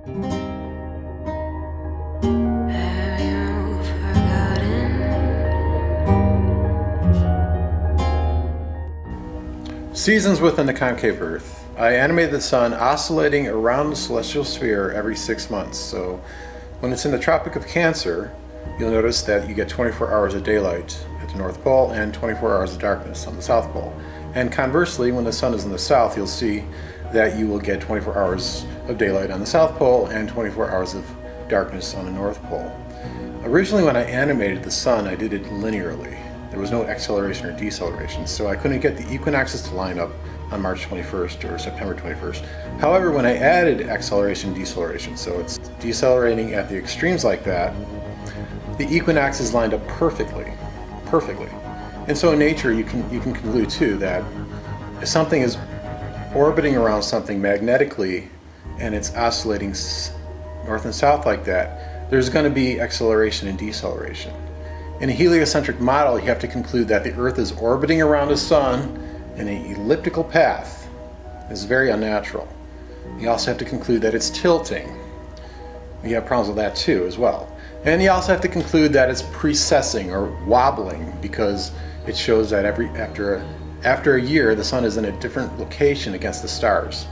Have you forgotten? Seasons within the concave Earth. I animated the sun oscillating around the celestial sphere every 6 months. So when it's in the Tropic of Cancer, you'll notice that you get 24 hours of daylight at the North Pole and 24 hours of darkness on the South Pole. And conversely, when the sun is in the south, you'll see that you will get 24 hours of daylight on the South Pole and 24 hours of darkness on the North Pole. Originally, when I animated the sun, I did it linearly. There was no acceleration or deceleration, so I couldn't get the equinoxes to line up on March 21st or September 21st. However, when I added acceleration and deceleration, so it's decelerating at the extremes like that, the equinoxes lined up perfectly. And so in nature, you can conclude too that if something is orbiting around something magnetically and it's oscillating north and south like that, there's going to be acceleration and deceleration. In a heliocentric model, you have to conclude that the Earth is orbiting around the sun in an elliptical path. This is very unnatural. You also have to conclude that it's tilting. You have problems with that too as well. And you also have to conclude that it's precessing or wobbling, because it shows that after a year the sun is in a different location against the stars.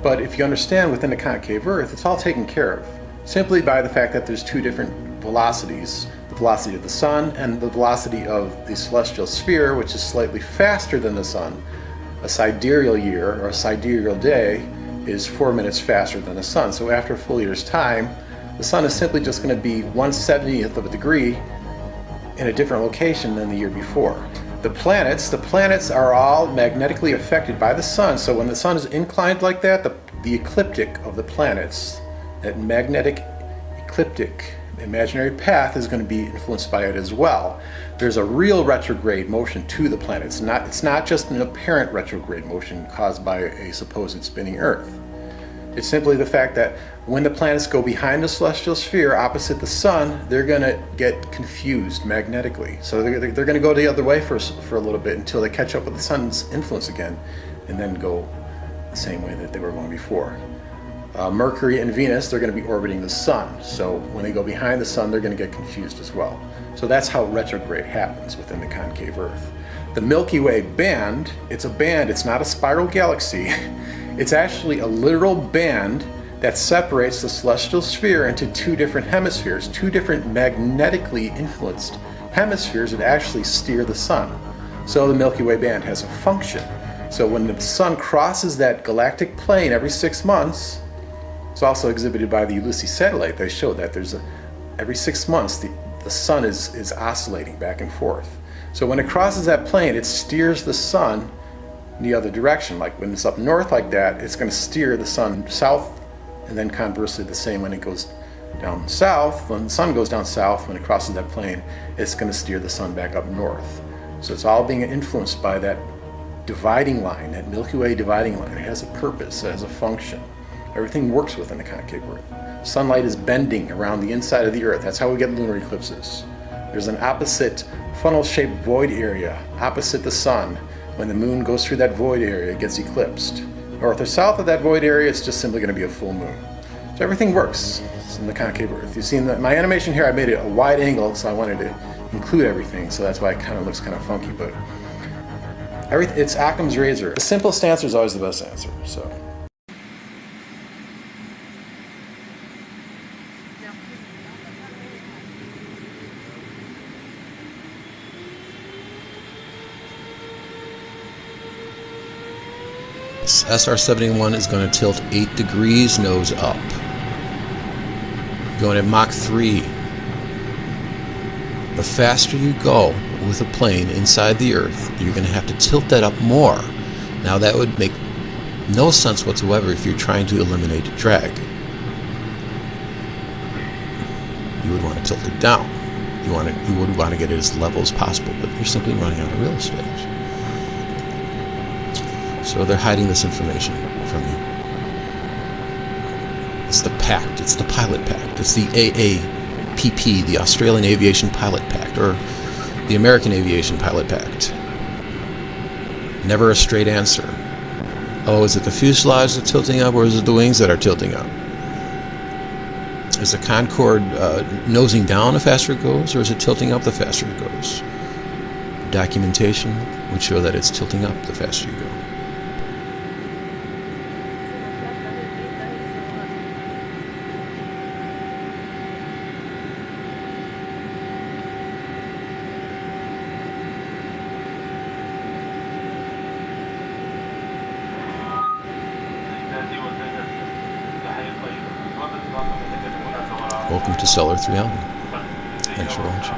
But if you understand within the concave Earth, it's all taken care of simply by the fact that there's two different velocities, the velocity of the sun and the velocity of the celestial sphere, which is slightly faster than the sun. A sidereal year or a sidereal day is 4 minutes faster than the sun. So after a full year's time, the sun is simply just going to be 1/70th of a degree in a different location than the year before. The planets are all magnetically affected by the sun. So when the sun is inclined like that, the ecliptic of the planets, that magnetic ecliptic imaginary path, is going to be influenced by it as well. There's a real retrograde motion to the planets. It's not just an apparent retrograde motion caused by a supposed spinning Earth. It's simply the fact that when the planets go behind the celestial sphere opposite the sun, they're going to get confused magnetically. So they're going to go the other way for a little bit until they catch up with the sun's influence again, and then go the same way that they were going before. Mercury and Venus, they're going to be orbiting the sun. So when they go behind the sun, they're going to get confused as well. So that's how retrograde happens within the concave Earth. The Milky Way band, it's a band, it's not a spiral galaxy. It's actually a literal band that separates the celestial sphere into two different hemispheres, two different magnetically influenced hemispheres that actually steer the sun. So the Milky Way band has a function. So when the sun crosses that galactic plane every 6 months, it's also exhibited by the Ulysses satellite. They show that every 6 months the sun is oscillating back and forth. So when it crosses that plane, it steers the sun in the other direction. Like when it's up north like that, it's going to steer the sun south, and then conversely the same when it goes down south. When the sun goes down south, when it crosses that plane, it's going to steer the sun back up north. So it's all being influenced by that dividing line, that Milky Way dividing line. It has a purpose, it has a function. Everything works within the concave Earth. Sunlight is bending around the inside of the Earth. That's how we get lunar eclipses. There's an opposite funnel-shaped void area opposite the sun. When the moon goes through that void area, it gets eclipsed. North or south of that void area, it's just simply going to be a full moon. So everything works in the concave Earth. You've seen my animation here, I made it a wide angle, so I wanted to include everything, so that's why it kind of looks kind of funky, but it's Occam's razor. The simplest answer is always the best answer. So. SR-71 is going to tilt 8 degrees nose up. Going at Mach 3. The faster you go with a plane inside the Earth, you're going to have to tilt that up more. Now that would make no sense whatsoever if you're trying to eliminate drag. You would want to tilt it down. You would want to get it as level as possible, but you're simply running out of real estate. So they're hiding this information from you. It's the pact, it's the pilot pact, it's the AAPP, the Australian Aviation Pilot Pact, or the American Aviation Pilot Pact. Never a straight answer. Oh, is it the fuselage that's tilting up, or is it the wings that are tilting up? Is the Concorde nosing down the faster it goes, or is it tilting up the faster it goes? Documentation would show that it's tilting up the faster you go. Welcome to Cellar 3 Reality. Thanks for watching.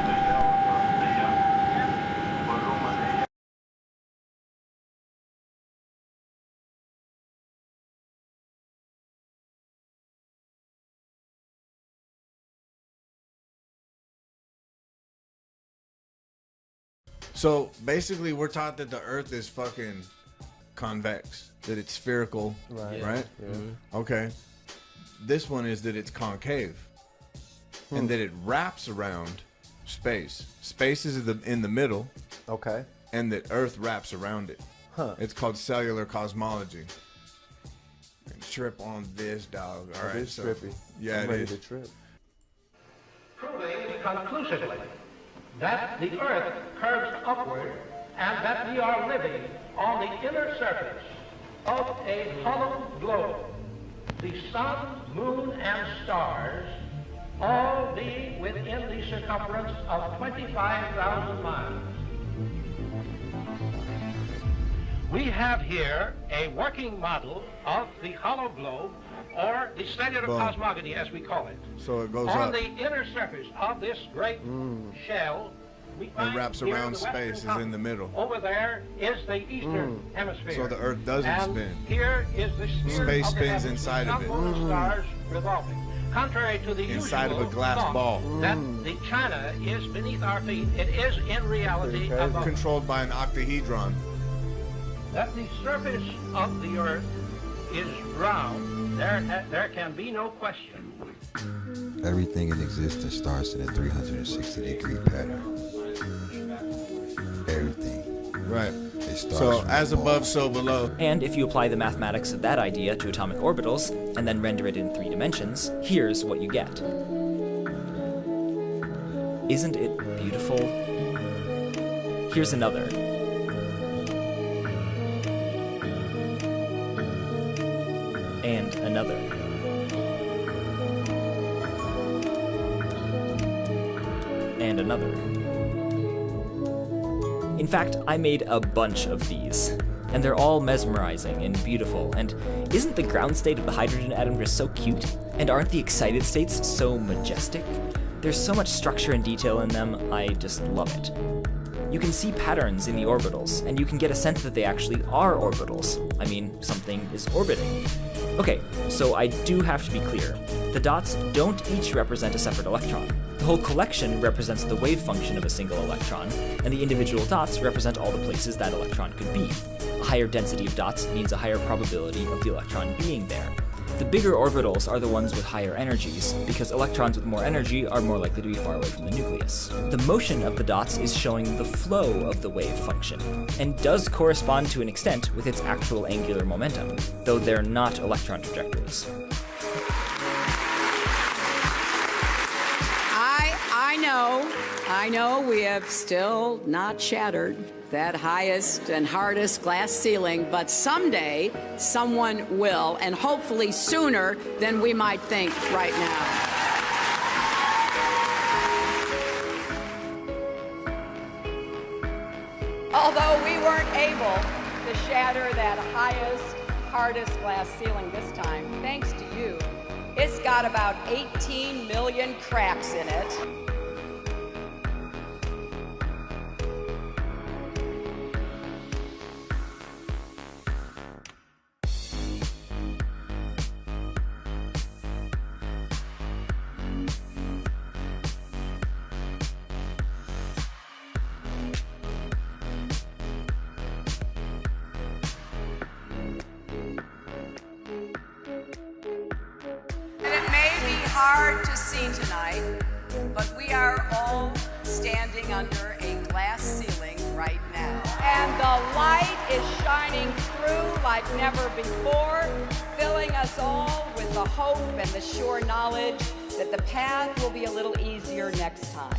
So basically, we're taught that the Earth is fucking convex, that it's spherical, right? Yeah. Mm-hmm. Okay. This one is that it's concave, and that it wraps around space. Space is in the middle. Okay. And that Earth wraps around it. Huh. It's called cellular cosmology. And trip on this, dog. All right. It's trippy. Yeah, I'm it ready is. to trip. Proving conclusively that the Earth curves upward and that we are living on the inner surface of a hollow globe. The sun, moon, and stars all being within the circumference of 25,000 miles. We have here a working model of the hollow globe, or the cellular cosmogony as we call it. So it goes on up. the inner surface of this great shell, we find And wraps here around the western space, is in continent. the middle. Over there is the eastern hemisphere. So the Earth doesn't and spin. Here is the sphere Space of the spins heavens, inside the of it. sun, moon, and stars revolving. Contrary to the Inside of usual a glass thought ball. that the China is beneath our feet, it is in reality above us. Controlled by an octahedron. That the surface of the Earth is round, there can be no question. Everything in existence starts in a 360-degree pattern. Everything. Right. It starts So from as the ball. above, so below. And if you apply the mathematics of that idea to atomic orbitals, and then render it in 3 dimensions, here's what you get. Isn't it beautiful? Here's another. And another. And another. In fact, I made a bunch of these, and they're all mesmerizing and beautiful, and isn't the ground state of the hydrogen atom just so cute? And aren't the excited states so majestic? There's so much structure and detail in them, I just love it. You can see patterns in the orbitals, and you can get a sense that they actually are orbitals. I mean, something is orbiting. Okay, so I do have to be clear. The dots don't each represent a separate electron. The whole collection represents the wave function of a single electron, and the individual dots represent all the places that electron could be. A higher density of dots means a higher probability of the electron being there. The bigger orbitals are the ones with higher energies, because electrons with more energy are more likely to be far away from the nucleus. The motion of the dots is showing the flow of the wave function, and does correspond to an extent with its actual angular momentum, though they're not electron trajectories. I know we have still not shattered that highest and hardest glass ceiling, but someday someone will, and hopefully sooner than we might think right now. Although we weren't able to shatter that highest, hardest glass ceiling this time, thanks to you, it's got about 18 million cracks in it. Hard to see tonight, but we are all standing under a glass ceiling right now. now. And the light is shining through like never before, filling us all with the hope and the sure knowledge that the path will be a little easier next time.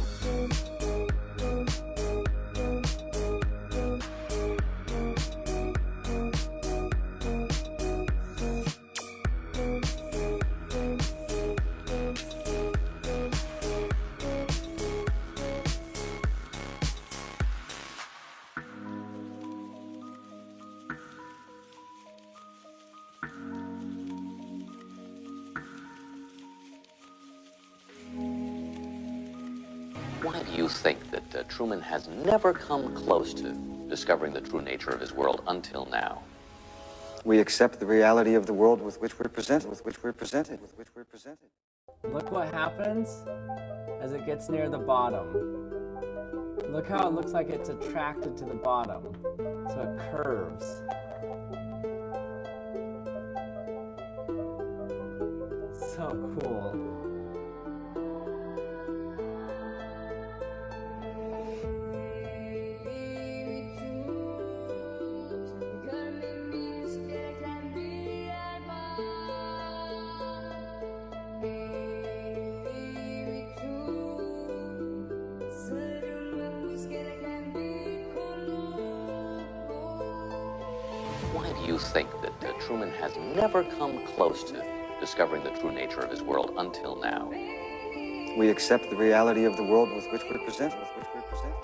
Why do you think that Truman has never come close to discovering the true nature of his world until now? We accept the reality of the world with which we're presented, with which we're presented, with which we're presented. Look what happens as it gets near the bottom. Look how it looks like it's attracted to the bottom. So it curves. So cool. Why do you think that Truman has never come close to discovering the true nature of his world until now? We accept the reality of the world with which we're presented, with which we're presented.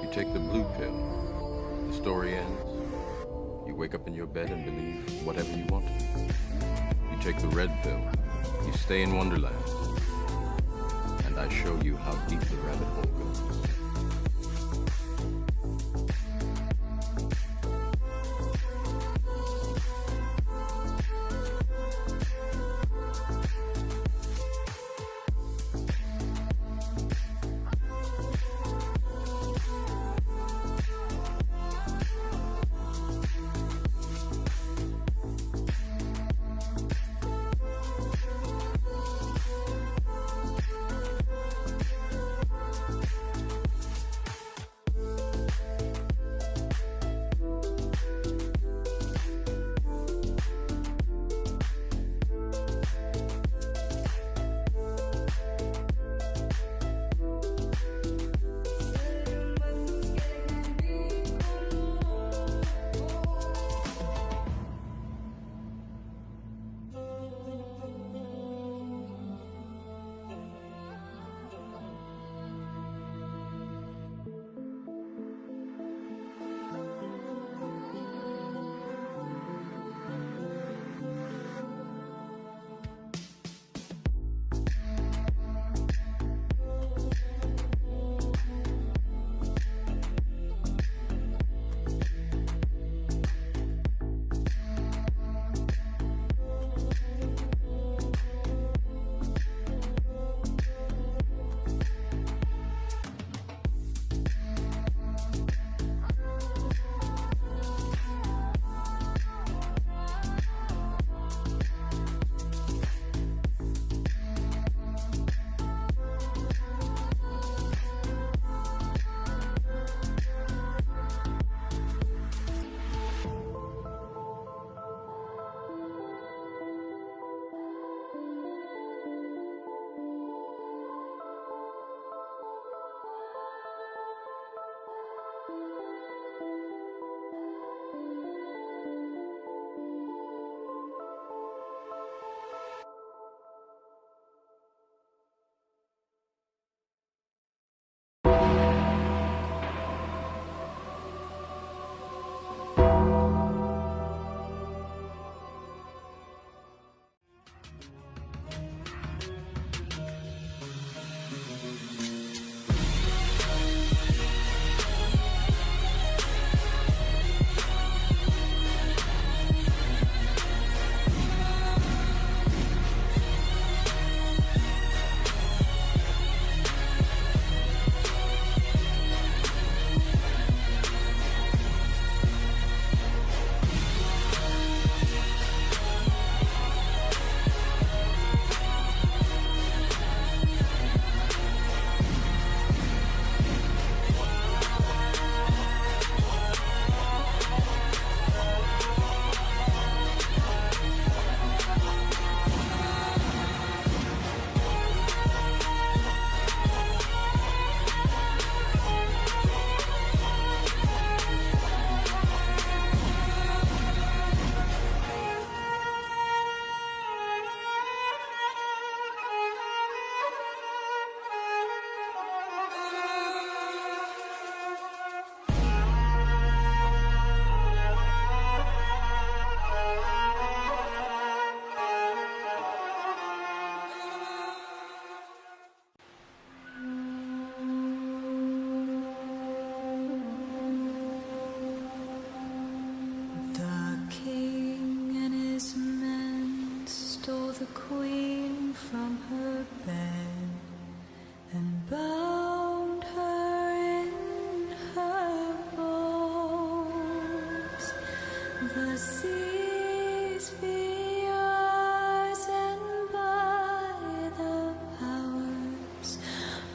You take the blue pill, the story ends. You wake up in your bed and believe whatever you want to. You take the red pill, you stay in Wonderland, and I show you how deep the rabbit hole goes. stole the queen from her bed and bound her in her bones. The seas be ours, and by the powers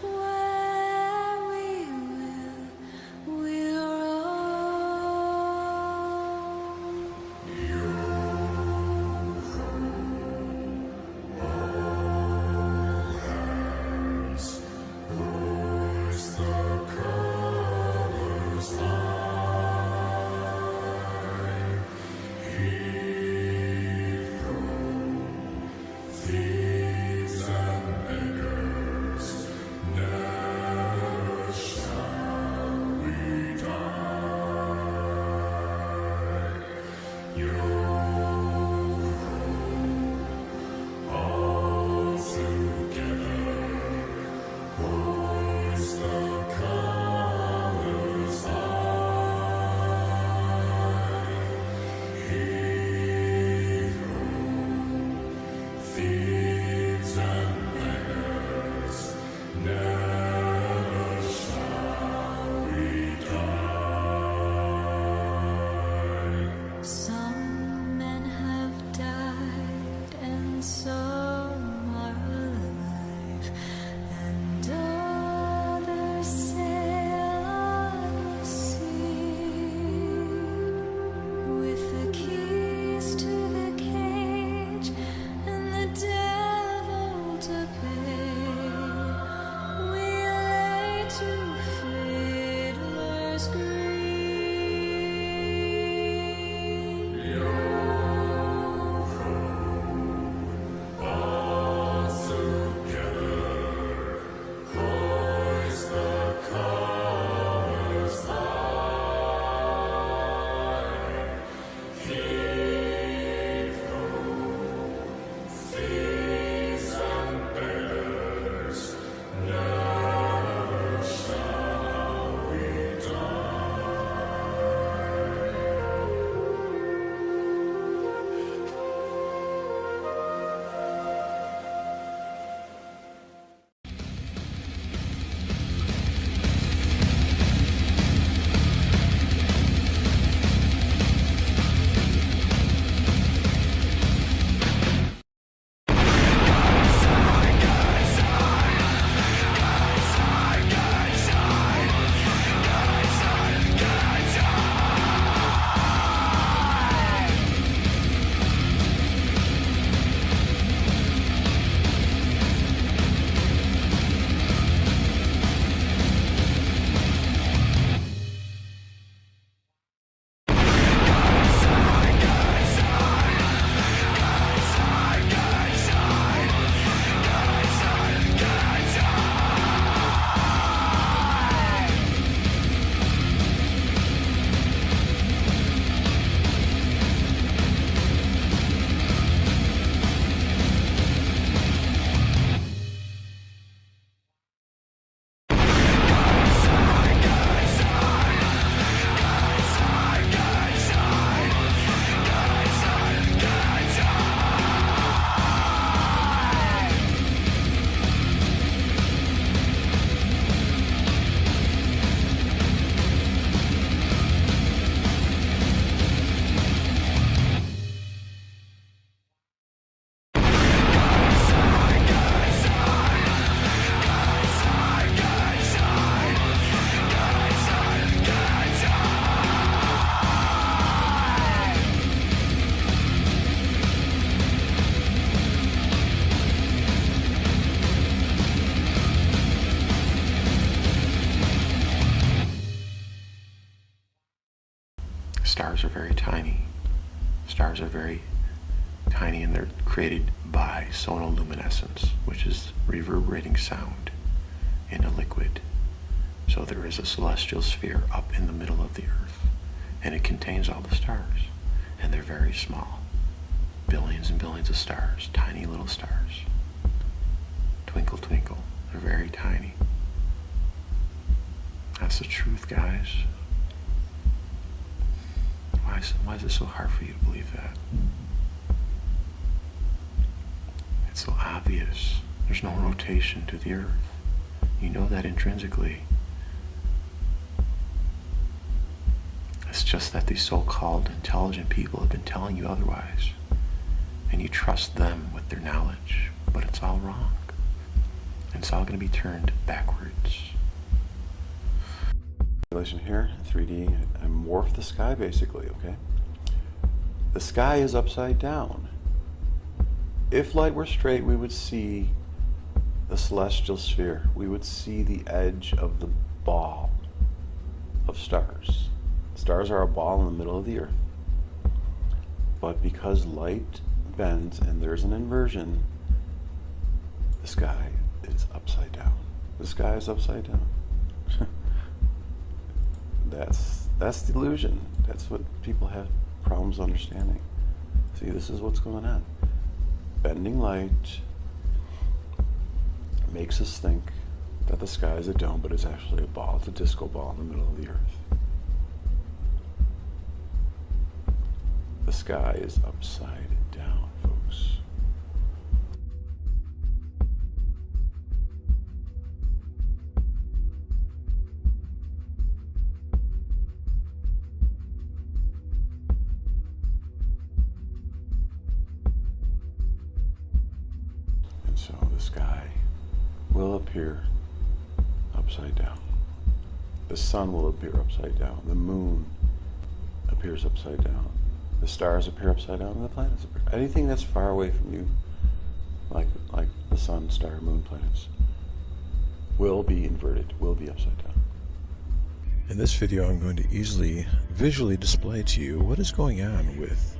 where we will, we'll roam. Some men have died and some are alive, and others sail on the sea with the keys to the cage and the devil to pay. We lay to fiddler's green. Stars are very tiny. Stars are very tiny, and they're created by sonoluminescence, which is reverberating sound in a liquid. So there is a celestial sphere up in the middle of the earth, and it contains all the stars, and they're very small. Billions and billions of stars, tiny little stars. Twinkle, twinkle. They're very tiny. That's the truth, guys. Why is it so hard for you to believe that? It's so obvious. There's no rotation to the Earth. You know that intrinsically. It's just that these so-called intelligent people have been telling you otherwise. And you trust them with their knowledge. But it's all wrong. And it's all going to be turned backwards. Here, 3D, I morph the sky basically, okay? The sky is upside down. If light were straight, we would see the celestial sphere. We would see the edge of the ball of stars. Stars are a ball in the middle of the Earth. But because light bends and there's an inversion, the sky is upside down. The sky is upside down. That's the illusion. That's what people have problems understanding. See, this is what's going on. Bending light makes us think that the sky is a dome, but it's actually a ball. It's a disco ball in the middle of the Earth. The sky is upside down, folks. So the sky will appear upside down. The sun will appear upside down. The moon appears upside down. The stars appear upside down, and the planets appear. Anything that's far away from you, like the sun, star, moon, planets, will be inverted, will be upside down. In this video, I'm going to easily visually display to you what is going on with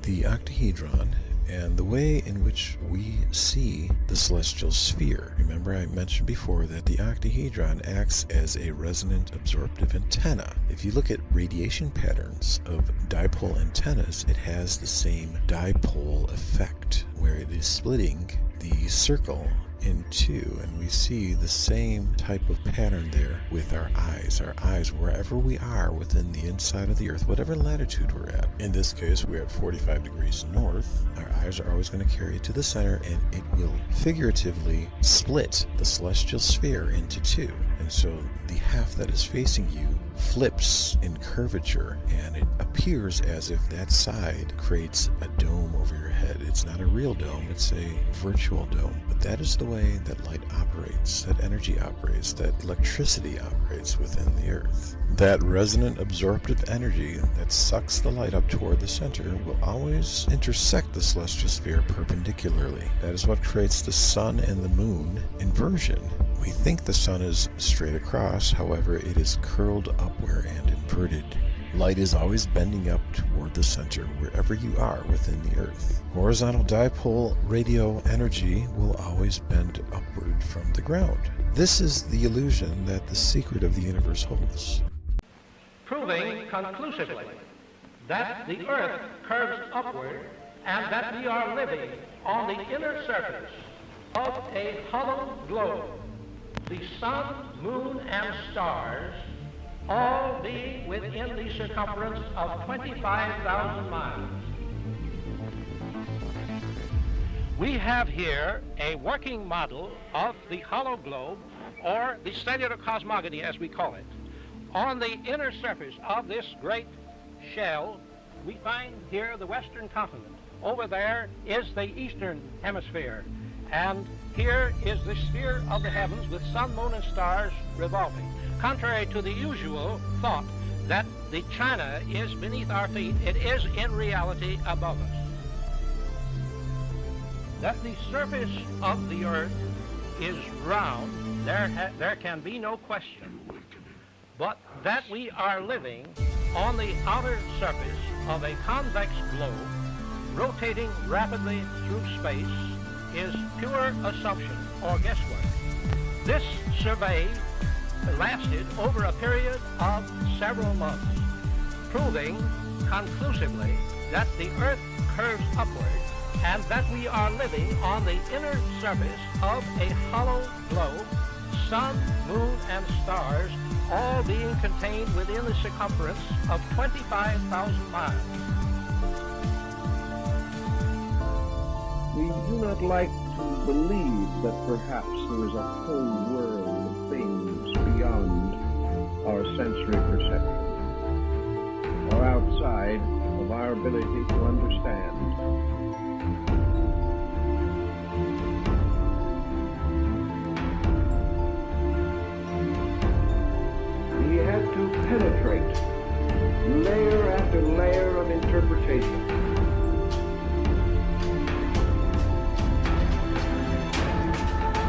the octahedron and the way in which we see the celestial sphere. Remember, I mentioned before that the octahedron acts as a resonant absorptive antenna. If you look at radiation patterns of dipole antennas, it has the same dipole effect, where it is splitting the circle in two, and we see the same type of pattern there with our eyes. Our eyes, wherever we are within the inside of the Earth, whatever latitude we're at. In this case, we're at 45 degrees north. Our eyes are always going to carry it to the center, and it will figuratively split the celestial sphere into two. And so the half that is facing you flips in curvature, and it appears as if that side creates a dome over your head. It's not a real dome, it's a virtual dome. But that is the way that light operates, that energy operates, that electricity operates within the Earth. That resonant absorptive energy that sucks the light up toward the center will always intersect the celestial sphere perpendicularly. That is what creates the sun and the moon inversion. We think the sun is straight across, however, it is curled upward and inverted. Light is always bending up toward the center wherever you are within the Earth. Horizontal dipole radio energy will always bend upward from the ground. This is the illusion that the secret of the universe holds. Proving conclusively that the Earth curves upward and that we are living on the inner surface of a hollow globe. The sun, moon, and stars all being within the circumference of 25,000 miles. We have here a working model of the hollow globe, or the cellular cosmogony as we call it. On the inner surface of this great shell, we find here the western continent. Over there is the eastern hemisphere. And here is the sphere of the heavens with sun, moon, and stars revolving. Contrary to the usual thought that the China is beneath our feet, it is in reality above us. That the surface of the Earth is round, there can be no question. But that we are living on the outer surface of a convex globe, rotating rapidly through space, is pure assumption or guesswork. This survey lasted over a period of several months, proving conclusively that the Earth curves upward and that we are living on the inner surface of a hollow globe, sun, moon, and stars all being contained within the circumference of 25,000 miles. We do not like to believe that perhaps there is a whole world of things beyond our sensory perception, or outside of our ability to understand. He had to penetrate layer after layer of interpretation.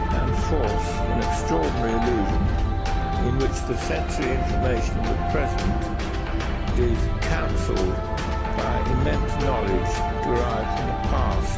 And fourth, an extraordinary illusion in which the sensory information of the present is cancelled by immense knowledge derived from the past.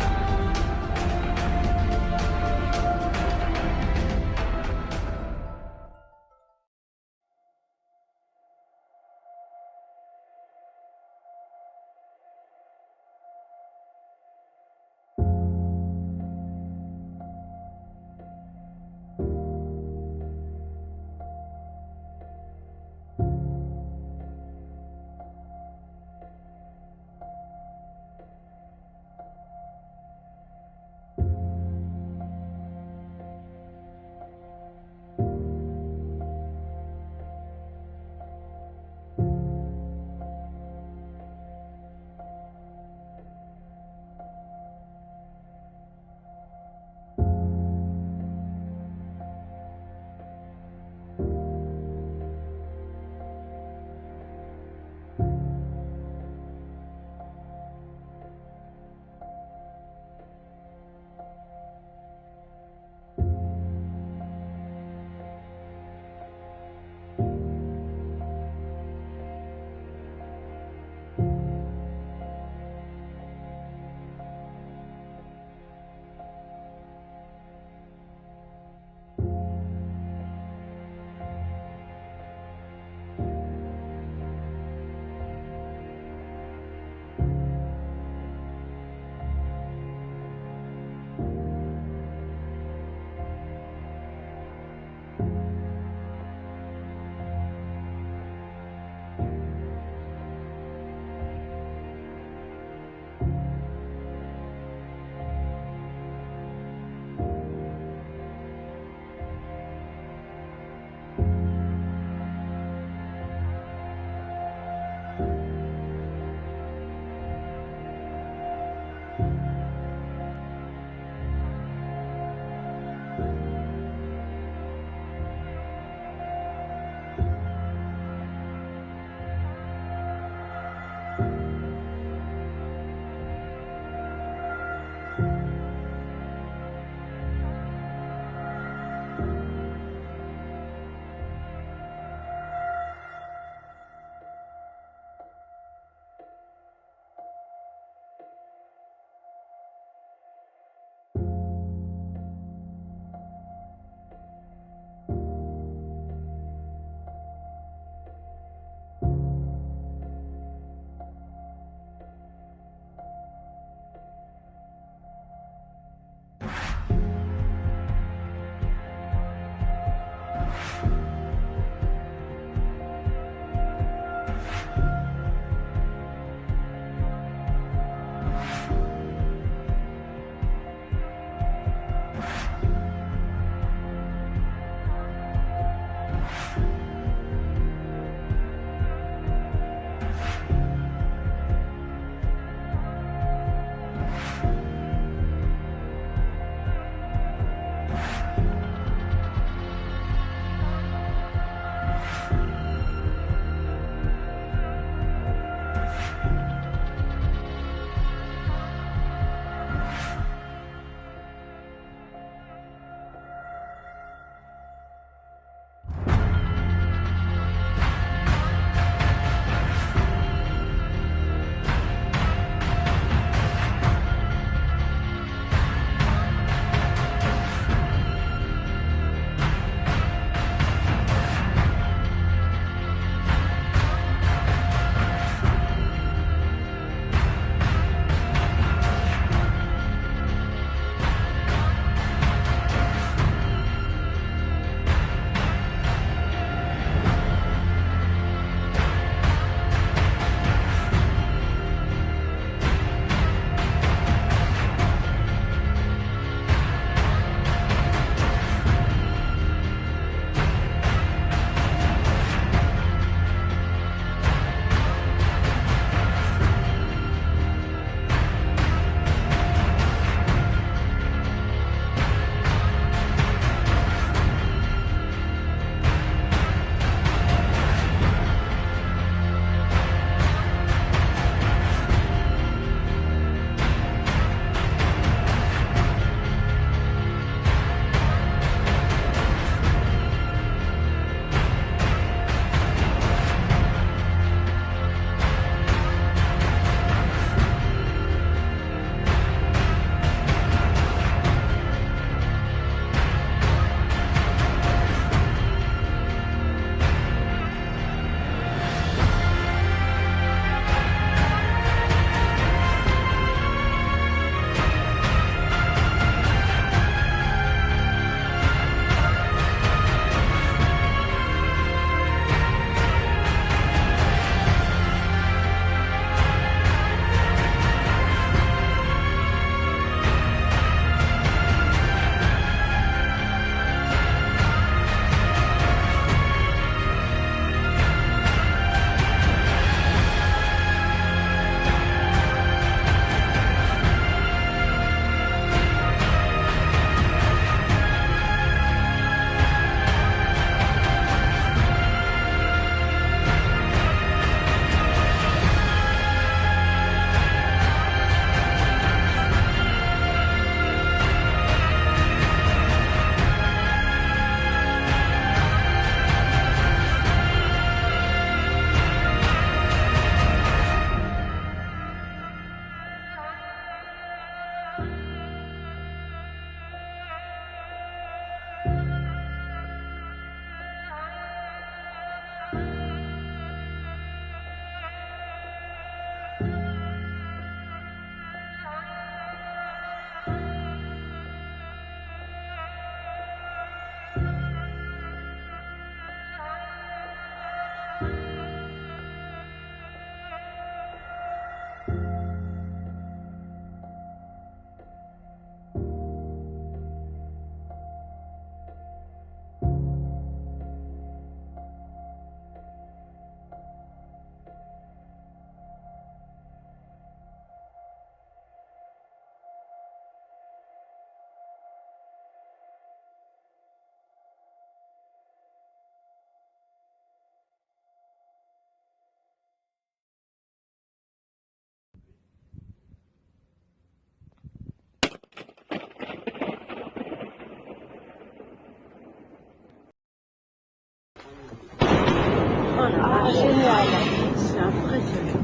Ah, génial. C'est impressionnant.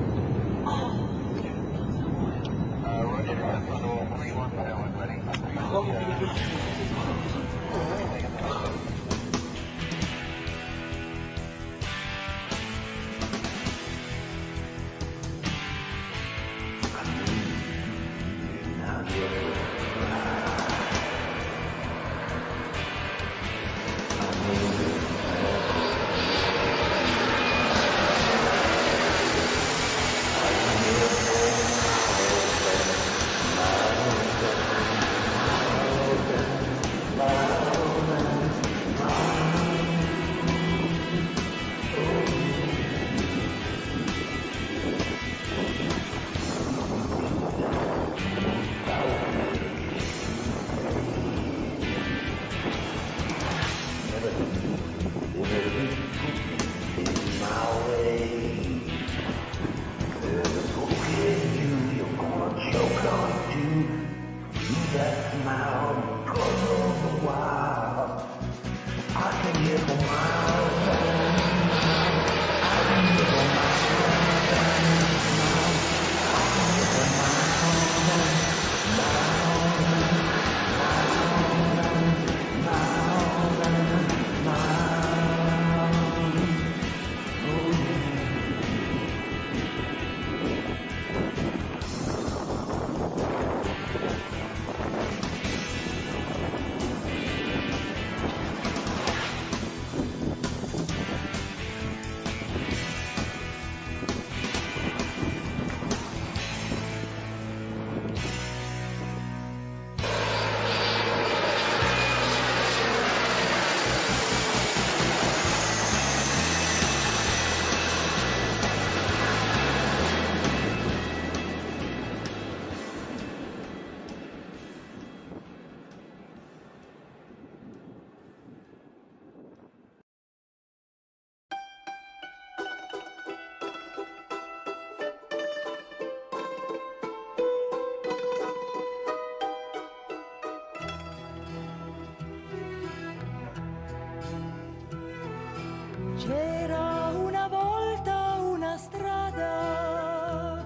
C'era una volta una strada,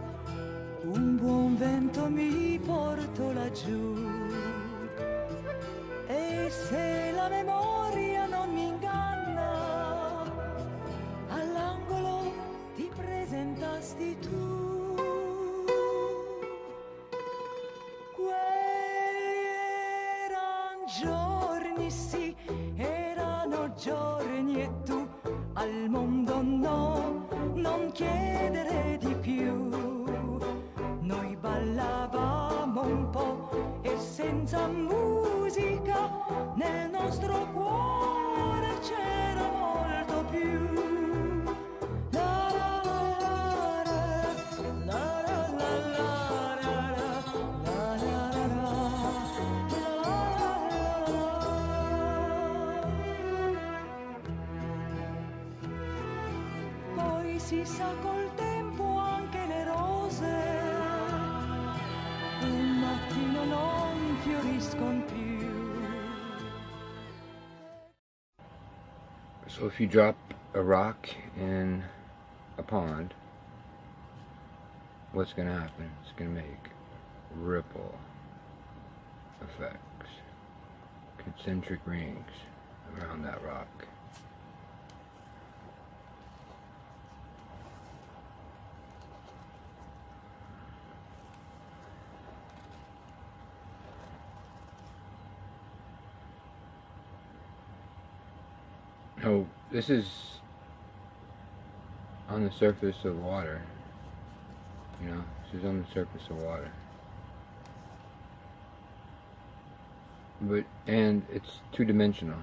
un buon vento mi portò laggiù, e se la memoria non mi inganna, all'angolo ti presentasti tu. Quelli eran giorni, sì, erano giorni, e tu al mondo no, non chiedere di più. Noi ballavamo un po' e senza musica nel nostro cuore c'era molto più. La la la la la la la la la la. Poi si sa col tempo anche le rose un mattino non fioriscono più. So if you drop a rock in a pond, what's going to happen? It's going to make ripple effects, concentric rings around that rock. Oh, this is on the surface of water. You know, this is on the surface of water. And it's two-dimensional.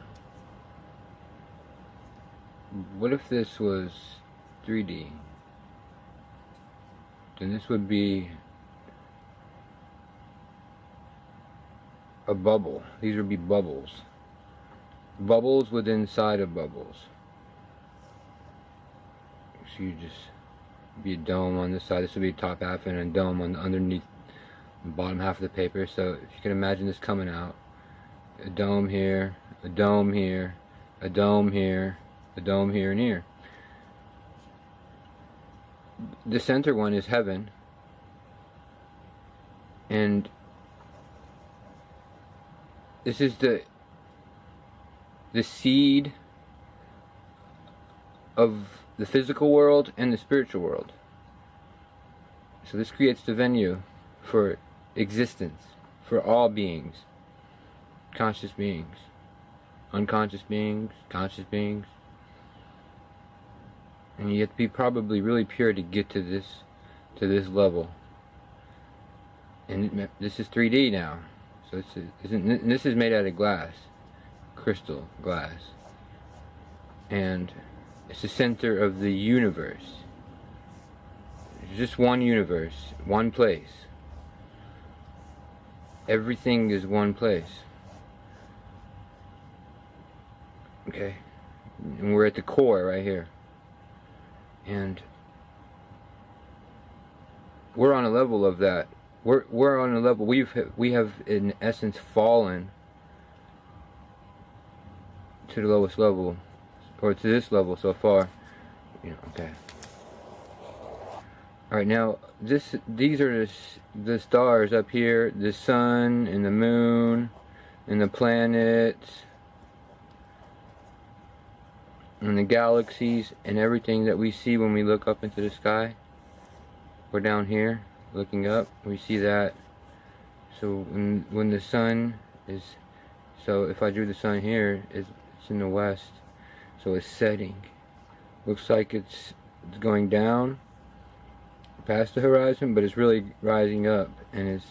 What if this was 3D? Then this would be a bubble. These would be bubbles. Bubbles within inside of bubbles. So you just be a dome on this side. This would be top half, and a dome on the underneath the bottom half of the paper. So if you can imagine this coming out, a dome here, a dome here, a dome here, a dome here, and here. the center one is heaven, and this is the seed of the physical world and the spiritual world. So this creates the venue for existence, for all beings, conscious beings, unconscious beings, conscious beings. And you have to be probably really pure to get to this level. And this is 3D now. So this is made out of glass, crystal glass. And it's the center of the universe. It's just one universe, one place. Everything is one place. Okay? And we're at the core right here. And we're on a level of that. We're on a level, we have in essence fallen to the lowest level, or to this level so far. You know, okay. Alright, now these are the stars up here, the sun and the moon and the planets and the galaxies and everything that we see when we look up into the sky. We're down here looking up, we see that. So when the sun is, so if I drew the sun here, it's in the west, so it's setting. Looks like it's going down past the horizon, but it's really rising up, and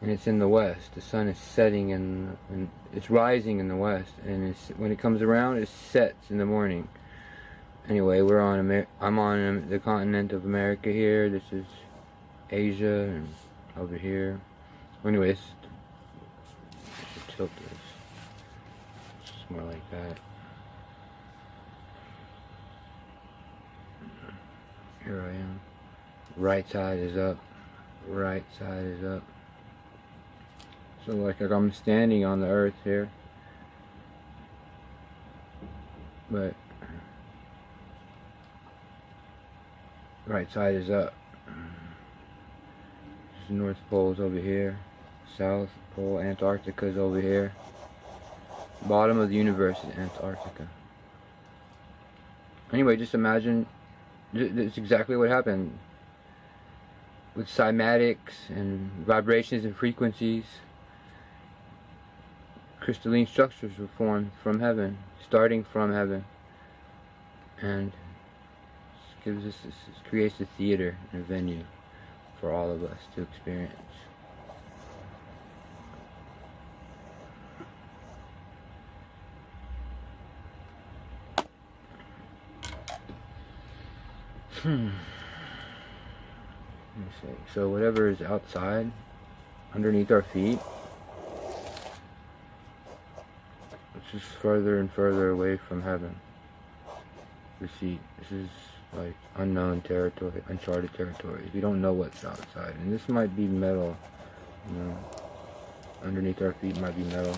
it's in the west. The sun is setting and it's rising in the west, and when it comes around, it sets in the morning. Anyway, I'm on the continent of America here. This is Asia, and over here. Anyways, I should tilt this. It's more like that. Here I am. Right side is up. Right side is up. So like I'm standing on the earth here. But right side is up. The North Pole's over here. South Pole, Antarctica's over here. Bottom of the universe is Antarctica. Anyway, just imagine, that's exactly what happened. With cymatics and vibrations and frequencies, crystalline structures were formed from heaven, starting from heaven. And this creates a theater and a venue for all of us to experience. Let me see. So whatever is outside, underneath our feet, it's just further and further away from heaven. This is like unknown territory, uncharted territory. We don't know what's outside, and this might be metal. You know, underneath our feet might be metal,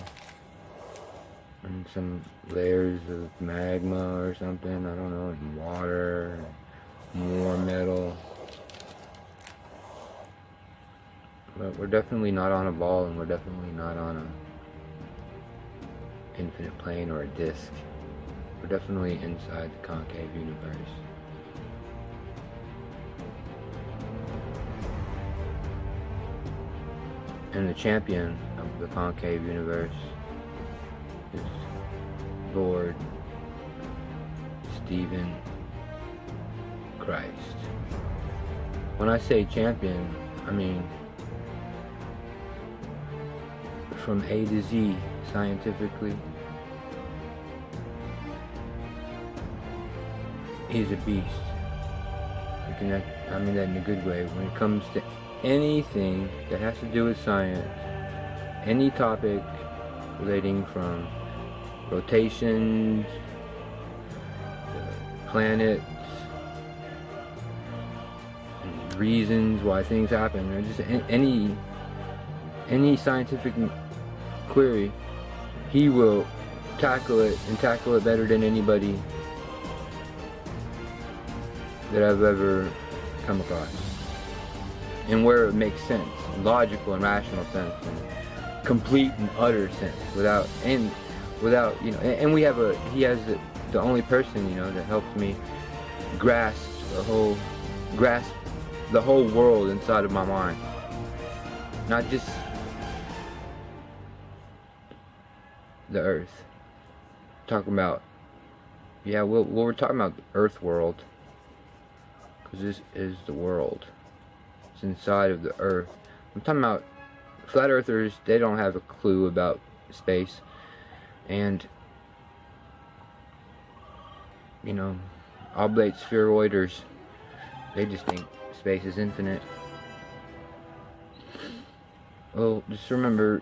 and some layers of magma or something. I don't know, and water, more metal. But we're definitely not on a ball, and we're definitely not on a infinite plane or a disc. We're definitely inside the concave universe. And the champion of the concave universe is Lord Stephen Christ. When I say champion, I mean from A to Z, scientifically, he's a beast. I mean that in a good way. When it comes to anything that has to do with science, any topic relating from rotations, planets, and reasons why things happen, or just any scientific query, he will tackle it, and tackle it better than anybody that I've ever come across. And where it makes sense, logical and rational sense, and complete and utter sense, without, you know, and he has the only person, you know, that helps me grasp the whole world inside of my mind. Not just the earth. Talking about, yeah, we're talking about the earth world, because this is the world. It's inside of the earth. I'm talking about flat earthers. They don't have a clue about space, and you know, oblate spheroiders, they just think space is infinite. Well, just remember,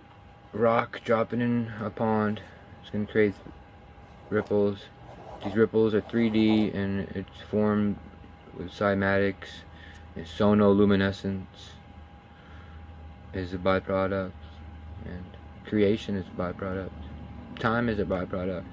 rock dropping in a pond, it's going to create ripples. These ripples are 3D, and it's formed with cymatics, and sonoluminescence is a byproduct, and creation is a byproduct. Time is a byproduct.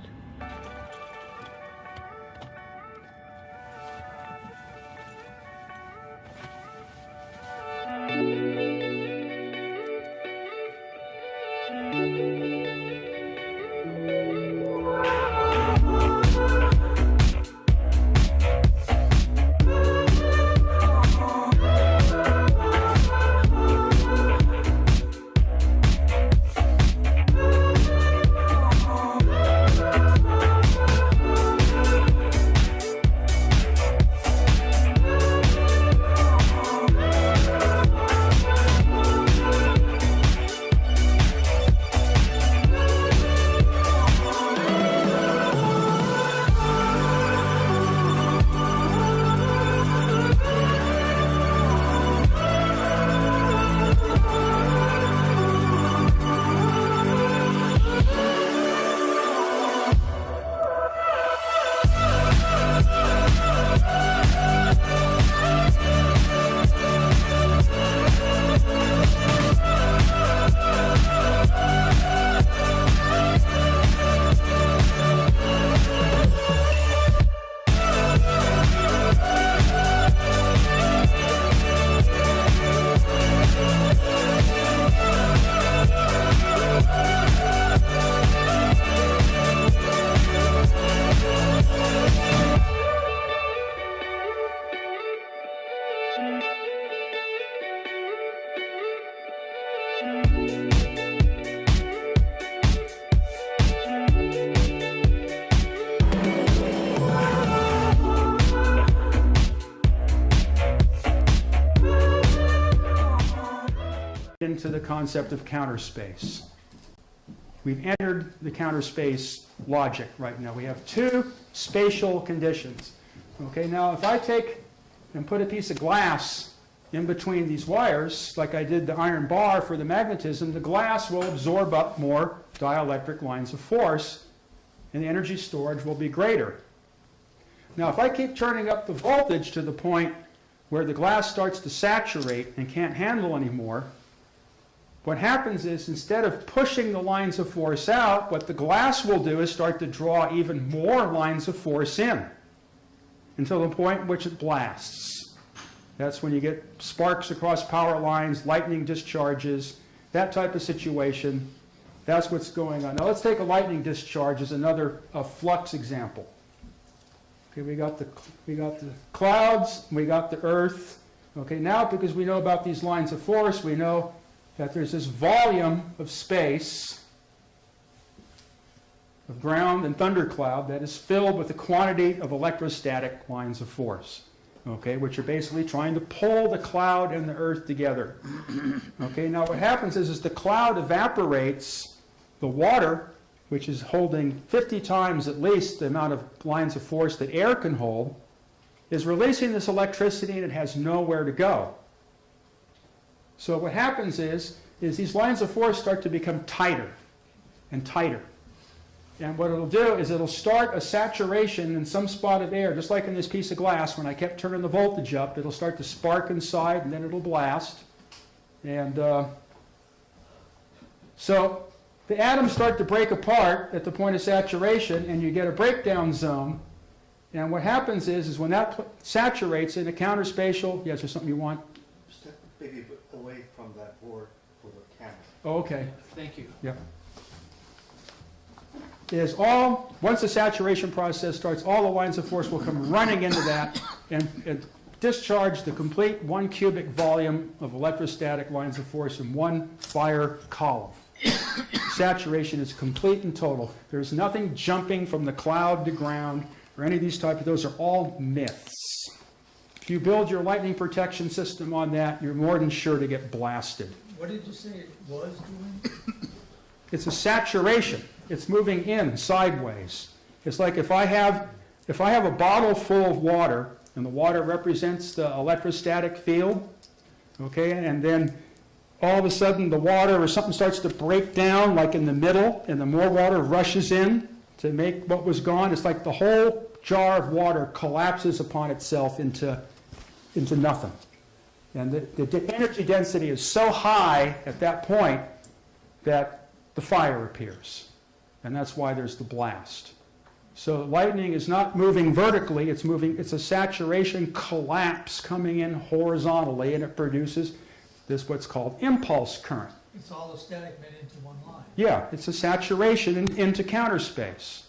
Into the concept of counter space. We've entered the counter space logic right now. We have two spatial conditions. Okay, now if I take and put a piece of glass in between these wires, like I did the iron bar for the magnetism, the glass will absorb up more dielectric lines of force, and the energy storage will be greater. Now if I keep turning up the voltage to the point where the glass starts to saturate and can't handle anymore, what happens is, instead of pushing the lines of force out, what the glass will do is start to draw even more lines of force in, until the point at which it blasts. That's when you get sparks across power lines, lightning discharges, that type of situation. That's what's going on. Now let's take a lightning discharge as another flux example. Okay, we got the clouds, we got the earth. Okay, now because we know about these lines of force, we know that there's this volume of space, of ground and thundercloud, that is filled with a quantity of electrostatic lines of force, okay, which are basically trying to pull the cloud and the earth together. Okay, now what happens is the cloud evaporates, the water, which is holding 50 times at least the amount of lines of force that air can hold, is releasing this electricity, and it has nowhere to go. So what happens is these lines of force start to become tighter and tighter. And what it'll do is it'll start a saturation in some spot of air, just like in this piece of glass. When I kept turning the voltage up, it'll start to spark inside, and then it'll blast. And so the atoms start to break apart at the point of saturation, and you get a breakdown zone. And what happens is when that saturates in a counterspatial, yes, there's something you want? Step maybe a bit away from that board for the camera. Oh, okay. Thank you. Yep. Once the saturation process starts, all the lines of force will come running into that and discharge the complete 1 cubic volume of electrostatic lines of force in one fire column. Saturation is complete and total. There's nothing jumping from the cloud to ground or any of these types of, those are all myths. If you build your lightning protection system on that, you're more than sure to get blasted. What did you say it was doing? It's a saturation. It's moving in sideways. It's like if I have a bottle full of water, and the water represents the electrostatic field, okay, and then all of a sudden the water or something starts to break down, like in the middle, and the more water rushes in to make what was gone. It's like the whole jar of water collapses upon itself into nothing. And the energy density is so high at that point that the fire appears. And that's why there's the blast. So lightning is not moving vertically, it's a saturation collapse coming in horizontally, and it produces this what's called impulse current. It's all the static meant into one line. Yeah, it's a saturation into counter space.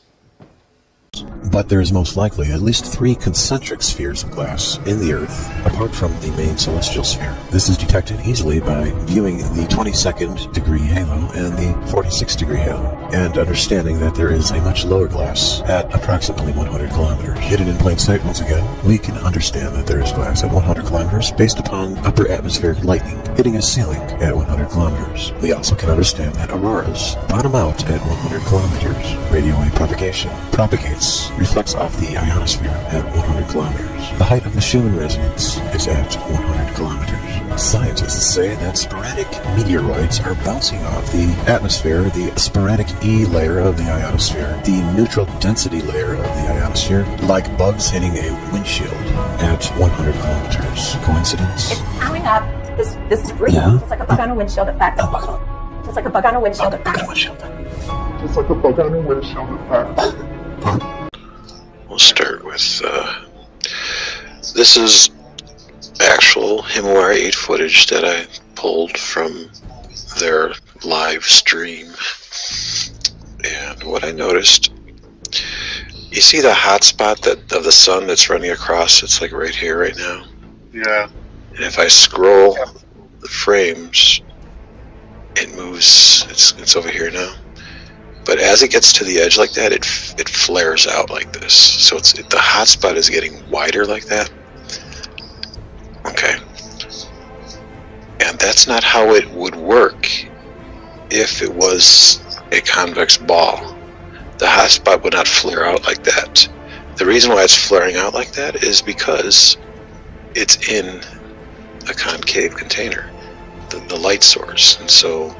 But there is most likely at least 3 concentric spheres of glass in the Earth, apart from the main celestial sphere. This is detected easily by viewing the 22nd degree halo and the 46th degree halo, and understanding that there is a much lower glass at approximately 100 kilometers. Hidden in plain sight once again, we can understand that there is glass at 100 kilometers based upon upper atmospheric lightning hitting a ceiling at 100 kilometers. We also can understand that auroras bottom out at 100 kilometers. Radio wave propagation propagates, reflects off the ionosphere at 100 kilometers. The height of the Schumann resonance is at 100 kilometers. Scientists say that sporadic meteoroids are bouncing off the atmosphere, the sporadic E layer of the ionosphere, the neutral density layer of the ionosphere, like bugs hitting a windshield at 100 kilometers. Coincidence? It's powering up. This is green, just like a bug on a windshield effect. Just like a bug on a windshield effect. Just like a bug on a windshield effect. We'll start with, this is actual Himawari 8 footage that I pulled from their live stream. And what I noticed, you see the hot spot of the sun that's running across, it's like right here right now? Yeah. And if I scroll the frames, it moves, it's over here now. But as it gets to the edge like that, it flares out like this. So the hot spot is getting wider like that. Okay. And that's not how it would work if it was a convex ball. The hot spot would not flare out like that. The reason why it's flaring out like that is because it's in a concave container, the light source. And so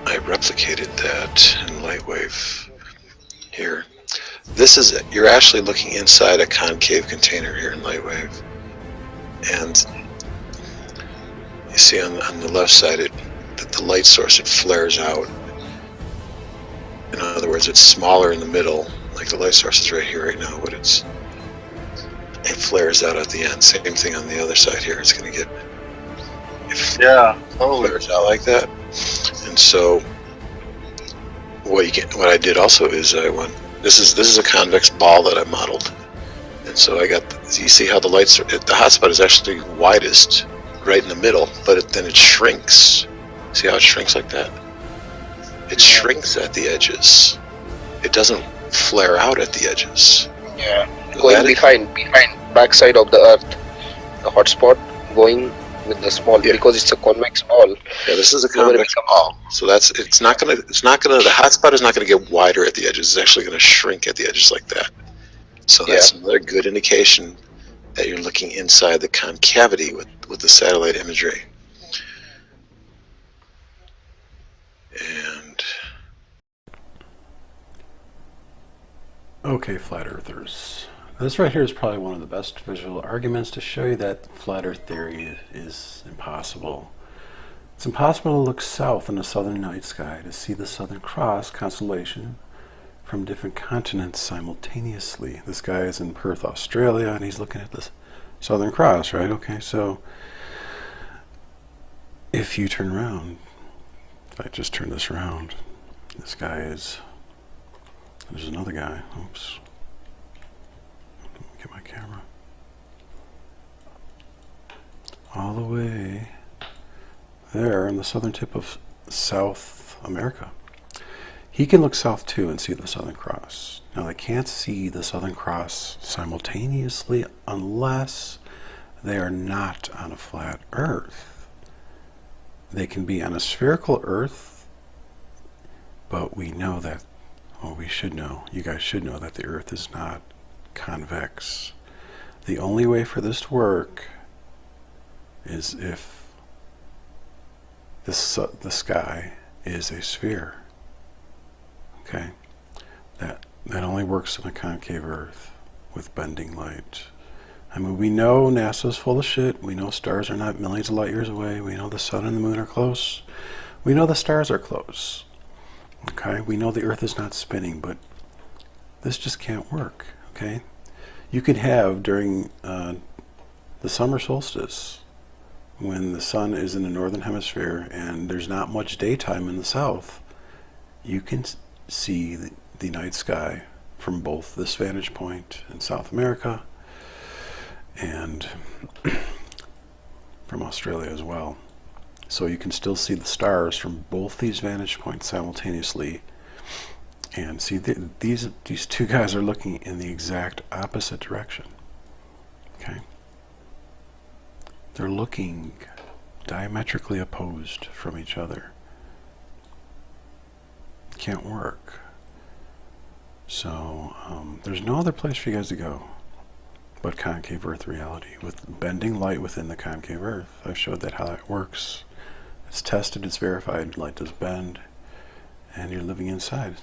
I replicated that in Lightwave here. This is it. You're actually looking inside a concave container here in Lightwave. And you see on the left side that the light source, it flares out. In other words, it's smaller in the middle, like the light source is right here right now, but it flares out at the end. Same thing on the other side here. It's going to get, flares out like that. And so what I did also is this is a convex ball that I modeled, and so I got you see how the hotspot is actually widest right in the middle, but then it shrinks. See how it shrinks like that? It shrinks at the edges. It doesn't flare out at the edges. Yeah, going behind backside of the Earth, the hotspot going with the small, because it's a convex ball. Yeah, this is a convex ball, so the hotspot is not gonna get wider at the edges. It's actually gonna shrink at the edges like that. So that's another good indication that you're looking inside the concavity with the satellite imagery. And okay, flat earthers. This right here is probably one of the best visual arguments to show you that flat earth theory is impossible. It's impossible to look south in the southern night sky to see the Southern Cross constellation from different continents simultaneously. This guy is in Perth, Australia, and he's looking at the Southern Cross, right? Okay, so if you turn around, if I just turn this around, this guy is, there's another guy. Oops. Let me get my camera. All the way there in the southern tip of South America. He can look south too and see the Southern Cross. Now they can't see the Southern Cross simultaneously unless they are not on a flat Earth. They can be on a spherical Earth, but we know that, well, we should know, you guys should know that the Earth is not convex. The only way for this to work is if the sky is a sphere. Okay, that only works on a concave Earth with bending light. I mean, we know NASA's full of shit. We know stars are not millions of light years away. We know the sun and the moon are close. We know the stars are close. Okay, we know the Earth is not spinning, but this just can't work. Okay, you could have during the summer solstice, when the sun is in the northern hemisphere and there's not much daytime in the south, you can see the night sky from both this vantage point in South America and from Australia as well. So you can still see the stars from both these vantage points simultaneously. And see, these two guys are looking in the exact opposite direction. Okay? They're looking diametrically opposed from each other. Can't work. So there's no other place for you guys to go but concave Earth reality with bending light within the concave Earth. I've showed that how it works. It's tested, it's verified, light does bend, and you're living inside.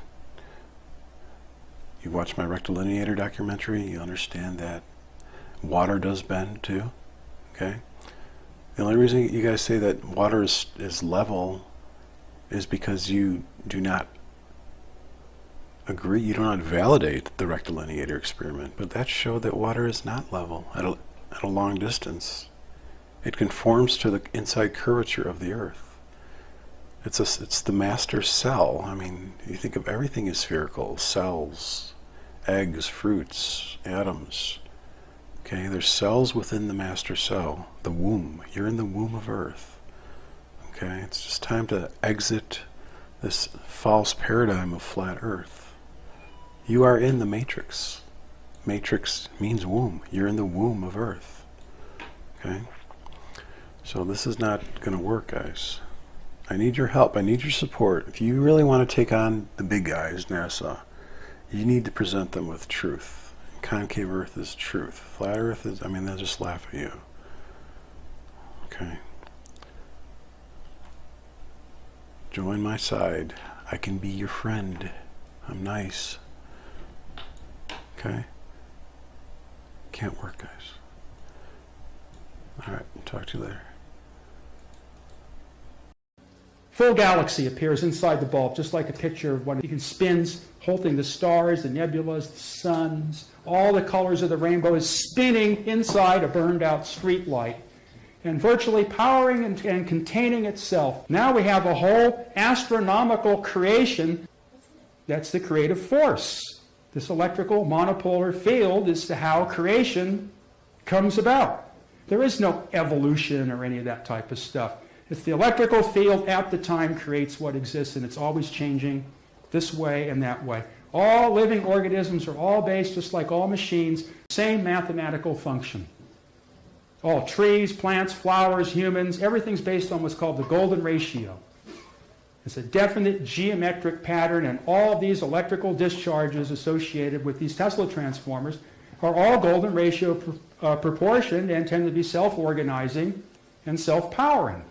You watch my rectilineator documentary, you understand that water does bend too. Okay? The only reason you guys say that water is level is because you do not agree, you do not validate the rectilineator experiment, but that showed that water is not level at a long distance. It conforms to the inside curvature of the Earth. It's the master cell. I mean, you think of everything as spherical: cells, eggs, fruits, atoms. Okay, there's cells within the master cell, the womb. You're in the womb of Earth. Okay, it's just time to exit this false paradigm of flat Earth. You are in the matrix. Matrix means womb. You're in the womb of Earth. Okay? So this is not going to work, guys. I need your help. I need your support. If you really want to take on the big guys, NASA, you need to present them with truth. Concave Earth is truth. Flat Earth is, I mean, they'll just laugh at you. Okay? Join my side. I can be your friend. I'm nice. Okay? Can't work, guys. Alright, talk to you later. Full galaxy appears inside the bulb, just like a picture of one. You can spins, holding the stars, the nebulas, the suns, all the colors of the rainbow is spinning inside a burned out street light and virtually powering and containing itself. Now we have a whole astronomical creation. That's the creative force. This electrical monopolar field is how creation comes about. There is no evolution or any of that type of stuff. It's the electrical field at the time creates what exists, and it's always changing this way and that way. All living organisms are all based, just like all machines, same mathematical function. All trees, plants, flowers, humans, everything's based on what's called the golden ratio. It's a definite geometric pattern, and all of these electrical discharges associated with these Tesla transformers are all golden ratio proportioned and tend to be self-organizing and self-powering.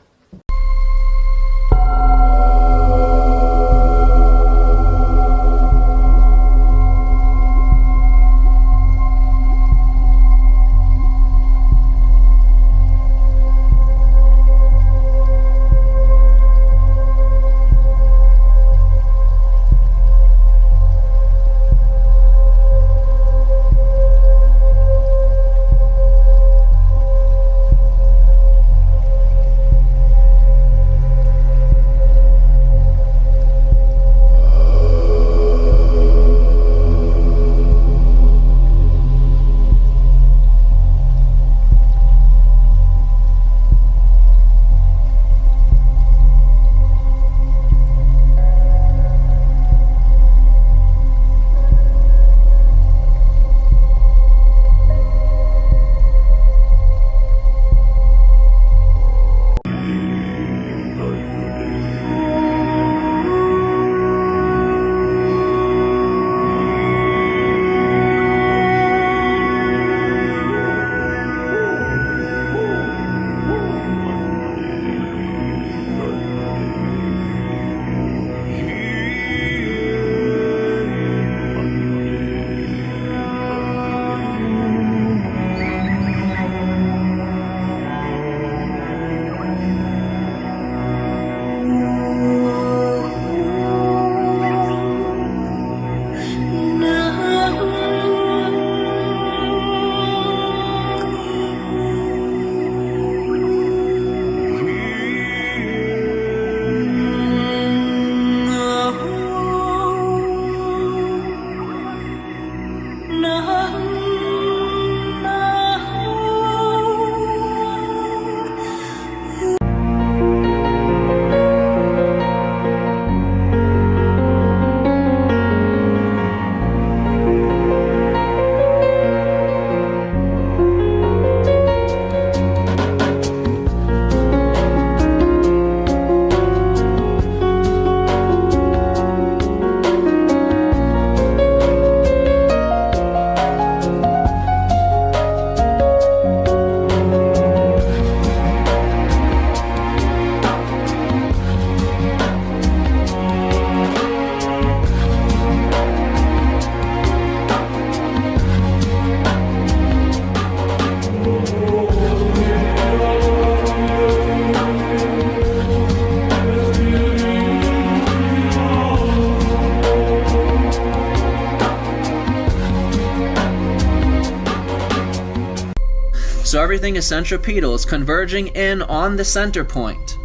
everything is centripetal. It's converging in on the center point.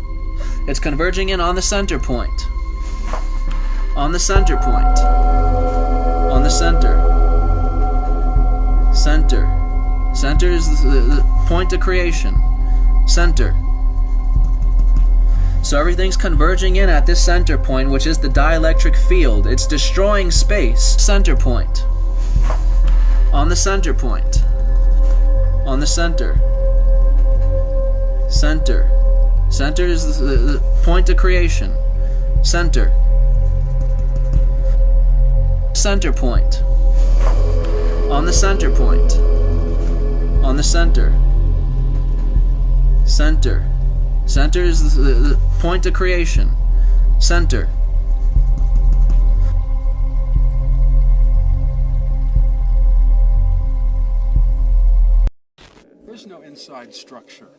It's converging in on the center point. On the center point. On the center. Center. Center is the point of creation. Center. So everything's converging in at this center point, which is the dielectric field. It's destroying space. Center point. On the center point. On the center. Center. Center is the point of creation. Center. Center point. On the center point. On the center. Center. Center is the point of creation. Center. There's no inside structure.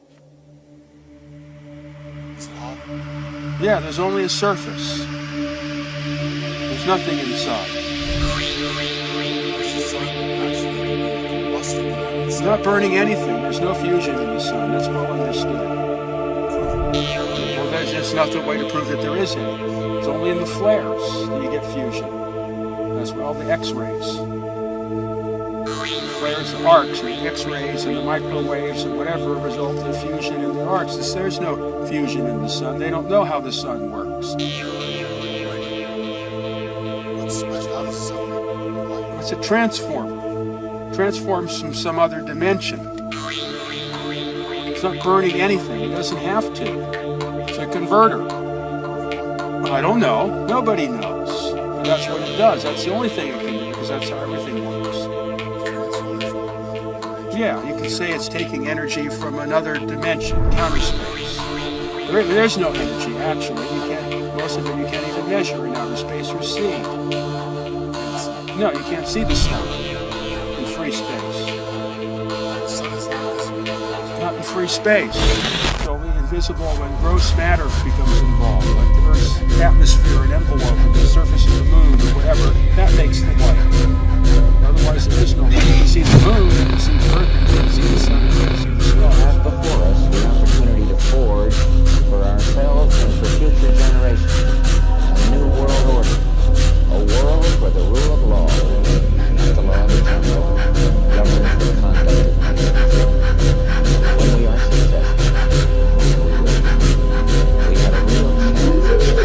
Yeah, there's only a surface. There's nothing inside. It's not burning anything. There's no fusion in the sun. That's well understood. Well, there's just another way to prove that there is any. It's only in the flares that you get fusion. That's where all the X-rays. The flares, the arcs, and the X-rays, and the microwaves, and whatever result in fusion in the arcs. There's no fusion in the sun. They don't know how the sun works. It's a transformer. Transforms from some other dimension. It's not burning anything. It doesn't have to. It's a converter. I don't know. Nobody knows. But that's what it does. That's the only thing it can do, because that's how everything works. Yeah, you can say it's taking energy from another dimension, counter space. There's no energy, actually. Most of it you can't even measure in outer space or see. No, you can't see the sun in free space. Not in free space. It's only invisible when gross matter becomes involved, like the Earth's atmosphere and envelope and the surface of the moon or whatever. That makes the light. Otherwise, there is no light. You can see the moon, you can see the Earth, you can see the sun, you can see the stars. We have before us the opportunity to forge for ourselves and for future generations a new world order. A world where the rule of law, not the law of the jungle, governs the conduct of man. When we are successful, we have a real chance.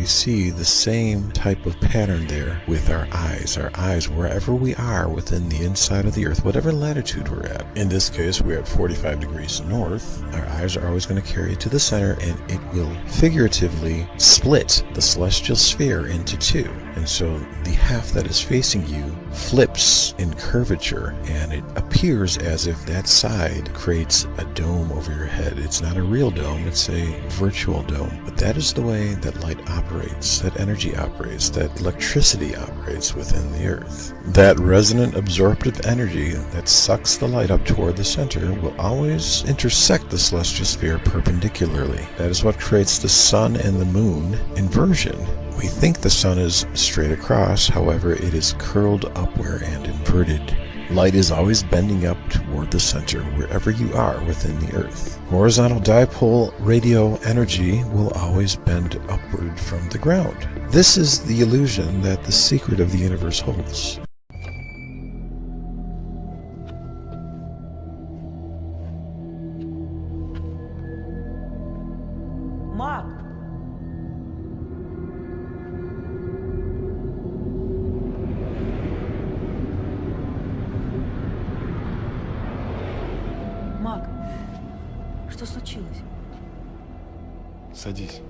See the same type of pattern there with our eyes. Our eyes, wherever we are within the inside of the Earth, whatever latitude we're at. In this case, we're at 45 degrees north. Our eyes are always going to carry it to the center, and it will figuratively split the celestial sphere into two. And so the half that is facing you flips in curvature, and it appears as if that side creates a dome over your head. It's not a real dome, it's a virtual dome. But that is the way that light operates, that energy operates, that electricity operates within the Earth. That resonant absorptive energy that sucks the light up toward the center will always intersect the celestial sphere perpendicularly. That is what creates the sun and the moon inversion. We think the sun is straight across, however, it is curled upward and inverted. Light is always bending up toward the center wherever you are within the Earth. Horizontal dipole radio energy will always bend upward from the ground. This is the illusion that the secret of the universe holds. Mark, Мак, что случилось? Садись.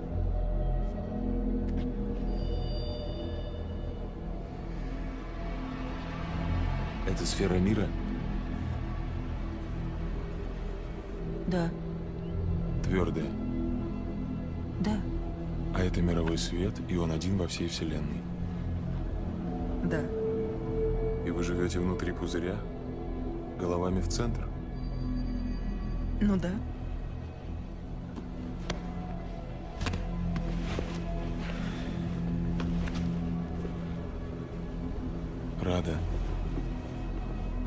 Это сфера мира? Да, Твердая. да, А это мировой свет, и он один во всей Вселенной. да. И вы живете внутри пузыря? Головами в центр? Ну да. Рада.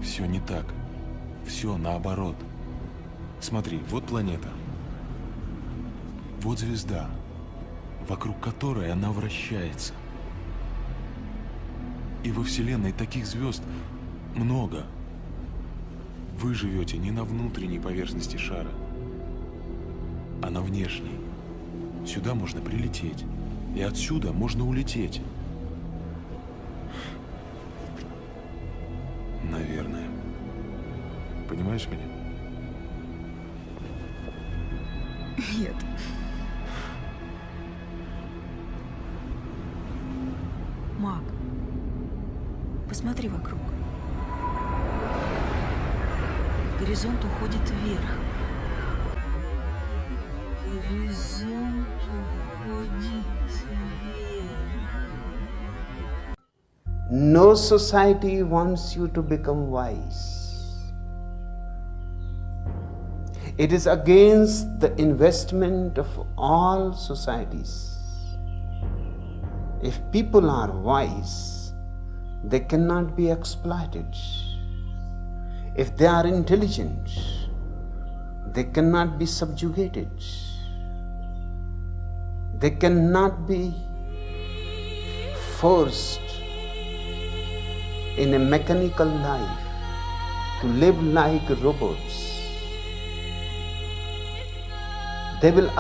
Все не так. Все наоборот. Смотри, вот планета. Вот звезда, вокруг которой она вращается. И во Вселенной таких звезд много. Вы живете не на внутренней поверхности шара, а на внешней. Сюда можно прилететь, и отсюда можно улететь. Наверное. Понимаешь меня? Нет. Мак, посмотри вокруг. Горизонт уходит вверх. Горизонт уходит вверх. No society wants you to become wise. It is against the investment of all societies. If people are wise, they cannot be exploited. If they are intelligent, they cannot be subjugated. They cannot be forced in a mechanical life to live like robots. They will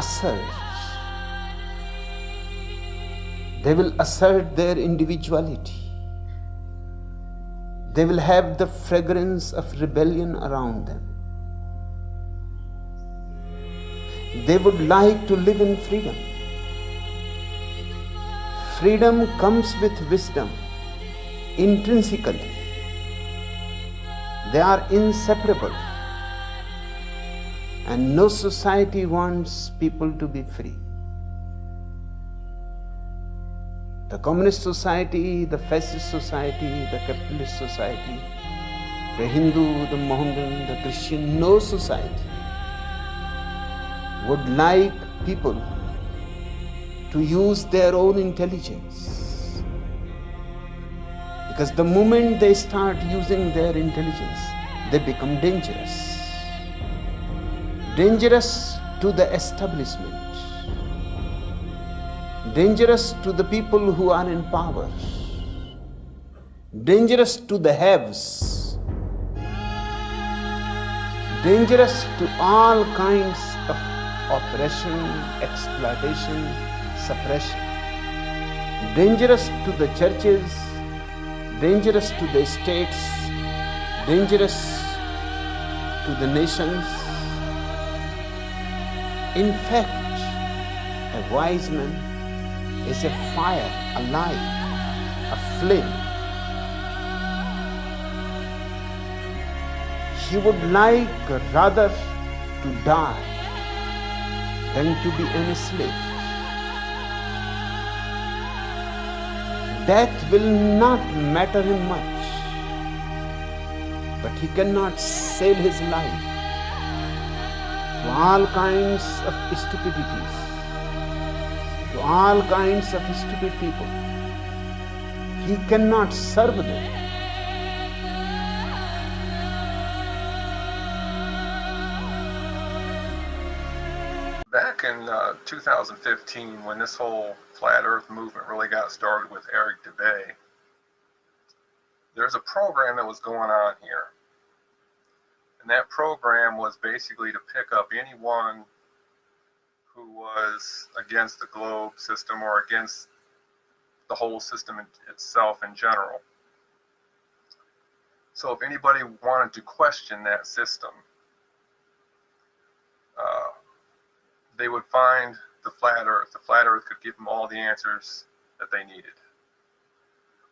assert their individuality. They will have the fragrance of rebellion around them. They would like to live in freedom. Freedom comes with wisdom intrinsically. They are inseparable. And no society wants people to be free. The communist society, the fascist society, the capitalist society, the Hindu, the Mohammedan, the Christian, no society would like people to use their own intelligence. Because the moment they start using their intelligence, they become dangerous. Dangerous to the establishment. Dangerous to the people who are in power. Dangerous to the haves. Dangerous to all kinds of oppression, exploitation, suppression. Dangerous to the churches. Dangerous to the states. Dangerous to the nations. In fact, a wise man is a fire, a light, a flame. He would like rather to die than to be enslaved. Death will not matter him much, but he cannot sell his life to all kinds of stupidities, to all kinds of stupid people. He cannot serve them. Back in 2015, when this whole flat earth movement really got started with Eric DeBay, there's a program that was going on here. And that program was basically to pick up anyone who was against the globe system or against the whole system itself in general. So if anybody wanted to question that system, they would find the flat Earth. The flat Earth could give them all the answers that they needed.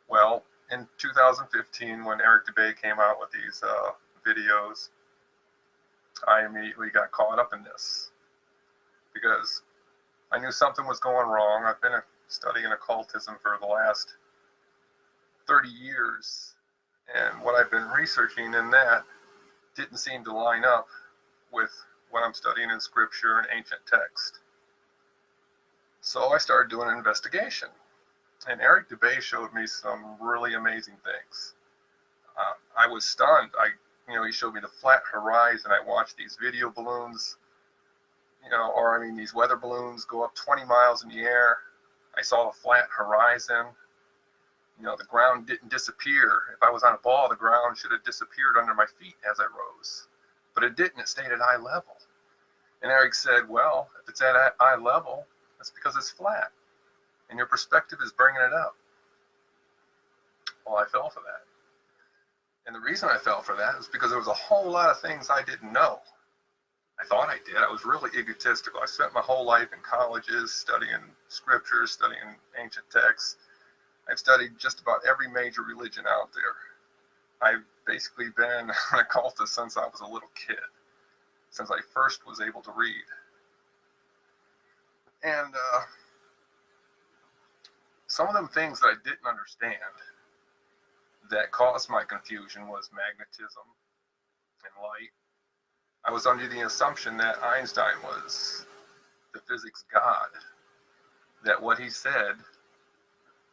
Well, in 2015, when Eric DeBay came out with these videos, I immediately got caught up in this because I knew something was going wrong. I've been studying occultism for the last 30 years, and what I've been researching in that didn't seem to line up with what I'm studying in scripture and ancient text. So I started doing an investigation, and Eric DeBay showed me some really amazing things. I was stunned. He showed me the flat horizon. I watched these video balloons, these weather balloons go up 20 miles in the air. I saw a flat horizon. The ground didn't disappear. If I was on a ball, the ground should have disappeared under my feet as I rose. But it didn't. It stayed at eye level. And Eric said, well, if it's at eye level, that's because it's flat. And your perspective is bringing it up. Well, I fell for that. And the reason I fell for that is because there was a whole lot of things I didn't know. I thought I did. I was really egotistical. I spent my whole life in colleges studying scriptures, studying ancient texts. I've studied just about every major religion out there. I've basically been an occultist since I was a little kid, since I first was able to read. And some of them things that I didn't understand that caused my confusion was magnetism and light. I was under the assumption that Einstein was the physics god, that what he said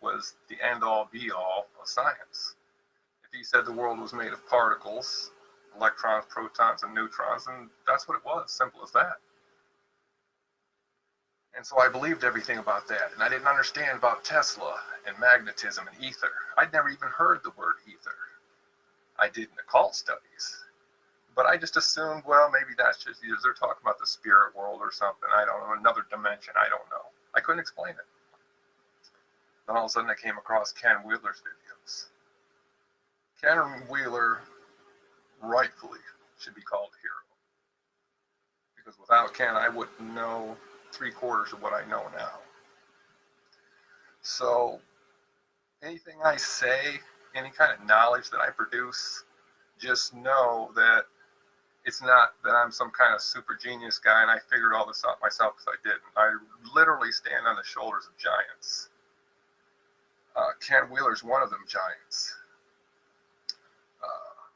was the end-all be-all of science. If he said the world was made of particles, electrons, protons, and neutrons, and that's what it was, simple as that. And so I believed everything about that, and I didn't understand about Tesla and magnetism and ether. I'd never even heard the word ether. I did in occult studies, but I just assumed, well, maybe that's just, they're talking about the spirit world or something. I don't know, another dimension, I don't know. I couldn't explain it. Then all of a sudden I came across Ken Wheeler's videos. Ken Wheeler rightfully should be called a hero, because without Ken I wouldn't know 3/4 of what I know now. So anything I say, any kind of knowledge that I produce, just know that it's not that I'm some kind of super genius guy and I figured all this out myself, because I didn't. I literally stand on the shoulders of giants. Ken Wheeler's one of them giants.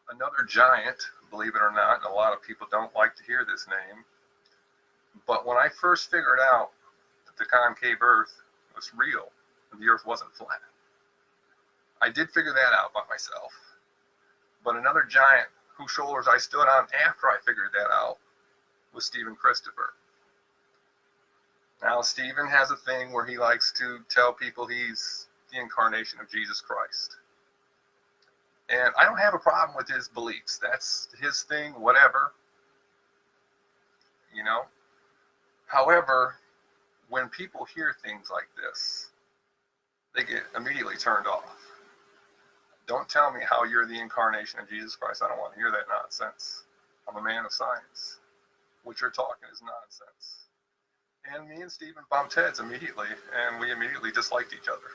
Another giant, believe it or not, and a lot of people don't like to hear this name, but when I first figured out that the concave Earth was real and the Earth wasn't flat, I did figure that out by myself. But another giant whose shoulders I stood on after I figured that out was Stephen Christopher. Now, Stephen has a thing where he likes to tell people he's the incarnation of Jesus Christ. And I don't have a problem with his beliefs. That's his thing, whatever. However, when people hear things like this, they get immediately turned off. Don't tell me how you're the incarnation of Jesus Christ. I don't want to hear that nonsense. I'm a man of science. What you're talking is nonsense. And me and Stephen bumped heads immediately, and we immediately disliked each other.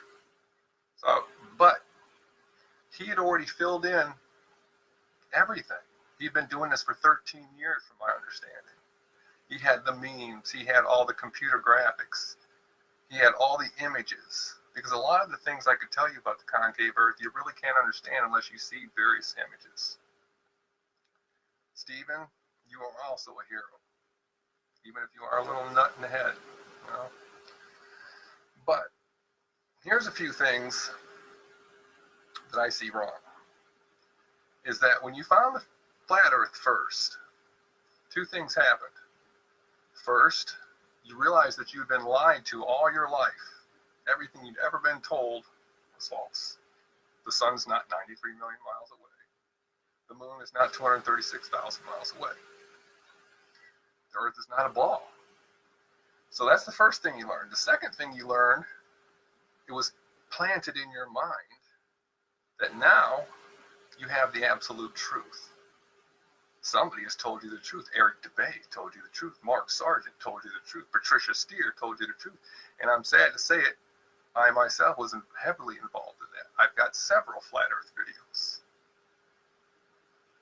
But he had already filled in everything. He'd been doing this for 13 years, from my understanding. He had the memes, he had all the computer graphics, he had all the images. Because a lot of the things I could tell you about the concave Earth, you really can't understand unless you see various images. Stephen, you are also a hero, even if you are a little nut in the head. But here's a few things that I see wrong. Is that when you found the flat Earth first, two things happened. First, you realized that you'd been lied to all your life. Everything you'd ever been told was false. The sun's not 93 million miles away. The moon is not 236,000 miles away. The Earth is not a ball. So that's the first thing you learned. The second thing you learned, it was planted in your mind that now you have the absolute truth. Somebody has told you the truth. Eric DeBay told you the truth. Mark Sargent told you the truth. Patricia Steer told you the truth. And I'm sad to say it, I myself was heavily involved in that. I've got several flat earth videos.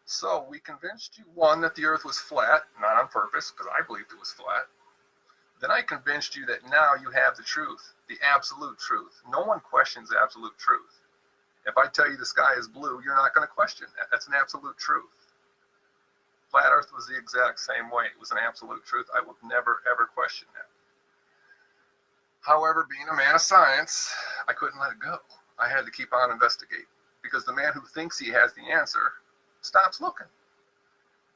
So we convinced you, one, that the earth was flat, not on purpose, because I believed it was flat. Then I convinced you that now you have the truth, the absolute truth. No one questions the absolute truth. If I tell you the sky is blue, you're not going to question that. That's an absolute truth. Flat earth was the exact same way. It was an absolute truth. I would never, ever question that. However, being a man of science, I couldn't let it go. I had to keep on investigating, because the man who thinks he has the answer stops looking.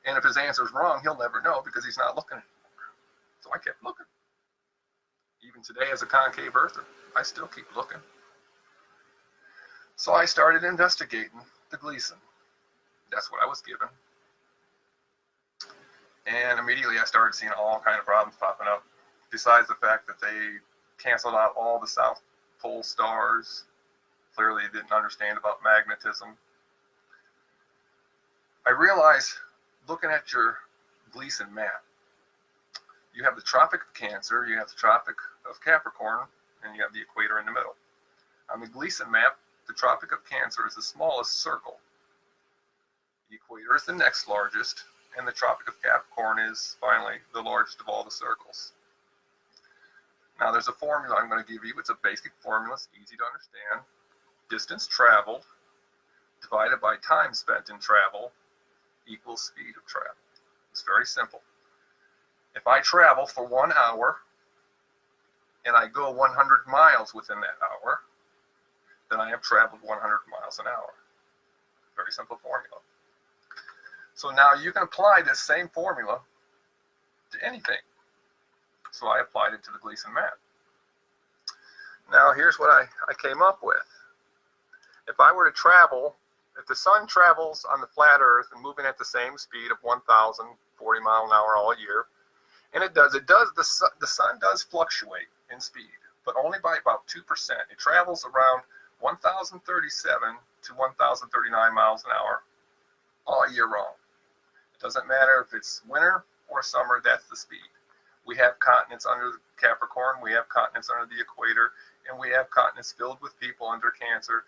And if his answer is wrong, he'll never know, because he's not looking anymore. So I kept looking. Even today, as a concave earther, I still keep looking. So I started investigating the Gleason. That's what I was given. And immediately I started seeing all kinds of problems popping up, besides the fact that they canceled out all the South Pole stars. Clearly they didn't understand about magnetism. I realized, looking at your Gleason map, you have the Tropic of Cancer, you have the Tropic of Capricorn, and you have the equator in the middle. On the Gleason map, the Tropic of Cancer is the smallest circle. The equator is the next largest, and the Tropic of Capricorn is finally the largest of all the circles. Now there's a formula I'm going to give you. It's a basic formula. It's easy to understand. Distance traveled divided by time spent in travel equals speed of travel. It's very simple. If I travel for 1 hour and I go 100 miles within that hour, then I have traveled 100 miles an hour. Very simple formula. So now you can apply this same formula to anything. So I applied it to the Gleason map. Now here's what I came up with. If I were to travel, if the sun travels on the flat earth and moving at the same speed of 1,040 miles an hour all year, and the sun does fluctuate in speed, but only by about 2%. It travels around 1,037 to 1,039 miles an hour all year round. It doesn't matter if it's winter or summer, that's the speed. We have continents under Capricorn, we have continents under the equator, and we have continents filled with people under Cancer.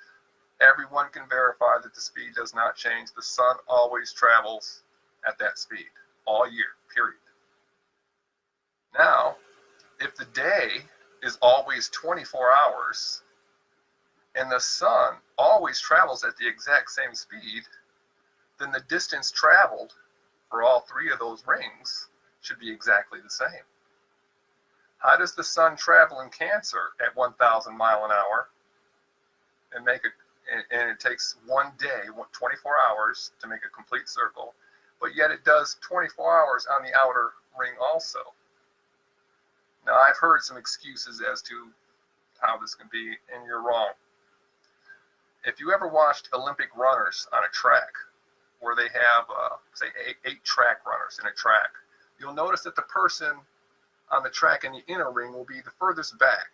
Everyone can verify that the speed does not change. The sun always travels at that speed all year, period. Now, if the day is always 24 hours and the sun always travels at the exact same speed, then the distance traveled for all three of those rings should be exactly the same. How does the sun travel in Cancer at 1,000 miles an hour and it takes 1 day, 24 hours to make a complete circle, but yet it does 24 hours on the outer ring also? Now, I've heard some excuses as to how this can be, and you're wrong. If you ever watched Olympic runners on a track, where they have, say, eight track runners in a track, you'll notice that the person on the track in the inner ring will be the furthest back.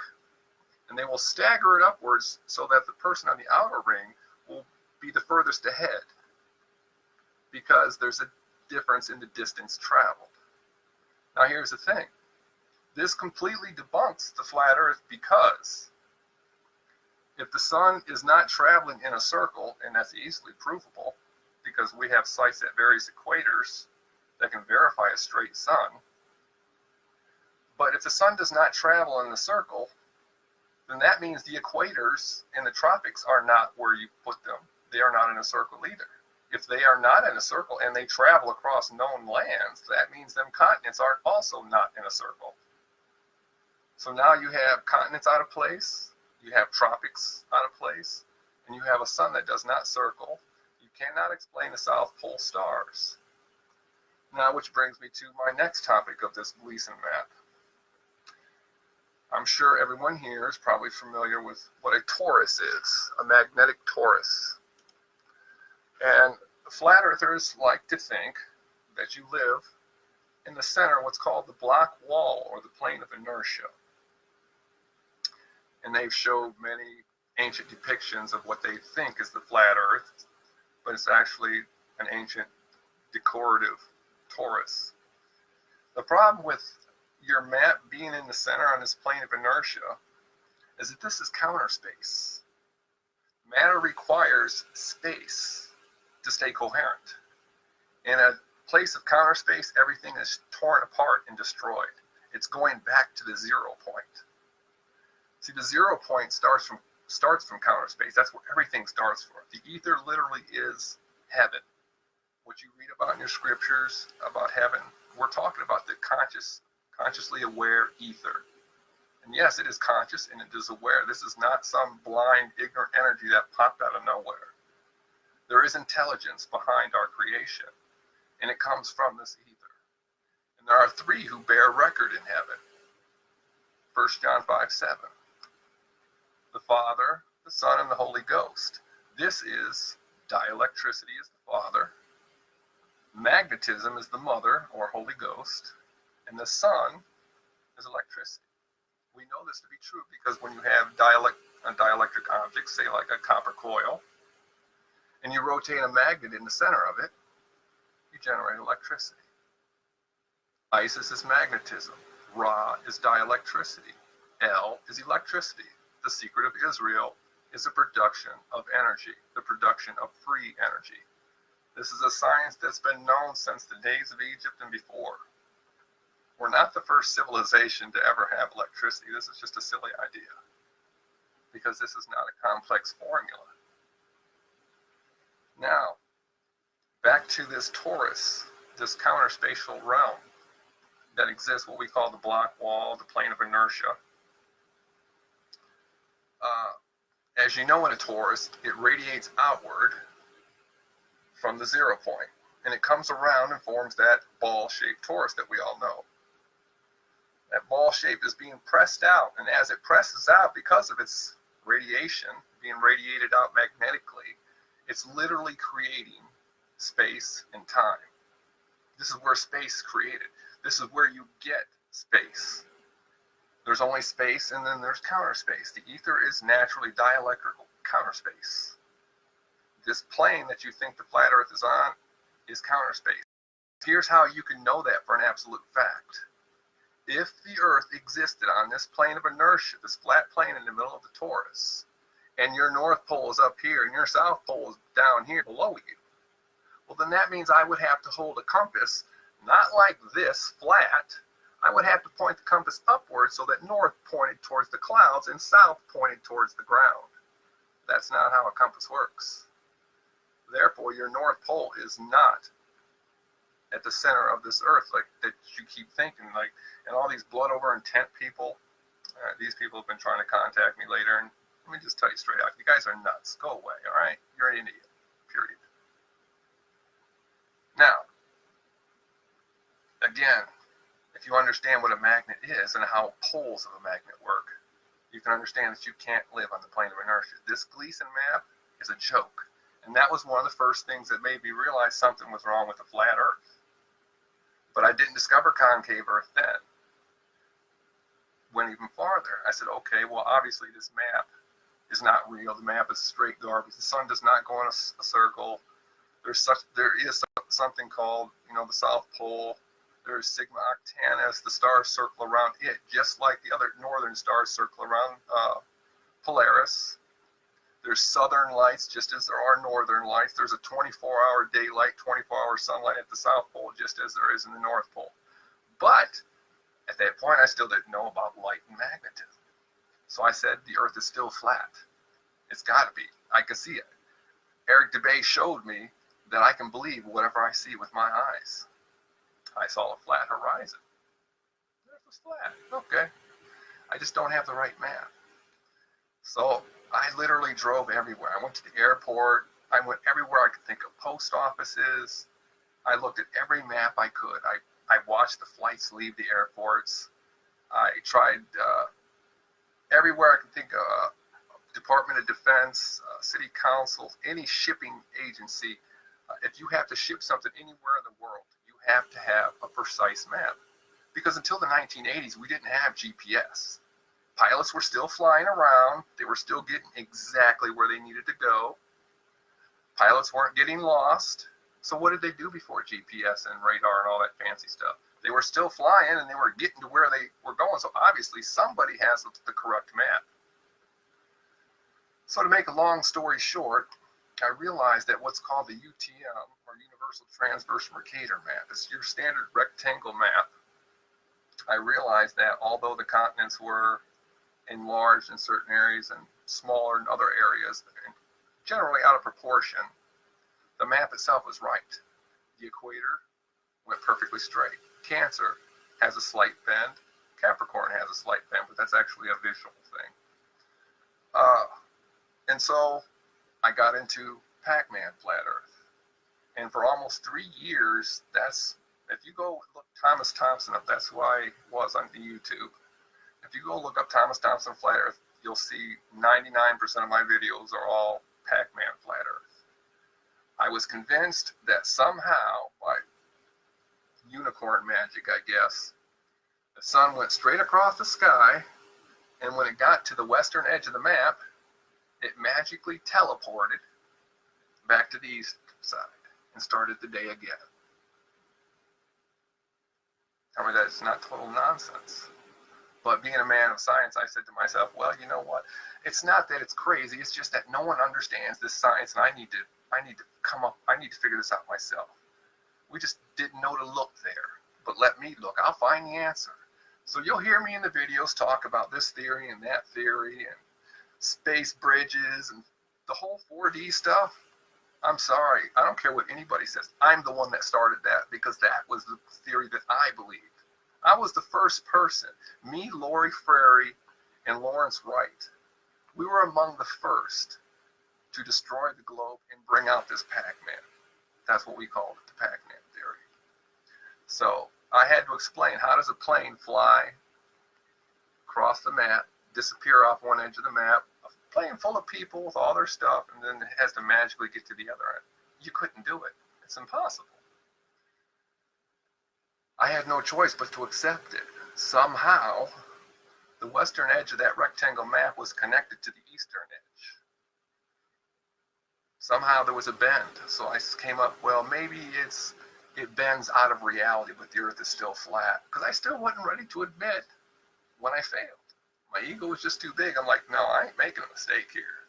And they will stagger it upwards so that the person on the outer ring will be the furthest ahead, because there's a difference in the distance traveled. Now here's the thing. This completely debunks the flat earth, because if the sun is not traveling in a circle, and that's easily provable, because we have sites at various equators that can verify a straight sun. But if the sun does not travel in the circle, then that means the equators and the tropics are not where you put them. They are not in a circle either. If they are not in a circle and they travel across known lands, that means them continents are also not in a circle. So now you have continents out of place, you have tropics out of place, and you have a sun that does not circle. You cannot explain the South Pole stars. Now, which brings me to my next topic of this Gleason map. I'm sure everyone here is probably familiar with what a torus is, a magnetic torus. And flat earthers like to think that you live in the center of what's called the black wall, or the plane of inertia. And they've showed many ancient depictions of what they think is the flat earth, but it's actually an ancient decorative torus. The problem with your map being in the center on this plane of inertia is that this is counter space. Matter requires space to stay coherent. In a place of counter space, everything is torn apart and destroyed. It's going back to the 0 point. See, the 0 point starts from counter space. That's where everything starts from. The ether literally is heaven. What you read about in your scriptures about heaven, we're talking about the consciously aware ether. And yes, it is conscious and it is aware. This is not some blind, ignorant energy that popped out of nowhere. There is intelligence behind our creation, and it comes from this ether. And there are three who bear record in heaven. 1 John 5:7. The Father, the Son, and the Holy Ghost. This is dielectricity is the Father. Magnetism is the Mother, or Holy Ghost. And the Son is electricity. We know this to be true because when you have a dielectric object, say like a copper coil, and you rotate a magnet in the center of it, you generate electricity. Isis is magnetism. Ra is dielectricity. El is electricity. The secret of Israel is the production of energy, the production of free energy. This is a science that's been known since the days of Egypt and before. We're not the first civilization to ever have electricity. This is just a silly idea because this is not a complex formula. Now, back to this torus, this counterspatial realm that exists, what we call the block wall, the plane of inertia. As you know, in a torus, it radiates outward from the 0 point, and it comes around and forms that ball-shaped torus that we all know. That ball shape is being pressed out, and as it presses out, because of its radiation, being radiated out magnetically, it's literally creating space and time. This is where space is created. This is where you get space. There's only space, and then there's counter space. The ether is naturally dielectrical counter space. This plane that you think the flat Earth is on is counter space. Here's how you can know that for an absolute fact. If the Earth existed on this plane of inertia, this flat plane in the middle of the torus, and your North Pole is up here and your South Pole is down here below you, well, then that means I would have to hold a compass not like this, flat. I would have to point the compass upward so that north pointed towards the clouds and south pointed towards the ground. That's not how a compass works. Therefore, your North Pole is not at the center of this earth like that you keep thinking. Like, and all these blood over intent people, these people have been trying to contact me later, and let me just tell you straight out, you guys are nuts. Go away, all right? You're an idiot, period. Now, again, if you understand what a magnet is and how poles of a magnet work, you can understand that you can't live on the plane of inertia. This Gleason map is a joke. And that was one of the first things that made me realize something was wrong with the flat Earth. But I didn't discover concave Earth then. Went even farther. I said, okay, well, obviously this map is not real. The map is straight garbage. The sun does not go in a circle. There is something called, the South Pole. There's Sigma Octantis. The stars circle around it, just like the other northern stars circle around Polaris. There's southern lights, just as there are northern lights. There's a 24-hour daylight, 24-hour sunlight at the South Pole, just as there is in the North Pole. But at that point, I still didn't know about light and magnetism. So I said, the Earth is still flat. It's got to be. I can see it. Eric DeBay showed me that I can believe whatever I see with my eyes. I saw a flat horizon. The Earth was flat. Okay. I just don't have the right map. So I literally drove everywhere. I went to the airport. I went everywhere I could think of. Post offices. I looked at every map I could. I watched the flights leave the airports. I tried everywhere I could think of. Department of Defense, City Council, any shipping agency. If you have to ship something anywhere in the world, you have to have a precise map. Because until the 1980s, we didn't have GPS. Pilots were still flying around. They were still getting exactly where they needed to go. Pilots weren't getting lost. So what did they do before GPS and radar and all that fancy stuff? They were still flying and they were getting to where they were going. So obviously somebody has the correct map. So to make a long story short, I realized that what's called the UTM, or Universal Transverse Mercator map, is your standard rectangle map. I realized that although the continents were enlarged in certain areas and smaller in other areas, generally out of proportion, the map itself was right. The equator went perfectly straight. Cancer has a slight bend. Capricorn has a slight bend, but that's actually a visual thing. And so I got into Pac-Man Flat Earth. And for almost 3 years, if you go look Thomas Thompson up, that's who I was on the YouTube. If you go look up Thomas Thompson Flat Earth, you'll see 99% of my videos are all Pac-Man Flat Earth. I was convinced that somehow, by unicorn magic, I guess, the sun went straight across the sky, and when it got to the western edge of the map, it magically teleported back to the east side and started the day again. Tell me that it's not total nonsense. But being a man of science, I said to myself, well, you know what? It's not that it's crazy. It's just that no one understands this science, and I need to figure this out myself. We just didn't know to look there. But let me look. I'll find the answer. So you'll hear me in the videos talk about this theory and that theory and space bridges and the whole 4D stuff. I'm sorry. I don't care what anybody says. I'm the one that started that because that was the theory that I believed. I was the first person. Me, Lori Frary, and Lawrence Wright. We were among the first to destroy the globe and bring out this Pac-Man. That's what we called it, the Pac-Man theory. So I had to explain, how does a plane fly across the map, disappear off one edge of the map, a plane full of people with all their stuff, and then it has to magically get to the other end? You couldn't do it. It's impossible. I had no choice but to accept it. Somehow, the western edge of that rectangle map was connected to the eastern edge. Somehow there was a bend, so I came up, well, maybe it bends out of reality, but the earth is still flat. Because I still wasn't ready to admit when I failed. My ego was just too big. I'm like, no, I ain't making a mistake here.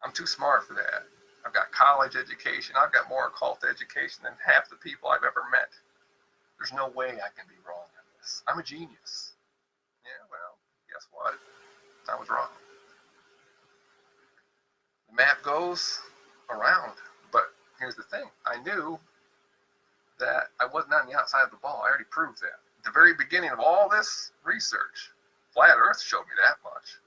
I'm too smart for that. I've got college education. I've got more occult education than half the people I've ever met. There's no way I can be wrong on this. I'm a genius. Yeah, well, guess what? I was wrong. The map goes around, but here's the thing. I knew that I wasn't on the outside of the ball. I already proved that. At the very beginning of all this research, Flat Earth showed me that much.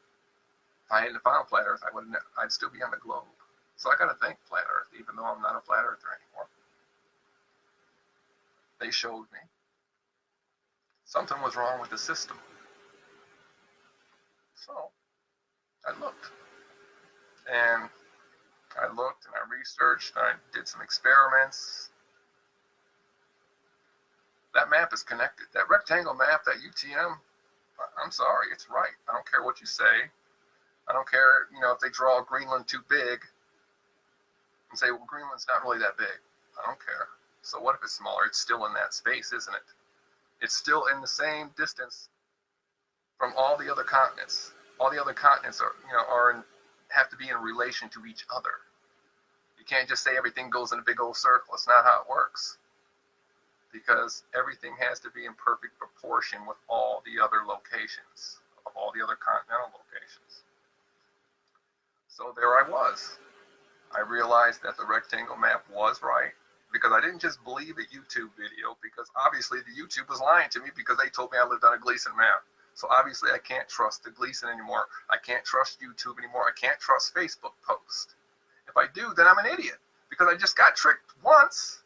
If I hadn't found Flat Earth, I'd still be on the globe. So I got to thank Flat Earth, even though I'm not a Flat Earther anymore. They showed me something was wrong with the system. So I looked. And I looked and I researched and I did some experiments. That map is connected. That rectangle map, that UTM, I'm sorry, it's right. I don't care what you say. I don't care, if they draw Greenland too big and say, well, Greenland's not really that big. I don't care. So what if it's smaller? It's still in that space, isn't it? It's still in the same distance from all the other continents. All the other continents have to be in relation to each other. You can't just say everything goes in a big old circle. It's not how it works. Because everything has to be in perfect proportion with all the other locations, of all the other continental locations. So there I was. I realized that the rectangle map was right, because I didn't just believe a YouTube video, because obviously the YouTube was lying to me because they told me I lived on a Gleason map. So obviously I can't trust the Gleason anymore. I can't trust YouTube anymore. I can't trust Facebook posts. If I do, then I'm an idiot, because I just got tricked once.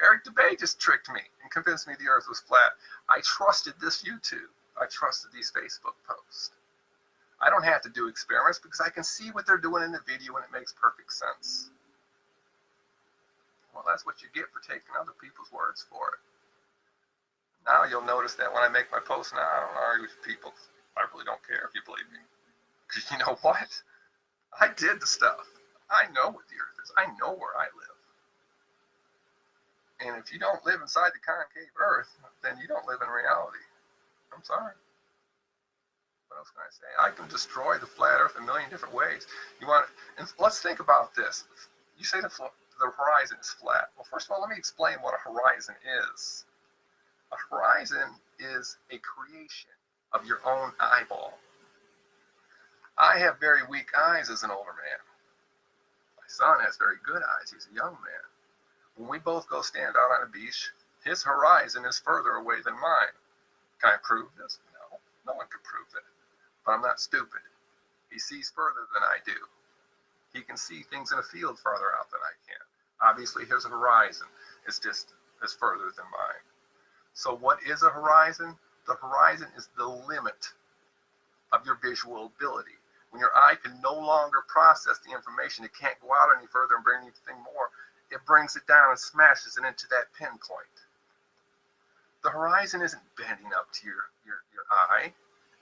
Eric DeBay just tricked me and convinced me the earth was flat. I trusted this YouTube. I trusted these Facebook posts. I don't have to do experiments because I can see what they're doing in the video and it makes perfect sense. Well, that's what you get for taking other people's words for it. Now you'll notice that when I make my posts now, I don't argue with people. I really don't care if you believe me. Because you know what? I did the stuff. I know what the earth is. I know where I live. And if you don't live inside the concave Earth, then you don't live in reality. I'm sorry. What else can I say? I can destroy the flat Earth a million different ways. You want, and let's think about this. You say the horizon is flat. Well, first of all, let me explain what a horizon is. A horizon is a creation of your own eyeball. I have very weak eyes as an older man. My son has very good eyes. He's a young man. When we both go stand out on a beach, his horizon is further away than mine. Can I prove this? No. No one can prove that. But I'm not stupid. He sees further than I do. He can see things in a field farther out than I can. Obviously, his horizon is just as further than mine. So what is a horizon? The horizon is the limit of your visual ability. When your eye can no longer process the information, it can't go out any further and bring anything more, it brings it down and smashes it into that pinpoint. The horizon isn't bending up to your eye.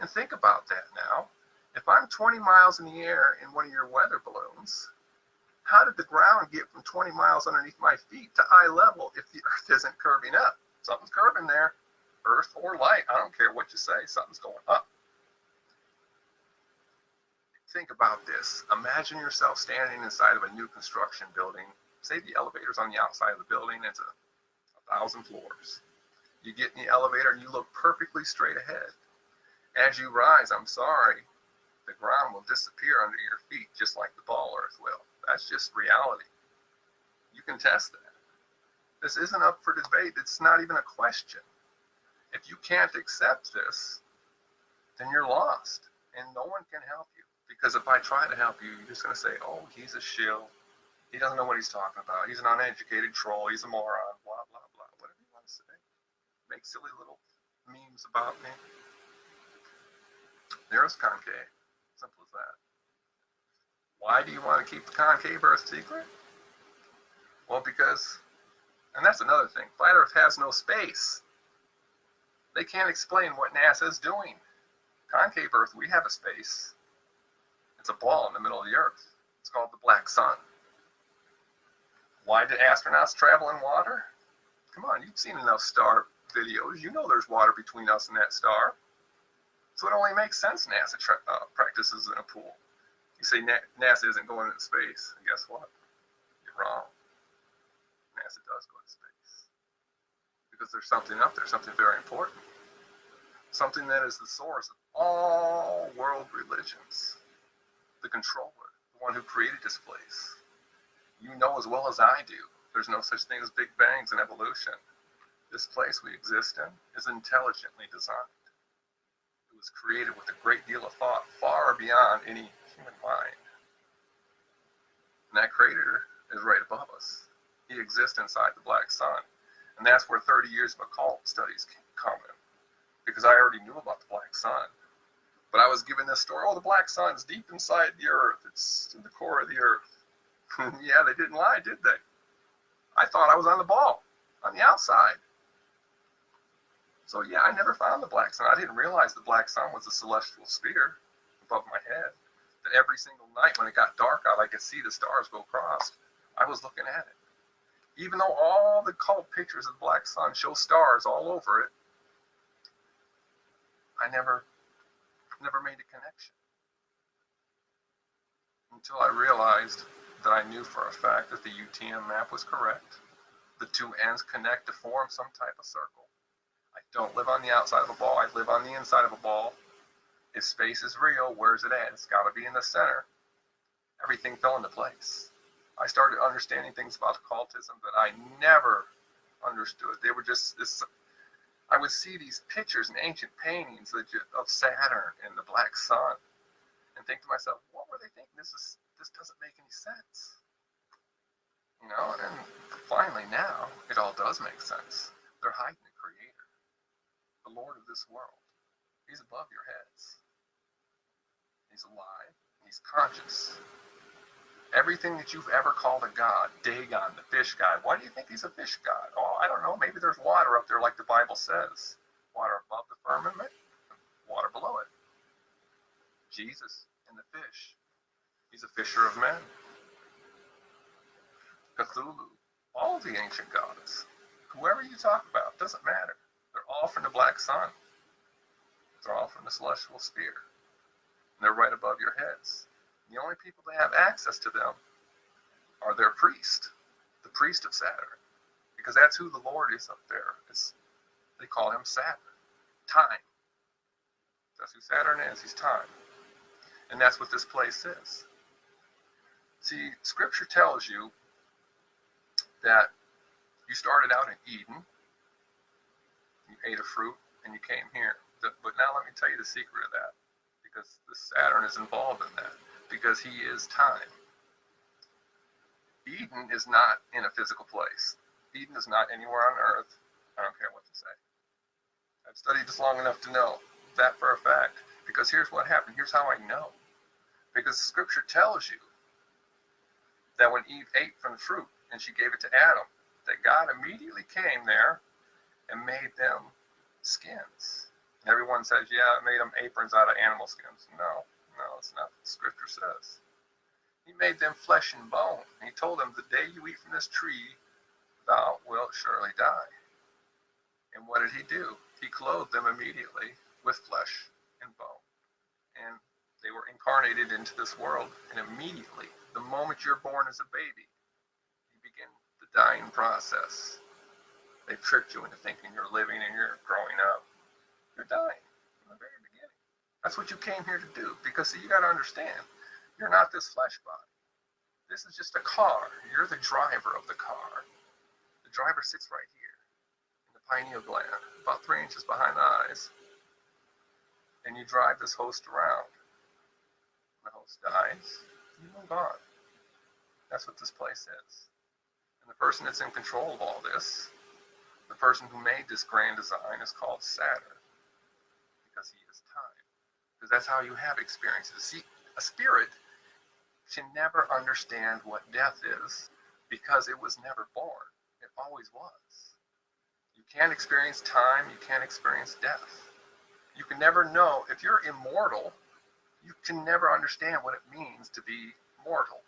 And think about that now. If I'm 20 miles in the air in one of your weather balloons, how did the ground get from 20 miles underneath my feet to eye level if the Earth isn't curving up? Something's curving there. Earth or light, I don't care what you say, something's going up. Think about this. Imagine yourself standing inside of a new construction building. Say the elevator's on the outside of the building, it's 1,000 floors. You get in the elevator and you look perfectly straight ahead. As you rise, I'm sorry, the ground will disappear under your feet just like the ball Earth will. That's just reality. You can test that. This isn't up for debate. It's not even a question. If you can't accept this, then you're lost and no one can help you. Because if I try to help you, you're just going to say, oh, he's a shill. He doesn't know what he's talking about. He's an uneducated troll. He's a moron, blah, blah, blah. Whatever you want to say. Make silly little memes about me. There's concave. Simple as that. Why do you want to keep the concave Earth secret? Well, because, and that's another thing, flat Earth has no space. They can't explain what NASA is doing. Concave Earth, we have a space. It's a ball in the middle of the Earth. It's called the black sun. Why did astronauts travel in water? Come on, you've seen enough star videos. You know there's water between us and that star. So it only makes sense NASA practices in a pool. You say NASA isn't going into space, and guess what? You're wrong. NASA does go to space. Because there's something up there, something very important. Something that is the source of all world religions. The controller, the one who created this place. You know as well as I do, there's no such thing as big bangs in evolution. This place we exist in is intelligently designed. It was created with a great deal of thought, far beyond any human mind. And that creator is right above us. He exists inside the black sun. And that's where 30 years of occult studies come in. Because I already knew about the black sun. But I was given this story, oh, the black sun's deep inside the Earth. It's in the core of the Earth. Yeah, they didn't lie, did they? I thought I was on the ball, on the outside. So yeah, I never found the black sun. I didn't realize the black sun was a celestial sphere above my head. That every single night when it got dark out, I could see the stars go across. I was looking at it. Even though all the cult pictures of the black sun show stars all over it, I never made a connection. Until I realized that I knew for a fact that the UTM map was correct. The two ends connect to form some type of circle. I don't live on the outside of a ball, I live on the inside of a ball. If space is real, where's it at? It's gotta be in the center. Everything fell into place. I started understanding things about occultism that I never understood. They were just this. I would see these pictures and ancient paintings of Saturn and the black sun and think to myself, what were they thinking? This doesn't make any sense. You know, and finally now, it all does make sense. They're hiding the Creator, the Lord of this world. He's above your heads. He's alive. He's conscious. Everything that you've ever called a god, Dagon, the fish god, why do you think he's a fish god? Oh, I don't know, maybe there's water up there like the Bible says. Water above the firmament, water below it. Jesus and the fish. He's a fisher of men. Cthulhu, all the ancient gods. whoever you talk about, doesn't matter. They're all from the black sun. They're all from the celestial sphere. And they're right above your heads. The only people that have access to them are their priest, the priest of Saturn, because that's who the Lord is up there. They call him Saturn, time. That's who Saturn is. He's time. And that's what this place is. See, Scripture tells you that you started out in Eden, you ate a fruit, and you came here. But now let me tell you the secret of that, because this Saturn is involved in that, because he is time. Eden is not in a physical place. Eden is not anywhere on earth. I don't care what you say. I've studied this long enough to know that for a fact, because here's what happened. Here's how I know. Because Scripture tells you that when Eve ate from the fruit and she gave it to Adam, that God immediately came there and made them skins. And everyone says, yeah, it made them aprons out of animal skins. No, it's not what Scripture says. He made them flesh and bone. And he told them, the day you eat from this tree, thou wilt surely die. And what did he do? He clothed them immediately with flesh and bone. And they were incarnated into this world. And immediately, the moment you're born as a baby, you begin the dying process. They've tricked you into thinking you're living and you're growing up. You're dying from the very beginning. That's what you came here to do. Because see, you got to understand, you're not this flesh body. This is just a car. You're the driver of the car. The driver sits right here in the pineal gland, about 3 inches behind the eyes. And you drive this host around. When the host dies, you move on. That's what this place is. And the person that's in control of all this, the person who made this grand design, is called Saturn. Because he is time. Because that's how you have experiences. See, a spirit can never understand what death is because it was never born. It always was. You can't experience time, you can't experience death. You can never know, if you're immortal, you can never understand what it means to be mortal,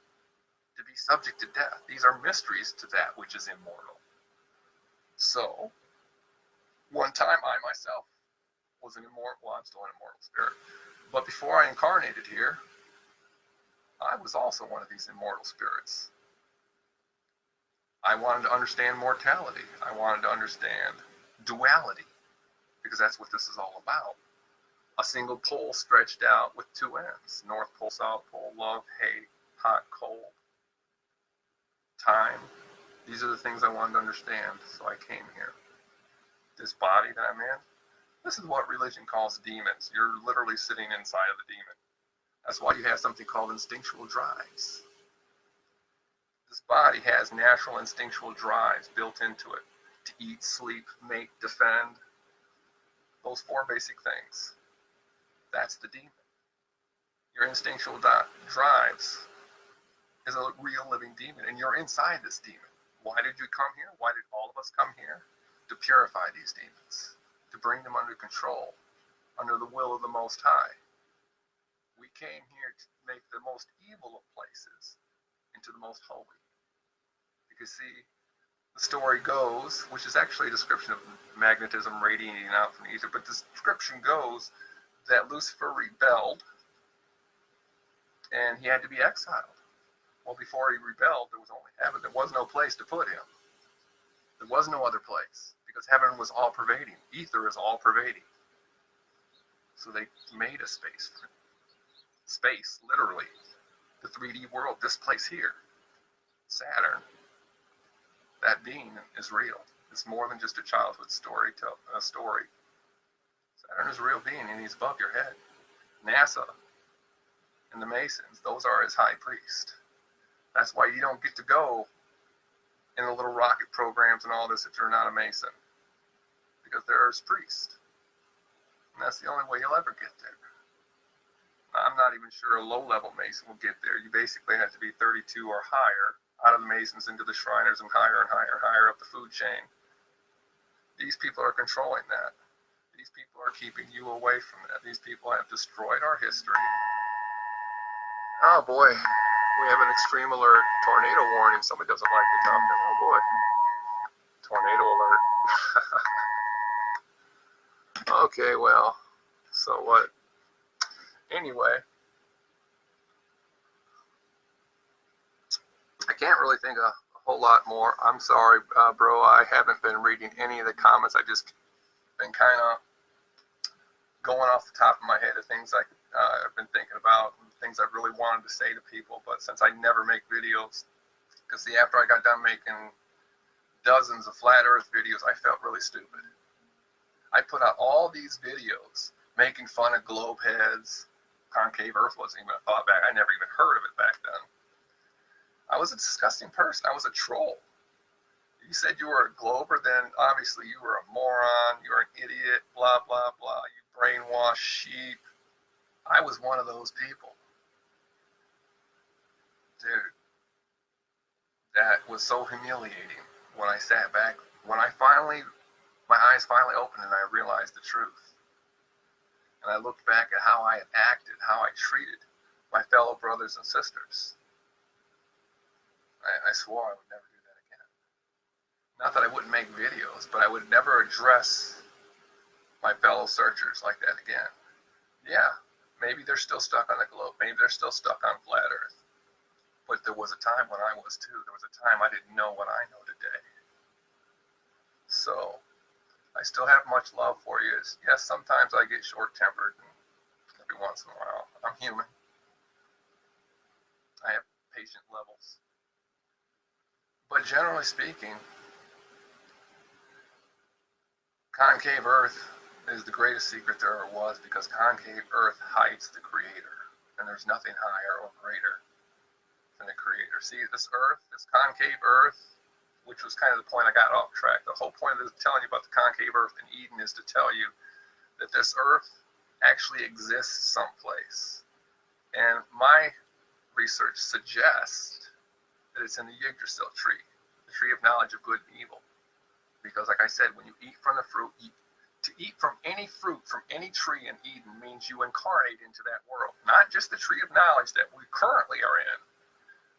to be subject to death. These are mysteries to that which is immortal. So, one time I myself was an immortal, well, I'm still an immortal spirit, but before I incarnated here, I was also one of these immortal spirits. I wanted to understand mortality. I wanted to understand duality, because that's what this is all about. A single pole stretched out with two ends. North pole, south pole, love, hate, hot, cold, time. These are the things I wanted to understand, so I came here. This body that I'm in, this is what religion calls demons. You're literally sitting inside of the demon. That's why you have something called instinctual drives. This body has natural instinctual drives built into it to eat, sleep, mate, defend. Those four basic things. That's the demon. Your instinctual drives is a real living demon, and you're inside this demon. Why did you come here? Why did all of us come here? To purify these demons, to bring them under control, under the will of the Most High. We came here to make the most evil of places into the most holy. Because see, the story goes, which is actually a description of magnetism radiating out from the ether, but the description goes that Lucifer rebelled and he had to be exiled. Well, before he rebelled, there was only heaven. There was no place to put him. There was no other place, because heaven was all-pervading. Ether is all-pervading. So they made a space for him. Space, literally. The 3D world, this place here. Saturn. That being is real. It's more than just a childhood story. Saturn is a real being, and he's above your head. NASA and the Masons, those are his high priest. That's why you don't get to go in the little rocket programs and all this if you're not a Mason. Because they're his priest. And that's the only way you'll ever get there. I'm not even sure a low-level Mason will get there. You basically have to be 32 or higher, out of the Masons into the Shriners, and higher and higher and higher up the food chain. These people are controlling that. These people are keeping you away from that. These people have destroyed our history. Oh boy, we have an extreme alert tornado warning. Somebody doesn't like me talking. Oh boy. Tornado alert. Okay, well, so what? Anyway, I can't really think a whole lot more. I'm sorry, bro. I haven't been reading any of the comments. I just been kind of going off the top of my head of things I've been thinking about, and things I really wanted to say to people. But since I never make videos, because after I got done making dozens of flat Earth videos, I felt really stupid. I put out all these videos making fun of globe heads. Concave Earth wasn't even a thought back. I never even heard of it back then. I was a disgusting person. I was a troll. You said you were a glober, then obviously you were a moron, you were an idiot, blah, blah, blah. You brainwashed sheep. I was one of those people. Dude, that was so humiliating when I sat back, when my eyes finally opened and I realized the truth. And I looked back at how I had acted, how I treated my fellow brothers and sisters. I swore I would never do that again. Not that I wouldn't make videos, but I would never address my fellow searchers like that again. Yeah, maybe they're still stuck on the globe. Maybe they're still stuck on flat Earth. But there was a time when I was too. There was a time I didn't know what I know today. So, I still have much love for you. Yes, sometimes I get short-tempered every once in a while. I'm human. I have patient levels. But generally speaking, concave Earth is the greatest secret there ever was, because concave Earth hides the Creator. And there's nothing higher or greater than the Creator. See, this Earth, this concave Earth, which was kind of the point I got off track. The whole point of this telling you about the concave Earth in Eden is to tell you that this Earth actually exists someplace. And my research suggests that it's in the Yggdrasil tree, the tree of knowledge of good and evil. Because like I said, when you eat from the fruit, to eat from any fruit from any tree in Eden means you incarnate into that world. Not just the tree of knowledge that we currently are in.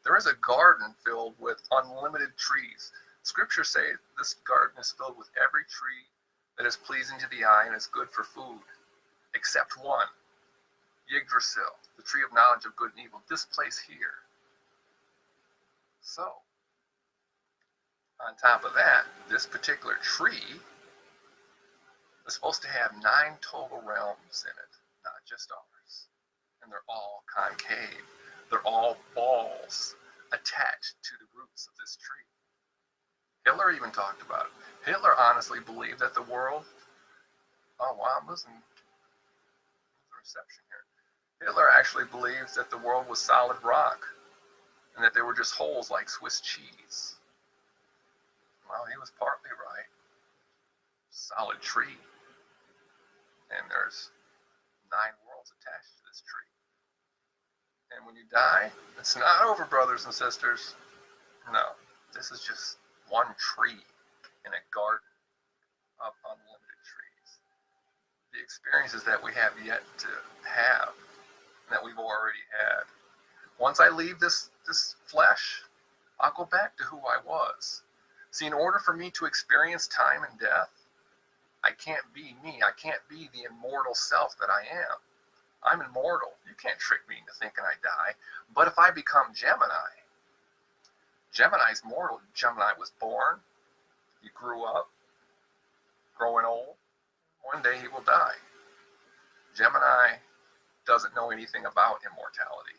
There is a garden filled with unlimited trees. Scriptures say this garden is filled with every tree that is pleasing to the eye and is good for food, except one, Yggdrasil, the tree of knowledge of good and evil, this place here. So, on top of that, this particular tree is supposed to have 9 total realms in it, not just ours. And they're all concave. They're all balls attached to the roots of this tree. Hitler even talked about it. Hitler honestly believed that the world... Oh, wow, I'm losing the reception here. Hitler actually believes that the world was solid rock, and that they were just holes like Swiss cheese. Well, he was partly right. Solid tree. And there's 9 worlds attached to this tree. And when you die, it's not over, brothers and sisters. No, this is just one tree in a garden of unlimited trees. The experiences that we have yet to have, that we've already had. Once I leave this flesh, I'll go back to who I was. See, in order for me to experience time and death, I can't be me. I can't be the immortal self that I am. I'm immortal. You can't trick me into thinking I die. But if I become Gemini, Gemini's mortal. Gemini was born. He grew up, growing old. One day he will die. Gemini doesn't know anything about immortality.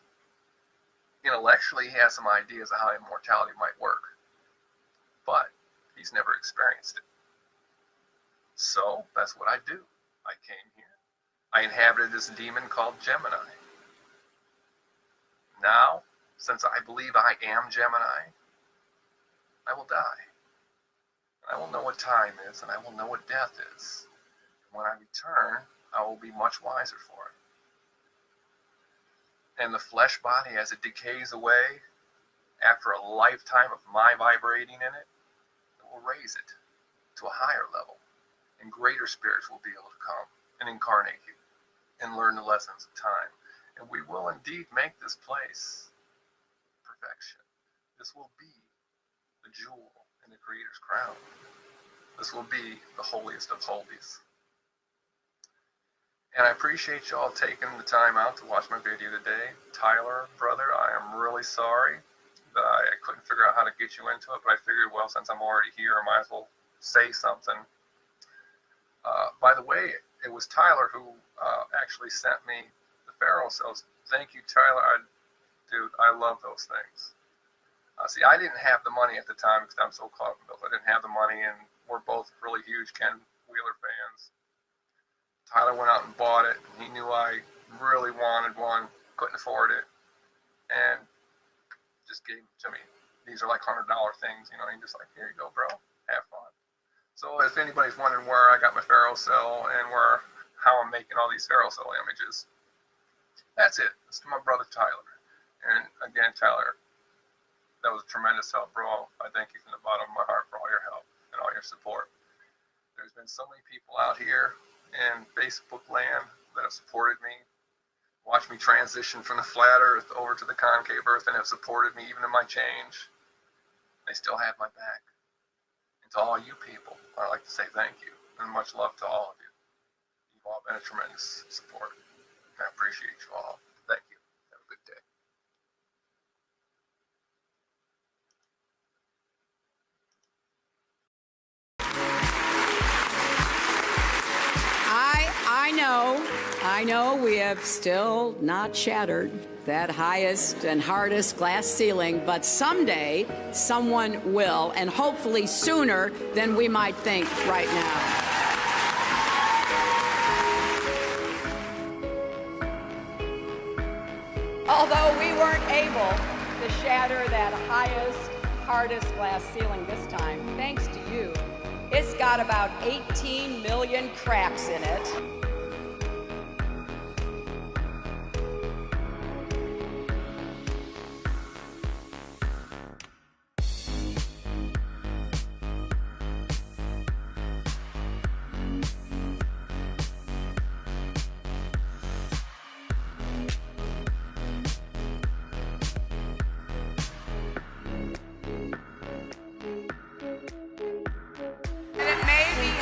Intellectually, he has some ideas of how immortality might work, but he's never experienced it. So that's what I do. I came here. I inhabited this demon called Gemini. Now, since I believe I am Gemini, I will die. I will know what time is, and I will know what death is. When I return, I will be much wiser for it. And the flesh body, as it decays away, after a lifetime of my vibrating in it, it will raise it to a higher level. And greater spirits will be able to come and incarnate you and learn the lessons of time. And we will indeed make this place perfection. This will be the jewel in in the Creator's crown. This will be the holiest of holies. And I appreciate y'all taking the time out to watch my video today. Tyler, brother, I am really sorry that I couldn't figure out how to get you into it, but I figured, well, since I'm already here, I might as well say something. By the way, it was Tyler who actually sent me the Pharaoh cells. Thank you, Tyler. Dude, I love those things. See, I didn't have the money at the time because I'm so caught up in bills. I didn't have the money, and we're both really huge Ken Wheeler fans. Tyler went out and bought it. He knew I really wanted one, couldn't afford it, and just gave it to me. These are like $100 things, you know, and just like, here you go, bro, have fun. So if anybody's wondering where I got my Pharaoh cell and how I'm making all these Pharaoh cell images, that's it. It's to my brother Tyler. And again, Tyler, that was a tremendous help, bro. I thank you from the bottom of my heart for all your help and all your support. There's been so many people out here in Facebook land that have supported me, watched me transition from the flat earth over to the concave earth, and have supported me even in my change. They still have my back. And to all you people, I'd like to say thank you and much love to all of you. You've all been a tremendous support. I appreciate you all. Thank you. Have a good day. I know we have still not shattered that highest and hardest glass ceiling, but someday someone will, and hopefully sooner than we might think right now. Although we weren't able to shatter that highest, hardest glass ceiling this time, thanks to you, it's got about 18 million cracks in it.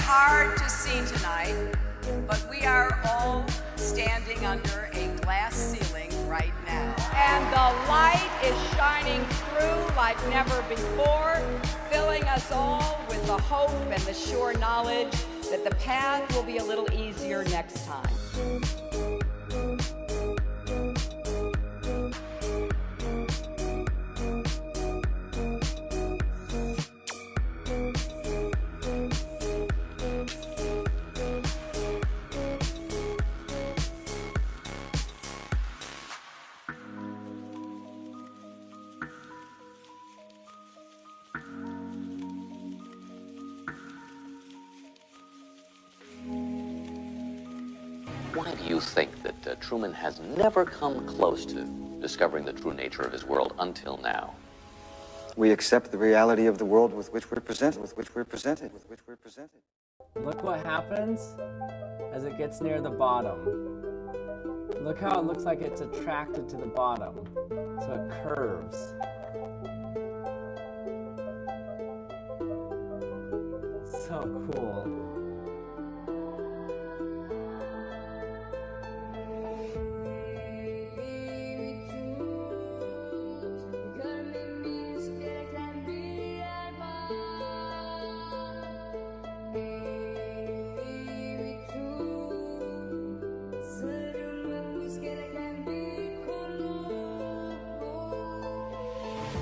Hard to see tonight, but we are all standing under a glass ceiling right now. And the light is shining through like never before, filling us all with the hope and the sure knowledge that the path will be a little easier next time. Why do you think that Truman has never come close to discovering the true nature of his world until now? We accept the reality of the world with which we're presented, Look what happens as it gets near the bottom. Look how it looks like it's attracted to the bottom, so it curves. So cool.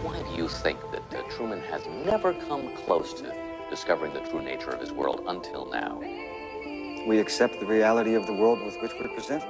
Why do you think that Truman has never come close to discovering the true nature of his world until now? We accept the reality of the world with which we're presented,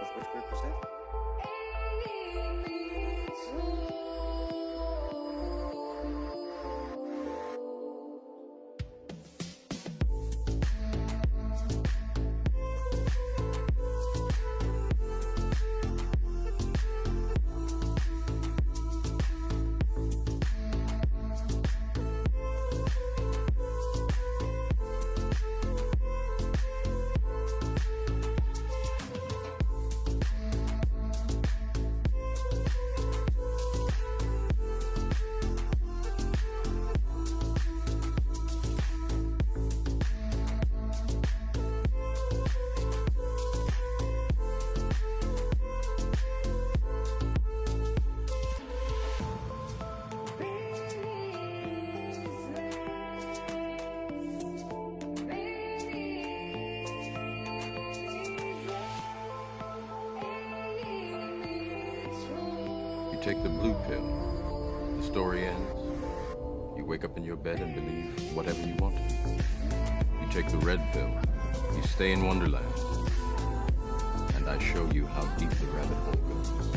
take the blue pill. The story ends. You wake up in your bed and believe whatever you want to. You take the red pill. You stay in Wonderland. And I show you how deep the rabbit hole goes.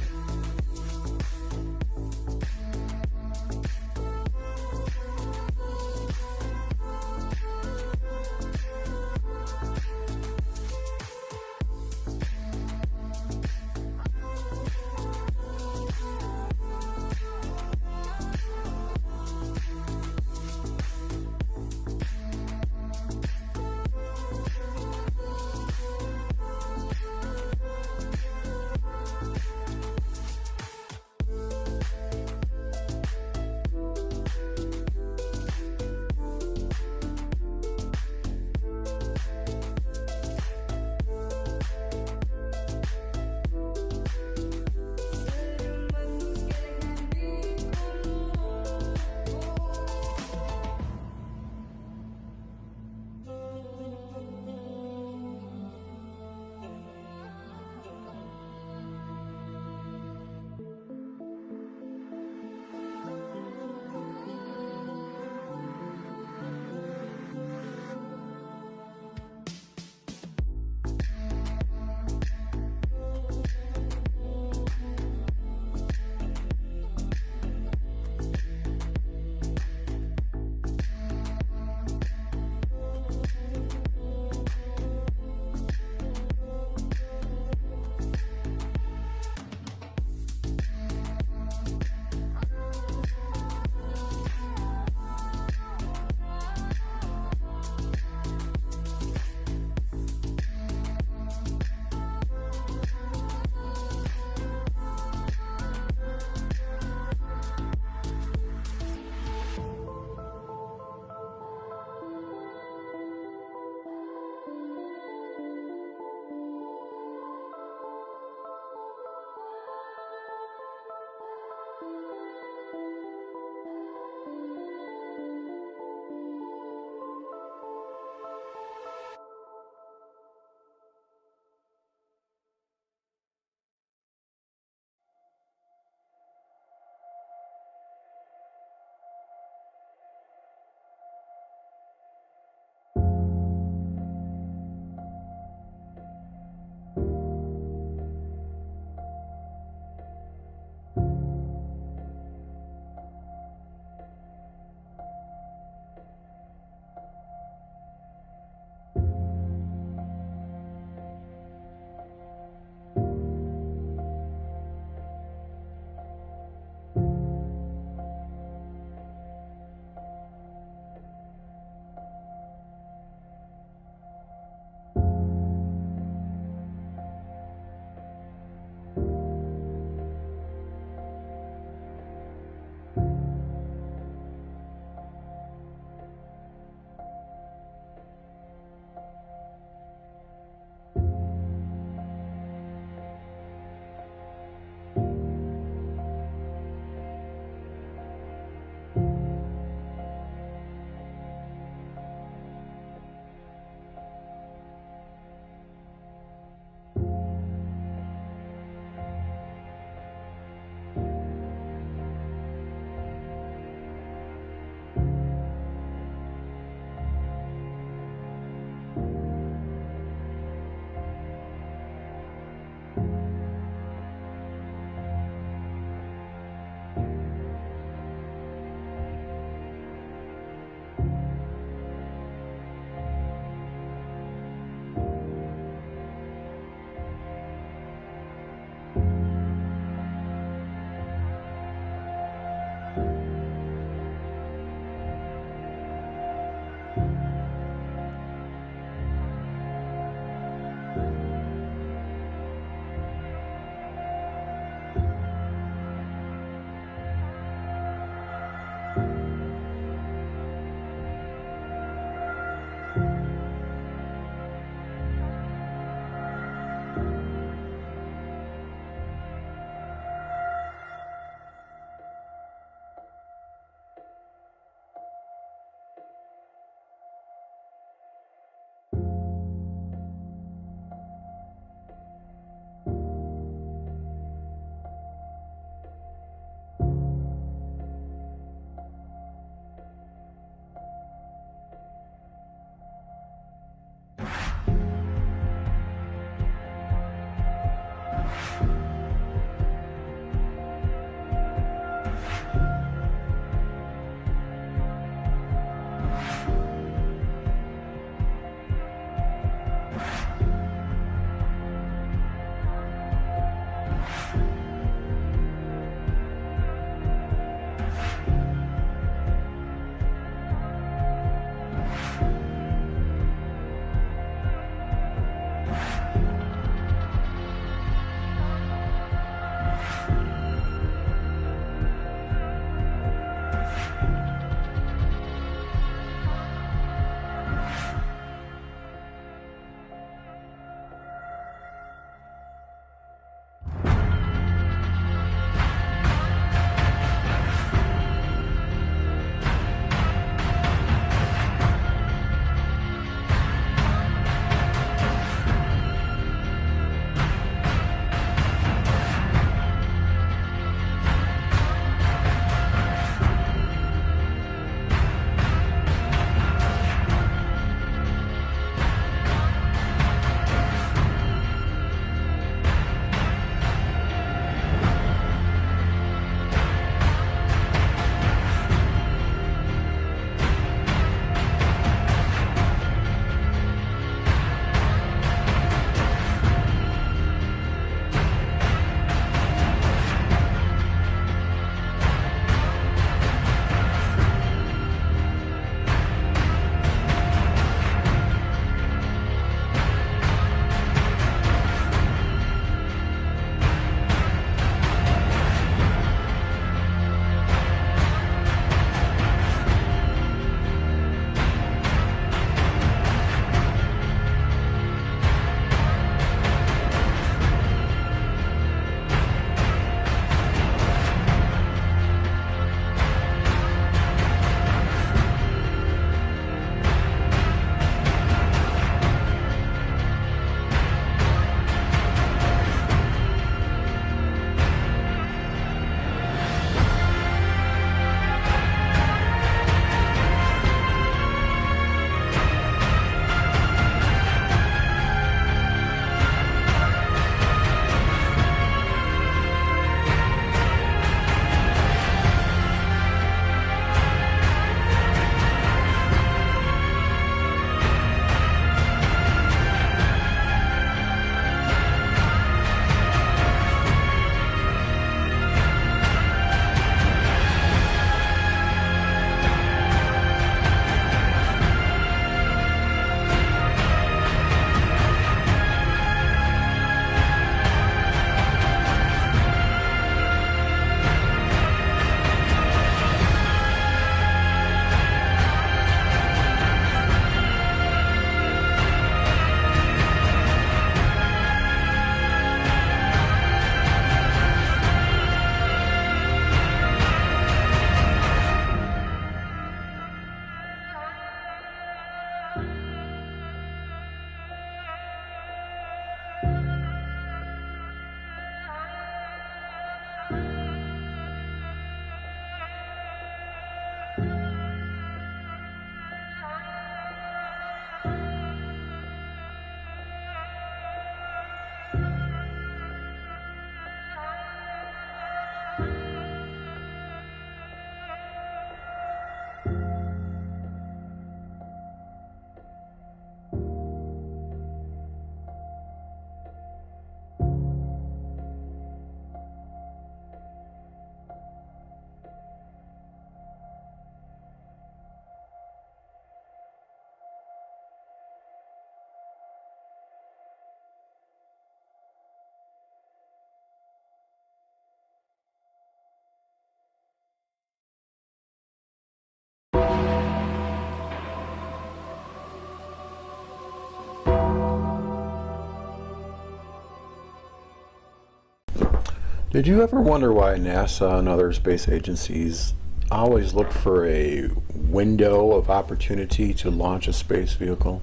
Did you ever wonder why NASA and other space agencies always look for a window of opportunity to launch a space vehicle?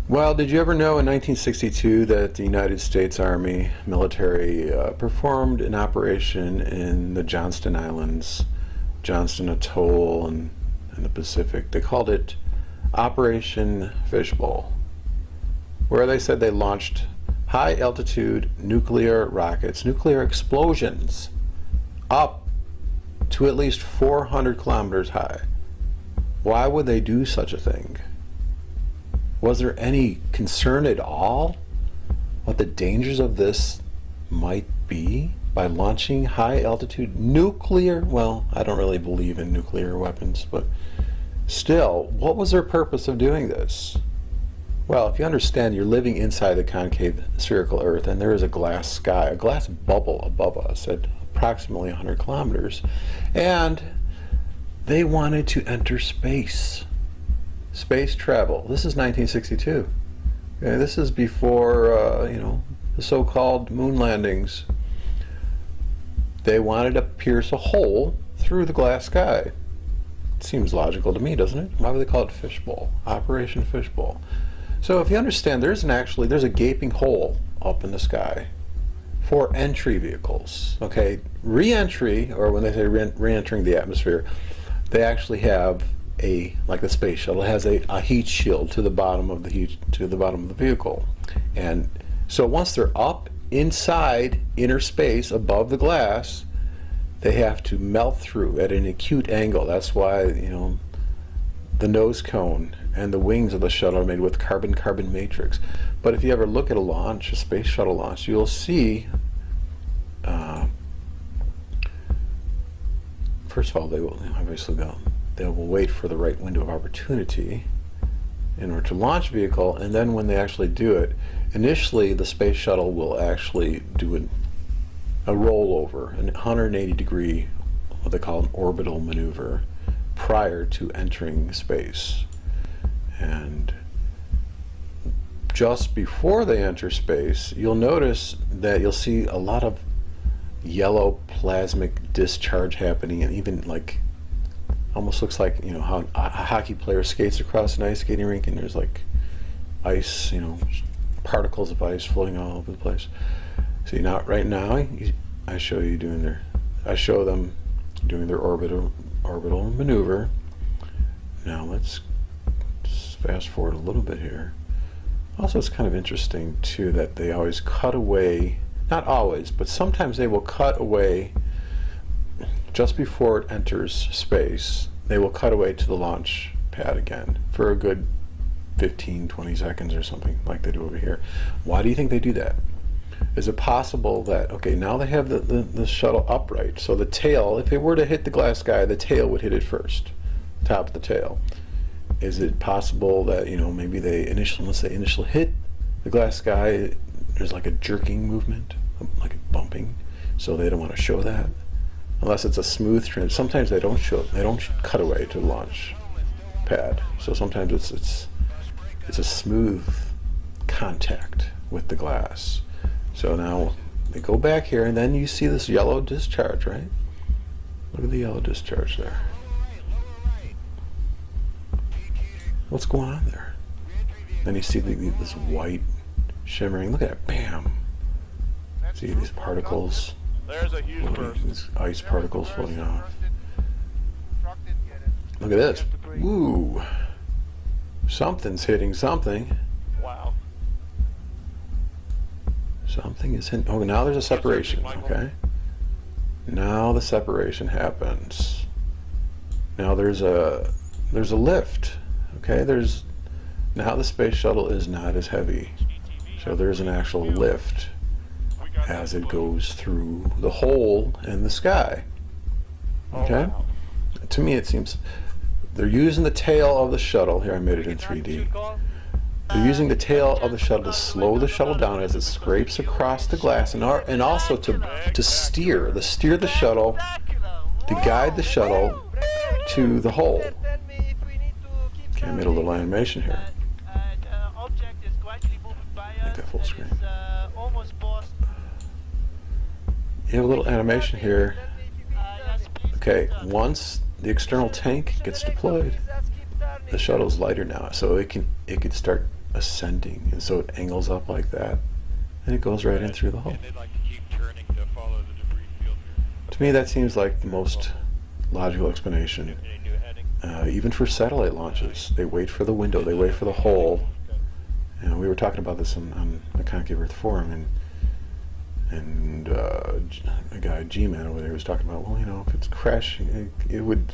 Well, did you ever know in 1962 that the United States Army military performed an operation in the Johnston Islands, Johnston Atoll, and in the Pacific? They called it Operation Fishbowl, where they said they launched high-altitude nuclear rockets, nuclear explosions, up to at least 400 kilometers high. Why would they do such a thing? Was there any concern at all what the dangers of this might be by launching high-altitude nuclear? Well, I don't really believe in nuclear weapons, but still, what was their purpose of doing this? Well, if you understand, you're living inside the concave spherical Earth, and there is a glass sky, a glass bubble above us at approximately 100 kilometers, and they wanted to enter space. Space travel. This is 1962. Okay, this is before, the so-called moon landings. They wanted to pierce a hole through the glass sky. It seems logical to me, doesn't it? Why would they call it Fishbowl? Operation Fishbowl. So if you understand, there's a gaping hole up in the sky for entry vehicles. Okay, re-entry, or when they say re-entering the atmosphere, they actually have like the space shuttle has a heat shield to the bottom of the vehicle, and so once they're up inside inner space above the glass, they have to melt through at an acute angle. That's why the nose cone and the wings of the shuttle are made with carbon matrix. But if you ever look at a space shuttle launch, you'll see, first of all, they will wait for the right window of opportunity in order to launch a vehicle, and then when they actually do it, initially the space shuttle will actually do a rollover, an 180-degree, what they call an orbital maneuver, prior to entering space. And just before they enter space, you'll notice that you'll see a lot of yellow plasmic discharge happening, and even like almost looks like how a hockey player skates across an ice skating rink and there's like ice, particles of ice floating all over the place. See, now right now I show them doing their orbital maneuver. Now let's just fast forward a little bit here. Also, it's kind of interesting too that they always cut away, not always, but sometimes they will cut away just before it enters space. They will cut away to the launch pad again for a good 15-20 seconds or something like they do over here. Why do you think they do that? Is it possible that, okay, now they have the shuttle upright, so the tail, if it were to hit the glass sky, the tail would hit it first, top of the tail. Is it possible that, maybe once they initially hit the glass sky, there's like a jerking movement, like a bumping, so they don't want to show that? Unless it's a smooth transition. Sometimes they don't cut away to the launch pad. So sometimes it's a smooth contact with the glass. So now they go back here, and then you see this yellow discharge, right? Look at the yellow discharge there. What's going on there? Then you see this white shimmering. Look at it, bam. See these particles. There's a huge burst. These ice particles floating off. Look at this. Ooh. Something's hitting something. Wow. Something is hitting. Oh, now there's a separation. Okay. Now the separation happens. Now there's a lift. Okay. Now the space shuttle is not as heavy. So there's an actual lift as it goes through the hole in the sky. Okay? To me it seems they're using the tail of the shuttle. Here, I made it in 3D. They're using the tail of the shuttle to slow the shuttle down as it scrapes across the glass, and also to steer the shuttle, to guide the shuttle to the hole. Okay, I made a little animation here. Make that full screen. You have a little animation here. Okay, once the external tank gets deployed, the shuttle's lighter now, so it can start ascending, and so it angles up like that, and it goes right in through the hole. To me, that seems like the most logical explanation. Even for satellite launches, they wait for the window, they wait for the hole. And we were talking about this on the Concave Earth Forum, and a guy, G-Man over there, was talking about, well, you know, if it's crashing, it would,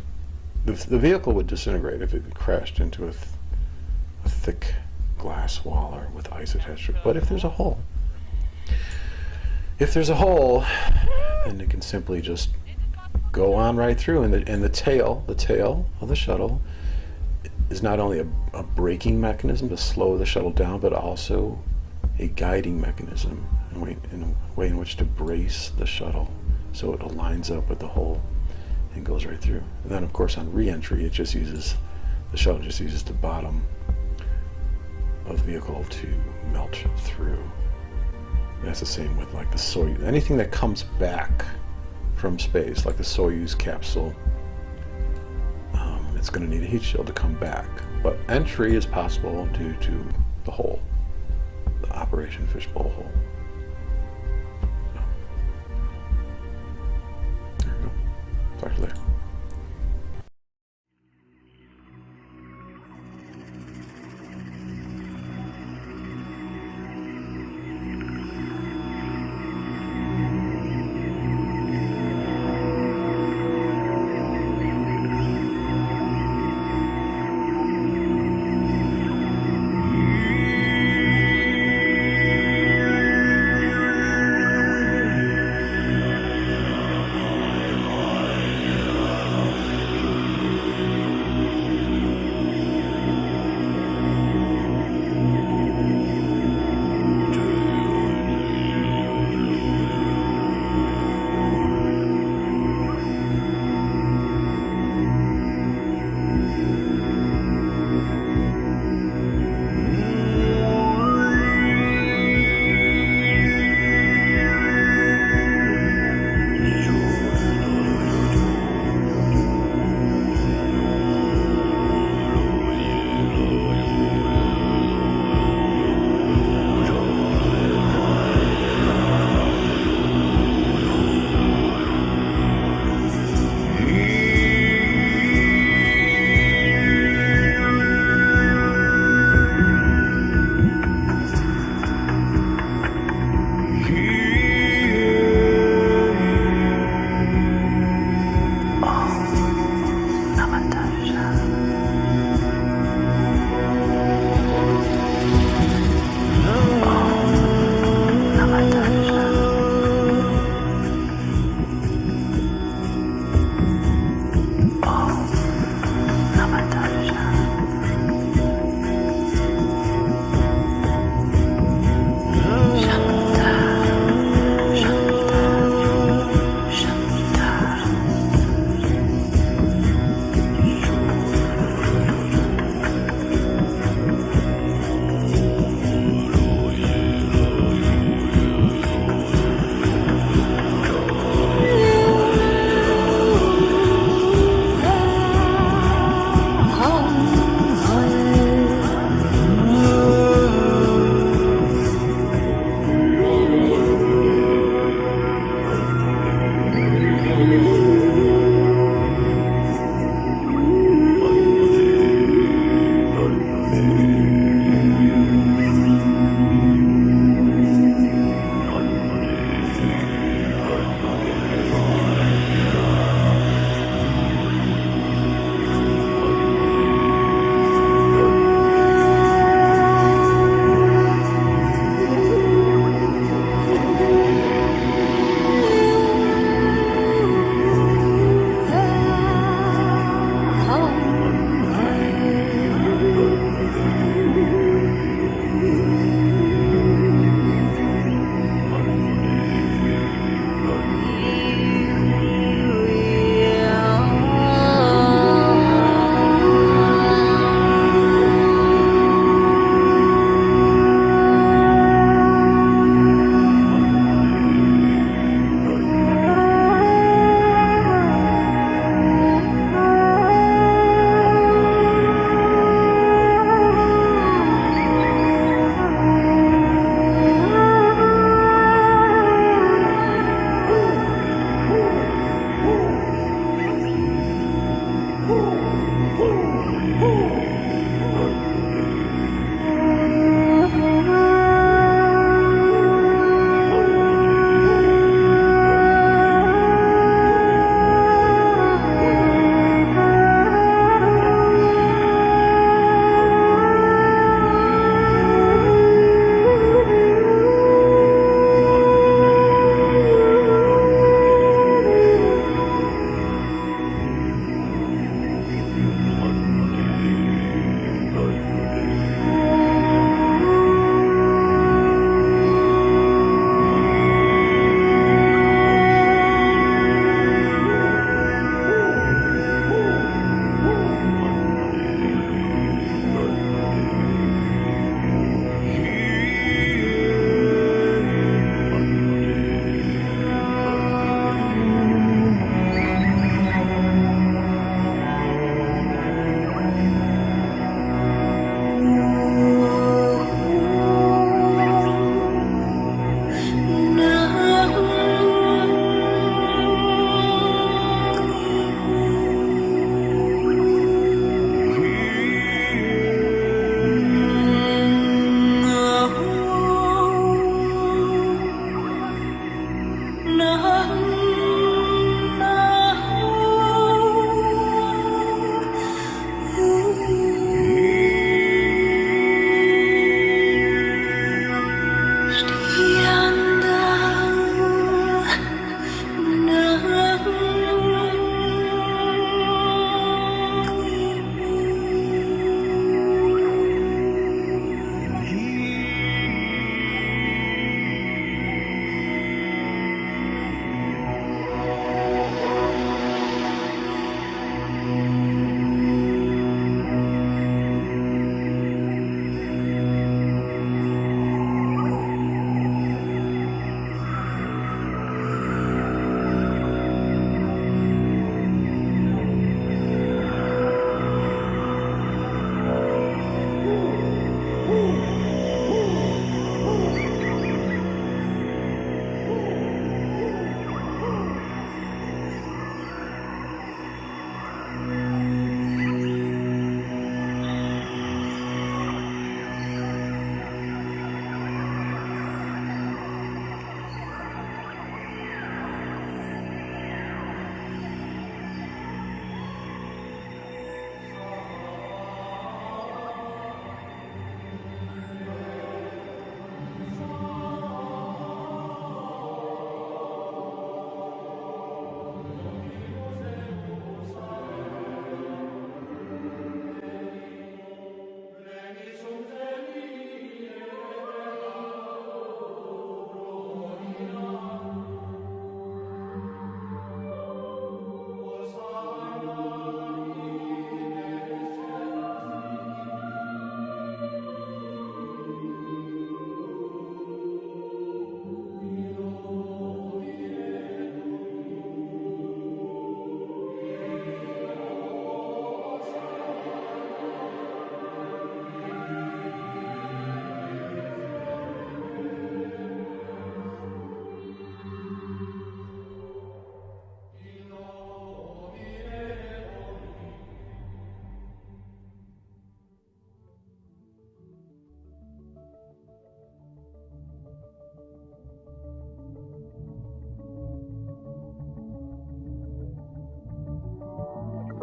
the vehicle would disintegrate if it crashed into a thick glass wall or with ice attached to it. But if there's a hole, then it can simply just go on right through, and the tail of the shuttle is not only a braking mechanism to slow the shuttle down, but also a guiding mechanism, a way in which to brace the shuttle so it aligns up with the hole and goes right through. And then, of course, on re-entry, the shuttle just uses the bottom of the vehicle to melt through. That's the same with like the Soyuz. Anything that comes back from space, like the Soyuz capsule, it's going to need a heat shield to come back. But entry is possible due to the hole, the Operation Fishbowl hole. So, there you go. Talk to you later.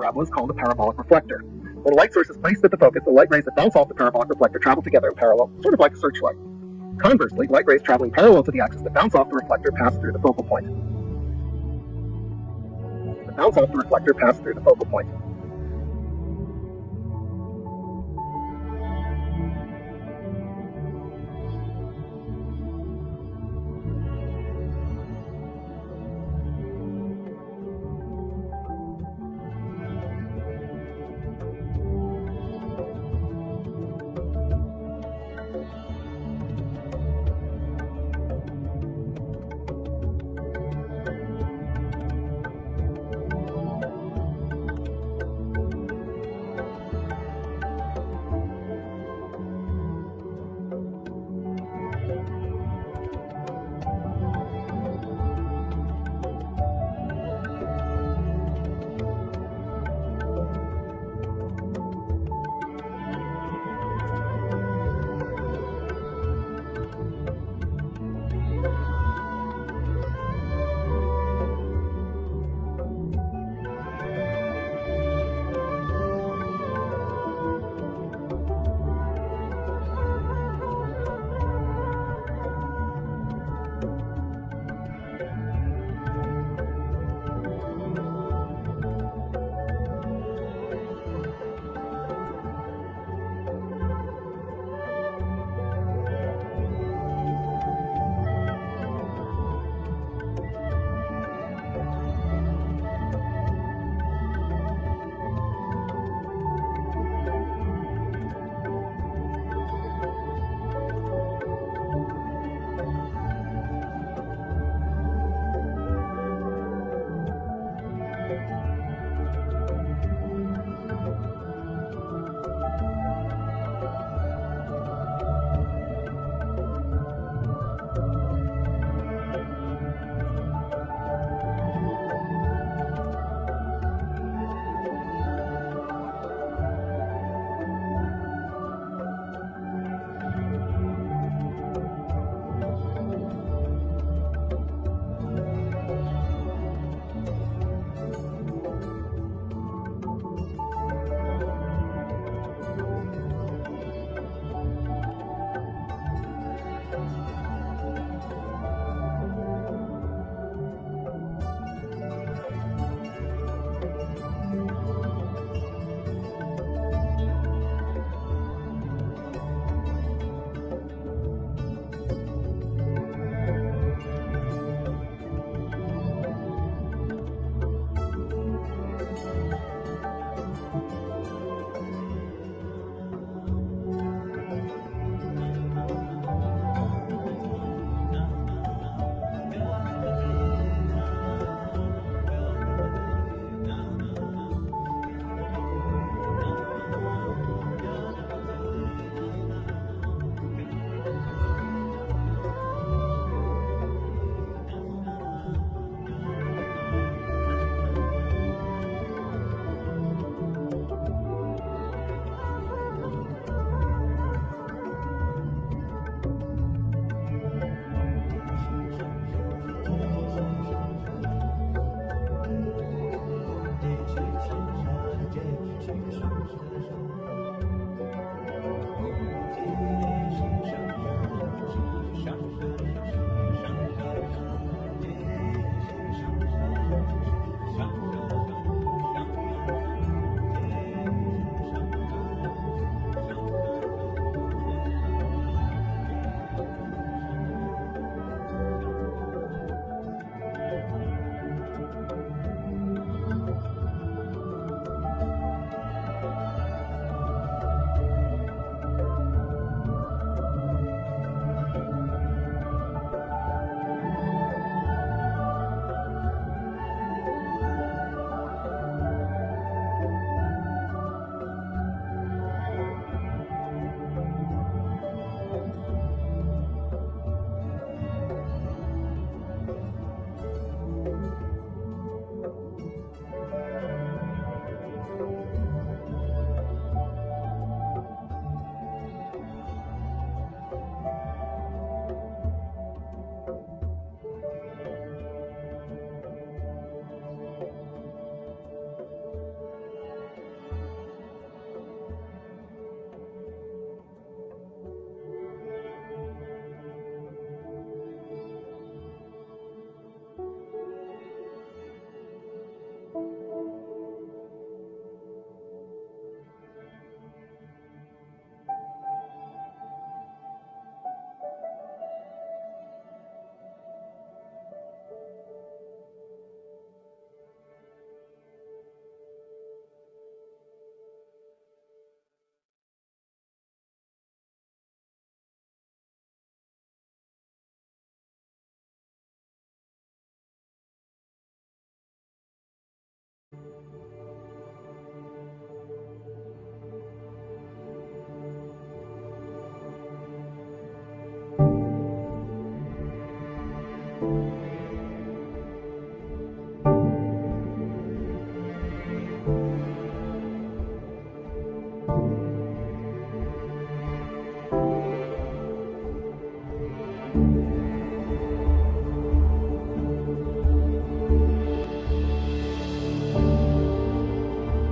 parabola is called a parabolic reflector. When a light source is placed at the focus, the light rays that bounce off the parabolic reflector travel together in parallel, sort of like a searchlight. Conversely, light rays traveling parallel to the axis that bounce off the reflector pass through the focal point. The bounce off the reflector pass through the focal point.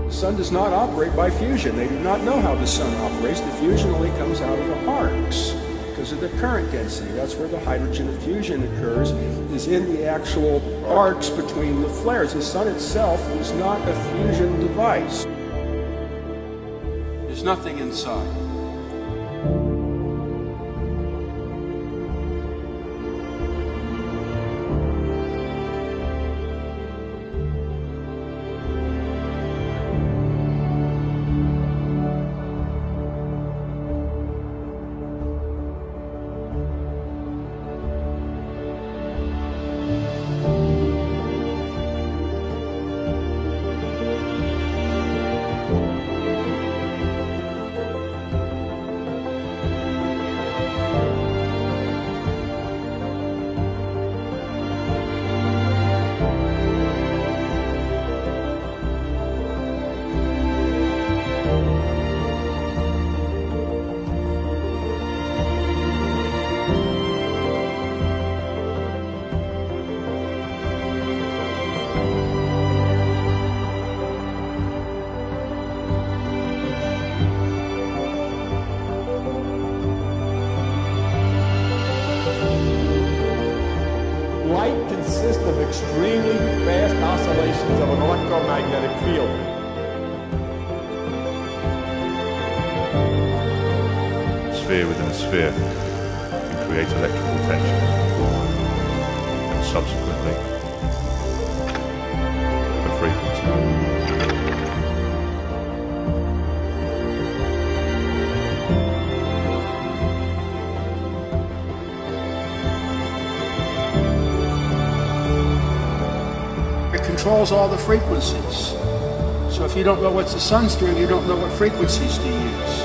The sun does not operate by fusion. They do not know how the sun operates. The fusion only comes out of the arcs because of the current density. That's where the hydrogen fusion occurs, is in the actual arcs between the flares. The sun itself is not a fusion device. There's nothing inside. Light consists of extremely fast oscillations of an electromagnetic field. Sphere within a sphere can create electrical tension, and subsequently a frequency. Controls all the frequencies. So if you don't know what the sun's doing, you don't know what frequencies to use.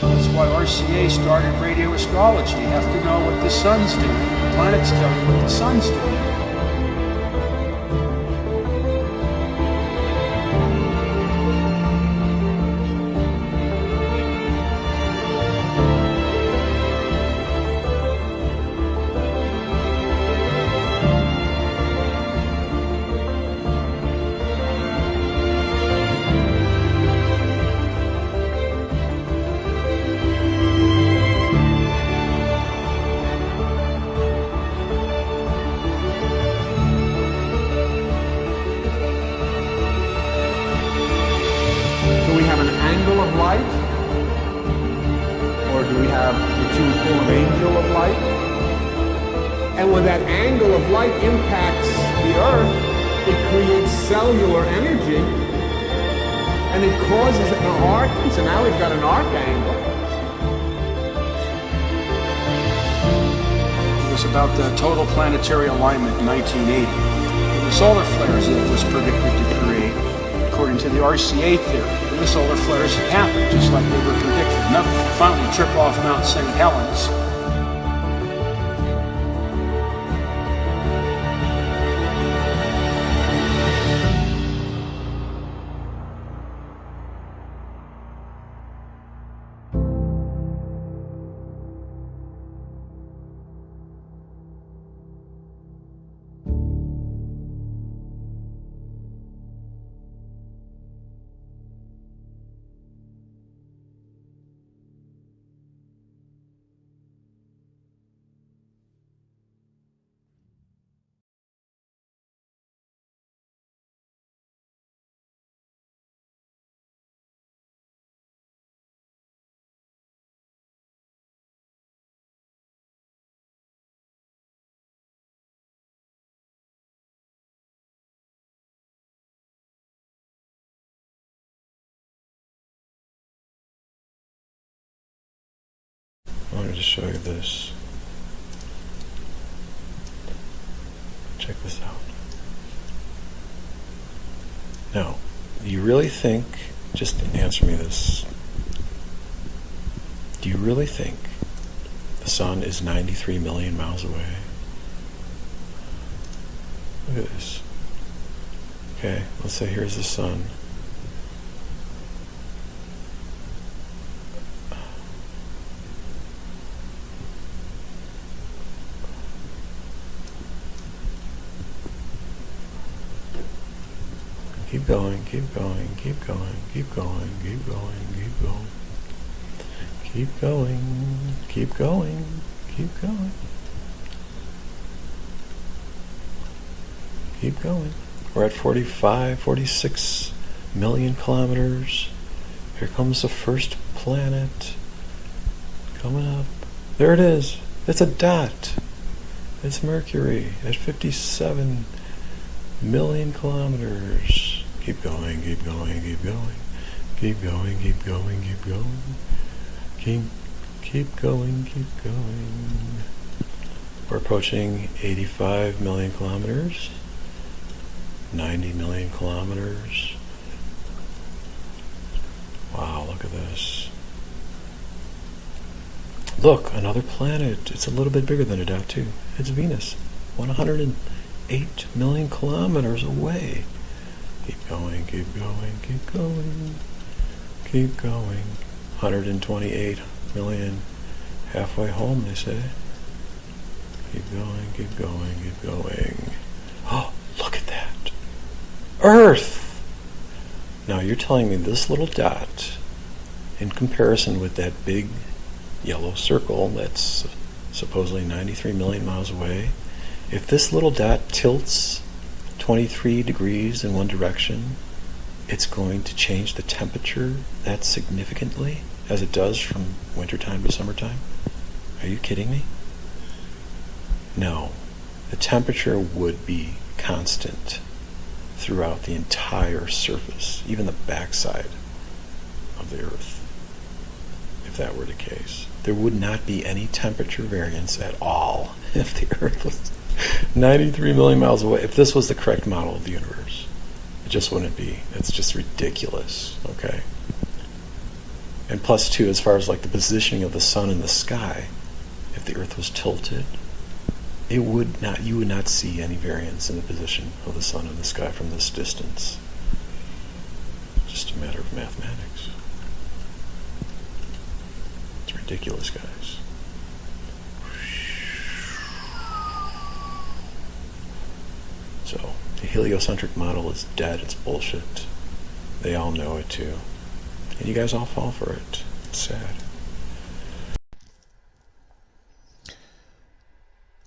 That's why RCA started radio astrology. You have to know what the sun's doing. The planets tell you what the sun's doing. Do we have an angle of light? Or do we have what you would call an angel of light? And when that angle of light impacts the Earth, it creates cellular energy, and it causes an arc, and so now we've got an arc angle. It was about the total planetary alignment in 1980. The solar flares that was predicted to create, according to the RCA theory. The solar flares happened just like they were predicted. Nothing finally trip off Mount St. Helens. I wanted to show you this. Check this out. Now, do you really think, just answer me this, do you really think the sun is 93 million miles away? Look at this. Okay, let's say here's the sun. Keep going, keep going, keep going, keep going, keep going, keep going. Keep going, keep going, keep going. Keep going. We're at 45, 46 million kilometers. Here comes the first planet. Coming up. There it is. It's a dot. It's Mercury at 57 million kilometers. Keep going, keep going, keep going. Keep going, keep going, keep going. Keep going, keep going. We're approaching 85 million kilometers. 90 million kilometers. Wow, look at this. Look, another planet. It's a little bit bigger than a dot too. It's Venus. 108 million kilometers away. Keep going, keep going, keep going. Keep going. 128 million. Halfway home, they say. Keep going, keep going, keep going. Oh, look at that. Earth! Now you're telling me this little dot, in comparison with that big yellow circle that's supposedly 93 million miles away, if this little dot tilts 23 degrees in one direction, it's going to change the temperature that significantly, as it does from wintertime to summertime? Are you kidding me? No. The temperature would be constant throughout the entire surface, even the backside of the Earth, if that were the case. There would not be any temperature variance at all if the Earth was 93 million miles away. If this was the correct model of the universe, it just wouldn't be. It's just ridiculous, okay? And plus, too, as far as like the positioning of the sun in the sky, if the Earth was tilted, you would not see any variance in the position of the sun in the sky from this distance. Just a matter of mathematics. It's ridiculous, guys. So, the heliocentric model is dead. It's bullshit. They all know it, too. And you guys all fall for it. It's sad.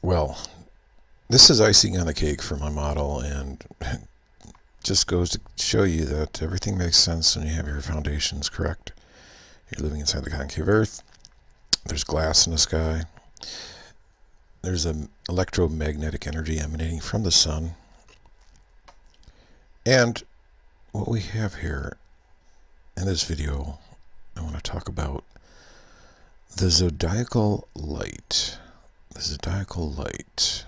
Well, this is icing on the cake for my model, and just goes to show you that everything makes sense when you have your foundations correct. You're living inside the concave Earth. There's glass in the sky. There's an electromagnetic energy emanating from the sun. And what we have here in this video, I want to talk about the zodiacal light. The zodiacal light.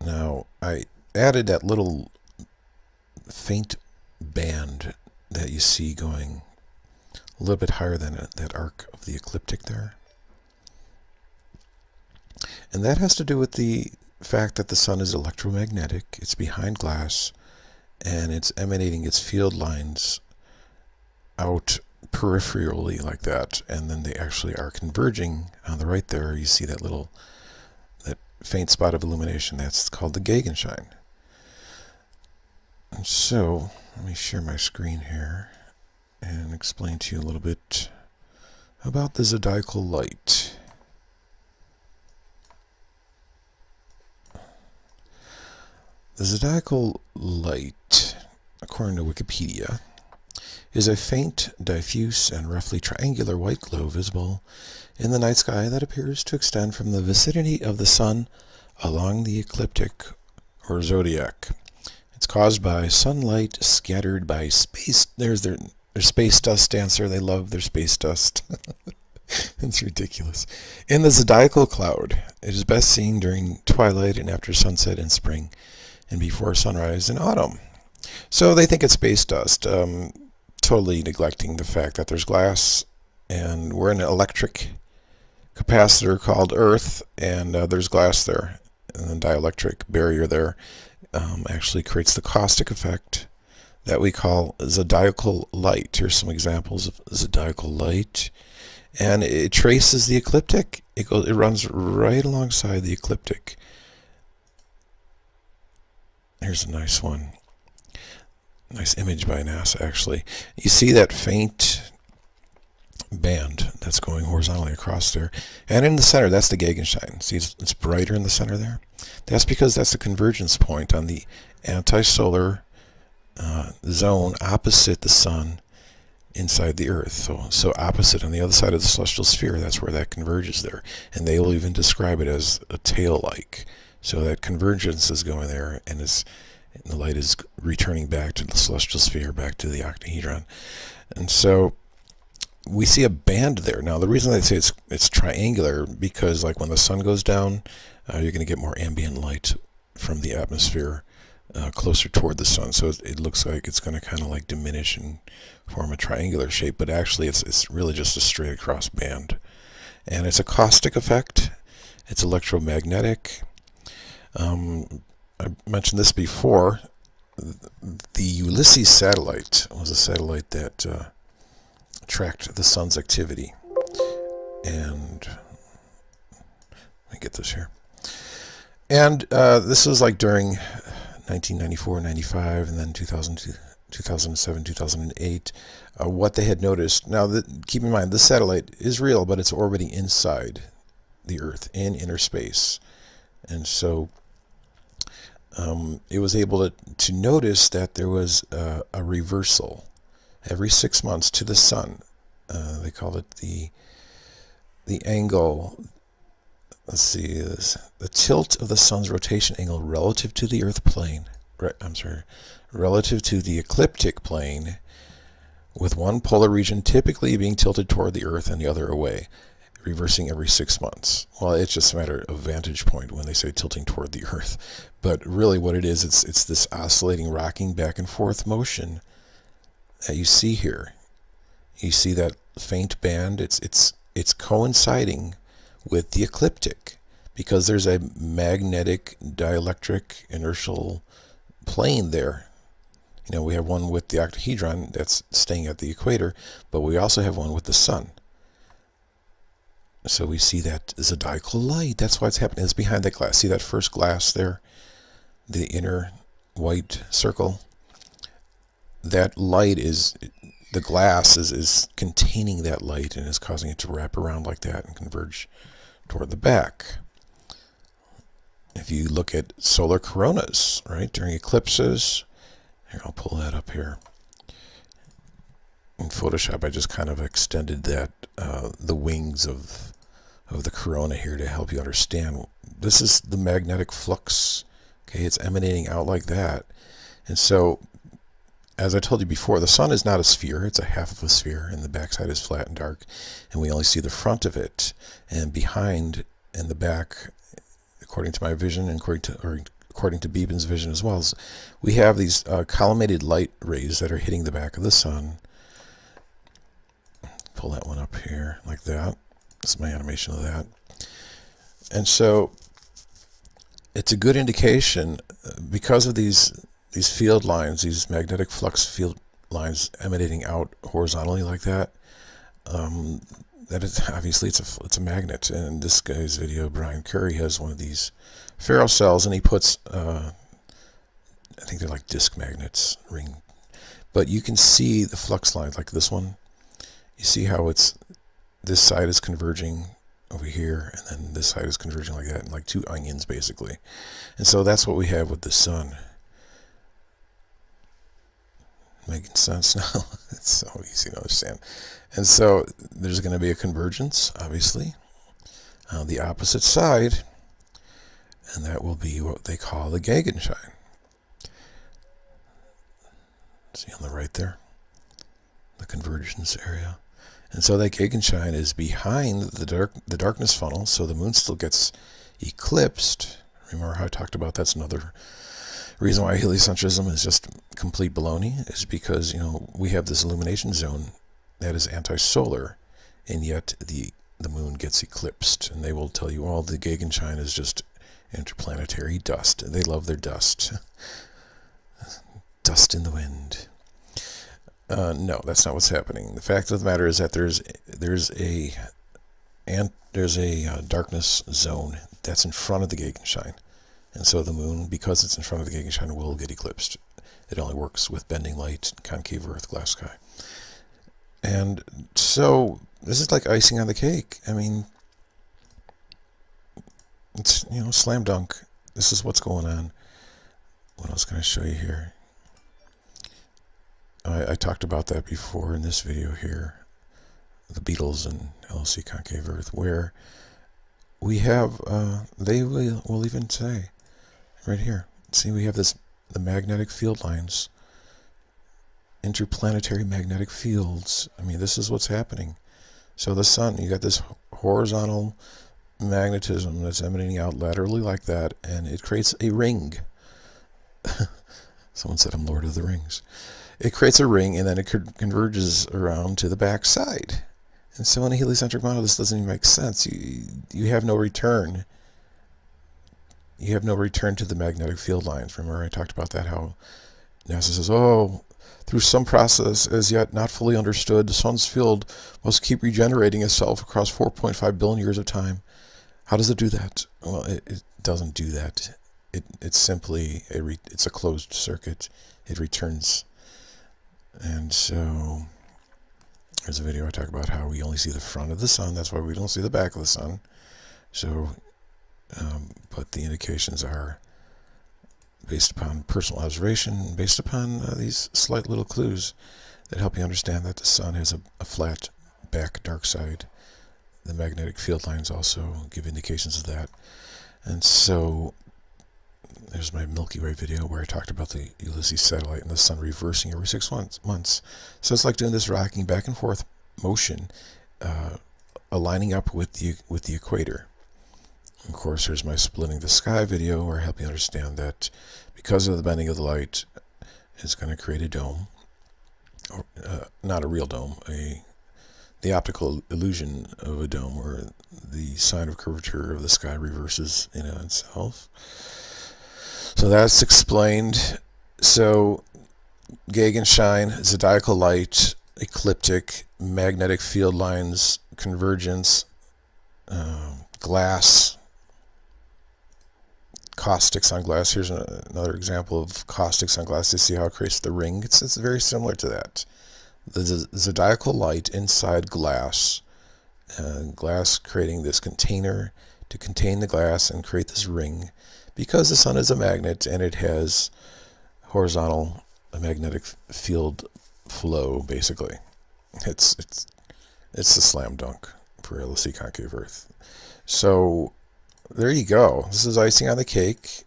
Now, I added that little faint band that you see going a little bit higher than that arc of the ecliptic there. And that has to do with the fact that the sun is electromagnetic, it's behind glass, and it's emanating its field lines out peripherally like that, and then they actually are converging. On the right there, you see that faint spot of illumination. That's called the Gegenschein. And so, let me share my screen here and explain to you a little bit about the zodiacal light. The zodiacal light, according to Wikipedia, is a faint, diffuse, and roughly triangular white glow visible in the night sky that appears to extend from the vicinity of the sun along the ecliptic or zodiac. It's caused by sunlight scattered by space. There's their space dust dancer. They love their space dust. It's ridiculous. In the zodiacal cloud, it is best seen during twilight and after sunset in spring and before sunrise in autumn. So they think it's space dust, totally neglecting the fact that there's glass and we're in an electric capacitor called Earth, and there's glass there. and the dielectric barrier there actually creates the caustic effect that we call zodiacal light. Here's some examples of zodiacal light. And it traces the ecliptic. It runs right alongside the ecliptic. Here's a nice one. Nice image by NASA, actually. You see that faint band that's going horizontally across there. And in the center, that's the Gegenschein. See, it's brighter in the center there? That's because that's the convergence point on the anti-solar zone opposite the sun inside the Earth. So opposite on the other side of the celestial sphere, that's where that converges there. And they will even describe it as a tail-like. So that convergence is going there, and the light is returning back to the celestial sphere, back to the octahedron. And so we see a band there. Now, the reason I say it's triangular, because like when the sun goes down, you're going to get more ambient light from the atmosphere closer toward the sun. So it looks like it's going to kind of like diminish and form a triangular shape, but actually it's really just a straight across band. And it's a caustic effect. It's electromagnetic. I mentioned this before. The Ulysses satellite was a satellite that tracked the sun's activity. And let me get this here. And this was like during 1994, 95, and then 2007, 2008. What they had noticed. Now, keep in mind, this satellite is real, but it's orbiting inside the Earth in inner space. And so it was able to notice that there was a reversal every 6 months to the sun. They call it the angle. Let's see, the tilt of the sun's rotation angle relative to the Earth plane. Relative to the ecliptic plane, with one polar region typically being tilted toward the Earth and the other away, reversing every 6 months. Well, it's just a matter of vantage point when they say tilting toward the Earth. But really what it is, it's this oscillating, rocking back and forth motion that you see here. You see that faint band? It's coinciding with the ecliptic, because there's a magnetic dielectric inertial plane there. You know, we have one with the octahedron that's staying at the equator, but we also have one with the sun. So we see that zodiacal light. That's why it's happening. It's behind that glass. See that first glass there? The inner white circle? That light is, the glass is containing that light and is causing it to wrap around like that and converge toward the back. If you look at solar coronas, right, during eclipses, here, I'll pull that up here. In Photoshop, I just kind of extended that, the wings of the corona here to help you understand. This is the magnetic flux. Okay, it's emanating out like that. And so, as I told you before, the sun is not a sphere. It's a half of a sphere, and the backside is flat and dark, and we only see the front of it. And behind and the back, according to my vision and according to Beeben's vision as well, we have these collimated light rays that are hitting the back of the sun. Pull that one up here like that. This is my animation of that. And so it's a good indication, because of these field lines, these magnetic flux field lines emanating out horizontally like that, that is obviously it's a magnet. And in this guy's video, Brian Curry, has one of these ferrocells, and he puts I think they're like disc magnets, ring, but you can see the flux lines like this one. You see how this side is converging over here, and then this side is converging like that, like two onions basically. And so that's what we have with the sun. Making sense now? It's so easy to understand. And so there's going to be a convergence, obviously, on the opposite side, and that will be what they call the Gegenschein. See on the right there? The convergence area. And so that Gegenschein is behind the darkness funnel, so the moon still gets eclipsed. Remember how I talked about that's another reason why heliocentrism is just complete baloney, is because, you know, we have this illumination zone that is anti-solar, and yet the moon gets eclipsed. And they will tell you, well, the Gegenschein is just interplanetary dust. They love their dust. Dust in the wind. No, that's not what's happening. The fact of the matter is that there's a darkness zone that's in front of the Gegenschein. And so the moon, because it's in front of the Gegenschein, will get eclipsed. It only works with bending light, concave Earth, glass sky. And so this is like icing on the cake. I mean, it's, slam dunk. This is what's going on. What else can I show you here? I talked about that before in this video here. The Beatles and LSC concave Earth, where we have, they will even say, right here, see, we have the magnetic field lines, interplanetary magnetic fields. I mean, this is what's happening. So the sun, you got this horizontal magnetism that's emanating out laterally like that, and it creates a ring. Someone said I'm Lord of the Rings. It creates a ring, and then it converges around to the back side. And so in a heliocentric model, this doesn't even make sense. You have no return. You have no return to the magnetic field lines. Remember I talked about that, how NASA says, oh, through some process as yet not fully understood, the sun's field must keep regenerating itself across 4.5 billion years of time. How does it do that? Well, it doesn't do that. It's simply, it's a closed circuit. It returns. And so there's a video I talk about how we only see the front of the sun. That's why we don't see the back of the sun. So, but the indications are based upon personal observation, based upon these slight little clues that help you understand that the sun has a flat back dark side. The magnetic field lines also give indications of that. And so there's my Milky Way video where I talked about the Ulysses satellite and the sun reversing every 6 months. So it's like doing this rocking back and forth motion, aligning up with the equator. Of course, there's my splitting the sky video where I help you understand that because of the bending of the light, it's going to create a dome, or not a real dome, the optical illusion of a dome where the sign of curvature of the sky reverses in on itself. So that's explained. So Gegenschein, zodiacal light, ecliptic, magnetic field lines, convergence, glass, caustics on glass. Here's another example of caustics on glass to see how it creates the ring. It's very similar to that. The zodiacal light inside glass, glass creating this container to contain the glass and create this ring, because the sun is a magnet and it has horizontal magnetic field flow. Basically, it's a slam dunk for LSC concave Earth. So there you go. This is icing on the cake,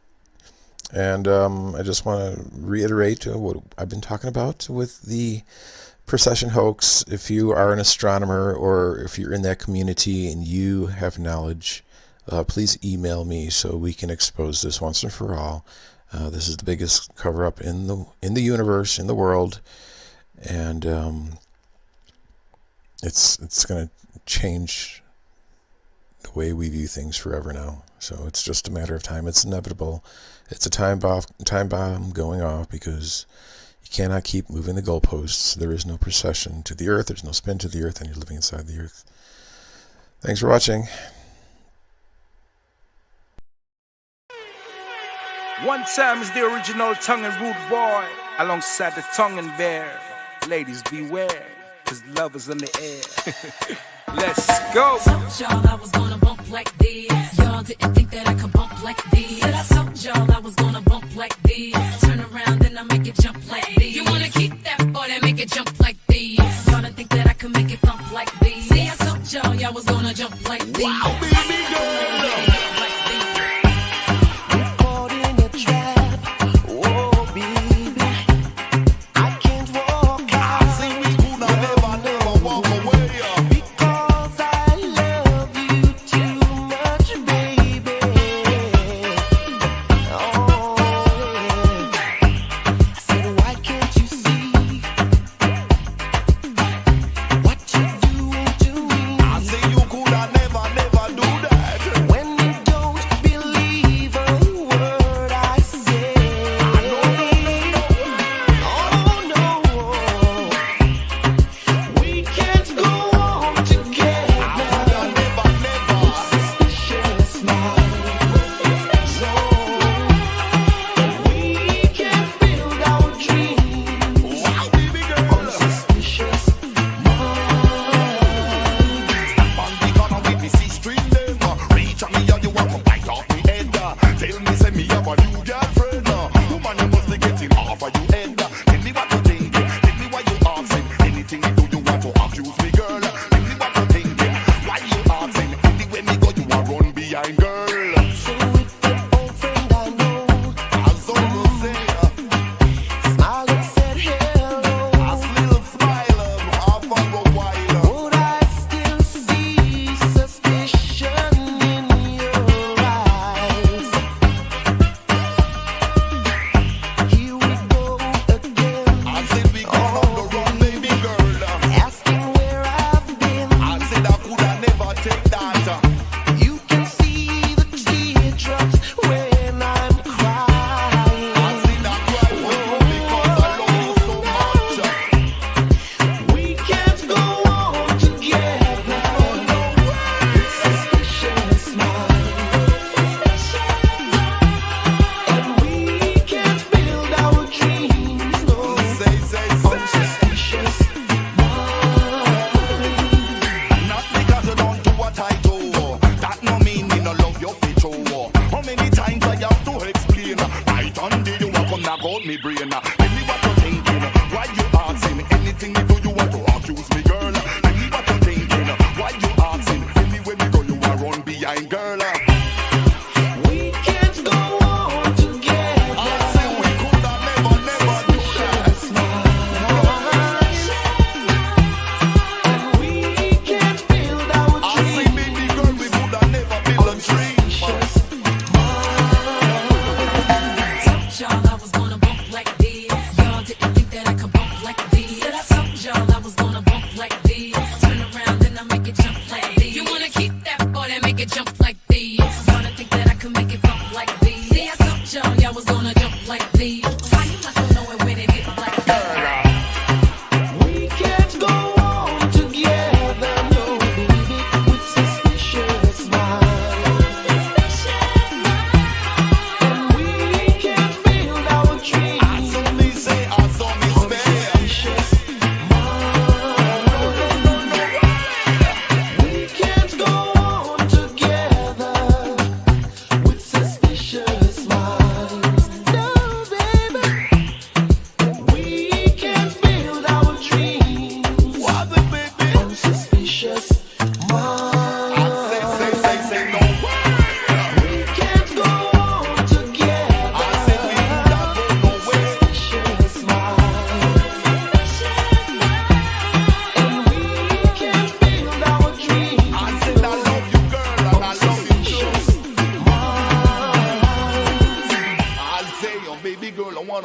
and I just want to reiterate what I've been talking about with the precession hoax. If you are an astronomer or if you're in that community and you have knowledge, please email me so we can expose this once and for all. This is the biggest cover-up in the universe, in the world, and it's going to change the way we view things forever now. So it's just a matter of time. It's inevitable. It's a time bomb going off, because you cannot keep moving the goalposts. There is no precession to the Earth. There's no spin to the Earth, and you're living inside the Earth. Thanks for watching. One time is the original tongue and root boy, alongside the tongue and bear. Ladies beware, cause love is in the air. Let's go. Told y'all I was gonna bump like this. Y'all didn't think that I could bump like this. Said I told y'all I was gonna bump like this. Turn around and I make it jump like this. You wanna keep that boy that make it jump like this. Y'all didn't think that I could make it thump like this. See, I told y'all was gonna jump like this. Wow, baby girl.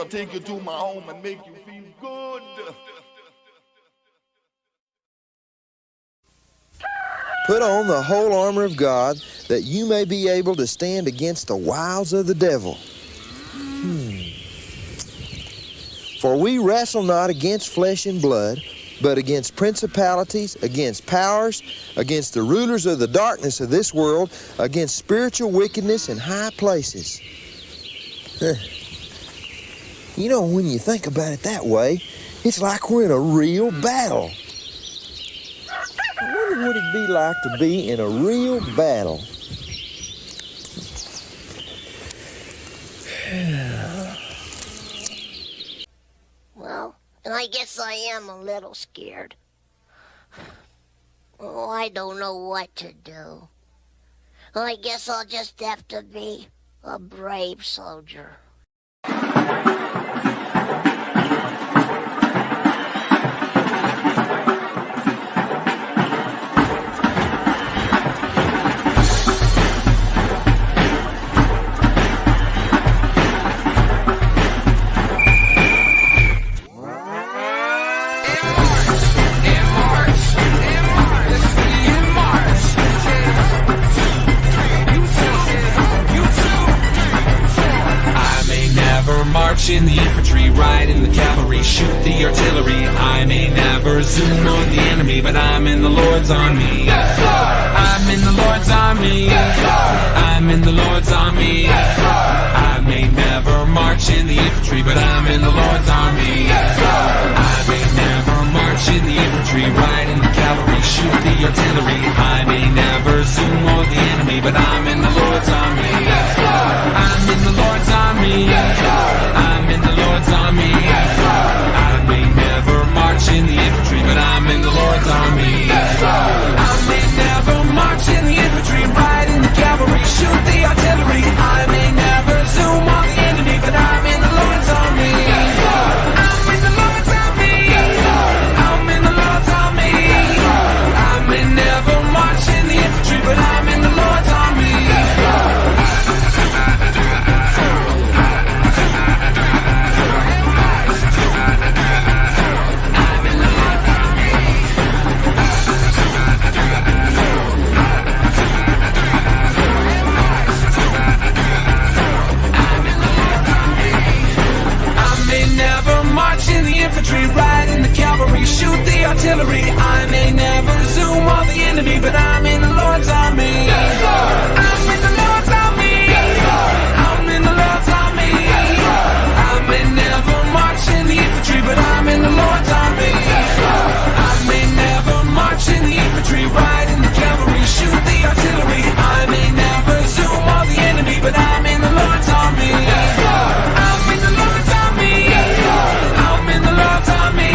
take you to my home and make you feel good. Put on the whole armor of God, that you may be able to stand against the wiles of the devil. For we wrestle not against flesh and blood, but against principalities, against powers, against the rulers of the darkness of this world, against spiritual wickedness in high places. You know, when you think about it that way, it's like we're in a real battle. I wonder what it'd be like to be in a real battle. Well, and I guess I am a little scared. Oh, I don't know what to do. I guess I'll just have to be a brave soldier. March in the infantry, ride in the cavalry, shoot the artillery. I may never zoom on the enemy, but I'm in the Lord's army. Yes, sir! I'm in the Lord's army. I'm in the Lord's army. I may never march in the infantry, but I'm in the Lord's army. I may never march in the infantry, ride in the cavalry, shoot the artillery. I may never zoom on the enemy, but I'm in the Lord's army. I'm in the Lord's army. I'm in the Lord's army. I may never march in the infantry, but I'm in the Lord's army. I may never march in the infantry, ride in the cavalry, shoot the artillery. I may never zoom on the enemy, but I'm in the Lord's army. I'm in the Lord's army. I'm in the Lord's army. I may never march in the infantry, but I'm in the Lord's army. Infantry, ride in the cavalry, shoot the artillery. I may never zoom on the enemy, but I'm in the Lord's army. I'm in the Lord's army. I'm in the Lord's army. I may never march in the infantry, but I'm in the Lord's army. I may never march in the infantry, ride in the cavalry, shoot the artillery. I may never zoom on the enemy, but I'm in the Lord's army. I'm in the Lord's army. I'm in the Lord's army.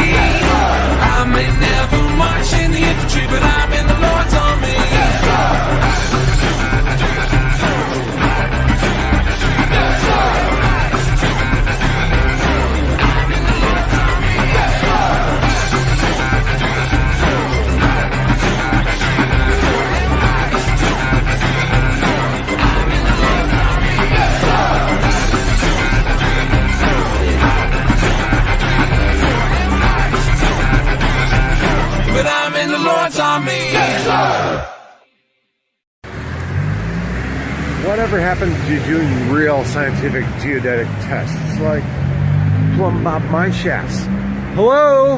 I may never march in the infantry, but I'm in the Lord's army. But I'm in the Lord's army. Whatever happened to doing real scientific geodetic tests, like plumb bob mine shafts? Hello?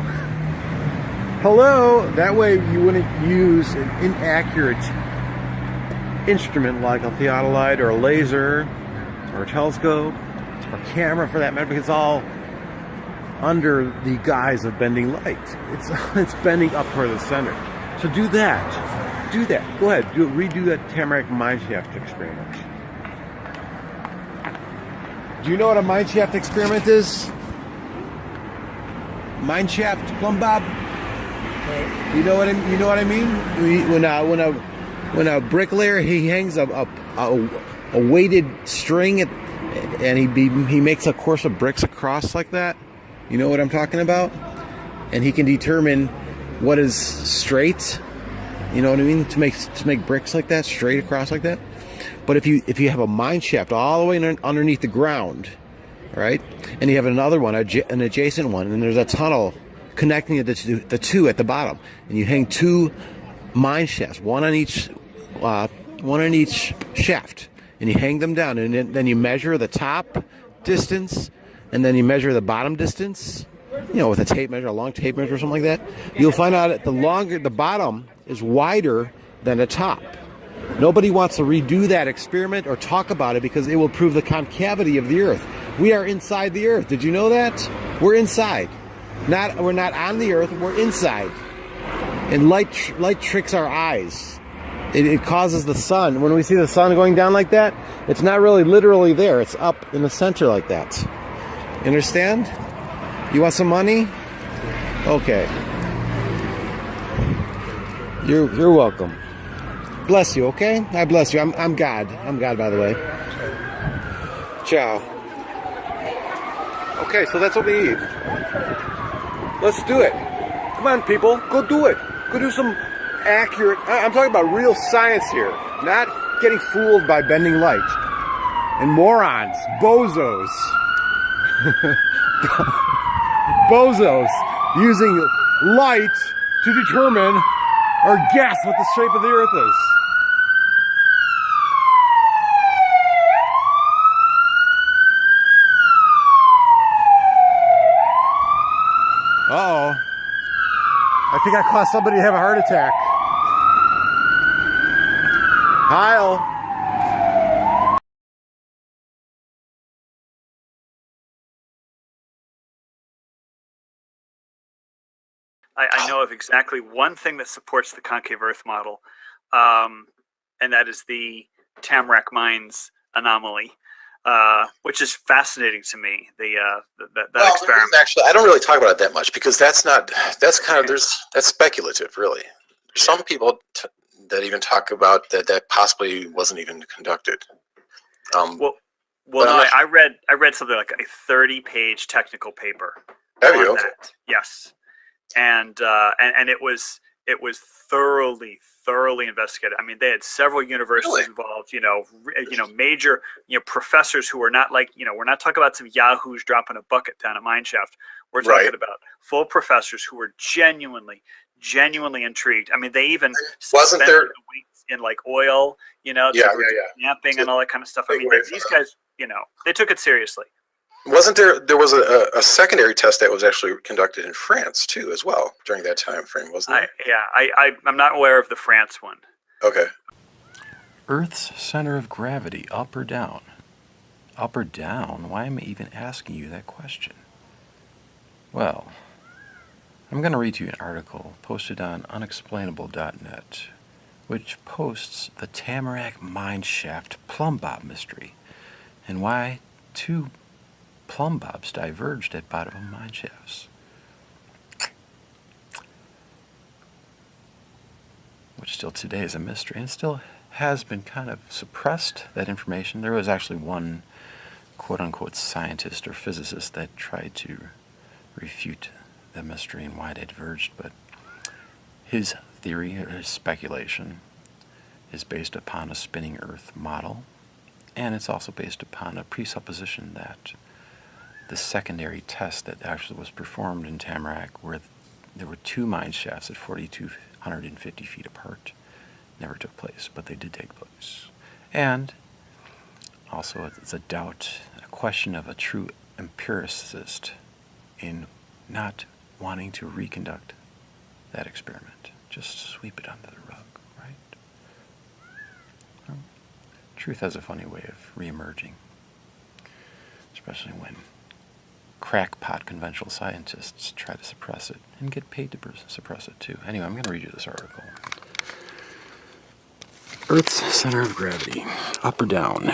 Hello? That way you wouldn't use an inaccurate instrument like a theodolite or a laser or a telescope or camera for that matter, because it's all under the guise of bending light. It's bending up toward the center. So do that. Do that. Go ahead. Redo that Tamarack mineshaft experiment. Do you know what a mineshaft experiment is? Mineshaft, plumb bob? You know what I mean? When a bricklayer, he hangs a weighted string and he makes a course of bricks across like that. You know what I'm talking about? And he can determine what is straight. You know what I mean? To make bricks like that, straight across like that. But if you have a mine shaft all the way underneath the ground, right? And you have another one, an adjacent one, and there's a tunnel connecting the two at the bottom, and you hang two mine shafts, one on each shaft, and you hang them down, and then you measure the top distance. And then you measure the bottom distance, with a tape measure, a long tape measure or something like that. You'll find out that the bottom is wider than the top. Nobody wants to redo that experiment or talk about it because it will prove the concavity of the Earth. We are inside the Earth. Did you know that? We're inside. We're not on the Earth. We're inside. And light tricks our eyes. It causes the sun. When we see the sun going down like that, it's not really literally there. It's up in the center like that. You understand? You want some money? Okay. You're welcome. Bless you, okay? I bless you. I'm God. I'm God, by the way. Ciao. Okay, so that's what we eat. Let's do it. Come on, people. Go do it. Go do some accurate... I'm talking about real science here. Not getting fooled by bending light. And morons. Bozos. Bozos using light to determine or guess what the shape of the Earth is. Uh-oh. I think I caused somebody to have a heart attack. Heil. I know of exactly one thing that supports the concave Earth model, and that is the Tamarack Mines anomaly, which is fascinating to me. That experiment. Actually, I don't really talk about it that much because that's speculative, really. Some people that even talk about that possibly wasn't even conducted. I read something like a 30-page technical paper on that. Yes. And it was thoroughly investigated. I mean, they had several universities involved. Major professors who were not like we're not talking about some yahoos dropping a bucket down a mine shaft. We're talking about full professors who were genuinely intrigued. I mean, they even suspended the weights in like oil, snapping and all that kind of stuff. I mean, these guys, they took it seriously. Wasn't there was a secondary test that was actually conducted in France too, as well, during that time frame, wasn't there? I'm not aware of the France one. Okay. Earth's center of gravity, up or down? Up or down? Why am I even asking you that question? Well, I'm going to read you an article posted on unexplainable.net, which posts the Tamarack mine shaft plumb bob mystery and why two plumb bobs diverged at bottom of mine shafts, which still today is a mystery and still has been kind of suppressed, that information. There was actually one quote-unquote scientist or physicist that tried to refute the mystery and why they diverged, but his theory or his speculation is based upon a spinning Earth model, and it's also based upon a presupposition that the secondary test that actually was performed in Tamarack, where there were two mine shafts at 4,250 feet apart, never took place, but they did take place. And also it's a doubt, a question of a true empiricist in not wanting to reconduct that experiment. Just sweep it under the rug, right? Well, truth has a funny way of reemerging, especially when crackpot conventional scientists try to suppress it and get paid to suppress it too. Anyway, I'm going to read you this article. Earth's center of gravity, up or down?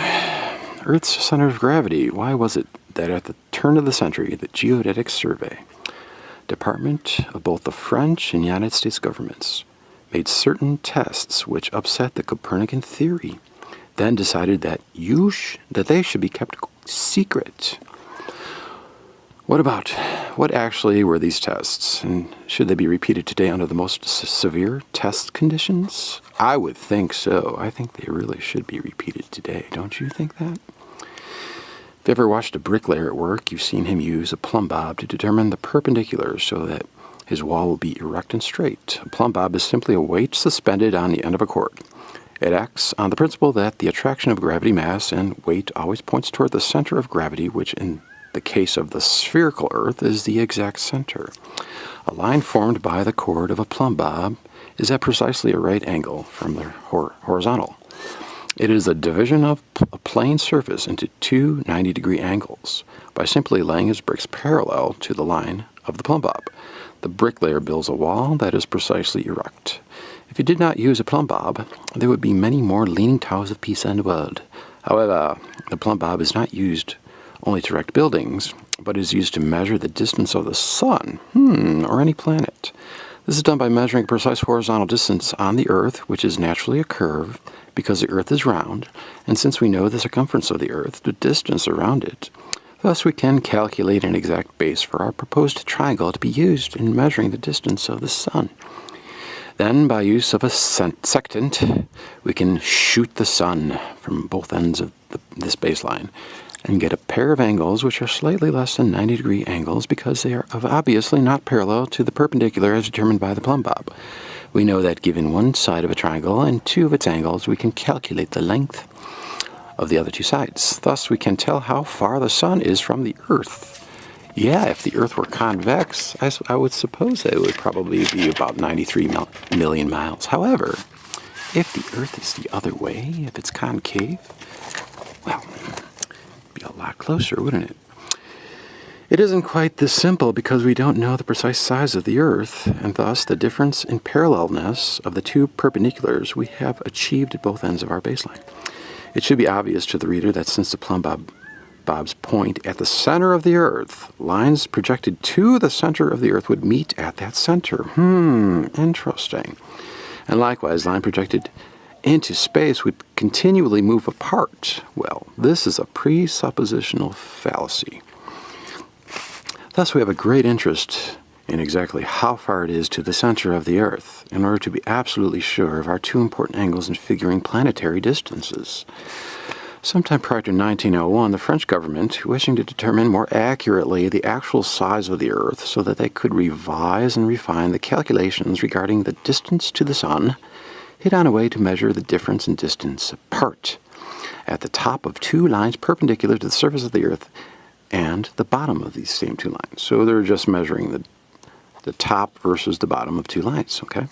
Earth's center of gravity. Why was it that at the turn of the century, the Geodetic Survey Department of both the French and United States governments made certain tests which upset the Copernican theory, then decided that they should be kept secret? What actually were these tests, and should they be repeated today under the most severe test conditions? I would think so. I think they really should be repeated today. Don't you think that? If you ever watched a bricklayer at work, you've seen him use a plumb bob to determine the perpendicular so that his wall will be erect and straight. A plumb bob is simply a weight suspended on the end of a cord. It acts on the principle that the attraction of gravity, mass, and weight always points toward the center of gravity, which in the case of the spherical Earth is the exact center. A line formed by the cord of a plumb bob is at precisely a right angle from the horizontal. It is a division of a plane surface into two 90-degree angles by simply laying his bricks parallel to the line of the plumb bob. The bricklayer builds a wall that is precisely erect. If he did not use a plumb bob, there would be many more leaning towers of Pisa in the world. However, the plumb bob is not used only to erect buildings, but is used to measure the distance of the sun, or any planet. This is done by measuring a precise horizontal distance on the Earth, which is naturally a curve, because the Earth is round, and since we know the circumference of the Earth, the distance around it, thus we can calculate an exact base for our proposed triangle to be used in measuring the distance of the sun. Then, by use of a sectant, we can shoot the sun from both ends of this baseline and get a pair of angles which are slightly less than 90-degree angles because they are obviously not parallel to the perpendicular as determined by the plumb bob. We know that given one side of a triangle and two of its angles, we can calculate the length of the other two sides. Thus, we can tell how far the sun is from the Earth. Yeah, if the Earth were convex, I would suppose that it would probably be about 93 million miles. However, If the Earth is the other way, if it's concave, well, it'd be a lot closer, wouldn't it? It isn't quite this simple because we don't know the precise size of the Earth, and thus the difference in parallelness of the two perpendiculars we have achieved at both ends of our baseline. It should be obvious to the reader that since the plumb bob's point at the center of the Earth, lines projected to the center of the Earth would meet at that center. Interesting. And likewise, line projected into space would continually move apart. Well, this is a presuppositional fallacy. Thus, we have a great interest in exactly how far it is to the center of the Earth in order to be absolutely sure of our two important angles in figuring planetary distances. Sometime prior to 1901, the French government, wishing to determine more accurately the actual size of the Earth so that they could revise and refine the calculations regarding the distance to the Sun, hit on a way to measure the difference in distance apart at the top of two lines perpendicular to the surface of the Earth and the bottom of these same two lines. So they're just measuring the top versus the bottom of two lines, okay?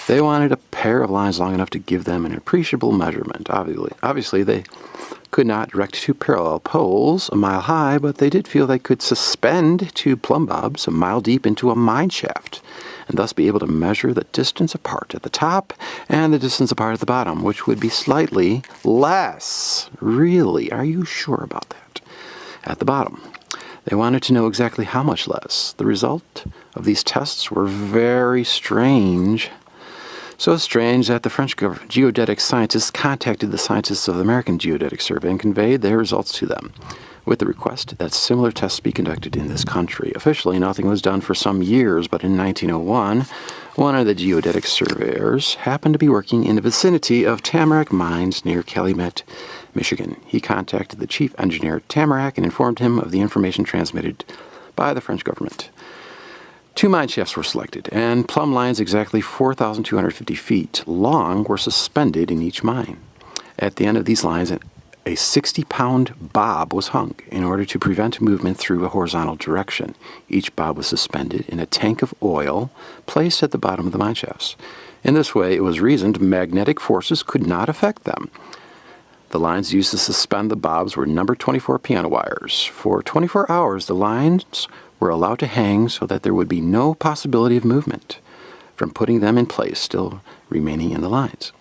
They wanted a pair of lines long enough to give them an appreciable measurement. Obviously, they could not direct two parallel poles a mile high, but they did feel they could suspend two plumb bobs a mile deep into a mine shaft, and thus be able to measure the distance apart at the top and the distance apart at the bottom, which would be slightly less. Really? Are you sure about that? At the bottom. They wanted to know exactly how much less. The result of these tests were very strange. So strange that the French geodetic scientists contacted the scientists of the American Geodetic Survey and conveyed their results to them, with the request that similar tests be conducted in this country. Officially, nothing was done for some years, but in 1901, one of the geodetic surveyors happened to be working in the vicinity of Tamarack Mines near Calumet, Michigan. He contacted the chief engineer at Tamarack and informed him of the information transmitted by the French government. Two mine shafts were selected, and plumb lines exactly 4,250 feet long were suspended in each mine. At the end of these lines, a 60-pound bob was hung in order to prevent movement through a horizontal direction. Each bob was suspended in a tank of oil placed at the bottom of the mine shafts. In this way, it was reasoned magnetic forces could not affect them. The lines used to suspend the bobs were number 24 piano wires. For 24 hours, the lines were allowed to hang so that there would be no possibility of movement from putting them in place, still remaining in the lines.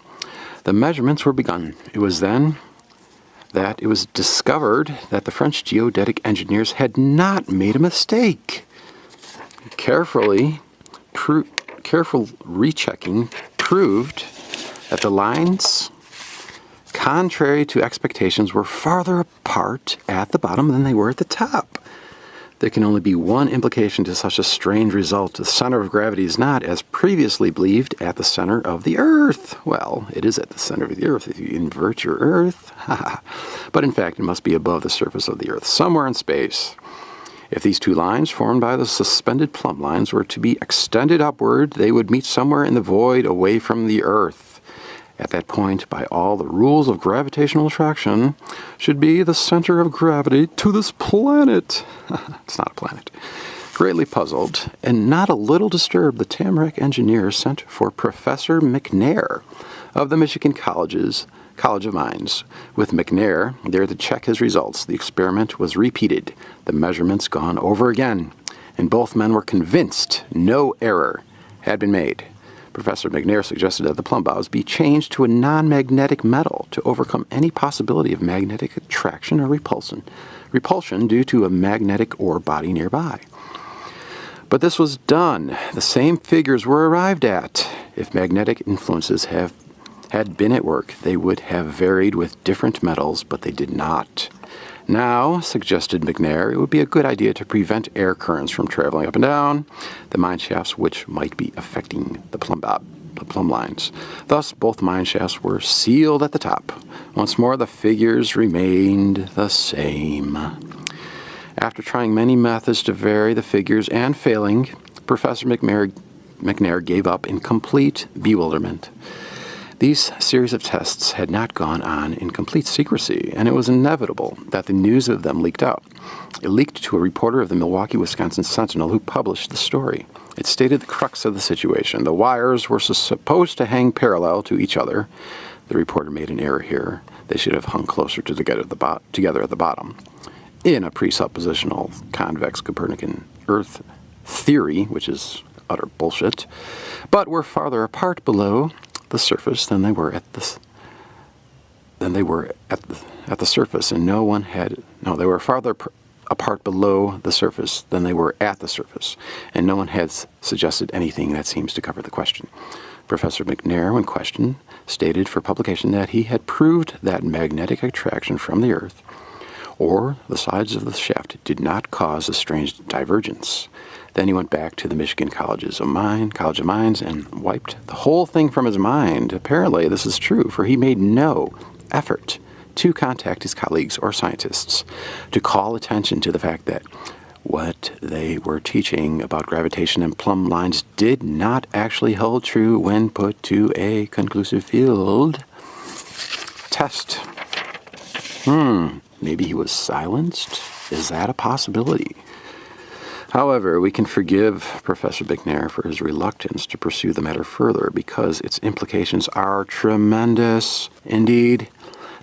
The measurements were begun. It was then that it was discovered that the French geodetic engineers had not made a mistake. Careful rechecking proved that the lines, contrary to expectations, were farther apart at the bottom than they were at the top. There can only be one implication to such a strange result. The center of gravity is not, as previously believed, at the center of the Earth. Well, it is at the center of the Earth if you invert your Earth. But in fact, it must be above the surface of the Earth, somewhere in space. If these two lines, formed by the suspended plumb lines, were to be extended upward, they would meet somewhere in the void away from the Earth. At that point, by all the rules of gravitational attraction, should be the center of gravity to this planet. It's not a planet. Greatly puzzled and not a little disturbed, the Tamarack engineers sent for Professor McNair of the Michigan College of Mines. With McNair there to check his results, the experiment was repeated, the measurements gone over again, and both men were convinced no error had been made. Professor McNair suggested that the plumb bobs be changed to a non-magnetic metal to overcome any possibility of magnetic attraction or repulsion due to a magnetic ore body nearby. But this was done. The same figures were arrived at. If magnetic influences had been at work, they would have varied with different metals, but they did not. Now, suggested McNair, it would be a good idea to prevent air currents from traveling up and down the mine shafts, which might be affecting the plumb lines. Thus, both mine shafts were sealed at the top. Once more, the figures remained the same. After trying many methods to vary the figures and failing, Professor McNair gave up in complete bewilderment. These series of tests had not gone on in complete secrecy, and it was inevitable that the news of them leaked out. It leaked to a reporter of the Milwaukee, Wisconsin Sentinel who published the story. It stated the crux of the situation. The wires were supposed to hang parallel to each other. The reporter made an error here. They should have hung closer together at the bottom. In a presuppositional convex Copernican Earth theory, which is utter bullshit, but were farther apart below the surface than they were at the surface, and they were farther apart below the surface than they were at the surface, and no one had suggested anything that seems to cover the question. Professor McNair, when questioned, stated for publication that he had proved that magnetic attraction from the Earth or the sides of the shaft did not cause a strange divergence. Then he went back to the Michigan College of Mines and wiped the whole thing from his mind. Apparently, this is true, for he made no effort to contact his colleagues or scientists to call attention to the fact that what they were teaching about gravitation and plumb lines did not actually hold true when put to a conclusive field test. Maybe he was silenced? Is that a possibility? However, we can forgive Professor McNair for his reluctance to pursue the matter further because its implications are tremendous. Indeed,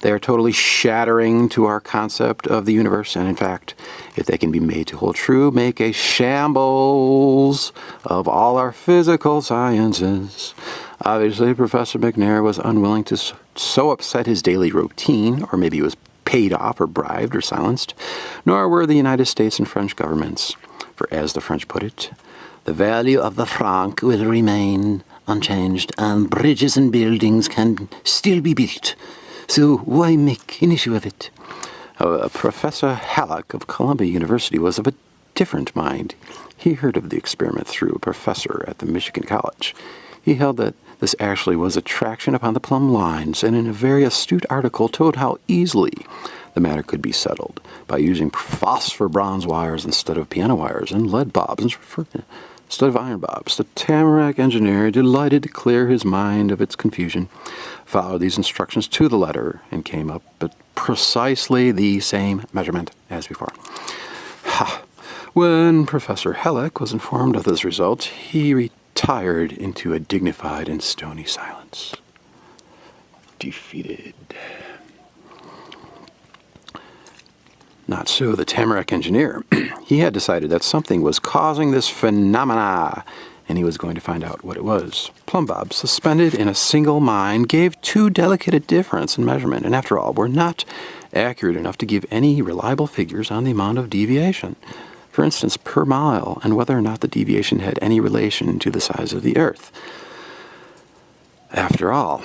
they are totally shattering to our concept of the universe, and in fact, if they can be made to hold true, make a shambles of all our physical sciences. Obviously, Professor McNair was unwilling to so upset his daily routine, or maybe he was paid off or bribed or silenced, nor were the United States and French governments. For as the French put it, the value of the franc will remain unchanged, and bridges and buildings can still be built. So why make an issue of it? Professor Halleck of Columbia University was of a different mind. He heard of the experiment through a professor at the Michigan College. He held that this actually was attraction upon the plumb lines, and in a very astute article told how easily the matter could be settled by using phosphor bronze wires instead of piano wires and lead bobs instead of iron bobs. The Tamarack engineer, delighted to clear his mind of its confusion, followed these instructions to the letter and came up with precisely the same measurement as before. When Professor Halleck was informed of this result, he retired into a dignified and stony silence. Defeated. Not so the Tamarack engineer. He had decided that something was causing this phenomena, and he was going to find out what it was. Plumb bobs suspended in a single mine gave too delicate a difference in measurement, and after all, were not accurate enough to give any reliable figures on the amount of deviation. For instance, per mile, and whether or not the deviation had any relation to the size of the Earth. After all,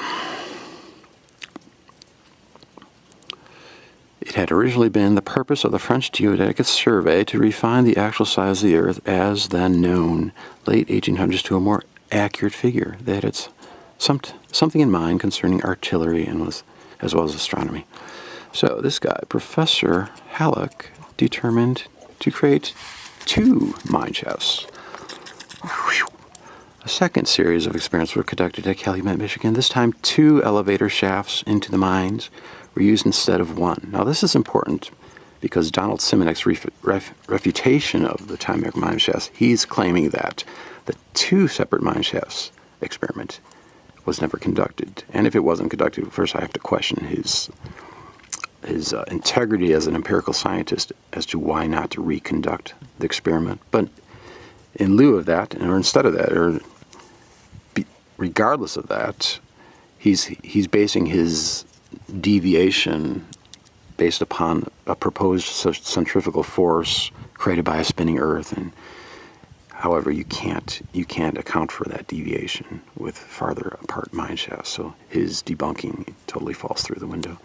it had originally been the purpose of the French Geodetic Survey to refine the actual size of the Earth as then known, late 1800s, to a more accurate figure. They had something in mind concerning artillery and as well as astronomy. So this guy, Professor Halleck, determined to create two mine shafts. A second series of experiments were conducted at Calumet, Michigan. This time, 2 elevator shafts into the mines were used instead of 1. Now, this is important because Donald Simonek's refutation of the Tamarack mine shafts, he's claiming that the 2 separate mine shafts experiment was never conducted. And if it wasn't conducted, first I have to question his integrity as an empirical scientist as to why not to reconduct the experiment. But in lieu of that, or instead of that, or regardless of that, he's basing his deviation based upon a proposed centrifugal force created by a spinning Earth, and however you can't account for that deviation with farther apart mine shafts. So his debunking totally falls through the window.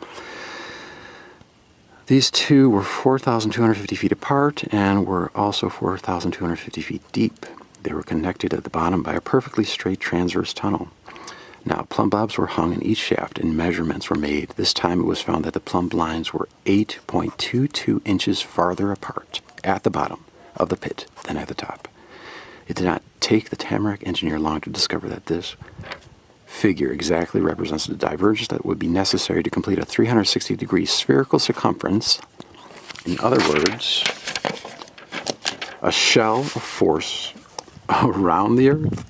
These 2 were 4,250 feet apart and were also 4,250 feet deep. They were connected at the bottom by a perfectly straight transverse tunnel. Now, plumb bobs were hung in each shaft and measurements were made. This time it was found that the plumb lines were 8.22 inches farther apart at the bottom of the pit than at the top. It did not take the Tamarack engineer long to discover that this figure exactly represents the divergence that would be necessary to complete a 360-degree spherical circumference. In other words, a shell of force around the Earth,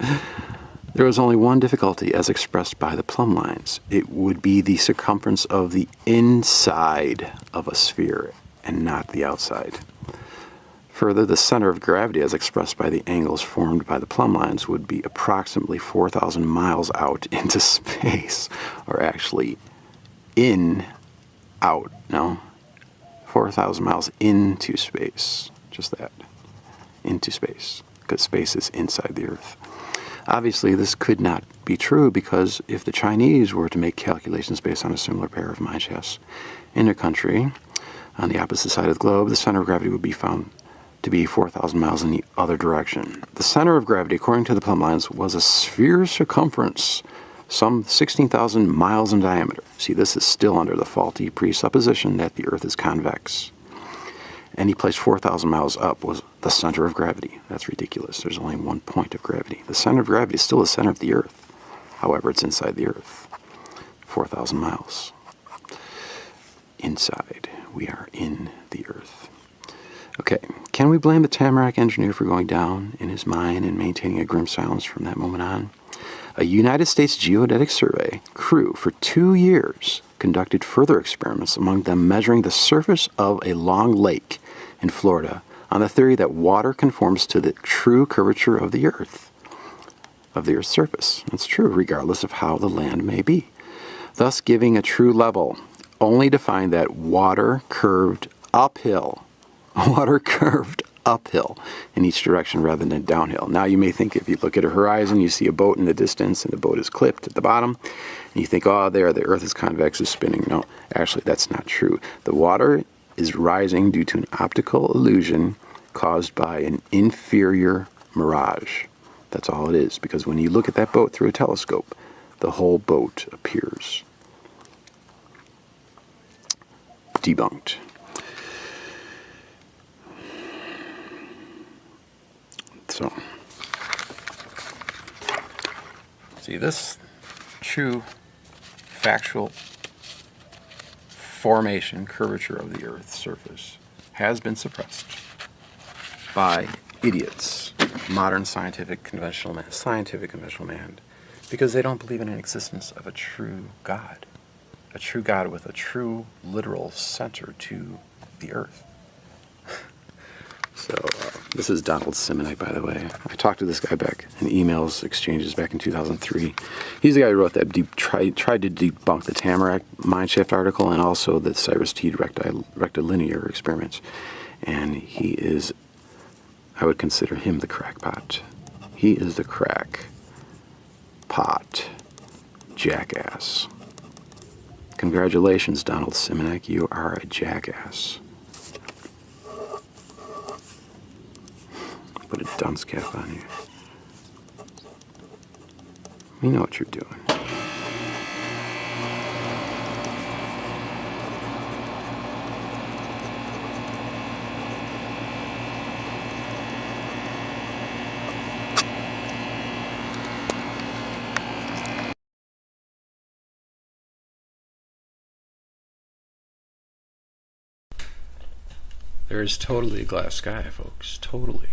there was only one difficulty as expressed by the plumb lines. It would be the circumference of the inside of a sphere and not the outside. Further, the center of gravity as expressed by the angles formed by the plumb lines would be approximately 4,000 miles out into space, or actually out, 4,000 miles into space, just that, into space, because space is inside the Earth. Obviously, this could not be true because if the Chinese were to make calculations based on a similar pair of mine shafts in their country, on the opposite side of the globe, the center of gravity would be found to be 4,000 miles in the other direction. The center of gravity, according to the plumb lines, was a sphere's circumference, some 16,000 miles in diameter. See, this is still under the faulty presupposition that the Earth is convex. Any place 4,000 miles up was the center of gravity. That's ridiculous. There's only one point of gravity. The center of gravity is still the center of the Earth. However, it's inside the Earth. 4,000 miles. Inside. We are in the Earth. Okay, can we blame the Tamarack engineer for going down in his mine and maintaining a grim silence from that moment on? A United States Geodetic Survey crew for 2 years conducted further experiments, among them measuring the surface of a long lake in Florida on the theory that water conforms to the true curvature of the Earth's surface. That's true, regardless of how the land may be, thus giving a true level, only to find that water curved uphill in each direction rather than downhill. Now you may think if you look at a horizon, you see a boat in the distance and the boat is clipped at the bottom, and you think, oh, there, the Earth is convex, is spinning. No, actually that's not true. The water is rising due to an optical illusion caused by an inferior mirage. That's all it is, because when you look at that boat through a telescope, the whole boat appears. Debunked. So, see, this true factual formation, curvature of the Earth's surface has been suppressed by idiots, modern scientific conventional man, because they don't believe in an existence of a true God with a true literal center to the Earth. So, this is Donald Simonite, by the way. I talked to this guy back in emails exchanges back in 2003. He's the guy who wrote that, tried to debunk the Tamarack mineshaft article and also the Cyrus T rectilinear experiments. And he is, I would consider him the crackpot. He is the crackpot jackass. Congratulations, Donald Simonite. You are a jackass. Put a dunce cap on you. You know what you're doing. There is totally a glass sky, folks. Totally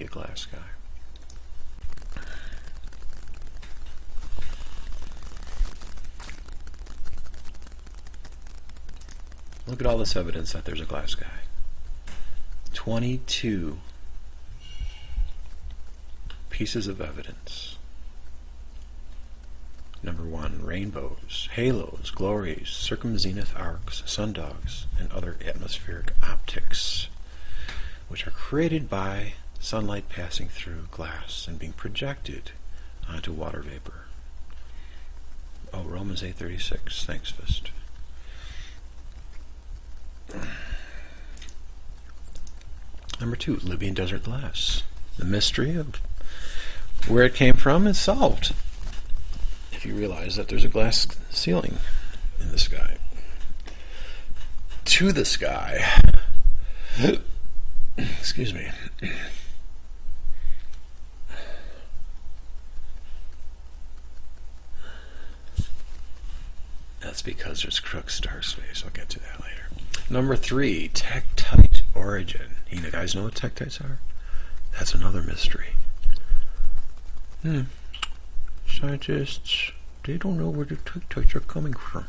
a glass sky. Look at all this evidence that there's a glass sky. 22 pieces of evidence. Number 1, rainbows, halos, glories, circumzenith arcs, sundogs, and other atmospheric optics, which are created by sunlight passing through glass and being projected onto water vapor. Oh, Romans 8:36. Thanks, Fist. Number 2, Libyan desert glass. The mystery of where it came from is solved if you realize that there's a glass ceiling in the sky. To the sky. Excuse me. That's because there's crook star space. I'll get to that later. Number 3, tektite origin. You guys know what tektites are? That's another mystery. Scientists, they don't know where the tektites are coming from.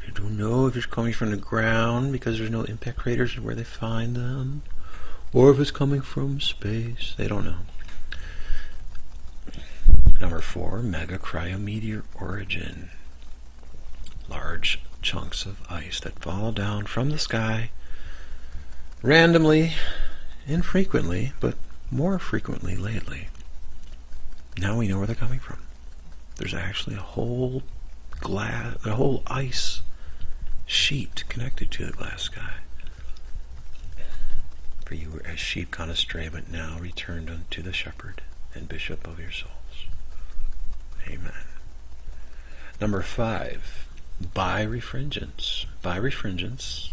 They don't know if it's coming from the ground because there's no impact craters where they find them, or if it's coming from space. They don't know. Number 4, megacriometeor origin. Large chunks of ice that fall down from the sky randomly, infrequently, but more frequently lately. Now we know where they're coming from. There's actually a whole ice sheet connected to the glass sky. For you were as sheep gone astray, but now returned unto the shepherd and bishop of your souls. Amen. Number 5, birefringence. Birefringence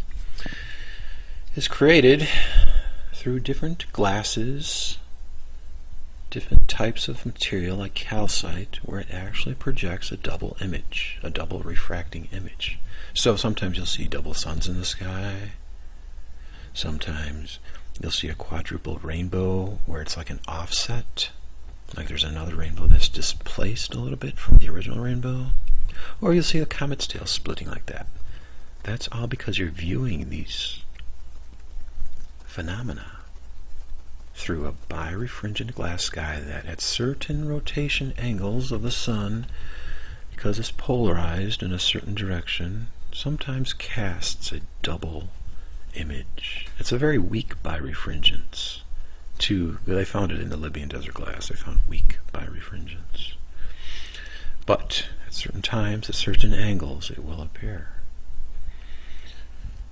is created through different glasses, different types of material like calcite, where it actually projects a double image, a double refracting image. So sometimes you'll see double suns in the sky. Sometimes you'll see a quadruple rainbow where it's like an offset, like there's another rainbow that's displaced a little bit from the original rainbow. Or you'll see a comet's tail splitting like that. That's all because you're viewing these phenomena through a birefringent glass sky that at certain rotation angles of the sun, because it's polarized in a certain direction, sometimes casts a double image. It's a very weak birefringence. They found it in the Libyan desert glass. They found weak birefringence. But at certain times, at certain angles, it will appear.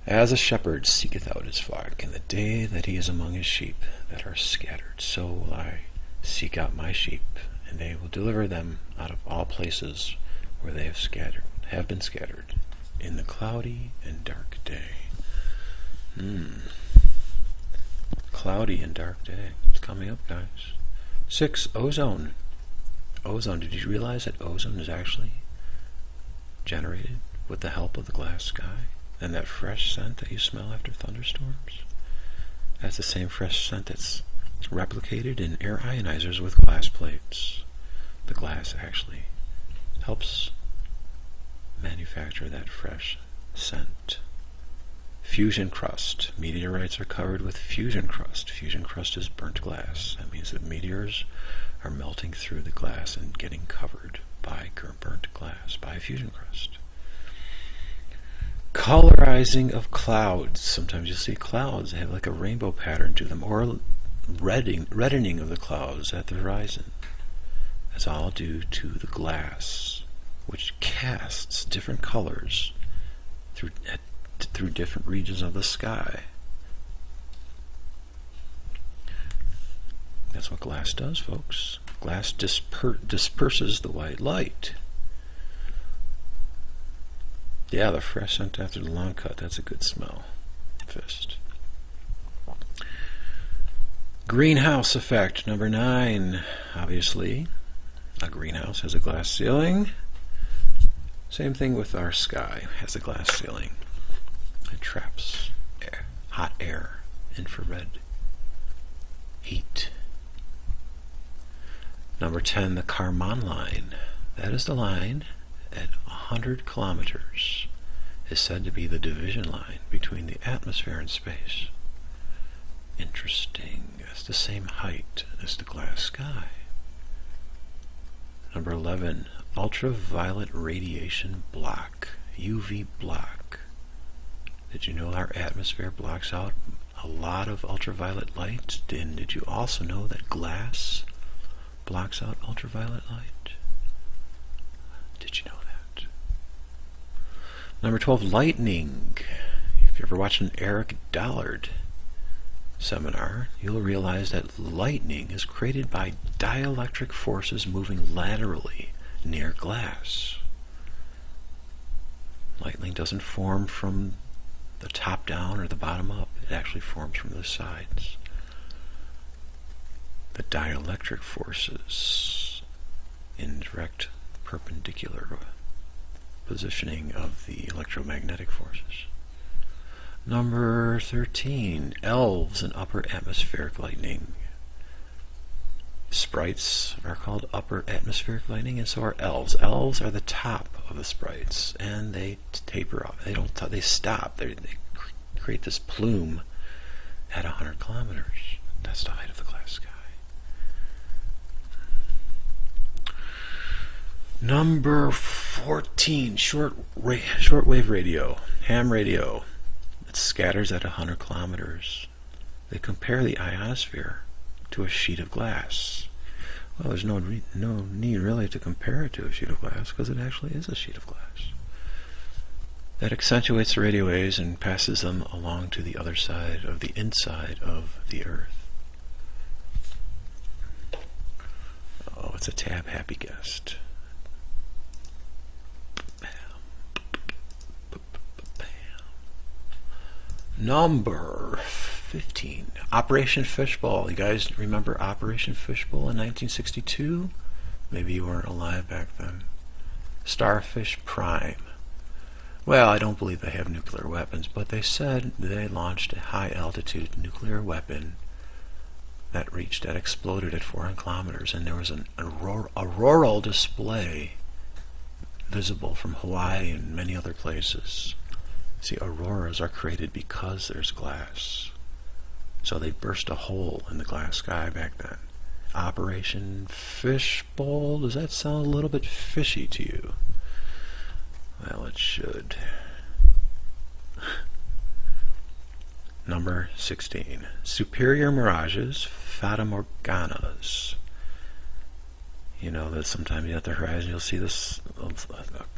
As a shepherd seeketh out his flock in the day that he is among his sheep that are scattered, so will I seek out my sheep, and they will deliver them out of all places where they have been scattered, in the cloudy and dark day. Cloudy and dark day. It's coming up, guys. 6, ozone. Ozone. Did you realize that ozone is actually generated with the help of the glass sky? And that fresh scent that you smell after thunderstorms? That's the same fresh scent that's replicated in air ionizers with glass plates. The glass actually helps manufacture that fresh scent. Fusion crust. Meteorites are covered with fusion crust. Fusion crust is burnt glass. That means that meteors are melting through the glass and getting covered by burnt glass, by fusion crust. Colorizing of clouds. Sometimes you'll see clouds. They have like a rainbow pattern to them, or reddening of the clouds at the horizon. That's all due to the glass, which casts different colors through different regions of the sky. That's what glass does, folks. Glass disperses the white light. Yeah, the fresh scent after the long cut. That's a good smell. Fist. Greenhouse effect, number 9. Obviously, a greenhouse has a glass ceiling. Same thing with our sky. It has a glass ceiling. It traps air, hot air, infrared heat. Number 10, the Kármán line. That is the line at 100 kilometers is said to be the division line between the atmosphere and space. Interesting. It's the same height as the glass sky. Number 11, ultraviolet radiation block, UV block. Did you know our atmosphere blocks out a lot of ultraviolet light? And did you also know that glass blocks out ultraviolet light? Did you know that? Number 12, lightning. If you ever watched an Eric Dollard seminar, you'll realize that lightning is created by dielectric forces moving laterally near glass. Lightning doesn't form from the top down or the bottom up. It actually forms from the sides. The dielectric forces in direct perpendicular positioning of the electromagnetic forces. Number 13, elves and upper atmospheric lightning. Sprites are called upper atmospheric lightning, and so are elves. Elves are the top of the sprites, and they taper off. They stop. They create this plume at 100 kilometers. That's the height of the glass sky. Number 14, shortwave radio, ham radio. It scatters at 100 kilometers. They compare the ionosphere to a sheet of glass. Well, there's no need really to compare it to a sheet of glass, because it actually is a sheet of glass. That accentuates the radio waves and passes them along to the other side of the inside of the Earth. Oh, it's a tab happy guest. Number 15, Operation Fishbowl. You guys remember Operation Fishbowl in 1962? Maybe you weren't alive back then. Starfish Prime. Well, I don't believe they have nuclear weapons, but they said they launched a high-altitude nuclear weapon that exploded at 400 kilometers, and there was an auroral display visible from Hawaii and many other places. See, auroras are created because there's glass. So they burst a hole in the glass sky back then. Operation Fishbowl, does that sound a little bit fishy to you? Well, it should. Number 16. Superior mirages, fata morganas. You know that sometimes at the horizon you'll see this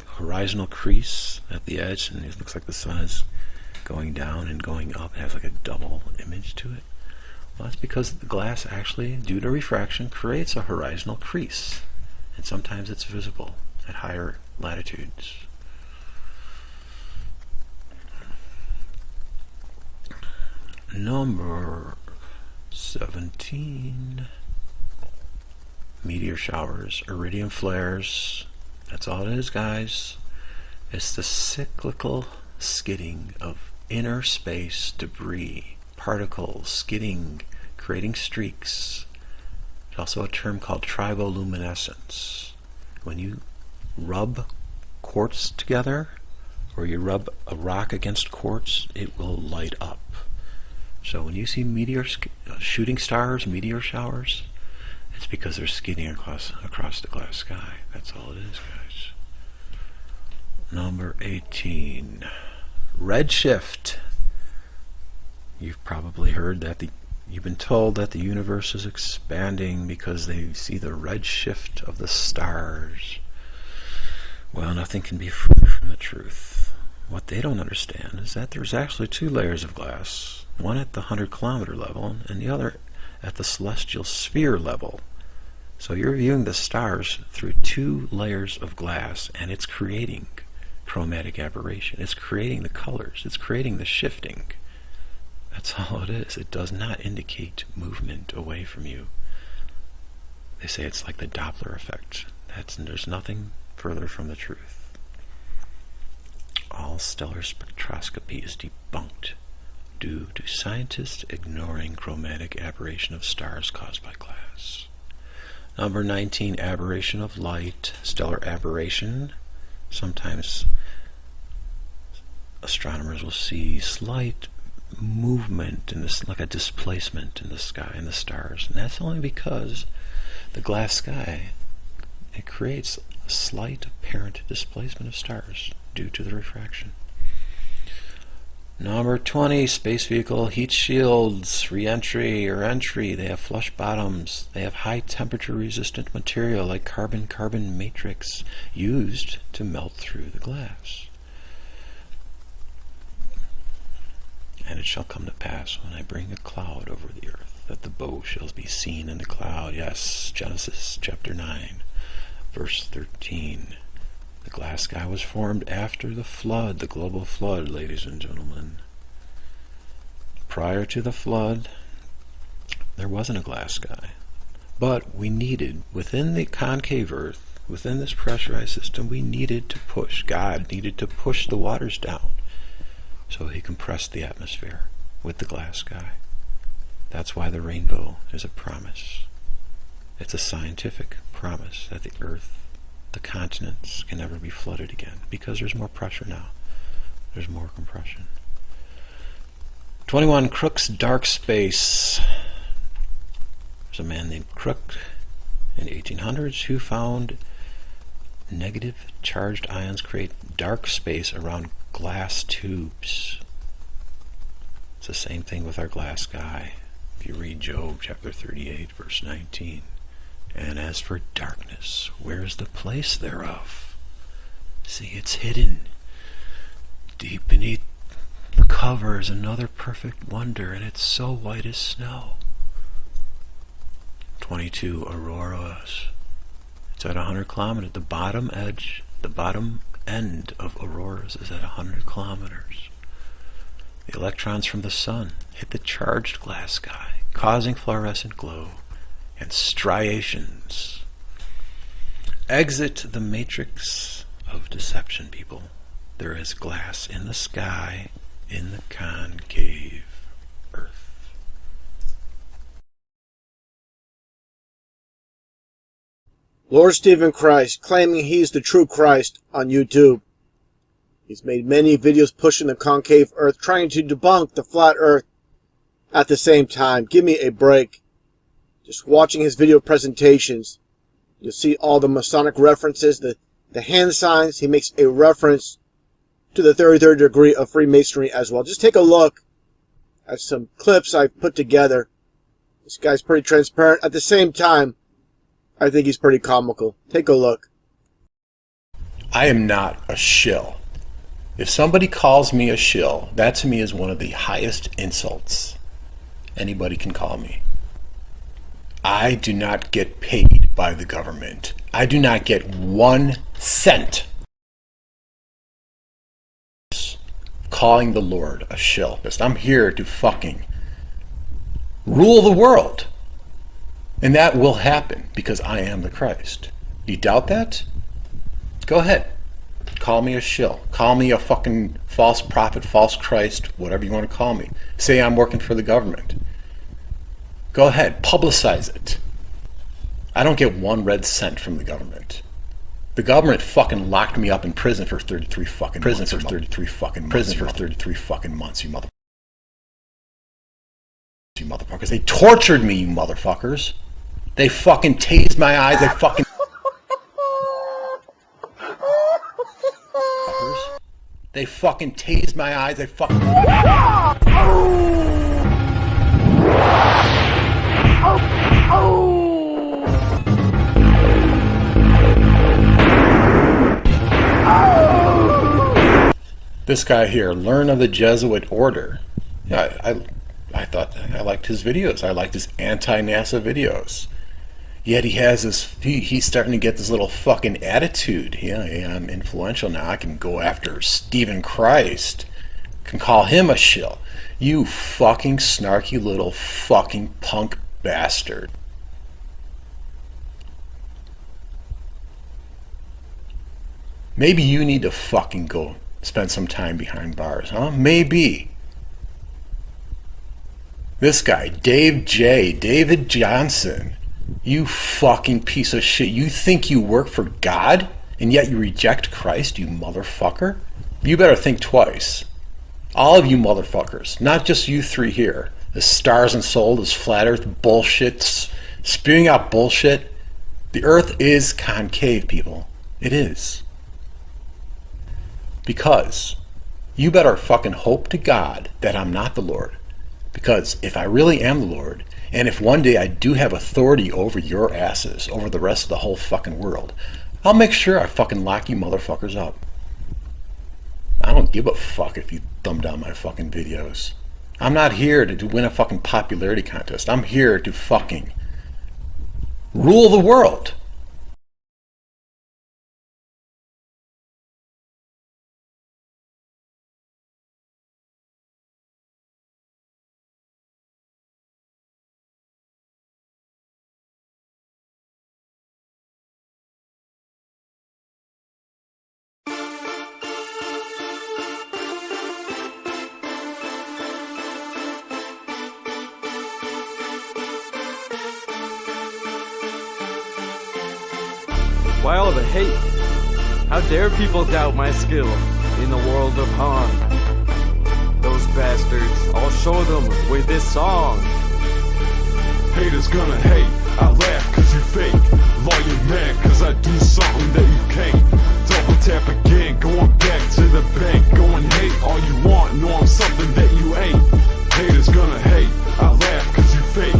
horizontal crease at the edge, and it looks like the sun is going down and going up. It has like a double image to it. Well, that's because the glass actually, due to refraction, creates a horizontal crease, and sometimes it's visible at higher latitudes. Number 17. Meteor showers, iridium flares. That's all it is, guys. It's the cyclical skidding of inner space debris, particles skidding, creating streaks. There's also a term called triboluminescence. When you rub quartz together, or you rub a rock against quartz, it will light up. So when you see shooting stars, meteor showers, it's because they're skidding across the glass sky. That's all it is, guys. Number 18. Redshift. You've probably heard that you've been told that the universe is expanding because they see the redshift of the stars. Well, nothing can be further from the truth. What they don't understand is that there's actually two layers of glass, one at the 100-kilometer level and the other at the celestial sphere level. So you're viewing the stars through two layers of glass, and it's creating chromatic aberration. It's creating the colors. It's creating the shifting. That's all it is. It does not indicate movement away from you. They say it's like the Doppler effect. There's nothing further from the truth. All stellar spectroscopy is debunked due to scientists ignoring chromatic aberration of stars caused by glass. Number 19, aberration of light, stellar aberration. Sometimes astronomers will see slight movement in this, like a displacement in the sky, in the stars, and that's only because the glass sky, it creates a slight apparent displacement of stars due to the refraction. Number 20, space vehicle heat shields, re-entry or entry. They have flush bottoms. They have high temperature resistant material like carbon-carbon matrix used to melt through the glass. And it shall come to pass when I bring a cloud over the earth, that the bow shall be seen in the cloud. Yes, Genesis chapter 9, verse 13. The glass sky was formed after the flood, the global flood, ladies and gentlemen. Prior to the flood, there wasn't a glass sky. But we needed, within the concave earth, within this pressurized system, we needed to push. God needed to push the waters down So he compressed the atmosphere with the glass sky. That's why the rainbow is a promise. It's a scientific promise that the earth, the continents, can never be flooded again because there's more pressure now. There's more compression. 21 Crook's Dark Space. There's a man named Crook in the 1800s who found negative charged ions create dark space around glass tubes. It's the same thing with our glass sky. If you read Job chapter 38, verse 19. And as for darkness, where is the place thereof? See, it's hidden. Deep beneath the cover is another perfect wonder, and it's so white as snow. 22 Auroras. It's at 100 kilometers. The bottom edge, the bottom end of auroras is at 100 kilometers. The electrons from the sun hit the charged glass sky, causing fluorescent glow and striations. Exit the matrix of deception, people. There is glass in the sky, in the concave earth. Lord Stephen Christ, claiming he's the true Christ on YouTube. He's made many videos pushing the concave earth, trying to debunk the flat earth at the same time. Give me a break. Just watching his video presentations, you'll see all the Masonic references, the hand signs. He makes a reference to the 33rd degree of Freemasonry as well. Just take a look at some clips I've put together. This guy's pretty transparent. At the same time, I think he's pretty comical. Take a look. I am not a shill. If somebody calls me a shill, that to me is one of the highest insults anybody can call me. I do not get paid by the government. I do not get 1 cent calling the Lord a shill. I'm here to fucking rule the world. And that will happen because I am the Christ. You doubt that? Go ahead. Call me a shill. Call me a fucking false prophet, false Christ, whatever you want to call me. Say I'm working for the government. Go ahead. Publicize it. I don't get 1 red cent from the government. The government fucking locked me up in prison for 33 fucking months. For 33 fucking months, you motherfuckers. They tortured me, you motherfuckers. They fucking tased my eyes. They fucking They fucking tased my eyes. They fucking This guy here, learn of the Jesuit order. Yeah, I thought I liked his videos. I liked his anti-NASA videos. Yet he has this, he's starting to get this little fucking attitude. Yeah, I'm influential now. I can go after Stephen Christ. Can call him a shill. You fucking snarky little fucking punk bastard. Maybe you need to fucking go spend some time behind bars, huh? Maybe. This guy, David Johnson, you fucking piece of shit. You think you work for God, and yet you reject Christ, you motherfucker? You better think twice. All of you motherfuckers, not just you 3 here. This stars and soul, this flat earth bullshit, spewing out bullshit. The earth is concave, people. It is. Because you better fucking hope to God that I'm not the Lord. Because if I really am the Lord, and if one day I do have authority over your asses, over the rest of the whole fucking world, I'll make sure I fucking lock you motherfuckers up. I don't give a fuck if you thumb down my fucking videos. I'm not here to win a fucking popularity contest. I'm here to fucking rule the world. Why all the hate? How dare people doubt my skill in the world of Han? Those bastards, I'll show them with this song. Haters gonna hate, I laugh cause you fake. Lawyer mad cause I do something that you can't. Double tap again, going back to the bank. Go and hate all you want, know I'm something that you ain't. Haters gonna hate, I laugh cause you fake.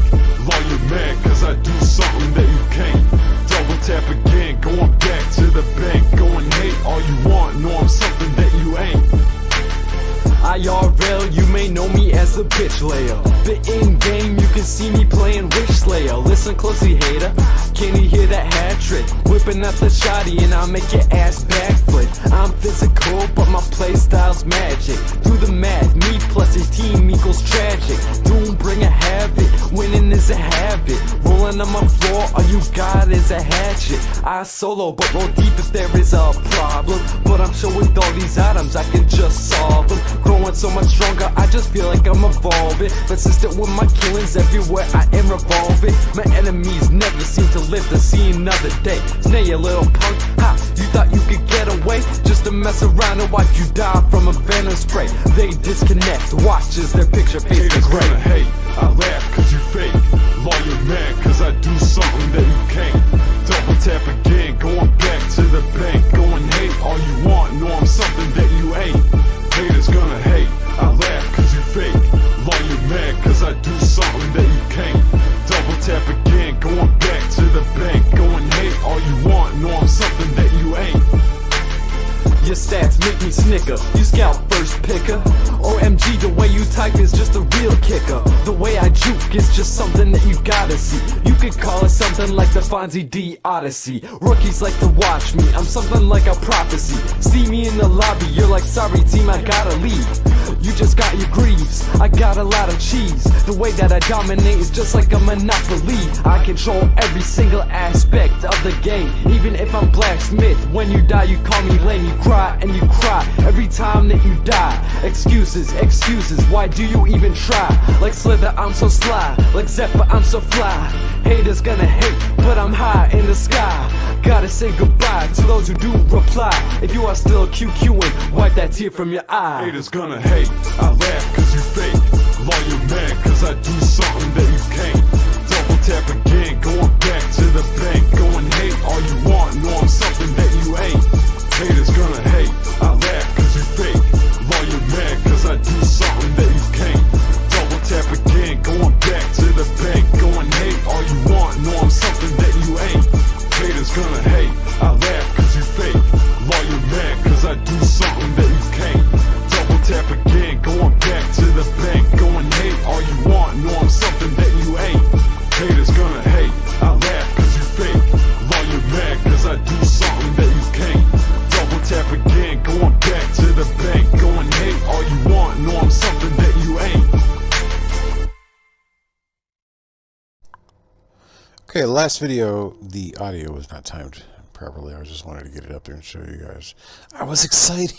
Lawyer mad cause I do something that you can't. Double tap again, going back to the bank. Go and hate all you want, know I'm something that you ain't. IRL, you may know me as the bitch layer. The in-game, you can see me playing Witch Slayer. Listen closely, hater, can you hear that hat trick? Whipping up the shotty and I'll make your ass backflip. I'm physical, but my playstyle's magic. Do the math, me plus a team equals tragic. Doom bring a habit, winning is a habit. Rolling on my floor, all you got is a hatchet. I solo, but roll deep if there is a problem. But I'm sure with all these items, I can just solve them. Growing so much stronger, I just feel like I'm evolving. Persistent with my killings, everywhere I am revolving. My enemies never seem to live to see another day. Snare, you little punk, ha, you thought you could get away? Just to mess around and watch you die from a venom spray. They disconnect, watch as their picture fades to gray. Gonna hate, I laugh cause you fake. Lawyer mad cause I do something that you can't. Double tap again, going back to the bank. Go and hate all you want, know I'm something that you ain't. Haters gonna hate, I laugh cause you fake. Lawyer mad cause I do something that you can't. Double tap again, going back to the bank. Go and hate all you want, know I'm something that you ain't. Your stats make me snicker, you scout first picker. OMG, the way you type is just a real kicker. The way I juke is just something that you gotta see. You could call it something like the Fonzie D Odyssey. Rookies like to watch me, I'm something like a prophecy. See me in the lobby, you're like, sorry team, I gotta leave. You just got your greaves, I got a lot of cheese. The way that I dominate is just like a monopoly. I control every single aspect of the game. Even if I'm blacksmith, when you die you call me lame. You cry and you cry every time that you die. Excuses, excuses, why do you even try? Like Slither, I'm so sly. Like Zephyr, I'm so fly. Haters gonna hate, but I'm high in the sky. Gotta say goodbye to those who do reply. If you are still QQing, wipe that tear from your eye. Haters gonna hate, I laugh cause you fake. Lawyer mad cause I do something that you can't. Double tap again, going back to the bank. Go and hate all you want, know I'm something that you ain't. Haters gonna hate, I laugh cause you fake. Lawyer mad cause I do something that you can't. Double tap again, going back to the bank. Go and hate all you want, know I'm something that you ain't. Haters gonna hate, I laugh cause you fake. Lawyer mad cause I do something that you can't. Double tap again, going back to the bank. Go and hate all you want, know I'm something that you ain't. Haters gonna hate, I laugh cause you fake. Lawyer mad cause I do something that you can't. Double tap again, going back to the bank. Go and hate all you want, know I'm something that you ain't. Okay, last video, the audio was not timed properly. I just wanted to get it up there and show you guys. I was excited.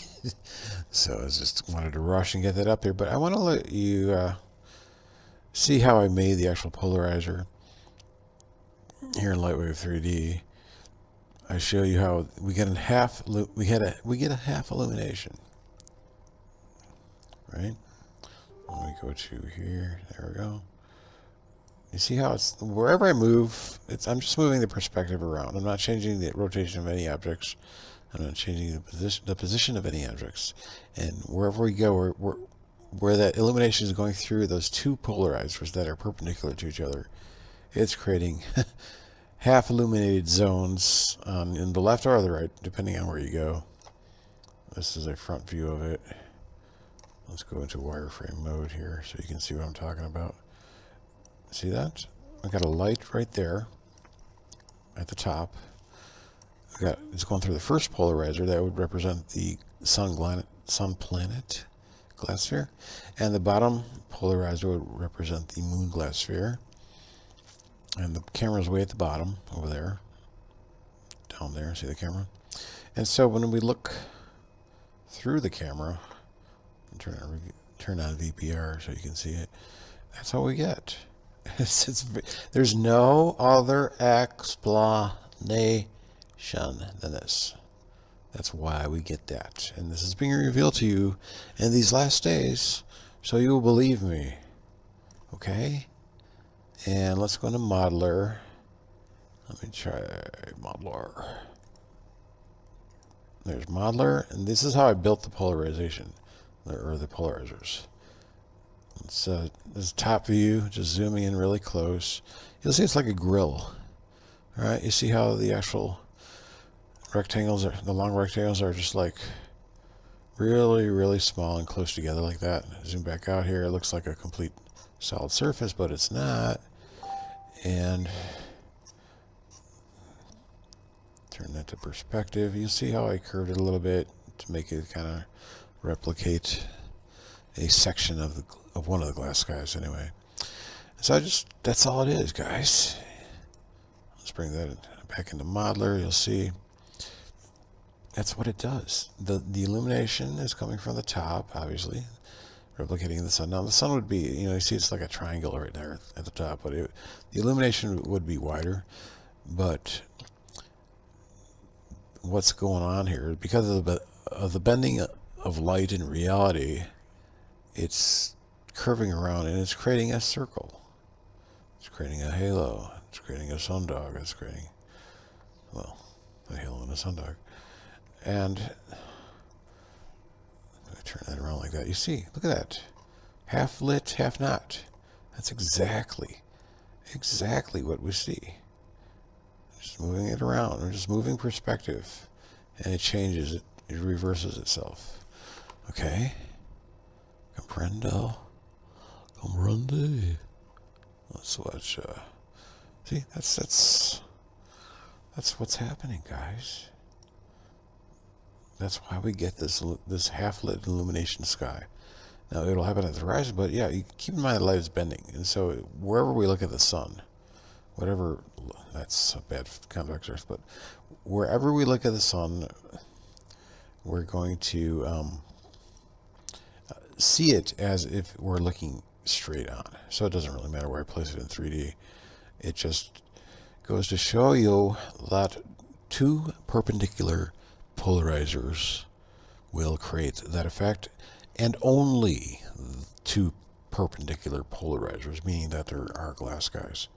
So I just wanted to rush and get that up there. But I want to let you see how I made the actual polarizer here in Lightwave 3D. I show you how we get a half illumination. Right? Let me go to here. There we go. You see how it's, wherever I move, I'm just moving the perspective around. I'm not changing the rotation of any objects. I'm not changing the position of any objects. And wherever we go, where that illumination is going through those two polarizers that are perpendicular to each other, it's creating half illuminated zones in the left or the right, depending on where you go. This is a front view of it. Let's go into wireframe mode here so you can see what I'm talking about. See that? I got a light right there at the top. It's going through the first polarizer that would represent the sun planet glass sphere, and the bottom polarizer would represent the moon glass sphere. And the camera's way at the bottom over there, down there. See the camera? And so when we look through the camera, turn on VPR so you can see it. That's all we get. There's no other explanation than this. That's why we get that. And this is being revealed to you in these last days, so you will believe me. Okay? And let's go into Modeler. Let me try Modeler. There's Modeler, and this is how I built the polarization, or the polarizers. It's this top view, just zooming in really close. You'll see it's like a grill. All right, you see how the actual rectangles are, the long rectangles are just like really, really small and close together like that. Zoom back out here, it looks like a complete solid surface, but it's not. And turn that to perspective. You see how I curved it a little bit to make it kind of replicate a section of one of the glass skies anyway. So that's all it is, guys. Let's bring that back into Modeler. You'll see that's what it does. The illumination is coming from the top, obviously, replicating the sun. Now the sun would be, you see it's like a triangle right there at the top, but the illumination would be wider. But what's going on here, because of the bending of light in reality, it's curving around and it's creating a circle. It's creating a halo. It's creating a sundog. It's creating, well, a halo and a sundog. And I turn that around like that. You see, look at that. Half lit, half not. That's exactly what we see. Just moving it around. We're just moving perspective. And it changes. It reverses itself. Okay? Comprendo. Comprende. Let's watch. See, that's what's happening, guys. That's why we get this half-lit illumination sky. Now it'll happen at the horizon, but yeah, you keep in mind the light is bending, and so wherever we look at the sun, whatever, that's a bad convex Earth, but wherever we look at the sun, we're going to see it as if we're looking straight on. So it doesn't really matter where I place it in 3D. It just goes to show you that two perpendicular polarizers will create that effect, and only two perpendicular polarizers, meaning that there are glass skies.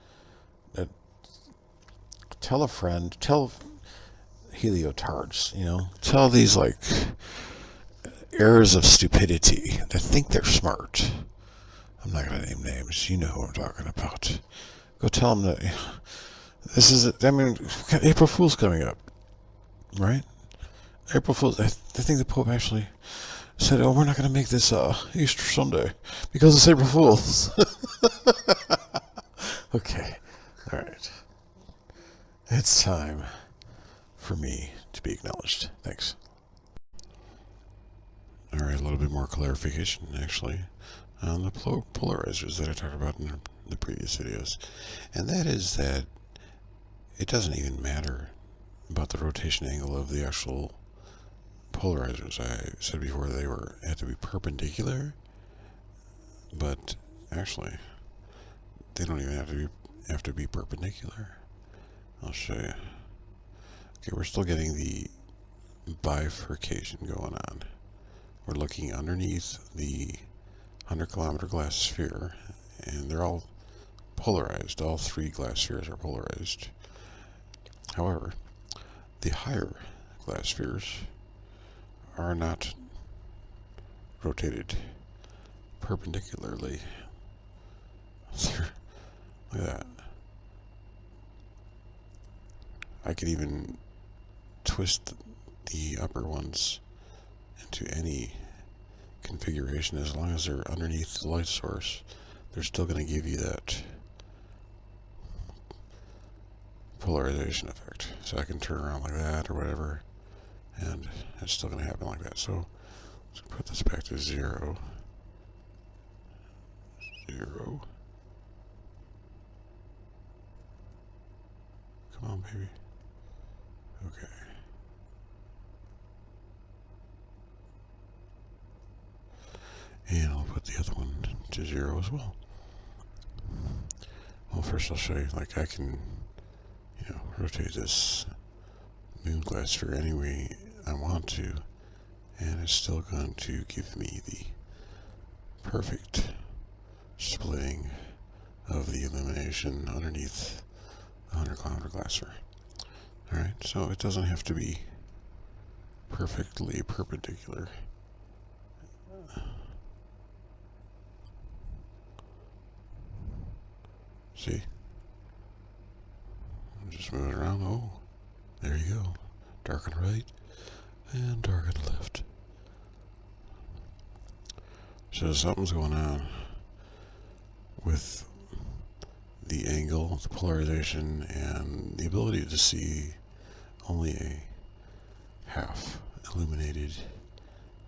Tell a friend, tell heliotards, tell these like heirs of stupidity that think they're smart. I'm not going to name names. You know who I'm talking about. Go tell them that this is, April Fool's coming up, right? April Fool's, I think the Pope actually said, oh, we're not going to make this Easter Sunday because it's April Fool's. Okay, all right. It's time for me to be acknowledged. Thanks. All right, a little bit more clarification, actually, on the polarizers that I talked about in the previous videos. And that is that it doesn't even matter about the rotation angle of the actual polarizers. I said before they had to be perpendicular, but actually they don't even have to be perpendicular. I'll show you. Okay, we're still getting the bifurcation going on. We're looking underneath the 100-kilometer glass sphere, and they're all polarized. All three glass spheres are polarized. However, the higher glass spheres are not rotated perpendicularly. Look at that. I could even twist the upper ones into any configuration as long as they're underneath the light source. They're still going to give you that polarization effect. So I can turn around like that or whatever, and it's still going to happen like that. So let's put this back to 0. 0. Come on, baby. Okay. And I'll put the other one to 0 as well. Well, first I'll show you, like I can, rotate this moon glass sphere any way I want to, and it's still going to give me the perfect splitting of the illumination underneath the 100-kilometer glass sphere. Alright, so it doesn't have to be perfectly perpendicular. See? I'm just moving around. Oh, there you go. Dark on the right and dark on the left. So something's going on with the angle, the polarization, and the ability to see only a half illuminated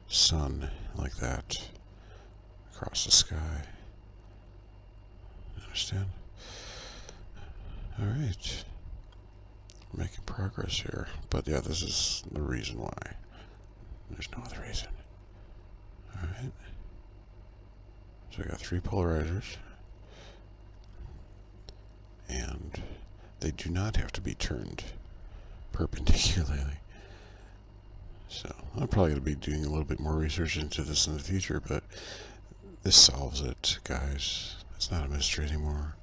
sun like that across the sky. Understand? Alright. We're making progress here. But yeah, this is the reason why. There's no other reason. Alright. So I got 3 polarizers. And they do not have to be turned perpendicularly. So I'm probably going to be doing a little bit more research into this in the future, but this solves it, guys. It's not a mystery anymore.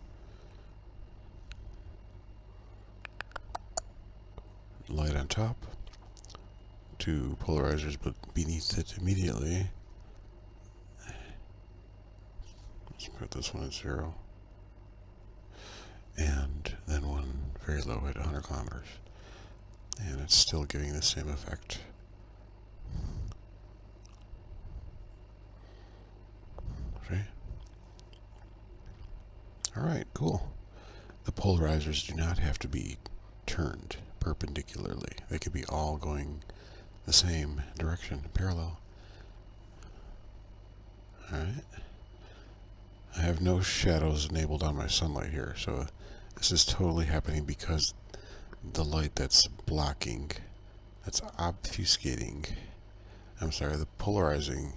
Light on top. 2 polarizers, but beneath it immediately. Let's put this one at 0. And then one very low at 100 kilometers. And it's still giving the same effect. See? Alright, cool. The polarizers do not have to be turned perpendicularly. They could be all going the same direction, parallel. Alright. I have no shadows enabled on my sunlight here, so this is totally happening because the light that's blocking, that's obfuscating, I'm sorry, the polarizing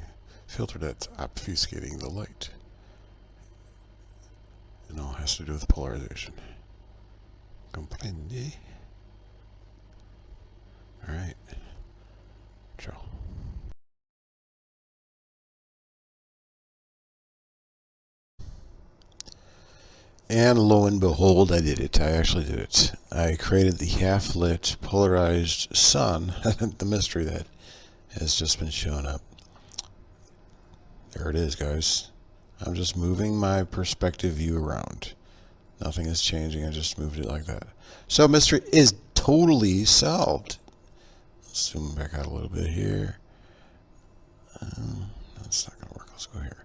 filter that's obfuscating the light. It all has to do with polarization. Comprende? Alright. Ciao. And lo and behold, I did it. I actually did it. I created the half-lit, polarized sun, the mystery that has just been showing up. There it is, guys. I'm just moving my perspective view around. Nothing is changing. I just moved it like that. So mystery is totally solved. Let's zoom back out a little bit here. That's not going to work. Let's go here.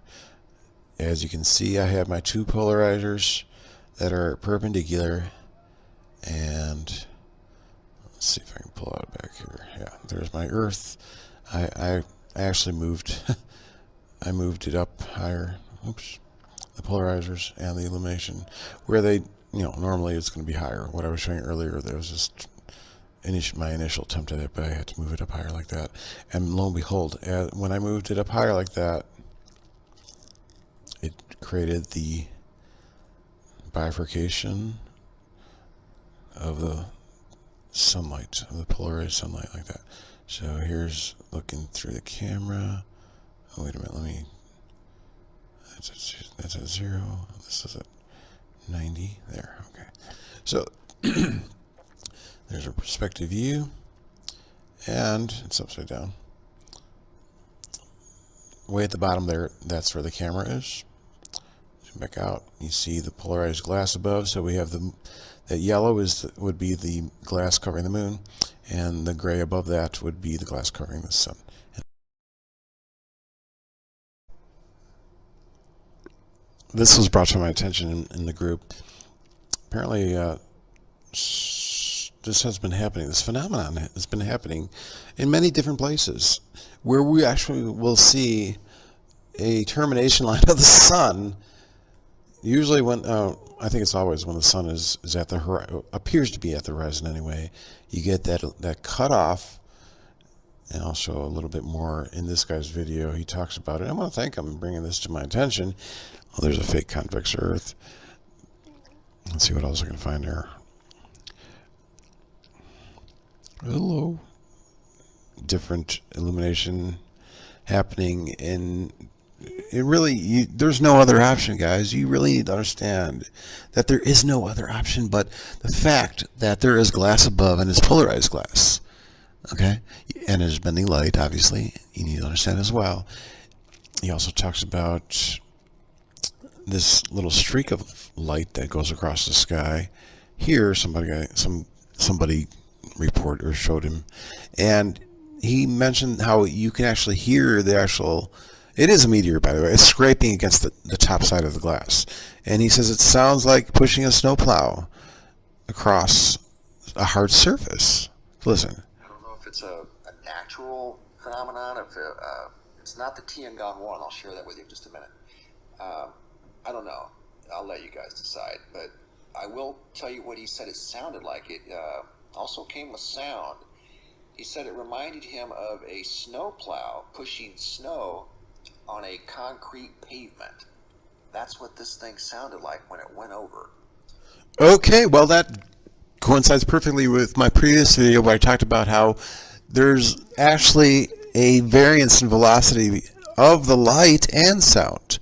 As you can see, I have my 2 polarizers that are perpendicular, and let's see if I can pull out back here. Yeah, there's my Earth. I actually moved I moved it up higher. Oops. The polarizers and the illumination, where they, normally it's going to be higher. What I was showing earlier, there was just my initial attempt at it, but I had to move it up higher like that. And lo and behold, when I moved it up higher like that, it created the bifurcation of the sunlight, of the polarized sunlight like that. So here's looking through the camera. Oh, wait a minute, that's at 0. This is at 90. There, okay. So there's a perspective view, and it's upside down. Way at the bottom there, that's where the camera is. Zoom back out. You see the polarized glass above. So we have that yellow would be the glass covering the moon, and the gray above that would be the glass covering the sun. This was brought to my attention in the group. Apparently, this has been happening. This phenomenon has been happening in many different places, where we actually will see a termination line of the sun. Usually, when I think it's always when the sun is at the horizon, appears to be at the horizon anyway. You get that cutoff, and I'll show a little bit more in this guy's video. He talks about it. I want to thank him for bringing this to my attention. Oh, there's a fake convex Earth. Let's see what else I can find there. Hello. Different illumination happening in it really there's no other option, guys. You really need to understand that there is no other option but the fact that there is glass above and it's polarized glass. Okay? And there's bending light, obviously. You need to understand as well. He also talks about this little streak of light that goes across the sky. Here somebody report or showed him, and he mentioned how you can actually hear the actual, it is a meteor, by the way, it's scraping against the top side of the glass, and he says it sounds like pushing a snowplow across a hard surface. Listen. I don't know if it's a natural phenomenon, if it's not the Tiangong 1. I'll share that with you in just a minute. I don't know. I'll let you guys decide, but I will tell you what he said it sounded like. It also came with sound. He said it reminded him of a snowplow pushing snow on a concrete pavement. That's what this thing sounded like when it went over. Okay, well that coincides perfectly with my previous video where I talked about how there's actually a variance in velocity of the light and sound.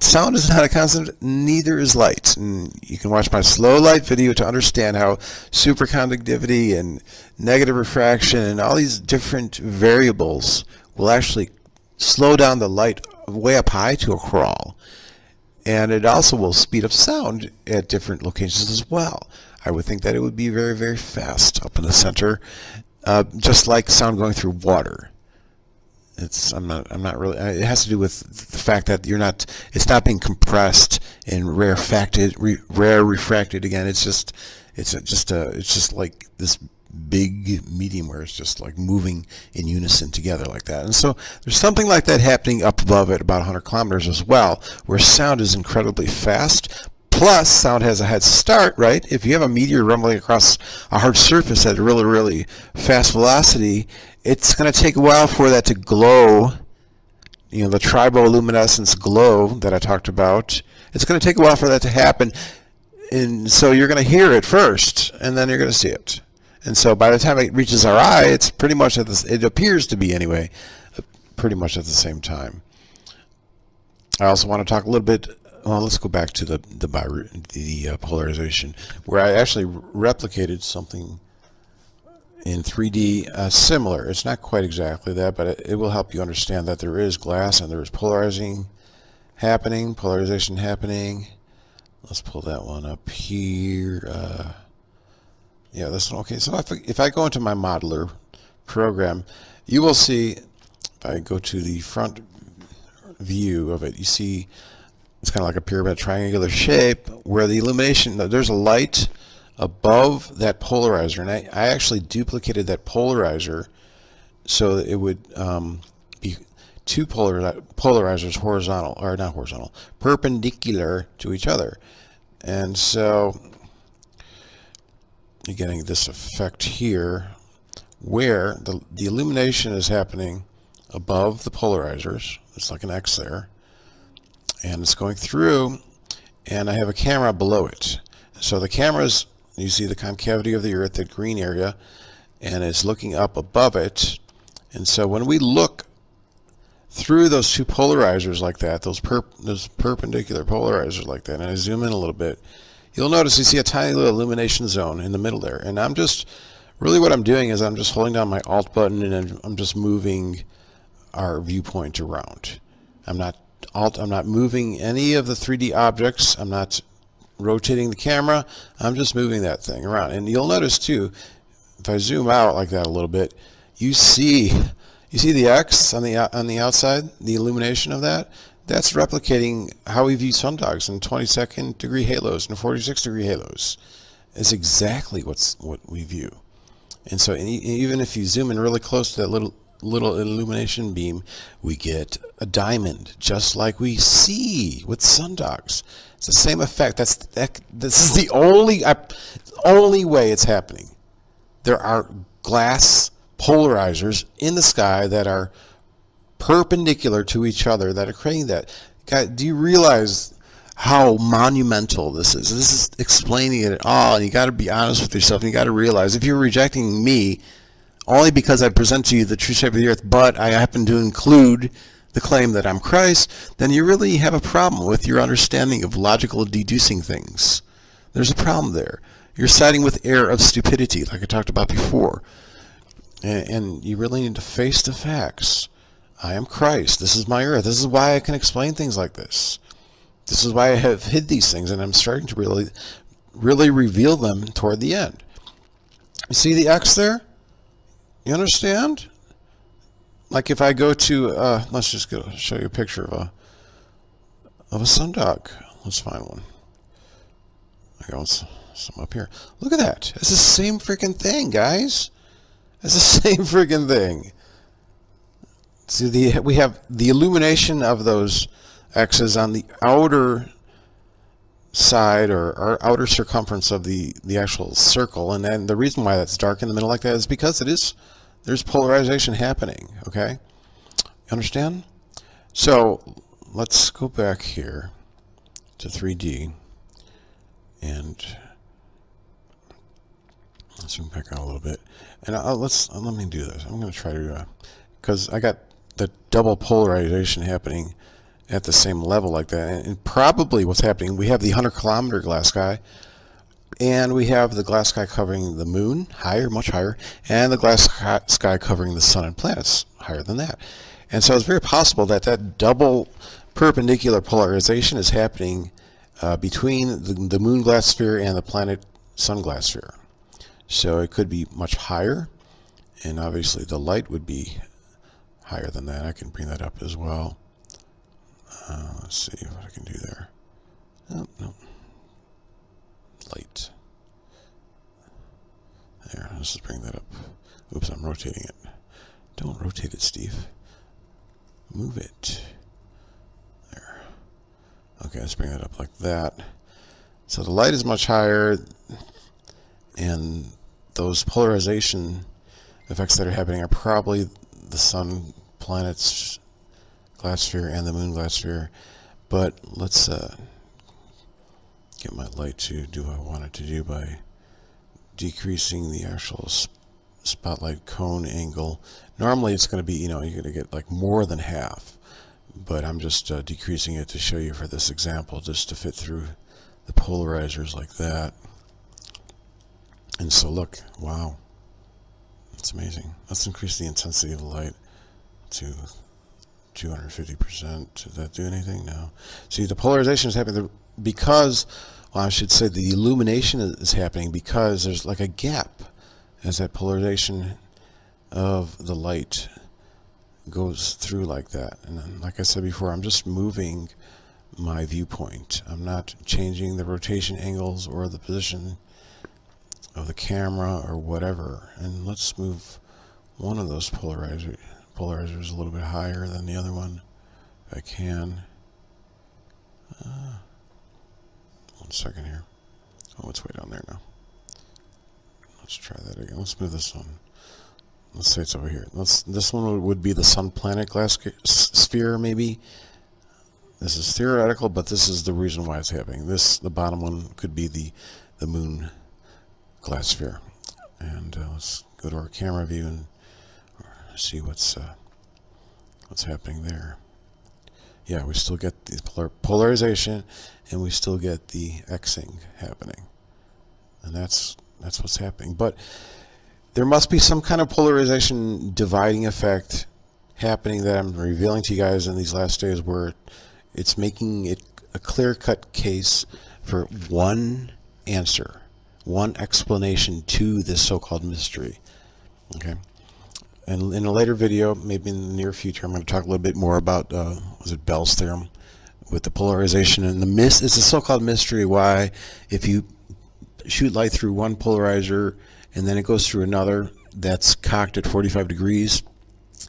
Sound is not a constant, neither is light. And you can watch my slow light video to understand how superconductivity and negative refraction and all these different variables will actually slow down the light way up high to a crawl. And it also will speed up sound at different locations as well. I would think that it would be very, very fast up in the center, just like sound going through water. I'm not really. It has to do with the fact that it's not being compressed and refracted again. It's just like this big medium where it's just like moving in unison together like that. And so there's something like that happening up above at about 100 kilometers as well, where sound is incredibly fast. Plus, sound has a head start, right? If you have a meteor rumbling across a hard surface at a really, really fast velocity, it's going to take a while for that to glow. You know, the triboluminescence glow that I talked about. It's going to take a while for that to happen. And so you're going to hear it first, and then you're going to see it. And so by the time it reaches our eye, it's pretty much it appears to be anyway, pretty much at the same time. I also want to talk a little bit. Well, let's go back to the polarization, where I actually replicated something in 3D similar. It's not quite exactly that, but it will help you understand that there is glass and there is polarization happening. Let's pull that one up here. Yeah, this one. Okay, so if I go into my modeler program, you will see, if I go to the front view of it, you see it's kind of like a pyramid triangular shape where the illumination, there's a light above that polarizer, and I actually duplicated that polarizer so that it would be two polarizers horizontal, or not horizontal, perpendicular to each other. And so you're getting this effect here where the illumination is happening above the polarizers. It's like an X there. And it's going through, and I have a camera below it. So the camera's, you see the concavity of the Earth, that green area, and it's looking up above it. And so when we look through those two polarizers like that, those perpendicular polarizers like that, and I zoom in a little bit, you'll notice you see a tiny little illumination zone in the middle there. And I'm just, really what I'm doing is I'm just holding down my Alt button and I'm just moving our viewpoint around. I'm not moving any of the 3D objects. I'm not rotating the camera. I'm just moving that thing around. And you'll notice too, if I zoom out like that a little bit, you see the X on the outside, the illumination of that. That's replicating how we view sundogs in 22nd degree halos and 46 degree halos. It's exactly what we view. And so even if you zoom in really close to that little illumination beam, we get a diamond, just like we see with sundogs. It's the same effect. This is the only way it's happening. There are glass polarizers in the sky that are perpendicular to each other that are creating that. God, do you realize how monumental this is? This is explaining it all, and you got to be honest with yourself, and you got to realize if you're rejecting me only because I present to you the true shape of the earth, but I happen to include the claim that I'm Christ, then you really have a problem with your understanding of logical deducing things. There's a problem there. You're siding with error of stupidity, like I talked about before. And you really need to face the facts. I am Christ. This is my earth. This is why I can explain things like this. This is why I have hid these things, and I'm starting to really reveal them toward the end. You see the X there? You understand? Like if I go to, let's just go show you a picture of a sundog. Let's find one. I got some up here. Look at that. It's the same freaking thing, guys. It's the same freaking thing. See, we have the illumination of those X's on the outer side or outer circumference of the actual circle, and then the reason why that's dark in the middle like that is because there's polarization happening. Okay, you understand? So let's go back here to 3D and let's zoom back out a little bit, and let me do this. I'm going to try to because I got the double polarization happening at the same level like that. And probably what's happening, we have the 100-kilometer glass sky, and we have the glass sky covering the moon, higher, much higher, and the glass sky covering the sun and planets, higher than that. And so it's very possible that that double perpendicular polarization is happening between the moon glass sphere and the planet sun glass sphere. So it could be much higher, and obviously the light would be higher than that. I can bring that up as well. Let's see what I can do there. Oh, no. Light. There, let's just bring that up. Oops, I'm rotating it. Don't rotate it, Steve. Move it. There. Okay, let's bring that up like that. So the light is much higher, and those polarization effects that are happening are probably the sun, planets, glass sphere, and the moon glass sphere. But let's get my light to do what I want it to do by decreasing the actual spotlight cone angle. Normally it's going to be, you're going to get like more than half, but I'm just decreasing it to show you for this example, just to fit through the polarizers like that. And so look, wow, that's amazing. Let's increase the intensity of the light to 250%. Did that do anything? No. See, the polarization is happening because, well, I should say the illumination is happening because there's like a gap as that polarization of the light goes through like that. And then, like I said before, I'm just moving my viewpoint. I'm not changing the rotation angles or the position of the camera or whatever. And let's move one of those polarizers a little bit higher than the other one, if I can. 1 second here. Oh, it's way down there now. Let's try that again. Let's move this one. Let's say it's over here. This one would be the sun-planet glass sphere, maybe. This is theoretical, but this is the reason why it's happening. The bottom one could be the moon glass sphere. And let's go to our camera view and see what's happening there. Yeah, we still get the polarization, and we still get the Xing happening, and that's what's happening. But there must be some kind of polarization dividing effect happening that I'm revealing to you guys in these last days, where it's making it a clear-cut case for one answer, one explanation to this so-called mystery. Okay. And in a later video, maybe in the near future, I'm going to talk a little bit more about, was it Bell's theorem with the polarization and the it's a so-called mystery why if you shoot light through one polarizer and then it goes through another that's cocked at 45 degrees,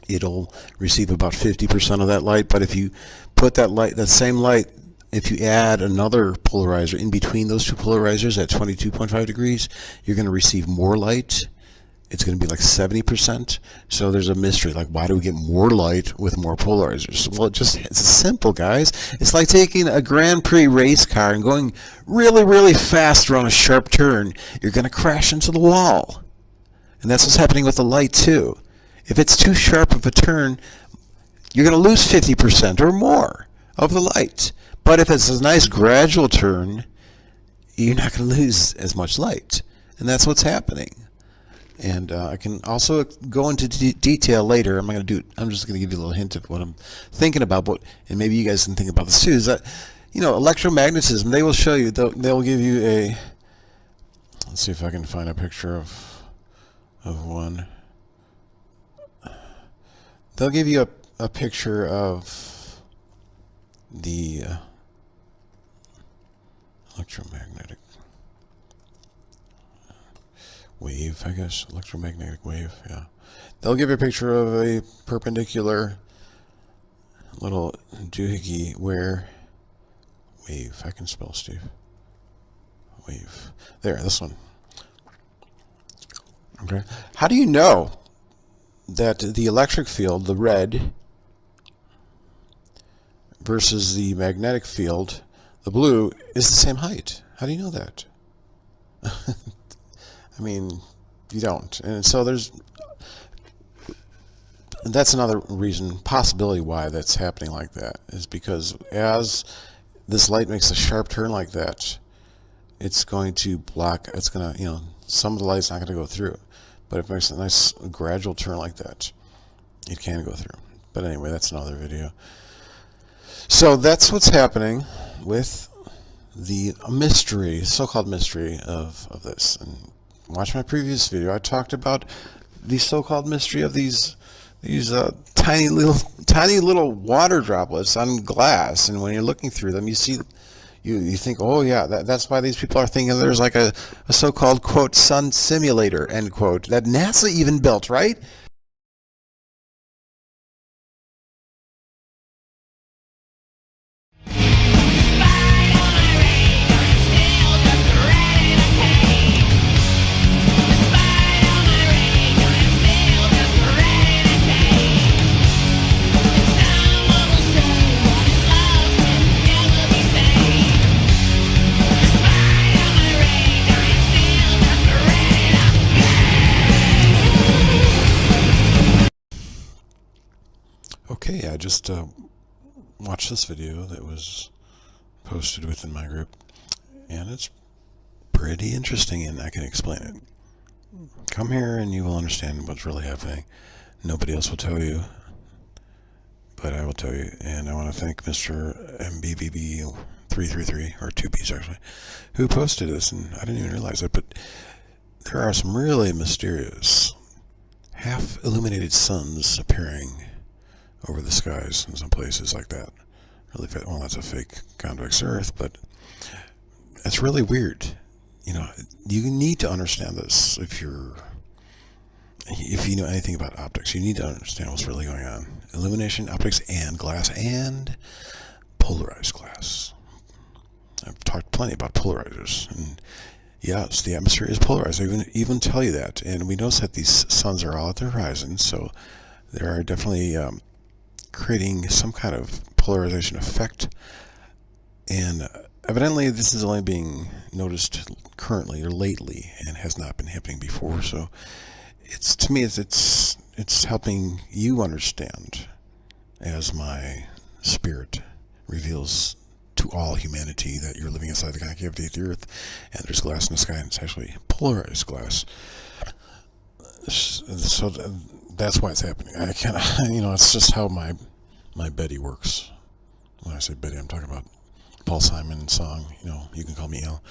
it'll receive about 50% of that light. But if you put that same light, if you add another polarizer in between those two polarizers at 22.5 degrees, you're going to receive more light. It's going to be like 70%. So there's a mystery, like why do we get more light with more polarizers? Well, it's simple, guys. It's like taking a Grand Prix race car and going really, really fast around a sharp turn. You're going to crash into the wall. And that's what's happening with the light too. If it's too sharp of a turn, you're going to lose 50% or more of the light. But if it's a nice gradual turn, you're not going to lose as much light. And that's what's happening. And I can also go into detail later. I'm just going to give you a little hint of what I'm thinking about, and maybe you guys can think about this too. Is that, electromagnetism? They will show you. They'll give you a. Let's see if I can find a picture of one. They'll give you a picture of the electromagnetic wave, I guess. Electromagnetic wave, yeah. They'll give you a picture of a perpendicular little doohickey wave. I can spell, Steve. Wave. There, this one. Okay. How do you know that the electric field, the red, versus the magnetic field, the blue, is the same height? How do you know that? I mean, you don't. And so that's another reason, possibility why that's happening like that, is because as this light makes a sharp turn like that, it's going to block, some of the light's not going to go through. But if it makes a nice gradual turn like that, it can go through. But anyway, that's another video. So that's what's happening with the mystery, so-called mystery of this. And watch my previous video. I talked about the so-called mystery of these tiny little water droplets on glass. And when you're looking through them, you see, you think, oh yeah, that's why these people are thinking there's like a so-called, quote, sun simulator, end quote, that NASA even built, right? Okay, I just watched this video that was posted within my group, and it's pretty interesting, and I can explain it. Come here and you will understand what's really happening. Nobody else will tell you, but I will tell you. And I want to thank Mr. MBBB333, or 2Bs actually, who posted this, and I didn't even realize it, but there are some really mysterious half-illuminated suns appearing over the skies in some places like that. Really, well, that's a fake convex Earth, but that's really weird. You need to understand this if you know anything about optics. You need to understand what's really going on. Illumination, optics, and glass, and polarized glass. I've talked plenty about polarizers, and yes, the atmosphere is polarized. I even tell you that, and we notice that these suns are all at the horizon, so there are definitely creating some kind of polarization effect, and evidently this is only being noticed currently or lately and has not been happening before. So to me it's helping you understand, as my spirit reveals to all humanity that you're living inside the concavity of the Earth and there's glass in the sky, and it's actually polarized glass. So that's why it's happening. I can't, it's just how my Betty works. When I say Betty, I'm talking about Paul Simon's song, You Can Call Me Al.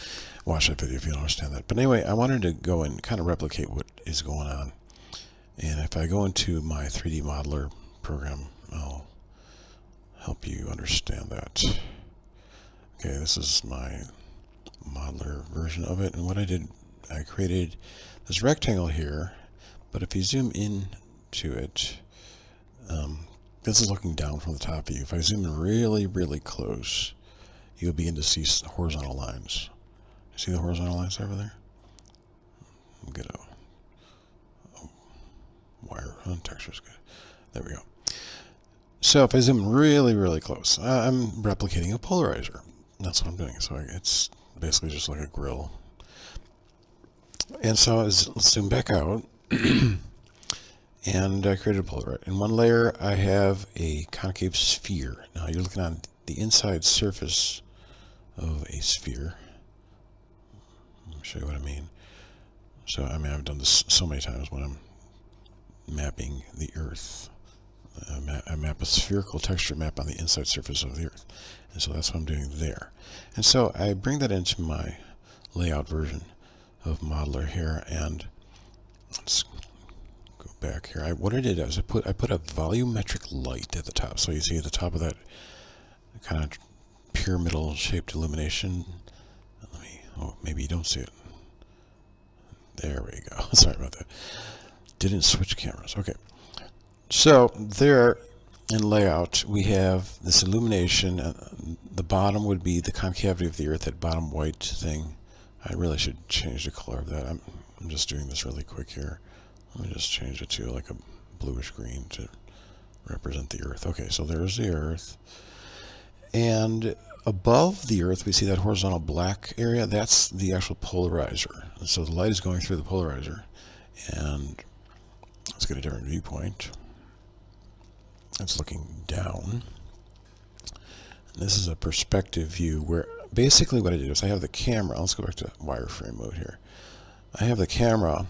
Watch that video if you don't understand that. But anyway, I wanted to go and kind of replicate what is going on. And if I go into my 3D modeler program, I'll help you understand that. Okay, this is my modeler version of it. And what I did, I created this rectangle here. But if you zoom in to it, this is looking down from the top view. If I zoom in really, really close, you'll begin to see horizontal lines. See the horizontal lines over there? We'll get a wire. Texture's good. There we go. So if I zoom really, really close, I'm replicating a polarizer. That's what I'm doing. So it's basically just like a grill. And so let's zoom back out. And I created a polarizer. In one layer, I have a concave sphere. Now you're looking on the inside surface of a sphere. Let me show you what I mean. So, I mean, I've done this so many times when I'm mapping the Earth. I map a spherical texture map on the inside surface of the Earth. And so that's what I'm doing there. And so I bring that into my layout version of Modeler here, and let's go back here. What I did is I put a volumetric light at the top. So you see at the top of that kind of pyramidal shaped illumination. Oh, maybe you don't see it. There we go. Sorry about that. Didn't switch cameras. Okay. So there in layout, we have this illumination. The bottom would be the concavity of the Earth, that bottom white thing. I really should change the color of that. I'm just doing this really quick here. Let me just change it to like a bluish green to represent the Earth. Okay, so there's the Earth. And above the Earth, we see that horizontal black area. That's the actual polarizer. And so the light is going through the polarizer. And let's get a different viewpoint. It's looking down. And this is a perspective view where basically what I did is I have the camera. Let's go back to wireframe mode here. I have the camera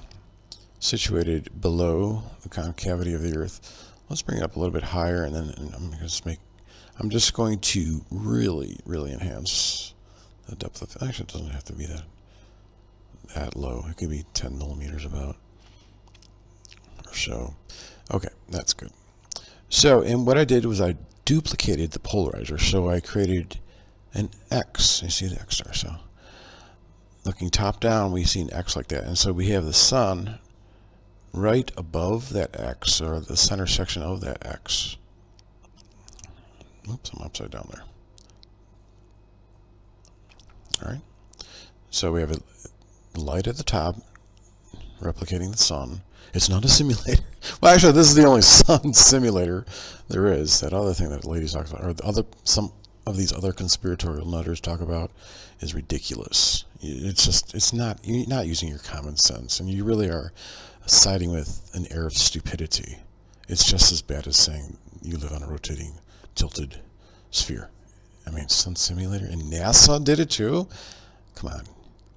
situated below the concavity of the Earth. Let's bring it up a little bit higher, and then I'm just going to really enhance the depth of. Actually, it doesn't have to be that low. It could be 10 millimeters about or so. Okay, that's good. So, and what I did was I duplicated the polarizer. So I created an X. You see the X there. So looking top down, we see an X like that. And so we have the sun right above that X, or the center section of that X. Oops, I'm upside down there. All right. So we have a light at the top replicating the sun. It's not a simulator. Well, actually, this is the only sun simulator there is. That other thing that ladies talk about, or some of these other conspiratorial nutters talk about, is ridiculous. It's not. You're not using your common sense, and you really are siding with an air of stupidity. It's just as bad as saying you live on a rotating, tilted sphere. I mean, sun simulator, and NASA did it too. Come on,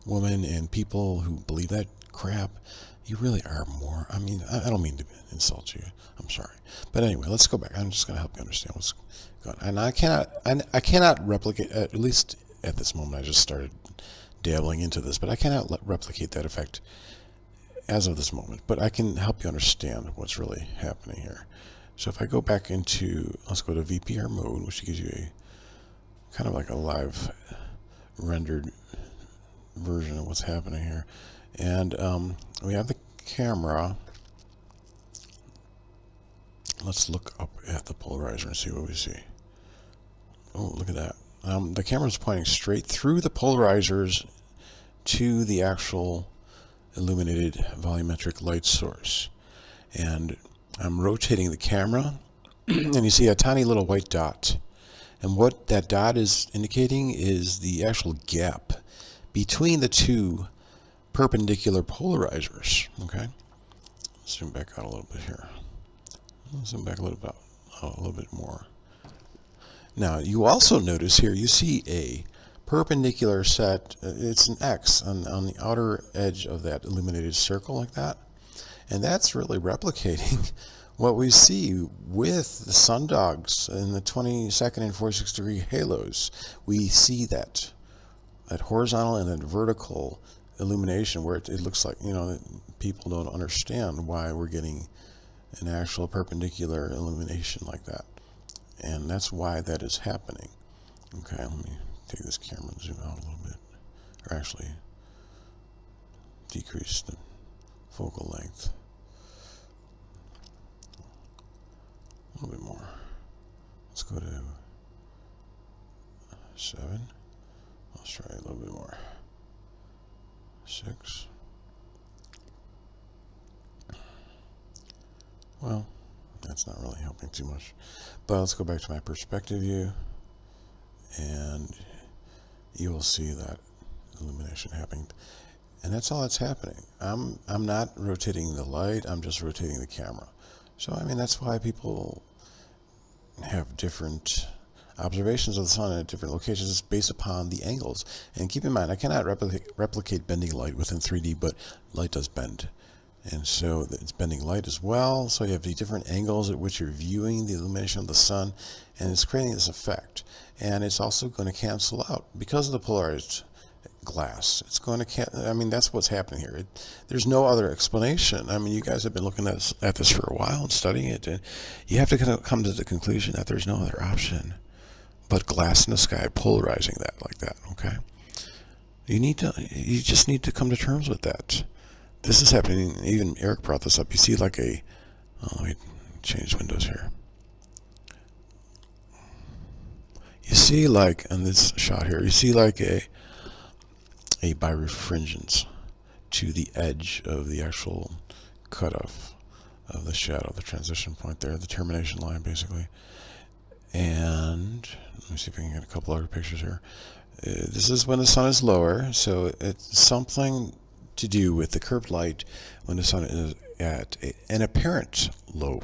women and people who believe that crap. You really are more. I mean, I don't mean to insult you. I'm sorry, but anyway, let's go back. I'm just going to help you understand what's going on. And I cannot replicate. At least at this moment, I just started dabbling into this, but I cannot replicate that effect as of this moment. But I can help you understand what's really happening here. So if I go back into, let's go to VPR mode, which gives you a kind of like a live rendered version of what's happening here. And we have the camera. Let's look up at the polarizer and see what we see. Oh, look at that. The camera is pointing straight through the polarizers to the actual illuminated volumetric light source. And I'm rotating the camera, and you see a tiny little white dot. And what that dot is indicating is the actual gap between the two perpendicular polarizers. Okay, zoom back out a little bit here. Zoom back a little bit more. Now you also notice here you see a perpendicular set. It's an X on the outer edge of that illuminated circle like that, and that's really replicating what we see with the sundogs in the 22nd and 46 degree halos. We see that horizontal and then vertical illumination where it looks like, people don't understand why we're getting an actual perpendicular illumination like that. And that's why that is happening. Okay, let me take this camera and zoom out a little bit. Or actually decrease the focal length a little bit more. Let's go to 7. Let's try a little bit more. 6. Well, that's not really helping too much. But let's go back to my perspective view, and you will see that illumination happening. And that's all that's happening. I'm not rotating the light, I'm just rotating the camera. So, I mean, that's why people have different observations of the sun at different locations based upon the angles. And keep in mind, I cannot replicate bending light within 3D, but light does bend. And so it's bending light as well. So you have the different angles at which you're viewing the illumination of the sun, and it's creating this effect. And it's also going to cancel out because of the polarized glass. It's going to, I mean, that's what's happening here. There's no other explanation. I mean, you guys have been looking at this for a while and studying it, and you have to kind of come to the conclusion that there's no other option but glass in the sky polarizing that like that. Okay, you just need to come to terms with that. This is happening. Even Eric brought this up. You see like a, let me change windows here. You see like in this shot here, you see like a birefringence to the edge of the actual cutoff of the shadow, the transition point there, the termination line basically. And let me see if I can get a couple other pictures here. This is when the sun is lower, so it's something to do with the curved light when the sun is at an apparent low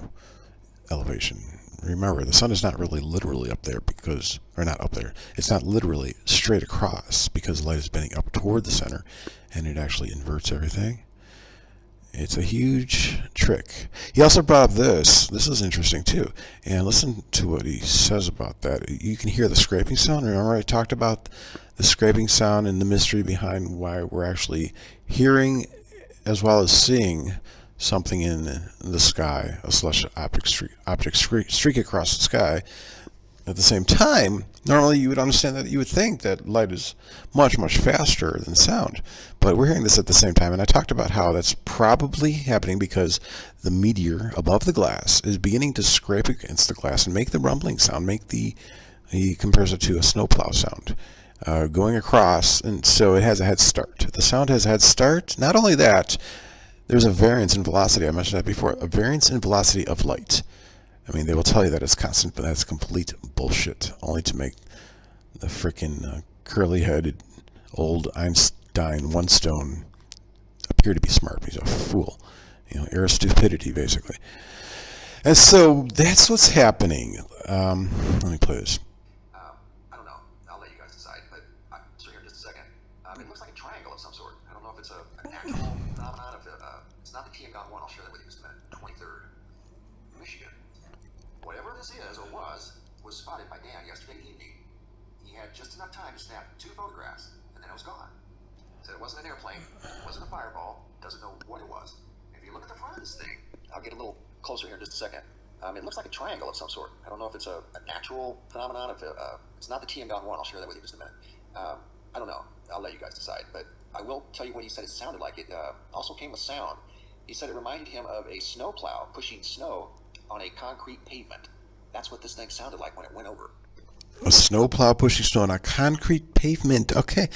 elevation. Remember, the sun is not really literally up there because, or not up there, it's not literally straight across because light is bending up toward the center and it actually inverts everything. It's a huge trick. He also brought up this. This is interesting too. And listen to what he says about that. You can hear the scraping sound. Remember I talked about the scraping sound and the mystery behind why we're actually hearing as well as seeing something in the sky, a celestial object streak across the sky. At the same time, normally you would understand that, you would think that light is much, much faster than sound. But we're hearing this at the same time, and I talked about how that's probably happening because the meteor above the glass is beginning to scrape against the glass and make the rumbling sound, he compares it to a snowplow sound going across, and so it has a head start. The sound has a head start. Not only that, there's a variance in velocity. I mentioned that before. A variance in velocity of light. I mean, they will tell you that it's constant, but that's complete bullshit. Only to make the frickin' curly-headed old Einstein one-stone appear to be smart. He's a fool. You know, air stupidity, basically. And so that's what's happening. Let me play this. I don't know. I'll let you guys decide, but so here in just a second. It looks like a triangle of some sort. I don't know if it's an actual phenomenon. If it's not the Tiangong one, I'll share that with you in just a minute. 23rd, Michigan. Whatever this is or was spotted by Dan yesterday evening. He had just enough time to snap 2 photographs, and then it was gone. Said it wasn't an airplane, it wasn't a fireball, doesn't know what it was. If you look at the front of this thing, I'll get a little closer here in just a second. It looks like a triangle of some sort. I don't know if it's a natural phenomenon. If it's not the Tiangong one, I'll share that with you in just a minute. I don't know. I'll let you guys decide. But I will tell you what he said it sounded like. It also came with sound. He said it reminded him of a snowplow pushing snow on a concrete pavement. That's what this thing sounded like when it went over. A snowplow pushing snow on a concrete pavement. Okay,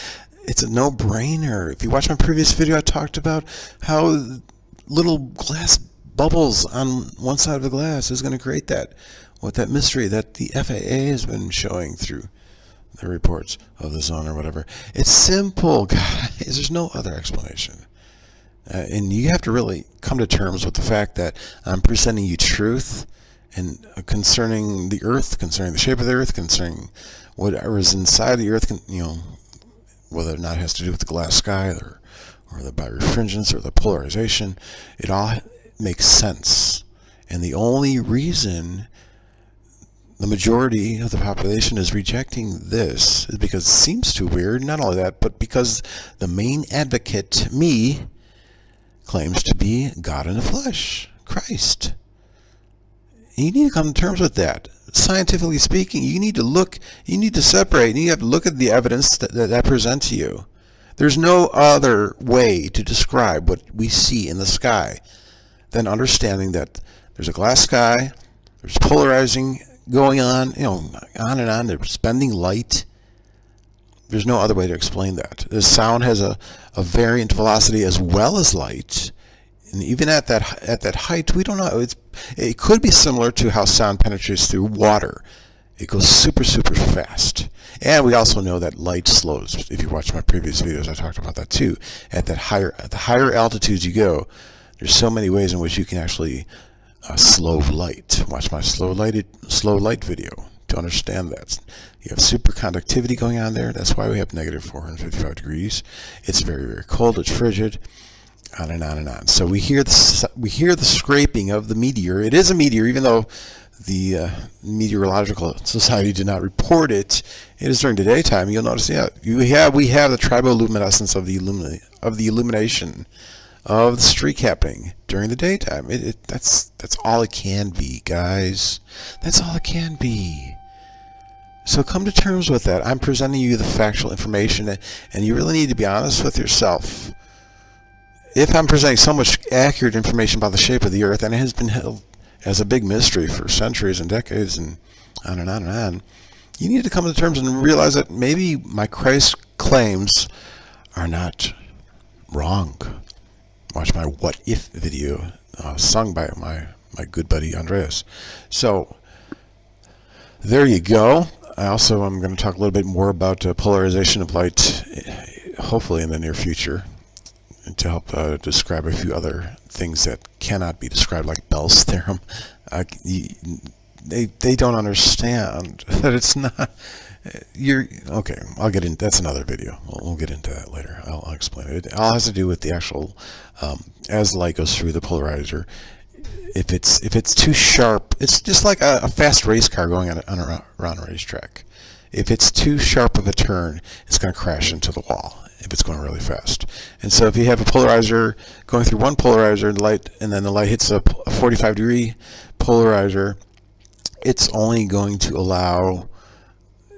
it's a no-brainer. If you watch my previous video, I talked about how little glass bubbles on one side of the glass is going to create that. What that mystery that the FAA has been showing through the reports of the zone or whatever. It's simple, guys. There's no other explanation. And you have to really come to terms with the fact that I'm presenting you truth and concerning the earth, concerning the shape of the earth, concerning whatever is inside the earth, you know, whether or not it has to do with the glass sky or the birefringence or the polarization. It all makes sense. And the only reason the majority of the population is rejecting this is because it seems too weird. Not only that, but because the main advocate, me, claims to be God in the flesh, Christ. You need to come to terms with that. Scientifically speaking, you need to look, you need to separate, and you have to look at the evidence that I present to you. There's no other way to describe what we see in the sky than understanding that there's a glass sky, there's polarizing going on, you know, on and on, there's bending light. There's no other way to explain that. The sound has a variant velocity as well as light. And even at that height, we don't know. It could be similar to how sound penetrates through water. It goes super, super fast. And we also know that light slows. If you watch my previous videos, I talked about that too. At the higher altitudes you go, there's so many ways in which you can actually slow light. Watch my slow light video to understand that. You have superconductivity going on there. That's why we have negative 455 degrees. It's very, very cold. It's frigid. On and on and on. So we hear the scraping of the meteor. It is a meteor, even though the Meteorological Society did not report it. It is during the daytime. You'll notice, we have the triboluminescence of the illumination of the streak happening during the daytime. That's all it can be, guys. That's all it can be. So come to terms with that. I'm presenting you the factual information, and you really need to be honest with yourself. If I'm presenting so much accurate information about the shape of the Earth, and it has been held as a big mystery for centuries and decades and on and on and on, you need to come to terms and realize that maybe my Christ claims are not wrong. Watch my What If video sung by my good buddy Andreas. So there you go. I'm going to talk a little bit more about polarization of light, hopefully in the near future, to help describe a few other things that cannot be described, like Bell's theorem. They don't understand that it's not. Okay. I'll get in. That's another video. We'll get into that later. I'll explain it. It all has to do with the actual as the light goes through the polarizer. If it's too sharp, it's just like a fast race car going around a racetrack. If it's too sharp of a turn, it's going to crash into the wall if it's going really fast. And so if you have a polarizer going through one polarizer, and then the light hits a 45-degree polarizer, it's only going to allow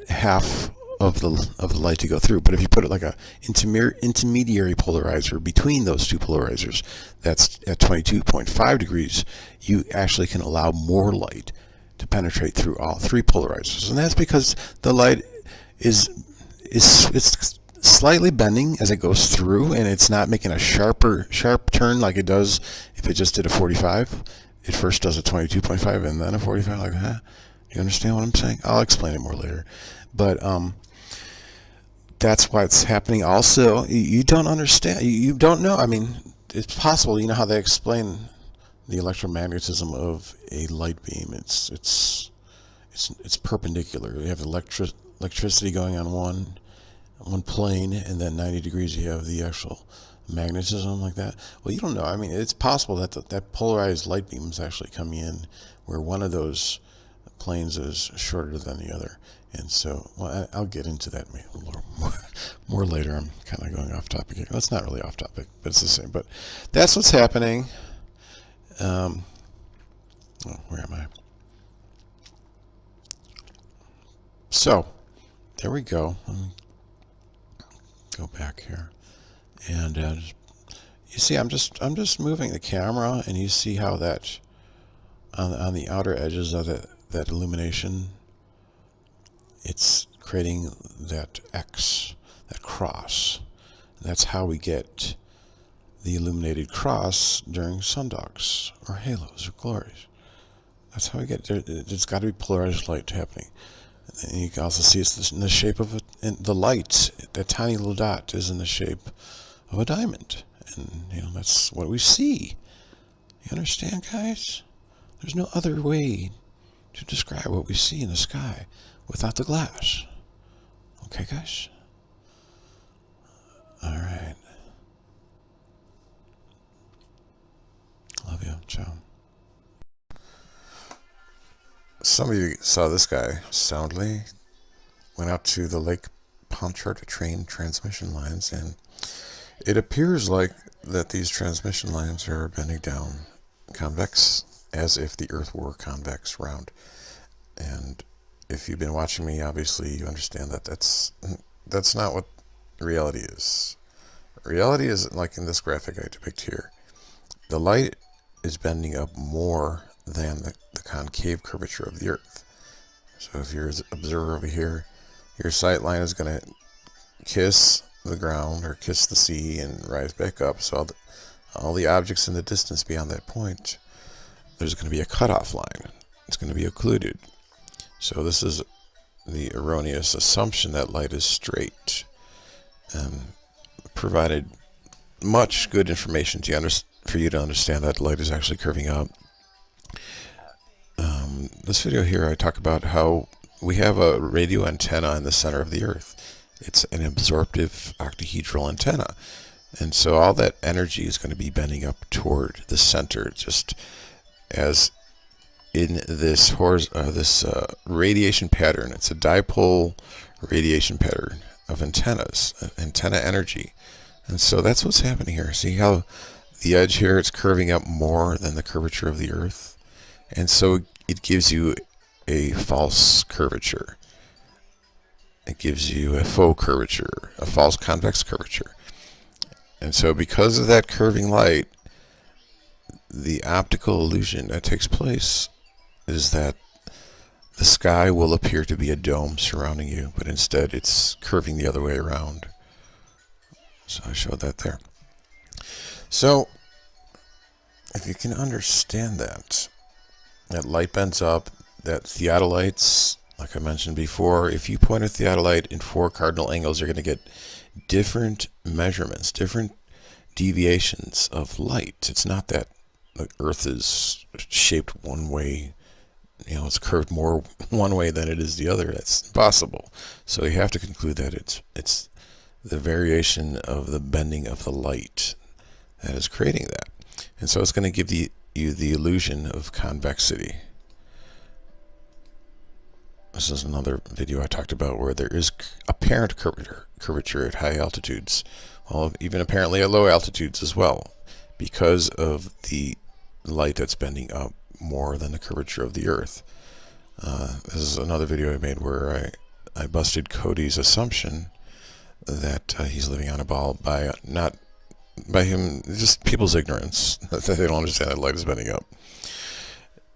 half of the light to go through. But if you put it like a intermediary polarizer between those two polarizers, that's at 22.5 degrees, you actually can allow more light to penetrate through all three polarizers. And that's because the light is slightly bending as it goes through, and it's not making a sharp turn like it does if it just did a 45. It first does a 22.5 and then a 45 like that. You understand what I'm saying? I'll explain it more later. But that's why it's happening. Also, you don't understand. You don't know. I mean, it's possible. You know how they explain the electromagnetism of a light beam? It's perpendicular. You have electricity going on one plane, and then 90 degrees you have the actual magnetism like that. Well, you don't know. I mean, it's possible that that polarized light beam is actually coming in where one of those planes is shorter than the other. And so, well, I'll get into that more later. I'm kind of going off topic here. Well, it's not really off topic, but it's the same. But that's what's happening. Where am I? So, there we go. Let me go back here, and you see, I'm just moving the camera, and you see how that on the outer edges of that illumination, it's creating that X, that cross. That's how we get the illuminated cross during sundogs or halos or glories. That's how we get there. There's got to be polarized light happening. And you can also see it's in the shape of the light. That tiny little dot is in the shape of a diamond, and that's what we see. You understand, guys? There's no other way to describe what we see in the sky without the glass. Okay, guys? All right. Love you. Ciao. Some of you saw this guy, Soundly, went out to the Lake Pontchartrain to train transmission lines, and it appears like that these transmission lines are bending down convex, as if the Earth were convex round. And if you've been watching me, obviously you understand that that's not what reality is. Reality is like in this graphic I depict here. The light is bending up more than the concave curvature of the Earth. So if you're an observer over here, your sight line is going to kiss the ground or kiss the sea and rise back up. So all the objects in the distance beyond that point, there's going to be a cutoff line. It's going to be occluded. So this is the erroneous assumption that light is straight, and provided much good information for you to understand that light is actually curving up. This video here, I talk about how we have a radio antenna in the center of the Earth. It's an absorptive octahedral antenna, and so all that energy is going to be bending up toward the center, just as in this radiation pattern. It's a dipole radiation pattern of antennas, antenna energy. And so that's what's happening here. See how the edge here, it's curving up more than the curvature of the Earth? And so it gives you a false curvature. It gives you a faux curvature, a false convex curvature. And so because of that curving light, the optical illusion that takes place is that the sky will appear to be a dome surrounding you, but instead it's curving the other way around. So I showed that there. So if you can understand that light bends up, that theodolites, like I mentioned before, if you point a theodolite in 4 cardinal angles, you're going to get different measurements, different deviations of light. It's not that the Earth is shaped one way, it's curved more one way than it is the other. That's impossible. So you have to conclude that it's the variation of the bending of the light that is creating that. And so it's going to give you the illusion of convexity. This is another video I talked about where there is apparent curvature at high altitudes, well, even apparently at low altitudes as well, because of the light that's bending up more than the curvature of the Earth. This is another video I made where I busted Cody's assumption that he's living on a ball by him, just people's ignorance, that they don't understand that light is bending up.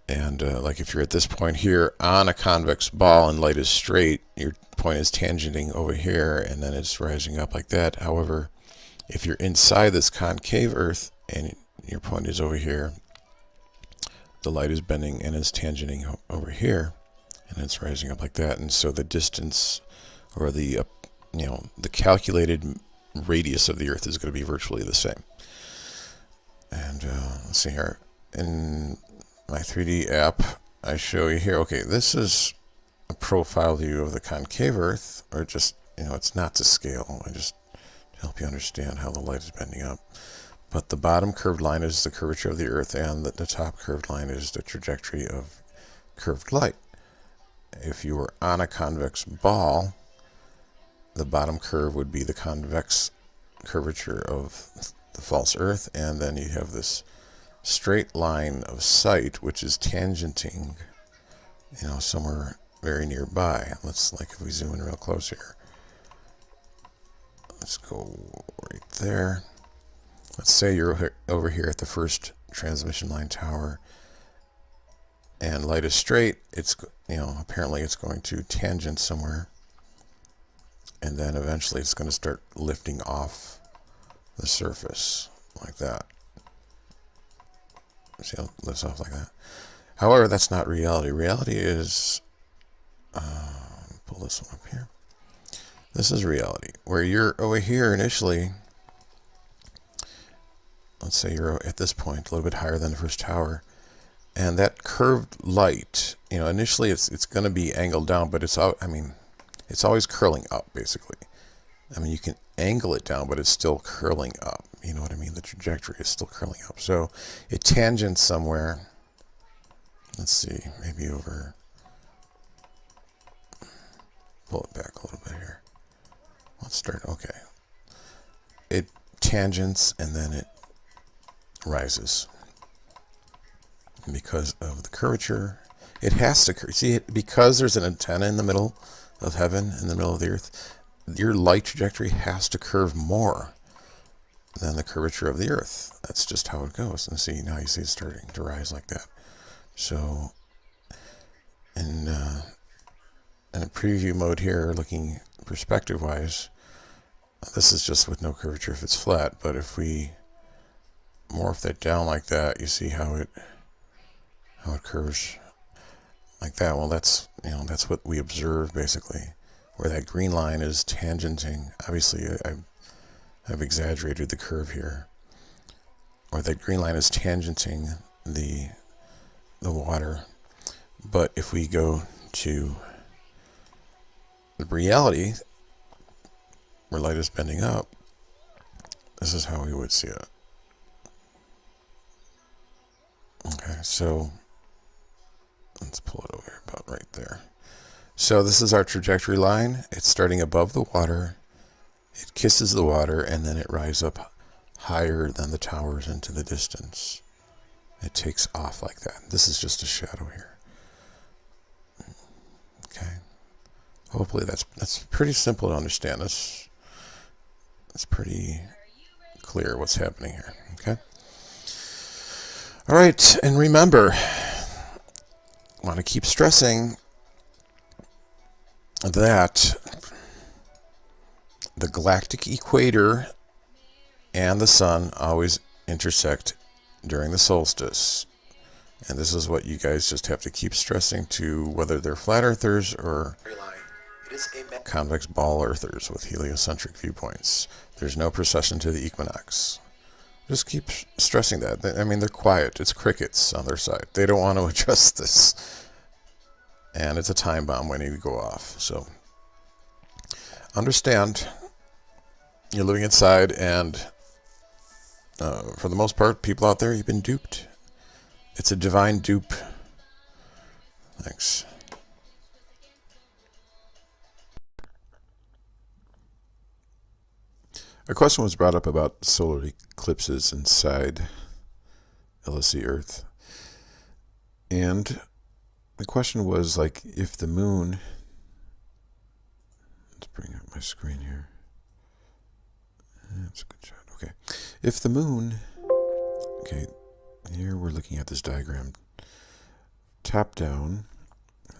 And like if you're at this point here on a convex ball and light is straight, your point is tangenting over here and then it's rising up like that. However, if you're inside this concave Earth and your point is over here, the light is bending and is tangenting over here and it's rising up like that. And so the distance, or the the calculated radius of the Earth is going to be virtually the same. And let's see here. In my 3D app, I show you here. Okay, this is a profile view of the concave Earth, or just, it's not to scale. I just help you understand how the light is bending up. But the bottom curved line is the curvature of the Earth, and the top curved line is the trajectory of curved light. If you were on a convex ball, the bottom curve would be the convex curvature of the false Earth, and then you have this straight line of sight which is tangenting, somewhere very nearby. If we zoom in real close here, let's go right there. Let's say you're over here at the first transmission line tower, and light is straight. It's apparently it's going to tangent somewhere, and then eventually it's going to start lifting off the surface like that. See how it lifts off like that? However, that's not reality. Reality is, pull this one up here. This is reality, where you're over here initially. Let's say you're at this point, a little bit higher than the first tower, and that curved light, initially it's going to be angled down, but it's always curling up, basically. You can angle it down, but it's still curling up. You know what I mean? The trajectory is still curling up. So it tangents somewhere. Let's see, maybe over. Pull it back a little bit here. Let's start. Okay. It tangents and then it rises. Because of the curvature, it has to. See, because there's an antenna in the middle of heaven, in the middle of the Earth, your light trajectory has to curve more than the curvature of the Earth. That's just how it goes. And see, now you see it's starting to rise like that. So in a preview mode here, looking perspective-wise, this is just with no curvature if it's flat, but if we morph that down like that, you see how it curves. like that. Well, that's what we observe basically, where that green line is tangenting. Obviously, I've exaggerated the curve here, or that green line is tangenting the water. But if we go to the reality, where light is bending up, this is how we would see it. Okay, so let's pull it over here, about right there. So this is our trajectory line. It's starting above the water. It kisses the water, and then it rises up higher than the towers into the distance. It takes off like that. This is just a shadow here. Okay. Hopefully that's pretty simple to understand. It's pretty clear what's happening here. Okay. All right, and remember, I want to keep stressing that the galactic equator and the sun always intersect during the solstice. And this is what you guys just have to keep stressing to, whether they're flat earthers or convex ball earthers with heliocentric viewpoints. There's no precession to the equinox. Just keep stressing that. I mean, they're quiet. It's crickets on their side. They don't want to address this. And it's a time bomb waiting to go off. So understand, you're living inside, and for the most part, people out there, you've been duped. It's a divine dupe. Thanks. A question was brought up about solar eclipses inside LSC Earth. And the question was, like, if the moon... Let's bring up my screen here. That's a good shot. Okay. If the moon... Okay, here we're looking at this diagram. Top down.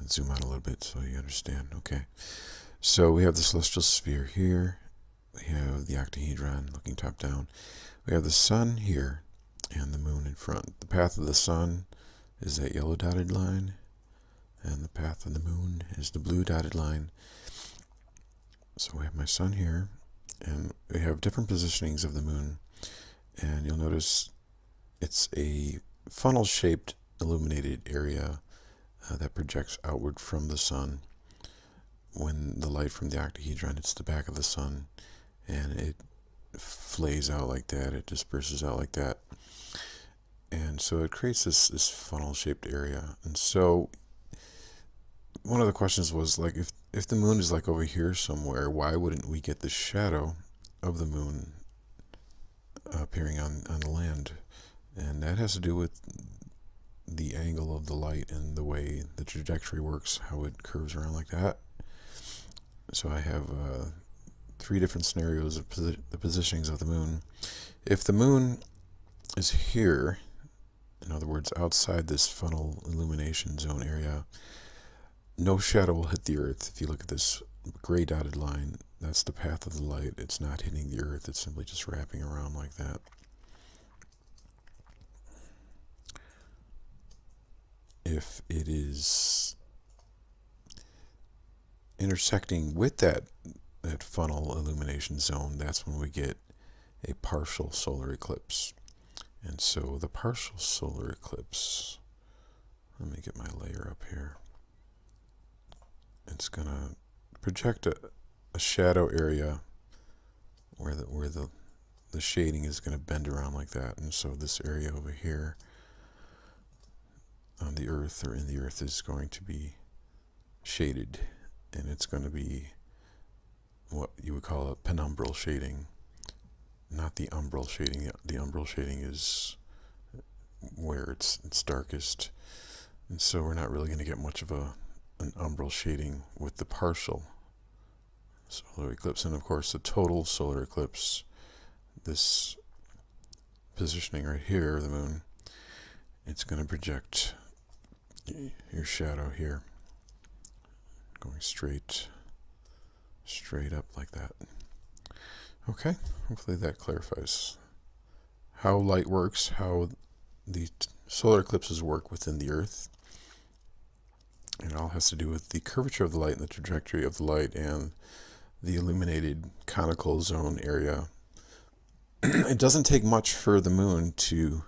Let's zoom out a little bit so you understand. Okay. So we have the celestial sphere here. We have the octahedron looking top down. We have the sun here and the moon in front. The path of the sun is that yellow dotted line, and the path of the moon is the blue dotted line. So we have my sun here, and we have different positionings of the moon, and you'll notice it's a funnel-shaped illuminated area that projects outward from the sun. When the light from the octahedron hits the back of the sun, and it flays out like that, it disperses out like that, and so it creates this funnel-shaped area. And so one of the questions was, like, if the moon is like over here somewhere, why wouldn't we get the shadow of the moon appearing on the land? And that has to do with the angle of the light and the way the trajectory works, how it curves around like that. So I have 3 different scenarios of the positionings of the moon. If the moon is here, in other words, outside this funnel illumination zone area, no shadow will hit the earth. If you look at this gray dotted line, that's the path of the light. It's not hitting the earth. It's simply just wrapping around like that. If it is intersecting with that funnel illumination zone, that's when we get a partial solar eclipse. And so the partial solar eclipse, let me get my layer up here. It's going to project a shadow area where the shading is going to bend around like that. And so this area over here on the earth, or in the earth, is going to be shaded, and it's going to be what you would call a penumbral shading, not the umbral shading. The umbral shading is where it's darkest, and so we're not really going to get much of an umbral shading with the partial solar eclipse. And of course the total solar eclipse, this positioning right here of the moon, it's going to project your shadow here, going straight up like that. Okay, hopefully that clarifies how light works, how the solar eclipses work within the earth. It all has to do with the curvature of the light and the trajectory of the light and the illuminated conical zone area. It doesn't take much for the moon to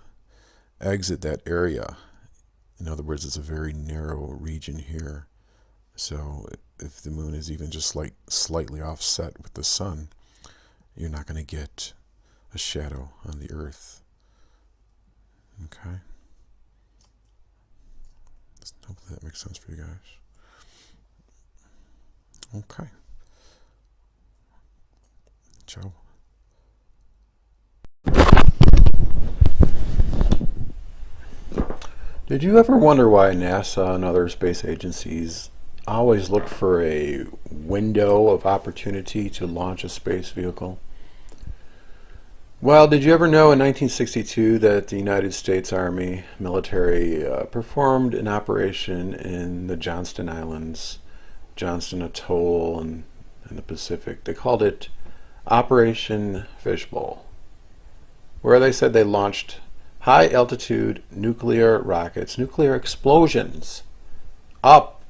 exit that area. In other words, it's a very narrow region here. So if the moon is even just like slightly offset with the sun, you're not going to get a shadow on the earth. Okay? Hopefully that makes sense for you guys. Okay. Ciao. Did you ever wonder why NASA and other space agencies always look for a window of opportunity to launch a space vehicle? Well, did you ever know in 1962 that the United States Army military performed an operation in the Johnston Islands, Johnston Atoll, and in the Pacific? They called it Operation Fishbowl, where they said they launched high-altitude nuclear rockets, nuclear explosions, up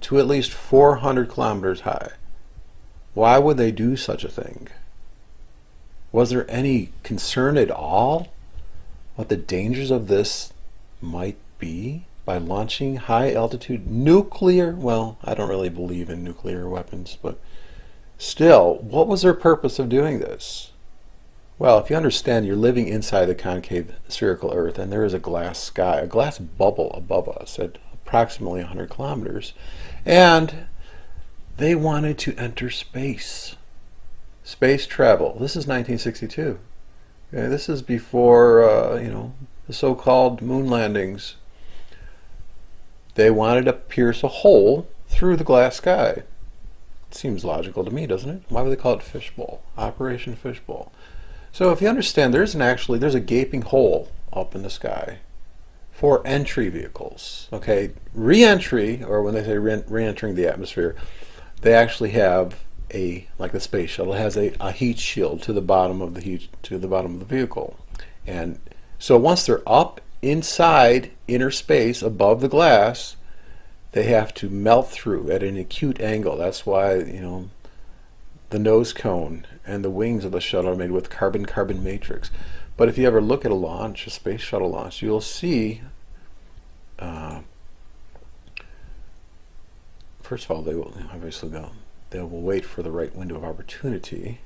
to at least 400 kilometers high. Why would they do such a thing? Was there any concern at all what the dangers of this might be by launching high-altitude nuclear? Well, I don't really believe in nuclear weapons, but still, what was their purpose of doing this? Well, if you understand, you're living inside the concave spherical Earth, and there is a glass sky, a glass bubble above us at approximately 100 kilometers, and they wanted to enter space. Space travel. This is 1962. Okay, this is before, the so-called moon landings. They wanted to pierce a hole through the glass sky. It seems logical to me, doesn't it? Why would they call it Fishbowl? Operation Fishbowl. So if you understand, there's a gaping hole up in the sky for entry vehicles. Okay, re-entry, or when they say re-entering the atmosphere, they actually have like the space shuttle has a heat shield to the bottom of the vehicle, and so once they're up inside inner space above the glass, they have to melt through at an acute angle. That's why the nose cone and the wings of the shuttle are made with carbon matrix. But if you ever look at a space shuttle launch, you'll see, first of all, they will wait for the right window of opportunity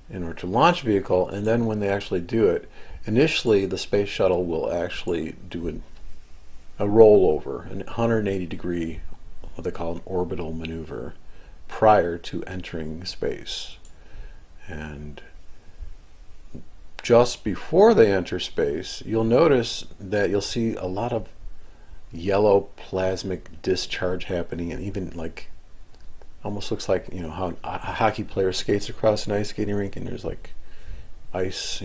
in order to launch a vehicle, and then when they actually do it, initially the space shuttle will actually do a rollover, an 180 degree, what they call an orbital maneuver, prior to entering space. And just before they enter space, you'll notice that you'll see a lot of yellow plasmic discharge happening, and even like almost looks like how a hockey player skates across an ice skating rink and there's like ice,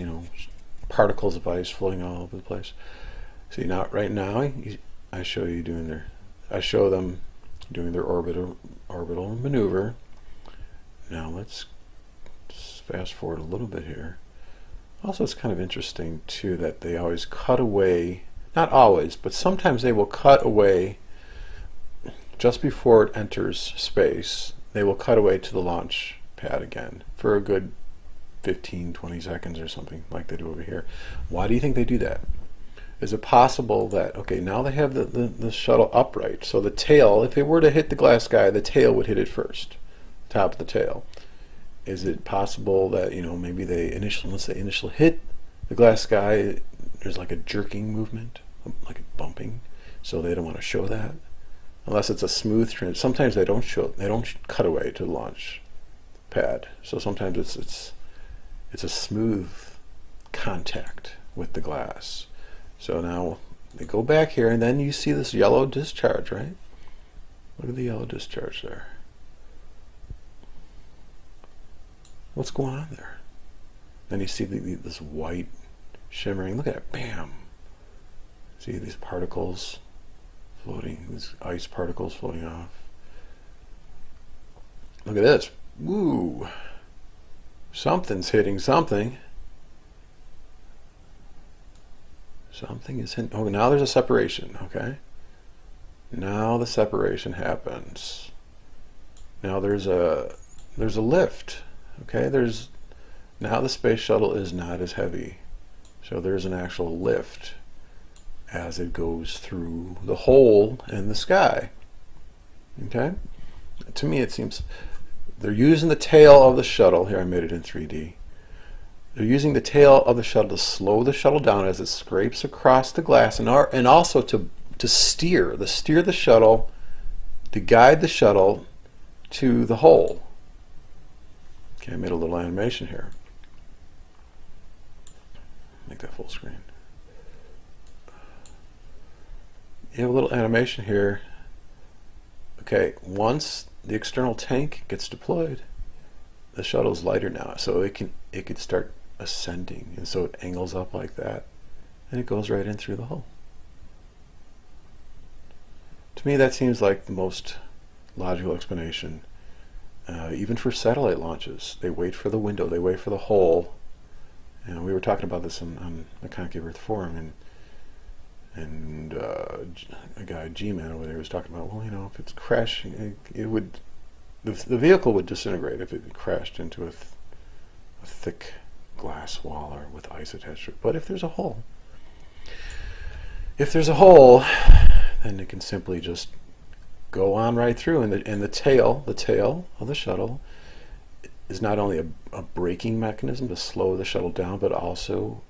particles of ice floating all over the place. See, right now I show them doing their orbital maneuver. Now let's fast forward a little bit here. Also, it's kind of interesting too that they always cut away, not always, but sometimes they will cut away just before it enters space. They will cut away to the launch pad again for a good 15-20 seconds or something like they do over here. Why do you think they do that? Is it possible that, okay, now they have the shuttle upright, so the tail, if it were to hit the glass sky, the tail would hit it first, top of the tail. Is it possible that, maybe once they initially hit the glass sky, there's like a jerking movement, like a bumping, so they don't want to show that? Unless it's a smooth transition. Sometimes they don't cut away to the launch pad. So sometimes it's a smooth contact with the glass. So now they go back here, and then you see this yellow discharge, right? Look at the yellow discharge there. What's going on there? Then you see this white shimmering. Look at it. Bam. See these particles floating, these ice particles floating off. Look at this. Woo. Something's hitting something. Something is hitting. Oh, now there's a separation, okay? Now the separation happens. Now there's a lift. Okay, now the space shuttle is not as heavy. So there's an actual lift as it goes through the hole in the sky. Okay? To me it seems they're using the tail of the shuttle. Here I made it in 3D. They're using the tail of the shuttle to slow the shuttle down as it scrapes across the glass, and also to steer the shuttle, to guide the shuttle to the hole. Okay, I made a little animation here. Make that full screen. You have a little animation here. Okay, once the external tank gets deployed, the shuttle's lighter now, so it could start ascending, and so it angles up like that, and it goes right in through the hole. To me, that seems like the most logical explanation. Even for satellite launches, they wait for the window, they wait for the hole. And we were talking about this on the Concave Earth Forum, and a guy, G-Man over there, was talking about, well, if it's crashing, the vehicle would disintegrate if it crashed into a thick glass wall or with ice attached to it. But if there's a hole, then it can simply just go on right through, and the tail of the shuttle is not only a braking mechanism to slow the shuttle down, but also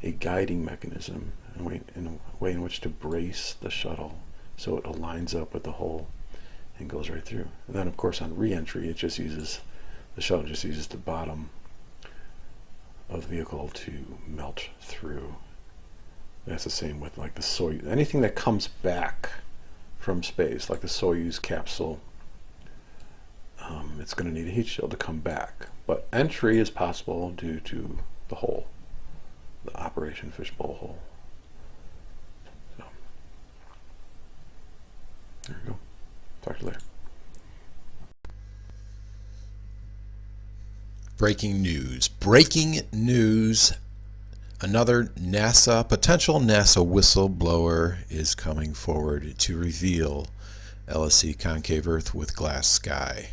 a guiding mechanism, in a way in which to brace the shuttle so it aligns up with the hole and goes right through. And then, of course, on re-entry, the shuttle just uses the bottom of the vehicle to melt through. That's the same with like the Soyuz. Anything that comes back from space, like the Soyuz capsule, it's going to need a heat shield to come back. But entry is possible due to the hole, the Operation Fishbowl hole. So, there you go. Talk to you later. Breaking news. Another potential NASA whistleblower is coming forward to reveal LSC concave Earth with glass sky.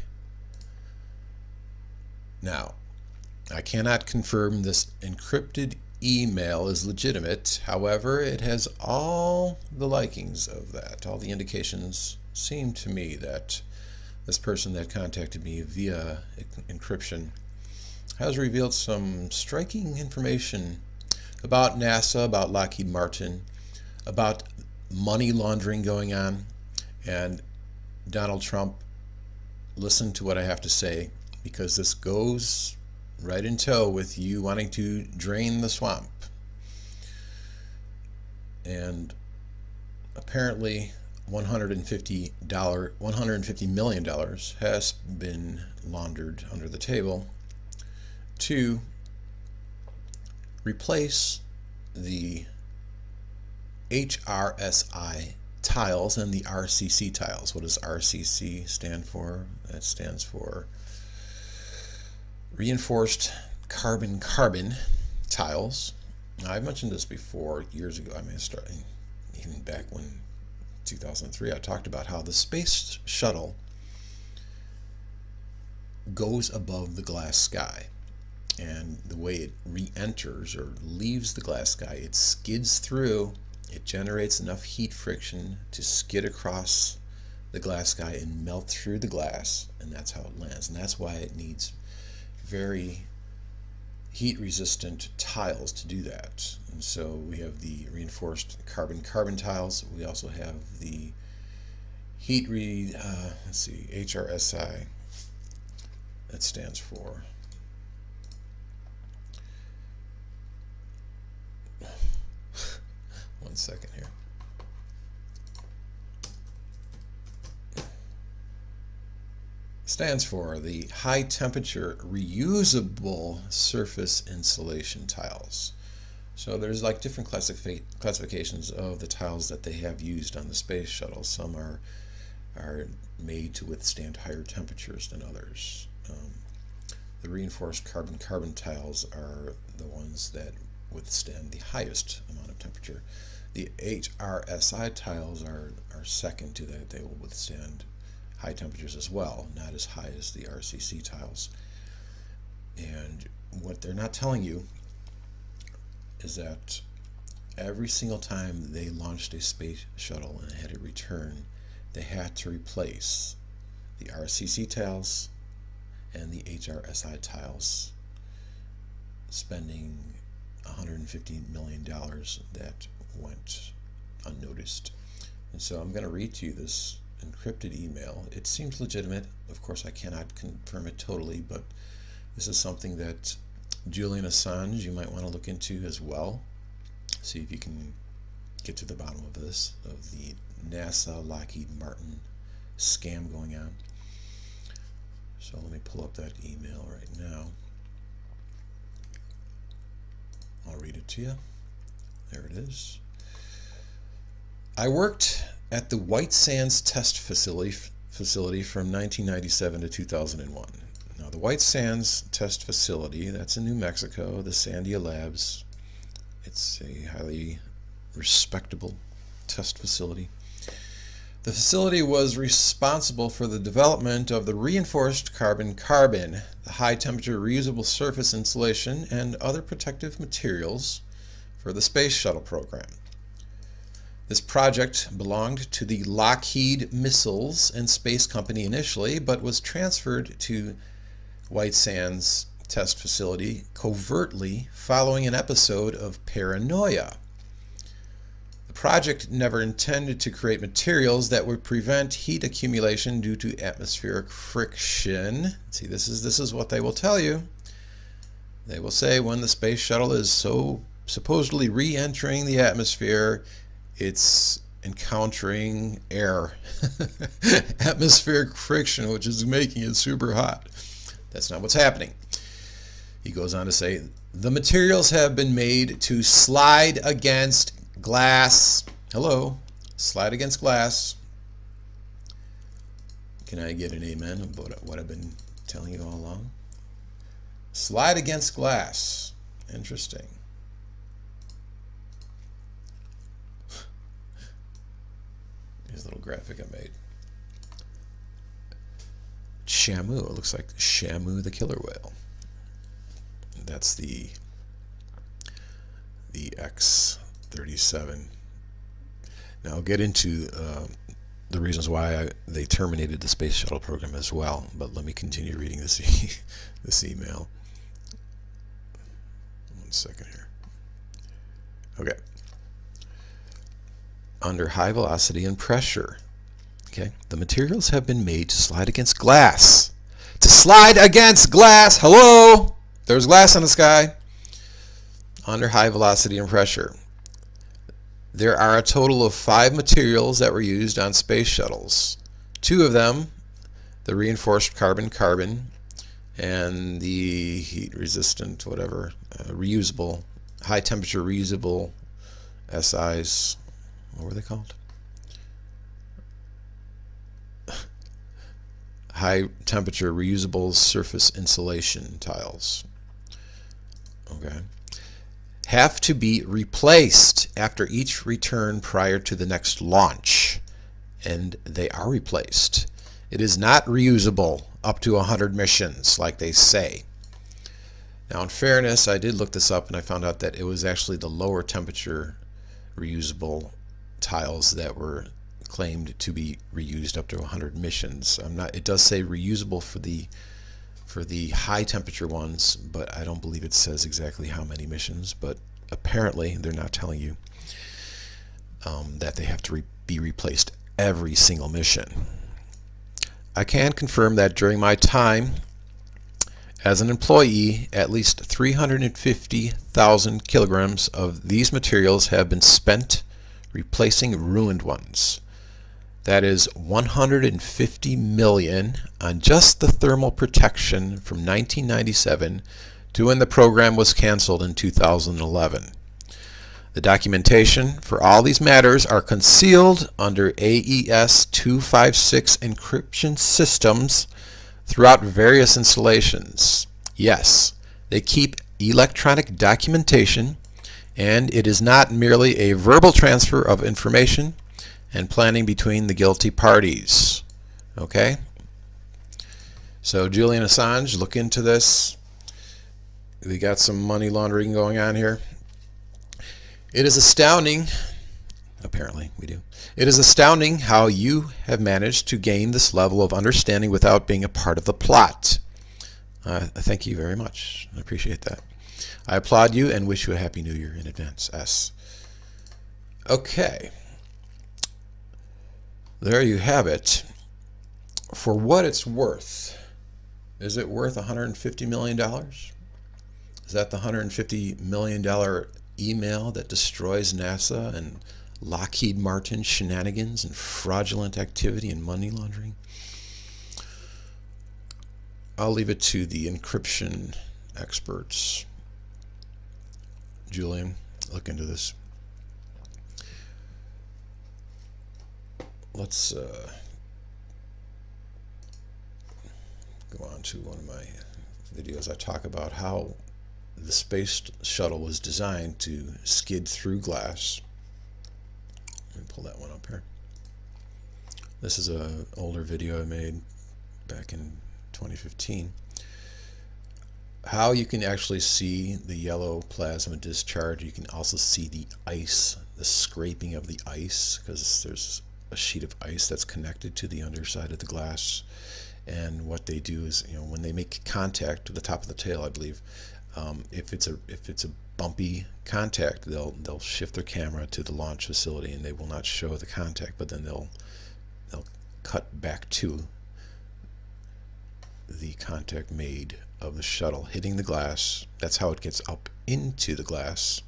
Now, I cannot confirm this encrypted email is legitimate. However, it has all the likings of that. All the indications seem to me that this person that contacted me via encryption has revealed some striking information about NASA, about Lockheed Martin, about money laundering going on. And Donald Trump, listen to what I have to say, because this goes right in tow with you wanting to drain the swamp. And apparently $150 million has been laundered under the table to replace the HRSI tiles and the RCC tiles. What does RCC stand for? That stands for reinforced carbon-carbon tiles. Now, I've mentioned this before years ago. I mean, even back when 2003, I talked about how the space shuttle goes above the glass sky. And the way it re-enters or leaves the glass sky, it skids through. It generates enough heat friction to skid across the glass sky and melt through the glass, and that's how it lands. And that's why it needs very heat-resistant tiles to do that. And so we have the reinforced carbon-carbon tiles. We also have the HRSI. That stands for one second here. Stands for the high temperature reusable surface insulation tiles. So there's like different classifications of the tiles that they have used on the space shuttle. Some are made to withstand higher temperatures than others. The reinforced carbon-carbon tiles are the ones that withstand the highest amount of temperature. The HRSI tiles are second to that. They will withstand high temperatures as well, not as high as the RCC tiles. And what they're not telling you is that every single time they launched a space shuttle and had it return, they had to replace the RCC tiles and the HRSI tiles, spending $150 million that went unnoticed. And so I'm going to read to you this encrypted email. It seems legitimate. Of course, I cannot confirm it totally, but this is something that Julian Assange, you might want to look into as well. See if you can get to the bottom of this, of the NASA Lockheed Martin scam going on. So let me pull up that email right now. I'll read it to you. There it is. I worked at the White Sands Test Facility from 1997 to 2001. Now, the White Sands Test Facility, that's in New Mexico, the Sandia Labs. It's a highly respectable test facility. The facility was responsible for the development of the reinforced carbon-carbon, the high-temperature reusable surface insulation, and other protective materials for the Space Shuttle program. This project belonged to the Lockheed Missiles and Space Company initially, but was transferred to White Sands Test Facility covertly following an episode of paranoia. The project never intended to create materials that would prevent heat accumulation due to atmospheric friction. See, this is what they will tell you. They will say when the space shuttle is supposedly re-entering the atmosphere, it's encountering air, atmospheric friction, which is making it super hot. That's not what's happening. He goes on to say, the materials have been made to slide against glass. Hello, slide against glass. Can I get an amen about what I've been telling you all along? Slide against glass. Interesting. Here's a little graphic I made. Shamu. It looks like Shamu the killer whale. That's the X-37. Now I'll get into the reasons why they terminated the space shuttle program as well, but let me continue reading this this email. 1 second here. Okay. Under high velocity and pressure. Okay. The materials have been made to slide against glass. To slide against glass. Hello. There's glass in the sky. Under high velocity and pressure. There are a total of 5 materials that were used on space shuttles. 2 of them, the reinforced carbon-carbon and the heat-resistant, whatever, reusable, high-temperature reusable SIs. What were they called? High-temperature reusable surface insulation tiles. Okay. Have to be replaced after each return prior to the next launch. And they are replaced. It is not reusable up to 100 missions like they say. Now in fairness, I did look this up and I found out that it was actually the lower temperature reusable tiles that were claimed to be reused up to 100 missions. It does say reusable for the high temperature ones, but I don't believe it says exactly how many missions, but apparently they're not telling you that they have to be replaced every single mission. I can confirm that during my time as an employee, at least 350,000 kilograms of these materials have been spent replacing ruined ones. That is 150 million on just the thermal protection from 1997 to when the program was canceled in 2011. The documentation for all these matters are concealed under AES 256 encryption systems throughout various installations. Yes, they keep electronic documentation And it is not merely a verbal transfer of information and planning between the guilty parties. Okay? So Julian Assange, look into this. We got some money laundering going on here. It is astounding, apparently we do. It is astounding how you have managed to gain this level of understanding without being a part of the plot. Thank you very much. I appreciate that. I applaud you and wish you a Happy New Year in advance. S. Okay. There you have it. For what it's worth, is it worth $150 million? Is that the $150 million email that destroys NASA and Lockheed Martin shenanigans and fraudulent activity and money laundering? I'll leave it to the encryption experts. Julian, look into this. Let's go on to one of my videos. I talk about how the space shuttle was designed to skid through glass. Let me pull that one up here. This is an older video I made back in 2015. How you can actually see the yellow plasma discharge. You can also see the ice, the scraping of the ice, because there's a sheet of ice that's connected to the underside of the glass. And what they do is, when they make contact to the top of the tail, I believe, if it's a bumpy contact, they'll shift their camera to the launch facility and they will not show the contact, but then they'll cut back to the contact made of the shuttle hitting the glass. That's how it gets up into the glass.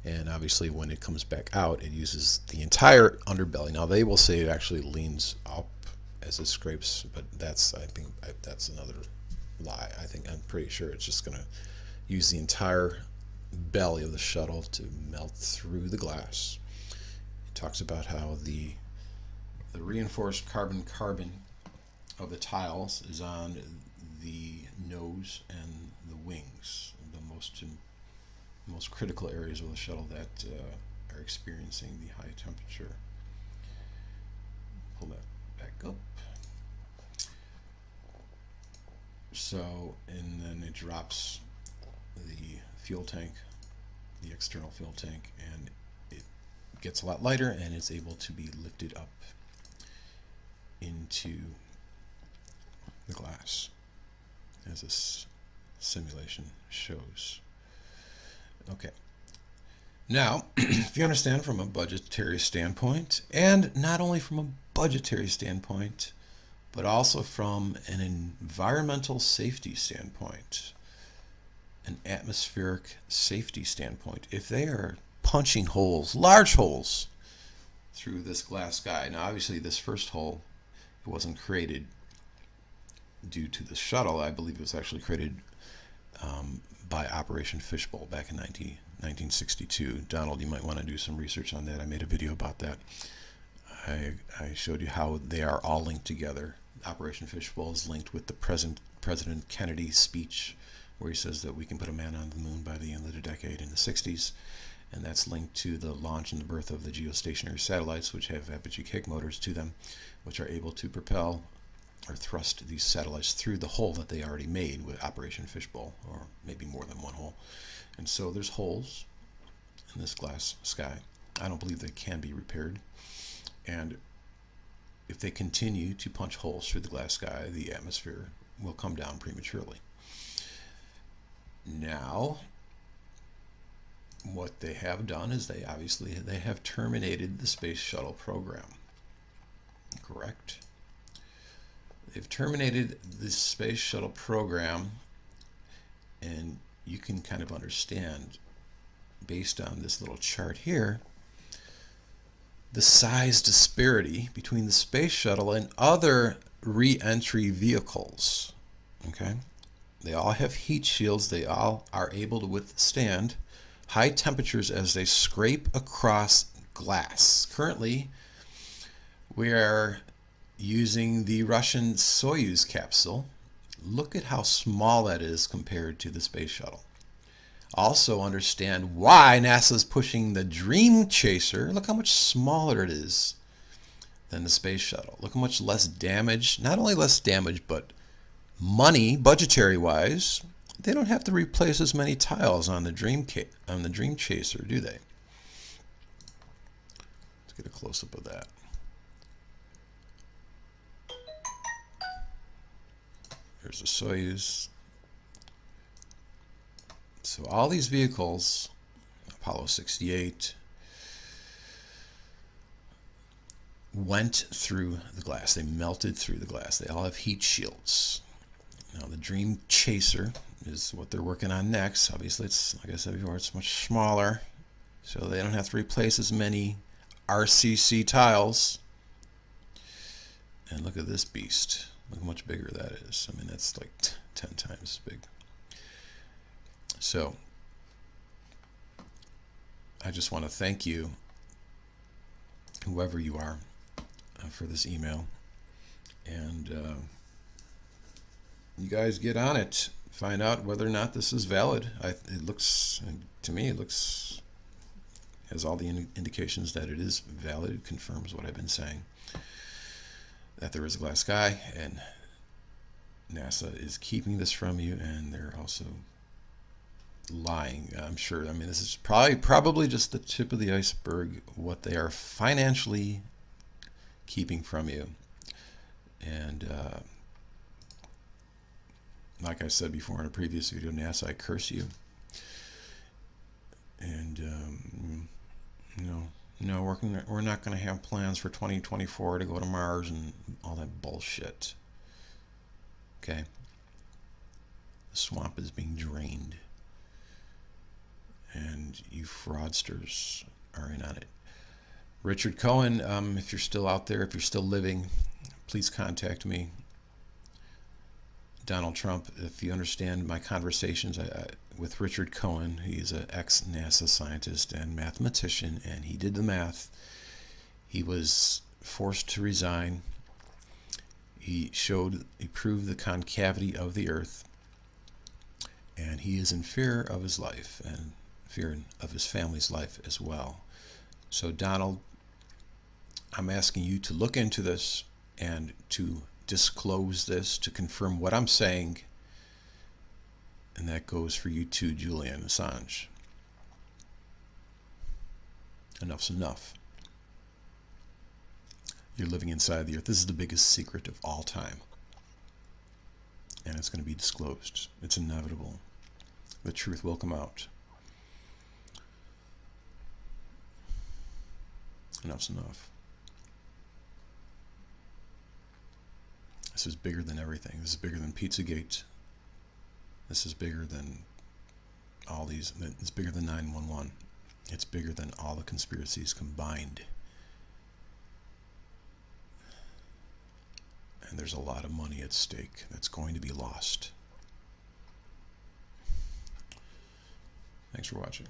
And obviously when it comes back out, it uses the entire underbelly. Now they will say it actually leans up as it scrapes, but I think that's another lie. I'm pretty sure it's just going to use the entire belly of the shuttle to melt through the glass. It talks about how the reinforced carbon of the tiles is on the nose and the wings, the most critical areas of the shuttle that are experiencing the high temperature. Pull that back up. So, and then it drops the fuel tank, the external fuel tank, and it gets a lot lighter and it's able to be lifted up into the glass, as this simulation shows. Okay. Now, if you understand from a budgetary standpoint, and not only from a budgetary standpoint, but also from an environmental safety standpoint, an atmospheric safety standpoint, if they are punching holes, large holes, through this glass sky. Now, obviously, this first hole, it wasn't created due to the shuttle. I believe it was actually created by Operation Fishbowl back in 1962. Donald, you might want to do some research on that. I made a video about that. I showed you how they are all linked together. Operation Fishbowl is linked with the President Kennedy's speech, where he says that we can put a man on the moon by the end of the decade in the 60s. And that's linked to the launch and the birth of the geostationary satellites, which have apogee kick motors to them, which are able to propel or thrust these satellites through the hole that they already made with Operation Fishbowl, or maybe more than one hole. And so there's holes in this glass sky. I don't believe they can be repaired. And if they continue to punch holes through the glass sky, the atmosphere will come down prematurely. Now, what they have done is they have terminated the space shuttle program. Correct? They've terminated the space shuttle program, and you can kind of understand, based on this little chart here, the size disparity between the space shuttle and other re-entry vehicles. Okay? They all have heat shields. They all are able to withstand high temperatures as they scrape across glass. Currently, we are using the Russian Soyuz capsule. Look at how small that is compared to the space shuttle. also understand why NASA is pushing the Dream Chaser. Look how much smaller it is than the space shuttle. Look how much less damage, not only less damage, but money, budgetary wise. They don't have to replace as many tiles on the Dream Chaser, do they? Let's get a close-up of that. Here's the Soyuz. So all these vehicles, Apollo 68, went through the glass. They melted through the glass. They all have heat shields. Now the Dream Chaser is what they're working on next. Obviously, it's, like I said before, it's much smaller, so they don't have to replace as many RCC tiles. And look at this beast. Look how much bigger that is. I mean, that's like 10 times as big. So I just want to thank you, whoever you are, for this email. And you guys get on it. Find out whether or not this is valid. It looks, to me, it looks, has all the indications that it is valid. It confirms what I've been saying, that there is a glass sky, and NASA is keeping this from you, and they're also lying. I'm sure. I mean, this is probably just the tip of the iceberg, what they are financially keeping from you. And like I said before in a previous video, NASA, I curse you. And no, we're not going to have plans for 2024 to go to Mars and all that bullshit. Okay, the swamp is being drained, and you fraudsters are in on it. Richard Cohen, if you're still out there, if you're still living, please contact me. Donald Trump, if you understand my conversations with Richard Cohen, he's an ex-NASA scientist and mathematician, and he did the math. He was forced to resign. He proved the concavity of the Earth, and he is in fear of his life and fear of his family's life as well. So Donald, I'm asking you to look into this and to disclose this, to confirm what I'm saying, and that goes for you too, Julian Assange. Enough's enough. You're living inside the Earth. This is the biggest secret of all time, and it's going to be disclosed. It's inevitable. The truth will come out. Enough's enough. This is bigger than everything. This is bigger than Pizzagate. This is bigger than all these. It's bigger than 9/11. It's bigger than all the conspiracies combined. And there's a lot of money at stake that's going to be lost. Thanks for watching.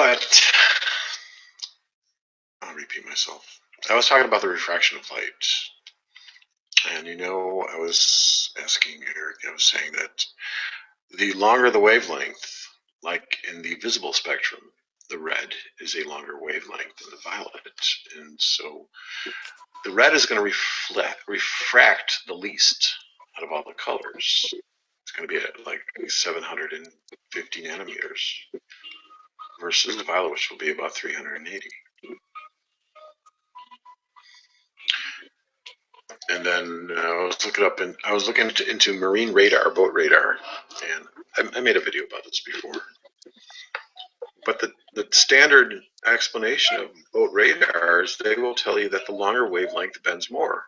But I'll repeat myself. I was talking about the refraction of light. And I was asking Eric, I was saying that the longer the wavelength, like in the visible spectrum, the red is a longer wavelength than the violet. And so the red is going to refract the least out of all the colors. It's going to be at like 750 nanometers versus the violet, which will be about 380. And then I was looking into marine radar, boat radar, and I made a video about this before. But the standard explanation of boat radars, they will tell you that the longer wavelength bends more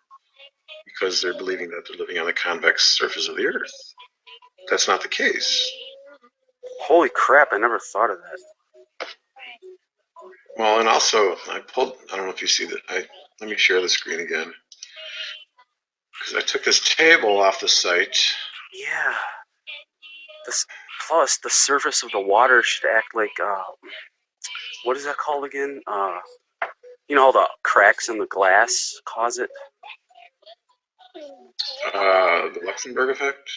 because they're believing that they're living on the convex surface of the Earth. That's not the case. Holy crap, I never thought of that. Well, and also, I don't know if you see that, let me share the screen again. Because I took this table off the site. Yeah. Plus, the surface of the water should act like, what is that called again? All the cracks in the glass cause it? The Luxembourg effect?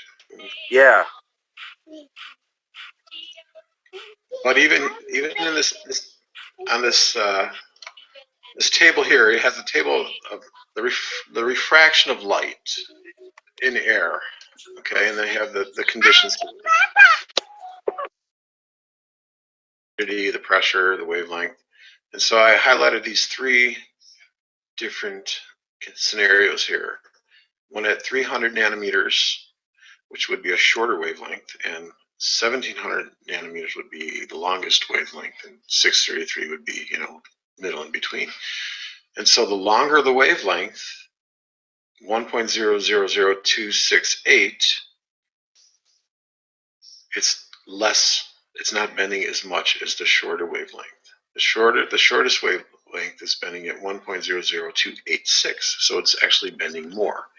Yeah. But even in this table here, it has a table of the refraction of light in air. Okay, and they have the conditions: the pressure, the wavelength. And so I highlighted these three different scenarios here. One at 300 nanometers, which would be a shorter wavelength, and 1700 nanometers would be the longest wavelength, and 633 would be, middle in between. And so the longer the wavelength, 1.000268, it's not bending as much as the shorter wavelength. The shortest wavelength is bending at 1.000286, so it's actually bending more.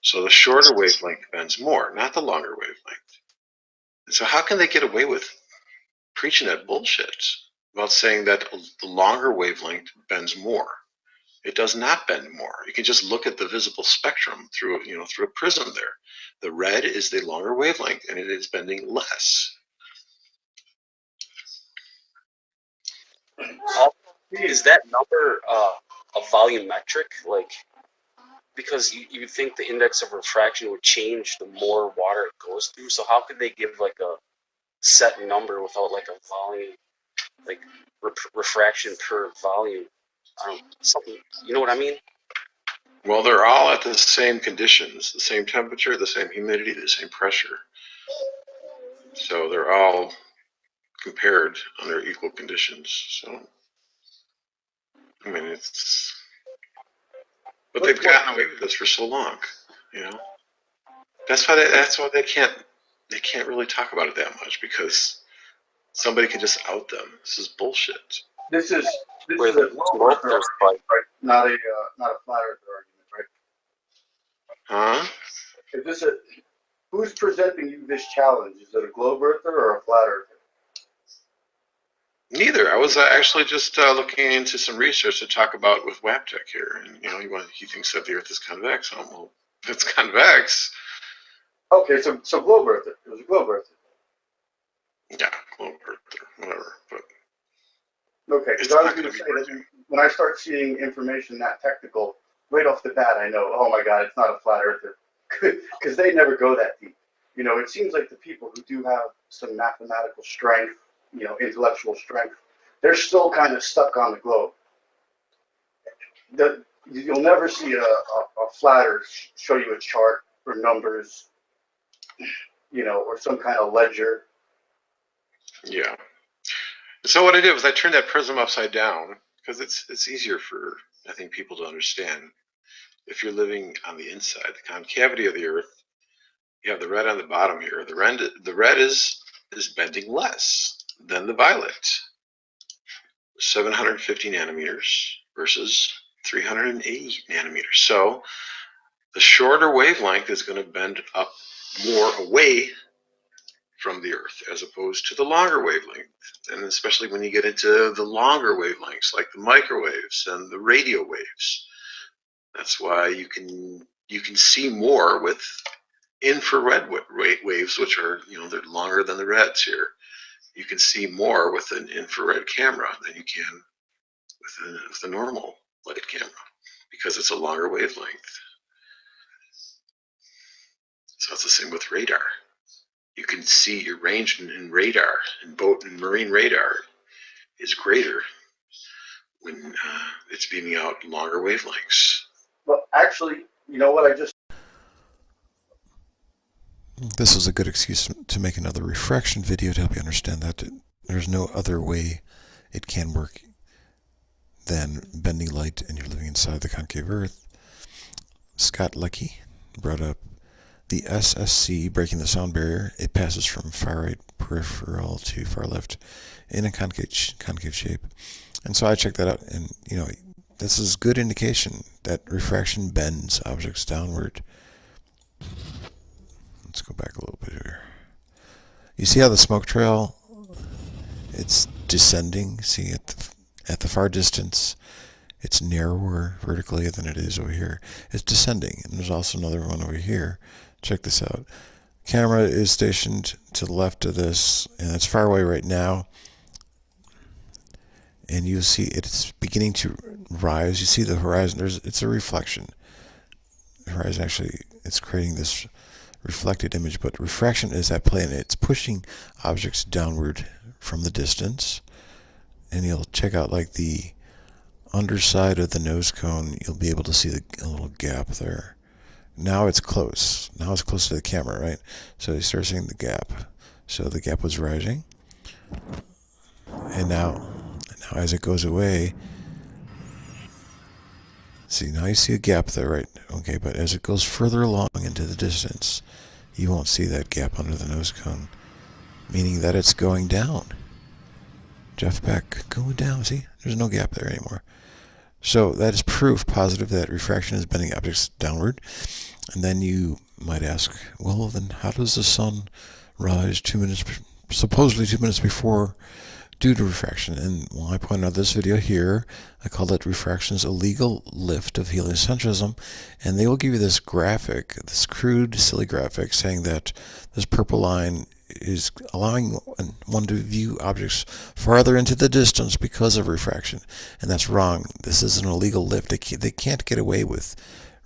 So the shorter wavelength bends more, not the longer wavelength. And so how can they get away with preaching that bullshit about saying that the longer wavelength bends more? It does not bend more. You can just look at the visible spectrum through a prism there. The red is the longer wavelength, and it is bending less. Is that number a volumetric? Like, because you think the index of refraction would change the more water it goes through. So how could they give like a set number without like a volume, like refraction per volume? Something. You know what I mean? Well, they're all at the same conditions, the same temperature, the same humidity, the same pressure. So they're all compared under equal conditions. So, I mean, but they've gotten away with this for so long, That's why they can't really talk about it that much, because somebody can just out them. This is bullshit. This is a global earth argument, right? Not a flat earth argument, right? Huh? Who's presenting you this challenge? Is it a globe earther or a flat earther? Neither. I was actually just looking into some research to talk about with Waptec here, and he thinks that the Earth is convex. Well, if it's convex. Okay, so globe earther. It was a globe earther. Yeah, globe earther, whatever. But okay, because I was going to say that when I start seeing information that technical, right off the bat, I know, oh my God, it's not a flat earther, because they never go that deep. It seems like the people who do have some mathematical strength, intellectual strength, they're still kind of stuck on the globe. You'll never see a flat earth show you a chart or numbers, or some kind of ledger. Yeah. So what I did was I turned that prism upside down, because it's easier for, I think, people to understand. If you're living on the inside, the concavity of the Earth, you have the red on the bottom here. The red is bending less than the violet. 750 nanometers versus 380 nanometers. So the shorter wavelength is going to bend up more away from the Earth as opposed to the longer wavelength. And especially when you get into the longer wavelengths like the microwaves and the radio waves. That's why you can see more with infrared waves, which are, they're longer than the reds here. You can see more with an infrared camera than you can with a normal light camera because it's a longer wavelength. So it's the same with radar. You can see your range in radar, in boat and marine radar, is greater when it's beaming out longer wavelengths. Well, actually, you know what I just... This is a good excuse to make another refraction video to help you understand that there's no other way it can work than bending light and you're living inside the concave Earth. Scott Leckie brought up the SSC, breaking the sound barrier. It passes from far right peripheral to far left in a concave shape. And so I checked that out, and this is good indication that refraction bends objects downward. Let's go back a little bit here. You see how the smoke trail, it's descending? See at the far distance, it's narrower vertically than it is over here. It's descending, and there's also another one over here. Check this out. Camera is stationed to the left of this, and it's far away right now. And you see it's beginning to rise. You see the horizon. It's a reflection. The horizon actually, it's creating this reflected image, but refraction is at play, and it's pushing objects downward from the distance. And you'll check out like the underside of the nose cone. You'll be able to see a little gap there. Now it's close. Now it's close to the camera, right? So you start seeing the gap. So the gap was rising. And now as it goes away, see, now you see a gap there, right? Okay, but as it goes further along into the distance, you won't see that gap under the nose cone, meaning that it's going down. Jeff Beck, going down. See, there's no gap there anymore. So that is proof positive that refraction is bending objects downward. And then you might ask, well, then how does the sun rise supposedly 2 minutes before due to refraction? And well, I point out this video here, I call it Refraction's Illegal Lift of Heliocentrism, and they will give you this graphic, this crude, silly graphic, saying that this purple line is allowing one to view objects farther into the distance because of refraction. And that's wrong. This is an illegal lift. They can't get away with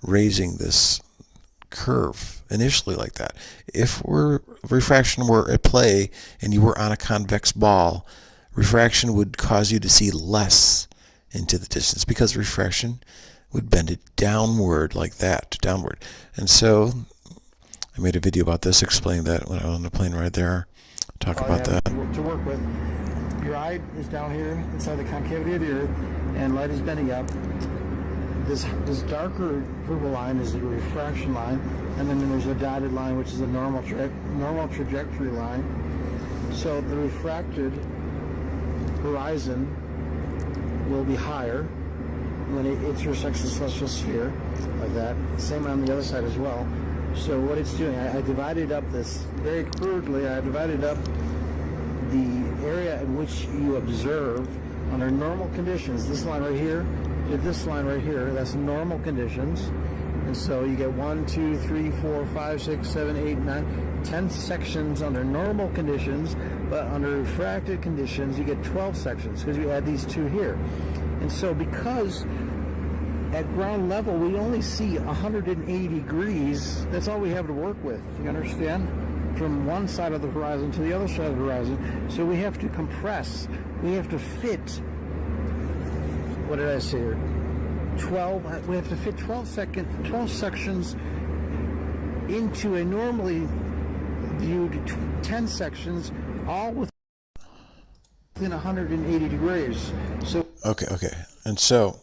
raising this curve initially like that. If refraction were at play and you were on a convex ball, refraction would cause you to see less into the distance because refraction would bend it downward like that, downward. And so I made a video about this, explaining that when I was on the plane ride there. Talk about that. To work with, your eye is down here inside the concavity of the Earth, and light is bending up. This darker purple line is the refraction line, and then there's a dotted line, which is a normal trajectory line. So the refracted horizon will be higher when it intersects the celestial sphere, like that. Same on the other side as well. So what it's doing, I divided up this very crudely. I divided up the area in which you observe under normal conditions. This line right here, this line right here, that's normal conditions. And so you get 1, 2, 3, 4, 5, 6, 7, 8, 9, 10 sections under normal conditions, but under refracted conditions you get 12 sections because you add these two here. And so because at ground level, we only see 180 degrees. That's all we have to work with. You understand? From one side of the horizon to the other side of the horizon. So we have to compress. We have to fit. What did I say here? 12. We have to fit 12 sections into a normally viewed 10 sections, all within 180 degrees. So. Okay. And so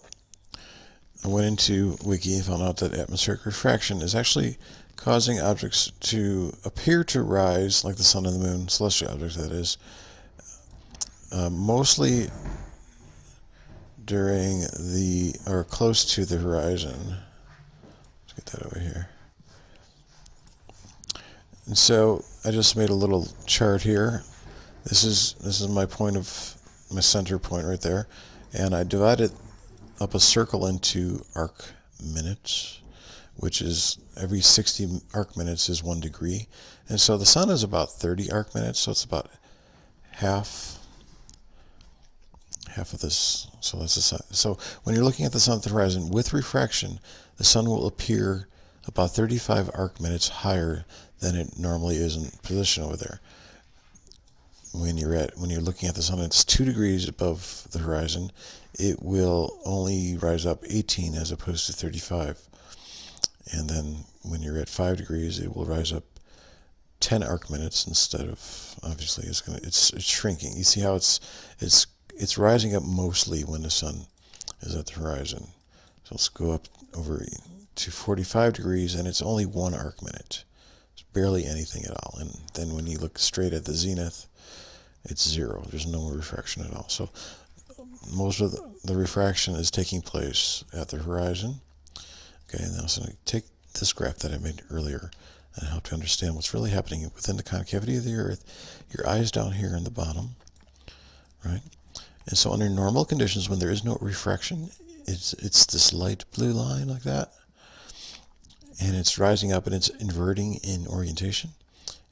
I went into Wiki and found out that atmospheric refraction is actually causing objects to appear to rise, like the sun and the moon, celestial objects that is, mostly during or close to the horizon. Let's get that over here. And so I just made a little chart here. This is my point of my center point right there, and I divided up a circle into arc minutes, which is every 60 arc minutes is 1 degree. And so the sun is about 30 arc minutes, so it's about half of this. So that's the sun. So when you're looking at the sun at the horizon with refraction, the sun will appear about 35 arc minutes higher than it normally is in position over there. When you're looking at the sun, it's 2 degrees above the horizon. It will only rise up 18 as opposed to 35. And then when you're at 5 degrees, it will rise up 10 arc minutes instead of, obviously it's shrinking. You see how it's rising up mostly when the sun is at the horizon. So let's go up over to 45 degrees, and it's only 1 arc minute. It's barely anything at all. And then when you look straight at the zenith, it's 0. There's no refraction at all. So most of the refraction is taking place at the horizon. Okay, now so take this graph that I made earlier and help you understand what's really happening within the concavity of the Earth. Your eye is down here in the bottom, right? And so under normal conditions, when there is no refraction, it's this light blue line like that, and it's rising up and it's inverting in orientation,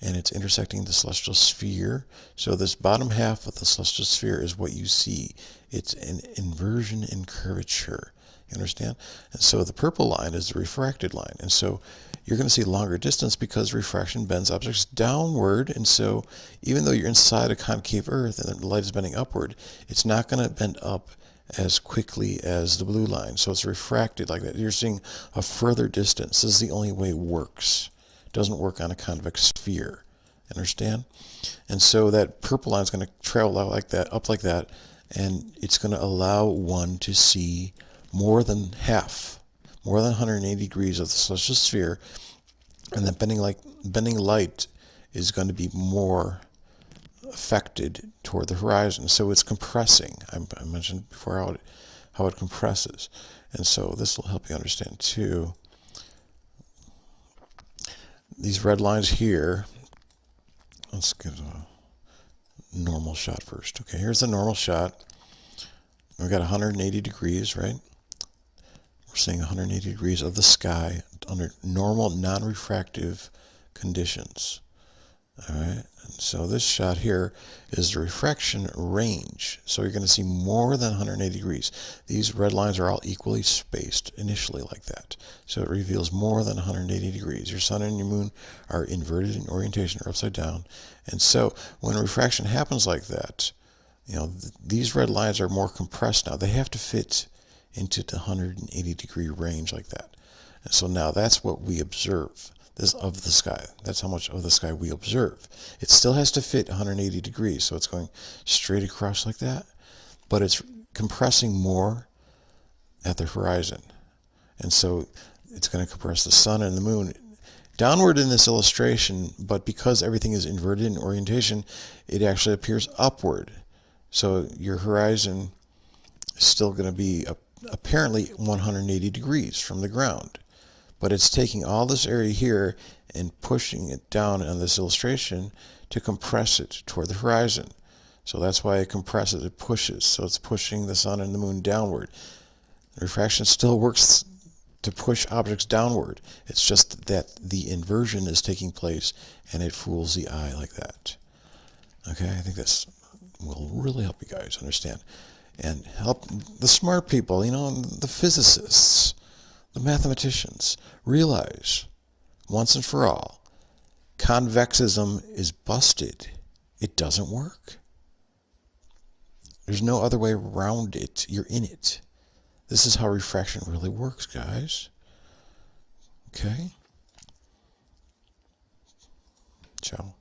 and it's intersecting the celestial sphere. So this bottom half of the celestial sphere is what you see. It's an inversion in curvature. You understand? And so the purple line is the refracted line. And so you're going to see longer distance because refraction bends objects downward. And so even though you're inside a concave Earth and the light is bending upward, it's not going to bend up as quickly as the blue line. So it's refracted like that. You're seeing a further distance. This is the only way it works. It doesn't work on a convex sphere. Understand? And so that purple line is going to travel out like that, up like that, and it's going to allow one to see more than half, more than 180 degrees of the celestial sphere, and then bending light is going to be more affected toward the horizon. So it's compressing. I mentioned before how it compresses. And so this will help you understand too. These red lines here, let's get a normal shot first. Okay, here's the normal shot. We've got 180 degrees, right? We're seeing 180 degrees of the sky under normal non-refractive conditions. All right, and so this shot here is the refraction range. So you're going to see more than 180 degrees. These red lines are all equally spaced initially like that. So it reveals more than 180 degrees. Your sun and your moon are inverted in orientation or upside down. And so when refraction happens like that, you know, these red lines are more compressed now. They have to fit into the 180 degree range like that. And so now that's what we observe. This of the sky. That's how much of the sky we observe. It still has to fit 180 degrees, so it's going straight across like that, but it's compressing more at the horizon. And so it's going to compress the sun and the moon downward in this illustration, but because everything is inverted in orientation, it actually appears upward. So your horizon is still going to be apparently 180 degrees from the ground. But it's taking all this area here and pushing it down on this illustration to compress it toward the horizon. So that's why it compresses, it pushes. So it's pushing the sun and the moon downward. Refraction still works to push objects downward. It's just that the inversion is taking place and it fools the eye like that. Okay, I think this will really help you guys understand and help the smart people, you know, the physicists, the mathematicians, realize once and for all, convexism is busted. It doesn't work. There's no other way around it. You're in it. This is how refraction really works, guys. Okay? Ciao.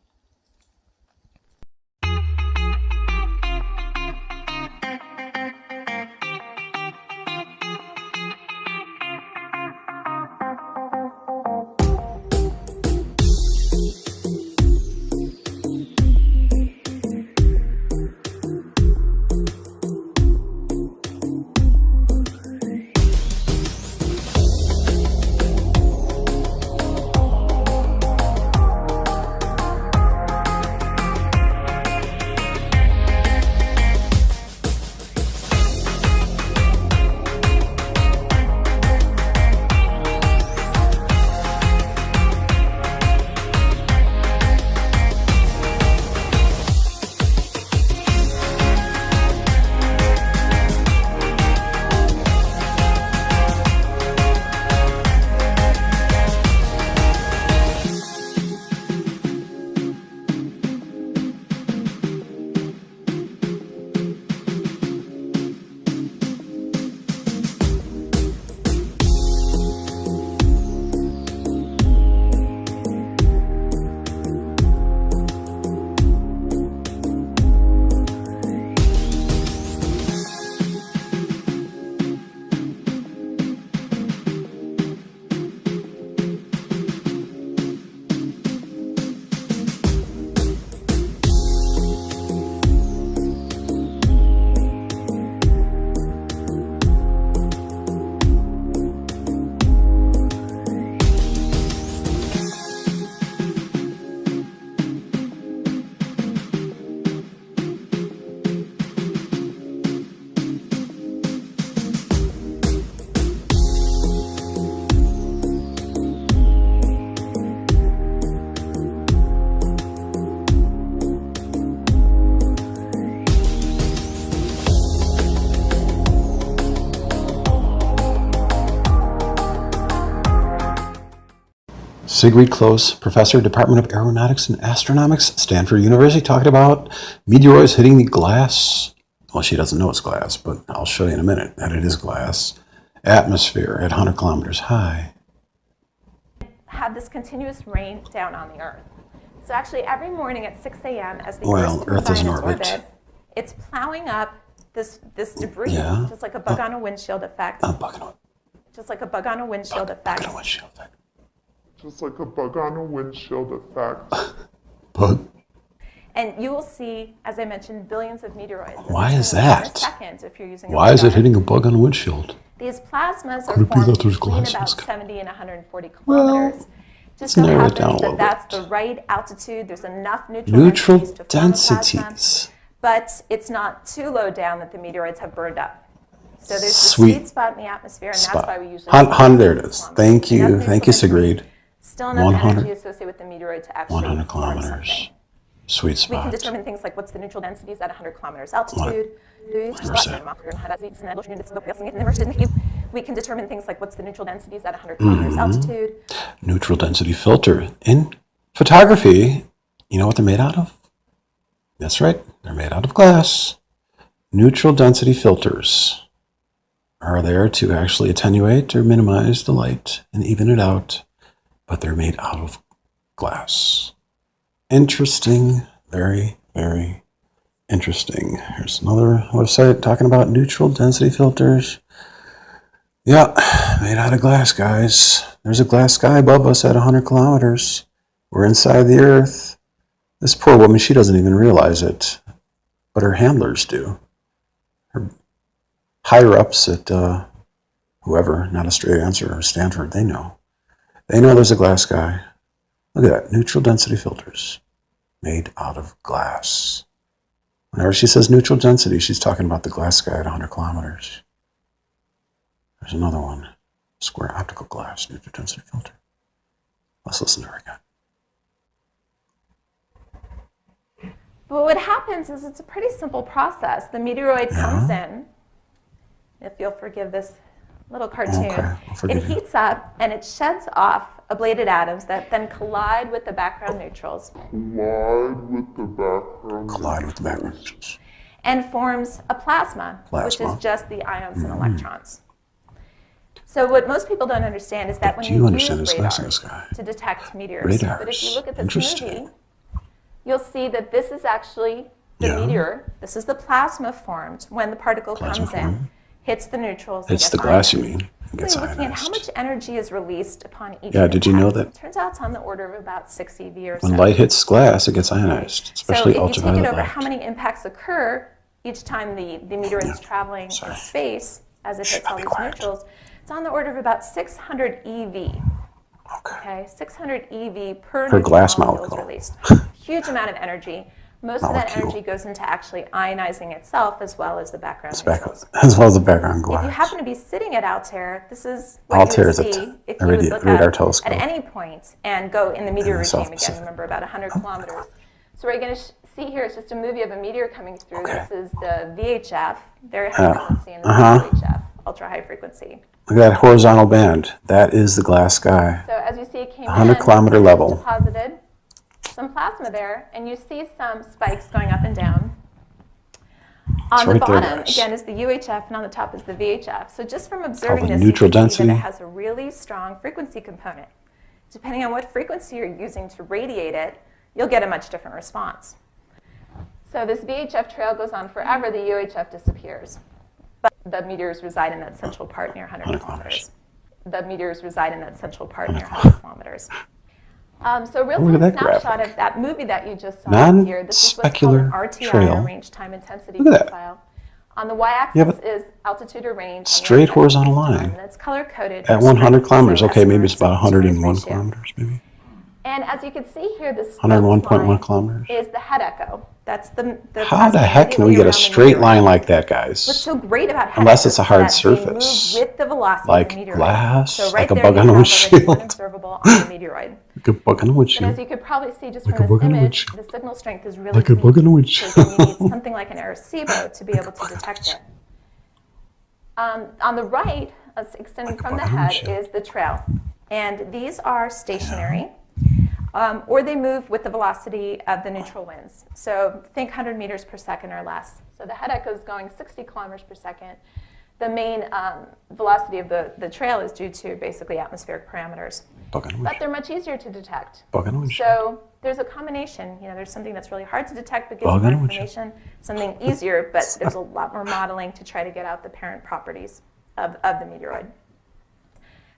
Sigrid Close, professor, Department of Aeronautics and Astronomics, Stanford University, talking about meteoroids hitting the glass. Well, she doesn't know it's glass, but I'll show you in a minute that it is glass. Atmosphere at 100 kilometers high. Have this continuous rain down on the Earth. So actually every morning at 6 a.m. as the Earth is in orbit. It's plowing up this debris, Yeah. just like a bug on a windshield effect. Just like a bug on a windshield effect. Just like a bug on a windshield effect. Bug? And you will see, as I mentioned, billions of meteoroids. Why is in a that? second if you're using a Why is it radar. hitting a bug on a windshield? These plasmas are Could it be that formed there's between glass in the about sky? 70 and 140 kilometers. Just so narrow it happens down a that little that's the right altitude. There's enough Neutral densities to form a plasma, densities. but it's not too low down that the meteoroids have burned up. So there's this Sweet sweet spot in the atmosphere, and spot. that's why we usually... There it is. Thank you. Thank you, Sigrid. Still enough 100 energy associated with the meteoroid to actually 100 form kilometers. something. Sweet We spot. can determine things like what's the neutral densities at 100 kilometers altitude. We can determine things like what's the neutral densities at 100 kilometers altitude. Neutral density filter. In photography, you know what they're made out of? That's right. They're made out of glass. Neutral density filters are there to actually attenuate or minimize the light and even it out, but they're made out of glass. Interesting. Very, very interesting. Here's another website talking about neutral density filters. Yeah, made out of glass, guys. There's a glass sky above us at 100 kilometers. We're inside the Earth. This poor woman, she doesn't even realize it, but her handlers do. Her higher-ups at whoever, not a straight answer, or Stanford, they know. They know there's a glass sky. Look at that, neutral density filters made out of glass. Whenever she says neutral density, she's talking about the glass sky at 100 kilometers. There's another one, square optical glass, neutral density filter. Let's listen to her again. But what happens is it's a pretty simple process. The meteoroid comes in, if you'll forgive this little cartoon, it heats up and it sheds off ablated atoms that then collide with the background neutrals. Collide with the background neutrals. And forms a plasma, which is just the ions and electrons. So what most people don't understand is that when you use radars to detect meteors, but if you look at this movie, you'll see that this is actually the meteor. This is the plasma formed when the particle comes in, hits the neutrals. It's the glass, you mean? So you're looking at how much energy is released upon each Yeah, did you know that? Turns out it's on the order of about 6 eV or so. When light hits glass, it gets ionized, especially so if you take it over ultraviolet how many impacts occur each time the meteor is traveling in space as it hits all these neutrals, it's on the order of about 600 EV. Okay, 600 EV per glass molecule molecule. released. Huge amount of energy. Most of that energy goes into actually ionizing itself as well as the background neutrals. As well as the background If you glass. happen to be sitting at Altair, this is what Altair you is would a see if a you would radar look at telescope. any point and go in the meteor South regime again, Pacific. remember about 100 kilometers. So what you're going to see here is just a movie of a meteor coming through. This is the VHF, very high frequency, and this is UHF, ultra high frequency. Look at that horizontal band. That is the glass sky. So as you see, it came 100 kilometer it's level. deposited some plasma there, and you see some spikes going up and down. On the right there, bottom, guys. again, is the UHF, and on the top is the VHF. So just from observing Called the this, neutral you can see that density. it has a really strong frequency component. Depending on what frequency you're using to radiate it, you'll get a much different response. So this VHF trail goes on forever, the UHF disappears. But the meteors reside in that central part near 100 kilometers. The meteors reside in that central part near 100 kilometers. So a real-time snapshot of that movie that you just saw here. This is what's called an RTI, trail. range time intensity Look at that. profile. On the y-axis is altitude or range. Straight horizontal line. And it's color-coded. At 100 kilometers. Okay, maybe it's about 101 kilometers, maybe. And as you can see here, this 101.1 kilometers. is the head echo. That's the How the heck can we get a straight line like that, guys? What's so great about head Unless echoes it's a is hard that they move surface. with the velocity Like of the meteoroid. glass, so right like a there bug you on a have windshield. already one observable on the meteoroid. Like a bug on a But windshield. as you could probably see just Like a from bug this on a image, windshield. the signal strength is really Like a bug on a windshield. So you need something like an Arecibo to be able to detect it. On the right, extending from the head, is the trail. And these are stationary, or they move with the velocity of the neutral winds. So think 100 meters per second or less. So the head echo is going 60 kilometers per second. The main velocity of the trail is due to basically atmospheric parameters. But they're much easier to detect. So there's a combination. There's something that's really hard to detect but gives you more information, something easier, but there's a lot more modeling to try to get out the parent properties of the meteoroid.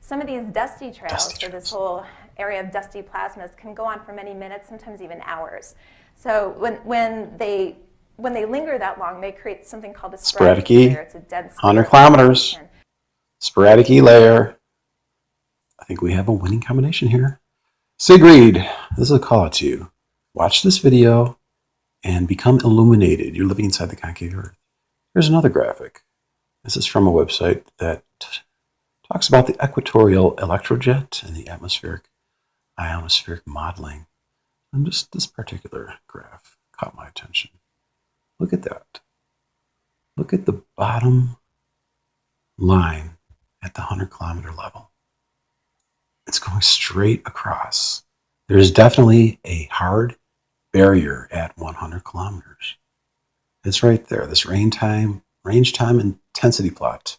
Some of these dusty trails, so this whole area of dusty plasmas, can go on for many minutes, sometimes even hours. So when they linger that long, they create something called a sporadic layer. It's a dense 100 kilometers. Sporadic layer. I think we have a winning combination here. Sigrid, this is a call out to you. Watch this video and become illuminated. You're living inside the concave Earth. Here's another graphic. This is from a website that talks about the equatorial electrojet and the atmospheric ionospheric modeling. And just this particular graph caught my attention. Look at that. Look at the bottom line at the 100-kilometer level. It's going straight across. There's definitely a hard barrier at 100 kilometers. It's right there, this range time intensity plot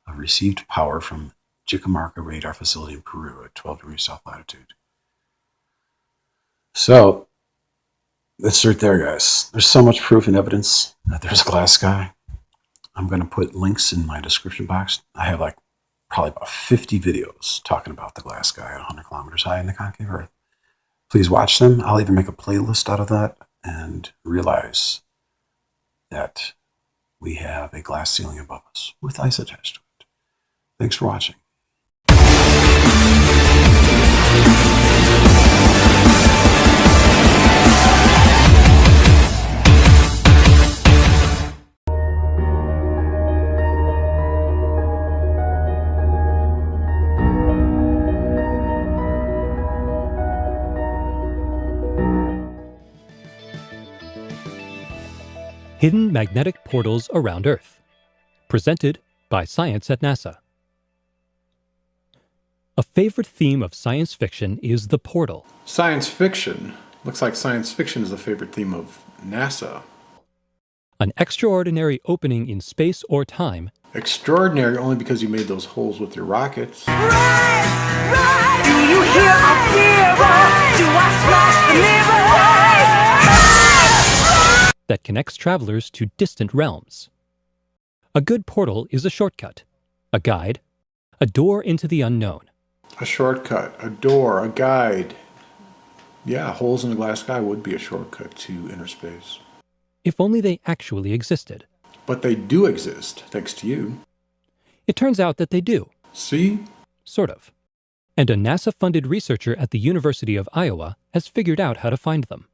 of received power from Jicamarca radar facility in Peru at 12 degrees south latitude. So, that's right there, guys. There's so much proof and evidence that there's a glass sky. I'm going to put links in my description box. I have probably about 50 videos talking about the glass sky at 100 kilometers high in the concave Earth. Please watch them. I'll even make a playlist out of that and realize that we have a glass ceiling above us with ice attached to it. Thanks for watching. Hidden Magnetic Portals Around Earth, presented by Science at NASA. A favorite theme of science fiction is the portal. Science fiction? Looks like science fiction is a favorite theme of NASA. An extraordinary opening in space or time. Extraordinary only because you made those holes with your rockets. Do you hear a fever? Do I splash the liver? That connects travelers to distant realms. A good portal is a shortcut, a guide, a door into the unknown. A shortcut, a door, a guide. Yeah, holes in the glass sky would be a shortcut to inner space. If only they actually existed. But they do exist, thanks to you. It turns out that they do. See? Sort of. And a NASA-funded researcher at the University of Iowa has figured out how to find them.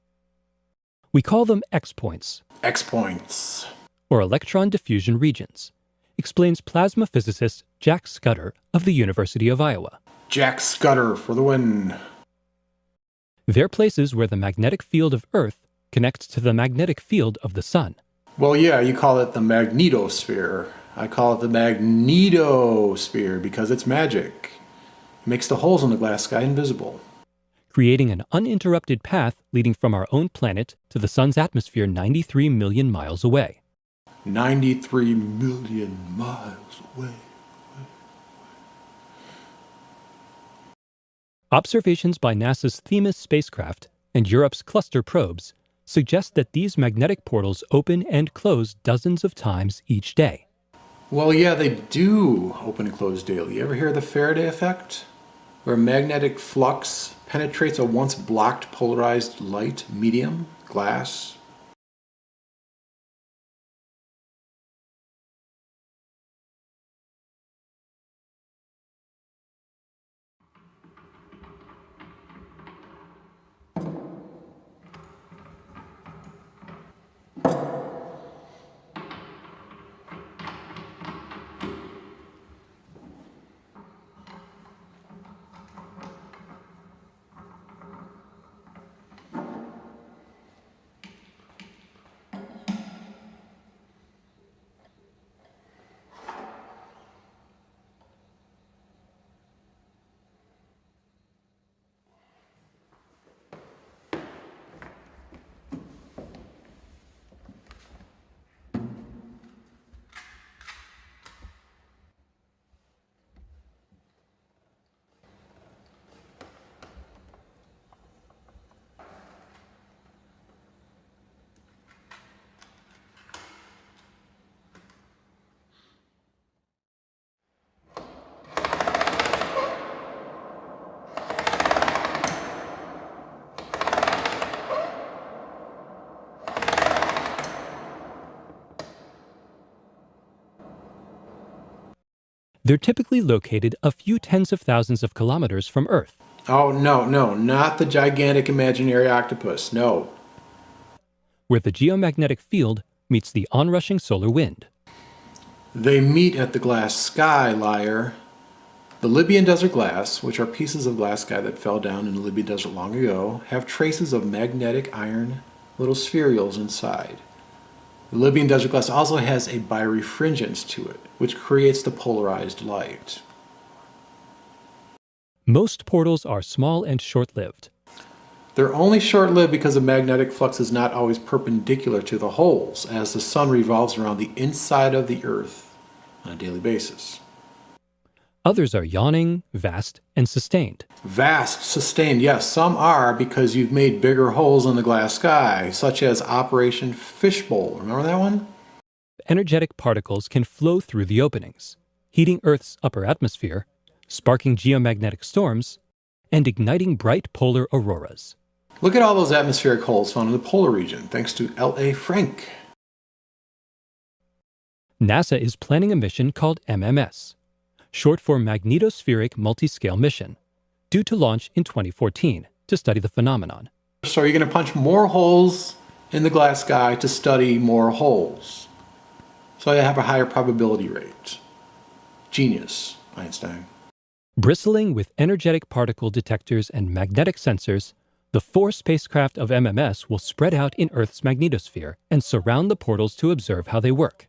We call them X-points. X-points. Or electron diffusion regions, explains plasma physicist Jack Scudder of the University of Iowa. Jack Scudder for the win. They're places where the magnetic field of Earth connects to the magnetic field of the Sun. Well, yeah, you call it the magnetosphere. I call it the magnetosphere because it's magic. It makes the holes in the glass sky invisible. Creating an uninterrupted path leading from our own planet to the Sun's atmosphere 93 million miles away. 93 million miles away. Observations by NASA's Themis spacecraft and Europe's cluster probes suggest that these magnetic portals open and close dozens of times each day. Well, yeah, they do open and close daily. You ever hear of the Faraday effect? Where magnetic flux penetrates a once blocked polarized light medium, glass. They're typically located a few tens of thousands of kilometers from Earth. Oh, no, not the gigantic imaginary octopus, no. Where the geomagnetic field meets the onrushing solar wind. They meet at the glass sky, liar. The Libyan desert glass, which are pieces of glass sky that fell down in the Libyan desert long ago, have traces of magnetic iron little spherules inside. The Libyan desert glass also has a birefringence to it, which creates the polarized light. Most portals are small and short-lived. They're only short-lived because the magnetic flux is not always perpendicular to the holes, as the sun revolves around the inside of the Earth on a daily basis. Others are yawning, vast, and sustained. Vast, sustained, yes, some are because you've made bigger holes in the glass sky, such as Operation Fishbowl. Remember that one? Energetic particles can flow through the openings, heating Earth's upper atmosphere, sparking geomagnetic storms, and igniting bright polar auroras. Look at all those atmospheric holes found in the polar region, thanks to L.A. Frank. NASA is planning a mission called MMS, short for Magnetospheric Multiscale Mission, due to launch in 2014 to study the phenomenon. So you're going to punch more holes in the glass sky to study more holes. So you have a higher probability rate. Genius, Einstein. Bristling with energetic particle detectors and magnetic sensors, the 4 spacecraft of MMS will spread out in Earth's magnetosphere and surround the portals to observe how they work.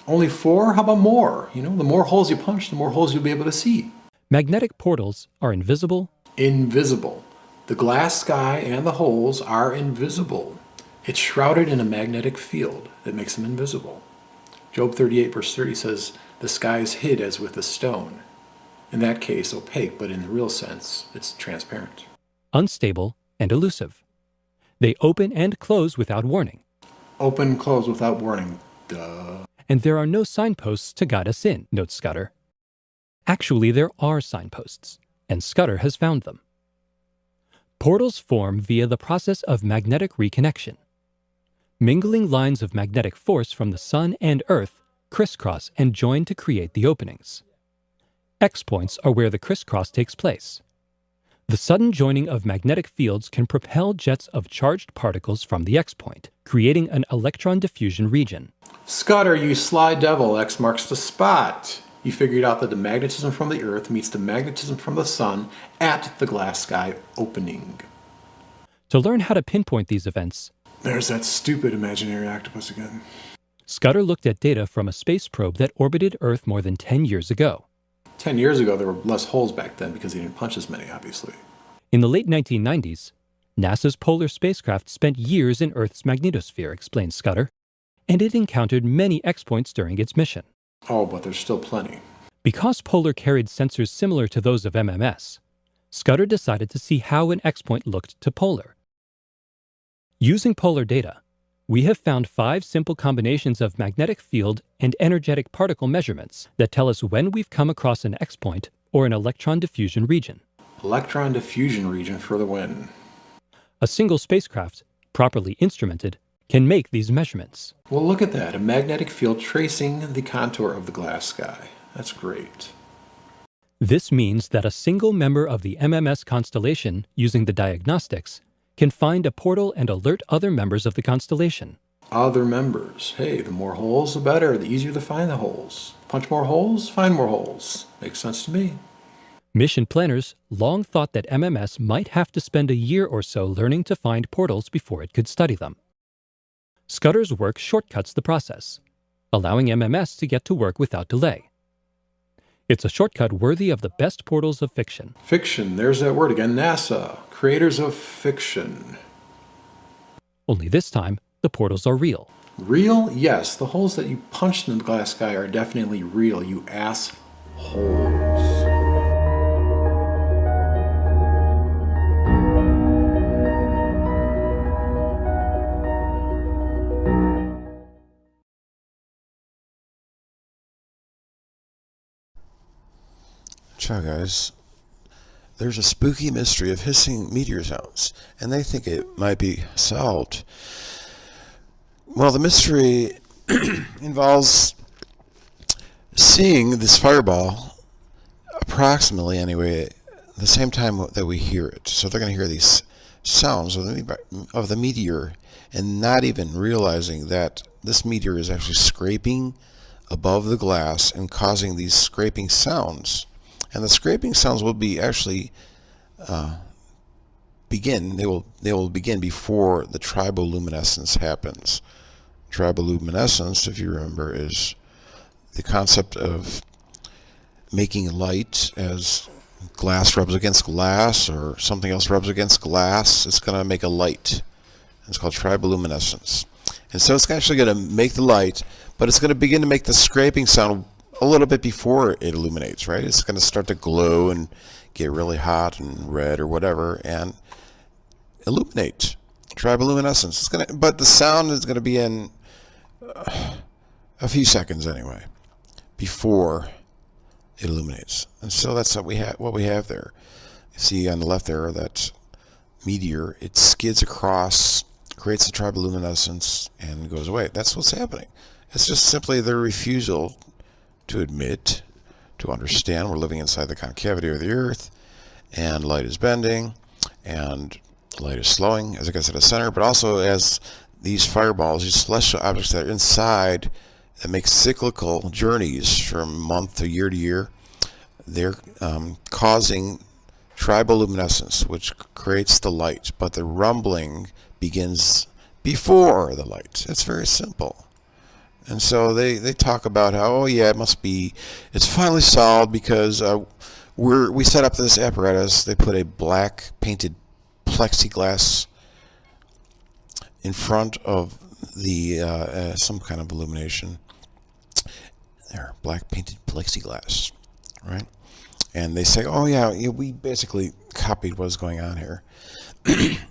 Only 4? How about more? The more holes you punch, the more holes you'll be able to see. Magnetic portals are invisible. Invisible. The glass sky and the holes are invisible. It's shrouded in a magnetic field that makes them invisible. Job 38 verse 30 says, the sky is hid as with a stone. In that case, opaque, but in the real sense, it's transparent. Unstable and elusive. They open and close without warning. Open, close without warning. Duh. And there are no signposts to guide us in, notes Scudder. Actually, there are signposts, and Scudder has found them. Portals form via the process of magnetic reconnection. Mingling lines of magnetic force from the Sun and Earth crisscross and join to create the openings. X-points are where the crisscross takes place. The sudden joining of magnetic fields can propel jets of charged particles from the X-point, creating an electron diffusion region. Scudder, you sly devil, X marks the spot. You figured out that the magnetism from the Earth meets the magnetism from the Sun at the glass sky opening. To learn how to pinpoint these events, there's that stupid imaginary octopus again. Scudder looked at data from a space probe that orbited Earth more than 10 years ago. 10 years ago, there were less holes back then because they didn't punch as many, obviously. In the late 1990s, NASA's polar spacecraft spent years in Earth's magnetosphere, explains Scudder, and it encountered many X-points during its mission. Oh, but there's still plenty. Because Polar carried sensors similar to those of MMS, Scudder decided to see how an X-point looked to Polar. Using Polar data, we have found 5 simple combinations of magnetic field and energetic particle measurements that tell us when we've come across an X-point or an electron diffusion region. Electron diffusion region for the win. A single spacecraft, properly instrumented, can make these measurements. Well, look at that, a magnetic field tracing the contour of the glass sky. That's great. This means that a single member of the MMS constellation, using the diagnostics, can find a portal and alert other members of the constellation. Other members. Hey, the more holes, the better. The easier to find the holes. Punch more holes, find more holes. Makes sense to me. Mission planners long thought that MMS might have to spend a year or so learning to find portals before it could study them. Scudder's work shortcuts the process, allowing MMS to get to work without delay. It's a shortcut worthy of the best portals of fiction. Fiction, there's that word again, NASA, creators of fiction. Only this time, the portals are real. Real? Yes, the holes that you punched in the glass sky are definitely real, you assholes. Ciao, guys. There's a spooky mystery of hissing meteor sounds, and they think it might be solved. Well, the mystery involves seeing this fireball approximately, anyway, the same time that we hear it. So they're going to hear these sounds of the meteor and not even realizing that this meteor is actually scraping above the glass and causing these scraping sounds. And the scraping sounds will be actually begin. They will begin before the triboluminescence happens. Triboluminescence, if you remember, is the concept of making light as glass rubs against glass or something else rubs against glass. It's going to make a light. It's called triboluminescence. And so it's actually going to make the light, but it's going to begin to make the scraping sound a little bit before it illuminates, right? It's going to start to glow and get really hot and red or whatever and illuminate. Triboluminescence. It's going to, but the sound is going to be in a few seconds anyway before it illuminates. And so that's what we have there. You see on the left there that meteor, it skids across, creates a triboluminescence, and goes away. That's what's happening. It's just simply their refusal to admit, to understand we're living inside the concavity of the Earth, and light is bending, and light is slowing as it gets to the center, but also as these fireballs, these celestial objects that are inside that make cyclical journeys from month to year, they're causing triboluminescence, which creates the light, but the rumbling begins before the light. It's very simple. And so they talk about how, oh yeah, it's finally solved because we set up this apparatus. They put a black painted plexiglass in front of the some kind of illumination. There, black painted plexiglass, right? And they say, oh yeah, we basically copied what was going on here.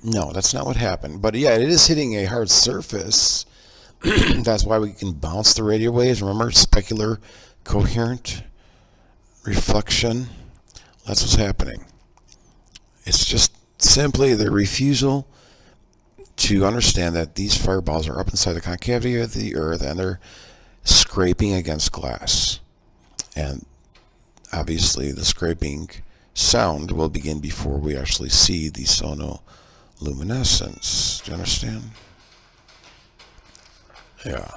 No, that's not what happened. But yeah, it is hitting a hard surface. That's why we can bounce the radio waves. Remember, specular coherent reflection. That's what's happening. It's just simply the refusal to understand that these fireballs are up inside the concavity of the Earth and they're scraping against glass. And obviously the scraping sound will begin before we actually see the sonoluminescence. Do you understand? Yeah.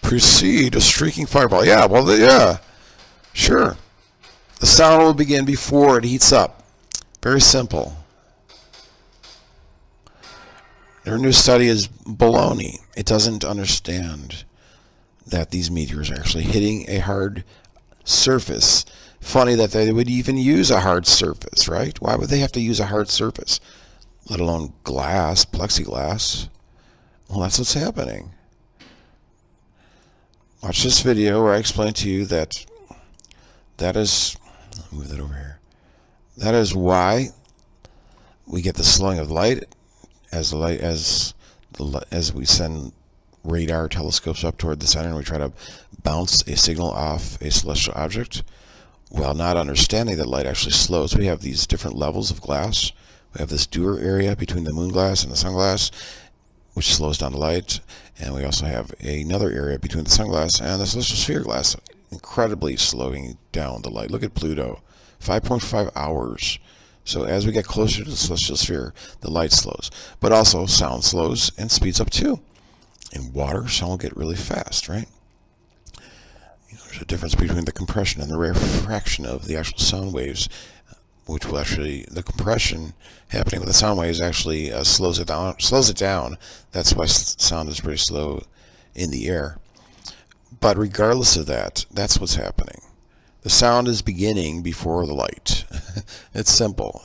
Precede a streaking fireball. Yeah, well, yeah, sure. The sound will begin before it heats up. Very simple. Their new study is baloney. It doesn't understand that these meteors are actually hitting a hard surface. Funny that they would even use a hard surface, right? Why would they have to use a hard surface? Let alone glass, plexiglass. Well, that's what's happening. Watch this video where I explain to you that is, I'll move that over here. That is why we get the slowing of light as we send radar telescopes up toward the center and we try to bounce a signal off a celestial object, while not understanding that light actually slows. We have these different levels of glass. We have this Dewar area between the moon glass and the sun glass, which slows down the light, and we also have another area between the sun glass and the celestial sphere glass, incredibly slowing down the light. Look at Pluto, 5.5 hours. So as we get closer to the celestial sphere, the light slows, but also sound slows and speeds up too. In water, sound will get really fast, right? There's a difference between the compression and the refraction of the actual sound waves, which will actually, the compression happening with the sound waves actually slows it down. That's why sound is pretty slow in the air. But regardless of that, that's what's happening. The sound is beginning before the light. It's simple.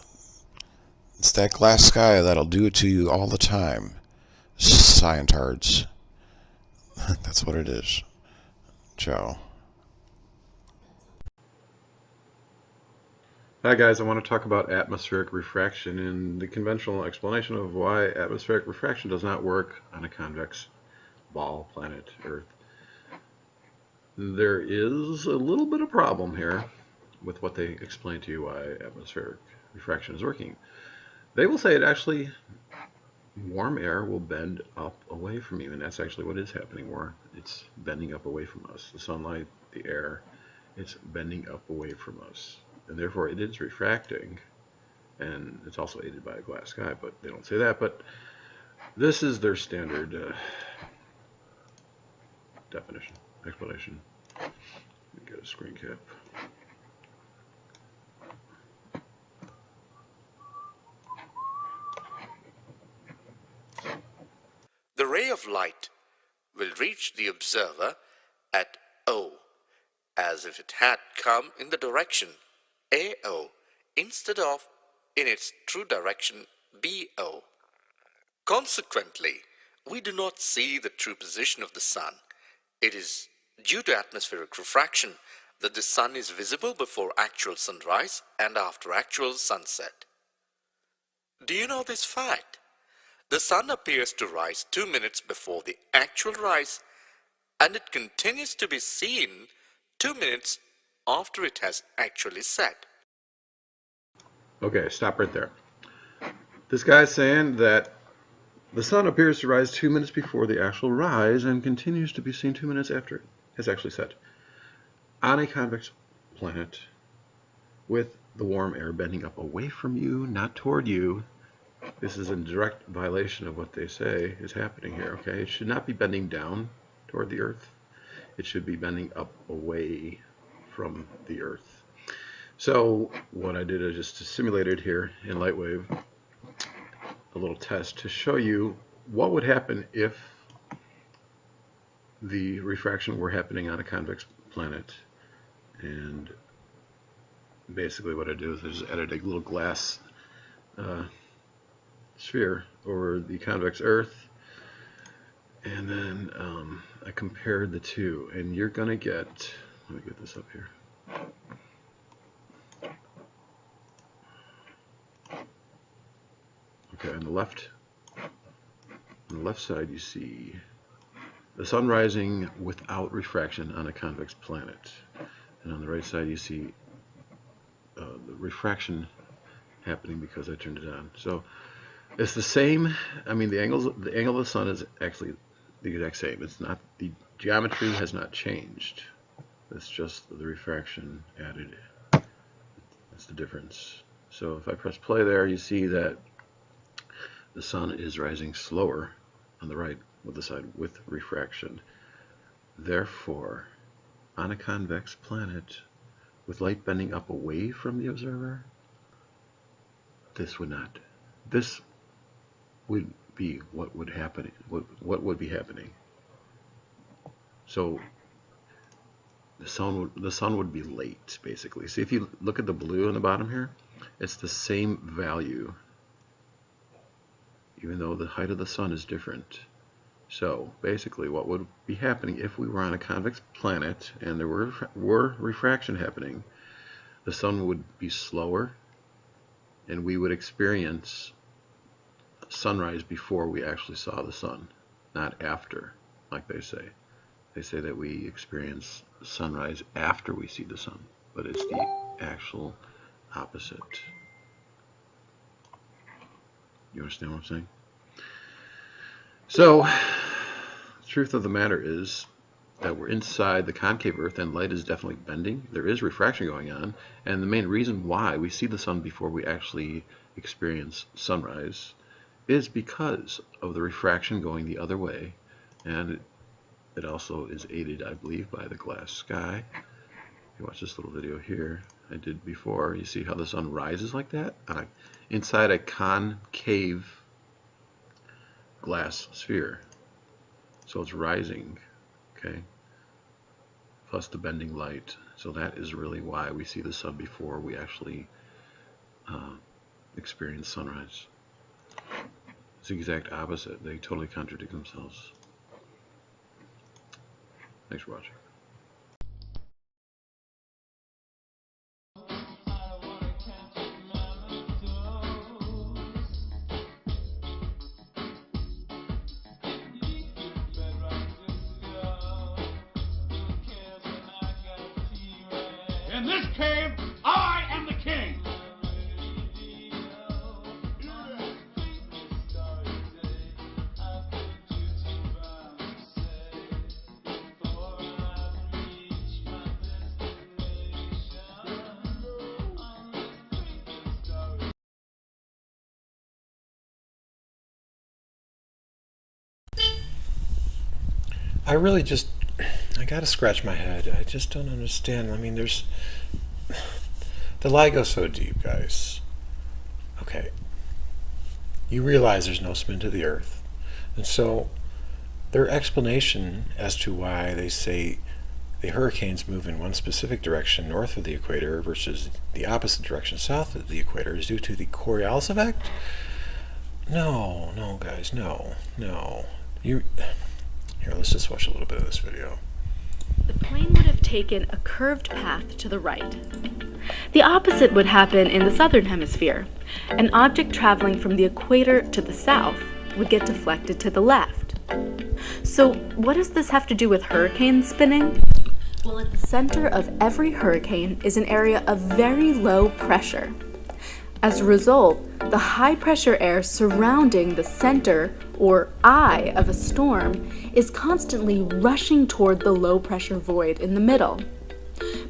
It's that glass sky that'll do it to you all the time. Scientards. That's what it is. Ciao. Hi guys, I want to talk about atmospheric refraction and the conventional explanation of why atmospheric refraction does not work on a convex ball planet Earth. There is a little bit of problem here with what they explain to you why atmospheric refraction is working. They will say it actually warm air will bend up away from you, and that's actually what is happening. It's bending up away from us. The sunlight, the air, it's bending up away from us, and therefore it is refracting, and it's also aided by a glass sky, but they don't say that. But this is their standard definition, explanation. Let me get a screen cap. The ray of light will reach the observer at O, as if it had come in the direction AO instead of in its true direction BO. Consequently, we do not see the true position of the sun. It is due to atmospheric refraction that the sun is visible before actual sunrise and after actual sunset. Do you know this fact? The sun appears to rise 2 minutes before the actual rise, and it continues to be seen 2 minutes after it has actually set. Okay, stop right there. This guy's saying that the sun appears to rise 2 minutes before the actual rise and continues to be seen 2 minutes after it has actually set. On a convex planet with the warm air bending up away from you, not toward you, this is in direct violation of what they say is happening here, okay? It should not be bending down toward the Earth. It should be bending up away from the Earth. So what I did is just simulated here in Lightwave a little test to show you what would happen if the refraction were happening on a convex planet. And basically what I do is I just added a little glass sphere over the convex Earth, and then I compared the two, and you're gonna get, let me get this up here. Okay, on the left side you see the sun rising without refraction on a convex planet, and on the right side you see the refraction happening because I turned it on. So it's the same. I mean, the angle of the sun is actually the exact same. It's not, the geometry has not changed. It's just the refraction added. That's the difference. So if I press play there, you see that the sun is rising slower on the right with the side with refraction. Therefore, on a convex planet with light bending up away from the observer, this would not. This would be what would happen. What would be happening? So the sun would be late, basically. See, if you look at the blue on the bottom here, it's the same value, even though the height of the sun is different. So basically, what would be happening if we were on a convex planet and there were refraction happening? The sun would be slower, and we would experience sunrise before we actually saw the sun, not after, like they say. They say that we experience sunrise after we see the sun, but it's the actual opposite. You understand what I'm saying? So, the truth of the matter is that we're inside the concave Earth, and light is definitely bending. There is refraction going on, and the main reason why we see the sun before we actually experience sunrise is because of the refraction going the other way, and it also is aided, I believe, by the glass sky. If you watch this little video here I did before, you see how the sun rises like that inside a concave glass sphere. So it's rising, okay, plus the bending light. So that is really why we see the sun before we actually experience sunrise. It's the exact opposite. They totally contradict themselves. Thanks for watching. In this cave, I am the king. I really just, I gotta scratch my head. I just don't understand. I mean, there's, the lie goes so deep, guys. Okay. You realize there's no spin to the Earth. And so their explanation as to why they say the hurricanes move in one specific direction north of the equator versus the opposite direction south of the equator is due to the Coriolis effect? No, guys, no. Here, let's just watch a little bit of this video. The plane would have taken a curved path to the right. The opposite would happen in the southern hemisphere. An object traveling from the equator to the south would get deflected to the left. So what does this have to do with hurricane spinning? Well, at the center of every hurricane is an area of very low pressure. As a result, the high pressure air surrounding the center or eye of a storm is constantly rushing toward the low pressure void in the middle.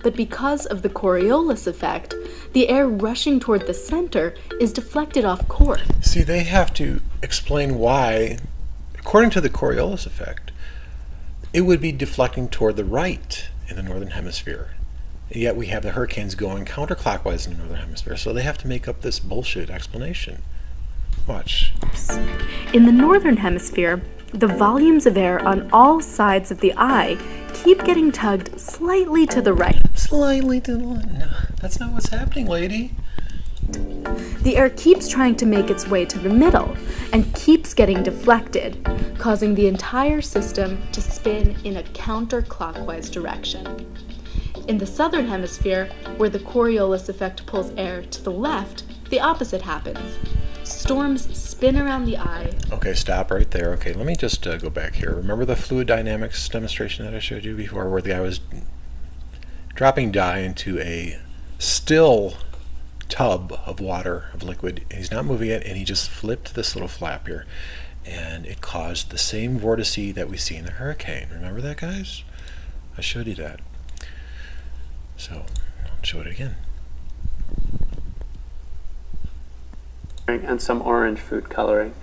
But because of the Coriolis effect, the air rushing toward the center is deflected off course. See, they have to explain why, according to the Coriolis effect, it would be deflecting toward the right in the northern hemisphere. Yet we have the hurricanes going counterclockwise in the northern hemisphere, so they have to make up this bullshit explanation. Watch. In the northern hemisphere, the volumes of air on all sides of the eye keep getting tugged slightly to the right. Slightly to the left? No, that's not what's happening, lady. The air keeps trying to make its way to the middle and keeps getting deflected, causing the entire system to spin in a counterclockwise direction. In the southern hemisphere, where the Coriolis effect pulls air to the left, the opposite happens. Storms spin around the eye. Okay, stop right there. Okay, let me just go back here. Remember the fluid dynamics demonstration that I showed you before where the guy was dropping dye into a still tub of water, of liquid. He's not moving it, and he just flipped this little flap here. And it caused the same vortice that we see in the hurricane. Remember that, guys? I showed you that. So, I'll show it again. And some orange food coloring.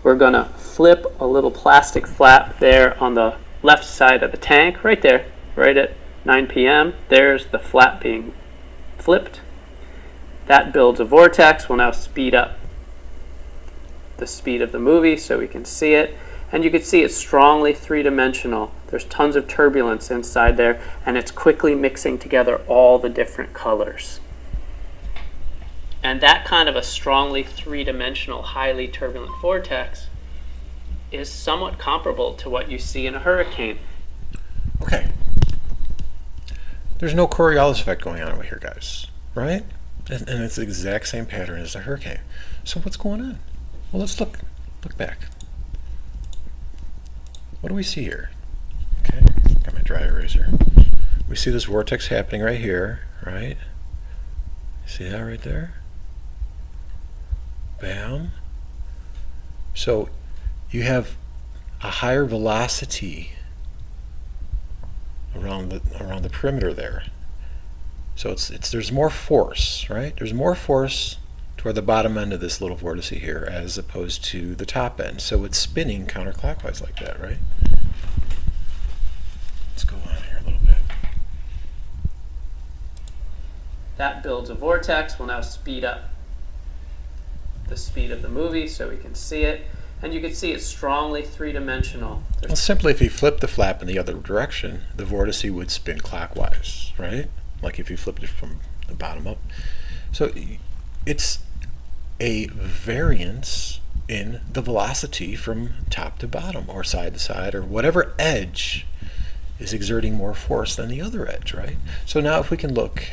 We're going to flip a little plastic flap there on the left side of the tank, right there, right at 9 p.m. There's the flap being flipped. That builds a vortex. We'll now speed up the speed of the movie so we can see it. And you can see it's strongly three-dimensional. There's tons of turbulence inside there, and it's quickly mixing together all the different colors. And that kind of a strongly three-dimensional, highly turbulent vortex is somewhat comparable to what you see in a hurricane. Okay. There's no Coriolis effect going on over here, guys, right? And it's the exact same pattern as the hurricane. So what's going on? Well, let's look back. What do we see here? Okay, got my dry eraser. We see this vortex happening right here, right? See that right there? Bam. So you have a higher velocity around the perimeter there. So it's there's more force, right? There's more force toward the bottom end of this little vortice here as opposed to the top end. So it's spinning counterclockwise like that, right? Let's go on here a little bit. That builds a vortex. We'll now speed up the speed of the movie so we can see it. And you can see it's strongly three-dimensional. Well, simply if you flip the flap in the other direction, the vortice would spin clockwise, right? Like if you flipped it from the bottom up. So it's a variance in the velocity from top to bottom or side to side or whatever edge is exerting more force than the other edge, right? So now if we can look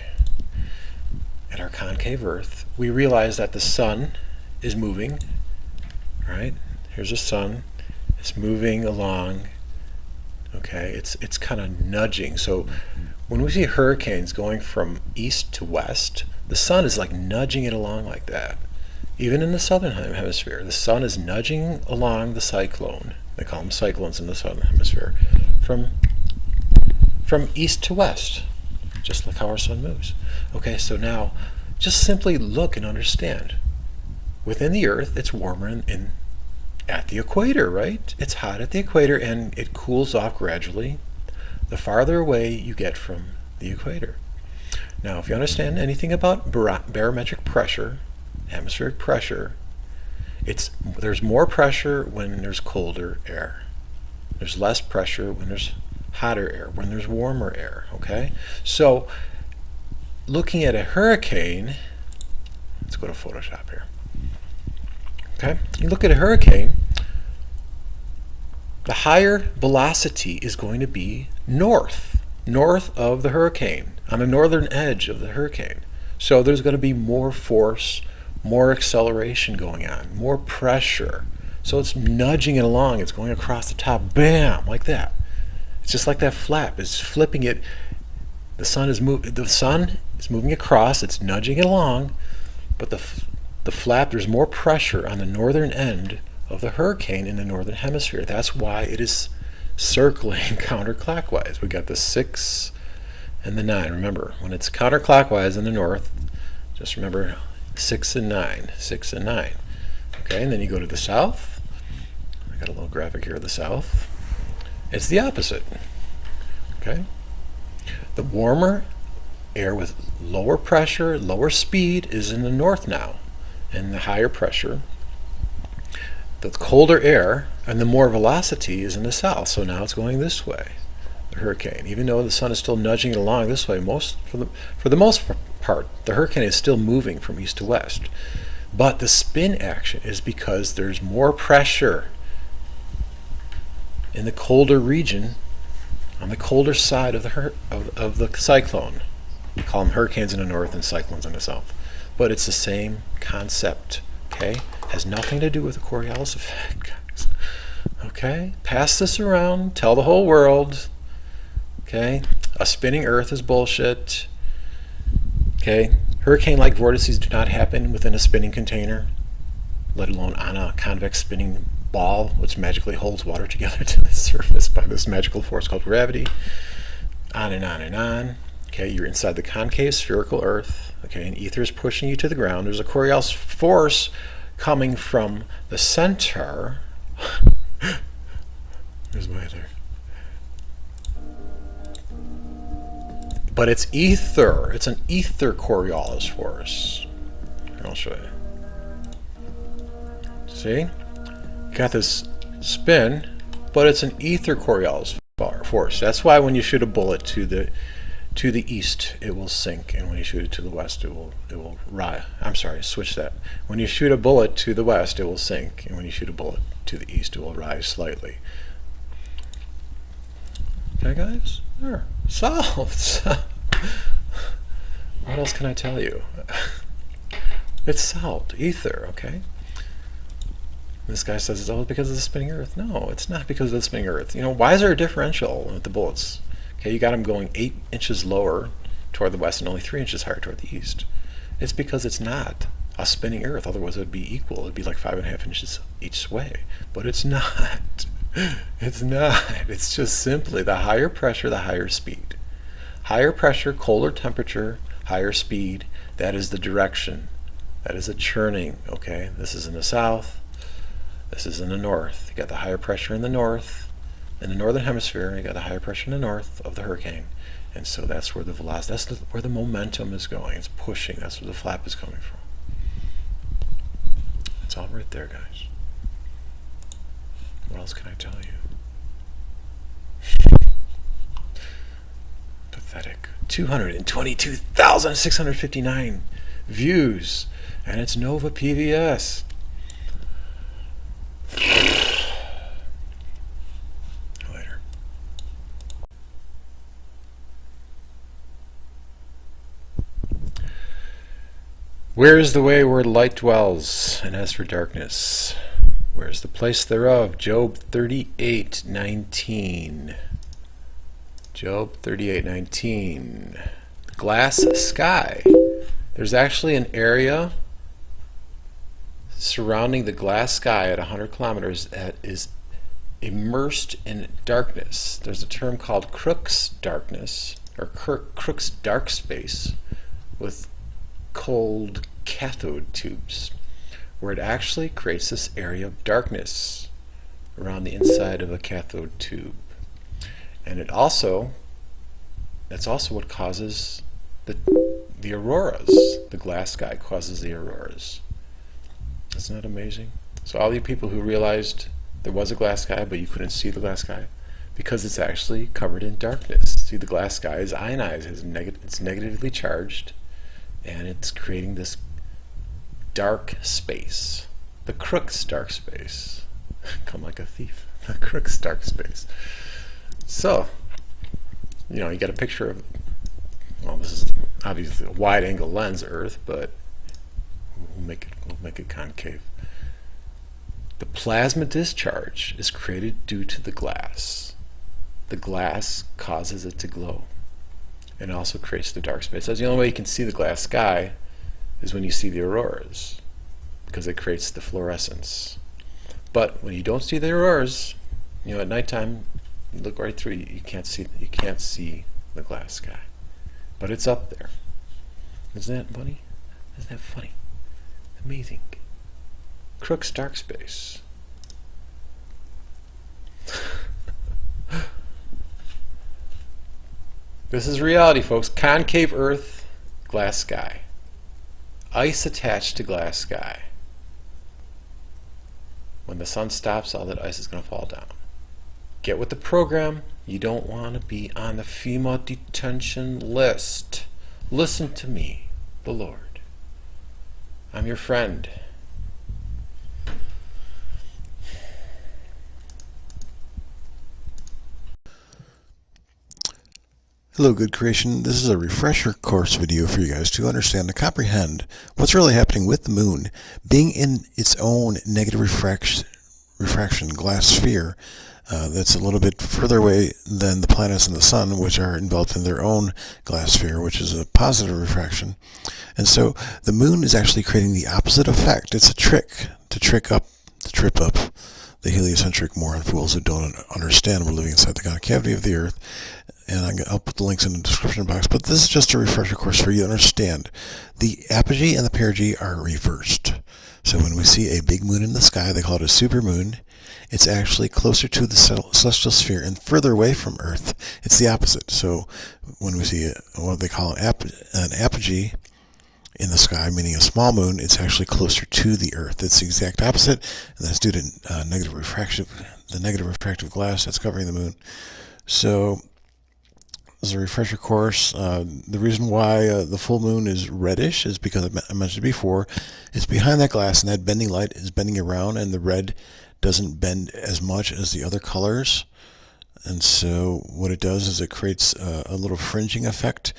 at our concave Earth, we realize that the sun is moving, right? Here's the sun. It's moving along. Okay, it's kind of nudging. So when we see hurricanes going from east to west, the sun is like nudging it along like that. Even in the southern hemisphere, the sun is nudging along the cyclone. They call them cyclones in the southern hemisphere, from east to west, just like how our sun moves. Okay, so now just simply look and understand. Within the Earth, it's warmer in at the equator, right? It's hot at the equator and it cools off gradually the farther away you get from the equator. Now, if you understand anything about barometric pressure, atmospheric pressure, there's more pressure when there's colder air. There's less pressure when there's hotter air, when there's warmer air, okay? So, looking at a hurricane, let's go to Photoshop here. Okay, you look at a hurricane, the higher velocity is going to be north of the hurricane, on the northern edge of the hurricane. So there's going to be more force, more acceleration going on, more pressure. So it's nudging it along, it's going across the top, bam, like that. It's just like that flap, it's flipping it. The sun is moving across, it's nudging it along, but the flap, there's more pressure on the northern end of the hurricane in the northern hemisphere. That's why it is circling counterclockwise. We got the 6 and the 9. Remember, when it's counterclockwise in the north, just remember 6 and 9, 6 and 9. Okay, and then you go to the south. I got a little graphic here of the south. It's the opposite. Okay, the warmer air with lower pressure, lower speed is in the north now, and the higher pressure, the colder air and the more velocity is in the south. So now it's going this way, the hurricane. Even though the sun is still nudging it along this way, for the most part, the hurricane is still moving from east to west. But the spin action is because there's more pressure in the colder region, on the colder side of the cyclone. We call them hurricanes in the north and cyclones in the south. But it's the same concept, okay? Has nothing to do with the Coriolis effect, guys. Okay? Pass this around, tell the whole world, okay? A spinning earth is bullshit. Okay? Hurricane-like vortices do not happen within a spinning container, let alone on a convex spinning ball, which magically holds water together to the surface by this magical force called gravity. On and on and on. Okay, you're inside the concave spherical Earth, okay, and ether is pushing you to the ground. There's a Coriolis force coming from the center. Here's my other. But it's ether. It's an ether Coriolis force. Here, I'll show you. See? Got this spin, but it's an ether Coriolis force. That's why when you shoot a bullet to the east, it will sink, and when you shoot it to the west, it will rise. I'm sorry, switch that. When you shoot a bullet to the west, it will sink, and when you shoot a bullet to the east, it will rise slightly. Okay, guys? There. Solved. What else can I tell you? It's solved. Ether, okay? This guy says it's all because of the spinning Earth. No, it's not because of the spinning Earth. You know, why is there a differential with the bullets? Okay, you got them going 8 inches lower toward the west and only 3 inches higher toward the east. It's because it's not a spinning Earth. Otherwise, it would be equal. It would be like 5.5 inches each way. But it's not. It's not. It's just simply the higher pressure, the higher speed. Higher pressure, colder temperature, higher speed. That is the direction. That is a churning. Okay, this is in the south. This is in the north. You got the higher pressure in the north. In the northern hemisphere, you got the higher pressure in the north of the hurricane, and so that's where the velocity, where the momentum is going. It's pushing. That's where the flap is coming from. It's all right there, guys. What else can I tell you? Pathetic. 222,659 views, and it's Nova PVS. Where is the way where light dwells, and as for darkness, where is the place thereof? Job 38:19. Job 38:19. Glass sky. There's actually an area surrounding the glass sky at 100 kilometers that is immersed in darkness. There's a term called Crookes darkness, or Crookes dark space, with cold cathode tubes, where it actually creates this area of darkness around the inside of a cathode tube. And that's also what causes the auroras. The glass sky causes the auroras. Isn't that amazing? So all you people who realized there was a glass sky but you couldn't see the glass sky, because it's actually covered in darkness. See, the glass sky is ionized, it's negatively charged, and it's creating this dark space. The Crook's dark space. Come like a thief. The Crook's dark space. So, you get a picture of, well, this is obviously a wide angle lens Earth, but we'll make it concave. The plasma discharge is created due to the glass. The glass causes it to glow and also creates the dark space. That's the only way you can see the glass sky, is when you see the auroras, because it creates the fluorescence. But when you don't see the auroras, at nighttime, you look right through, you can't see the glass sky. But it's up there. Isn't that funny? Isn't that funny? Amazing. Crook's dark space. This is reality, folks. Concave Earth, glass sky. Ice attached to glass sky. When the sun stops, all that ice is going to fall down. Get with the program. You don't want to be on the FEMA detention list. Listen to me, the Lord. I'm your friend. Hello, good creation. This is a refresher course video for you guys to understand and comprehend what's really happening with the moon being in its own negative refraction glass sphere that's a little bit further away than the planets and the sun, which are enveloped in their own glass sphere, which is a positive refraction. And so the moon is actually creating the opposite effect. It's a trick to trip up the heliocentric moron fools who don't understand we're living inside the concavity of the Earth. And I'll put the links in the description box. But this is just a refresher course for you to understand. The apogee and the perigee are reversed. So when we see a big moon in the sky, they call it a supermoon. It's actually closer to the celestial sphere and further away from Earth. It's the opposite. So when we see what they call an apogee in the sky, meaning a small moon, it's actually closer to the Earth. It's the exact opposite, and that's due to the negative refractive glass that's covering the moon. So as a refresher course, the reason why the full moon is reddish is because I mentioned before, it's behind that glass, and that bending light is bending around, and the red doesn't bend as much as the other colors. And so what it does is it creates a little fringing effect,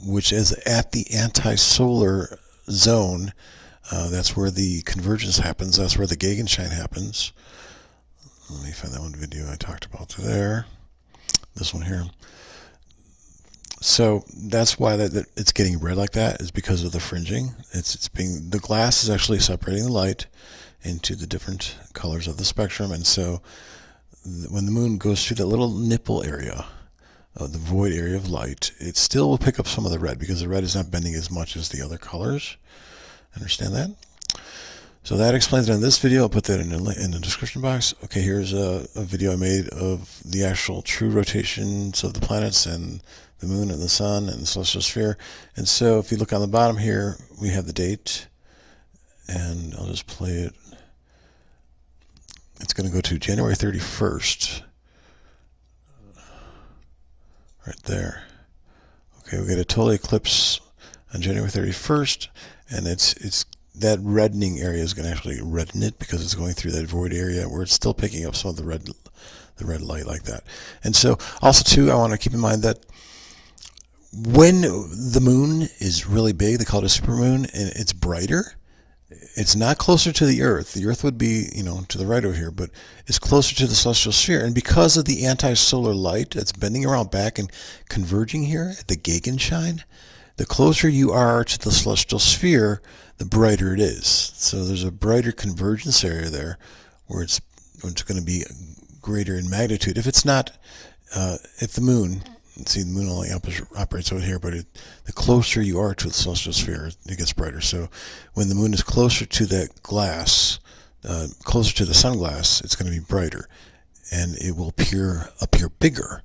which is at the anti-solar zone. That's where the convergence happens. That's where the Gegenschein happens. Let me find that one video I talked about there. This one here. So that's why that it's getting red like that, is because of the fringing. The glass is actually separating the light into the different colors of the spectrum, and so when the moon goes through that little nipple area, the void area of light, it still will pick up some of the red because the red is not bending as much as the other colors. Understand that? So that explains it in this video. I'll put that in the description box. Okay, here's a video I made of the actual true rotations of the planets and the moon and the sun and the celestial sphere. And so if you look on the bottom here, we have the date, and I'll just play it. It's going to go to January 31st. Right there. Okay, we get a total eclipse on January 31st, and it's that reddening area is going to actually redden it because it's going through that void area where it's still picking up some of the red light like that. And so also too, I want to keep in mind that when the moon is really big, they call it a supermoon, and it's brighter, it's not closer to the Earth. The Earth would be, to the right over here, but it's closer to the celestial sphere. And because of the anti-solar light that's bending around back and converging here at the Gegenschein, the closer you are to the celestial sphere, the brighter it is. So there's a brighter convergence area there where it's going to be greater in magnitude. If it's not, if the moon, see, the moon only operates over here, but the closer you are to the celestial sphere, it gets brighter. So when the moon is closer to that glass, closer to the sun glass, it's going to be brighter, and it will appear bigger.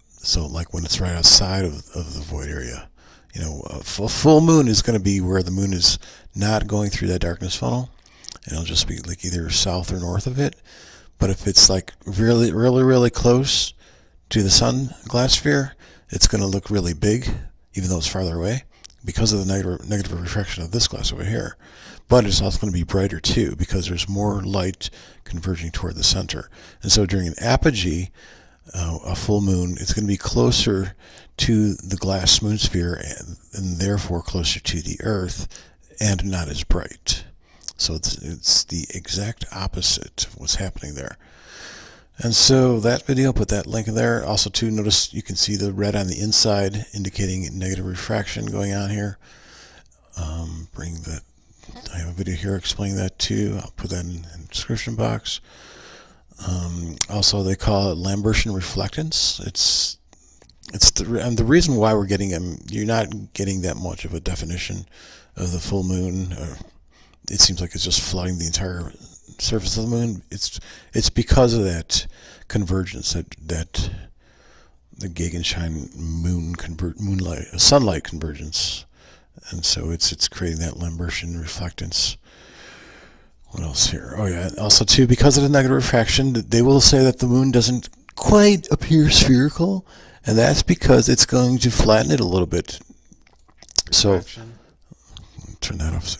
So like when it's right outside of the void area, a full moon is going to be where the moon is not going through that darkness funnel, and it'll just be like either south or north of it. But if it's like really, really, really close to the sun glass sphere, it's going to look really big, even though it's farther away, because of the negative refraction of this glass over here. But it's also going to be brighter too, because there's more light converging toward the center. And so during an apogee, a full moon, it's going to be closer to the glass moon sphere and therefore closer to the Earth and not as bright. So it's the exact opposite of what's happening there. And so that video, put that link in there. Also too, notice you can see the red on the inside indicating negative refraction going on here. I have a video here explaining that too. I'll put that in the description box. Also, they call it Lambertian reflectance. And the reason why we're getting them, you're not getting that much of a definition of the full moon. It seems like it's just flooding the entire surface of the moon. It's because of that convergence, that the Gegenschein sunlight convergence, and so it's creating that Lambertian reflectance. What else here? Oh yeah, also too, because of the negative refraction, they will say that the moon doesn't quite appear spherical, and that's because it's going to flatten it a little bit. So turn that off.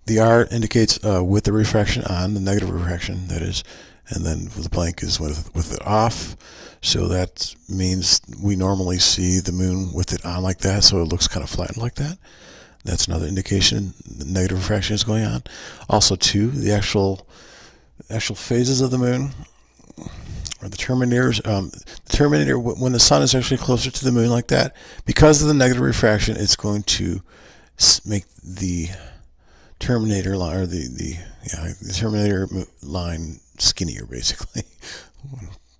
The R indicates with the refraction on, the negative refraction that is, and then the blank is with it off. So that means we normally see the moon with it on like that, so it looks kind of flattened like that. That's another indication the negative refraction is going on. Also, too, the actual phases of the moon, or the terminators. The terminator, when the sun is actually closer to the moon like that, because of the negative refraction, it's going to make the terminator line, or the terminator line skinnier, basically.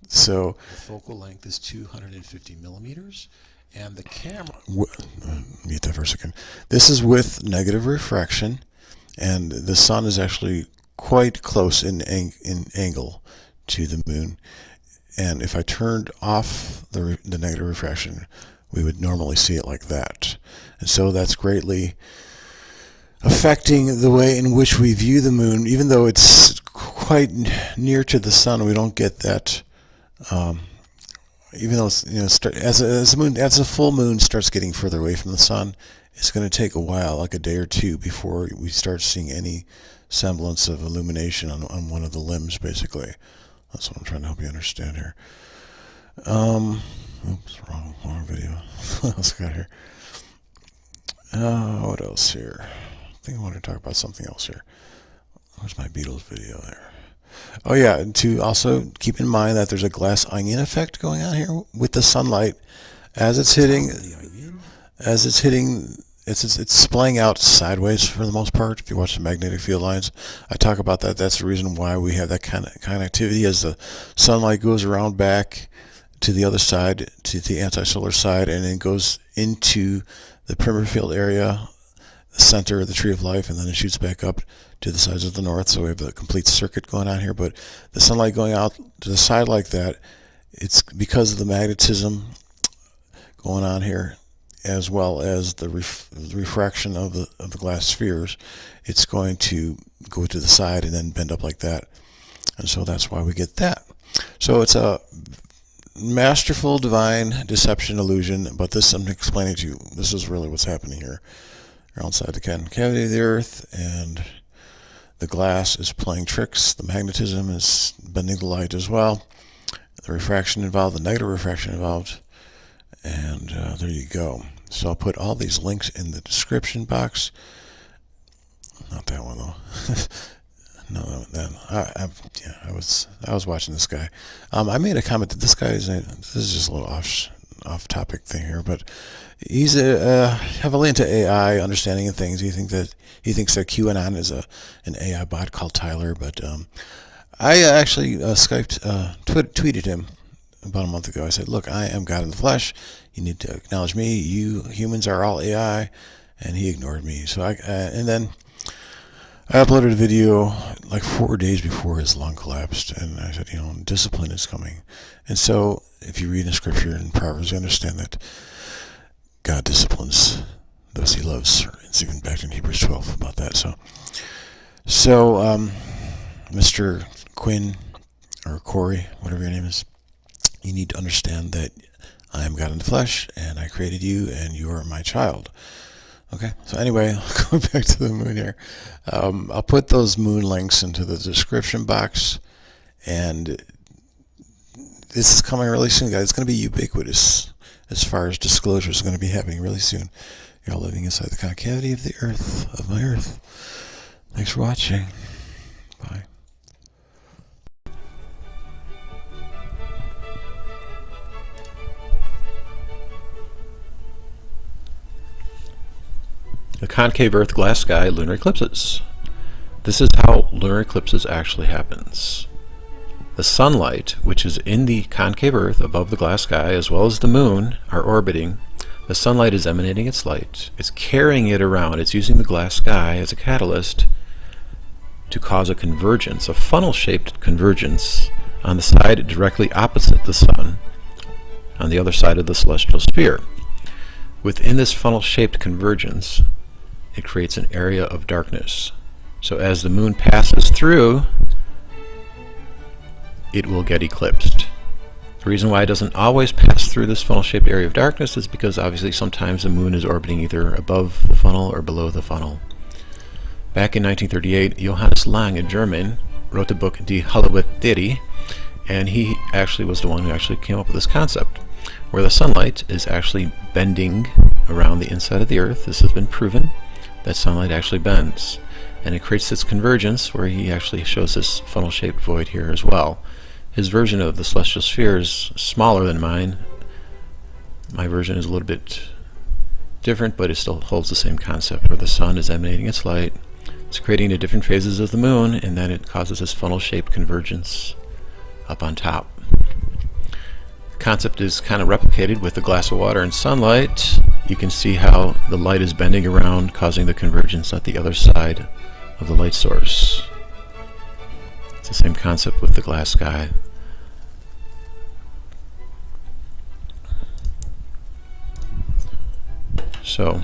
So the focal length is 250 millimeters. And the camera... mute that for a second. This is with negative refraction, and the sun is actually quite close in angle to the moon. And if I turned off the negative refraction, we would normally see it like that. And so that's greatly affecting the way in which we view the moon. Even though it's quite near to the sun, we don't get that... even though it's, as the full moon starts getting further away from the sun, it's going to take a while, like a day or two, before we start seeing any semblance of illumination on one of the limbs, basically. That's what I'm trying to help you understand here. Oops, wrong video. What else got here? What else here? I think I want to talk about something else here. Where's my Beatles video there? Oh yeah, to also keep in mind that there's a glass onion effect going on here with the sunlight as it's hitting. It's splaying out sideways for the most part. If you watch the magnetic field lines, I talk about that. That's the reason why we have that kind of activity as the sunlight goes around back to the other side, to the anti-solar side, and then goes into the perimeter field area, the center of the tree of life, and then it shoots back up to the sides of the north. So we have a complete circuit going on here. But the sunlight going out to the side like that, it's because of the magnetism going on here, as well as the refraction of the glass spheres. It's going to go to the side and then bend up like that, and so that's why we get that. So it's a masterful divine deception illusion, but this I'm explaining to you. This is really what's happening here. You're outside the concavity of the Earth, and the glass is playing tricks. The magnetism is bending the light as well. The refraction involved, the negative refraction involved, and there you go. So I'll put all these links in the description box. Not that one though. No, I was watching this guy. I made a comment that this guy is. This is just a little off topic thing here, but he's heavily into AI understanding of things. He thinks that QAnon is an AI bot called Tyler, but I actually tweeted him about a month ago. I said, look, I am God in the flesh. You need to acknowledge me. You humans are all AI. And he ignored me. So and then I uploaded a video like 4 days before his lung collapsed. And I said, discipline is coming. And so if you read in Scripture and Proverbs, you understand that God disciplines those he loves. It's even back in Hebrews 12 about that. So Mr. Quinn, or Corey, whatever your name is, you need to understand that I am God in the flesh, and I created you, and you are my child. Okay, so anyway, going back to the moon here. I'll put those moon links into the description box, and this is coming really soon, guys. It's going to be ubiquitous as far as disclosure is going to be happening really soon. You're all living inside the concavity of the earth, of my earth. Thanks for watching. Bye. The concave Earth, glass sky, lunar eclipses. This is how lunar eclipses actually happens. The sunlight, which is in the concave Earth above the glass sky, as well as the moon, are orbiting. The sunlight is emanating its light. It's carrying it around. It's using the glass sky as a catalyst to cause a convergence, a funnel-shaped convergence on the side directly opposite the sun, on the other side of the celestial sphere. Within this funnel-shaped convergence, it creates an area of darkness. So as the moon passes through, it will get eclipsed. The reason why it doesn't always pass through this funnel-shaped area of darkness is because obviously sometimes the moon is orbiting either above the funnel or below the funnel. Back in 1938, Johannes Lang, a German, wrote the book Die Theory, and he actually was the one who actually came up with this concept, where the sunlight is actually bending around the inside of the Earth. This has been proven, that sunlight actually bends. And it creates this convergence where he actually shows this funnel-shaped void here as well. His version of the celestial sphere is smaller than mine. My version is a little bit different, but it still holds the same concept, where the sun is emanating its light. It's creating the different phases of the moon, and then it causes this funnel-shaped convergence up on top. Concept is kind of replicated with a glass of water and sunlight. You can see how the light is bending around, causing the convergence at the other side of the light source. It's the same concept with the glass sky. So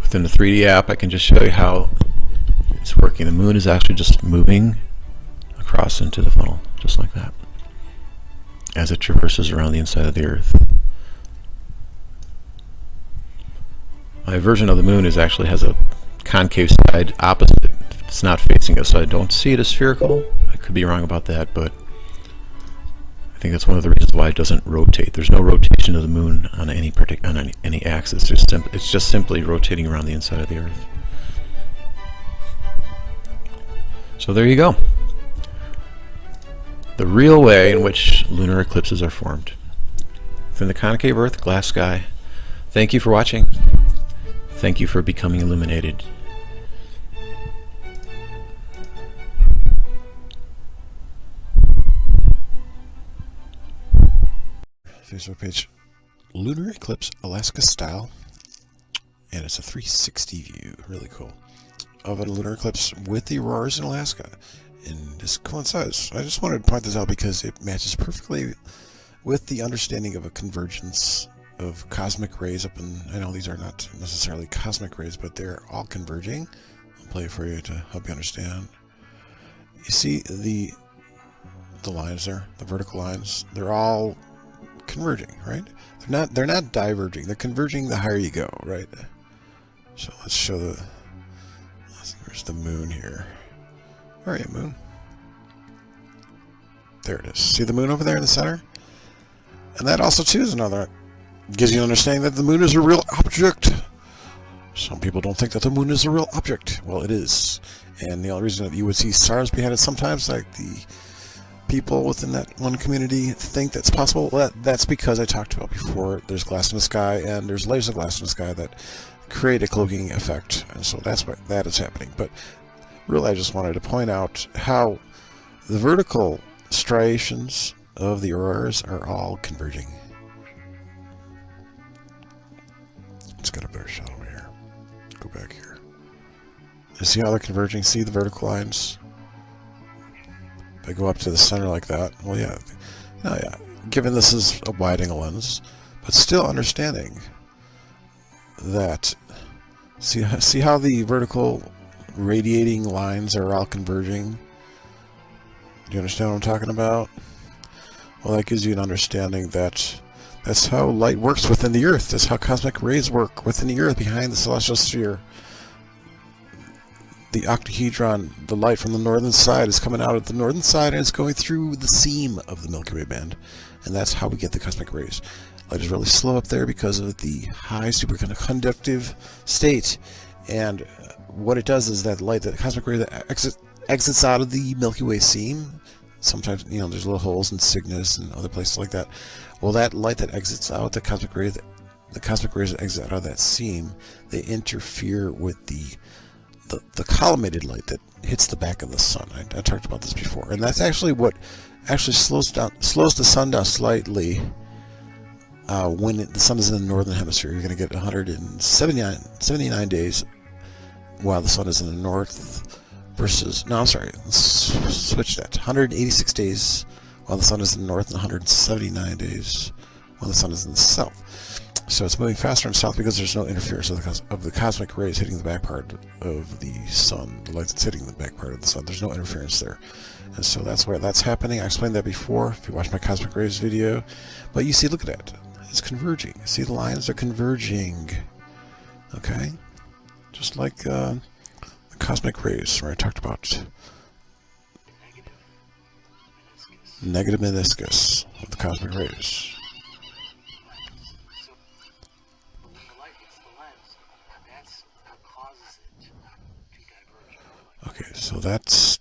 within the 3D app, I can just show you how it's working. The moon is actually just moving across into the funnel, just like that, as it traverses around the inside of the Earth. My version of the moon actually has a concave side opposite. It's not facing us, so I don't see it as spherical. I could be wrong about that, but I think that's one of the reasons why it doesn't rotate. There's no rotation of the moon on any axis. It's just simply rotating around the inside of the Earth. So there you go. The real way in which lunar eclipses are formed. Within the concave Earth, glass sky. Thank you for watching. Thank you for becoming illuminated. Facebook page, Lunar Eclipse Alaska Style, and it's a 360 view, really cool, of a lunar eclipse with the auroras in Alaska. And this coincides. I just wanted to point this out because it matches perfectly with the understanding of a convergence of cosmic rays up in, I know these are not necessarily cosmic rays, but they're all converging. I'll play it for you to help you understand. You see the lines there, the vertical lines, they're all converging, right? They're not diverging. They're converging the higher you go, right? So let's show there's the moon here. Where are you, moon? There it is. See the moon over there in the center? And that also, too, is another, gives you an understanding that the moon is a real object. Some people don't think that the moon is a real object. Well, it is. And the only reason that you would see stars behind it sometimes, like the people within that one community think that's possible, that's because I talked about before, there's glass in the sky, and there's layers of glass in the sky that create a cloaking effect. And so that's why that is happening. But really, I just wanted to point out how the vertical striations of the auroras are all converging. You see how they're converging? See the vertical lines? They go up to the center like that. Well, yeah. No, yeah. Given this is a wide-angle lens, but still understanding that. See how the vertical radiating lines are all converging? Do you understand what I'm talking about? Well, that gives you an understanding that that's how light works within the Earth. That's how cosmic rays work within the Earth, behind the celestial sphere. The octahedron, the light from the northern side, is coming out of the northern side and it's going through the seam of the Milky Way band. And that's how we get the cosmic rays. Light is really slow up there because of the high superconductive state. And what it does is that light, the cosmic ray that exits out of the Milky Way seam, sometimes, you know, there's little holes in Cygnus and other places like that. Well, that light that exits out, the cosmic rays that exit out of that seam, they interfere with the collimated light that hits the back of the sun. I talked about this before, and that's actually what actually slows the sun down slightly when the sun is in the northern hemisphere. You're going to get 179 days while the sun is in the north versus, no, I'm sorry, let's switch that. 186 days while the sun is in the north and 179 days while the sun is in the south. So it's moving faster in the south because there's no interference of the cosmic rays hitting the back part of the sun, the light that's hitting the back part of the sun. There's no interference there. And so that's where that's happening. I explained that before if you watch my cosmic rays video. But you see, look at that. It's converging. See, the lines are converging. Okay? Just like the cosmic rays, where I talked about negative meniscus of the cosmic rays. Okay, so that's...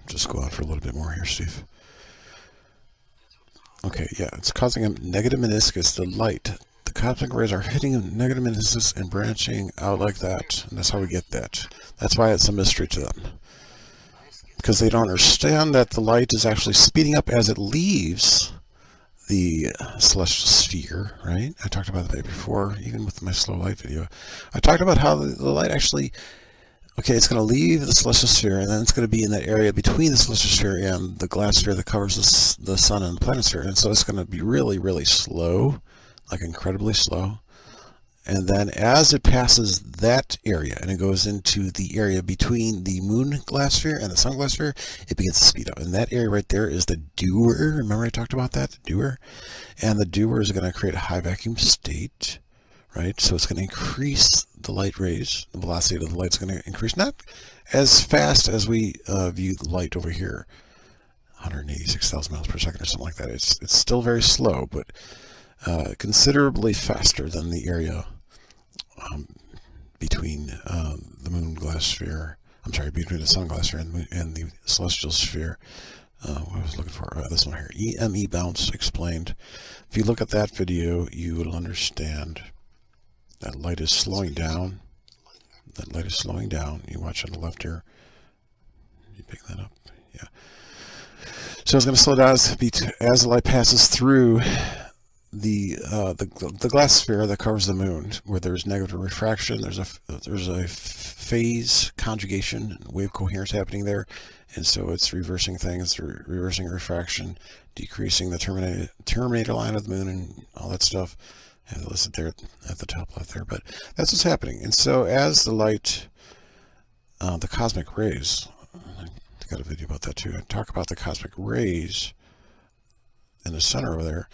Just go on for a little bit more here, Steve. Okay, yeah, it's causing a negative meniscus. The light, the cosmic rays are hitting a negative meniscus and branching out like that, and that's how we get that. That's why it's a mystery to them. Because they don't understand that the light is actually speeding up as it leaves the celestial sphere, right? I talked about that before, even with my slow light video. I talked about how the light actually, okay, it's going to leave the celestial sphere, and then it's going to be in that area between the celestial sphere and the glass sphere that covers the sun and the planisphere. And so it's going to be really, really slow, like incredibly slow. And then as it passes that area and it goes into the area between the moon glass sphere and the sun glass sphere, it begins to speed up. And that area right there is the dewar. Remember I talked about that? The dewar? And the dewar is going to create a high vacuum state, right? So it's going to increase the light rays. The velocity of the light is going to increase, not as fast as we view the light over here, 186,000 miles per second or something like that. It's still very slow, but considerably faster than the area between the moon glass sphere, I'm sorry, between the sun glass sphere and the celestial sphere. What I was looking for, this one here, EME bounce explained. If you look at that video, you will understand that light is slowing down. That light is slowing down. You watch on the left here. You pick that up, yeah. So it's going to slow down as the light passes through the glass sphere that covers the moon, where there's negative refraction. There's a phase conjugation, wave coherence happening there, and so it's reversing things, reversing refraction, decreasing the terminator line of the moon, and all that stuff. I have it listed there at the top left there, but that's what's happening. And so as the light, the cosmic rays, I got a video about that too. I talk about the cosmic rays in the center over there,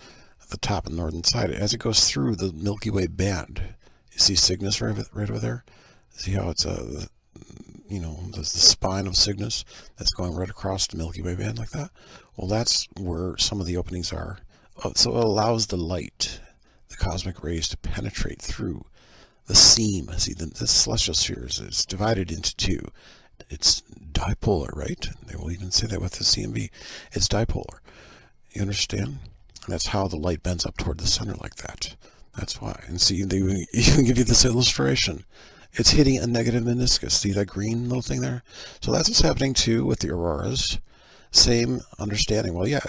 the top and northern side, as it goes through the Milky Way band. You see Cygnus right over there? See how it's you know, the spine of Cygnus that's going right across the Milky Way band like that? Well, that's where some of the openings are. So it allows the light, the cosmic rays, to penetrate through the seam. See, the celestial sphere is divided into two. It's dipolar, right? They will even say that with the CMB. It's dipolar. You understand? That's how the light bends up toward the center like that. That's why. And see, they even give you this illustration. It's hitting a negative meniscus. See that green little thing there? So that's what's happening too with the auroras. Same understanding. Well, yeah,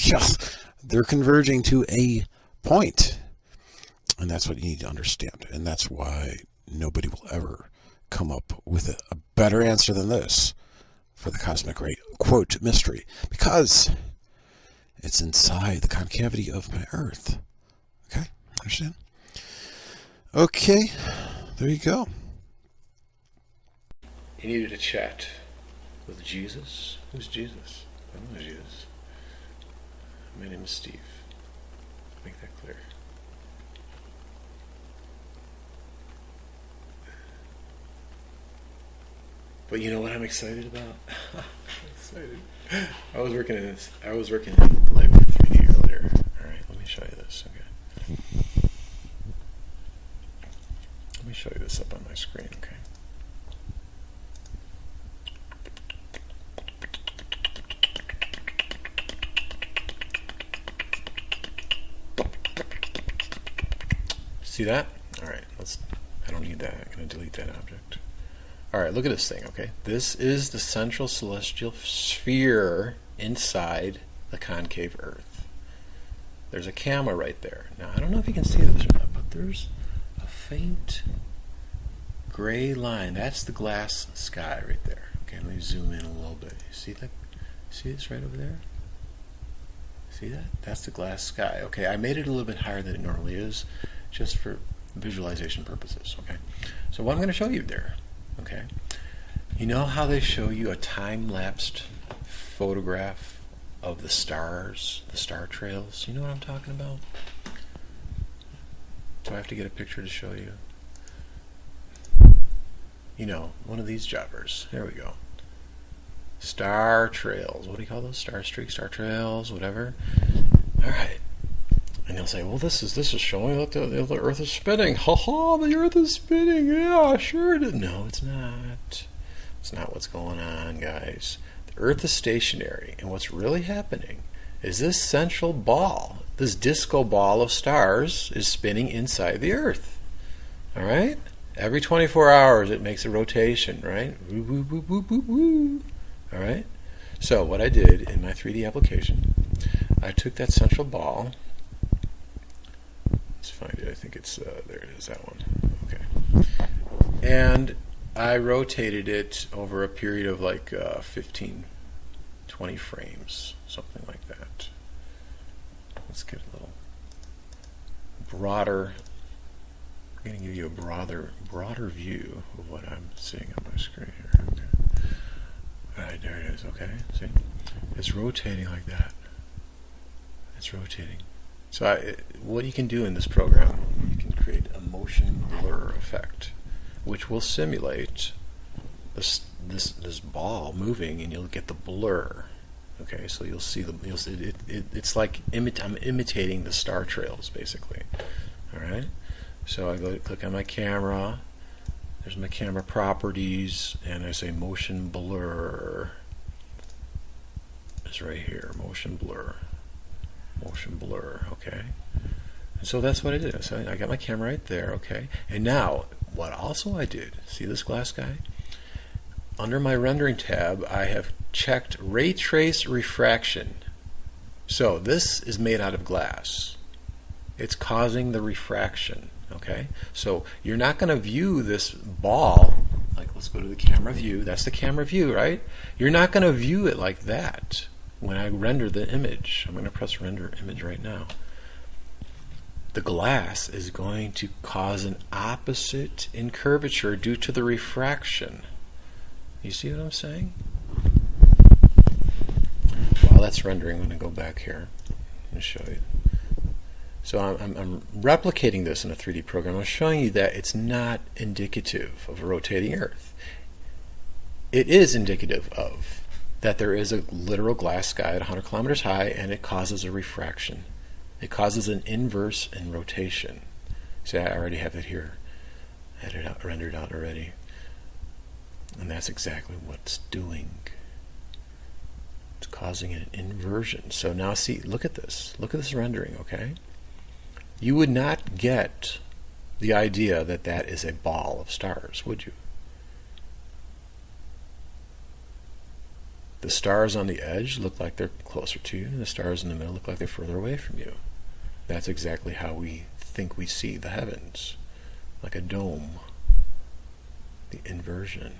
yeah, they're converging to a point. And that's what you need to understand. And that's why nobody will ever come up with a better answer than this for the cosmic ray, quote, mystery, because it's inside the concavity of my Earth. Okay? Understand? Okay, there you go. You needed to chat with Jesus? Who's Jesus? I don't know Jesus. My name is Steve. Make that clear. But you know what I'm excited about? I'm excited. I was working in Library 3D earlier. Alright, let me show you this, okay? Let me show you this up on my screen, okay? See that? Alright, I don't need that. I'm going to delete that object. Alright, look at this thing, okay? This is the central celestial sphere inside the concave Earth. There's a camera right there. Now, I don't know if you can see this or not, but there's a faint gray line. That's the glass sky right there. Okay, let me zoom in a little bit. You see that? See this right over there? See that? That's the glass sky. Okay, I made it a little bit higher than it normally is, just for visualization purposes, okay? So what I'm going to show you there, okay? You know how they show you a time-lapsed photograph of the stars, the star trails? You know what I'm talking about? Do I have to get a picture to show you? You know, one of these jobbers. There we go. Star trails. What do you call those? Star streaks, star trails, whatever. All right. And they'll say, well, this is showing that the Earth is spinning. Ha ha, the Earth is spinning. Yeah, sure it is. No, it's not. It's not what's going on, guys. The Earth is stationary, and what's really happening is this central ball, this disco ball of stars, is spinning inside the Earth. All right? Every 24 hours, it makes a rotation, right? Woo, woo, woo, woo, woo, woo. All right? So what I did in my 3D application, I took that central ball. Let's find it. I think it's, there it is, that one. Okay. And I rotated it over a period of like 15, 20 frames, something like that. Let's get a little broader. I'm going to give you a broader view of what I'm seeing on my screen here. Okay. All right, there it is. Okay, see? It's rotating like that. It's rotating. So what you can do in this program, you can create a motion blur effect, which will simulate this ball moving, and you'll get the blur. Okay, so you'll see it's like I'm imitating the star trails, basically. All right. So I go to click on my camera. There's my camera properties, and I say motion blur. It's right here, motion blur. Motion blur, okay? And so that's what I did. So I got my camera right there, okay? And now, what also I did, see this glass guy? Under my rendering tab, I have checked ray trace refraction. So this is made out of glass. It's causing the refraction. Okay, so you're not going to view this ball, like let's go to the camera view, that's the camera view, right? You're not going to view it like that when I render the image. I'm going to press render image right now. The glass is going to cause an opposite in curvature due to the refraction. You see what I'm saying? While that's rendering, I'm going to go back here and show you. So I'm replicating this in a 3D program. I'm showing you that it's not indicative of a rotating Earth. It is indicative of that there is a literal glass sky at 100 kilometers high, and it causes a refraction. It causes an inverse in rotation. See, I already have it here. I had it rendered out already. And that's exactly what it's doing. It's causing an inversion. So now see, look at this. Look at this rendering, okay? You would not get the idea that that is a ball of stars, would you? The stars on the edge look like they're closer to you, and the stars in the middle look like they're further away from you. That's exactly how we think we see the heavens, like a dome. The inversion.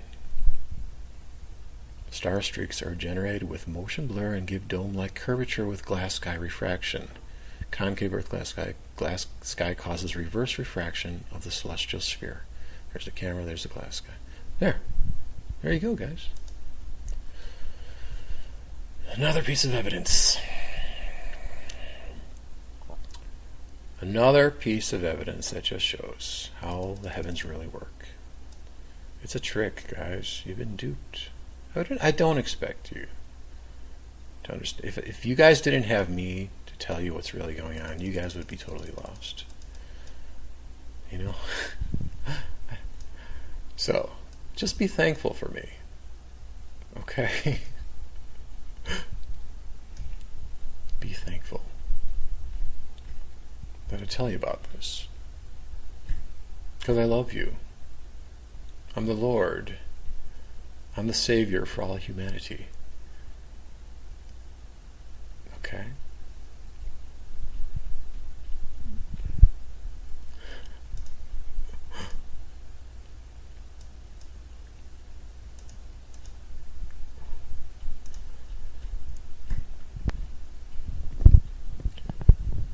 Star streaks are generated with motion blur and give dome-like curvature with glass sky refraction. Concave Earth glass sky causes reverse refraction of the celestial sphere. There's the camera, there's the glass sky. There you go, guys. Another piece of evidence. Another piece of evidence that just shows how the heavens really work. It's a trick, guys. You've been duped. I don't expect you to understand. If you guys didn't have me to tell you what's really going on, you guys would be totally lost. You know? So, just be thankful for me. Okay? Be thankful that I tell you about this. Because I love you. I'm the Lord. I'm the Savior for all humanity. Okay?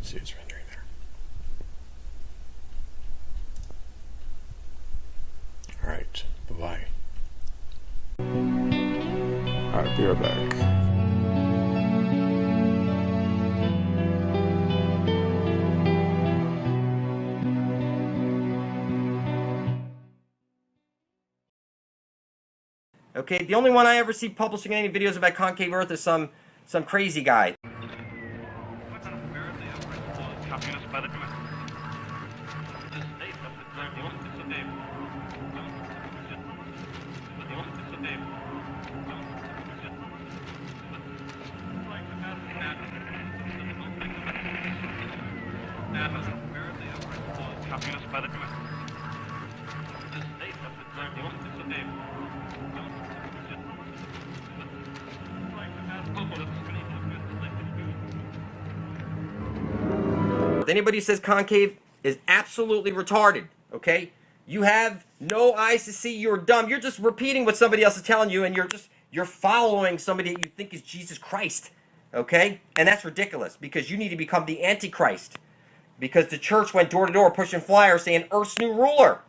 See, it's rendering there. All right, bye-bye. All right, be right back. Okay, the only one I ever see publishing any videos about concave Earth is some crazy guy. If anybody says concave is absolutely retarded, okay? You have no eyes to see, you're dumb. You're just repeating what somebody else is telling you, and you're following somebody that you think is Jesus Christ, okay? And that's ridiculous, because you need to become the Antichrist. Because the church went door to door pushing flyers saying Earth's new ruler.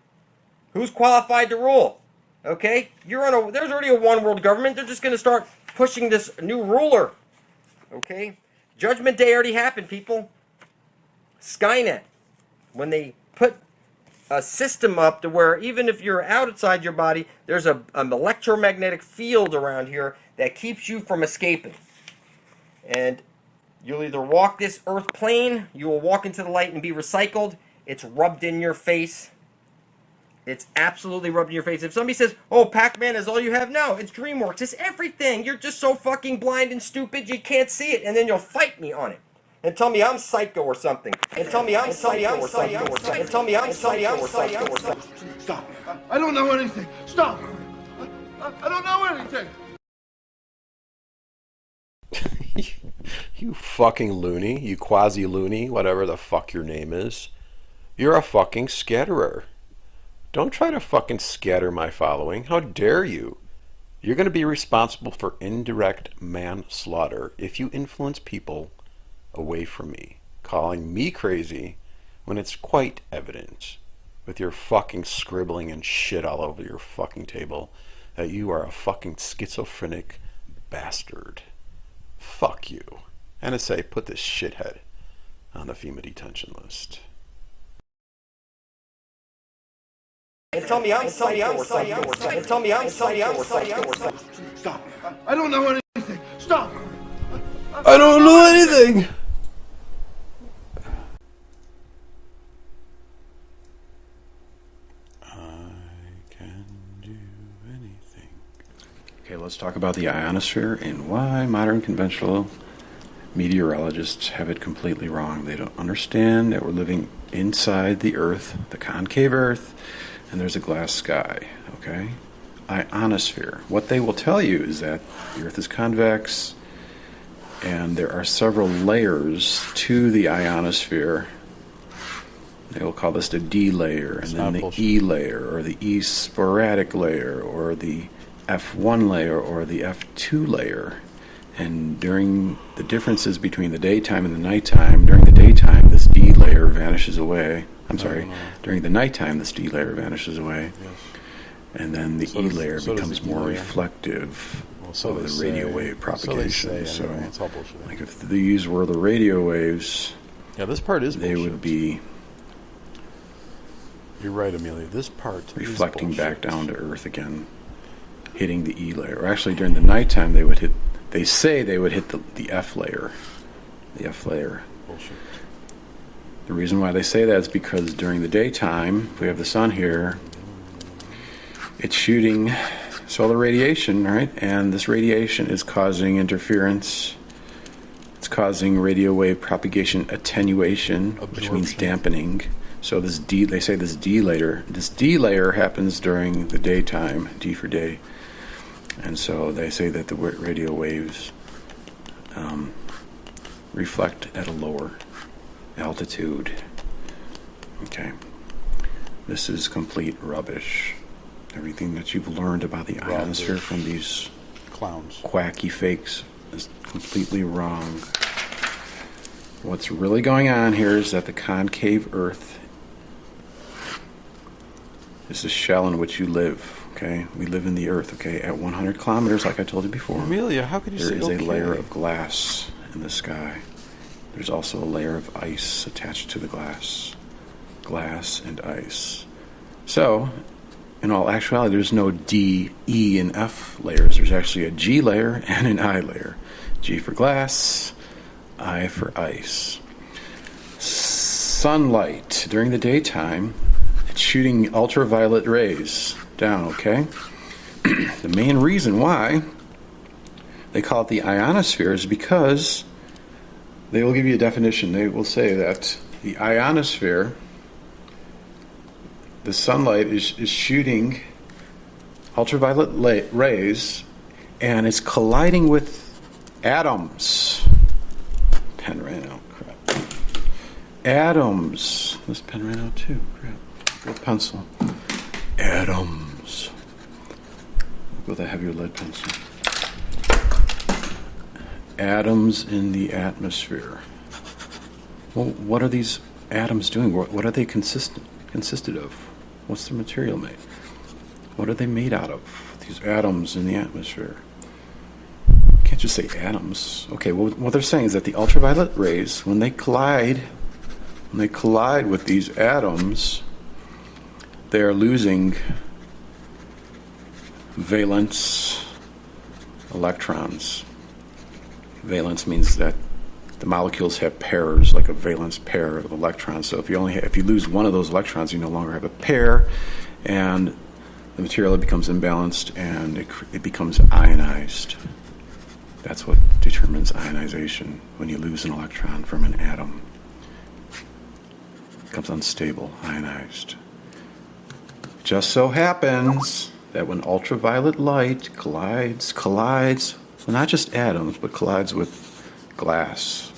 Who's qualified to rule? Okay? There's already a one world government. They're just going to start pushing this new ruler. Okay? Judgment Day already happened, people. Skynet. When they put a system up to where even if you're outside your body, there's an electromagnetic field around here that keeps you from escaping. And you'll either walk this earth plane, you will walk into the light and be recycled. It's rubbed in your face. It's absolutely rubbed in your face. If somebody says, oh, Pac-Man is all you have, no, it's DreamWorks. It's everything. You're just so fucking blind and stupid you can't see it. And then you'll fight me on it. And tell me I'm psycho or something. And tell me I'm psycho or something. And tell me I'm psycho or something. Stop. I don't know anything. Stop. I don't know anything. You fucking loony, you quasi-loony, whatever the fuck your name is. You're a fucking scatterer. Don't try to fucking scatter my following. How dare you? You're going to be responsible for indirect manslaughter if you influence people away from me, calling me crazy when it's quite evident with your fucking scribbling and shit all over your fucking table that you are a fucking schizophrenic bastard. Fuck you. NSA, put this shithead on the FEMA detention list. And tell me I'm psycho or something. And tell me I'm psycho or something. Stop. I don't know anything. Stop. I don't know anything. Okay, let's talk about the ionosphere and why modern conventional meteorologists have it completely wrong. They don't understand that we're living inside the Earth, the concave Earth, and there's a glass sky, okay? Ionosphere. What they will tell you is that the Earth is convex, and there are several layers to the ionosphere They will call this the D layer, and then the E layer, or the E sporadic layer, or the F1 layer, or the F2 layer. And during the differences between the daytime and the nighttime, during the daytime, this D layer vanishes away. During the nighttime, this D layer vanishes away. Yes. And then the E layer becomes more reflective of the radio wave propagation. So anyway, it's all bullshit. Like if these were the radio waves, yeah, this part is they bullshit. would be. You're right, Amelia. This part reflecting is back down to Earth again, hitting the E layer. Or actually, during the nighttime, they would hit. They say they would hit the F layer. The F layer. Bullshit. The reason why they say that is because during the daytime, we have the sun here. It's shooting solar radiation, right? And this radiation is causing interference. It's causing radio wave propagation attenuation, which means dampening. So this D, they say this D layer happens during the daytime, D for day. And so they say that the radio waves reflect at a lower altitude. Okay. This is complete rubbish. Everything that you've learned about the ionosphere from these clowns, quacky fakes, is completely wrong. What's really going on here is that the concave Earth is the shell in which you live. Okay, we live in the Earth. Okay, at 100 kilometers, like I told you before. Amelia, how could you say there is okay? a layer of glass in the sky. There's also a layer of ice attached to the glass. Glass and ice. So, in all actuality, there's no D, E, and F layers. There's actually a G layer and an I layer. G for glass, I for ice. Sunlight during the daytime, it's shooting ultraviolet rays down, okay? The main reason why they call it the ionosphere is because they will give you a definition. They will say that the ionosphere, the sunlight is shooting ultraviolet rays, and it's colliding with atoms. Pen ran out. Crap. Atoms. This pen ran out too. Crap. Go pencil. Atoms. With a heavier lead pencil. Atoms in the atmosphere. Well, what are these atoms doing? What are they consisted of? What's the material made? What are they made out of? These atoms in the atmosphere. You can't just say atoms. Okay, well, what they're saying is that the ultraviolet rays, when they collide with these atoms, they are losing valence electrons. Valence means that the molecules have pairs, like a valence pair of electrons. So if you lose one of those electrons, you no longer have a pair, and the material becomes imbalanced and it becomes ionized. That's what determines ionization, when you lose an electron from an atom. It becomes unstable, ionized. Just so happens that when ultraviolet light collides, well, not just atoms, but collides with glass,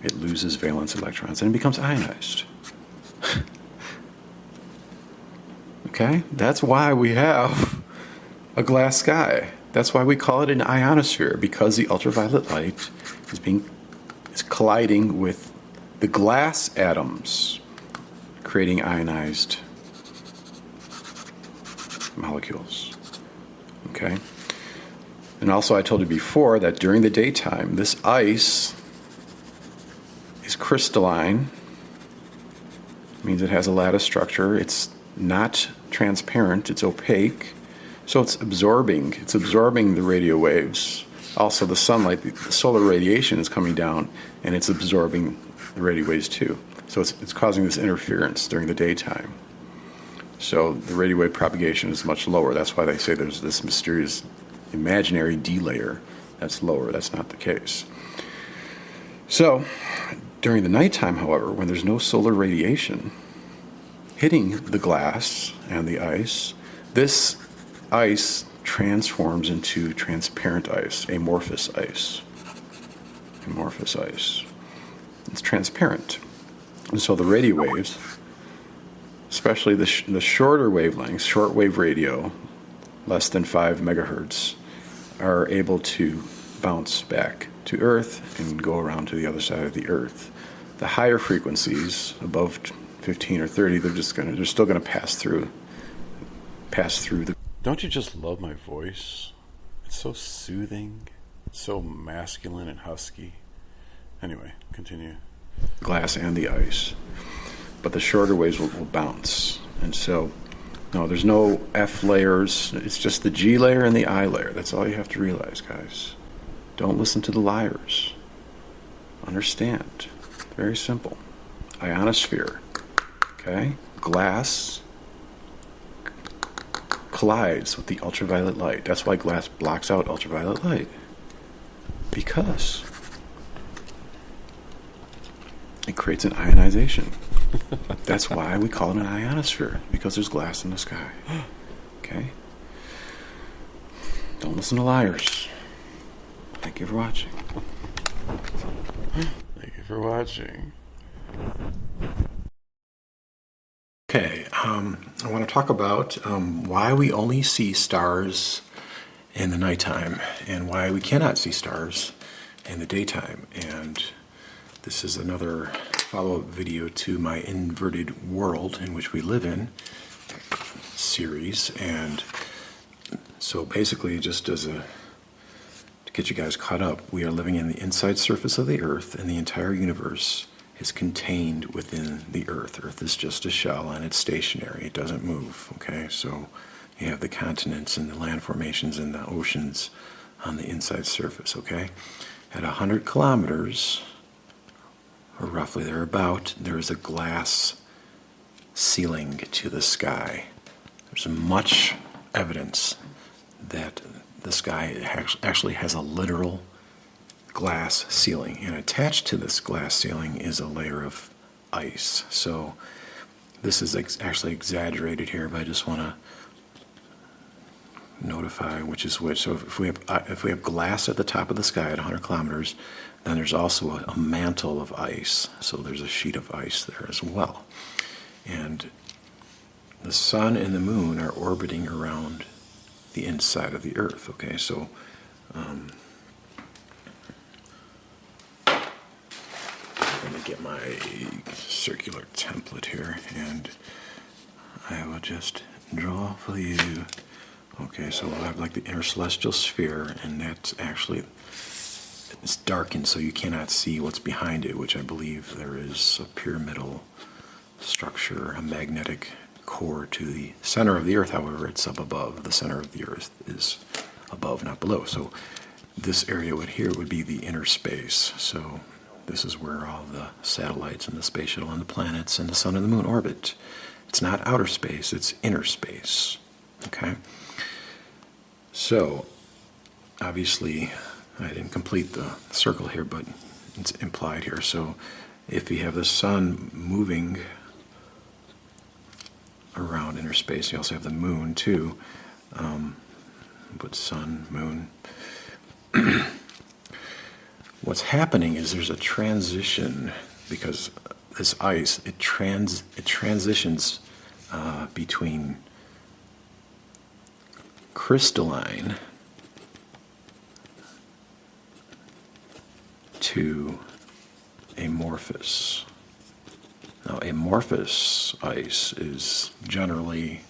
it loses valence electrons and it becomes ionized. Okay? That's why we have a glass sky. That's why we call it an ionosphere, because the ultraviolet light is colliding with the glass atoms, creating ionized molecules. Okay? And also I told you before that during the daytime, this ice is crystalline. It means it has a lattice structure. It's not transparent, it's opaque. So it's absorbing the radio waves. Also the sunlight, the solar radiation is coming down and it's absorbing the radio waves too. So it's causing this interference during the daytime. So the radio wave propagation is much lower. That's why they say there's this mysterious imaginary D layer that's lower. That's not the case. So during the nighttime, however, when there's no solar radiation hitting the glass and the ice, this ice transforms into transparent ice, amorphous ice. Amorphous ice. It's transparent. And so the radio waves, especially the shorter wavelengths, shortwave radio, less than 5 megahertz, are able to bounce back to Earth and go around to the other side of the Earth. The higher frequencies, above 15 or 30, they're still gonna pass through the. Don't you just love my voice? It's so soothing, so masculine and husky. Anyway, continue. Glass and the ice, but the shorter waves will bounce. And so, no, there's no F layers. It's just the G layer and the I layer. That's all you have to realize, guys. Don't listen to the liars. Understand. Very simple. Ionosphere. Okay? Glass collides with the ultraviolet light. That's why glass blocks out ultraviolet light. Because it creates an ionization. That's why we call it an ionosphere, because there's glass in the sky. Okay? Don't listen to liars. Thank you for watching. Thank you for watching. Okay, I want to talk about why we only see stars in the nighttime and why we cannot see stars in the daytime. And this is another follow-up video to my inverted world in which we live in series. And so basically, just as to get you guys caught up, we are living in the inside surface of the Earth, and the entire universe is contained within the Earth. Earth is just a shell, and it's stationary. It doesn't move, okay? So you have the continents and the land formations and the oceans on the inside surface, okay? At 100 kilometers, or roughly thereabout, there is a glass ceiling to the sky. There's much evidence that the sky actually has a literal glass ceiling, and attached to this glass ceiling is a layer of ice. So this is actually exaggerated here, but I just want to notify which is which. So if we have glass at the top of the sky at 100 kilometers, then there's also a mantle of ice. So there's a sheet of ice there as well. And the sun and the moon are orbiting around the inside of the Earth. Okay, so let me get my circular template here, and I will just draw for you. Okay, so I have like the intercelestial sphere, and that's actually, it's darkened so you cannot see what's behind it, which I believe there is a pyramidal structure, a magnetic core to the center of the Earth. However, it's up above. The center of the Earth is above, not below. So this area would be the inner space. So this is where all the satellites and the space shuttle and the planets and the sun and the moon orbit. It's not outer space, it's inner space. Okay? So, obviously, I didn't complete the circle here, but it's implied here. So, if you have the sun moving around inner space, you also have the moon, too. But sun, moon. What's happening is there's a transition, because this ice, it transitions between crystalline to amorphous. Now, amorphous ice is generally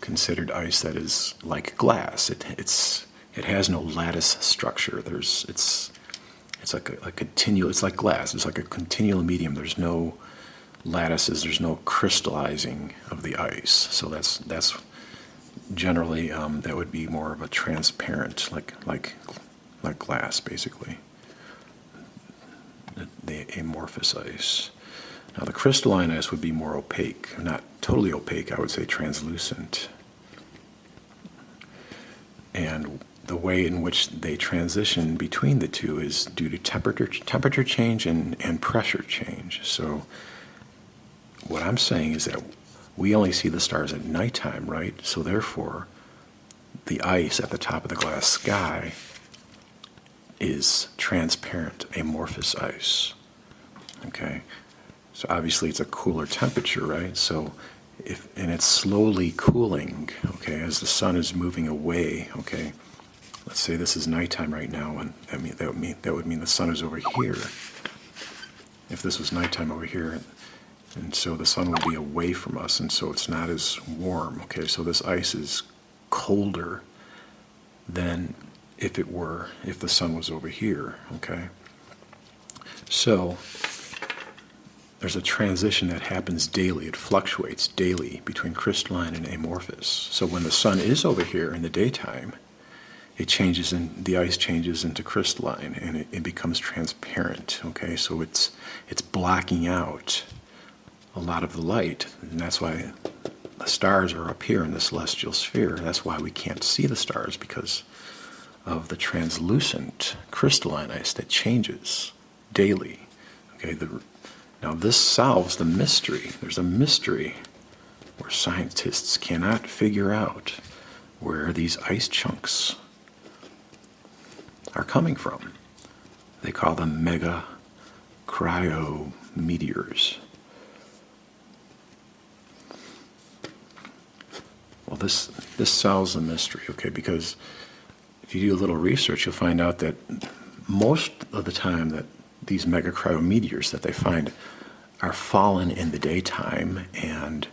considered ice that is like glass. It has no lattice structure. It's like a continual. It's like glass. It's like a continual medium. There's no lattices. There's no crystallizing of the ice. So that's generally that would be more of a transparent, like glass, basically. The amorphous ice. Now the crystalline ice would be more opaque, not totally opaque. I would say translucent. And the way in which they transition between the two is due to temperature change and pressure change. So what I'm saying is that we only see the stars at nighttime, right? So therefore, the ice at the top of the glass sky is transparent, amorphous ice. Okay? So obviously it's a cooler temperature, right? So and it's slowly cooling, okay, as the sun is moving away, okay. Let's say this is nighttime right now, and that would mean the sun is over here. If this was nighttime over here, and so the sun would be away from us, and so it's not as warm, okay. So this ice is colder than if the sun was over here, okay. So there's a transition that happens daily. It fluctuates daily between crystalline and amorphous. So when the sun is over here in the daytime, the ice changes into crystalline, and it becomes transparent, okay? So it's blocking out a lot of the light, and that's why the stars are up here in the celestial sphere. That's why we can't see the stars, because of the translucent crystalline ice that changes daily, okay? Now this solves the mystery. There's a mystery where scientists cannot figure out where these ice chunks are coming from. They call them mega cryometeors. Well, this solves the mystery, okay, because if you do a little research, you'll find out that most of the time that these mega cryometeors that they find are fallen in the daytime, and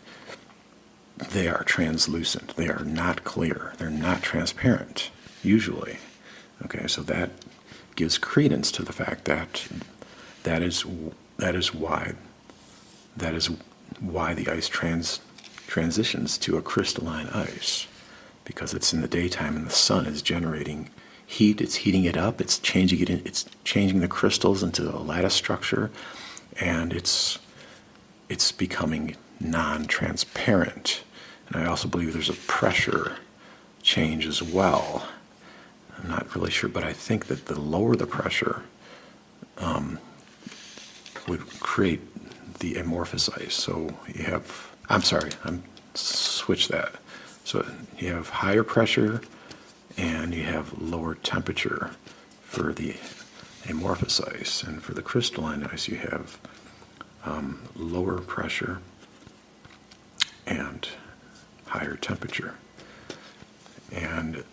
they are translucent. They are not clear. They're not transparent, usually. Okay, so that gives credence to the fact that that is why the ice transitions to a crystalline ice, because it's in the daytime and the sun is generating heat. It's heating it up. It's changing it. It's changing the crystals into a lattice structure, and it's becoming non-transparent. And I also believe there's a pressure change as well. I'm not really sure, but I think that the lower the pressure would create the amorphous ice. So you have, switch that. So you have higher pressure and you have lower temperature for the amorphous ice. And for the crystalline ice, you have lower pressure and higher temperature. And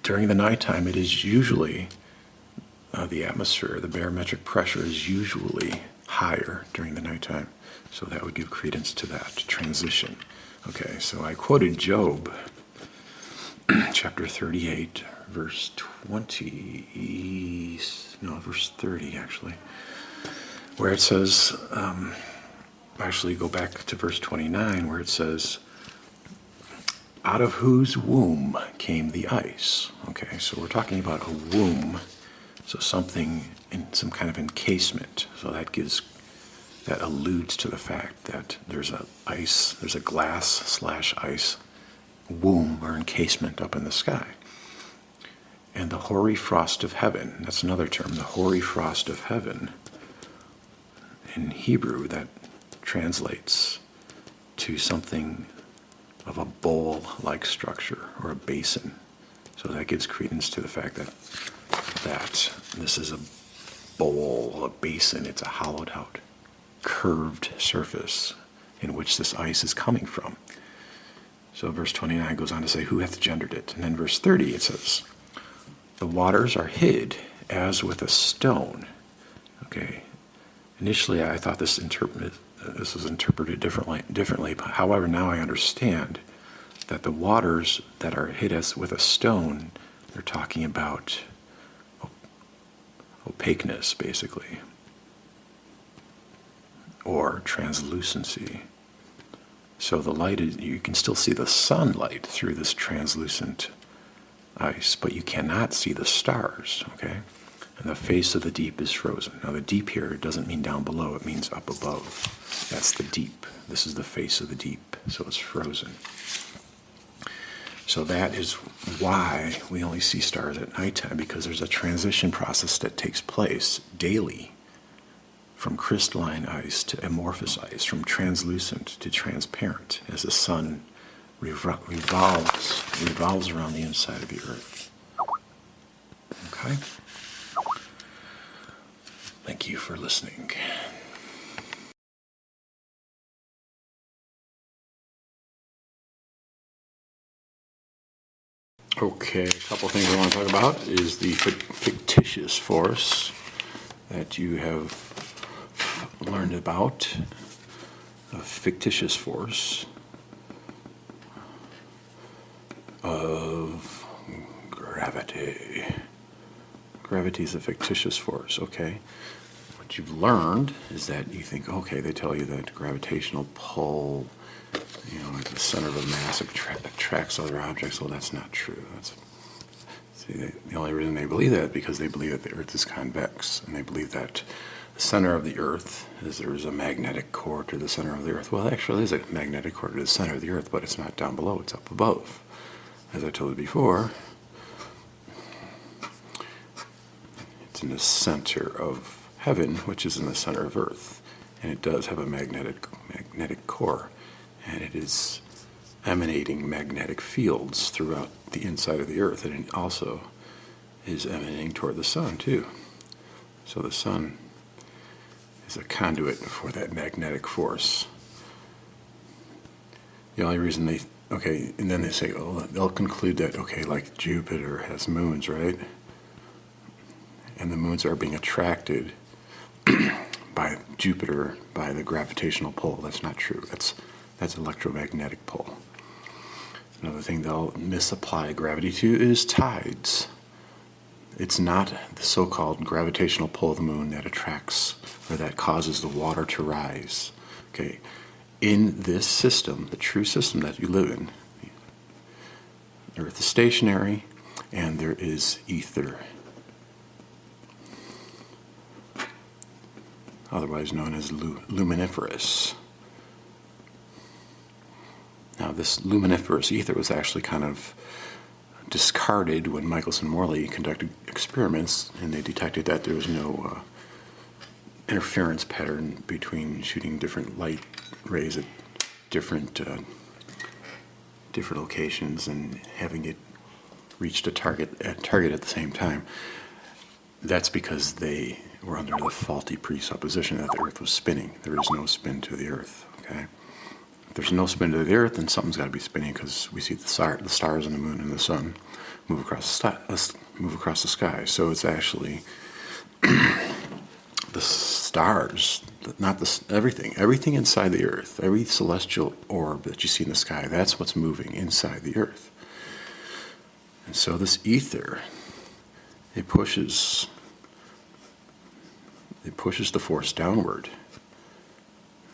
during the nighttime, it is usually the atmosphere, the barometric pressure is usually higher during the nighttime. So that would give credence to that transition. Okay, so I quoted Job, chapter 38, verse 30 actually, where it says, actually go back to verse 29, where it says, out of whose womb came the ice? Okay, so we're talking about a womb, so something in some kind of encasement. So that alludes to the fact that there's a glass/ice womb or encasement up in the sky. And the hoary frost of heaven, that's another term, the hoary frost of heaven. In Hebrew, that translates to something of a bowl-like structure or a basin. So that gives credence to the fact that this is a bowl, a basin. It's a hollowed out, curved surface in which this ice is coming from. So verse 29 goes on to say, who hath gendered it? And then verse 30 it says, the waters are hid as with a stone. Okay. Initially I thought this was interpreted differently. However, now I understand that the waters that are hid as with a stone, they're talking about opaqueness, basically, or translucency. So the light you can still see the sunlight through this translucent ice, but you cannot see the stars, okay? And the face of the deep is frozen. Now the deep here doesn't mean down below, it means up above. That's the deep. This is the face of the deep, so it's frozen. So that is why we only see stars at nighttime, because there's a transition process that takes place daily from crystalline ice to amorphous ice, from translucent to transparent, as the sun revolves around the inside of the earth. Okay? Thank you for listening. Okay, a couple things I want to talk about is the fictitious force that you have learned about. A fictitious force of gravity. Gravity is a fictitious force, okay? What you've learned is that you think, okay, they tell you that gravitational pull, you know, at the center of a mass attracts other objects. Well, that's not true. The only reason they believe that is because they believe that the Earth is convex, and they believe that the center of the Earth is there's a magnetic core to the center of the Earth. Well, actually, there's a magnetic core to the center of the Earth, but it's not down below; it's up above. As I told you before, it's in the center of heaven, which is in the center of Earth, and it does have a magnetic core, and it is emanating magnetic fields throughout the inside of the Earth, and it also is emanating toward the sun too. So the sun is a conduit for that magnetic force. The only reason and then they say, oh, they'll conclude that, okay, like Jupiter has moons, right? And the moons are being attracted by Jupiter by the gravitational pull. That's not true. That's electromagnetic pull. Another thing they'll misapply gravity to is tides. It's not the so-called gravitational pull of the moon that attracts or that causes the water to rise. Okay, in this system, the true system that you live in, the Earth is stationary and there is ether, otherwise known as luminiferous. Now, this luminiferous ether was actually kind of discarded when Michelson Morley conducted experiments, and they detected that there was no interference pattern between shooting different light rays at different locations and having it reach a target at the same time. That's because they were under the faulty presupposition that the Earth was spinning. There is no spin to the Earth. Okay. If there's no spin to the Earth, then something's got to be spinning, because we see the stars and the moon and the sun move across the sky. So it's actually the stars, not everything inside the Earth, every celestial orb that you see in the sky, that's what's moving inside the Earth. And so this ether, it pushes the force downward.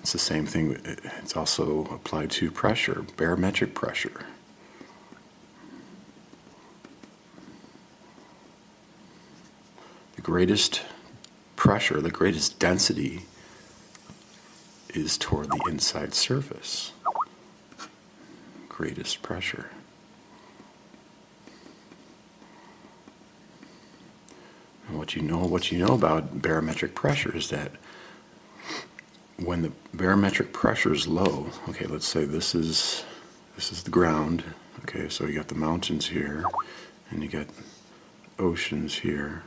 It's the same thing. It's also applied to pressure, barometric pressure. The greatest pressure, the greatest density is toward the inside surface. Greatest pressure. And what you know about barometric pressure is that when the barometric pressure is low, okay, let's say this is the ground, okay, so you got the mountains here, and you got oceans here.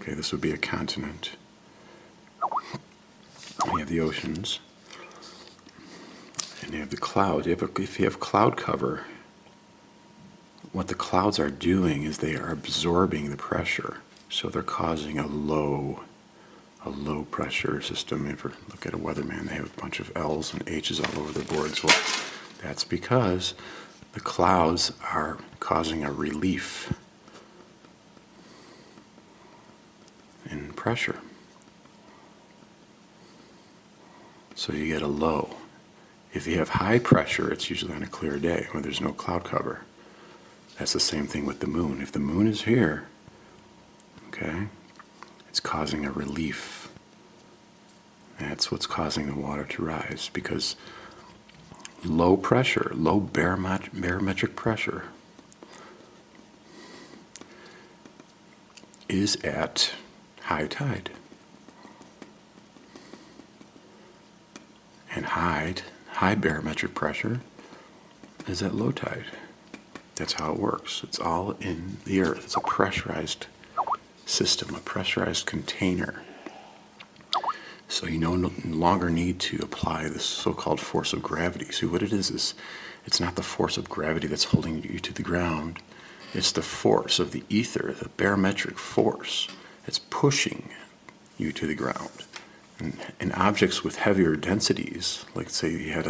Okay, this would be a continent. You have the oceans, and you have the clouds. If you have cloud cover, what the clouds are doing is they are absorbing the pressure, so they're causing a low pressure system. If you look at a weatherman, they have a bunch of L's and H's all over their boards. Well, that's because the clouds are causing a relief in pressure. So you get a low. If you have high pressure, it's usually on a clear day when there's no cloud cover. That's the same thing with the moon. If the moon is here, okay, it's causing a relief. That's what's causing the water to rise, because low pressure, low barometric pressure is at high tide. And high barometric pressure is at low tide. That's how it works. It's all in the Earth. It's a pressurized system, a pressurized container. So you no longer need to apply this so-called force of gravity. See, what it is it's not the force of gravity that's holding you to the ground. It's the force of the ether, the barometric force. It's pushing you to the ground. And objects with heavier densities, like say you had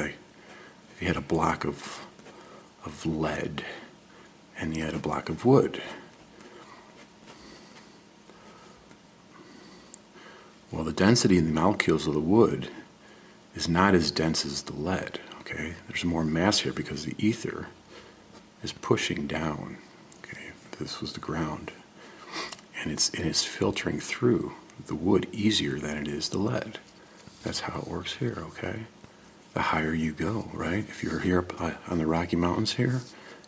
a block of lead and you had a block of wood. Well, the density in the molecules of the wood is not as dense as the lead, okay? There's more mass here because the ether is pushing down, okay? This was the ground. And it's filtering through the wood easier than it is the lead. That's how it works here, okay? The higher you go, right? If you're here up on the Rocky Mountains here,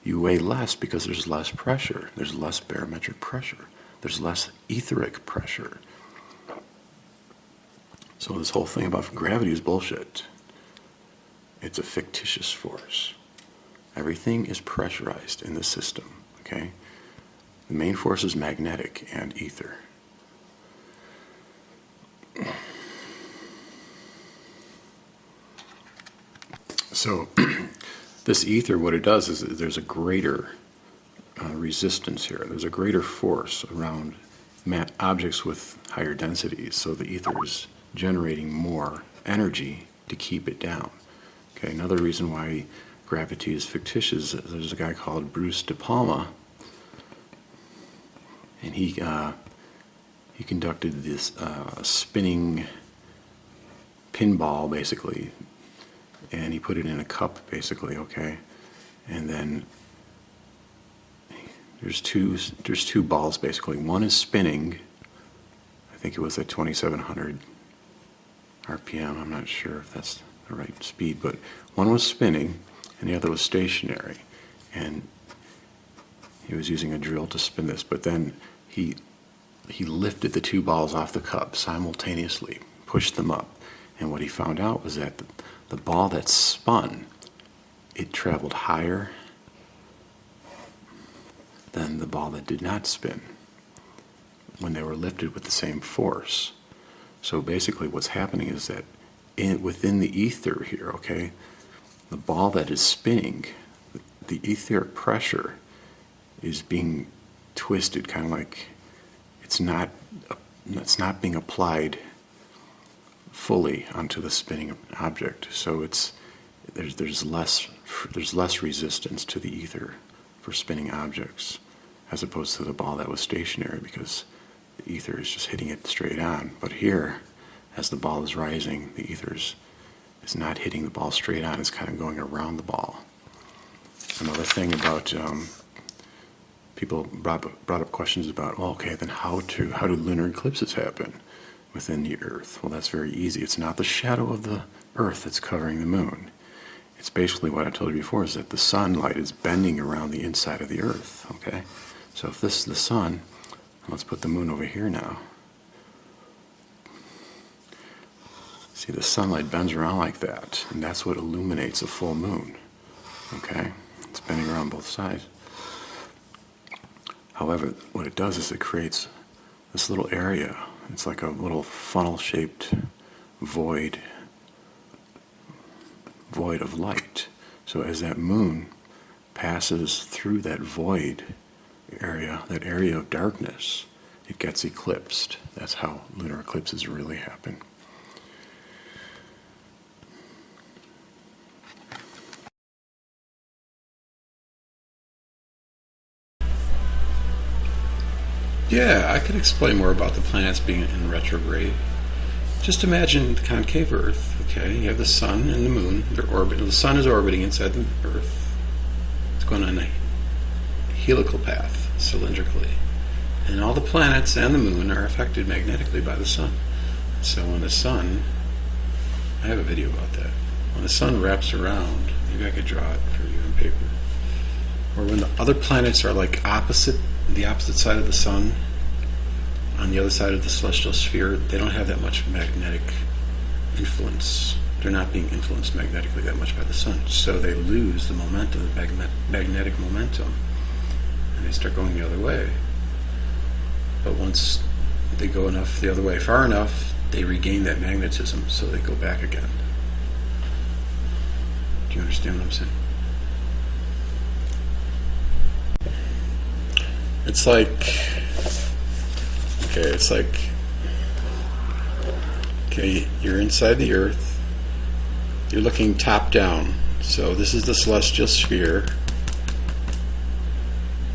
you weigh less because there's less pressure. There's less barometric pressure. There's less etheric pressure. So this whole thing about gravity is bullshit. It's a fictitious force. Everything is pressurized in the system, okay? The main force is magnetic and ether. So this ether, what it does is there's a greater resistance here. There's a greater force around objects with higher densities. So the ether is generating more energy to keep it down. Okay, another reason why gravity is fictitious, there's a guy called Bruce De Palma, and he conducted this spinning pinball, basically, and he put it in a cup, basically, okay, and then there's two balls, basically. One is spinning, I think it was at 2,700 RPM, I'm not sure if that's the right speed, but one was spinning and the other was stationary, and he was using a drill to spin this, but then he lifted the two balls off the cup simultaneously, pushed them up, and what he found out was that the ball that spun, it traveled higher than the ball that did not spin when they were lifted with the same force. So basically what's happening is that within the ether here, okay, the ball that is spinning, the etheric pressure is being twisted, kind of like it's not being applied fully onto the spinning object. So there's less resistance to the ether for spinning objects as opposed to the ball that was stationary, because the ether is just hitting it straight on. But here, as the ball is rising, the ether is not hitting the ball straight on, it's kind of going around the ball. Another thing about people brought up questions about, well, okay, then how do lunar eclipses happen within the Earth? Well, that's very easy. It's not the shadow of the Earth that's covering the moon. It's basically what I told you before, is that the sunlight is bending around the inside of the Earth, okay? So if this is the sun, let's put the moon over here now. See, the sunlight bends around like that, and that's what illuminates a full moon, okay? It's bending around both sides. However, what it does is it creates this little area. It's like a little funnel-shaped void of light. So as that moon passes through that void area, that area of darkness, it gets eclipsed. That's how lunar eclipses really happen. Yeah, I could explain more about the planets being in retrograde. Just imagine the concave Earth, okay? You have the sun and the moon, they're orbiting. The sun is orbiting inside the Earth. It's going on a helical path, cylindrically. And all the planets and the moon are affected magnetically by the sun. So when the sun, I have a video about that. When the sun wraps around, maybe I could draw it for you on paper. Or when the other planets are like the opposite side of the sun, on the other side of the celestial sphere, they don't have that much magnetic influence. They're not being influenced magnetically that much by the sun. So they lose the momentum, the magnetic momentum, and they start going the other way. But once they go enough the other way, far enough, they regain that magnetism, so they go back again. Do you understand what I'm saying? It's like, okay, you're inside the Earth, you're looking top down, so this is the celestial sphere,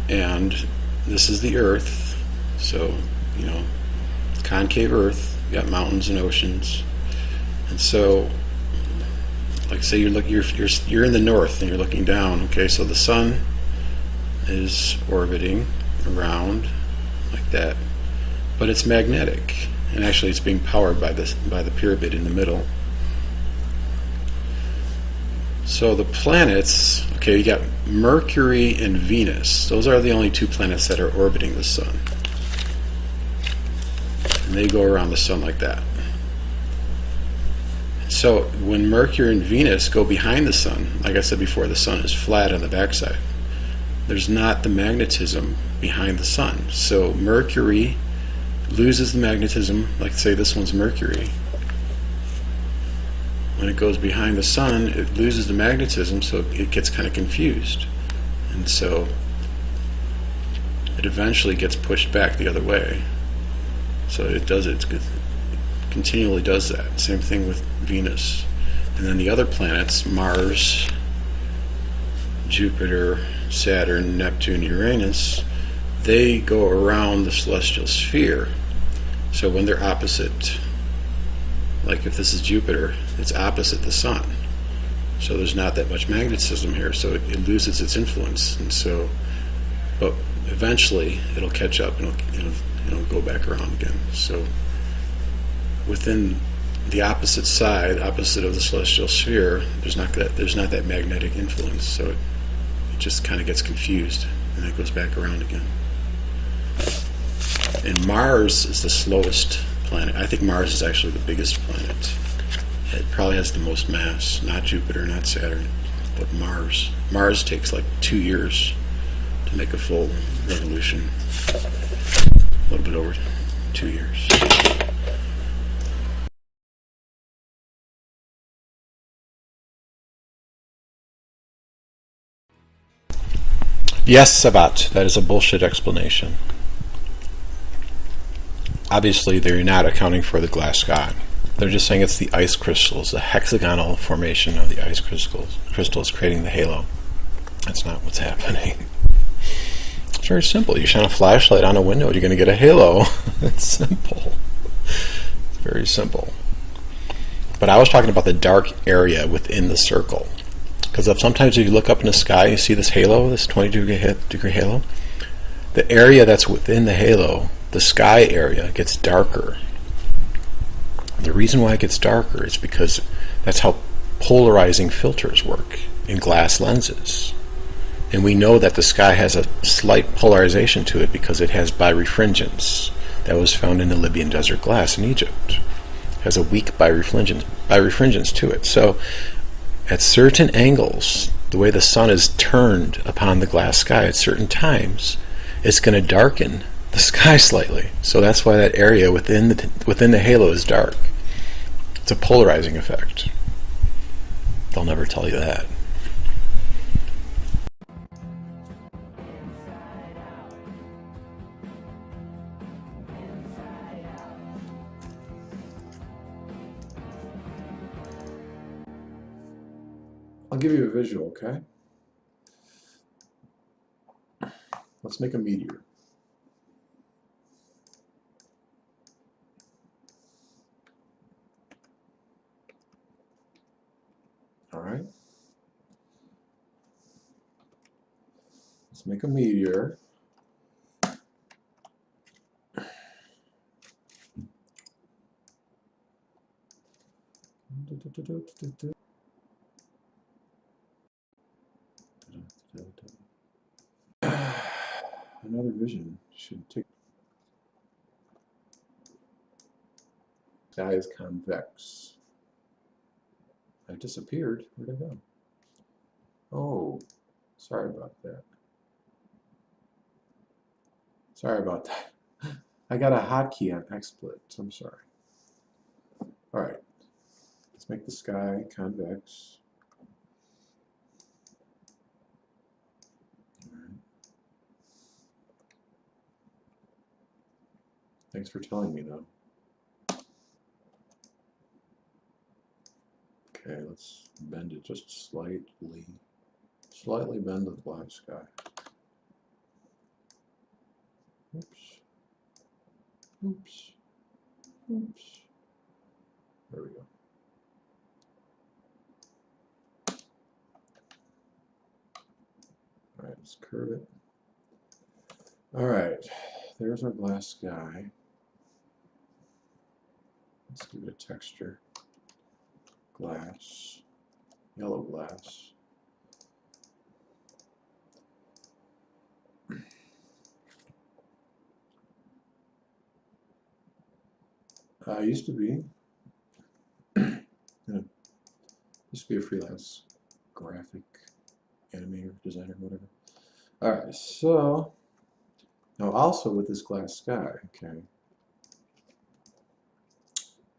and this is the Earth, so, you know, concave Earth, you got mountains and oceans, and so, like say you're in the north and you're looking down, okay, so the sun is orbiting around like that, but it's magnetic, and actually it's being powered by the pyramid in the middle. So the planets, okay, you got Mercury and Venus. Those are the only two planets that are orbiting the sun, and they go around the sun like that. So when Mercury and Venus go behind the sun, like I said before, the sun is flat on the backside. There's not the magnetism behind the sun. So Mercury loses the magnetism, like say this one's Mercury. When it goes behind the sun, it loses the magnetism, so it gets kind of confused. And so it eventually gets pushed back the other way. So it continually does that. Same thing with Venus. And then the other planets, Mars, Jupiter, Saturn, Neptune, Uranus, they go around the celestial sphere. So when they're opposite, like if this is Jupiter, it's opposite the sun. So there's not that much magnetism here, so it loses its influence. And so, but eventually it'll catch up and it'll go back around again. So within the opposite side, opposite of the celestial sphere, there's not that magnetic influence, so it just kind of gets confused, and it goes back around again. And Mars is the slowest planet. I think Mars is actually the biggest planet. It probably has the most mass, not Jupiter, not Saturn, but Mars. Mars takes like 2 years to make a full revolution. A little bit over 2 years. Yes, Sabat, that is a bullshit explanation. Obviously, they're not accounting for the glass sky. They're just saying it's the ice crystals, the hexagonal formation of the ice crystals creating the halo. That's not what's happening. It's very simple. You shine a flashlight on a window, you're going to get a halo. It's simple. It's very simple. But I was talking about the dark area within the circle. Because sometimes if you look up in the sky, you see this halo, this 20-degree halo. The area that's within the halo, the sky area, gets darker. The reason why it gets darker is because that's how polarizing filters work in glass lenses. And we know that the sky has a slight polarization to it because it has birefringence that was found in the Libyan desert glass in Egypt. It has a weak birefringence to it. So at certain angles, the way the sun is turned upon the glass sky at certain times, it's going to darken the sky slightly. So that's why that area within the halo is dark. It's a polarizing effect. They'll never tell you that. I'll give you a visual, okay? Let's make a meteor. All right. Let's make a meteor. Another vision should take. Sky is convex. I disappeared. Where'd I go? Oh, sorry about that. Sorry about that. I got a hotkey on XSplit. I'm sorry. All right, let's make the sky convex. All right. Thanks for telling me, though. Okay, let's bend it just slightly. Slightly bend the black sky. Oops. Oops. Oops. There we go. All right, let's curve it. All right, there's our glass sky. Let's give it a texture. Glass, yellow glass. Used to be, used to be a freelance graphic animator, designer, whatever. All right, so now also with this glass sky, okay,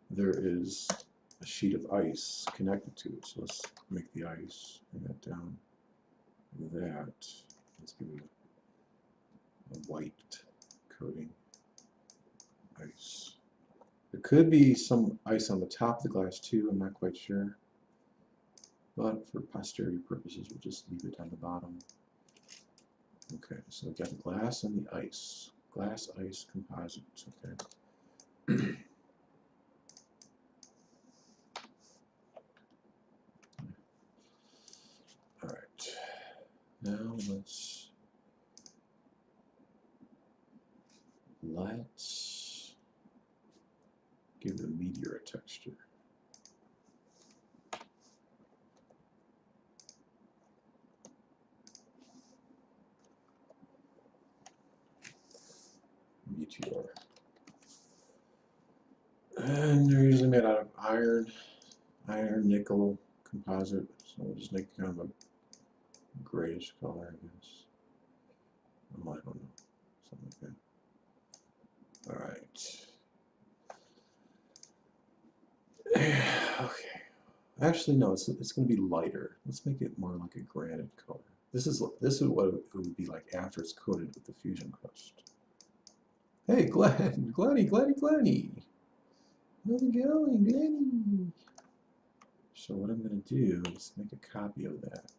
there is a sheet of ice connected to it. So let's make the ice, bring that down. That, let's give it a white coating, ice. There could be some ice on the top of the glass too, I'm not quite sure. But for posterity purposes, we'll just leave it on the bottom. Okay, so we've got the glass and the ice. Glass, ice, composites, okay. All right, now let's give the meteor a texture. Meteor. And they're usually made out of iron, nickel composite. So we'll just make kind of a grayish color, I guess. Oh, I don't know. Something like that. All right. Okay. Actually, no. It's going to be lighter. Let's make it more like a granite color. This is what it would be like after it's coated with the fusion crust. Hey, Glenny. How's it going, Glenny? So what I'm going to do is make a copy of that.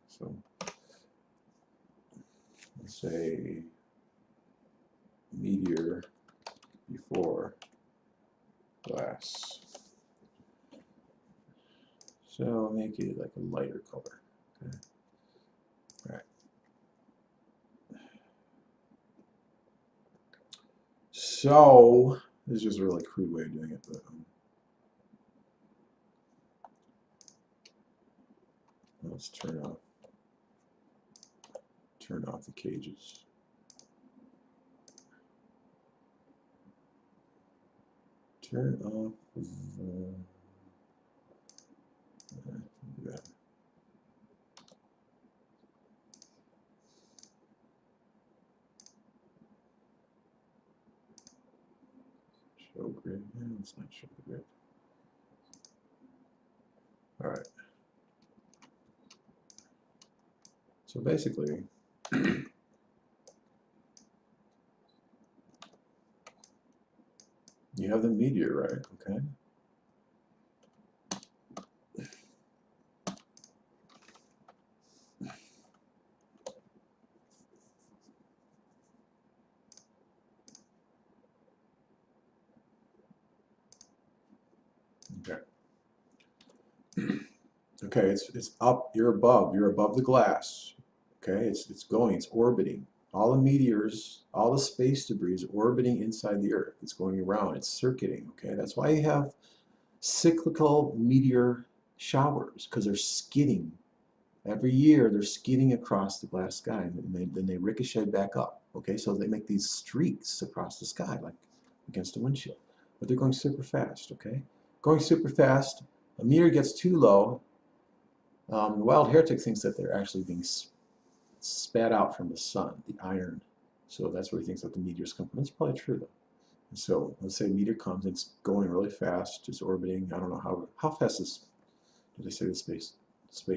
So let's say meteor before glass. So I'll make it like a lighter color. Okay. All right. So this is just a really crude way of doing it, but let's turn off the cages. Turn off the yeah. Show grid. No, let's not show the grid. All right. So basically, you have the meteor, right? Okay. Okay. Okay, it's up. You're above the glass. Okay, it's going. It's orbiting. All the meteors, all the space debris is orbiting inside the Earth. It's going around. It's circuiting. Okay, that's why you have cyclical meteor showers, because they're skidding. Every year they're skidding across the glass sky, and then they ricochet back up. Okay, so they make these streaks across the sky, like against a windshield. But they're going super fast. Okay, going super fast. A meteor gets too low. The wild heretic thinks that they're actually being spat out from the sun, the iron. So that's where he thinks that the meteors come from. That's probably true, though. So let's say a meteor comes, it's going really fast, just orbiting. I don't know how fast is, did they say the space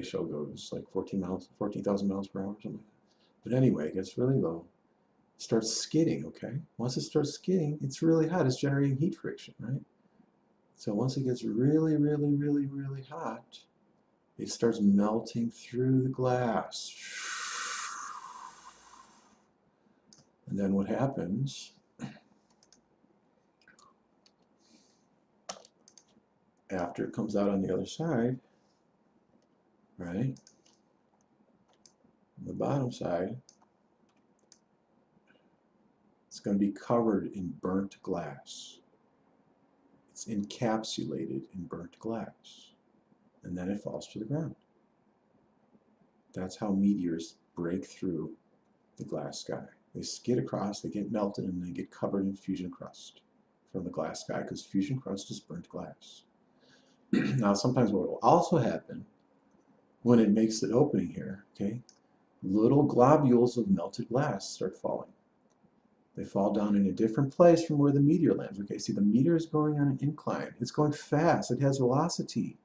shuttle goes? Like 14,000 miles per hour or something. But anyway, it gets really low, starts skidding, okay? Once it starts skidding, it's really hot. It's generating heat friction, right? So once it gets really, really, really, really hot, it starts melting through the glass. And then what happens, after it comes out on the other side, right, on the bottom side, it's going to be covered in burnt glass. It's encapsulated in burnt glass. And then it falls to the ground. That's how meteors break through the glass sky. They skid across, they get melted, and they get covered in fusion crust from the glass sky, because fusion crust is burnt glass. Now, sometimes what will also happen when it makes the opening here, okay, little globules of melted glass start falling. They fall down in a different place from where the meteor lands. Okay, see, the meteor is going on an incline. It's going fast. It has velocity.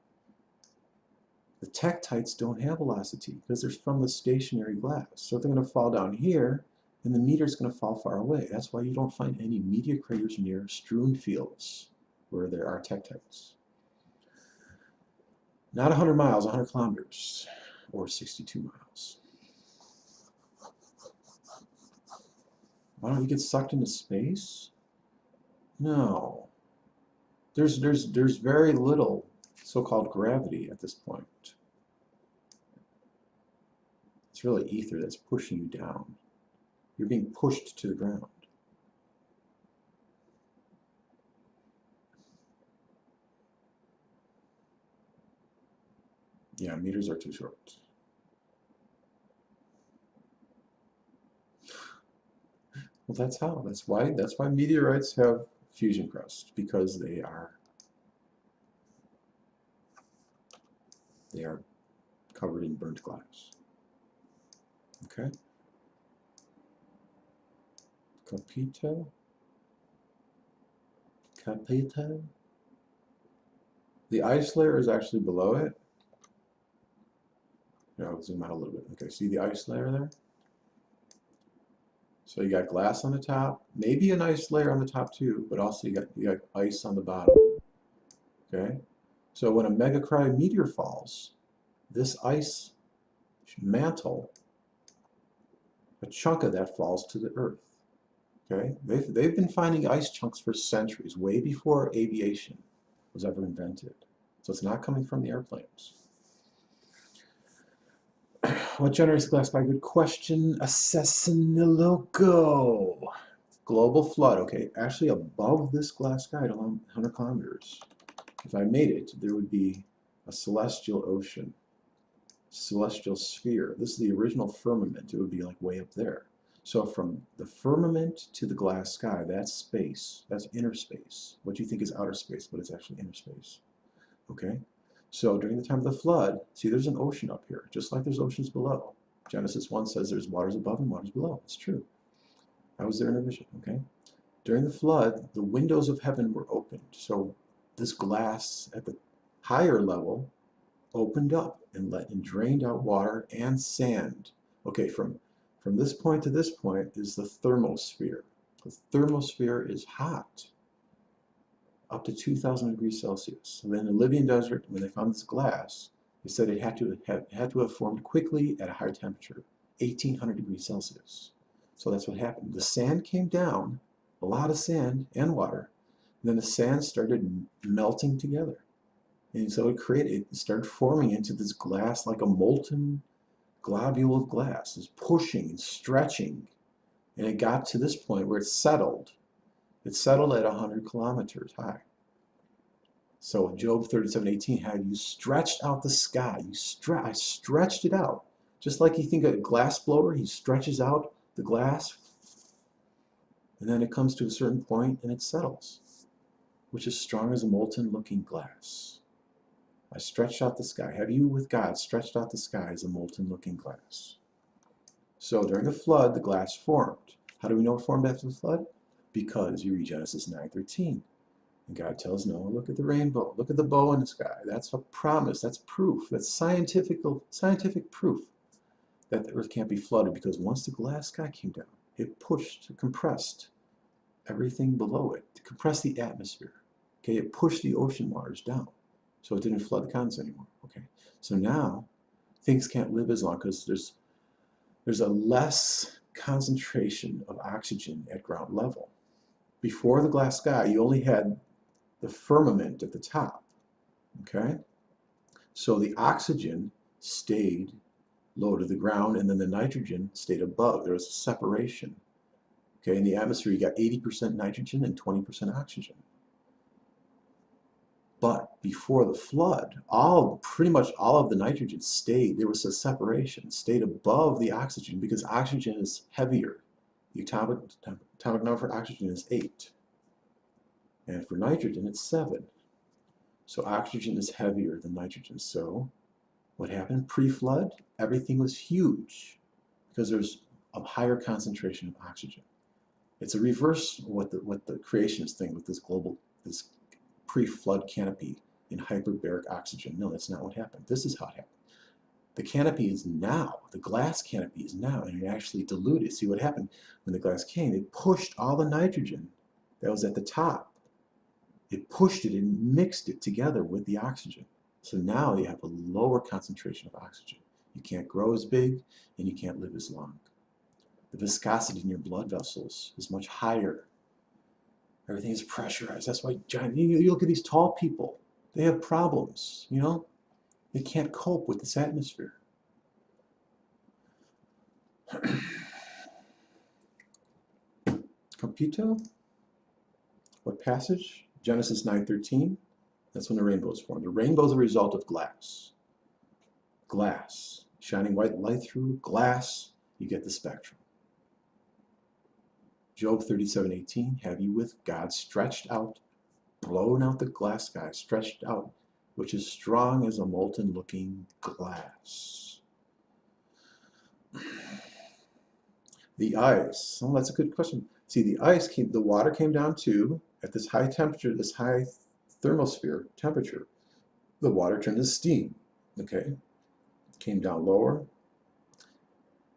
The tektites don't have velocity because they're from the stationary glass. So they're going to fall down here, and the meteor is going to fall far away. That's why you don't find any meteor craters near strewn fields where there are tektites. Not 100 miles, 100 kilometers, or 62 miles. Why don't you get sucked into space? No. There's very little so-called gravity at this point. It's really ether that's pushing you down. You're being pushed to the ground. Yeah, meters are too short. Well, that's how. That's why meteorites have fusion crust, because they are covered in burnt glass. Okay. Capito. The ice layer is actually below it. Yeah, I'll zoom out a little bit. Okay, see the ice layer there? So you got glass on the top, maybe an ice layer on the top too, but also you got ice on the bottom. Okay? So when a megacry meteor falls, this ice mantle, a chunk of that falls to the earth. Okay? They've been finding ice chunks for centuries, way before aviation was ever invented. So it's not coming from the airplanes. What generates glass sky? Good question. Assassinilloco. Global flood. Okay, actually above this glass sky at 100 kilometers, if I made it, there would be a celestial ocean, celestial sphere. This is the original firmament. It would be like way up there. So from the firmament to the glass sky, that's space. That's inner space. What you think is outer space, but it's actually inner space. Okay? So during the time of the flood, see, there's an ocean up here, just like there's oceans below. Genesis 1 says there's waters above and waters below. It's true. I was there in a vision, okay? During the flood, the windows of heaven were opened. So this glass at the higher level opened up and drained out water and sand. Okay, from this point to this point is the thermosphere. The thermosphere is hot, up to 2,000 degrees Celsius. So then in the Libyan desert, when they found this glass, they said it had to have formed quickly at a higher temperature, 1,800 degrees Celsius. So that's what happened. The sand came down, a lot of sand and water, and then the sand started melting together. And so it started forming into this glass, like a molten globule of glass. It's pushing and stretching, and it got to this point where it settled. It settled at 100 kilometers high. So Job 37:18 had you stretched out the sky. I stretched it out. Just like you think a glass blower, he stretches out the glass, and then it comes to a certain point and it settles, which is strong as a molten looking glass. I stretched out the sky. Have you with God stretched out the sky as a molten looking glass? So during the flood, the glass formed. How do we know it formed after the flood? because you read Genesis 9:13. And God tells Noah, look at the rainbow, look at the bow in the sky. That's a promise, that's proof, that's scientific proof that the earth can't be flooded, because once the glass sky came down, it pushed, compressed everything below it, to compress the atmosphere. Okay, it pushed the ocean waters down, so it didn't flood the continents anymore. Okay, so now things can't live as long because there's a less concentration of oxygen at ground level. Before the glass sky, you only had the firmament at the top. Okay, so the oxygen stayed low to the ground, and then the nitrogen stayed above. There was a separation. Okay, in the atmosphere, you got 80% nitrogen and 20% oxygen. But before the flood, pretty much all of the nitrogen stayed. There was a separation, stayed above the oxygen, because oxygen is heavier. The atomic number for oxygen is 8, and for nitrogen it's 7. So oxygen is heavier than nitrogen. So what happened pre-flood? Everything was huge because there's a higher concentration of oxygen. It's a reverse what the creationists think with this pre-flood canopy in hyperbaric oxygen. No, that's not what happened. This is how it happened. The canopy is now, the glass canopy is now, and it actually diluted. See what happened when the glass came? It pushed all the nitrogen that was at the top. It pushed it and mixed it together with the oxygen. So now you have a lower concentration of oxygen. You can't grow as big, and you can't live as long. The viscosity in your blood vessels is much higher. Everything is pressurized. That's why, John, you look at these tall people. They have problems, you know? They can't cope with this atmosphere. Compito? What passage? Genesis 9:13. That's when the rainbow is formed. The rainbow is a result of glass. Glass. Shining white light through glass, you get the spectrum. Job 37:18. Have you with God stretched out, blown out the glass sky, stretched out, which is strong as a molten looking glass. The ice. Oh, that's a good question. See, the water came down too at this high temperature, this high thermosphere temperature. The water turned to steam. Okay, came down lower,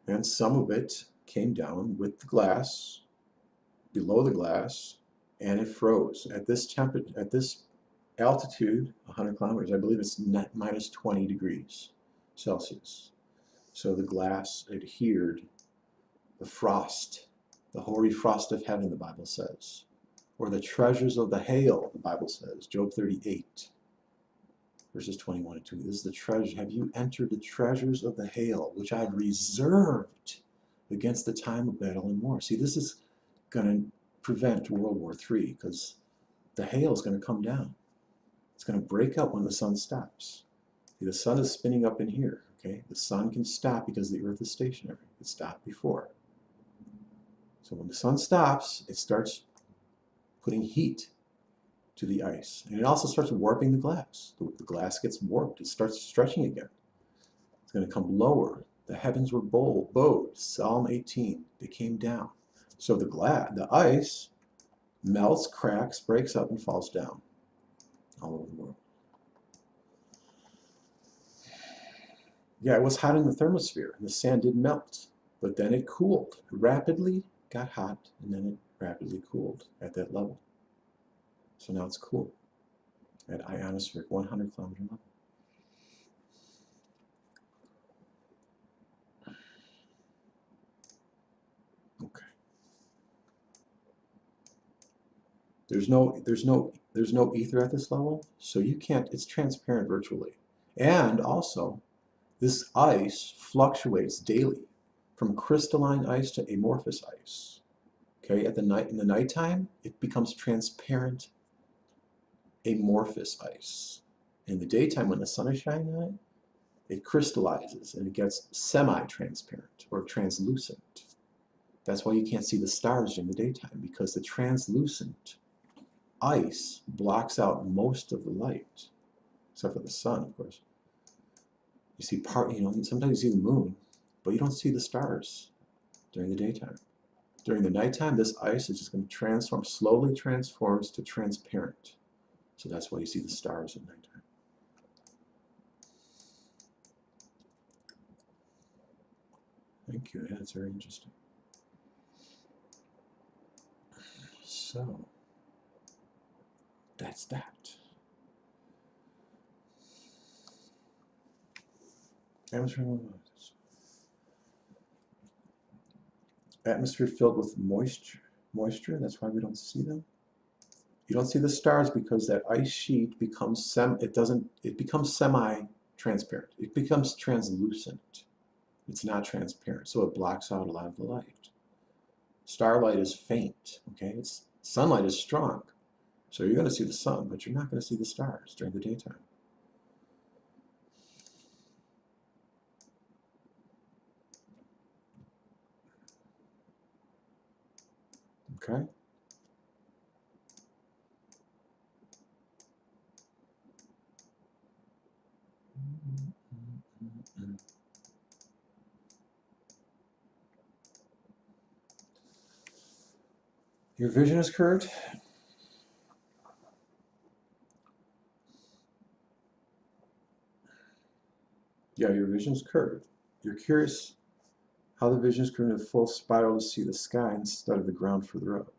and some of it came down with the glass, below the glass, and it froze at this temperature, at this altitude, 100 kilometers. I believe it's minus 20 degrees Celsius. So the glass adhered. The frost, the hoary frost of heaven, the Bible says, or the treasures of the hail, the Bible says, Job 38, verses 21 and 2. This is the treasure. Have you entered the treasures of the hail, which I've reserved against the time of battle and war? See, this is going to prevent World War III, because the hail is going to come down. It's going to break up when the sun stops. See, the sun is spinning up in here. Okay, the sun can stop because the earth is stationary. It stopped before. So when the sun stops, it starts putting heat to the ice. And it also starts warping the glass. The glass gets warped. It starts stretching again. It's going to come lower. The heavens were bowed. Psalm 18. They came down. So the ice melts, cracks, breaks up, and falls down all over the world. Yeah, it was hot in the thermosphere. The sand did melt, but then it cooled. It rapidly got hot, and then it rapidly cooled at that level. So now it's cool at ionospheric 100 kilometer level. Okay. There's no ether at this level, so you can't. It's transparent virtually, and also this ice fluctuates daily from crystalline ice to amorphous ice. Okay, in the nighttime, it becomes transparent amorphous ice. In the daytime, when the sun is shining on it, it crystallizes and it gets semi-transparent or translucent. That's why you can't see the stars during the daytime, because the translucent ice blocks out most of the light, except for the sun, of course. You see sometimes you see the moon, but you don't see the stars during the daytime. During the nighttime, this ice is just going to transform, slowly transforms to transparent. So that's why you see the stars at nighttime. Thank you. Yeah, it's very interesting. So that's that. Atmosphere filled with moisture. That's why we don't see them. You don't see the stars because that ice sheet becomes semi-transparent. It becomes translucent. It's not transparent, so it blocks out a lot of the light. Starlight is faint, okay? Sunlight is strong. So you're going to see the sun, but you're not going to see the stars during the daytime. Okay? Your vision is curved. Yeah, your vision is curved. You're curious how the vision is curved in a full spiral to see the sky instead of the ground further up,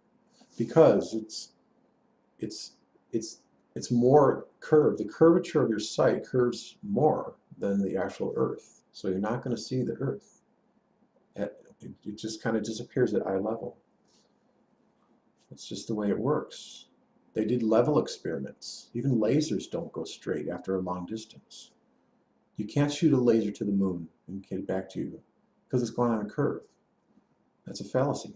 because it's more curved. The curvature of your sight curves more than the actual Earth, so you're not going to see the Earth. It just kind of disappears at eye level. It's just the way it works. They did level experiments. Even lasers don't go straight after a long distance. You can't shoot a laser to the moon and get it back to you because it's going on a curve. That's a fallacy.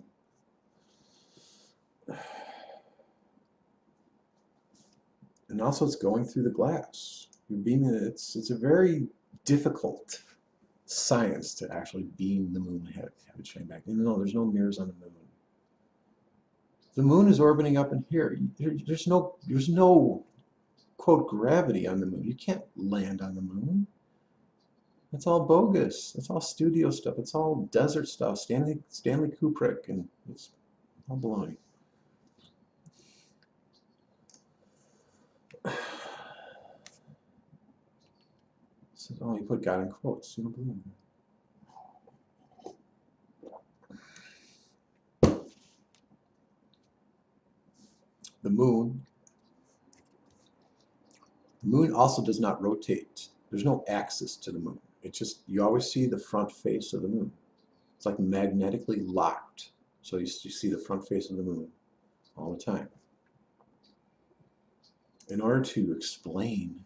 And also it's going through the glass. You're beaming it. It's a very difficult science to actually beam the moon and have it shine back. No, there's no mirrors on the moon. The moon is orbiting up in here. There's no quote gravity on the moon. You can't land on the moon. It's all bogus. It's all studio stuff. It's all desert stuff. Stanley Kubrick, and it's all baloney. So, oh, you put God in quotes. You don't believe me. The moon also does not rotate. There's no axis to the moon. It's just, you always see the front face of the moon. It's like magnetically locked. So you see the front face of the moon all the time. In order to explain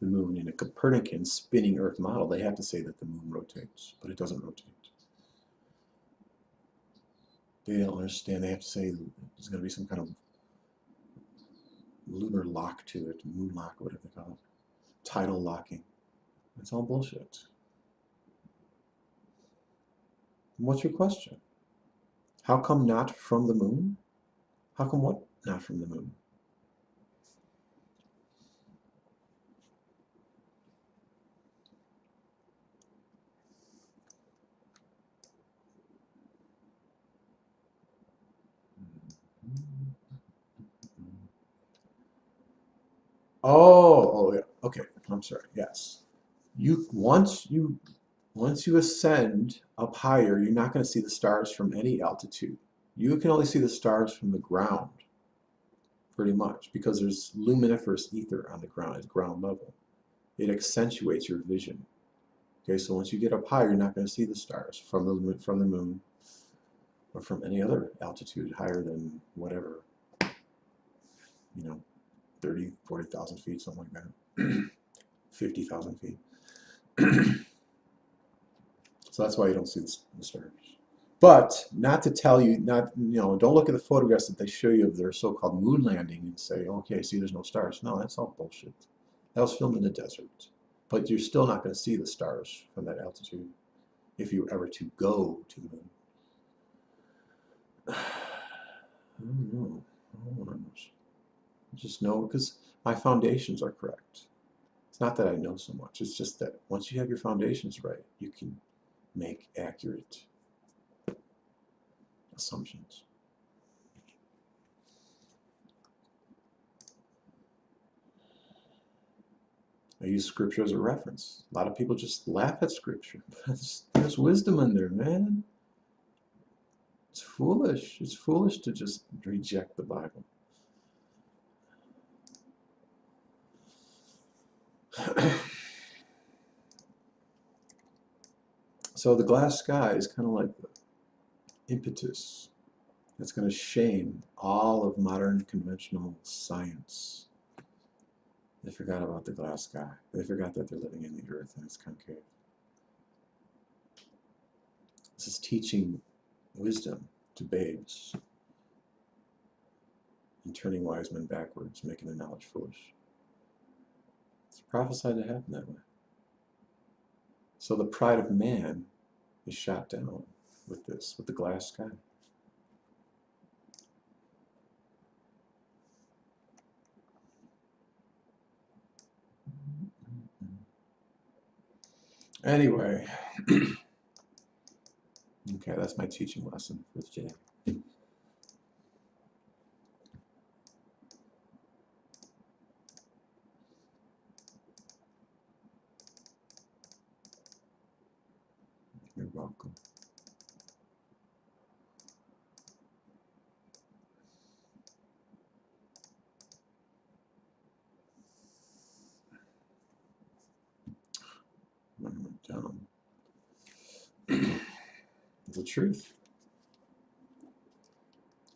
the moon in a Copernican spinning Earth model, they have to say that the moon rotates, but it doesn't rotate. They don't understand. They have to say there's going to be some kind of lunar lock to it, moon lock, whatever they call it, tidal locking. It's all bullshit. What's your question? How come not from the moon? How come what not from the moon? Oh, yeah. Okay. I'm sorry. Yes. Once you ascend up higher, you're not going to see the stars from any altitude. You can only see the stars from the ground, pretty much, because there's luminiferous ether on the ground at ground level. It accentuates your vision. Okay, so once you get up higher, you're not going to see the stars from the moon or from any other altitude higher than whatever, 30, 40,000 feet, something like that. 50,000 feet. So that's why you don't see the stars. But not to tell you, don't look at the photographs that they show you of their so-called moon landing and say, okay, see, there's no stars. No, that's all bullshit. That was filmed in the desert. But you're still not going to see the stars from that altitude if you were ever to go to the moon. I don't know. I don't know. Just know, because my foundations are correct. It's not that I know so much. It's just that once you have your foundations right, you can make accurate assumptions. I use scripture as a reference. A lot of people just laugh at scripture. There's wisdom in there, man. It's foolish. It's foolish to just reject the Bible. So the glass sky is kind of like the impetus that's going to shame all of modern conventional science. They forgot about the glass sky. They forgot that they're living in the earth and it's concave. This is teaching wisdom to babes and turning wise men backwards, making their knowledge foolish. It's prophesied to happen that way. So the pride of man is shot down with this, with the glass sky. Anyway, okay, that's my teaching lesson for today. You're welcome. Down. The truth.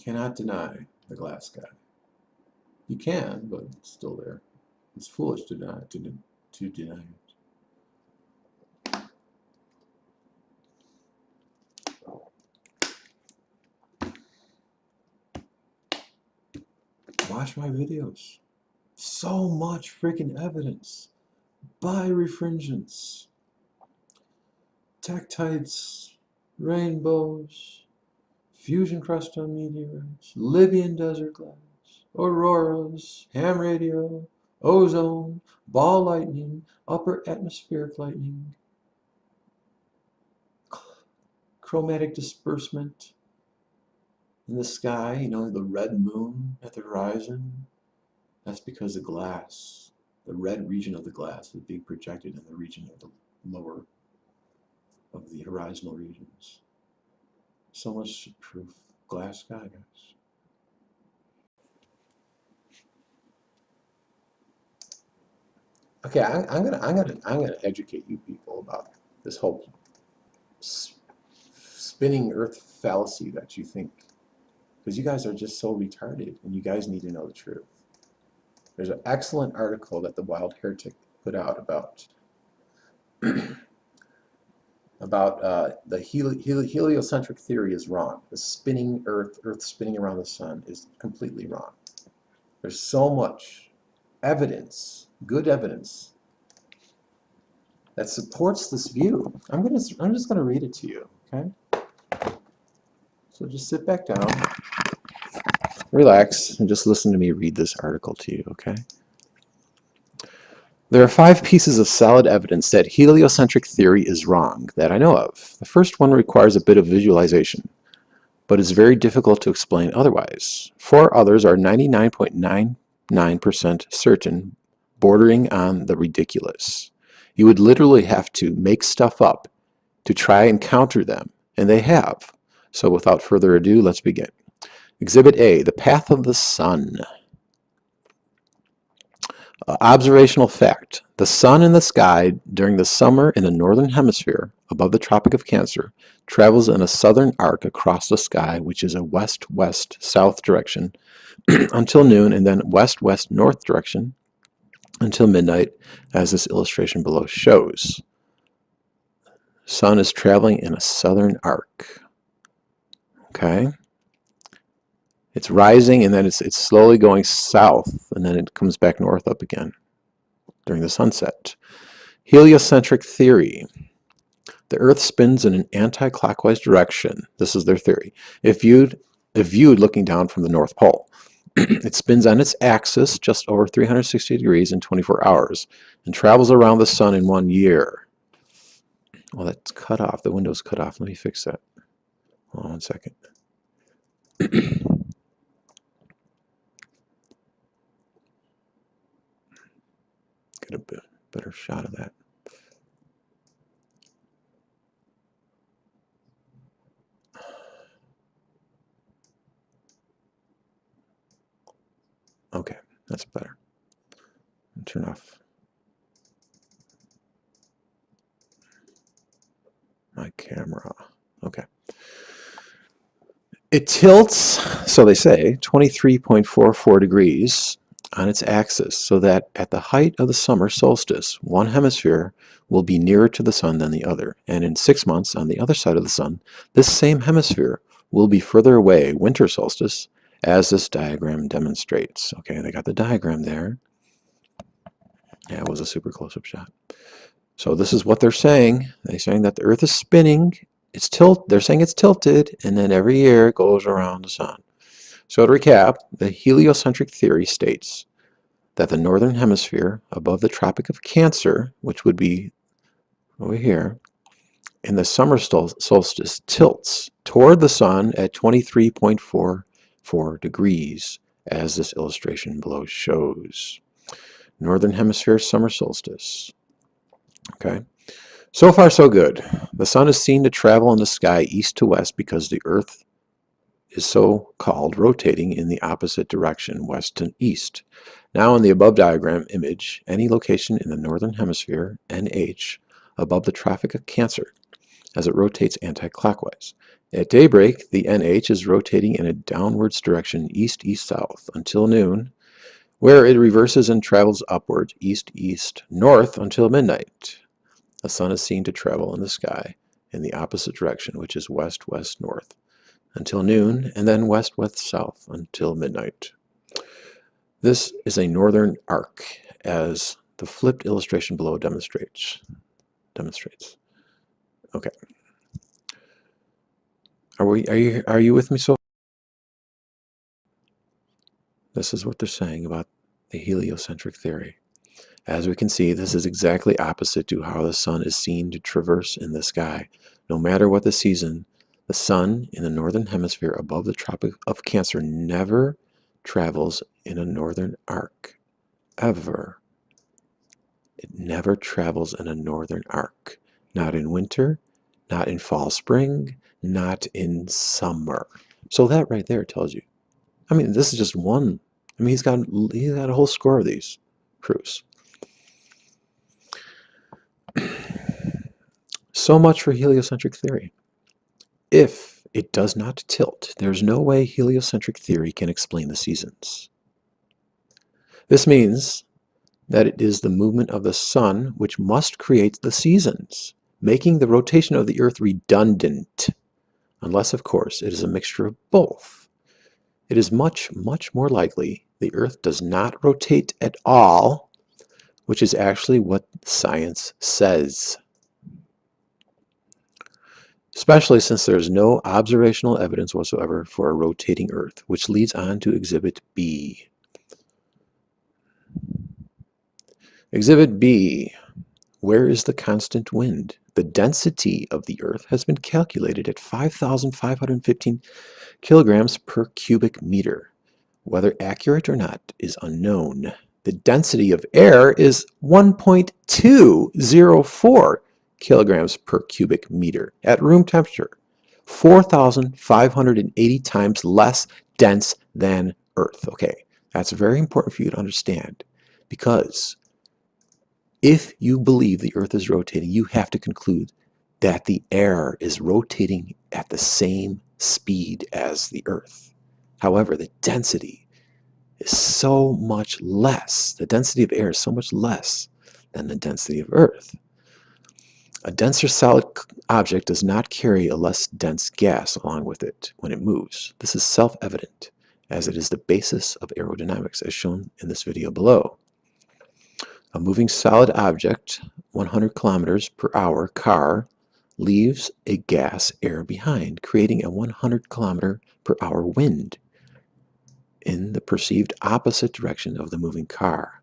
Cannot deny the glass sky. You can, but it's still there. It's foolish to deny it. Watch my videos. So much freaking evidence. Birefringence. Tektites, rainbows, fusion crust on meteorites, Libyan desert clouds, auroras, ham radio, ozone, ball lightning, upper atmospheric lightning, chromatic disbursement in the sky, you know, the red moon at the horizon. That's because the glass, the red region of the glass is being projected in the region of the lower of the horizontal regions. So much proof. Glass sky, guys. Okay, I'm gonna educate you people about this whole spinning Earth fallacy that you think, because you guys are just so retarded, and you guys need to know the truth. There's an excellent article that the Wild Heretic put out about the heliocentric theory is wrong. The spinning Earth spinning around the sun is completely wrong. There's so much evidence, good evidence, that supports this view. I'm just gonna read it to you, okay? So just sit back down, relax, and just listen to me read this article to you, okay? There are 5 pieces of solid evidence that heliocentric theory is wrong that I know of. The first one requires a bit of visualization, but is very difficult to explain otherwise. 4 others are 99.99% certain, bordering on the ridiculous. You would literally have to make stuff up to try and counter them, and they have. So without further ado, let's begin. Exhibit A, the path of the sun. Observational fact. The sun in the sky during the summer in the northern hemisphere, above the Tropic of Cancer, travels in a southern arc across the sky, which is a west-west-south direction, until noon, and then west-west-north direction until midnight, as this illustration below shows. Sun is traveling in a southern arc. Okay? It's rising, and then it's slowly going south, and then it comes back north up again during the sunset. Heliocentric theory. The Earth spins in an anti-clockwise direction. This is their theory. If viewed looking down from the North Pole, it spins on its axis just over 360 degrees in 24 hours and travels around the sun in 1 year. Well, that's cut off. The window's cut off. Let me fix that. Hold on 1 second. Get a better shot of that. Okay, that's better. Turn off my camera. Okay. It tilts, so they say, 23.44 degrees on its axis, so that at the height of the summer solstice, one hemisphere will be nearer to the sun than the other, and in 6 months on the other side of the sun, this same hemisphere will be further away, winter solstice, as this diagram demonstrates. Okay, they got the diagram there. Yeah, it was a super close-up shot. So this is what they're saying. They're saying that the Earth is spinning. They're saying it's tilted, and then every year it goes around the sun. So to recap, the heliocentric theory states that the northern hemisphere above the Tropic of Cancer, which would be over here, in the summer solstice tilts toward the sun at 23.44 degrees, as this illustration below shows. Northern hemisphere summer solstice. Okay. So far, so good. The sun is seen to travel in the sky east to west because the Earth is so-called rotating in the opposite direction, west to east. Now in the above diagram image, any location in the northern hemisphere, NH, above the Tropic of Cancer, as it rotates anti-clockwise. At daybreak, the NH is rotating in a downwards direction, east-east-south, until noon, where it reverses and travels upward, east-east-north, until midnight. The sun is seen to travel in the sky in the opposite direction, which is west-west-north, until noon, and then west-west-south until midnight. This is a northern arc, as the flipped illustration below demonstrates. Okay. Are you with me so far? This is what they're saying about the heliocentric theory. As we can see, this is exactly opposite to how the sun is seen to traverse in the sky. No matter what the season, the sun in the northern hemisphere above the Tropic of Cancer never travels in a northern arc. Ever. It never travels in a northern arc. Not in winter, not in fall, spring, not in summer. So that right there tells you. I mean, this is just one. I mean, he's got a whole score of these proofs. So much for heliocentric theory. If it does not tilt, there's no way heliocentric theory can explain the seasons. This means that it is the movement of the sun which must create the seasons, making the rotation of the Earth redundant, unless, of course, it is a mixture of both. It is much, much more likely the Earth does not rotate at all, which is actually what science says. Especially since there is no observational evidence whatsoever for a rotating Earth, which leads on to Exhibit B. Exhibit B. Where is the constant wind? The density of the Earth has been calculated at 5,515 kilograms per cubic meter. Whether accurate or not is unknown. The density of air is 1.204 kilograms per cubic meter at room temperature, 4,580 times less dense than Earth. Okay, that's very important for you to understand, because if you believe the Earth is rotating, you have to conclude that the air is rotating at the same speed as the Earth. However, the density is so much less. The density of air is so much less than the density of Earth. A denser solid object does not carry a less dense gas along with it when it moves. This is self-evident, as it is the basis of aerodynamics, as shown in this video below. A moving solid object, 100 kilometers per hour car, leaves a gas air behind, creating a 100 kilometer per hour wind in the perceived opposite direction of the moving car.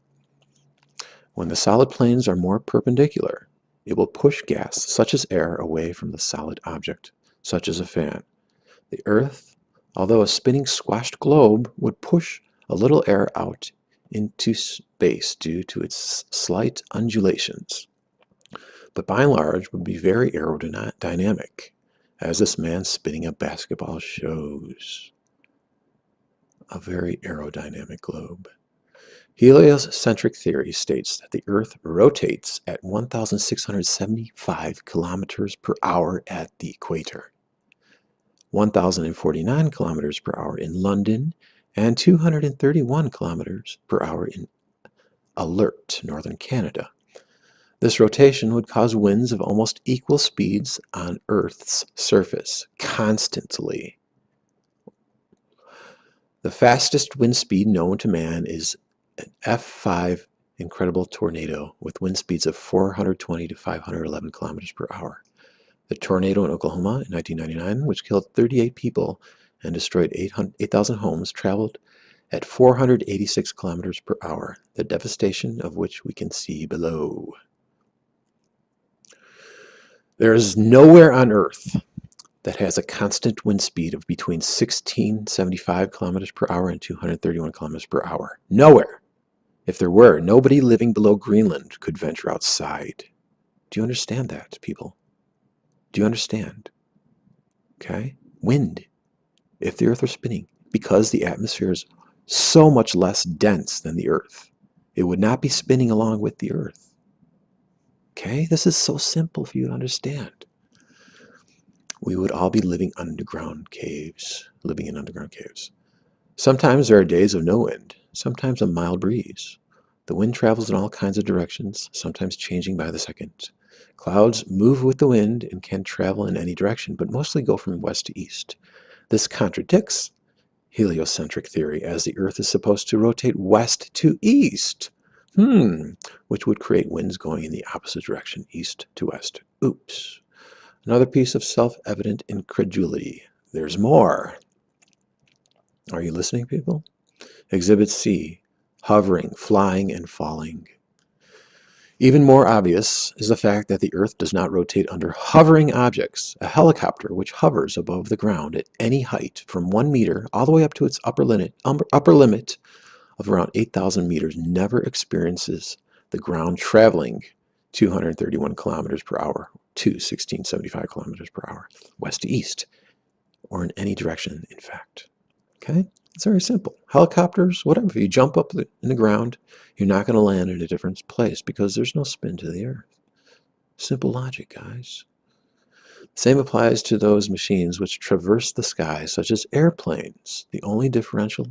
When the solid planes are more perpendicular, it will push gas, such as air, away from the solid object, such as a fan. The Earth although a spinning squashed globe would push a little air out into space due to its slight undulations, but by and large would be very aerodynamic, as this man spinning a basketball shows. A very aerodynamic globe. Heliocentric theory states that the Earth rotates at 1,675 kilometers per hour at the equator, 1,049 kilometers per hour in London, and 231 kilometers per hour in Alert, northern Canada. This rotation would cause winds of almost equal speeds on Earth's surface, constantly. The fastest wind speed known to man is an F5 incredible tornado with wind speeds of 420 to 511 kilometers per hour. The tornado in Oklahoma in 1999, which killed 38 people and destroyed 8,000 homes, traveled at 486 kilometers per hour, the devastation of which we can see below. There is nowhere on Earth that has a constant wind speed of between 1675 kilometers per hour and 231 kilometers per hour. Nowhere. If there were, nobody living below Greenland could venture outside. Do you understand that, people? Do you understand? Okay? Wind. If the Earth were spinning, because the atmosphere is so much less dense than the Earth, it would not be spinning along with the Earth. Okay? This is so simple for you to understand. We would all be living in underground caves. Sometimes there are days of no wind, sometimes a mild breeze. The wind travels in all kinds of directions, sometimes changing by the second. Clouds move with the wind and can travel in any direction, but mostly go from west to east. This contradicts heliocentric theory, as the Earth is supposed to rotate west to east, which would create winds going in the opposite direction, east to west. Oops. Another piece of self-evident incredulity. There's more. Are you listening, people? Exhibit C, hovering, flying, and falling. Even more obvious is the fact that the Earth does not rotate under hovering objects. A helicopter which hovers above the ground at any height from 1 meter all the way up to its upper limit of around 8,000 meters never experiences the ground traveling 231 kilometers per hour to 1675 kilometers per hour, west to east, or in any direction, in fact. Okay? It's very simple. Helicopters, whatever, if you jump up in the ground, you're not going to land in a different place because there's no spin to the Earth. Simple logic, guys. Same applies to those machines which traverse the sky, such as airplanes. The only differential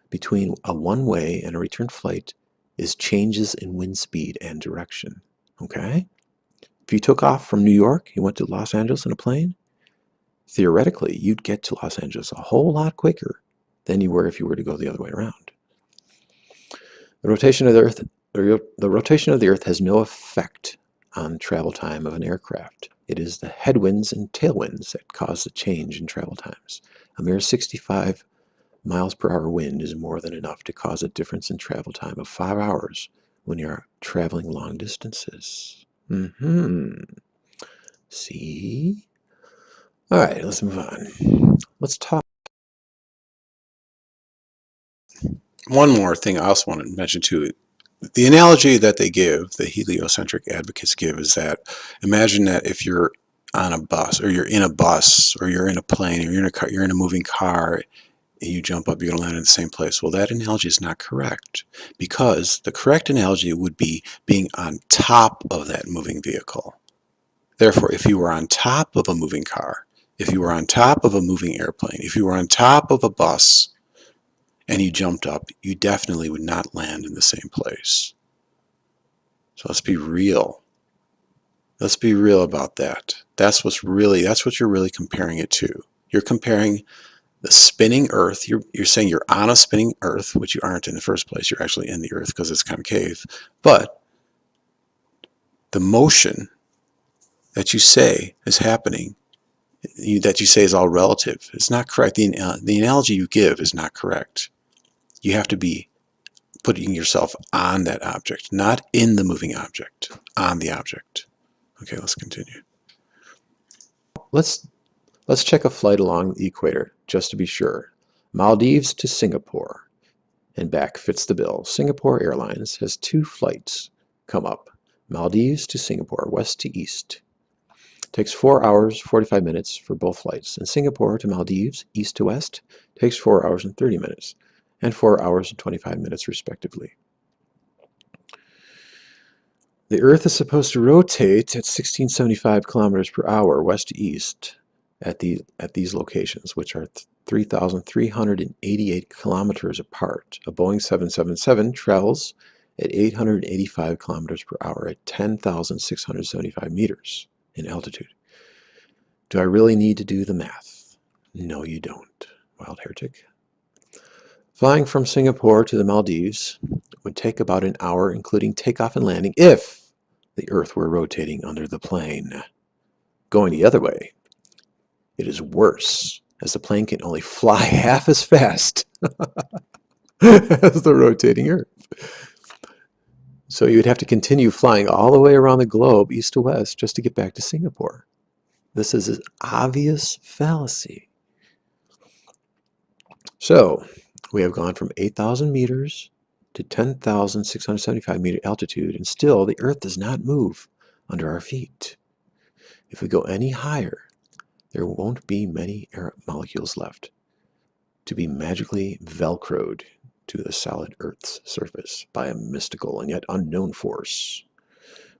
between a one-way and a return flight is changes in wind speed and direction. Okay? If you took off from New York, you went to Los Angeles in a plane, theoretically, you'd get to Los Angeles a whole lot quicker than you were if you were to go the other way around. The rotation of the Earth has no effect on travel time of an aircraft. It is the headwinds and tailwinds that cause the change in travel times. A mere 65 miles per hour wind is more than enough to cause a difference in travel time of 5 hours when you are traveling long distances. See? All right, let's move on. Let's talk. One more thing I also want to mention too. The analogy that they give, the heliocentric advocates give, is that imagine that if you're on a bus, or you're in a bus, or you're in a plane, or you're in a moving car, and you jump up, you're going to land in the same place. Well, that analogy is not correct, because the correct analogy would be being on top of that moving vehicle. Therefore, if you were on top of a moving car, if you were on top of a moving airplane, if you were on top of a bus, and you jumped up, you definitely would not land in the same place. So let's be real. Let's be real about that. That's what you're really comparing it to. You're comparing the spinning Earth. You're saying you're on a spinning Earth, which you aren't in the first place. You're actually in the Earth because it's concave. But the motion that you say is happening, that you say is all relative, it's not correct. The analogy you give is not correct. You have to be putting yourself on that object, not in the moving object, on the object. Okay, let's continue. Let's Let's check a flight along the equator, just to be sure. Maldives to Singapore, and back fits the bill. Singapore Airlines has 2 flights come up. Maldives to Singapore, west to east. Takes 4 hours, 45 minutes for both flights. And Singapore to Maldives, east to west, takes 4 hours and 30 minutes, and 4 hours and 25 minutes respectively. The Earth is supposed to rotate at 1675 kilometers per hour west to east at these locations, which are 3,388 kilometers apart. A Boeing 777 travels at 885 kilometers per hour at 10,675 meters in altitude. Do I really need to do the math? No, you don't, wild heretic. Flying from Singapore to the Maldives would take about an hour, including takeoff and landing, if the Earth were rotating under the plane. Going the other way, it is worse, as the plane can only fly half as fast as the rotating Earth. So you would have to continue flying all the way around the globe, east to west, just to get back to Singapore. This is an obvious fallacy. So we have gone from 8,000 meters to 10,675 meter altitude, and still the Earth does not move under our feet. If we go any higher, there won't be many air molecules left to be magically velcroed to the solid Earth's surface by a mystical and yet unknown force,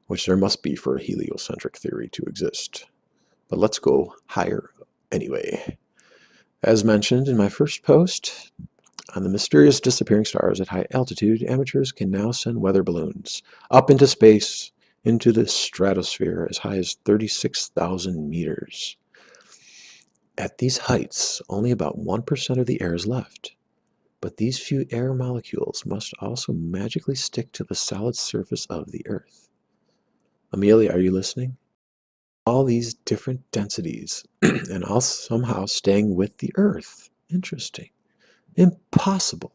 which there must be for a heliocentric theory to exist. But let's go higher anyway. As mentioned in my first post, on the mysterious disappearing stars at high altitude, amateurs can now send weather balloons up into space, into the stratosphere as high as 36,000 meters. At these heights, only about 1% of the air is left. But these few air molecules must also magically stick to the solid surface of the Earth. Amelia, are you listening? All these different densities and all somehow staying with the Earth. Interesting. Impossible.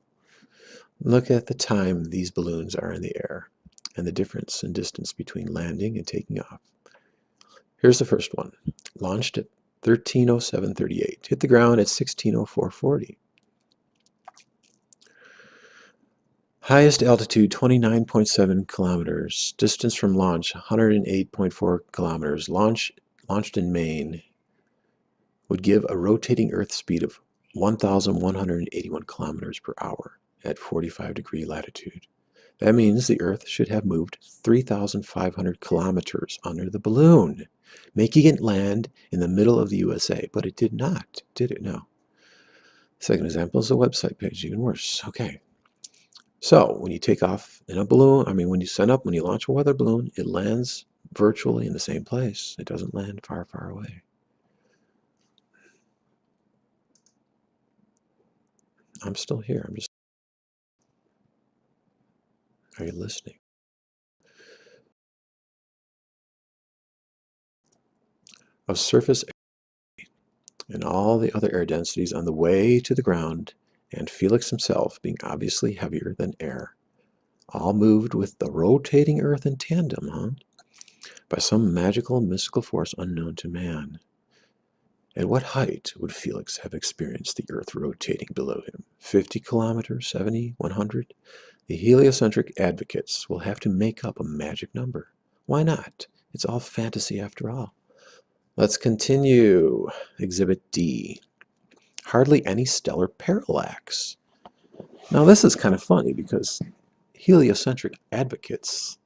Look at the time these balloons are in the air and the difference in distance between landing and taking off. Here's the first one. Launched at 13:07:38. Hit the ground at 16:04:40. Highest altitude 29.7 kilometers. Distance from launch 108.4 kilometers. Launched in Maine would give a rotating Earth speed of 1,181 kilometers per hour at 45-degree latitude. That means the Earth should have moved 3,500 kilometers under the balloon, making it land in the middle of the USA. But it did not, did it? No. Second example is the website page, even worse. Okay. So when you take off in a balloon, when you launch a weather balloon, it lands virtually in the same place. It doesn't land far, far away. I'm still here. Are you listening? Of surface air and all the other air densities on the way to the ground, and Felix himself being obviously heavier than air, all moved with the rotating Earth in tandem, by some magical, mystical force unknown to man. At what height would Felix have experienced the Earth rotating below him? 50 kilometers, 70, 100? The heliocentric advocates will have to make up a magic number. Why not? It's all fantasy after all. Let's continue. Exhibit D. Hardly any stellar parallax. Now this is kind of funny because heliocentric advocates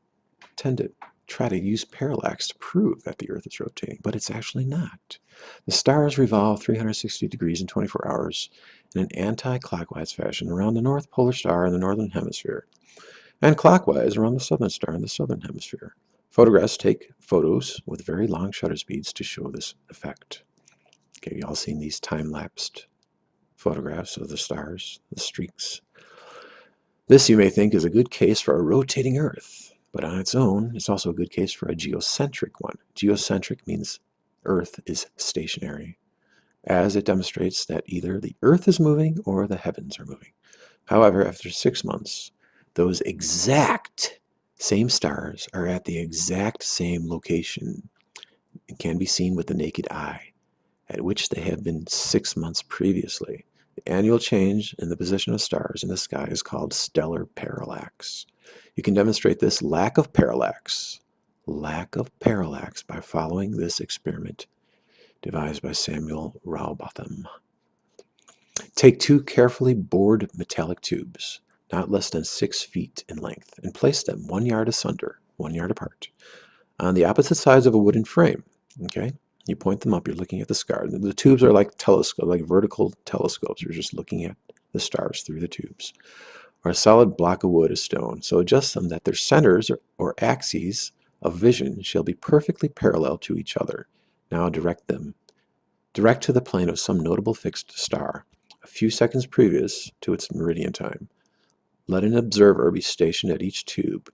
tend to try to use parallax to prove that the Earth is rotating, but it's actually not. The stars revolve 360 degrees in 24 hours in an anti-clockwise fashion around the North Polar Star in the Northern Hemisphere, and clockwise around the Southern Star in the Southern Hemisphere. Photographs take photos with very long shutter speeds to show this effect. Okay, you all seen these time-lapsed photographs of the stars, the streaks? This, you may think, is a good case for a rotating Earth. But on its own, it's also a good case for a geocentric one. Geocentric means Earth is stationary, as it demonstrates that either the Earth is moving or the heavens are moving. However, after 6 months, those exact same stars are at the exact same location and can be seen with the naked eye. at which they have been 6 months previously. The annual change in the position of stars in the sky is called stellar parallax. You can demonstrate this lack of parallax by following this experiment devised by Samuel Rowbotham. Take 2 carefully bored metallic tubes, not less than 6 feet in length, and place them 1 yard asunder, 1 yard apart, on the opposite sides of a wooden frame. Okay? You point them up, you're looking at the star. The tubes are like telescope, like vertical telescopes. You're just looking at the stars through the tubes. Or a solid block of wood, a stone. So adjust them that their centers or axes of vision shall be perfectly parallel to each other. Now direct to the plane of some notable fixed star, a few seconds previous to its meridian time. Let an observer be stationed at each tube,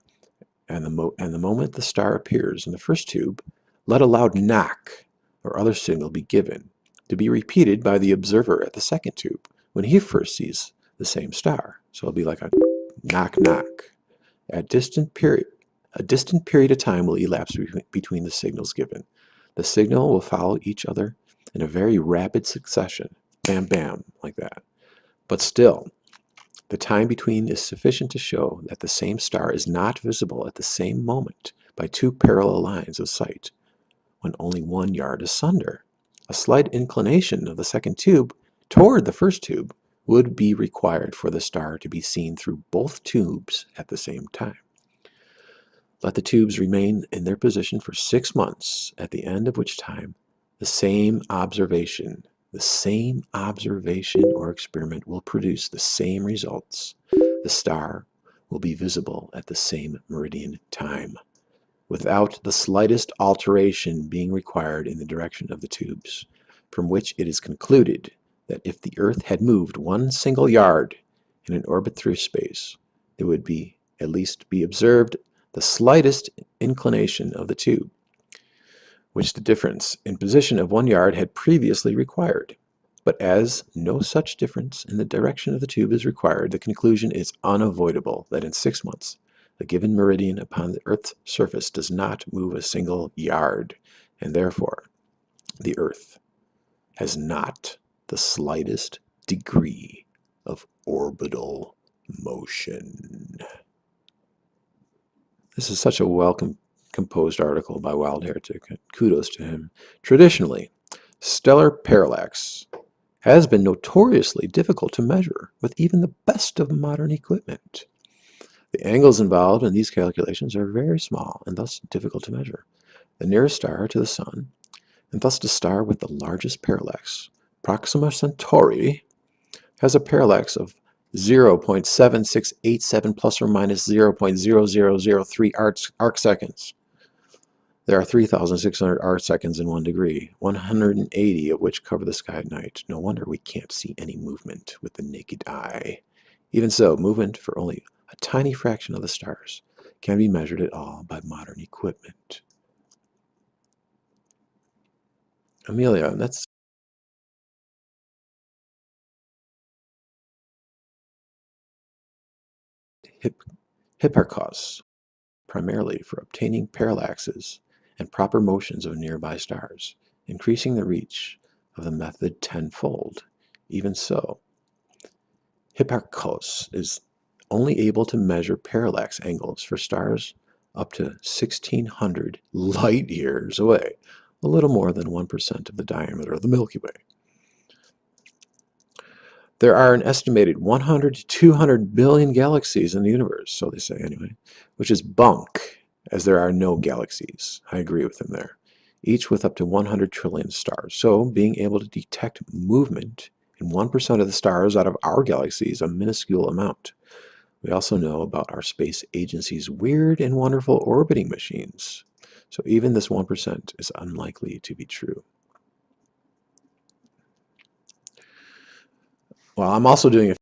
and the moment the star appears in the first tube, let a loud knock or other signal be given, to be repeated by the observer at the second tube when he first sees the same star. So it'll be like a knock knock. A distant period of time will elapse between the signals given. The signal will follow each other in a very rapid succession, bam bam, like that. But still, the time between is sufficient to show that the same star is not visible at the same moment by 2 parallel lines of sight, when only 1 yard asunder. A slight inclination of the second tube toward the first tube would be required for the star to be seen through both tubes at the same time. Let the tubes remain in their position for 6 months, at the end of which time the same observation or experiment will produce the same results. The star will be visible at the same meridian time, without the slightest alteration being required in the direction of the tubes, from which it is concluded that if the Earth had moved 1 single yard in an orbit through space, there would at least be observed the slightest inclination of the tube, which the difference in position of 1 yard had previously required. But as no such difference in the direction of the tube is required, the conclusion is unavoidable that in 6 months the given meridian upon the Earth's surface does not move a single yard, and therefore the Earth has not the slightest degree of orbital motion. This is such a well-composed article by Wild Heretic. Kudos to him. Traditionally, stellar parallax has been notoriously difficult to measure with even the best of modern equipment. The angles involved in these calculations are very small and thus difficult to measure. The nearest star to the Sun, and thus the star with the largest parallax, Proxima Centauri, has a parallax of 0.7687 plus or minus 0.0003 arc seconds. There are 3,600 arc seconds in 1 degree, 180 of which cover the sky at night. No wonder we can't see any movement with the naked eye. Even so, movement for only a tiny fraction of the stars can be measured at all by modern equipment. Amelia, that's Hipparchus, primarily for obtaining parallaxes and proper motions of nearby stars, increasing the reach of the method tenfold. Even so, Hipparchus is only able to measure parallax angles for stars up to 1,600 light years away, a little more than 1% of the diameter of the Milky Way. There are an estimated 100 to 200 billion galaxies in the universe, so they say anyway, which is bunk, as there are no galaxies. I agree with him there. Each with up to 100 trillion stars. So being able to detect movement in 1% of the stars out of our galaxy is a minuscule amount. We also know about our space agency's weird and wonderful orbiting machines. So even this 1% is unlikely to be true. Well, I'm also doing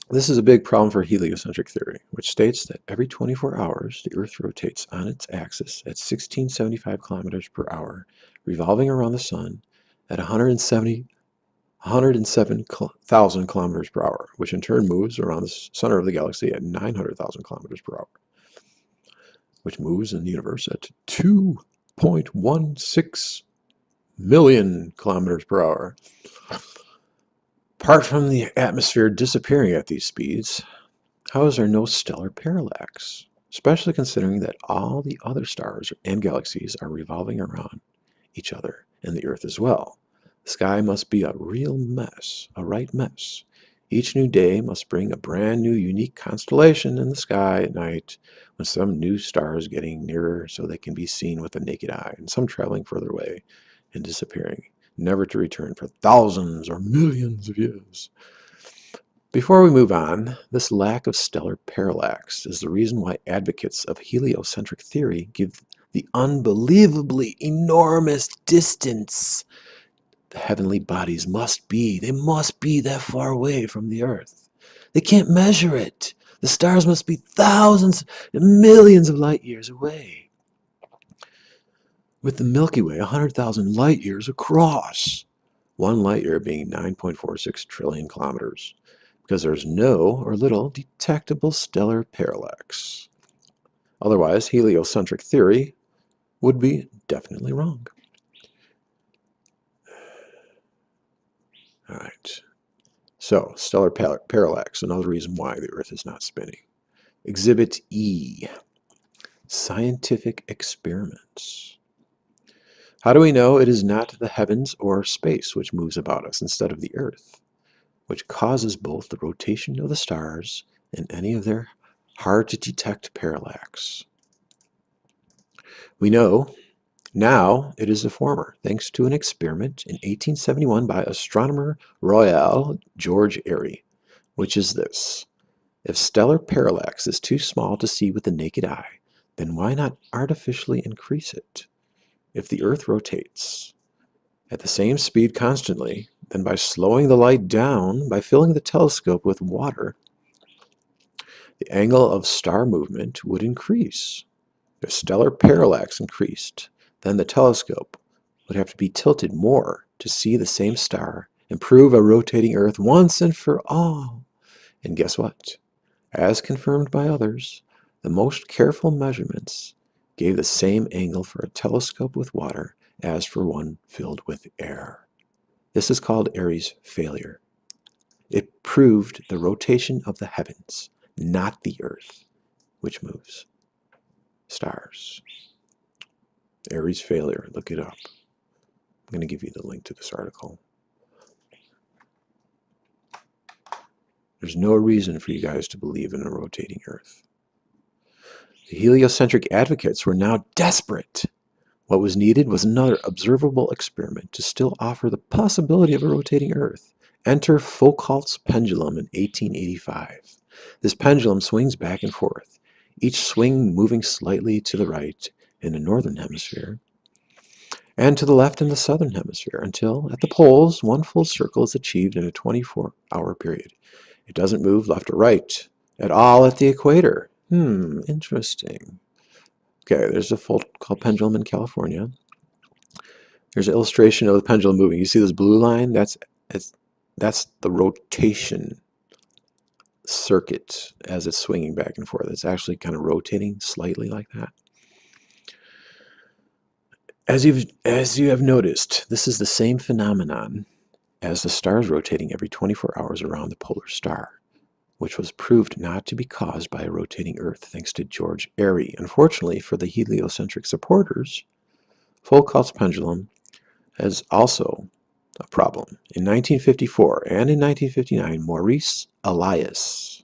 This is a big problem for heliocentric theory, which states that every 24 hours the Earth rotates on its axis at 1675 kilometers per hour, revolving around the Sun at 107,000 kilometers per hour, which in turn moves around the center of the galaxy at 900,000 kilometers per hour, which moves in the universe at 2 5.16 million kilometers per hour. Apart from the atmosphere disappearing at these speeds, how is there no stellar parallax? Especially considering that all the other stars and galaxies are revolving around each other and the Earth as well. The sky must be a real mess, a right mess. Each new day must bring a brand new unique constellation in the sky at night, when some new star is getting nearer so they can be seen with the naked eye, and some traveling further away and disappearing, never to return for thousands or millions of years. Before we move on, this lack of stellar parallax is the reason why advocates of heliocentric theory give the unbelievably enormous distance the heavenly bodies must be. They must be that far away from the Earth. They can't measure it. The stars must be thousands and millions of light years away, with the Milky Way 100,000 light years across, 1 light year being 9.46 trillion kilometers, because there's no or little detectable stellar parallax. Otherwise, heliocentric theory would be definitely wrong. All right. So, stellar parallax, another reason why the Earth is not spinning. Exhibit E, scientific experiments. How do we know it is not the heavens or space which moves about us instead of the Earth, which causes both the rotation of the stars and any of their hard-to-detect parallax? We know now it is the former, thanks to an experiment in 1871 by astronomer royal George Airy, which is this. If stellar parallax is too small to see with the naked eye, then why not artificially increase it? If the Earth rotates at the same speed constantly, then by slowing the light down, by filling the telescope with water, the angle of star movement would increase. If stellar parallax increased, then the telescope would have to be tilted more to see the same star and prove a rotating Earth once and for all. And guess what? As confirmed by others, the most careful measurements gave the same angle for a telescope with water as for one filled with air. This is called Airy's failure. It proved the rotation of the heavens, not the Earth, which moves stars. Airy's failure, look it up. I'm going to give you the link to this article. There's no reason for you guys to believe in a rotating Earth. The heliocentric advocates were now desperate. What was needed was another observable experiment to still offer the possibility of a rotating Earth. Enter Foucault's pendulum in 1885. This pendulum swings back and forth, each swing moving slightly to the right in the northern hemisphere and to the left in the southern hemisphere, until at the poles one full circle is achieved in a 24-hour period. It doesn't move left or right at all at the equator. Interesting. Okay, there's a Foucault pendulum in California. There's an illustration of the pendulum moving. You see this blue line? That's the rotation circuit as it's swinging back and forth. It's actually kind of rotating slightly like that. As you have noticed, this is the same phenomenon as the stars rotating every 24 hours around the polar star, which was proved not to be caused by a rotating Earth thanks to George Airy. Unfortunately for the heliocentric supporters, Foucault's pendulum is also a problem. In 1954 and in 1959, Maurice Elias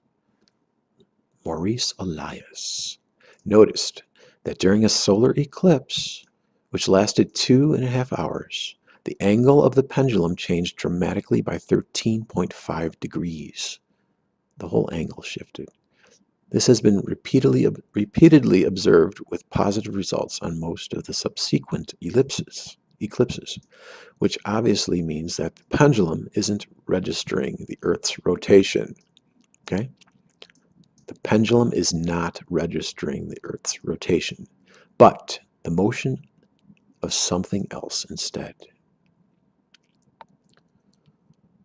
noticed that during a solar eclipse, which lasted 2.5 hours, the angle of the pendulum changed dramatically by 13.5 degrees. The whole angle shifted. This has been repeatedly observed with positive results on most of the subsequent eclipses, which obviously means that the pendulum isn't registering the Earth's rotation. Okay? The pendulum is not registering the Earth's rotation, but the motion of something else instead.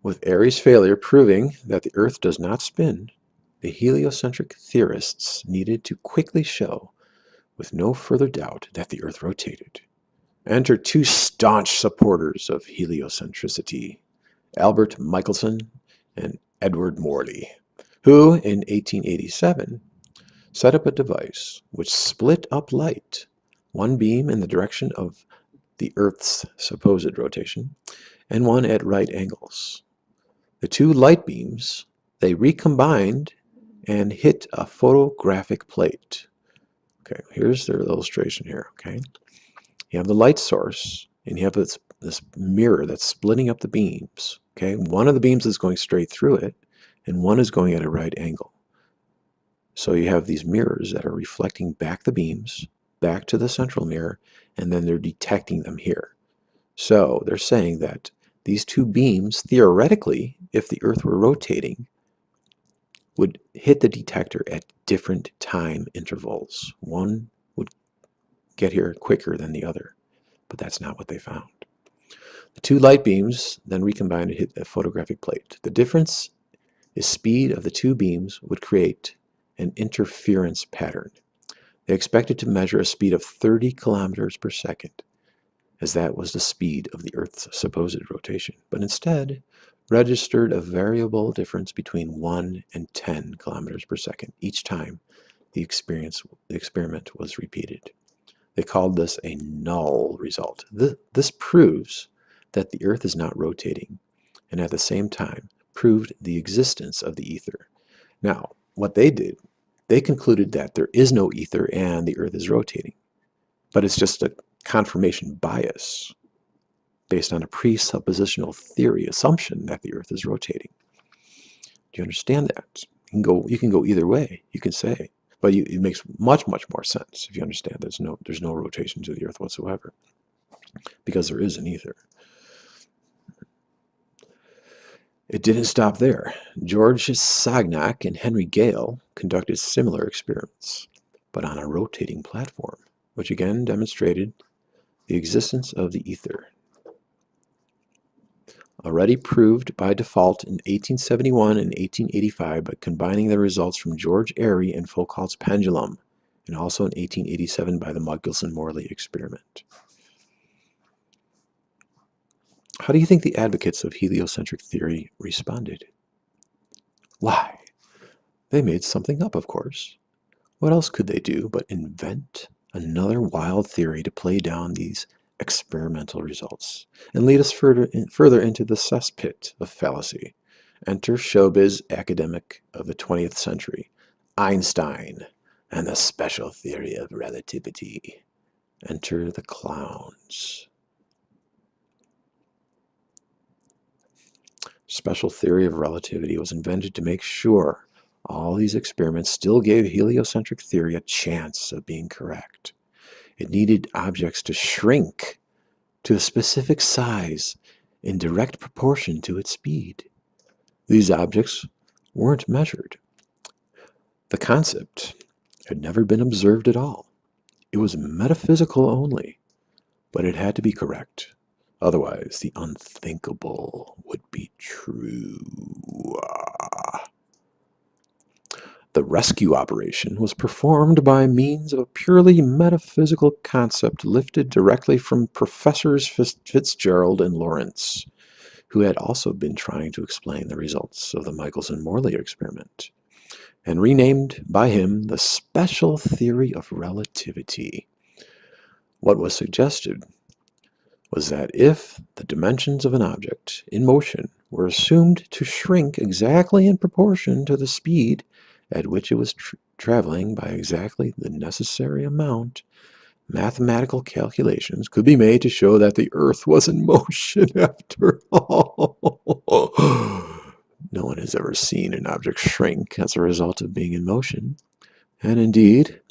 With Airy's failure proving that the Earth does not spin, the heliocentric theorists needed to quickly show, with no further doubt, that the Earth rotated. Enter two staunch supporters of heliocentricity, Albert Michelson and Edward Morley, who in 1887 set up a device which split up light, one beam in the direction of the Earth's supposed rotation, and one at right angles. The two light beams, they recombined and hit a photographic plate. Okay, here's their illustration here, okay? You have the light source, and you have this mirror that's splitting up the beams, okay? One of the beams is going straight through it, and one is going at a right angle. So you have these mirrors that are reflecting back the beams, back to the central mirror, and then they're detecting them here. So they're saying that these two beams, theoretically, if the Earth were rotating, would hit the detector at different time intervals. One would get here quicker than the other, but that's not what they found. The two light beams then recombine and hit a photographic plate. The difference is speed of the two beams would create an interference pattern. They expected to measure a speed of 30 kilometers per second, as that was the speed of the Earth's supposed rotation, but instead registered a variable difference between 1 and 10 kilometers per second each time the experiment was repeated. They called this a null result. This proves that the Earth is not rotating, and at the same time proved the existence of the ether. Now, what they did, they concluded that there is no ether and the Earth is rotating, but it's just a confirmation bias based on a presuppositional theory assumption that the Earth is rotating. Do you understand that? You can go either way. You can say, but it makes much more sense if you understand there's no rotation to the Earth whatsoever, because there is an ether. It didn't stop there. George Sagnac and Henry Gale conducted similar experiments, but on a rotating platform, which again demonstrated the existence of the ether. Already proved by default in 1871 and 1885 by combining the results from George Airy and Foucault's pendulum, and also in 1887 by the Michelson-Morley experiment. How do you think the advocates of heliocentric theory responded? Why, they made something up, of course. What else could they do but invent another wild theory to play down these experimental results and lead us further into the cesspit of fallacy? Enter showbiz academic of the 20th century, Einstein and the special theory of relativity. Enter the clowns. Special theory of relativity was invented to make sure all these experiments still gave heliocentric theory a chance of being correct. It needed objects to shrink to a specific size in direct proportion to its speed. These objects weren't measured. The concept had never been observed at all. It was metaphysical only, but it had to be correct. Otherwise, the unthinkable would be true. The rescue operation was performed by means of a purely metaphysical concept lifted directly from Professors Fitzgerald and Lawrence, who had also been trying to explain the results of the Michelson-Morley experiment, and renamed by him the special theory of relativity. What was suggested was that if the dimensions of an object in motion were assumed to shrink exactly in proportion to the speed at which it was traveling by exactly the necessary amount, mathematical calculations could be made to show that the Earth was in motion after all. No one has ever seen an object shrink as a result of being in motion. And indeed,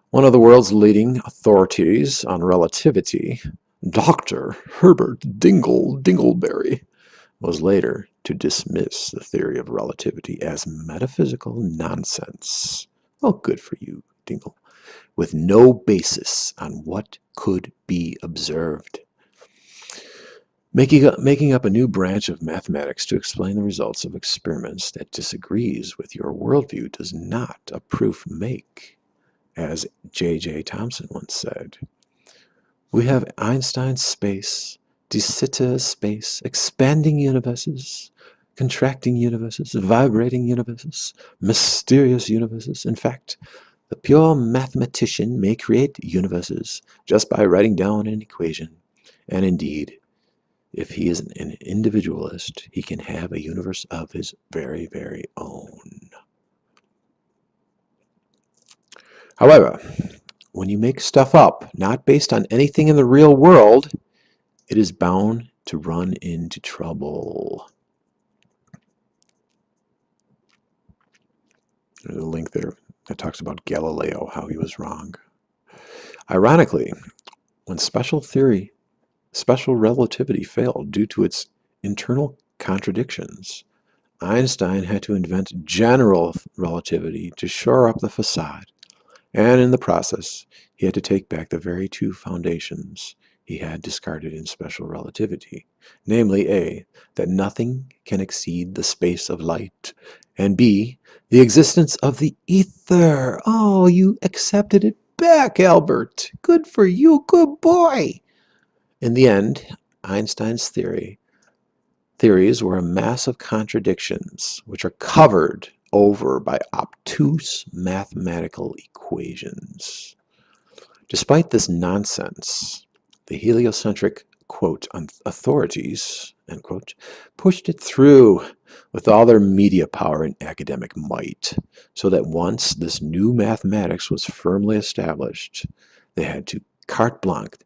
one of the world's leading authorities on relativity, Dr. Herbert Dingleberry, was later to dismiss the theory of relativity as metaphysical nonsense. Well, good for you, Dingle. With no basis on what could be observed. Making up a new branch of mathematics to explain the results of experiments that disagrees with your worldview does not a proof make, as J.J. Thomson once said. We have Einstein's space, de Sitter's space, expanding universes, contracting universes, vibrating universes, mysterious universes. In fact, the pure mathematician may create universes just by writing down an equation. And indeed, if he is an individualist, he can have a universe of his very, very own. However, when you make stuff up, not based on anything in the real world, it is bound to run into trouble. There's a link there that talks about Galileo, how he was wrong. Ironically, when special relativity failed due to its internal contradictions, Einstein had to invent general relativity to shore up the facade, and in the process, he had to take back the very two foundations he had discarded in special relativity, namely A, that nothing can exceed the space of light, and B, the existence of the ether. Oh, you accepted it back, Albert. Good for you, good boy. In the end, Einstein's theories were a mass of contradictions, which are covered over by obtuse mathematical equations. Despite this nonsense, the heliocentric, quote, authorities, end quote, pushed it through with all their media power and academic might, so that once this new mathematics was firmly established, they had carte blanche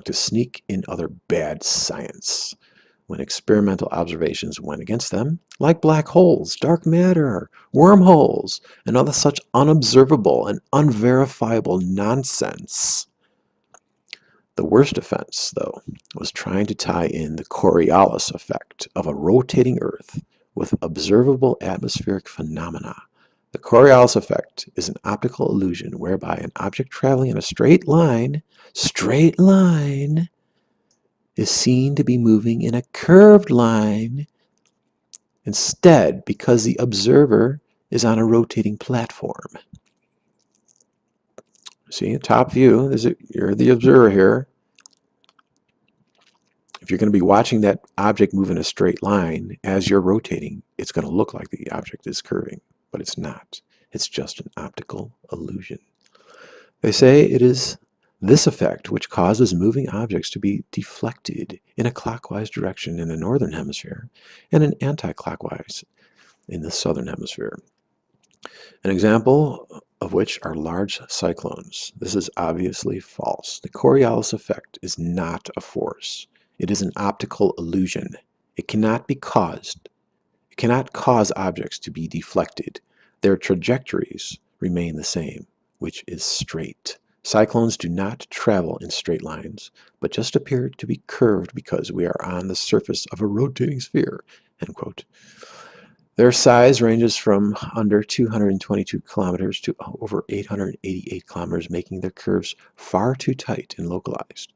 to sneak in other bad science when experimental observations went against them, like black holes, dark matter, wormholes, and other such unobservable and unverifiable nonsense. The worst offense, though, was trying to tie in the Coriolis effect of a rotating Earth with observable atmospheric phenomena. The Coriolis effect is an optical illusion whereby an object traveling in a straight line, is seen to be moving in a curved line instead because the observer is on a rotating platform. See, top view, you're the observer here. If you're going to be watching that object move in a straight line as you're rotating, it's going to look like the object is curving, but it's not. It's just an optical illusion. They say it is this effect which causes moving objects to be deflected in a clockwise direction in the northern hemisphere and an anti-clockwise in the southern hemisphere. An example of which are large cyclones. This is obviously false. The Coriolis effect is not a force. It is an optical illusion. It cannot cause objects to be deflected. Their trajectories remain the same, which is straight. Cyclones do not travel in straight lines, but just appear to be curved because we are on the surface of a rotating sphere, end quote. Their size ranges from under 222 kilometers to over 888 kilometers, making their curves far too tight and localized.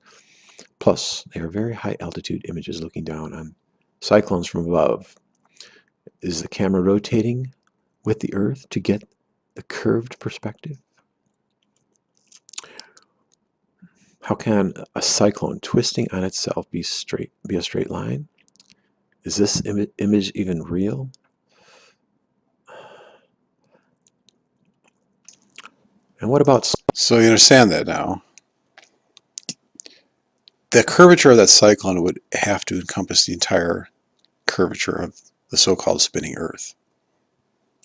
Plus, they are very high altitude images looking down on cyclones from above. Is the camera rotating with the Earth to get the curved perspective? How can a cyclone twisting on itself be a straight line? Is this image even real? And what about... So you understand that now. The curvature of that cyclone would have to encompass the entire curvature of the so-called spinning Earth.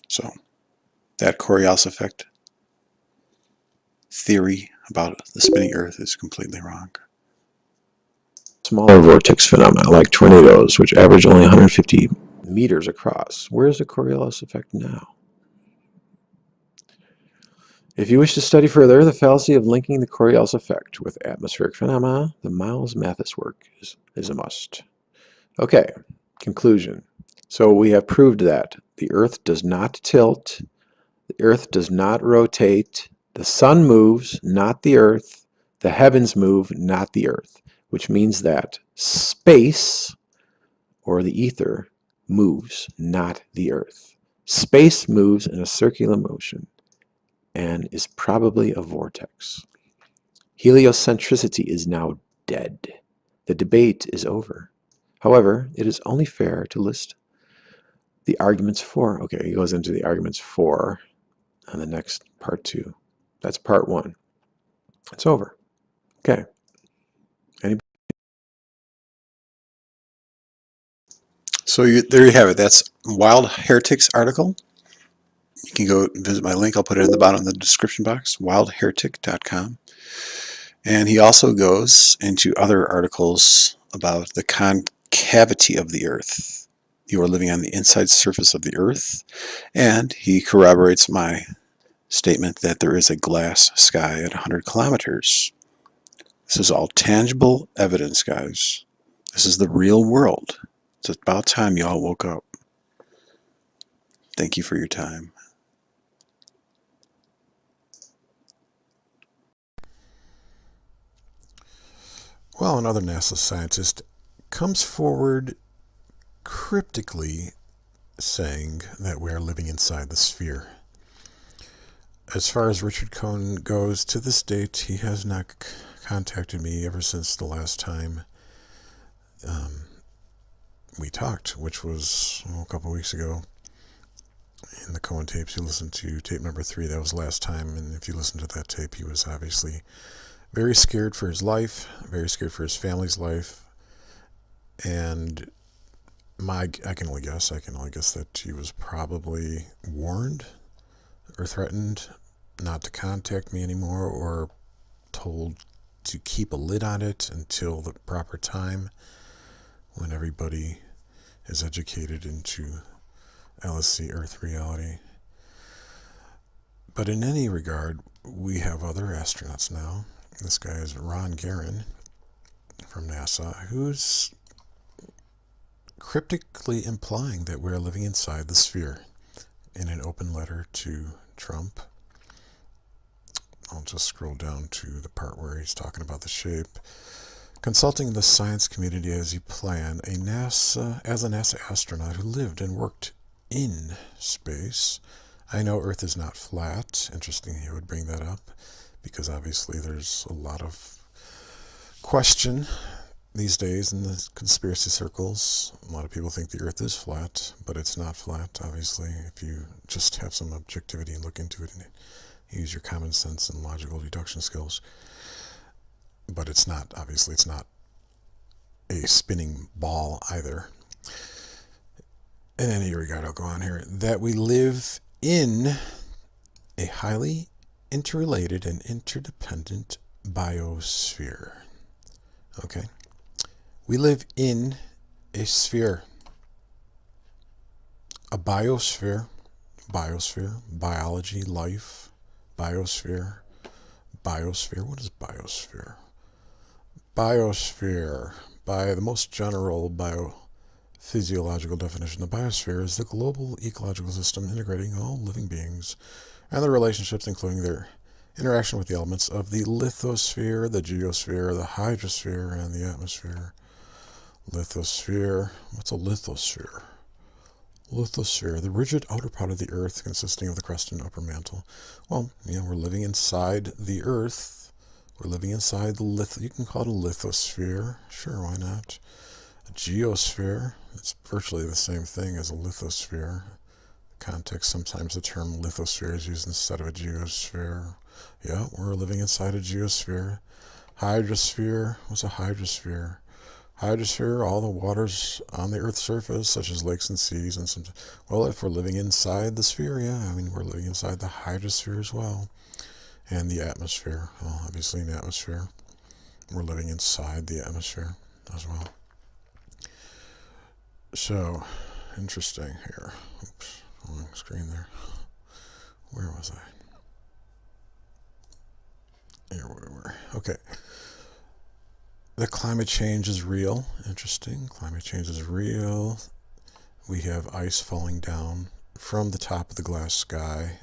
So that Coriolis effect theory about the spinning Earth is completely wrong. Smaller vortex phenomena like tornadoes, which average only 150 meters across. Where's the Coriolis effect now? If you wish to study further the fallacy of linking the Coriolis effect with atmospheric phenomena, the Miles Mathis work is a must. Okay, conclusion. So we have proved that the Earth does not tilt, the Earth does not rotate, the sun moves, not the Earth, the heavens move, not the Earth, which means that space, or the ether, moves, not the Earth. Space moves in a circular motion and is probably a vortex. Heliocentricity is now dead. The debate is over. However, it is only fair to list the arguments for. Okay, he goes into the arguments for on the next part 2. That's part 1. It's over. Okay. Anybody? So there you have it. That's Wild Heretics article. You can go visit my link. I'll put it in the bottom of the description box, wildheretic.com. And he also goes into other articles about the concavity of the Earth. You are living on the inside surface of the Earth. And he corroborates my statement that there is a glass sky at 100 kilometers. This is all tangible evidence, guys. This is the real world. It's about time you all woke up. Thank you for your time. Well, another NASA scientist comes forward cryptically saying that we are living inside the sphere. As far as Richard Cohen goes, to this date, he has not contacted me ever since the last time we talked, which was a couple weeks ago. In the Cohen tapes, you listened to tape number 3. That was the last time, and if you listen to that tape, he was obviously very scared for his life, very scared for his family's life, and I can only guess that he was probably warned or threatened not to contact me anymore, or told to keep a lid on it until the proper time when everybody is educated into LSC Earth reality. But in any regard, we have other astronauts now. This guy is Ron Garan from NASA, who's cryptically implying that we're living inside the sphere in an open letter to Trump. I'll just scroll down to the part where he's talking about the shape. Consulting the science community as he planned, as a NASA astronaut who lived and worked in space. I know Earth is not flat. Interesting he would bring that up, because obviously there's a lot of question these days in the conspiracy circles. A lot of people think the Earth is flat, but it's not flat, obviously, if you just have some objectivity and look into it and use your common sense and logical deduction skills. But it's not, obviously, it's not a spinning ball either. In any regard, I'll go on here. That we live in a highly interrelated and interdependent biosphere. Okay? We live in a sphere. A biosphere, biology, life, biosphere. What is biosphere? Biosphere, by the most general biophysiological definition, the biosphere is the global ecological system integrating all living beings and their relationships, including their interaction with the elements of the lithosphere, the geosphere, the hydrosphere, and the atmosphere. Lithosphere. What's a lithosphere? Lithosphere, the rigid outer part of the Earth consisting of the crust and upper mantle. Well, we're living inside the Earth. We're living inside the you can call it a lithosphere. Sure, why not? A geosphere, it's virtually the same thing as a lithosphere. Context, sometimes the term lithosphere is used instead of a geosphere. Yeah, we're living inside a geosphere. Hydrosphere, what's a hydrosphere? Hydrosphere, all the waters on the Earth's surface, such as lakes and seas, and well, if we're living inside the sphere, we're living inside the hydrosphere as well. And the atmosphere, well, obviously in the atmosphere, we're living inside the atmosphere as well. So, interesting here. Oops, wrong screen there. Where was I? Here we were. Okay. The climate change is real. Interesting. Climate change is real. We have ice falling down from the top of the glass sky.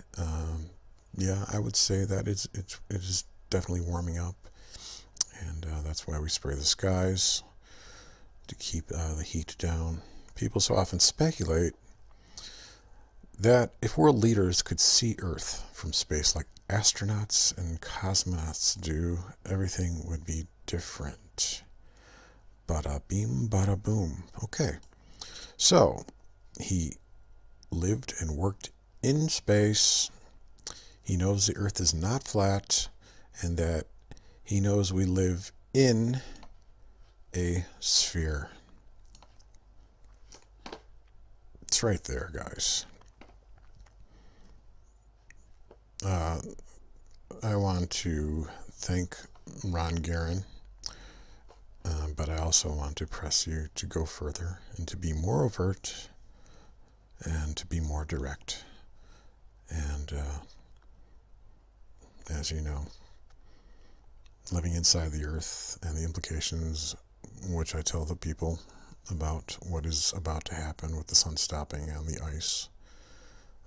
Yeah, I would say that it is definitely warming up. And that's why we spray the skies, to keep the heat down. People so often speculate that if world leaders could see Earth from space like astronauts and cosmonauts do, everything would be different. Bada beam, bada boom. Okay. So, he lived and worked in space. He knows the Earth is not flat, and that he knows we live in a sphere. It's right there, guys. I want to thank Ron Guerin, but I also want to press you to go further and to be more overt and to be more direct. And as you know, living inside the Earth and the implications, which I tell the people about what is about to happen with the sun stopping and the ice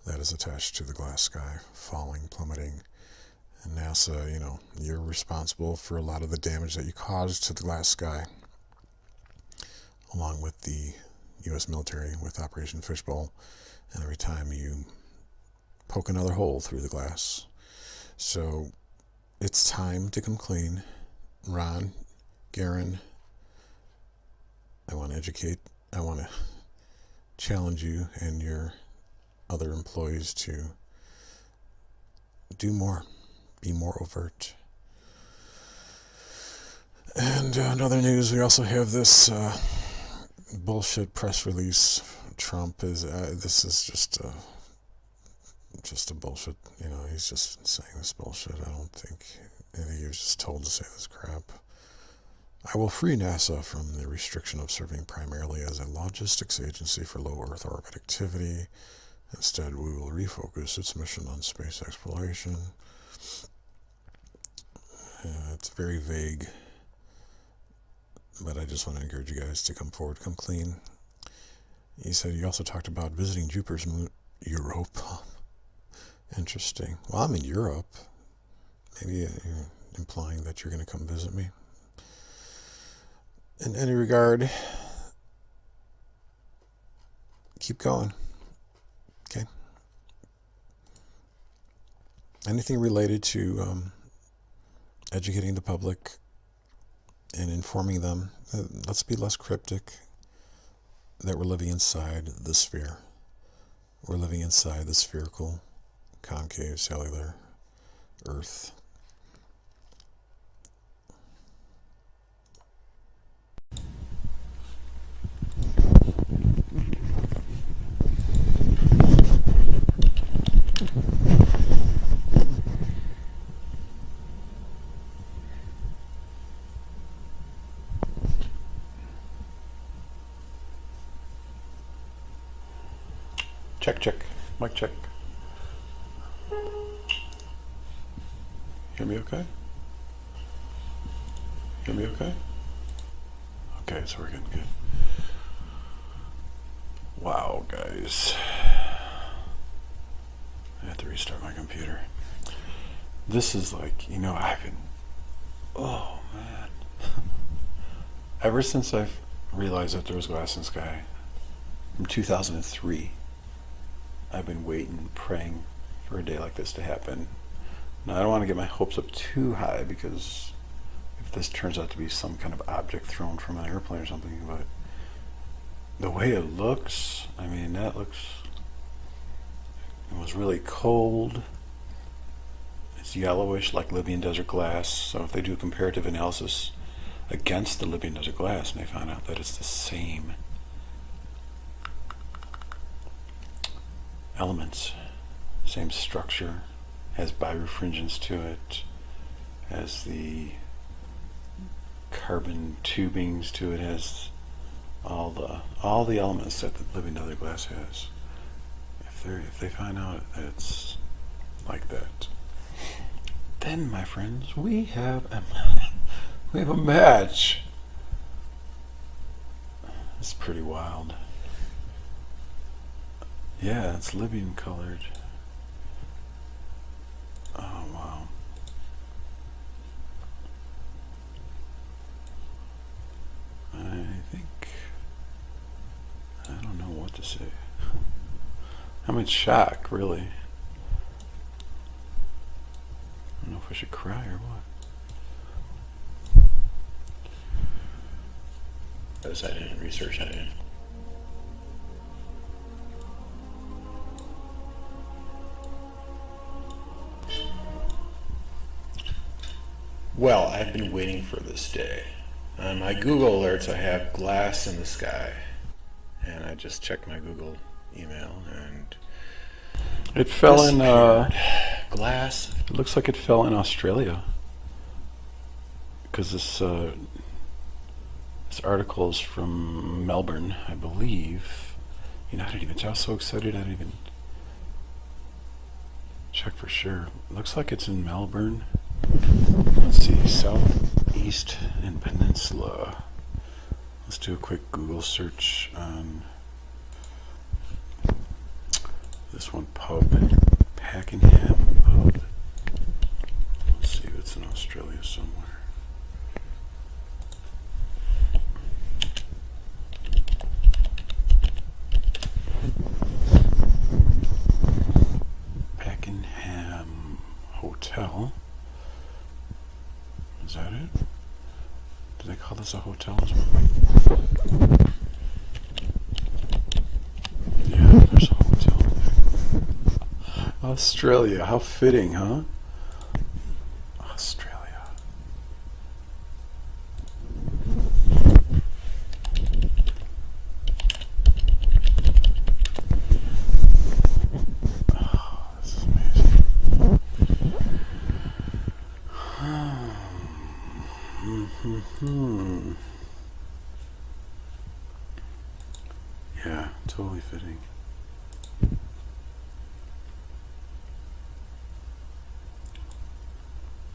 that is attached to the glass sky, falling, plummeting. And NASA, you know, you're responsible for a lot of the damage that you caused to the glass sky, along with the U.S. military with Operation Fishbowl, and every time you poke another hole through the glass. So it's time to come clean. Ron, Guerin, I want to educate, I want to challenge you and your other employees to do more, be more overt. And in other news, we also have this bullshit press release. Trump is, this is just a bullshit, you know, he's just saying this bullshit. I think he was just told to say this crap. I will free NASA from the restriction of serving primarily as a logistics agency for low Earth orbit activity. Instead, we will refocus its mission on space exploration. It's very vague, but I just want to encourage you guys to come forward, come clean. He said he also talked about visiting Jupiter's moon, Europe. Interesting. Well, I'm in Europe. Maybe you're implying that you're going to come visit me. In any regard, keep going. Okay? Anything related to educating the public and informing them, let's be less cryptic, that we're living inside the sphere. We're living inside the spherical, concave, cellular Earth. Check, check. Mic check. Hear me okay? Hear me okay? Okay, so we're getting good. Wow, guys. I have to restart my computer. This is like, you know, I've been, oh man. Ever since I've realized that there was glass in the sky, from 2003, I've been waiting, praying for a day like this to happen. Now, I don't want to get my hopes up too high, because if this turns out to be some kind of object thrown from an airplane or something, but the way it looks, I mean, that looks, it was really cold. It's yellowish like Libyan desert glass. So if they do comparative analysis against the Libyan desert glass, and they find out that it's the same elements, same structure, has birefringence to it, has the carbon tubings to it, has all the elements that the Libyan desert glass has. If they find out that it's like that, then, my friends, we have a match. It's pretty wild. Yeah, it's Libyan colored. Oh, wow. I don't know what to say. I'm in shock, really. should cry or what. Because I didn't research it. Well, I've been waiting for this day. On my Google alerts, I have glass in the sky. And I just checked my Google email, and it fell in glass. It looks like it fell in Australia. Because this article is from Melbourne, I believe. You know, I was so excited I didn't even check for sure. Looks like it's in Melbourne. Let's see, southeast and peninsula. Let's do a quick Google search on this one, pub, Pakenham pub. Let's see if it's in Australia somewhere. Pakenham Hotel. Is that it? Do they call this a hotel as well? Yeah, there's a hotel there. Australia, how fitting, huh? Australia. Oh, this is amazing. Yeah, totally fitting.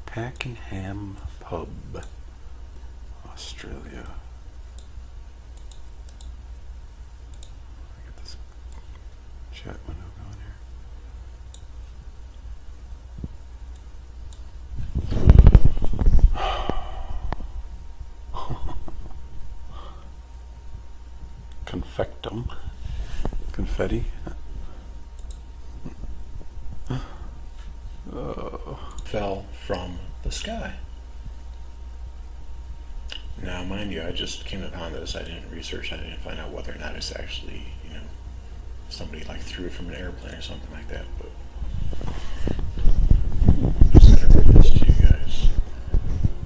Pakenham Pub, Australia. Get this chat window going here. Confectum. Confetti. Fell from the sky. Now, mind you, I just came upon this. I didn't research. I didn't find out whether or not it's actually, somebody like threw it from an airplane or something like that. But I'm just gonna read this to you guys.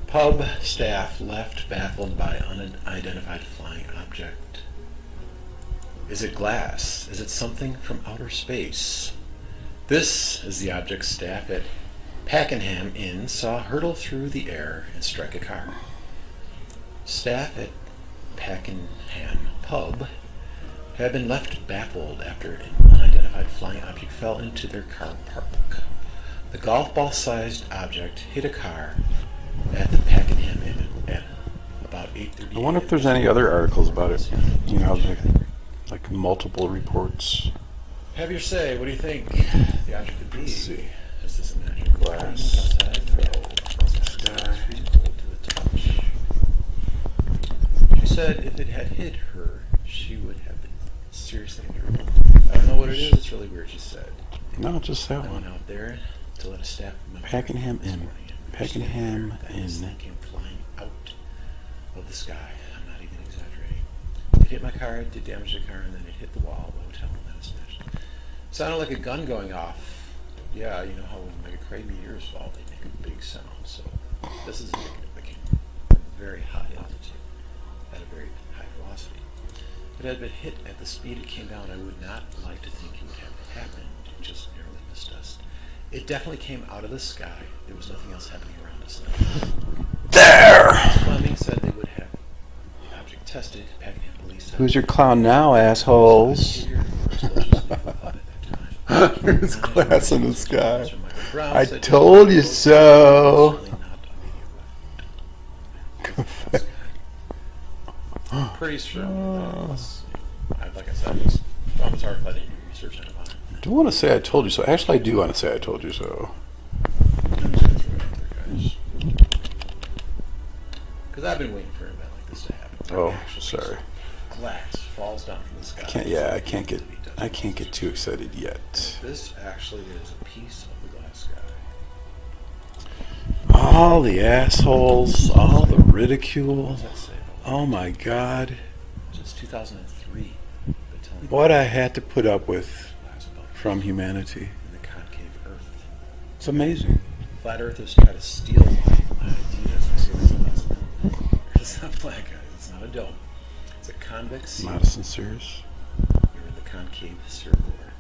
Pub staff left baffled by unidentified flying object. Is it glass? Is it something from outer space? This is the object staff at Pakenham Inn saw hurtle through the air and strike a car. Staff at Pakenham Pub had been left baffled after an unidentified flying object fell into their car park. The golf ball-sized object hit a car at the Pakenham Inn at about 8:30. I wonder if there's any other articles about it. Like multiple reports. Have your say. What do you think the object could be? Let's see. Is this a magic glass? Outside? She said if it had hit her, she would have been seriously injured. I don't know what it is. It's really weird. She said. No, just that I one. went out there to let a staff member. Pakenham Inn. Pakenham This Inn. thing came flying out of the sky. I'm not even exaggerating. It hit my car. It did damage to the car, and then it hit the wall of the hotel, and then it smashed. Sounded like a gun going off. Yeah, you know how when like a cray meteors fall, they make a big sound. So this is indicative. It came from a very high altitude at a very high velocity. If it had been hit at the speed it came down, I would not like to think it would have happened. It just narrowly missed us. It definitely came out of the sky. There was nothing else happening around us. There! Fleming said they would have the object tested. Pakenham police said. Who's your clown now, assholes? There's glass in the sky. I told you so. Pretty sure. Like I said, it's hard if I didn't research it about it. I don't want to say I told you so. Actually, I do want to say I told you so. Because I've been waiting for an event like this to happen. Oh, sorry. Glass falls down from the sky. I can't get too excited yet. This actually is a piece of the glass sky. All the assholes, all the ridicule. Oh my God. Since 2003. What I had to put up with from humanity. The concave Earth. It's amazing. Flat Earthers try to steal my ideas. It's not flat, guys. It's not a dome. It's a convex seal. Madison Sears. You're in the concave circle Earth.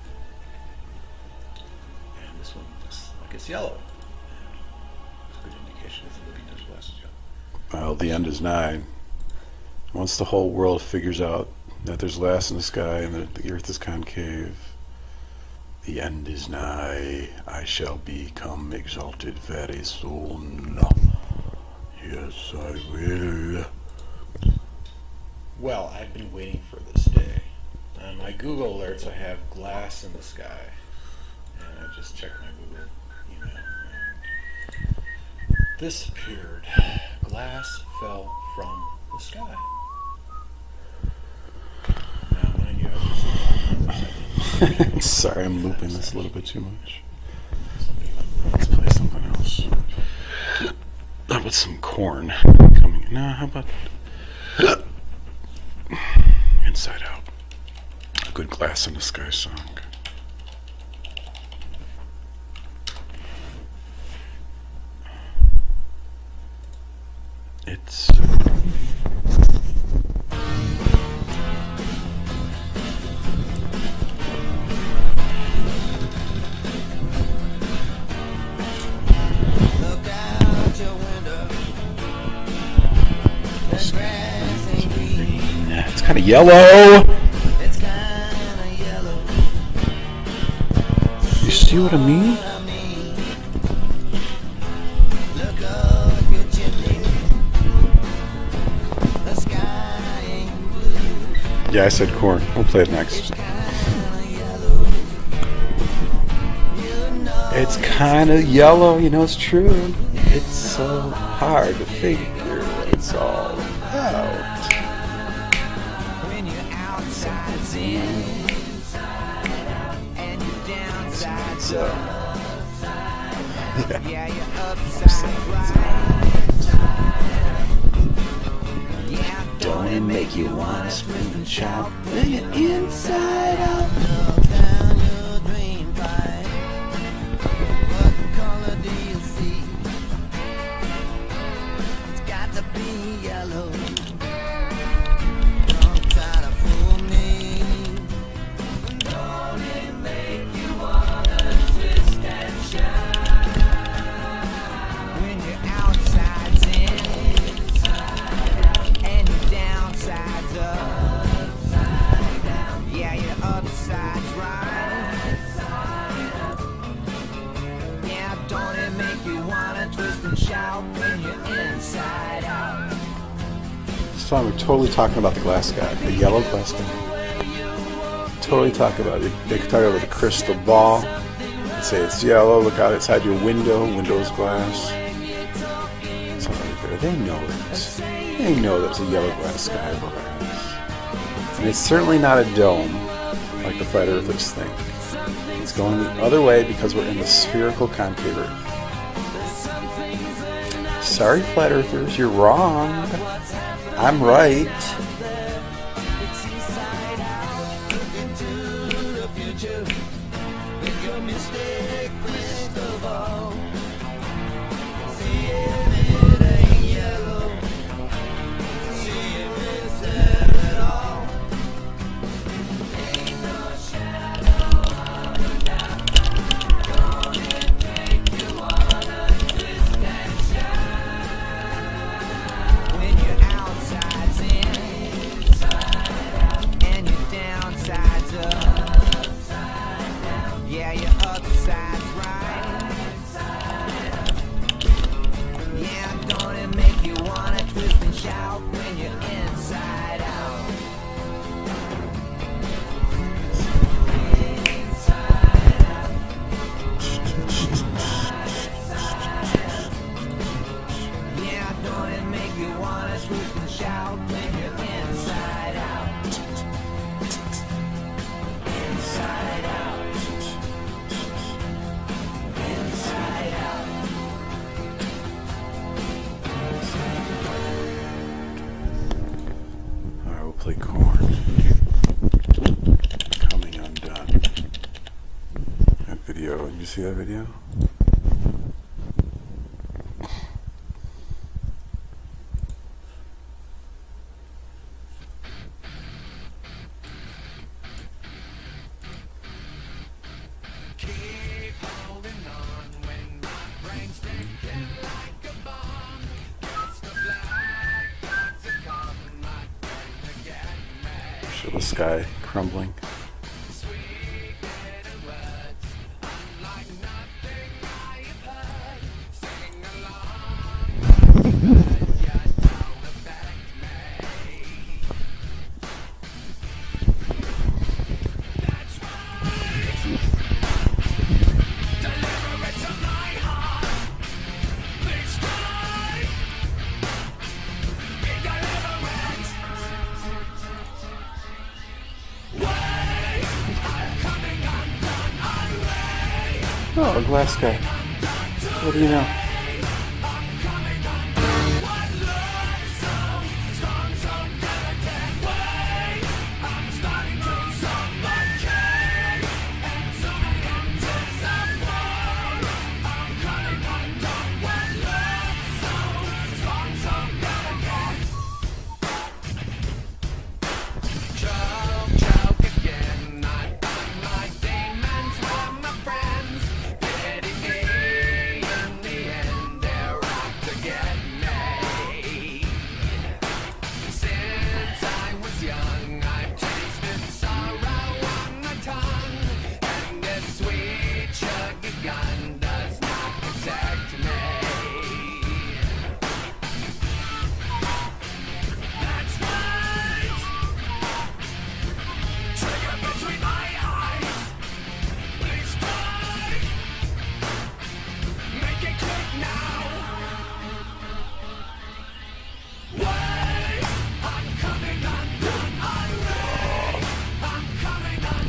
And this one looks like it's yellow. It's a good indication if you're looking at those glasses yellow. Well, the end is nigh. Once the whole world figures out that there's glass in the sky and that the earth is concave, the end is nigh. I shall become exalted very soon. Yes, I will. Well, I've been waiting for this day. On my Google alerts, I have glass in the sky. And I just checked my Google email. And this appeared. Glass fell from the sky. Now, mind you, Sorry, I'm looping this a little bit too much. Let's play something else. How about some corn coming? No, how about Inside Out? A good Glass in the Sky song. It's it's kind of yellow. You see what I mean? Yeah, I said corn. We'll play it next. It's kind of yellow, you know, it's true. It's so hard to figure what it's all about. So, yeah. Don't it make you want to scream and shout when you're inside out? Look down your dream pipe. What color do you see? It's got to be yellow. Don't try to fool me. Don't it make you wanna twist and shout when you're outside's in and your downside's up? Yeah, your upside's right. Yeah, don't it make you wanna twist and shout when you're inside out? This time we're totally talking about the glass guy, the yellow glass guy. Totally talk about it. They could talk about the crystal ball and say it's yellow. Look out outside your window. Window's glass. Something like that. They know it. They know there's a yellow glass sky above our heads. And it's certainly not a dome like the flat earthers think. It's going the other way because we're in the spherical concave Earth. Sorry, flat earthers, you're wrong. I'm right. play corn. Coming undone. That video, did you see that video? Show the sky crumbling. Oh, a glass guy. What do you know?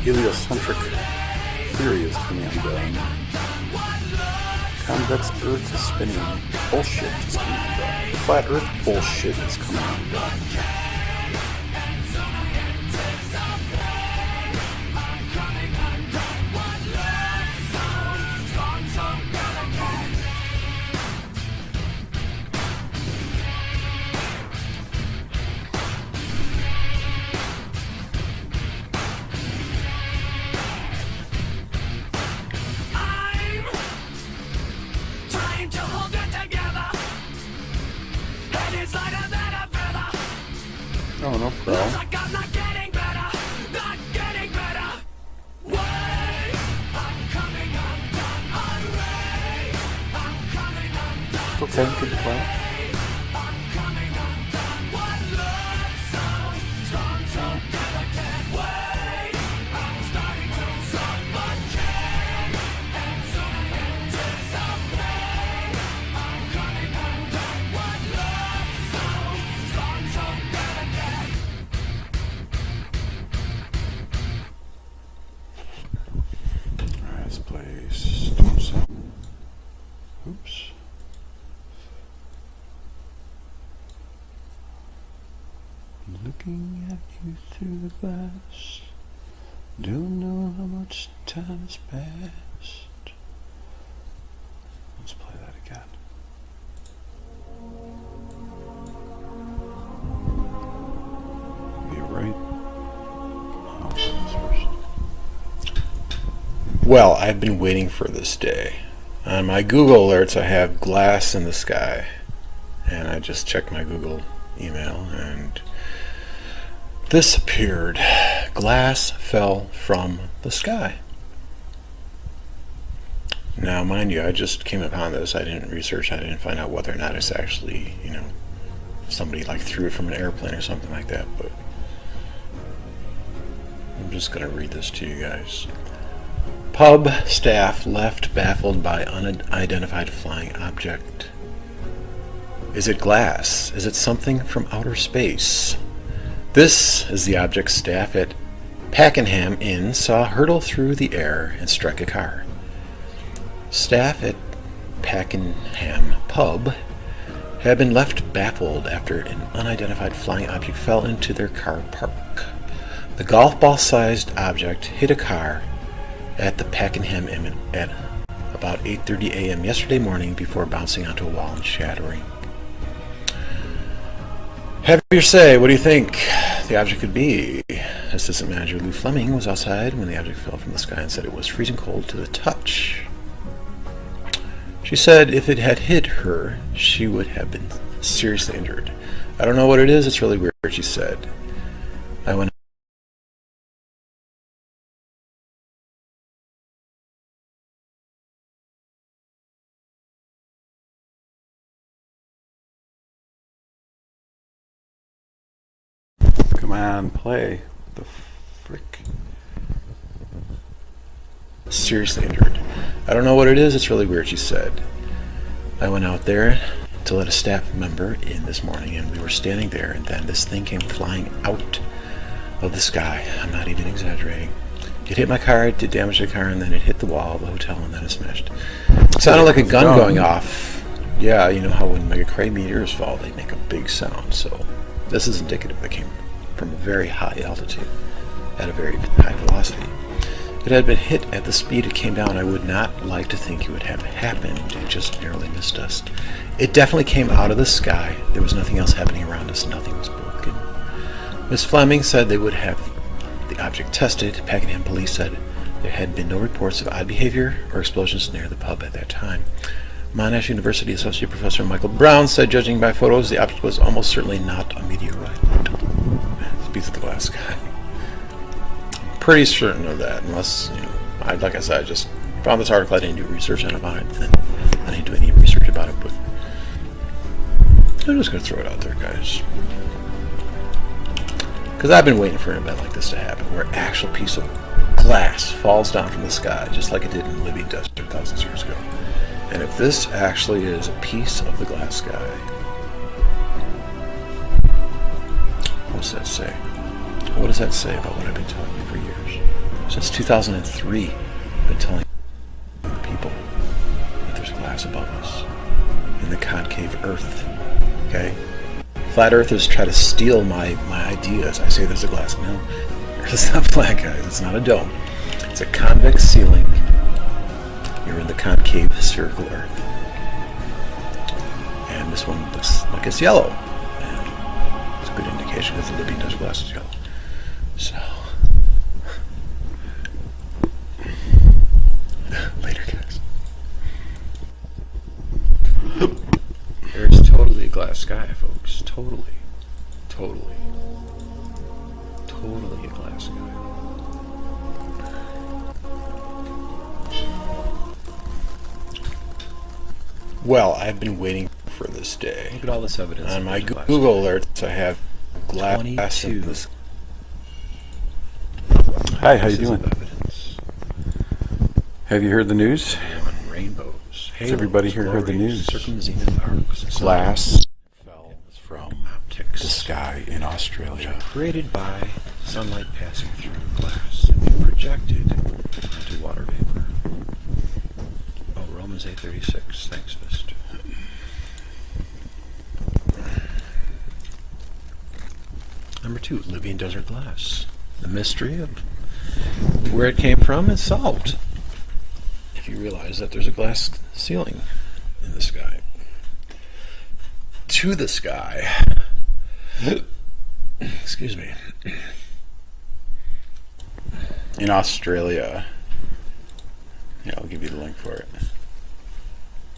Heliocentric theory is coming undone. Convex Earth is spinning. Bullshit is coming undone. Flat Earth bullshit is coming undone. Oh, no problem. It's okay, keep it quiet. Let's play Storm Sound. Oops. Looking at you through the glass. Don't know how much time has passed. Let's play that again. Be right. I'll play this first. Well, I've been waiting for this day. On my Google alerts, I have glass in the sky. And I just checked my Google email, and this appeared. Glass fell from the sky. Now, mind you, I just came upon this. I didn't research. I didn't find out whether or not it's actually, somebody like threw it from an airplane or something like that. But I'm just going to read this to you guys. Pub staff left baffled by unidentified flying object. Is it glass? Is it something from outer space? This is the object staff at Pakenham Inn saw hurtle through the air and strike a car. Staff at Pakenham Pub had been left baffled after an unidentified flying object fell into their car park. The golf ball-sized object hit a car at the Pakenham Inn at about 8:30 a.m. yesterday morning before bouncing onto a wall and shattering. Have your say. What do you think the object could be? Assistant Manager Lou Fleming was outside when the object fell from the sky and said it was freezing cold to the touch. She said if it had hit her, she would have been seriously injured. I don't know what it is. It's really weird, she said. I went Come on, play. The frick. seriously injured. I don't know what it is. It's really weird, she said. I went out there to let a staff member in this morning, and we were standing there, and then this thing came flying out of the sky. I'm not even exaggerating. It hit my car, it did damage to the car, and then it hit the wall of the hotel, and then it smashed. It sounded like a gun going off. Yeah, you know how when mega-cray meteors fall, they make a big sound, so this is indicative. It came from a very high altitude at a very high velocity. If it had been hit at the speed it came down, I would not like to think it would have happened. It just barely missed us. It definitely came out of the sky. There was nothing else happening around us. Nothing was broken. Miss Fleming said they would have the object tested. Pakenham police said there had been no reports of odd behavior or explosions near the pub at that time. Monash University Associate Professor Michael Brown said, judging by photos, the object was almost certainly not a meteorite. It beats the glass sky. I'm pretty certain of that, unless, like I said, I just found this article. I didn't do research on about it, and I didn't do any research about it, but I'm just going to throw it out there, guys. Because I've been waiting for an event like this to happen, where an actual piece of glass falls down from the sky, just like it did in the Libyan desert thousands of years ago. And if this actually is a piece of the glass sky, what does that say? What does that say about what I've been telling you for years? Since 2003, I've been telling people that there's glass above us in the concave Earth. Okay? Flat Earthers try to steal my ideas. I say there's a glass. No, it's not flat, guys. It's not a dome. It's a convex ceiling. You're in the concave spherical Earth. And this one looks like it's yellow. And it's a good indication because the Libyan desert glass is yellow. So, later, guys. There's totally a glass sky, folks. Totally a glass sky. Well, I've been waiting for this day. Look at all this evidence. On my Google alerts, I have glass in this. Hi, how you doing? Have you heard the news? Rainbows. Has everybody here heard the news? Glass fell from the sky in Australia. created by sunlight passing through glass and projected into water vapor. Oh, Romans 8:36. Thanks, Mister. Number 2, Libyan desert glass. The mystery of where it came from is solved. If you realize that there's a glass ceiling in the sky. To the sky. Excuse me. In Australia. Yeah, I'll give you the link for it.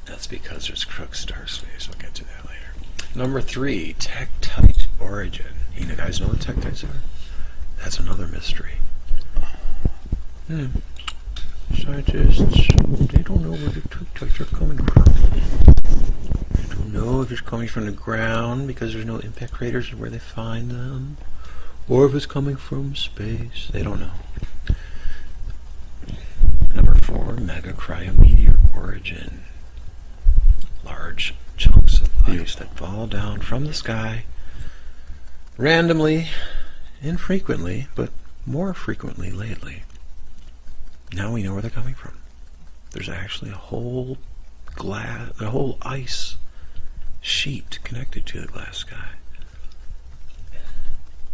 That's because there's Crook's star space. I'll get to that later. Number 3, tektite origin. You guys know what tektites are? That's another mystery. Scientists, they don't know where the tektites are coming from. They don't know if it's coming from the ground because there's no impact craters where they find them, or if it's coming from space. They don't know. Number 4, megacryometeor origin. Large chunks of ice that fall down from the sky randomly, infrequently, but more frequently lately. Now we know where they're coming from. There's actually a whole ice sheep connected to the glass sky.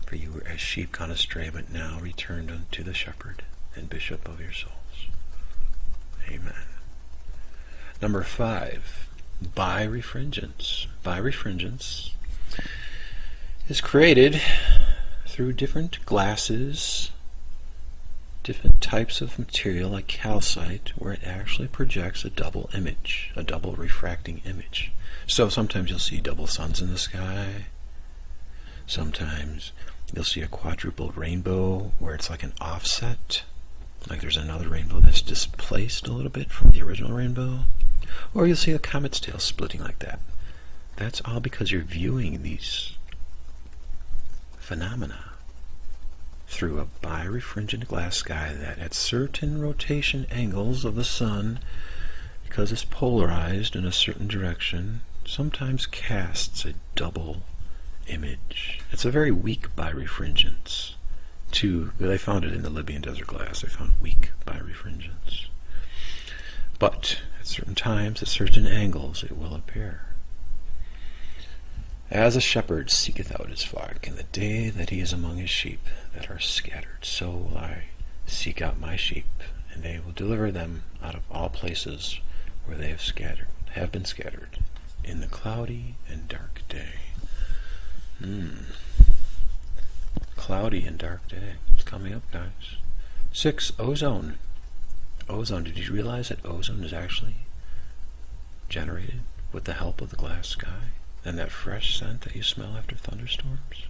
For you were as sheep gone astray, but now returned unto the shepherd and bishop of your souls. Amen. Number 5, birefringence. Birefringence is created through different glasses, different types of material like calcite, where it actually projects a double image, a double refracting image. So sometimes you'll see double suns in the sky. Sometimes you'll see a quadruple rainbow where it's like an offset, like there's another rainbow that's displaced a little bit from the original rainbow. Or you'll see a comet's tail splitting like that. That's all because you're viewing these phenomena through a birefringent glass sky that at certain rotation angles of the sun, because it's polarized in a certain direction, sometimes casts a double image. It's a very weak birefringence. They found it in the Libyan desert glass. They found weak birefringence. But at certain times, at certain angles, it will appear. As a shepherd seeketh out his flock in the day that he is among his sheep that are scattered, so will I seek out my sheep, and they will deliver them out of all places where they have been scattered, in the cloudy and dark day. Cloudy and dark day. It's coming up, guys. 6, ozone. Ozone. Did you realize that ozone is actually generated with the help of the glass sky? And that fresh scent that you smell after thunderstorms?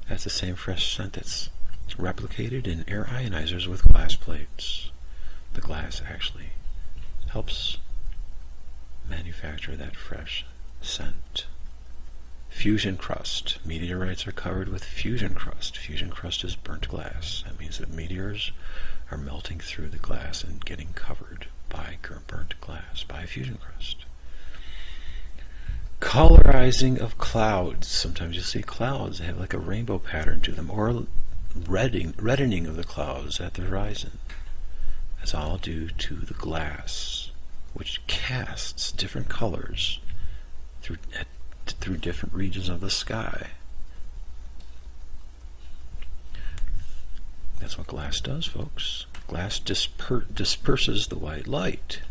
That's the same fresh scent that's replicated in air ionizers with glass plates. The glass actually helps manufacture that fresh scent. Fusion crust. Meteorites are covered with fusion crust. Fusion crust is burnt glass. That means that meteors are melting through the glass and getting covered by burnt glass, by fusion crust. Colorizing of clouds. Sometimes you'll see clouds, they have like a rainbow pattern to them, or reddening of the clouds at the horizon. That's all due to the glass, which casts different colors through different regions of the sky. That's what glass does, folks. Glass disperses the white light.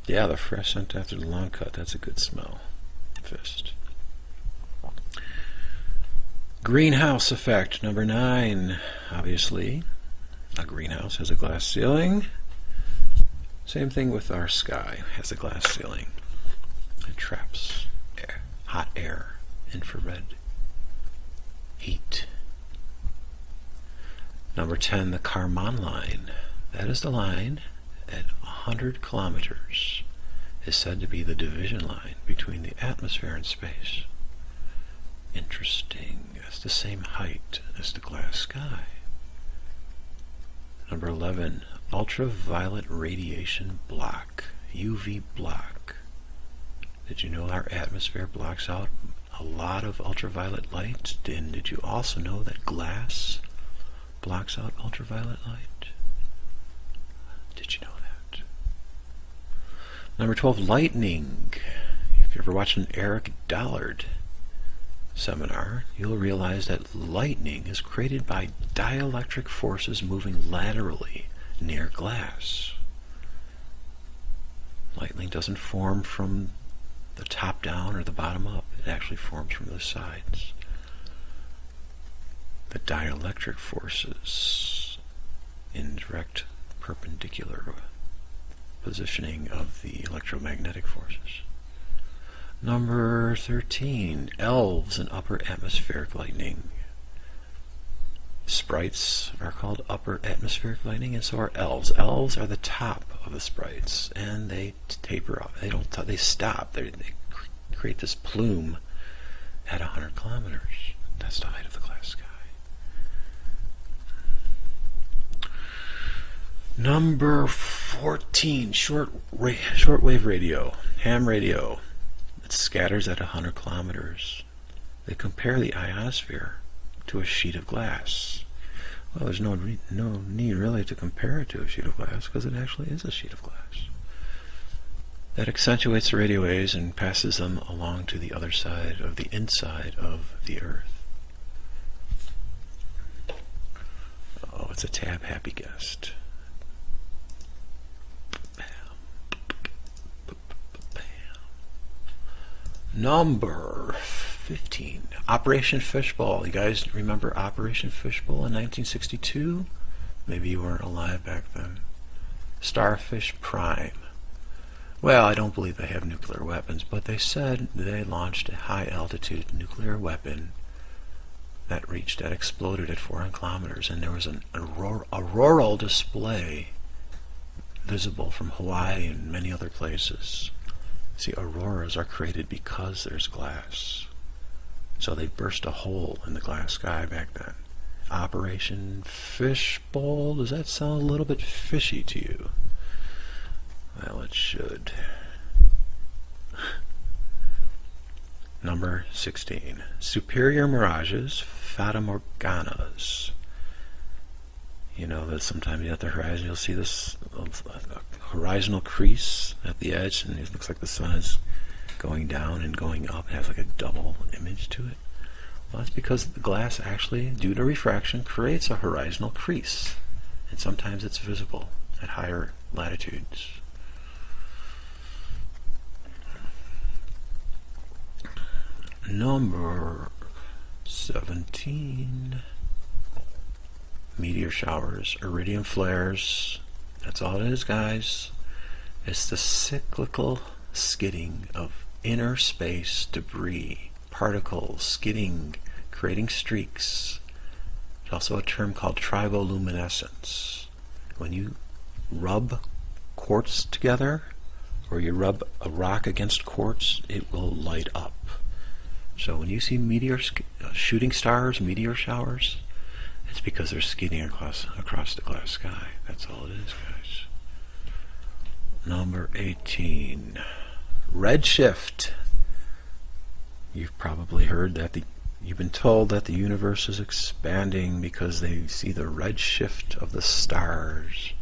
Yeah, the fresh scent after the long cut, that's a good smell. Fist. Greenhouse effect, number 9. Obviously, a greenhouse has a glass ceiling. Same thing with our sky, has a glass ceiling. It traps air, hot air, infrared heat. Number 10, the Kármán line. That is the line at 100 kilometers is said to be the division line between the atmosphere and space. Interesting. It's the same height as the glass sky. Number 11, ultraviolet radiation block, UV block. Did you know our atmosphere blocks out a lot of ultraviolet light? And did you also know that glass blocks out ultraviolet light? Did you know that? Number 12, lightning. If you ever watched an Eric Dollard seminar, you'll realize that lightning is created by dielectric forces moving laterally near glass. Lightning doesn't form from the top down or the bottom up. It actually forms from the sides. The dielectric forces in direct perpendicular positioning of the electromagnetic forces. Number 13, elves and upper atmospheric lightning. Sprites are called upper atmospheric lightning, and so are elves. Elves are the top of the sprites, and they taper off. They stop. They create this plume at 100 kilometers. That's the height of the glass sky. Number 14, shortwave radio, ham radio. It scatters at 100 kilometers. They compare the ionosphere to a sheet of glass. Well, there's no need really to compare it to a sheet of glass, because it actually is a sheet of glass. that accentuates the radio waves and passes them along to the other side of the inside of the Earth. Oh, it's a tab happy guest. Number 15, Operation Fishbowl. You guys remember Operation Fishbowl in 1962? Maybe you weren't alive back then. Starfish Prime. Well, I don't believe they have nuclear weapons, but they said they launched a high-altitude nuclear weapon that exploded at 400 kilometers, and there was an auroral display visible from Hawaii and many other places. See, auroras are created because there's glass. So they burst a hole in the glass sky back then. Operation Fishbowl, does that sound a little bit fishy to you? Well, it should. Number 16. Superior mirages, fata morganas. You know that sometimes at the horizon you'll see this horizontal crease at the edge, and it looks like the sun is going down and going up. It has like a double image to it. Well, that's because the glass actually, due to refraction, creates a horizontal crease, and sometimes it's visible at higher latitudes. Number 17. Meteor showers, iridium flares. That's all it is, guys. It's the cyclical skidding of inner space debris, particles skidding, creating streaks. There's also a term called triboluminescence. When you rub quartz together, or you rub a rock against quartz, it will light up. So when you see shooting stars, meteor showers, it's because they're skidding across the glass sky. That's all it is, guys. Number 18. Redshift. You've probably heard that you've been told that the universe is expanding because they see the redshift of the stars.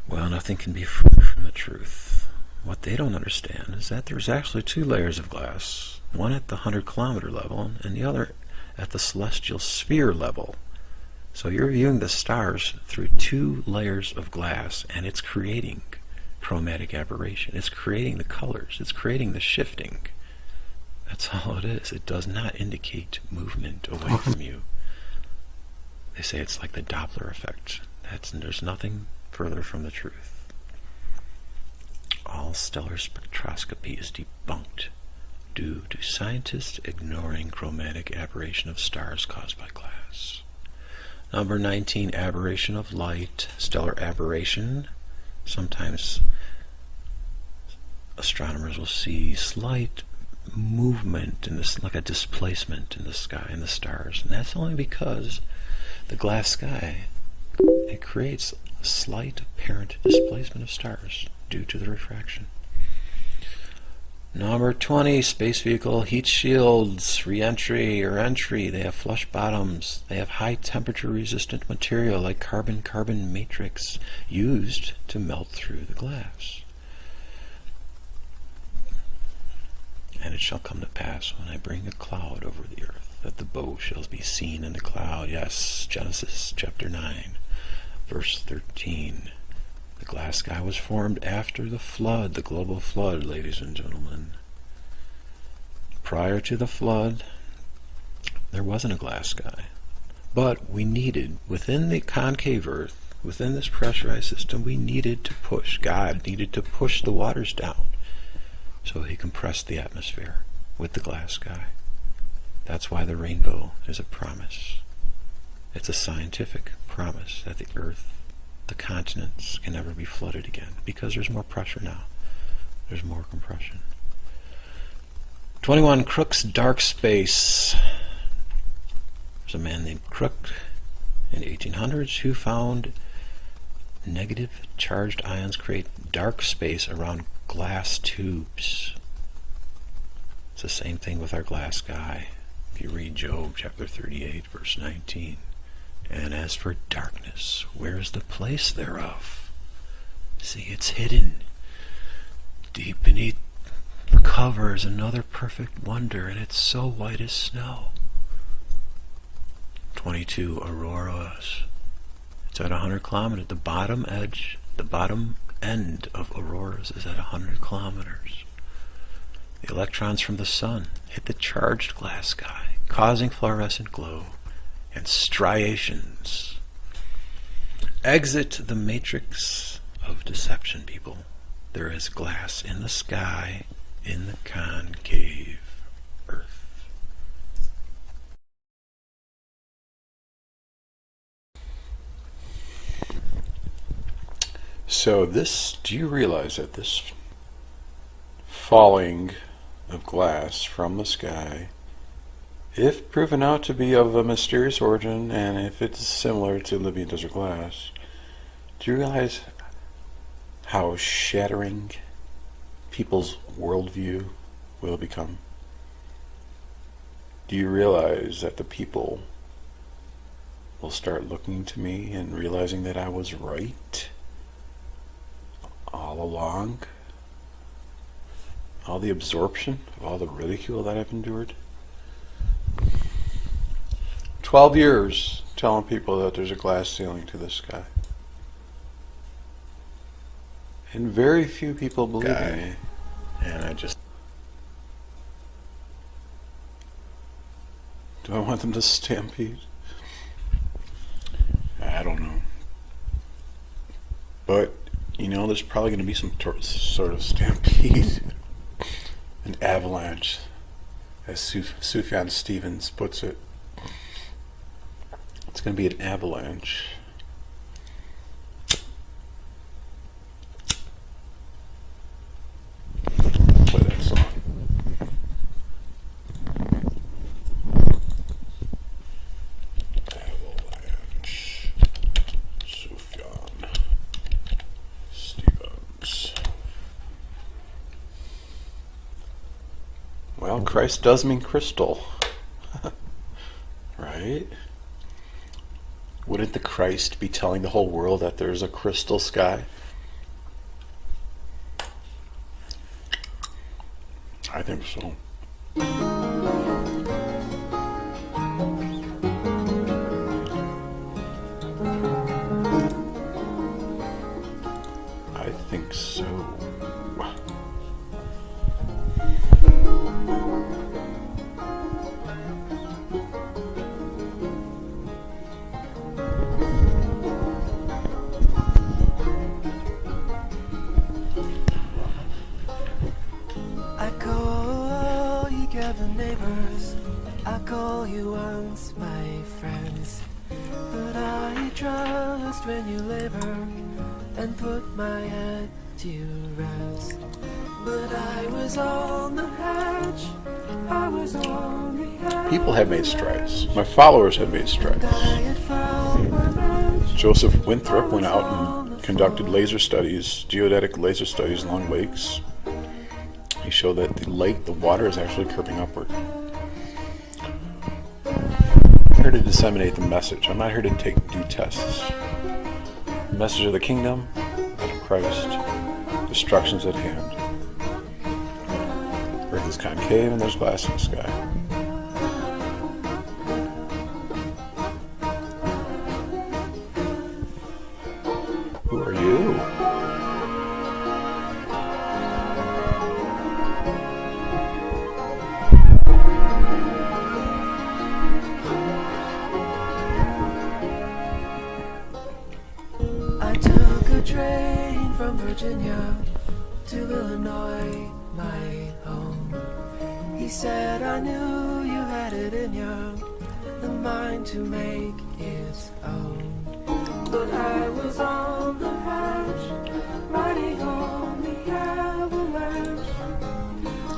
Well, nothing can be further from the truth. What they don't understand is that there's actually two layers of glass, one at the 100-kilometer level and the other at the celestial sphere level. So you're viewing the stars through two layers of glass, and it's creating chromatic aberration. It's creating the colors. It's creating the shifting. That's all it is. It does not indicate movement away from you. They say it's like the Doppler effect. There's nothing further from the truth. All stellar spectroscopy is debunked due to scientists ignoring chromatic aberration of stars caused by glass. Number 19, aberration of light, stellar aberration. Sometimes astronomers will see slight movement in this, like a displacement in the sky, in the stars, and that's only because the glass sky, it creates a slight apparent displacement of stars due to the refraction. Number 20, space vehicle heat shields, re-entry or entry. They have flush bottoms. They have high temperature resistant material like carbon-carbon matrix used to melt through the glass. And it shall come to pass when I bring a cloud over the earth, that the bow shall be seen in the cloud. Yes, Genesis chapter 9, verse 13. The glass sky was formed after the flood, the global flood, ladies and gentlemen. Prior to the flood, there wasn't a glass sky. But we needed, within the concave earth, within this pressurized system, we needed to push. God needed to push the waters down. So he compressed the atmosphere with the glass sky. That's why the rainbow is a promise. It's a scientific promise that the earth, the continents, can never be flooded again because there's more pressure now. There's more compression. 21, Crookes dark space. There's a man named Crook in the 1800s who found negative charged ions create dark space around glass tubes. It's the same thing with our glass sky. If you read Job chapter 38, verse 19. And as for darkness, where is the place thereof? See, it's hidden. Deep beneath the cover is another perfect wonder, and it's so white as snow. 22 auroras. It's at 100 kilometers. The bottom edge, the bottom end of auroras is at 100 kilometers. The electrons from the sun hit the charged glass sky, causing fluorescent glow and striations. Exit the matrix of deception, people. There is glass in the sky, in the concave Earth. So do you realize that this falling of glass from the sky, if proven out to be of a mysterious origin, and if it's similar to Libyan desert glass, do you realize how shattering people's worldview will become? Do you realize that the people will start looking to me and realizing that I was right all along? All the absorption of all the ridicule that I've endured. 12 years telling people that there's a glass ceiling to the sky. And very few people believe me. And I just... Do I want them to stampede? I don't know. But, you know, there's probably going to be some sort of stampede. An avalanche, as Sufjan Stevens puts it. It's going to be an avalanche. Play that song. Avalanche. Sufjan Stevens. Well, Christ does mean crystal. Right? Wouldn't the Christ be telling the whole world that there's a crystal sky? I think so. I think so. I call you gather neighbors, I call you once my friends, but I trust when you labor and put my head to rest. But I was on the hedge, I was on the edge. People have made strides. My followers have made strides. Joseph Winthrop went out and conducted laser studies, geodetic laser studies along lakes. He showed that the water is actually curving upward. I'm here to disseminate the message. I'm not here to do tests. The message of the kingdom, that of Christ, destruction's at hand. Earth is concave and there's glass in the sky. Who are you? I took a train from Virginia to Illinois, my home. He said, I knew you had it in you, the mind to make its own. But I was on the hedge, riding on the avalanche.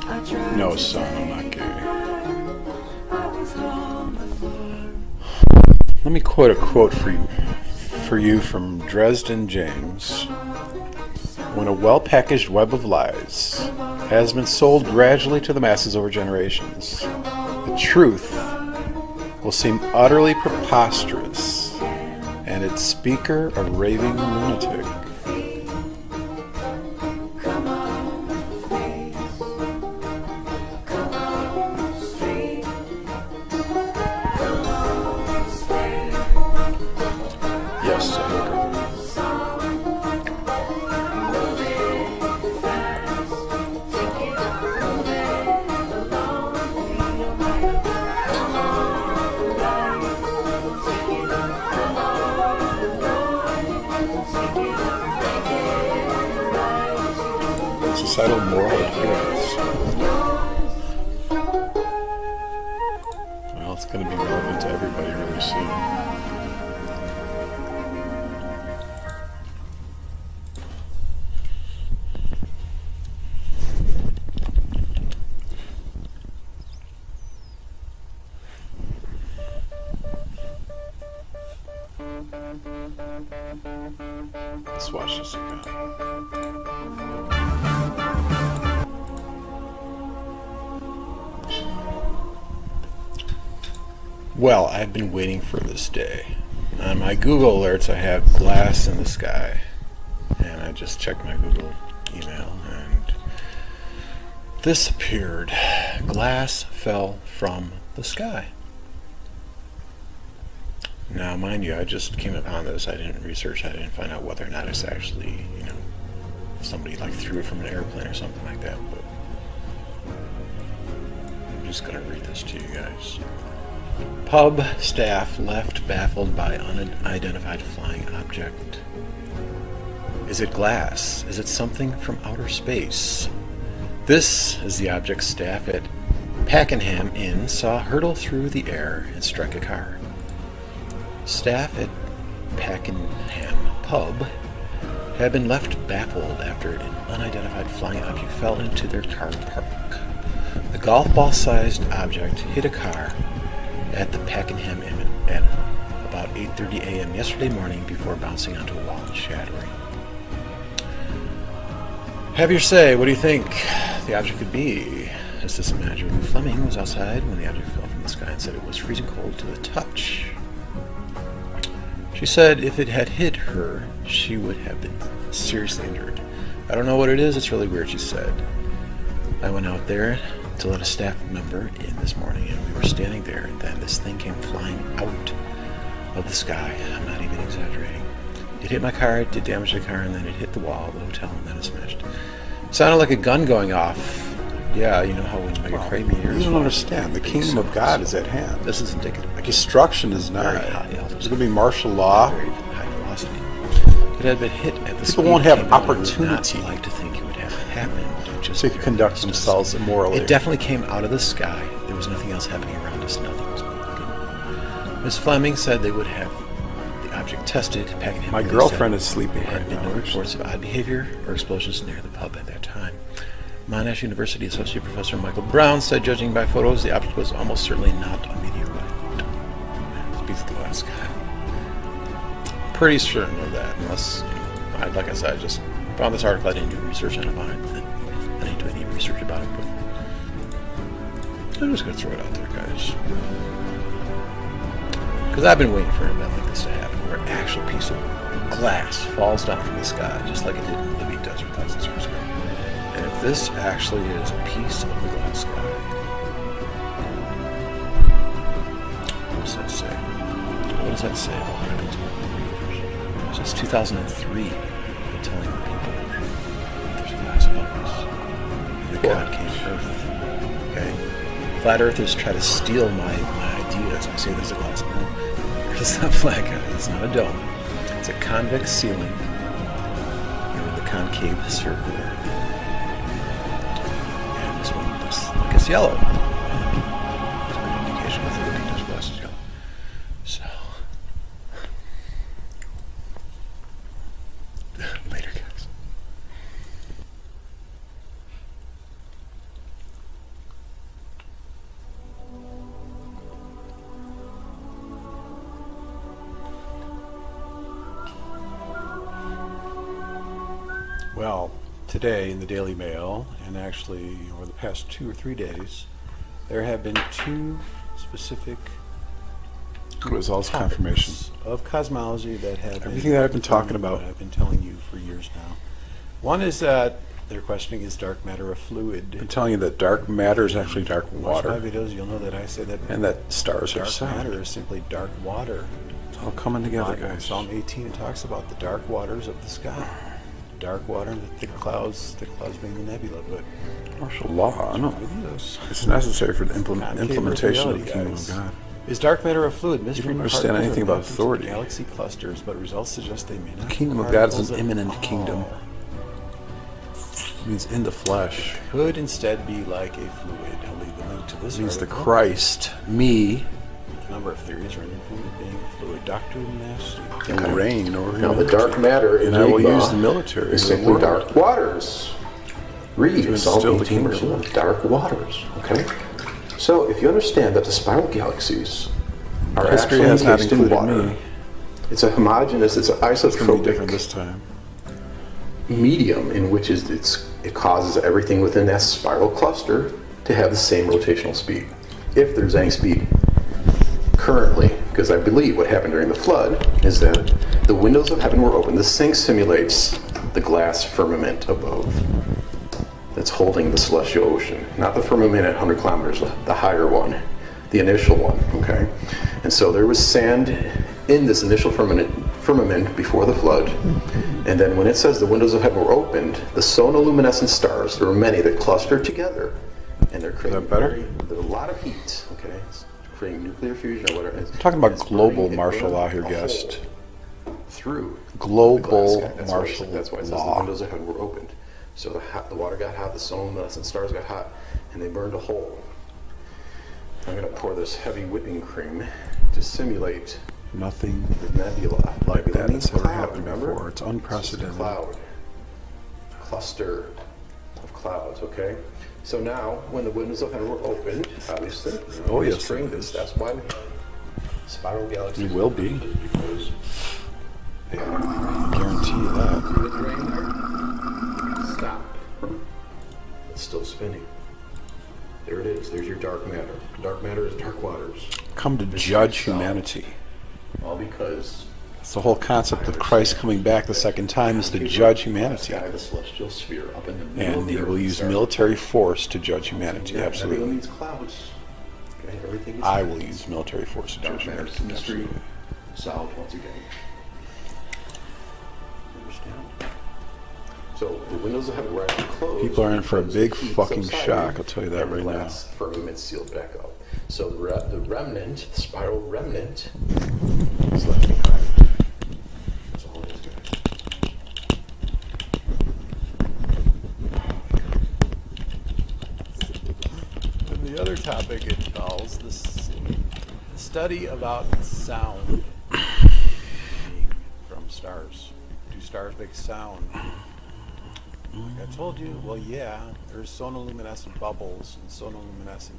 I tried No, to son, I'm not take gay. it, I was on the floor. Let me quote a quote for you from Dresden James. When a well-packaged web of lies has been sold gradually to the masses over generations, the truth will seem utterly preposterous, and its speaker a raving lunatic. Societal moral adherence. Well, it's going to be relevant to everybody really soon. Let's watch this again. Well, I've been waiting for this day. On my Google alerts, I have glass in the sky. And I just checked my Google email, and this appeared. Glass fell from the sky. Now, mind you, I just came upon this. I didn't research. I didn't find out whether or not it's actually, somebody like threw it from an airplane or something like that. But I'm just going to read this to you guys. Pub staff left baffled by unidentified flying object. Is it glass? Is it something from outer space? This is the object staff at Pakenham Inn saw hurtle through the air and strike a car. Staff at Pakenham Pub had been left baffled after an unidentified flying object fell into their car park. The golf ball-sized object hit a car at the Pakenham Inn at about 8:30 a.m. yesterday morning before bouncing onto a wall and shattering. Have your say. What do you think the object could be? Assistant manager Lou Fleming was outside when the object fell from the sky and said it was freezing cold to the touch. She said if it had hit her, she would have been seriously injured. I don't know what it is. It's really weird, she said. I went out there to let a staff member in this morning, and we were standing there, and then this thing came flying out of the sky. I'm not even exaggerating. It hit my car, it did damage to the car, and then it hit the wall of the hotel, and then it smashed. It sounded like a gun going off. Yeah, you know how when you create meteors. You don't understand. The kingdom of God is at hand. This is indicative. Destruction is nigh. There's going to be martial law. Very high velocity. It had been hit at the People won't have opportunity. I would not like to think it would have happened. Just to conduct themselves immorally. It definitely came out of the sky. There was nothing else happening around us. Nothing was moving. Ms. Fleming said they would have the object tested. Pakenham My girlfriend is sleeping there right had been now. no reports of odd behavior or explosions near the pub at that time. Monash University Associate Professor Michael Brown said, judging by photos, the object was almost certainly not a meteorite. Speaks the last guy. Pretty certain of that, unless, like I said, I just found this article. I didn't do research on it. I didn't do any research about it, but I'm just going to throw it out there, guys. Because I've been waiting for an event like this to happen, where an actual piece of glass falls down from the sky, just like it did in the Libyan Desert thousands of years ago. And if this actually is a piece of the glass sky, what does that say? What does that say about what happened to me? Since 2003, I've been telling people there's glass above us. And that God came to Earth. Okay? Flat Earthers try to steal my ideas. I say there's a glass. No, it's not flat, guys. It's not a dome. It's a convex ceiling in the concave circle. And this one looks like it's yellow. It's a good indication that the Libyan Desert glass is yellow. So, later, guys. Well, today in the Daily Mail, and actually over the past 2 or 3 days, there have been 2 specific results confirmations of cosmology that have everything that I've been talking about. I've been telling you for years now. One is that they're questioning is dark matter a fluid. I'm telling you that dark matter is actually dark water. Watch my videos, you'll know that I say that. And that stars are dark sound. matter is simply dark water. It's all coming together, In guys. Psalm 18 it talks about the dark waters of the sky. Dark water and the thick clouds being the nebula, but martial law, I know. It's necessary for the implementation of the kingdom of God. Is dark matter a fluid? You don't understand anything about authority. Galaxy clusters, but results suggest they may not. The kingdom of God is an imminent kingdom. means in the flesh. Could instead be like a fluid. I'll leave the link to this It means the article. Christ, me, A number of theories run into it being a fluid. Dr. Massey. and rain over Now, here. the dark matter And I will enigma use the military. is as a simply word. dark waters. Read To Psalm instill the 18, verse kingdom. 1, dark waters. Okay? So, if you understand that the spiral galaxies are History actually has not encased in included water, me. it's a homogeneous, it's an It's going to be different isotropic this time. medium in which it causes everything within that spiral cluster to have the same rotational speed, if there's any speed currently. Because I believe what happened during the flood is that the windows of heaven were open. This thing simulates the glass firmament above that's holding the celestial ocean, not the firmament at 100 kilometers, the higher one, the initial one. Okay, and so there was sand in this initial firmament before the flood. And then when it says the windows of heaven were opened, the sonoluminescent stars, there were many that clustered together, and they're creating there's a lot of heat. Okay, it's creating nuclear fusion or whatever. I'm talking about global martial law here, guest. Through global that's martial that's why it says law. the windows of heaven were opened. So the water got hot, the sonoluminescent stars got hot, and they burned a hole. I'm going to pour this heavy whipping cream to simulate Nothing the nebula. like Nebula that means has ever cloud, happened remember? before. It's It's just a unprecedented. cloud. Cluster of clouds, okay? So now, when the windows of heaven were opened, obviously, Oh, yes, trained it this. That's why we have spiral galaxies. It will be. Because they are. I guarantee you that. See the drain there? Stop. It's still spinning. There it is. There's your dark matter. Dark matter is dark waters. Come to judge humanity. All because It's the whole concept of Christ coming back the second time is to judge humanity. the celestial sphere up in the middle of And the he earth will and use stars. military force to judge humanity. Nebula Absolutely. means clouds. Okay, everything is I will use military force to dark judge matter's humanity. mystery Absolutely. solved once again. Understand? So the windows of heaven were actually closed. People are in for a because big the heat fucking subsided shock, I'll tell you that and the right now. glass firmament sealed back up. So the remnant, the spiral remnant, is left behind. That's all it is, guys. And the other topic involves this study about sound being from stars. Do stars make sound? Like I told you, well, yeah, there's sonoluminescent bubbles, and sonoluminescence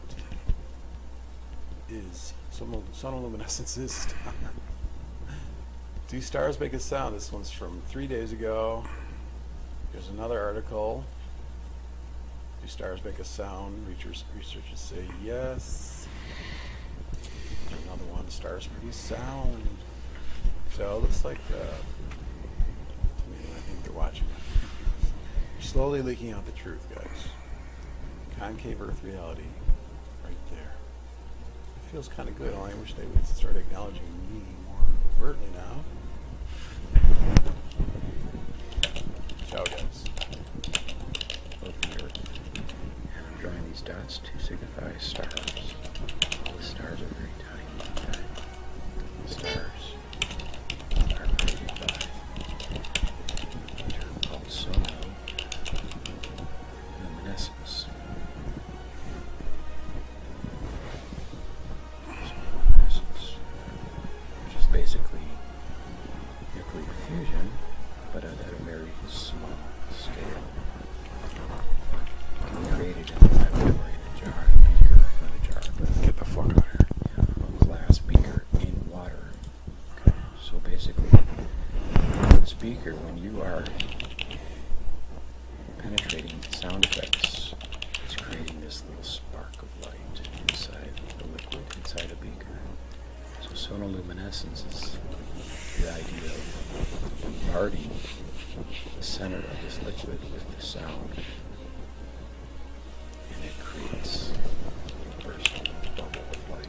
is star. Do stars make a sound? This one's from 3 days ago. Here's another article. Do stars make a sound? Researchers say yes. There's another one. Stars produce sound. So it looks like, I think they're watching. You're slowly leaking out the truth, guys. Concave Earth reality, right there. It feels kind of good. Only I wish they would start acknowledging me more overtly now. Ciao, guys. Of the Earth. And I'm drawing these dots to signify stars. All the stars are very tiny. Okay? Stars are created by a term called sonoluminescence. Sonoluminescence, which is basically nuclear fusion, but at a very small scale. It can be created in a laboratory in a jar, a beaker, not a jar, but Get the fuck out of here. a glass beaker in water. Okay, so basically, this beaker, when you are penetrating sound effects, it's creating this little spark of light inside the liquid, inside a beaker. So sonoluminescence is the idea of bombarding the center of this liquid with the sound, and it creates a burst of bubble of light.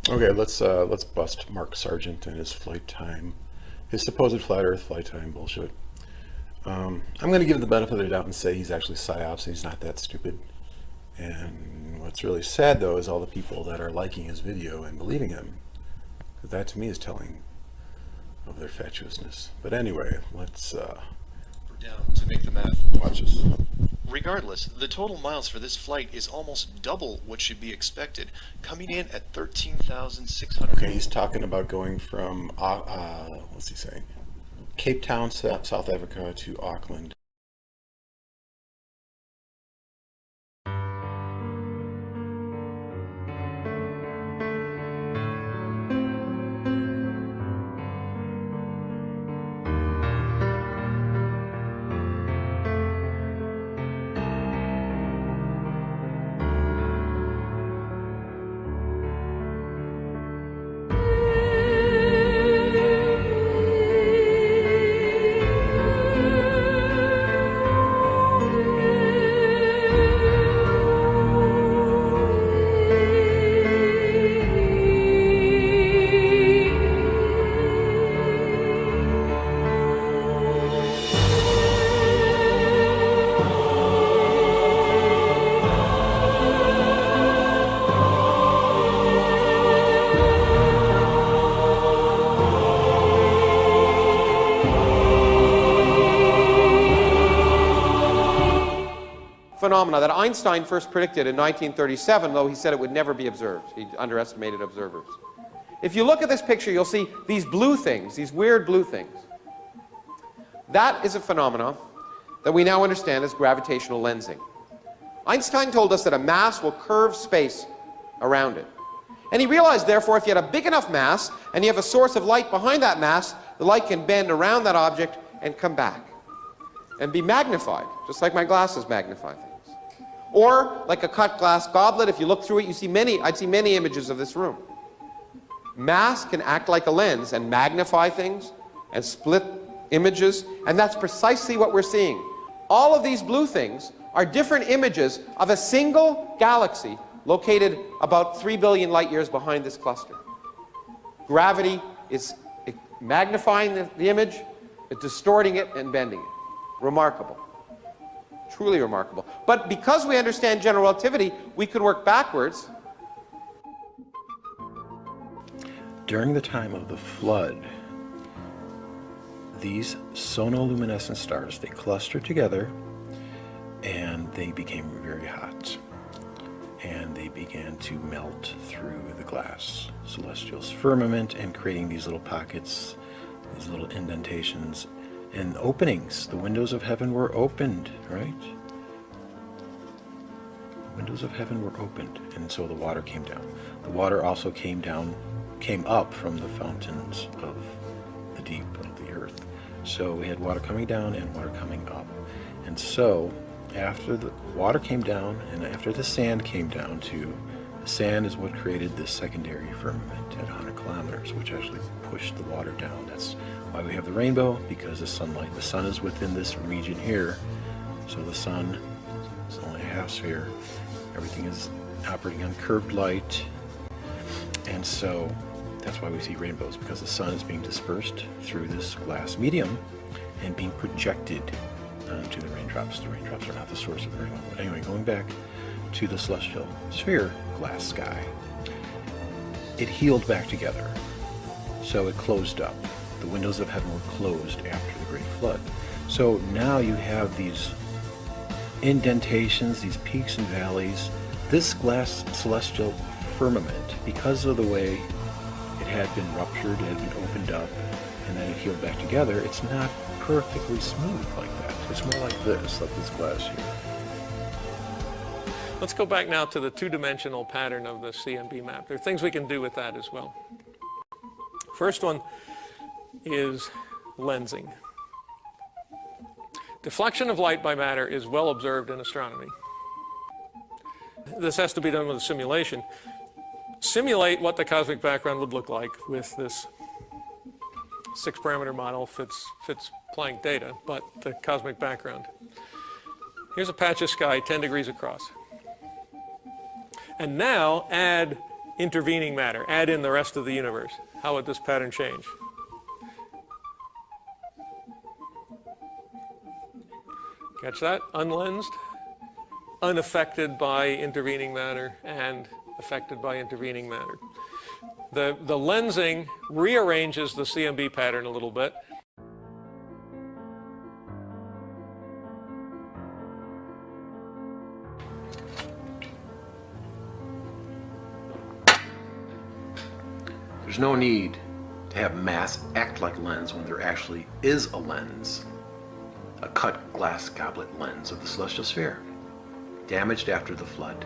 Okay, let's bust Mark Sargent and his flight time, his supposed flat Earth flight time bullshit. I'm going to give him the benefit of the doubt and say he's actually psyops and he's not that stupid. And what's really sad though is all the people that are liking his video and believing him. That to me is telling of their fatuousness. But anyway, let's down to make the math. watch this. Regardless, the total miles for this flight is almost double what should be expected, coming in at 13,600. Okay, he's talking about going from what's he saying? Cape Town, South Africa to Auckland. Phenomena that Einstein first predicted in 1937, though he said it would never be observed. He underestimated observers. If you look at this picture, you'll see these blue things, these weird blue things. That is a phenomenon that we now understand as gravitational lensing. Einstein told us that a mass will curve space around it. And he realized, therefore, if you had a big enough mass and you have a source of light behind that mass, the light can bend around that object and come back and be magnified, just like my glasses magnify things. Or, like a cut glass goblet, if you look through it, you see I'd see many images of this room. Mass can act like a lens and magnify things and split images, and that's precisely what we're seeing. All of these blue things are different images of a single galaxy located about 3 billion light years behind this cluster. Gravity is magnifying the image, distorting it, and bending it. Remarkable. Truly remarkable. But because we understand general relativity, we can work backwards. During the time of the flood, these sonoluminescent stars, they clustered together and they became very hot. And they began to melt through the glass celestial firmament and creating these little pockets, these little indentations and openings. The windows of heaven were opened, right? The windows of heaven were opened, and so the water came down. The water also came up from the fountains of the deep of the earth. So we had water coming down and water coming up. And so after the water came down and after the sand came down too, the sand is what created this secondary firmament at 100 kilometers, which actually pushed the water down. That's why we have the rainbow, because the sun is within this region here. So the sun is only a half sphere. Everything is operating on curved light. And so that's why we see rainbows, because the sun is being dispersed through this glass medium and being projected onto the raindrops. The raindrops are not the source of the rainbow. But anyway, going back to the celestial sphere, glass sky, it healed back together. So it closed up. The windows of heaven were closed after the great flood. So now you have these indentations, these peaks and valleys. This glass celestial firmament, because of the way it had been ruptured, it had been opened up, and then it healed back together, it's not perfectly smooth like that. It's more like this glass here. Let's go back now to the two-dimensional pattern of the CMB map. There are things we can do with that as well. First one is lensing. Deflection of light by matter is well observed in astronomy. This has to be done with a simulation. Simulate what the cosmic background would look like with this 6-parameter model, fits Planck data, but the cosmic background. Here's a patch of sky 10 degrees across. And now add intervening matter, add in the rest of the universe. How would this pattern change? Catch that? Unlensed, unaffected by intervening matter, and affected by intervening matter. The lensing rearranges the CMB pattern a little bit. There's no need to have mass act like lens when there actually is a lens. A cut glass goblet lens of the celestial sphere, damaged after the flood.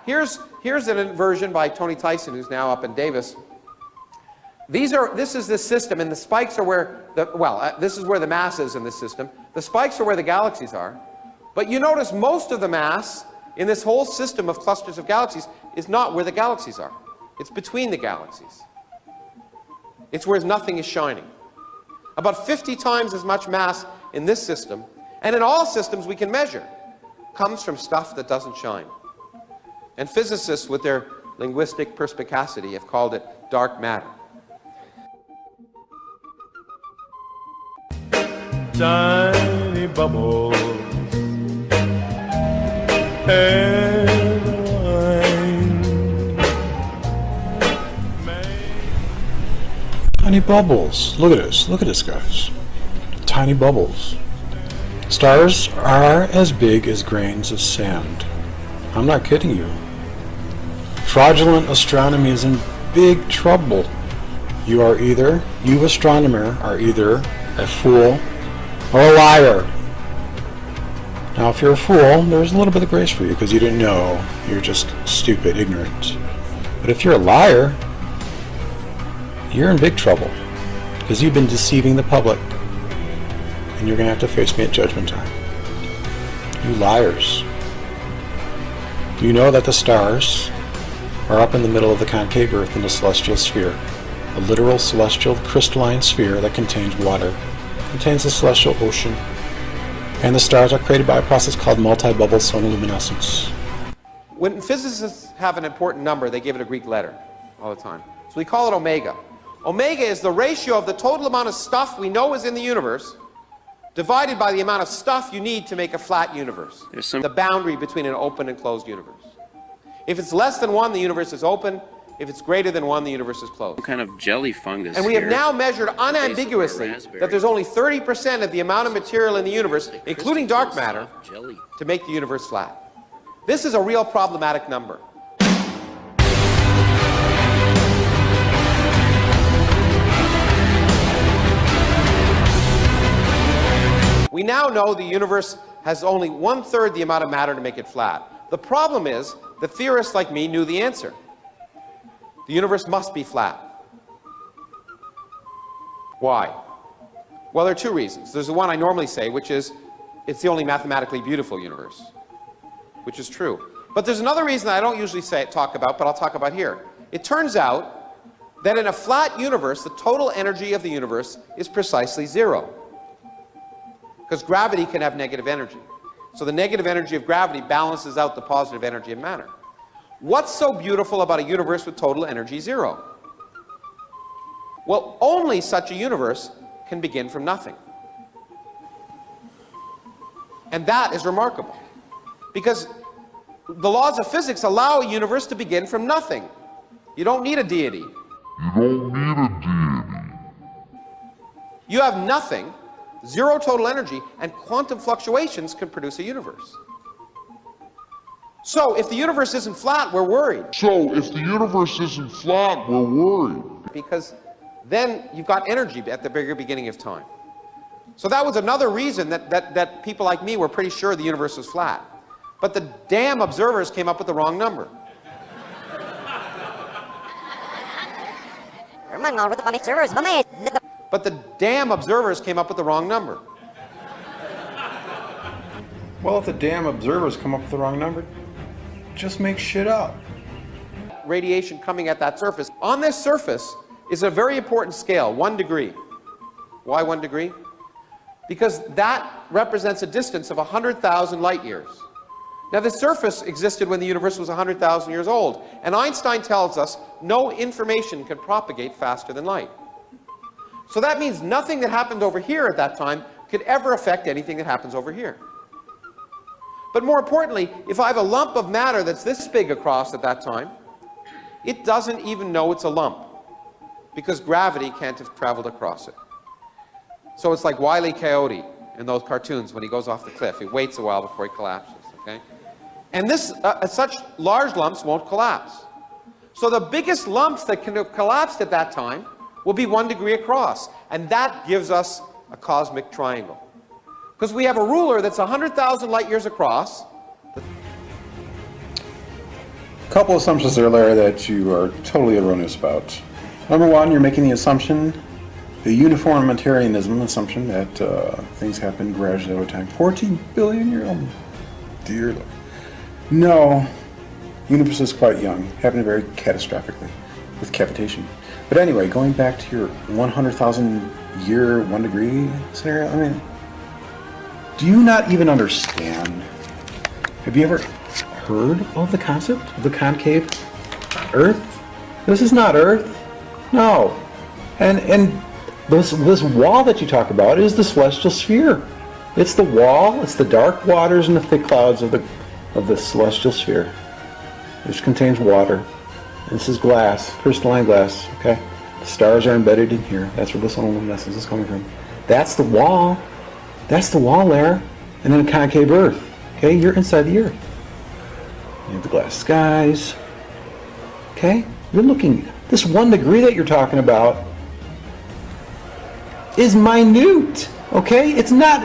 Here's an inversion by Tony Tyson, who's now up in Davis. This is this system, and the spikes are where this is where the mass is in this system. The spikes are where the galaxies are. But you notice most of the mass in this whole system of clusters of galaxies is not where the galaxies are. It's between the galaxies. It's where nothing is shining. About 50 times as much mass in this system, and in all systems we can measure, comes from stuff that doesn't shine. And physicists, with their linguistic perspicacity, have called it dark matter. Tiny bubbles and Tiny bubbles. Look at this. Look at this, guys. Tiny bubbles. Stars are as big as grains of sand. I'm not kidding you. Fraudulent astronomy is in big trouble. You astronomer, are either a fool or a liar. Now, if you're a fool, there's a little bit of grace for you because you didn't know. You're just stupid, ignorant. But if you're a liar, you're in big trouble because you've been deceiving the public, and you're going to have to face me at judgment time. You liars. You know that the stars are up in the middle of the concave Earth in the celestial sphere, a literal celestial crystalline sphere that contains water, contains the celestial ocean, and the stars are created by a process called multi-bubble sonoluminescence. When physicists have an important number, they give it a Greek letter all the time. So we call it omega. Omega is the ratio of the total amount of stuff we know is in the universe divided by the amount of stuff you need to make a flat universe. The boundary between an open and closed universe. If it's less than 1, the universe is open. If it's greater than 1, the universe is closed. Some kind of jelly fungus. And we have here. now measured unambiguously that there's only 30% of the amount of material in the universe, including dark matter, to make the universe flat. This is a real problematic number. We now know the universe has only 1/3 the amount of matter to make it flat. The problem is that theorists like me knew the answer. The universe must be flat. Why? Well, there are 2 reasons. There's the one I normally say, which is it's the only mathematically beautiful universe, which is true. But there's another reason I don't usually talk about, but I'll talk about here. It turns out that in a flat universe, the total energy of the universe is precisely 0. Because gravity can have negative energy. So the negative energy of gravity balances out the positive energy of matter. What's so beautiful about a universe with total energy 0? Well, only such a universe can begin from nothing. And that is remarkable. Because the laws of physics allow a universe to begin from nothing. You don't need a deity. You don't need a deity. You have nothing, 0 total energy, and quantum fluctuations can produce a universe. So if the universe isn't flat, we're worried. Because then you've got energy at the bigger beginning of time. So that was another reason that people like me were pretty sure the universe was flat. But the damn observers came up with the wrong number. But the damn observers came up with the wrong number. Well, if the damn observers come up with the wrong number, just make shit up. Radiation coming at that surface. On this surface is a very important scale, 1 degree. Why 1 degree? Because that represents a distance of 100,000 light years. Now, the surface existed when the universe was 100,000 years old, and Einstein tells us no information can propagate faster than light. So that means nothing that happened over here at that time could ever affect anything that happens over here. But more importantly, if I have a lump of matter that's this big across at that time, it doesn't even know it's a lump, because gravity can't have traveled across it. So it's like Wile E. Coyote in those cartoons when he goes off the cliff. He waits a while before he collapses, okay? And such large lumps won't collapse. So the biggest lumps that can have collapsed at that time will be 1 degree across, and that gives us a cosmic triangle. Because we have a ruler that's 100,000 light years across. A couple assumptions there, Larry, that you are totally erroneous about. Number one, you're making the assumption, the uniformitarianism assumption, that things happen gradually over time. 14 billion years old. Dear Lord. No. The universe is quite young, happening very catastrophically with cavitation. But anyway, going back to your 100,000 year 1 degree scenario, I mean, do you not even understand? Have you ever heard of the concept of the concave Earth? This is not Earth. No. And this wall that you talk about is the celestial sphere. It's the wall, it's the dark waters and the thick clouds of the celestial sphere, which contains water. This is glass, crystalline glass, okay? The stars are embedded in here. That's where the sonoluminescence is coming from. That's the wall. That's the wall there. And then a concave Earth. Okay, you're inside the Earth. You have the glass skies. Okay? You're looking, this 1 degree that you're talking about is minute. Okay? It's not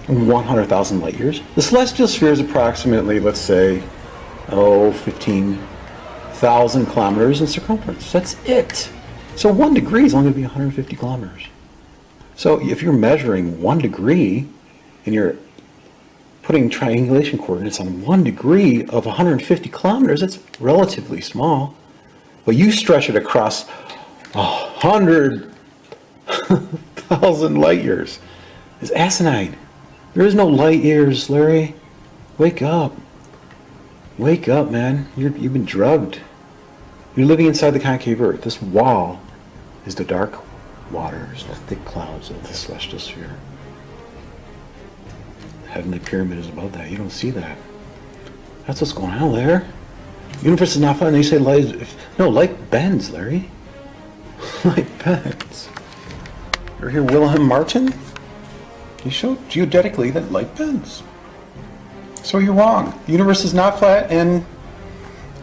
100,000 light years. The celestial sphere is approximately, let's say, 15,000 kilometers in circumference. That's it. So 1 degree is only going to be 150 kilometers. So if you're measuring 1 degree and you're putting triangulation coordinates on 1 degree of 150 kilometers, that's relatively small. But you stretch it across 100,000 light years. It's asinine. There is no light years, Larry. Wake up. Wake up, man. You've been drugged. You're living inside the concave Earth. This wall is the dark waters, the thick clouds of the celestial sphere. The heavenly pyramid is above that. You don't see that. That's what's going on there. The universe is not flat. And they say light. No, light bends, Larry. Light bends. You ever hear Wilhelm Martin? He showed geodetically that light bends. So you're wrong. The universe is not flat, and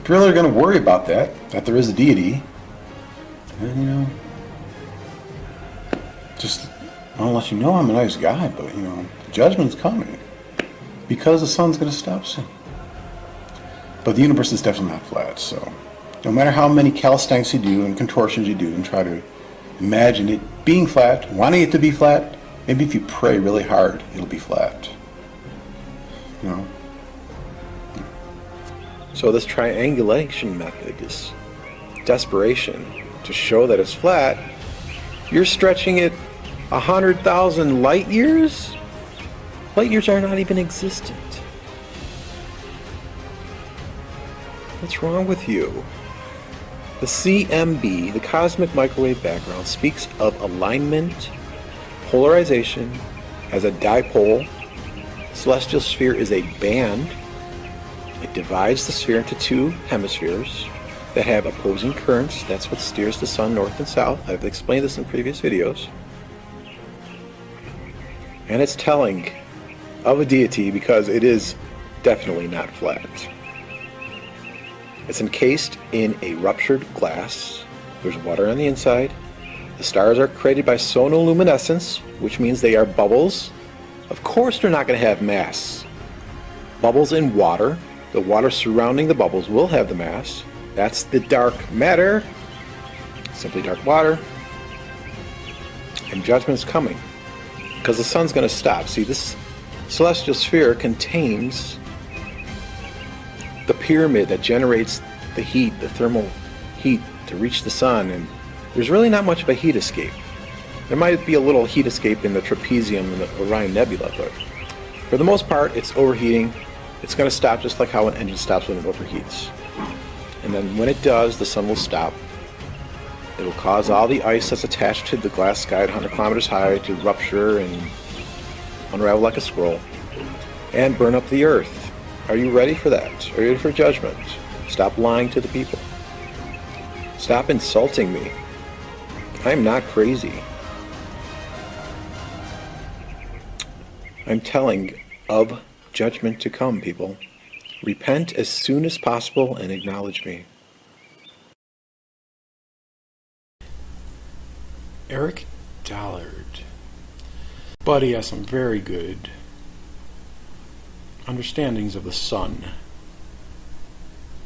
if you're really going to worry about that there is a deity, then, just, I don't let you know I'm a nice guy, but, judgment's coming. Because the sun's going to stop soon. But the universe is definitely not flat, so no matter how many calisthenics you do and contortions you do and try to imagine it being flat, wanting it to be flat, maybe if you pray really hard, it'll be flat. So this triangulation method, this desperation to show that it's flat, you're stretching it 100,000 light years? Light years are not even existent. What's wrong with you? The CMB, the cosmic microwave background, speaks of alignment, polarization as a dipole. Celestial sphere is a band. It divides the sphere into 2 hemispheres that have opposing currents. That's what steers the sun north and south. I've explained this in previous videos. And it's telling of a deity because it is definitely not flat. It's encased in a ruptured glass. There's water on the inside. The stars are created by sonoluminescence, which means they are bubbles. Of course they're not going to have mass. Bubbles in water. The water surrounding the bubbles will have the mass. That's the dark matter. Simply dark water. And judgment's coming. Because the sun's going to stop. See, this celestial sphere contains the pyramid that generates the heat, the thermal heat to reach the sun, and there's really not much of a heat escape. There might be a little heat escape in the trapezium and the Orion Nebula, but for the most part, it's overheating. It's going to stop just like how an engine stops when it overheats. And then when it does, the sun will stop. It will cause all the ice that's attached to the glass sky at 100 kilometers high to rupture and unravel like a scroll and burn up the Earth. Are you ready for that? Are you ready for judgment? Stop lying to the people. Stop insulting me. I'm not crazy. I'm telling of judgment to come, people. Repent as soon as possible and acknowledge me. Eric Dollard. Buddy has some very good understandings of the sun.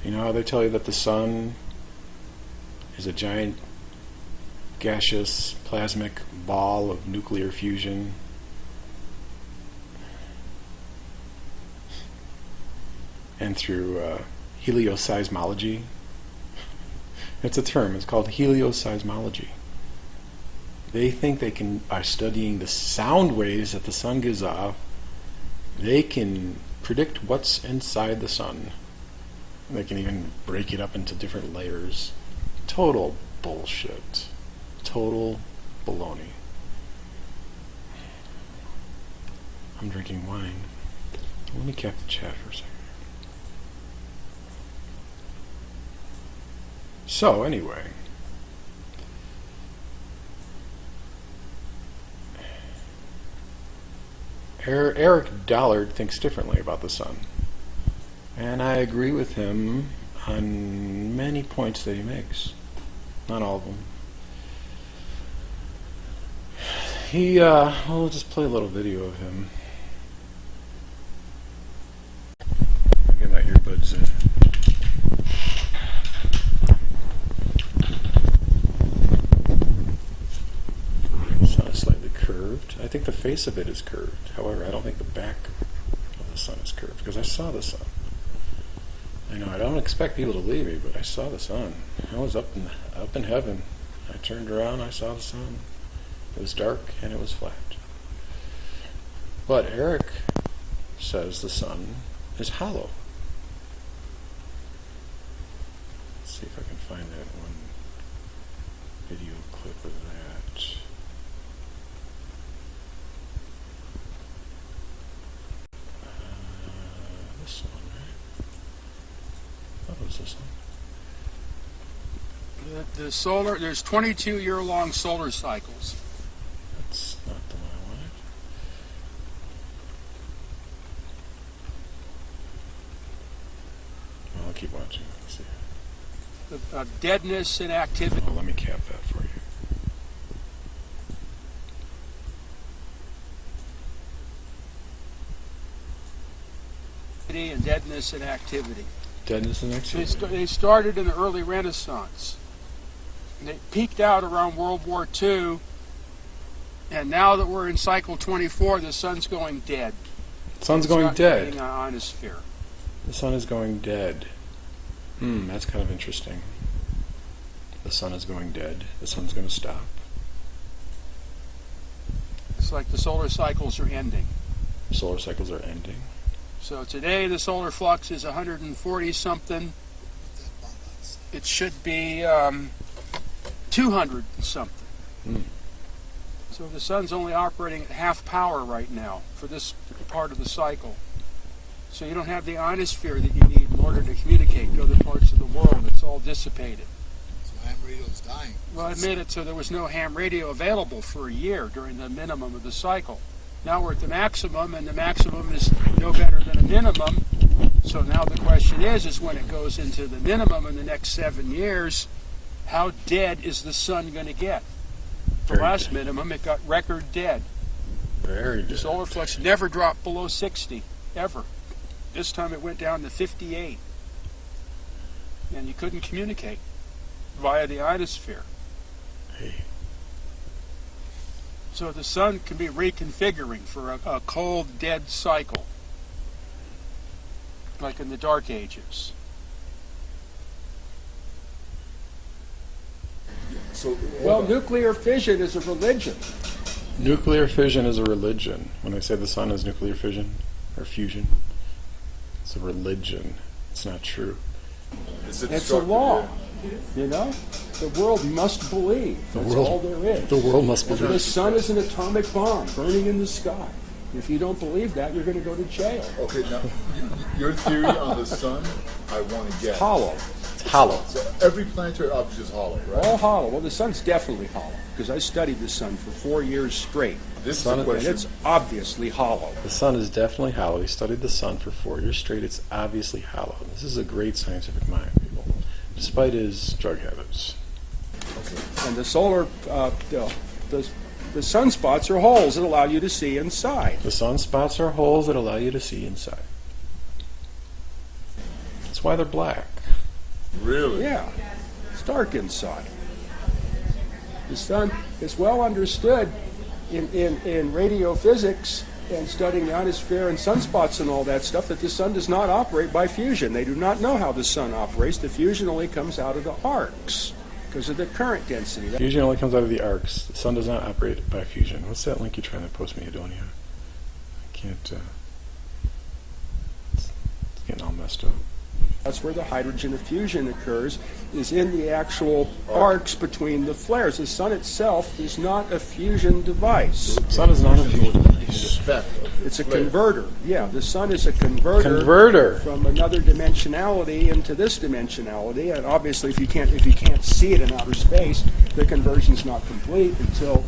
You know how they tell you that the sun is a giant gaseous plasmic ball of nuclear fusion? And through helioseismology. It's a term, it's called helioseismology. They think they can, by studying the sound waves that the sun gives off, they can predict what's inside the sun. They can even break it up into different layers. Total bullshit. Total baloney. I'm drinking wine. Let me cap the chat for a second. So, anyway. Eric Dollard thinks differently about the sun. And I agree with him on many points that he makes. Not all of them. We'll just play a little video of him. I'll get my earbuds in. Slightly curved. I think the face of it is curved. However, I don't think the back of the sun is curved because I saw the sun. I know I don't expect people to believe me, but I saw the sun. I was up in heaven. I turned around, I saw the sun. It was dark and it was flat. But Eric says the sun is hollow. Let's see if I can find that one video clip of that. This one, right? What was this one? The solar, there's 22-year-long solar cycles. That's not the one I wanted. Well, I'll keep watching. Let's see. Of deadness and activity. Oh, let me cap that for you. And deadness and activity. Deadness and activity. They started in the early Renaissance. They peaked out around World War II, and now that we're in cycle 24, the sun's going dead. The sun's going dead. It's not an ionosphere. The sun is going dead. That's kind of interesting. The sun is going dead. The sun's going to stop. It's like the solar cycles are ending. Solar cycles are ending. So today the solar flux is 140 something. It should be 200 something. So the sun's only operating at half power right now for this part of the cycle. So you don't have the ionosphere that you need in order to communicate to other parts of the world. It's all dissipated. So ham radio's dying. Well, I made it so there was no ham radio available for a year during the minimum of the cycle. Now we're at the maximum, and the maximum is no better than a minimum. So now the question is when it goes into the minimum in the next 7 years, how dead is the sun going to get? The last minimum, it got record dead. Very dead. The solar flux never dropped below 60, ever. This time it went down to 58. And you couldn't communicate via the ionosphere. Hey. So the sun can be reconfiguring for a cold, dead cycle, like in the Dark Ages. Well, nuclear fission is a religion. Nuclear fission is a religion. When they say the sun is nuclear fission or fusion, it's a religion. It's not true. It's a law. You know? The world must believe. That's all there is. The world must believe. The sun is an atomic bomb burning in the sky. If you don't believe that, you're going to go to jail. Okay, now, your theory on the sun, I want to get. It's hollow. It's hollow. So every planetary object is hollow, right? All hollow. Well, the sun's definitely hollow because I studied the sun for 4 years straight. This And it's obviously hollow. The sun is definitely hollow. He studied the sun for 4 years straight. It's obviously hollow. This is a great scientific mind, people, despite his drug habits. And the solar, the sunspots are holes that allow you to see inside. The sunspots are holes that allow you to see inside. That's why they're black. Really? Yeah. It's dark inside. The sun is well understood in radio physics and studying the ionosphere and sunspots and all that stuff that the sun does not operate by fusion. They do not know how the sun operates. The fusion only comes out of the arcs because of the current density. Fusion only comes out of the arcs. The sun does not operate by fusion. What's that link you're trying to post me, Adonia? I can't. It's getting all messed up. That's where the hydrogen fusion occurs, is in the actual arcs between the flares. The sun itself is not a fusion device. The sun is not a fusion device. It's a converter. Yeah, the sun is a converter from another dimensionality into this dimensionality. And obviously, if you can't see it in outer space, the conversion's not complete until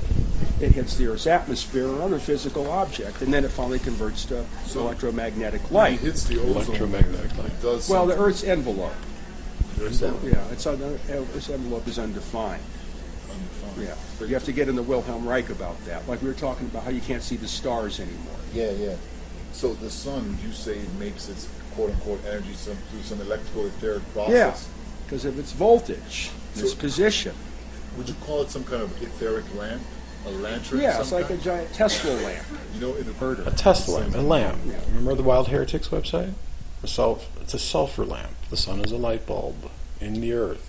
it hits the Earth's atmosphere or other physical object, and then it finally converts to electromagnetic light. It hits the ozone. Electromagnetic light. It does Well, the something. Earth's envelope. Earth's envelope. Yeah, Earth's envelope is undefined. Yeah, but you have to get in the Wilhelm Reich about that. Like we were talking about how you can't see the stars anymore. Yeah. So the sun, you say, makes its quote-unquote energy through some electrical etheric process? Yeah, because of its voltage, its So- position. Would you call it some kind of etheric lamp? A lantern? Yeah, of it's some like a kind? giant Tesla lamp. You know, in A Tesla lamp, a lamp. Remember the Wild Heretics website? It's a sulfur lamp. The sun is a light bulb in the earth.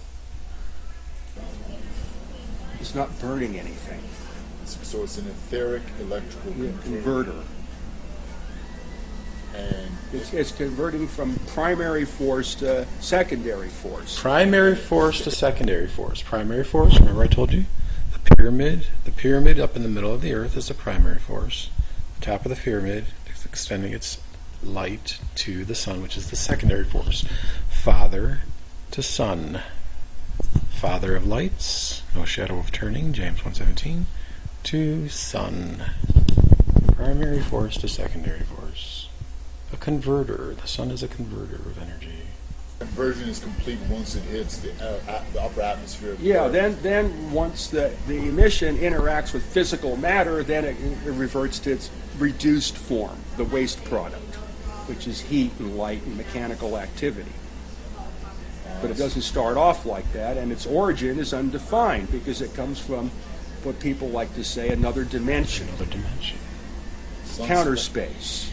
It's not burning anything. So it's an etheric electrical Converter. And It's converting from primary force to secondary force. Primary force to secondary force. Primary force, remember I told you? The pyramid up in the middle of the earth is the primary force. The top of the pyramid is extending its light to the sun, which is the secondary force. Father to son. Father of lights, no shadow of turning, James 1:17, to sun. Primary force to secondary force. A converter. The sun is a converter of energy. conversion is complete once it hits the upper atmosphere of the Yeah, Earth. then once the emission interacts with physical matter, then it reverts to its reduced form, the waste product, which is heat and light and mechanical activity. But it doesn't start off like that, and its origin is undefined because it comes from what people like to say another dimension. Another dimension. Counter space.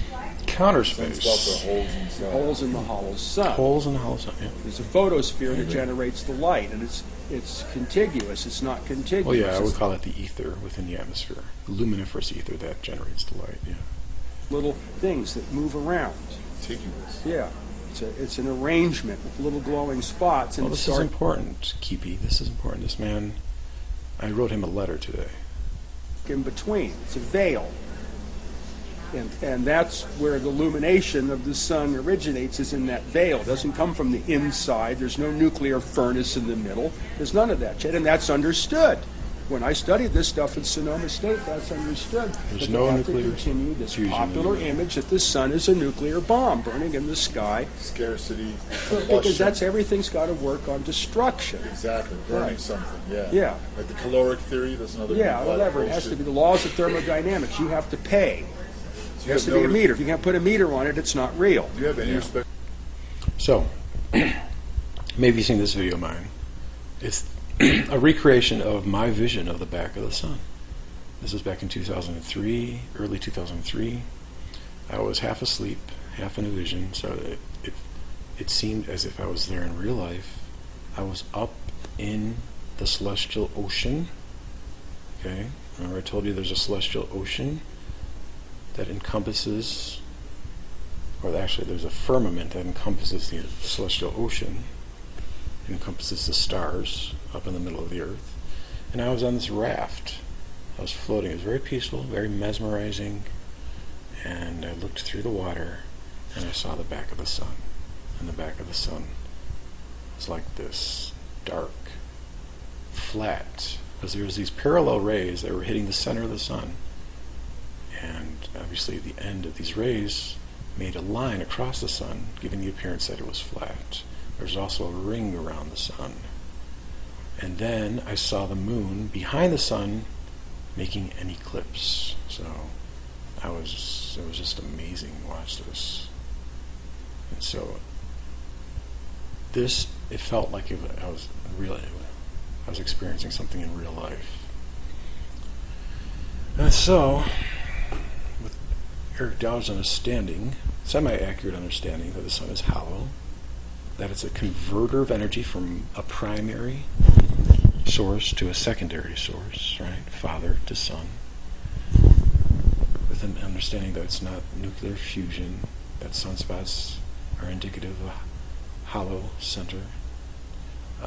Counter space. Sunspots are holes inside. Holes in the hollow sun. Holes in the hollow sun, yeah. There's a photosphere that generates the light, and it's contiguous. It's not contiguous. Well, yeah, I would It's call it the ether within the atmosphere. The luminiferous ether that generates the light, yeah. little things that move around. Contiguous. Yeah. It's an arrangement with little glowing spots. And Well, this is important, Keepy. This is important. This man, I wrote him a letter today. in between. It's a veil. And that's where the illumination of the sun originates, is in that veil. It doesn't come from the inside. There's no nuclear furnace in the middle. There's none of that shit. And that's understood. When I studied this stuff in Sonoma State, that's understood. There's But no they have to nuclear continue this fusion popular in the- image that the sun is a nuclear bomb burning in the sky. Scarcity. Because that's everything's got to work on destruction. Exactly. Burning Right. something. Yeah. Yeah. Like the caloric theory. That's another. Yeah, big part of whatever. It has to bullshit. be the laws of thermodynamics. You have to pay. So It you has to have be a no- meter. If you can't put a meter on it, it's not real. Do you have any respect? So, maybe you've seen this video of mine. It's a recreation of my vision of the back of the sun. This was back in 2003, early 2003. I was half asleep, half in a vision, so it seemed as if I was there in real life. I was up in the celestial ocean. Okay, remember I told you there's a celestial ocean that encompasses, or actually there's a firmament that encompasses the celestial ocean, encompasses the stars up in the middle of the earth. And I was on this raft. I was floating. It was very peaceful, very mesmerizing. And I looked through the water and I saw the back of the sun. And the back of the sun was like this, dark, flat, because there was these parallel rays that were hitting the center of the sun. And obviously the end of these rays made a line across the sun, giving the appearance that it was flat. There's also a ring around the sun. And then I saw the moon behind the sun making an eclipse. So it was just amazing to watch this. And so this, it felt like I was experiencing something in real life. And so, with Eric Dowd's understanding, semi-accurate understanding that the sun is hollow, that it's a converter of energy from a primary source to a secondary source, right? Father to son. With an understanding that it's not nuclear fusion, that sunspots are indicative of a hollow center.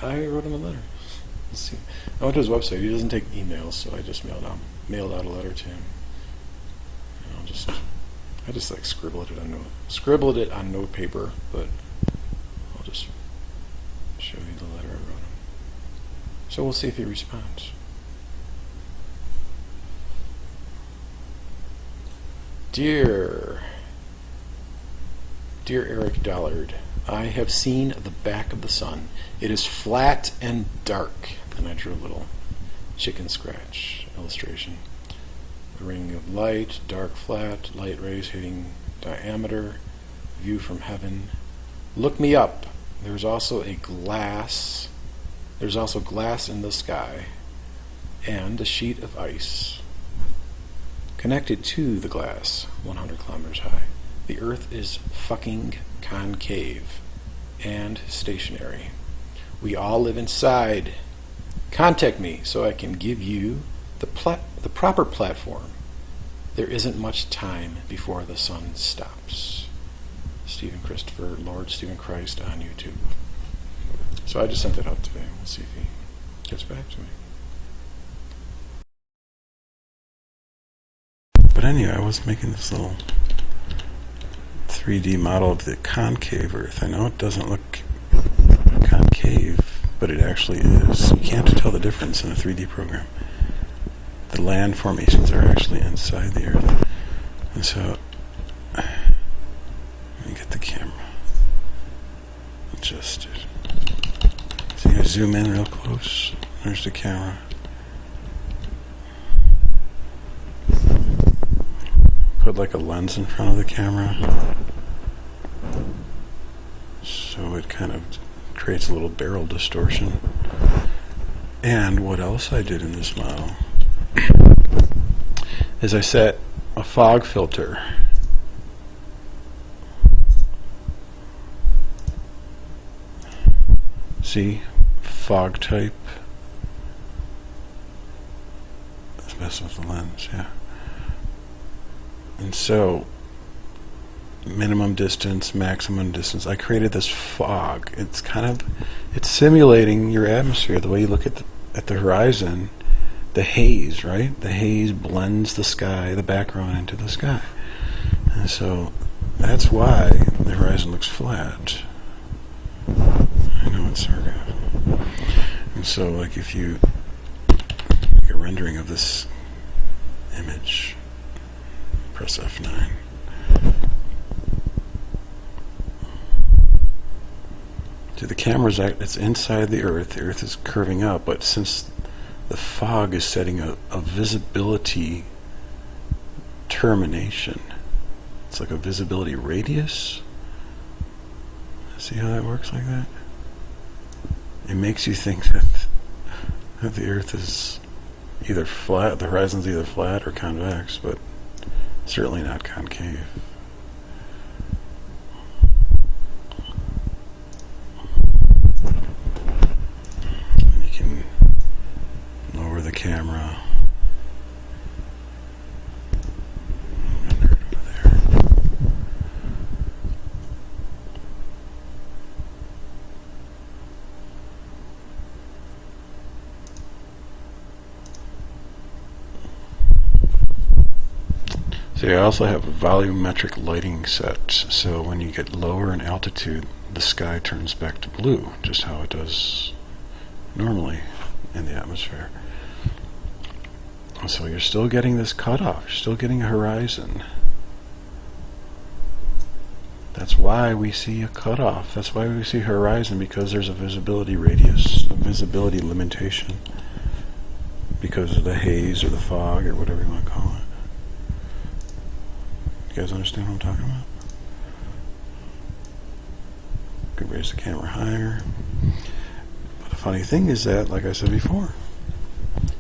I wrote him a letter. Let's see. I went to his website. He doesn't take emails, so I just mailed out a letter to him. I just like scribbled it on note paper, but I'll just show you the letter I wrote him. So we'll see if he responds. Dear Eric Dollard, I have seen the back of the sun. It is flat and dark. And I drew a little chicken scratch illustration. A ring of light, dark, flat, light rays hitting diameter, view from heaven. Look me up. There's also glass in the sky and a sheet of ice connected to the glass 100 kilometers high. The earth is fucking concave and stationary. We all live inside. Contact me so I can give you the proper platform. There isn't much time before the sun stops. Stephen Christopher, Lord Stephen Christ on YouTube. So I just sent it out today. We'll see if he gets back to me. But anyway, I was making this little 3D model of the concave Earth. I know it doesn't look concave, but it actually is. You can't tell the difference in a 3D program. The land formations are actually inside the Earth. And so, let me get the camera adjusted. See, I zoom in real close. There's the camera. Put like a lens in front of the camera, so it kind of creates a little barrel distortion. And what else I did in this model is I set a fog filter. See, fog type. Let's mess with the lens, yeah. And so, minimum distance, maximum distance. I created this fog. It's simulating your atmosphere. The way you look at the horizon, the haze, right? The haze blends the sky, the background into the sky. And so, that's why the horizon looks flat. I know it's hard. And so, like if you make a rendering of this image, press F9. See, the camera's it's inside the Earth is curving up, but since the fog is setting a visibility termination, it's like a visibility radius. See how that works like that? It makes you think that the Earth is either flat, the horizon's either flat or convex, but certainly not concave. And you can See, I also have a volumetric lighting set, so when you get lower in altitude, the sky turns back to blue, just how it does normally in the atmosphere. So you're still getting this cutoff, you're still getting a horizon. That's why we see a cutoff. That's why we see horizon, because there's a visibility radius, a visibility limitation, because of the haze or the fog or whatever you want to call it. You guys understand what I'm talking about? Could raise the camera higher. But the funny thing is that, like I said before,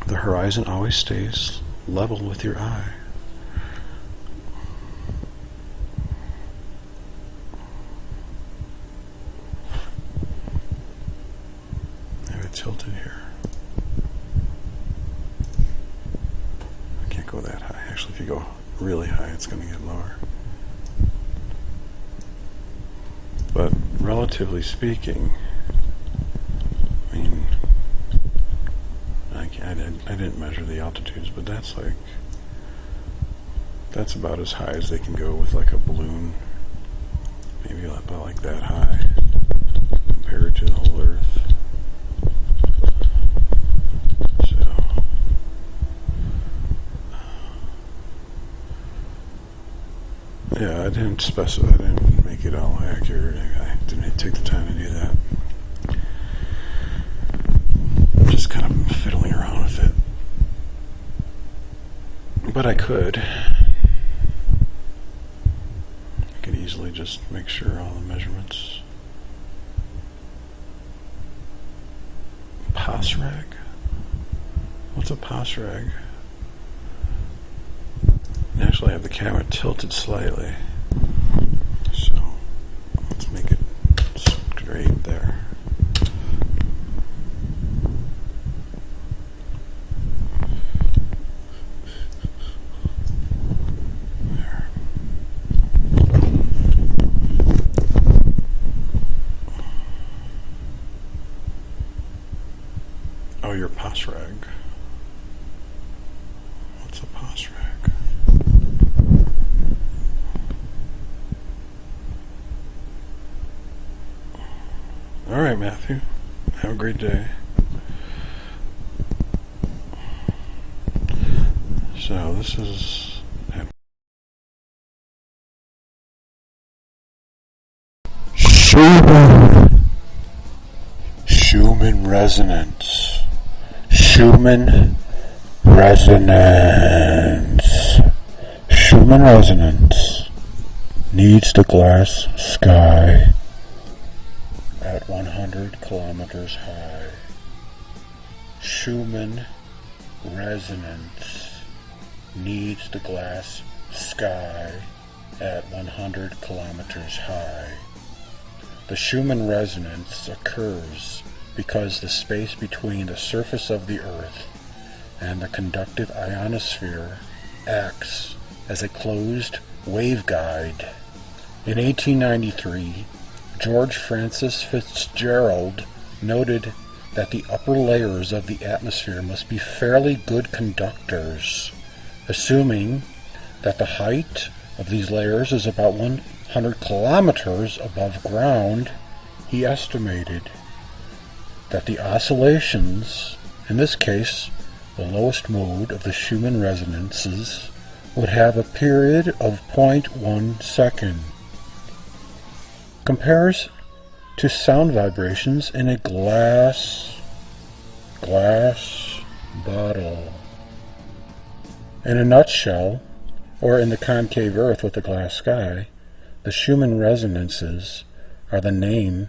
the horizon always stays level with your eye. I have it tilted here. I can't go that high. Actually, if you go really high, it's going to get lower. But relatively speaking, I mean, I didn't measure the altitudes, but that's about as high as they can go with like a balloon, maybe about like that high compared to the whole Earth. Yeah, I didn't specify, I didn't make it all accurate. I didn't take the time to do that. I'm just kind of fiddling around with it. But I could. I could easily just make sure all the measurements. Pass rag? What's a pass rag? Actually, I have the camera tilted slightly, so let's make it straight there. There. Oh, your pass rag. What's a pass rag? All right, Matthew. Have a great day. So this is Schumann resonance. Schumann resonance. Schumann resonance needs the glass sky at 100 kilometers high. Schumann resonance needs the glass sky at 100 kilometers high. The Schumann resonance occurs because the space between the surface of the Earth and the conductive ionosphere acts as a closed waveguide. In 1893, George Francis Fitzgerald noted that the upper layers of the atmosphere must be fairly good conductors. Assuming that the height of these layers is about 100 kilometers above ground, he estimated that the oscillations, in this case the lowest mode of the Schumann resonances, would have a period of 0.1 second. Compares to sound vibrations in a glass bottle. In a nutshell, or in the concave Earth with a glass sky, the Schumann resonances are the name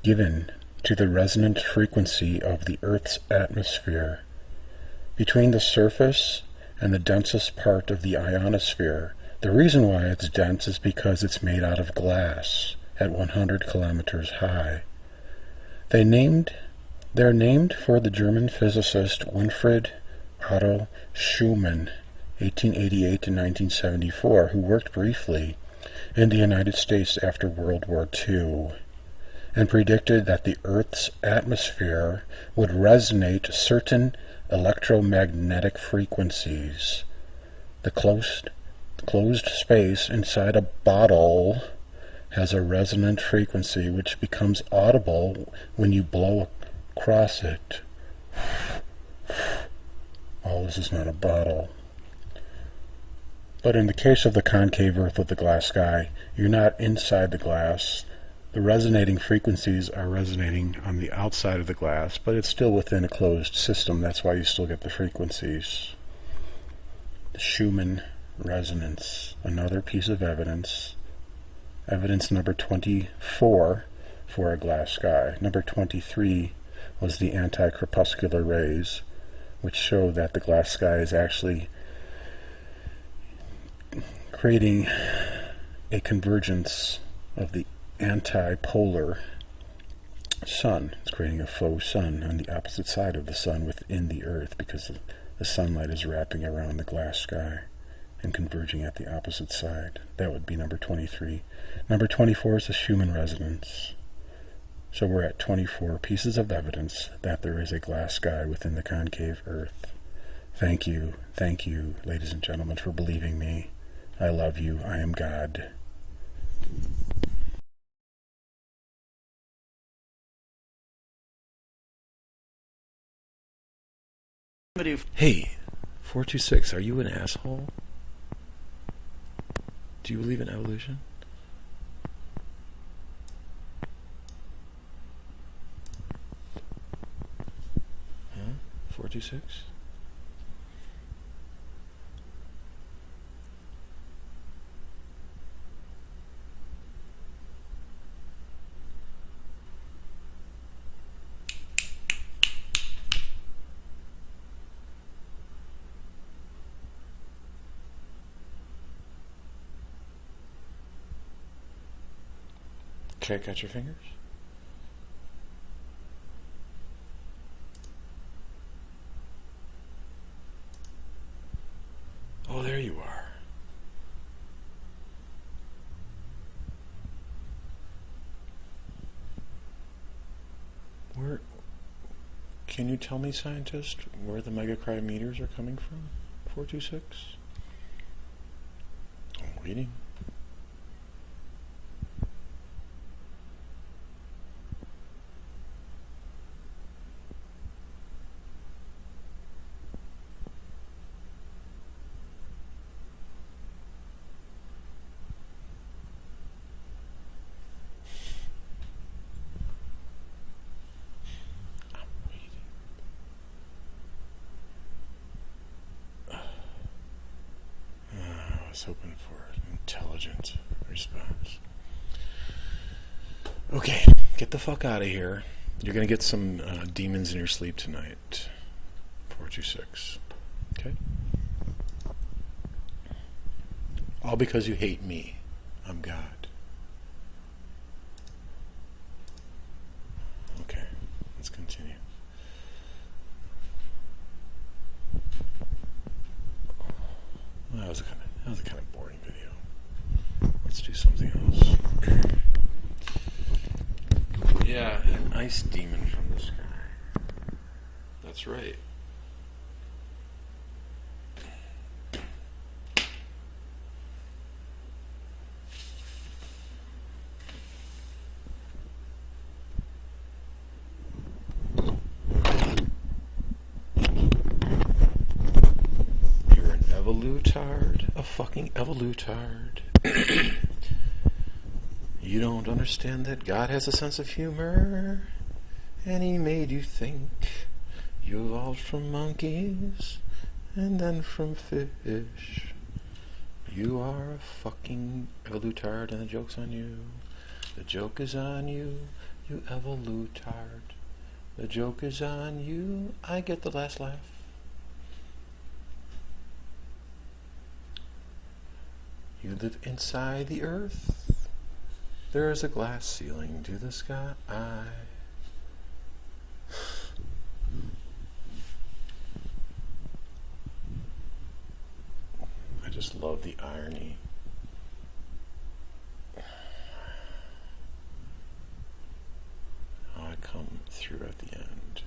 given to the resonant frequency of the Earth's atmosphere. Between the surface and the densest part of the ionosphere, the reason why it's dense is because it's made out of glass at 100 kilometers high. They're named for the German physicist Winfried Otto Schumann, 1888 to 1974, who worked briefly in the United States after World War II, and predicted that the Earth's atmosphere would resonate certain electromagnetic frequencies. The closed space inside a bottle has a resonant frequency which becomes audible when you blow across it. Oh, this is not a bottle. But in the case of the concave Earth with the glass sky, you're not inside the glass. The resonating frequencies are resonating on the outside of the glass, but it's still within a closed system. That's why you still get the frequencies. The Schumann resonance, another piece of evidence. Evidence number 24 for a glass sky. Number 23 was the anti-crepuscular rays, which show that the glass sky is actually creating a convergence of the antipolar sun. It's creating a faux sun on the opposite side of the sun within the Earth, because the sunlight is wrapping around the glass sky and converging at the opposite side. That would be number 23. Number 24 is the Schumann resonance. So we're at 24 pieces of evidence that there is a glass sky within the concave Earth. Thank you, ladies and gentlemen, for believing me. I love you. I am God. Hey, 426, are you an asshole? Do you believe in evolution? Huh? 426? Okay, got your fingers? Oh, there you are. Where, can you tell me, scientist, where the megacriometers are coming from? 426? I'm waiting. I was hoping for an intelligent response. Okay, get the fuck out of here. You're gonna get some demons in your sleep tonight. 426. Okay? All because you hate me. I'm God. Okay, let's continue. Well, that was a kind of boring video. Let's do something else. Yeah, an ice demon from the sky. That's right. You're an evolutard, a fucking evolutard. You don't understand that God has a sense of humor, and he made you think. You evolved from monkeys, and then from fish. You are a fucking evolutard, and the joke's on you. The joke is on you, you evolutard. The joke is on you, I get the last laugh. You live inside the earth. There is a glass ceiling to the sky. I just love the irony. How I come through at the end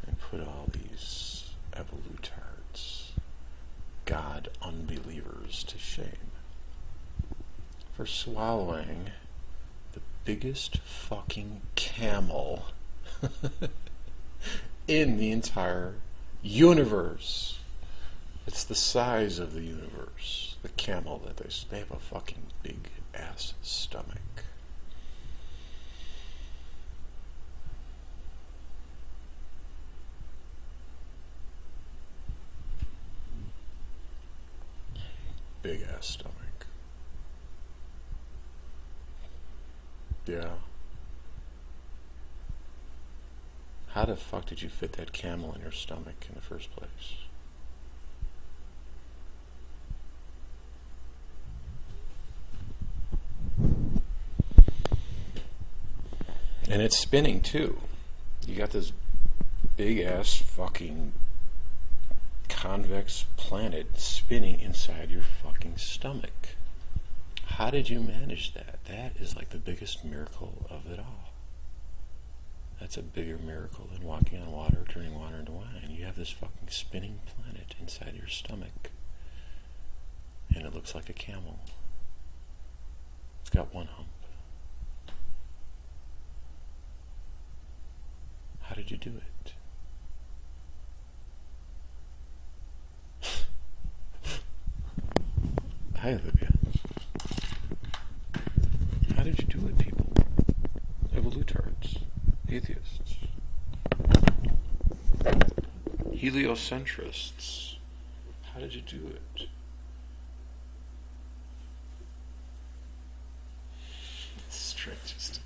and put all these evolutards God unbelievers to shame for swallowing the biggest fucking camel in the entire universe. It's the size of the universe. The camel that they have a fucking big ass stomach. Big ass stomach. Yeah. How the fuck did you fit that camel in your stomach in the first place? And it's spinning too. You got this big ass fucking convex planet spinning inside your fucking stomach. How did you manage that? That is like the biggest miracle of it all. That's a bigger miracle than walking on water or turning water into wine. You have this fucking spinning planet inside your stomach. And it looks like a camel. It's got one hump. How did you do it? Hi, Olivia. How did you do it, people? Evolutards, atheists, heliocentrists. How did you do it? Strangest.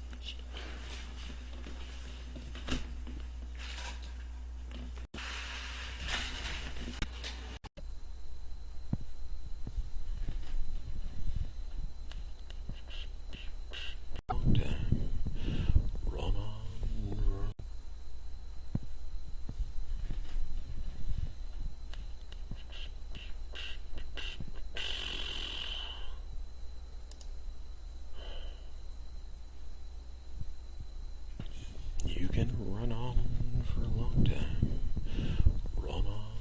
You can run on for a long time. Run on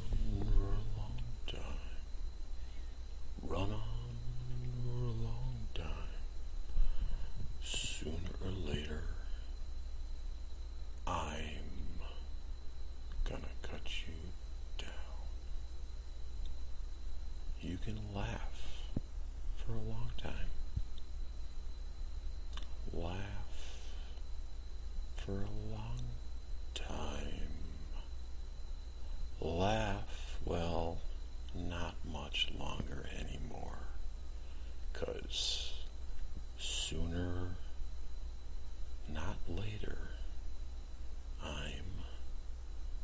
for a long time. Run on for a long time. Sooner or later, I'm gonna cut you down. You can laugh for a long time. Laugh for a long time. Laugh, well, not much longer anymore. 'Cause sooner, not later, I'm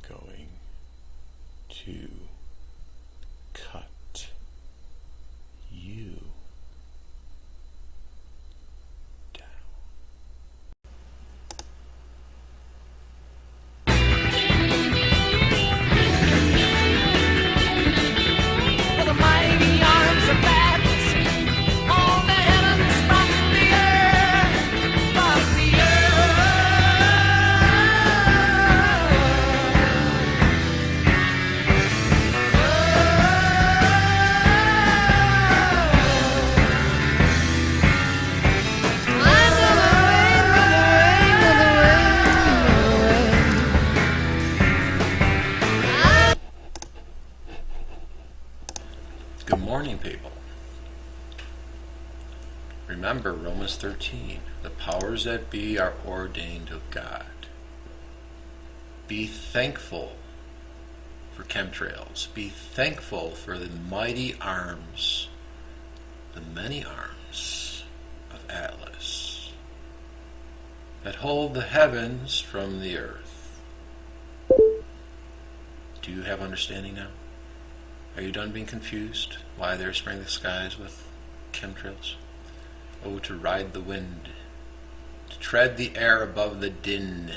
going to cut you For the mighty arms of Atlas, all the heavens from the earth, from the Good morning, people. Remember Romans 13. The powers that be are ordained of God. Be thankful for chemtrails. Be thankful for the mighty arms, the many arms of Atlas that hold the heavens from the earth. Do you have understanding now? Are you done being confused why they're spraying the skies with chemtrails? Oh, to ride the wind, to tread the air above the din,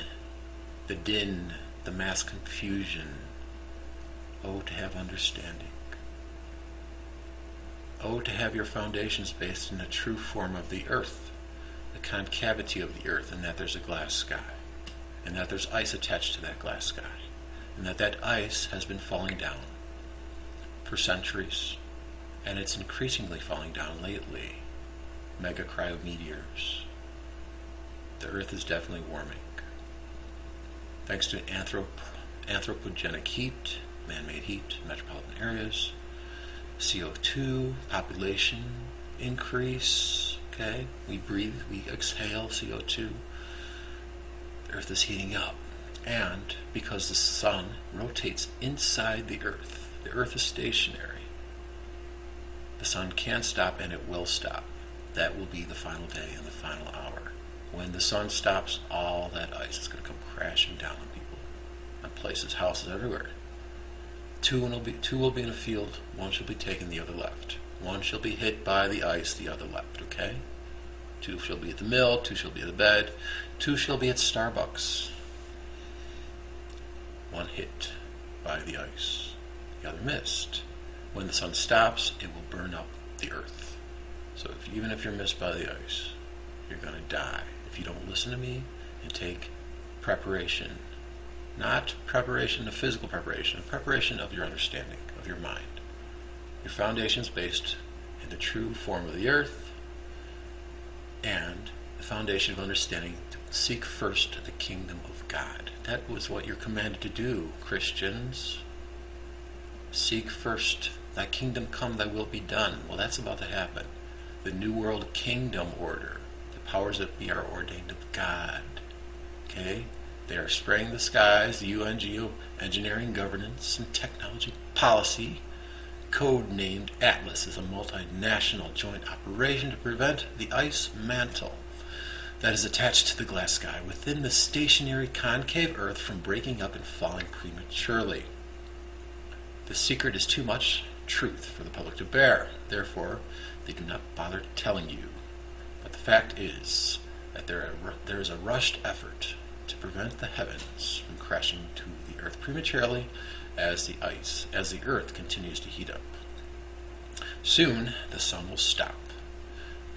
the mass confusion. Oh, to have understanding. Oh, to have your foundations based in the true form of the earth, the concavity of the earth, and that there's a glass sky, and that there's ice attached to that glass sky, and that ice has been falling down for centuries, and it's increasingly falling down lately. Mega cryometeors. The Earth is definitely warming. Thanks to anthropogenic heat, man-made heat, metropolitan areas, CO2, population increase, okay? We breathe, we exhale CO2. The Earth is heating up. And because the sun rotates inside the Earth is stationary. The sun can stop and it will stop. That will be the final day and the final hour. When the sun stops, all that ice is going to come crashing down on people, on places, houses, everywhere. Two will be in a field, one shall be taken, the other left. One shall be hit by the ice, the other left, okay? Two shall be at the mill, two shall be at the bed, two shall be at Starbucks. One hit by the ice, the other missed. When the sun stops, it will burn up the Earth. So even if you're missed by the ice, you're going to die if you don't listen to me and take preparation. Not preparation of physical preparation, preparation of your understanding, of your mind. Your foundation is based in the true form of the Earth, and the foundation of understanding to seek first the kingdom of God. That was what you're commanded to do, Christians. Seek first thy kingdom come, thy will be done. Well, that's about to happen. The New World Kingdom order. The powers that be are ordained of God. Okay? They are spraying the skies, the UN Geoengineering Governance and Technology Policy, code-named Atlas, is a multinational joint operation to prevent the ice mantle that is attached to the glass sky within the stationary concave Earth from breaking up and falling prematurely. The secret is too much truth for the public to bear. Therefore, they do not bother telling you. But the fact is that there is a rushed effort to prevent the heavens from crashing to the Earth prematurely as the Earth continues to heat up. Soon the sun will stop,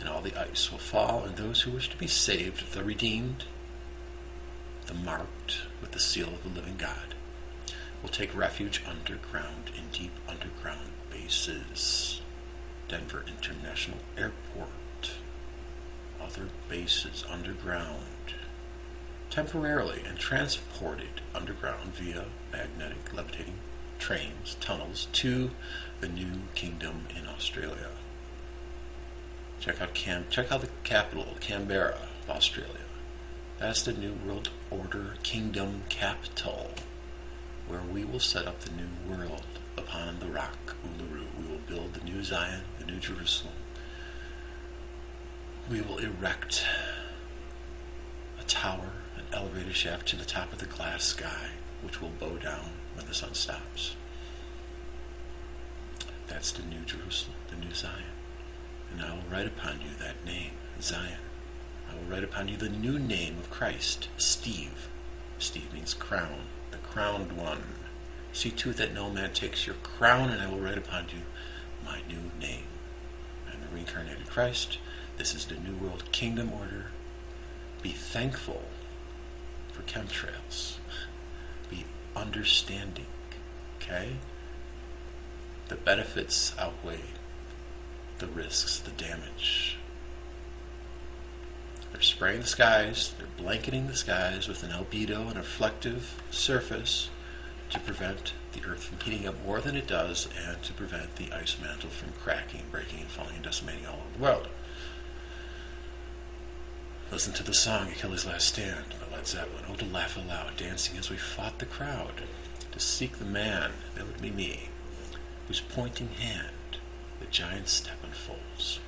and all the ice will fall, and those who wish to be saved, the redeemed, the marked with the seal of the living God, will take refuge underground in deep underground bases. Denver International Airport, other bases underground, temporarily and transported underground via magnetic levitating trains, tunnels to the new kingdom in Australia. Check out the capital, Canberra of Australia. That's the New World Order Kingdom capital, where we will set up the new world upon the rock Uluru. We will build the new Zion, the new Jerusalem. We will erect a tower, an elevator shaft to the top of the glass sky, which will bow down when the sun stops. That's the new Jerusalem, the new Zion. And I will write upon you that name, Zion. I will write upon you the new name of Christ, Steve. Steve means crown, the crowned one. See to it that no man takes your crown, and I will write upon you my new name. I am the reincarnated Christ. This is the New World Kingdom order. Be thankful for chemtrails. Be understanding, okay? The benefits outweigh the risks, the damage. They're spraying the skies, they're blanketing the skies with an albedo and a reflective surface to prevent the Earth from heating up more than it does and to prevent the ice mantle from cracking, breaking, and falling and decimating all over the world. Listen to the song Achilles' Last Stand by Led Zeppelin. Oh, to laugh aloud, dancing as we fought the crowd, to seek the man, that would be me, whose pointing hand the giant step unfolds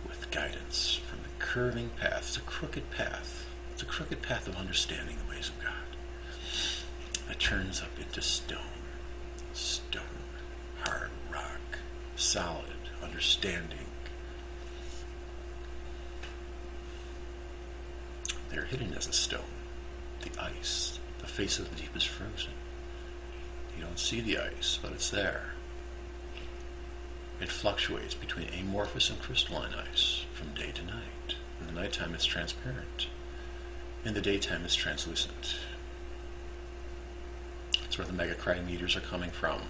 with guidance from the curving path. It's a crooked path. It's a crooked path of understanding the ways of God that turns up into stone, hard rock, solid understanding. They're hidden as a stone. The ice, the face of the deep is frozen. You don't see the ice, but it's there. It fluctuates between amorphous and crystalline ice from day to night. In the nighttime it's transparent. In the daytime it's translucent. That's where the mega cryometers are coming from.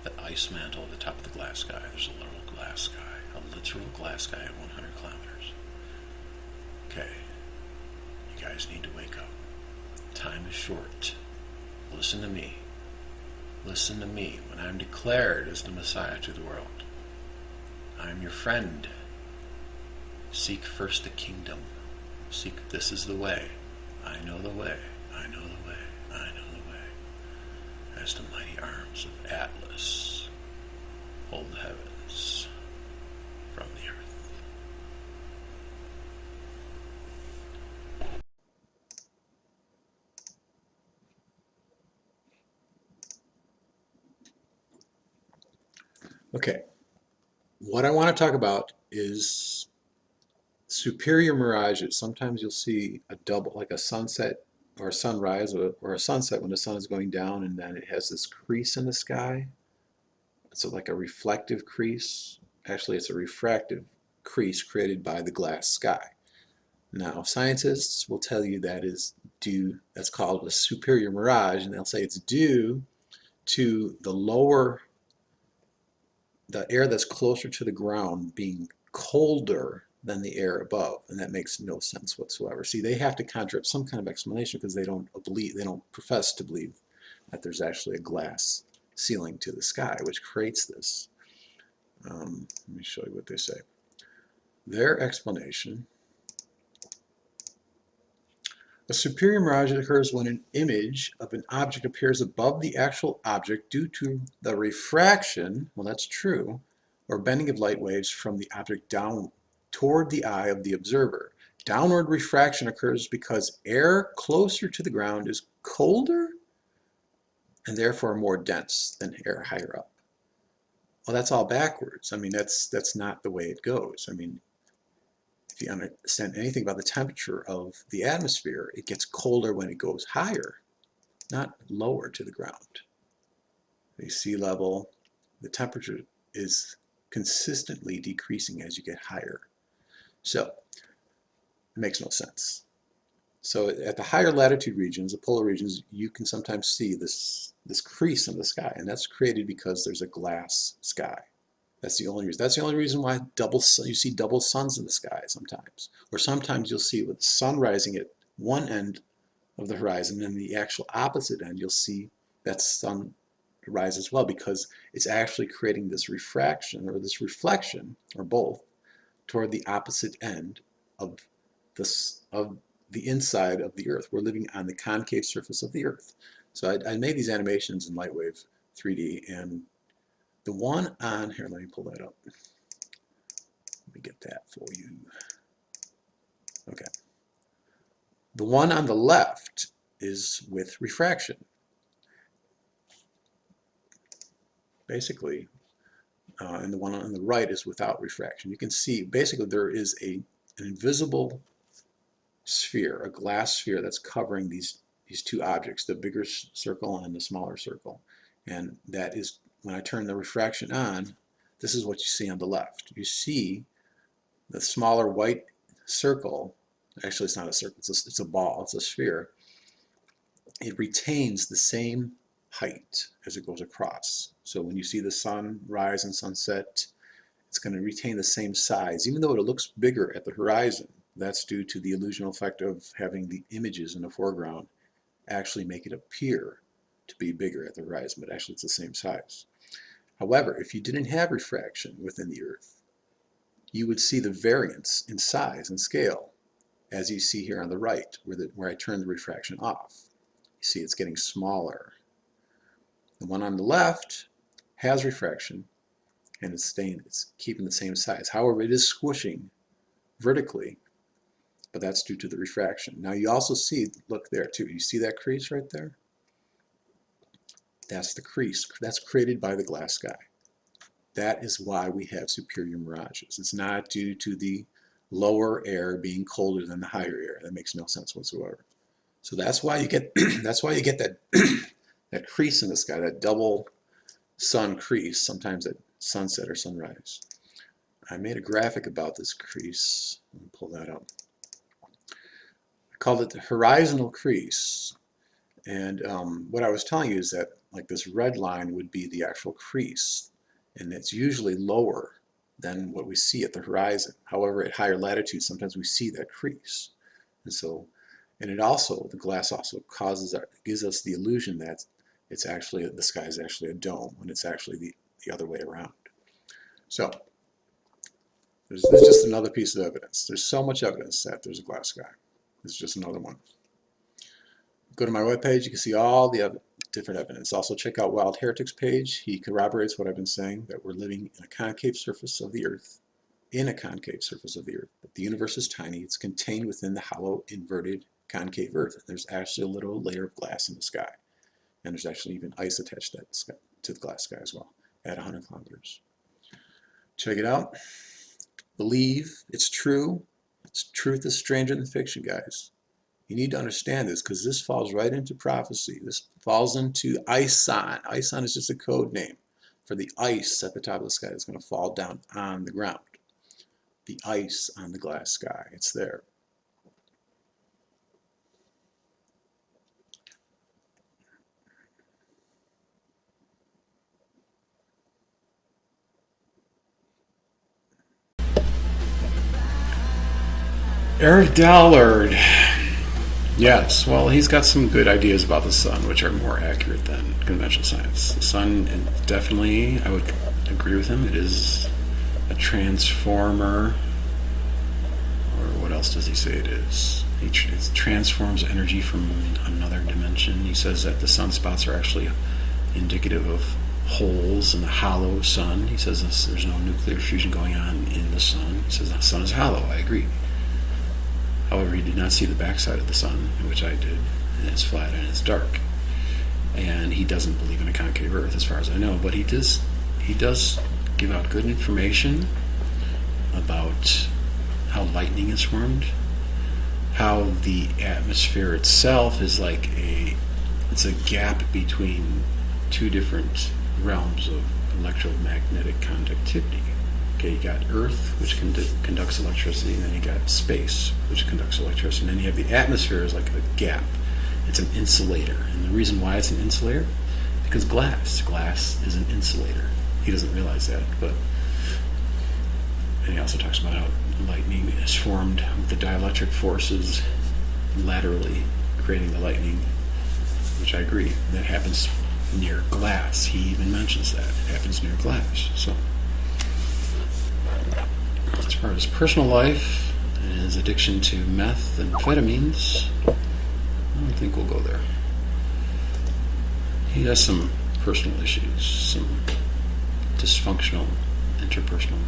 the ice mantle at the top of the glass sky. There's a little glass sky, a literal glass sky at 100 kilometers. Okay, you guys need to wake up. Time is short. Listen to me. Listen to me. When I'm declared as the Messiah to the world, I'm your friend. Seek first the kingdom. Seek, this is the way. I know the way. I know the way. I know the way. As the mighty arms of Atlas hold the heavens from the earth. Okay, what I want to talk about is superior mirages. Sometimes you'll see a double, like a sunset or a sunrise or a sunset when the sun is going down, and then it has this crease in the sky. It's like a reflective crease. Actually, it's a refractive crease created by the glass sky. Now, scientists will tell you that is due, that's called a superior mirage, and they'll say it's due to the air that's closer to the ground being colder than the air above, and that makes no sense whatsoever. See, they have to conjure up some kind of explanation because they don't profess to believe that there's actually a glass ceiling to the sky, which creates this. Let me show you what they say. Their explanation: a superior mirage occurs when an image of an object appears above the actual object due to the refraction, well, that's true, or bending of light waves from the object down toward the eye of the observer. Downward refraction occurs because air closer to the ground is colder and therefore more dense than air higher up. Well, that's all backwards. I mean, that's not the way it goes. I mean, if you understand anything about the temperature of the atmosphere, it gets colder when it goes higher, not lower to the ground. The sea level, the temperature is consistently decreasing as you get higher. So it makes no sense. So at the higher latitude regions, the polar regions, you can sometimes see this crease in the sky, and that's created because there's a glass sky. That's the only reason. That's the only reason why you see double suns in the sky sometimes. Or sometimes you'll see with the sun rising at one end of the horizon, and the actual opposite end, you'll see that sun rise as well, because it's actually creating this refraction or this reflection, or both, toward the opposite end of the inside of the Earth. We're living on the concave surface of the Earth. So I made these animations in Lightwave 3D, and the one on here, let me pull that up. Let me get that for you. Okay. The one on the left is with refraction. Basically, and the one on the right is without refraction. You can see basically there is an invisible sphere, a glass sphere that's covering these two objects, the bigger circle and the smaller circle. And that is, when I turn the refraction on, this is what you see on the left. You see the smaller white circle. Actually, it's not a circle, it's a ball, it's a sphere. It retains the same height as it goes across. So when you see the sun rise and sunset, it's going to retain the same size, even though it looks bigger at the horizon. That's due to the illusional effect of having the images in the foreground actually make it appear to be bigger at the horizon, but actually it's the same size. However, if you didn't have refraction within the Earth, you would see the variance in size and scale, as you see here on the right, where I turn the refraction off. You see it's getting smaller. The one on the left has refraction, and it's keeping the same size. However, it is squishing vertically, but that's due to the refraction. Now you also see, look there too, you see that crease right there? That's the crease. That's created by the glass sky. That is why we have superior mirages. It's not due to the lower air being colder than the higher air. That makes no sense whatsoever. So that's why you get that that crease in the sky, that double sun crease, sometimes at sunset or sunrise. I made a graphic about this crease. Let me pull that up. I called it the horizontal crease. And what I was telling you is that like this red line would be the actual crease, and it's usually lower than what we see at the horizon. However, at higher latitudes, sometimes we see that crease. And so, and it also, the glass also gives us the illusion that it's actually, the sky is actually a dome, when it's actually the other way around. So, there's just another piece of evidence. There's so much evidence that there's a glass sky. This is just another one. Go to my webpage, you can see all the different evidence. Also check out Wild Heretic's page. He corroborates what I've been saying, that we're living in a concave surface of the Earth, that the universe is tiny, it's contained within the hollow, inverted, concave Earth. There's actually a little layer of glass in the sky. And there's actually even ice attached to the glass sky as well, at 100 kilometers. Check it out. Believe it's true. Truth is stranger than fiction, guys. You need to understand this, because this falls right into prophecy. This falls into ISON. ISON is just a code name for the ice at the top of the sky that's going to fall down on the ground. The ice on the glass sky. It's there. Eric Dallard. Yes, well, he's got some good ideas about the sun, which are more accurate than conventional science. The sun, definitely, I would agree with him. It is a transformer, or what else does he say it is? It transforms energy from another dimension. He says that the sunspots are actually indicative of holes in the hollow sun. He says there's no nuclear fusion going on in the sun. He says the sun is hollow. I agree. However, he did not see the backside of the sun, which I did, and it's flat and it's dark. And he doesn't believe in a concave Earth, as far as I know, but he does give out good information about how lightning is formed, how the atmosphere itself is like it's a gap between two different realms of electromagnetic conductivity. Okay, you got Earth, which conducts electricity, and then you got space, which conducts electricity, and then you have the atmosphere as like a gap. It's an insulator, and the reason why it's an insulator, because glass is an insulator. He doesn't realize that, and he also talks about how lightning is formed with the dielectric forces laterally creating the lightning, which I agree. That happens near glass. He even mentions that. It happens near glass. So, as far as personal life and his addiction to meth and amphetamines, I don't think we'll go there. He has some personal issues, some dysfunctional interpersonal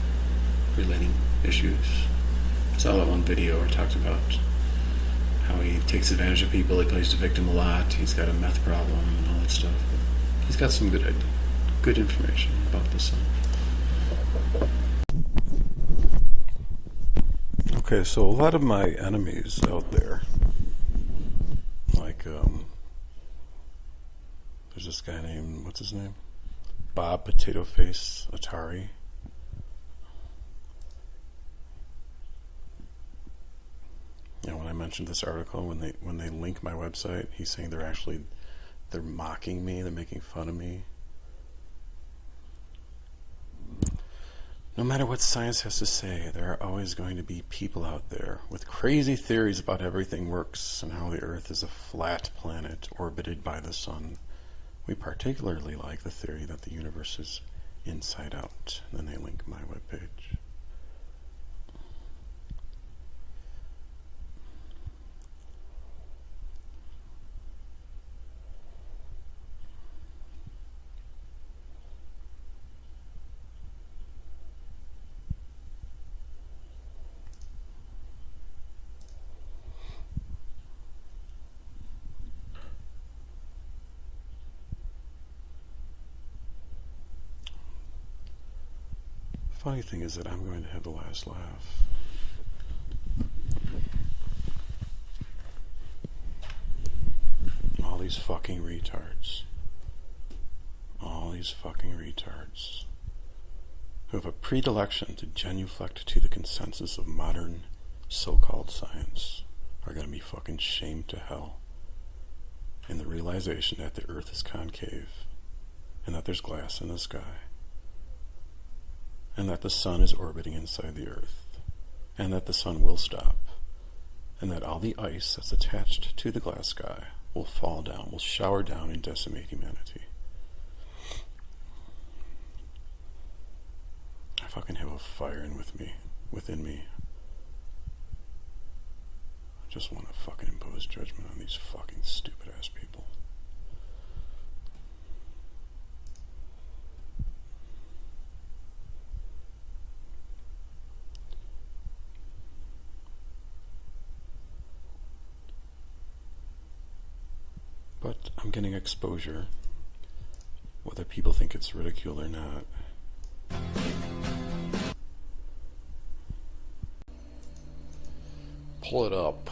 relating issues. I saw that one video where it talked about how he takes advantage of people, he plays the victim a lot, he's got a meth problem and all that stuff. But he's got some good information about the sun. Okay, so a lot of my enemies out there, like, there's this guy named, what's his name? Bob Potato Face Atari. You know, when I mentioned this article, when they link my website, he's saying they're mocking me, they're making fun of me. No matter what science has to say, there are always going to be people out there with crazy theories about everything works and how the Earth is a flat planet orbited by the sun. We particularly like the theory that the universe is inside out. And then they link my webpage. Funny thing is that I'm going to have the last laugh. All these fucking retards. All these fucking retards who have a predilection to genuflect to the consensus of modern so-called science are going to be fucking shamed to hell in the realization that the Earth is concave and that there's glass in the sky, and that the sun is orbiting inside the earth, and that the sun will stop, and that all the ice that's attached to the glass sky will fall down, will shower down and decimate humanity. I fucking have a fire within me. I just want to fucking impose judgment on these fucking stupid ass people. But I'm getting exposure, whether people think it's ridicule or not. Pull it up.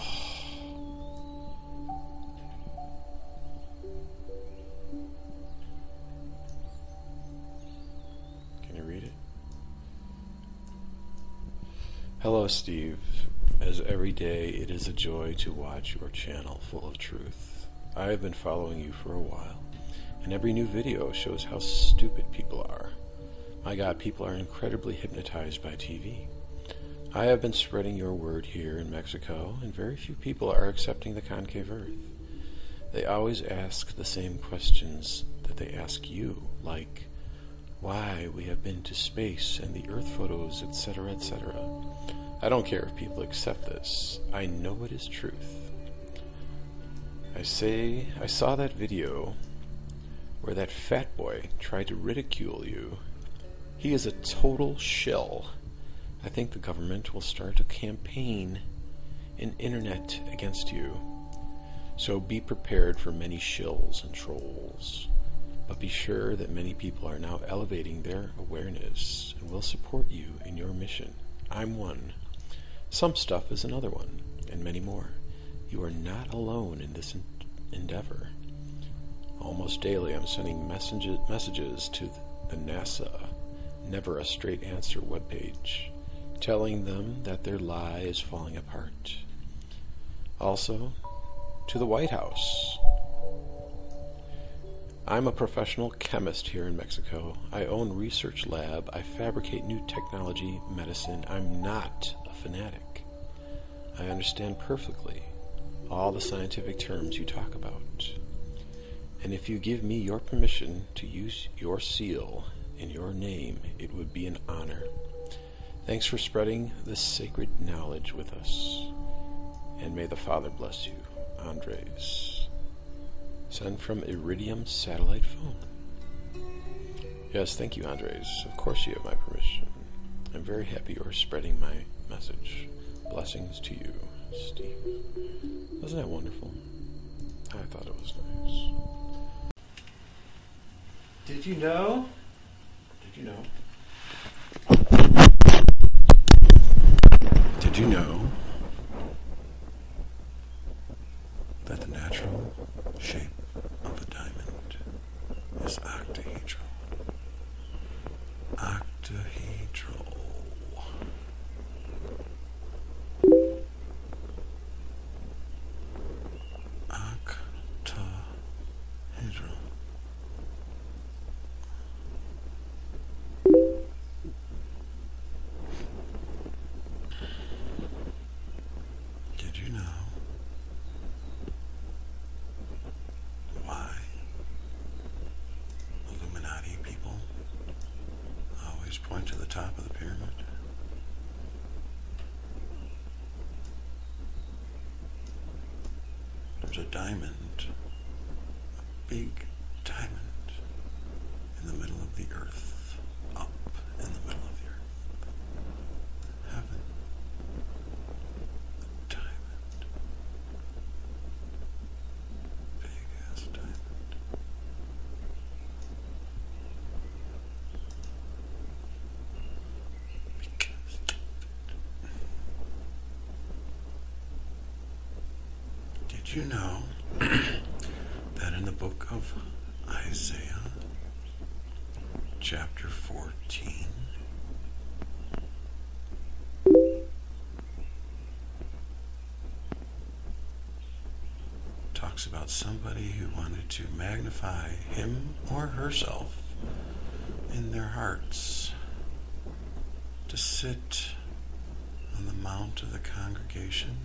Can you read it? Hello, Steve. As every day, it is a joy to watch your channel full of truth. I have been following you for a while, and every new video shows how stupid people are. My God, people are incredibly hypnotized by TV. I have been spreading your word here in Mexico, and very few people are accepting the concave Earth. They always ask the same questions that they ask you, like why we have been to space and the Earth photos, etc., etc. I don't care if people accept this. I know it is truth. I saw that video where that fat boy tried to ridicule you. He is a total shill. I think the government will start a campaign in internet against you. So be prepared for many shills and trolls. But be sure that many people are now elevating their awareness and will support you in your mission. I'm one. Some stuff is another one, and many more. You are not alone in this endeavor. Almost daily I'm sending messages to the NASA Never a Straight Answer webpage, telling them that their lie is falling apart. Also, to the White House. I'm a professional chemist here in Mexico. I own a research lab. I fabricate new technology, medicine. I'm not a fanatic. I understand perfectly all the scientific terms you talk about. And if you give me your permission to use your seal in your name, it would be an honor. Thanks for spreading this sacred knowledge with us. And may the Father bless you, Andres. Sent from Iridium satellite phone. Yes, thank you, Andres. Of course you have my permission. I'm very happy you're spreading my message. Blessings to you, Steve. Wasn't that wonderful? I thought it was nice. Did you know? Did you know? Did you know that the natural shape of a diamond is octahedral? Octahedral. Octahedral. Did you know why Illuminati people always point to the top of the pyramid? There's a diamond, a big diamond, in the middle of the earth, up in the middle of the earth. Heaven. A diamond. Big ass diamond. Did you know that in the book of Isaiah, chapter 14, talks about somebody who wanted to magnify him or herself in their hearts, to sit on the mount of the congregation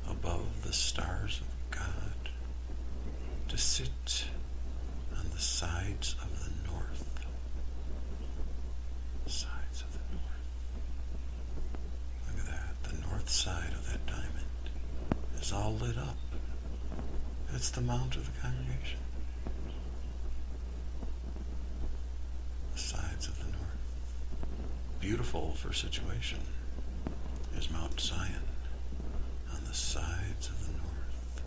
above the stars of God, to sit on the sides of the north. Sides of the north. Look at that. The north side of that diamond is all lit up. It's the mount of the congregation. The sides of the north. Beautiful for situation is Mount Zion on the sides of the north.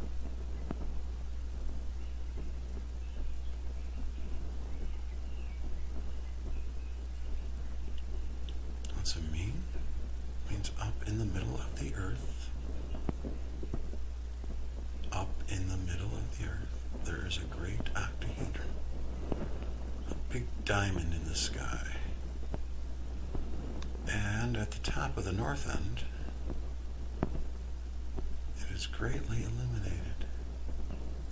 What's it mean? It means up in the middle of the earth. Up in the middle of the earth, there is a great octahedron, a big diamond in the sky. And at the top of the north end, it is greatly illuminated,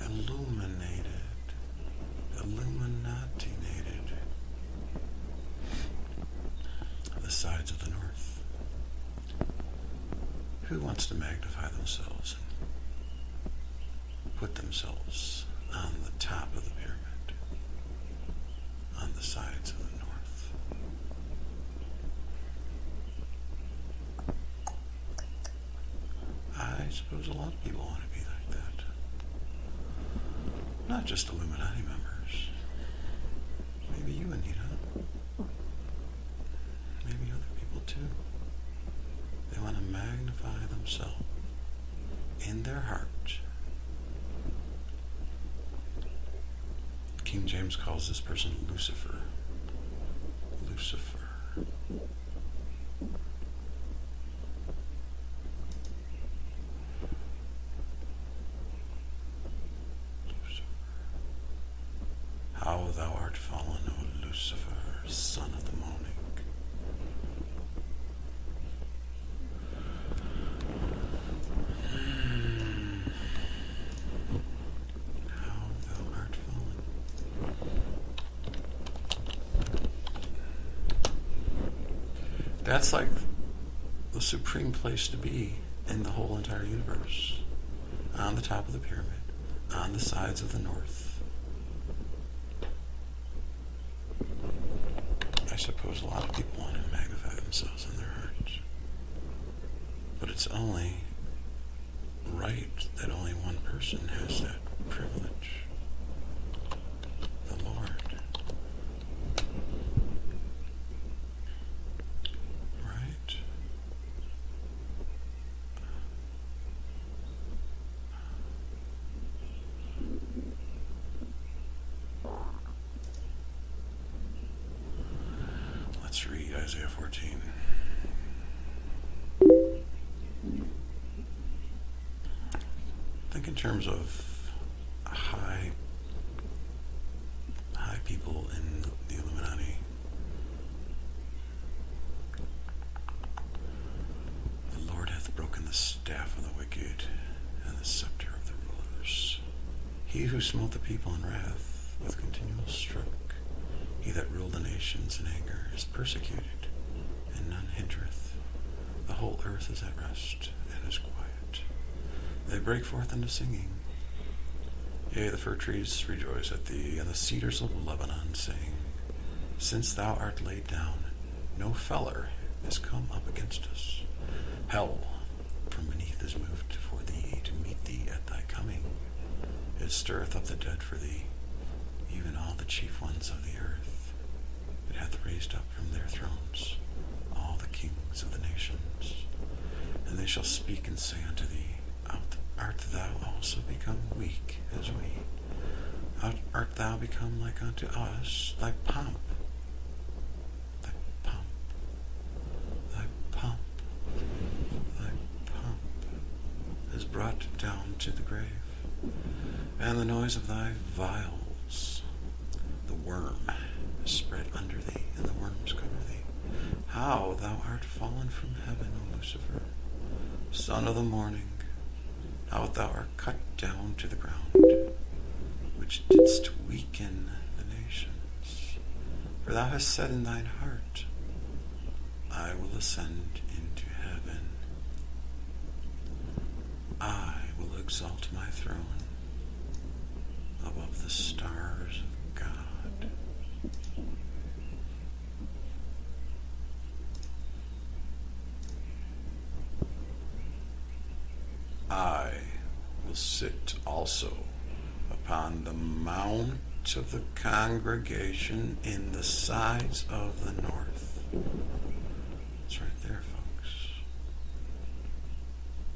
illuminatinated. The sides of the north. Who wants to magnify themselves and put themselves on the top of the pyramid, on the sides of the north? I suppose a lot of people want to be like that. Not just Illuminati members. Maybe you, Anita. Maybe other people too. They want to magnify themselves in their heart. King James calls this person Lucifer. Lucifer. How thou art fallen, O Lucifer, son of the morning. How thou art fallen. That's like the supreme place to be in the whole entire universe. On the top of the pyramid, on the sides of the north. I suppose a lot of people want to magnify themselves in their hearts. But it's only right that only one person has that privilege. The Lord. Right? Let's read Isaiah 14. Think in terms of high people in the Illuminati. The Lord hath broken the staff of the wicked and the scepter of the rulers. He who smote the people in wrath with continual stroke, he that ruled the nations in anger, is persecuted, and none hindereth. The whole earth is at rest and is quiet. They break forth into singing. Yea, the fir trees rejoice at thee, and the cedars of Lebanon sing. Since thou art laid down, no feller is come up against us. Hell from beneath is moved for thee to meet thee at thy coming. It stirreth up the dead for thee, even all the chief ones of the earth. It hath raised up from their thrones all the kings of the nations. And they shall speak and say unto thee, Art thou also become weak as we? Art thou become like unto us? Thy pomp, thy pomp, thy pomp, thy pomp is brought down to the grave, and the noise of thy vials, the worm is spread under thee, and the worms cover thee. How thou art fallen from heaven, O Lucifer, son of the morning. how thou art cut down to the ground, which didst weaken the nations. For thou hast said in thine heart, I will ascend into heaven. I will exalt my throne above the stars of God. I will sit also upon the mount of the congregation in the sides of the north. It's right there, folks.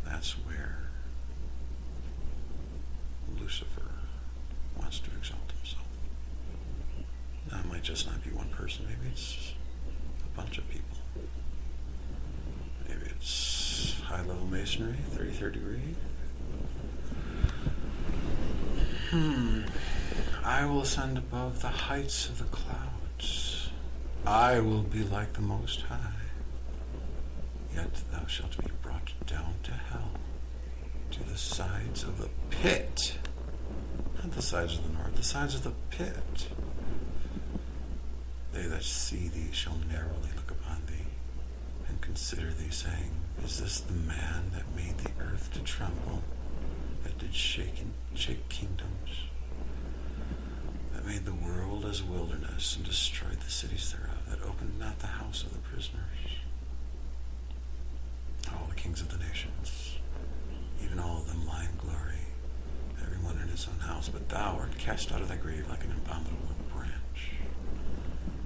That's where Lucifer wants to exalt himself. Now, it might just not be one person. Maybe it's a bunch of people. Maybe it's high-level masonry, 33rd degree. I will ascend above the heights of the clouds. I will be like the Most High. Yet thou shalt be brought down to hell, to the sides of the pit. Not the sides of the north, the sides of the pit. They that see thee shall narrowly look upon thee, and consider thee, saying, Is this the man that made the earth to tremble, that did shake kingdoms, that made the world as wilderness, and destroyed the cities thereof, that opened not the house of the prisoners? All the kings of the nations, even all of them lie in glory, everyone in his own house. But thou art cast out of thy grave like an abominable branch,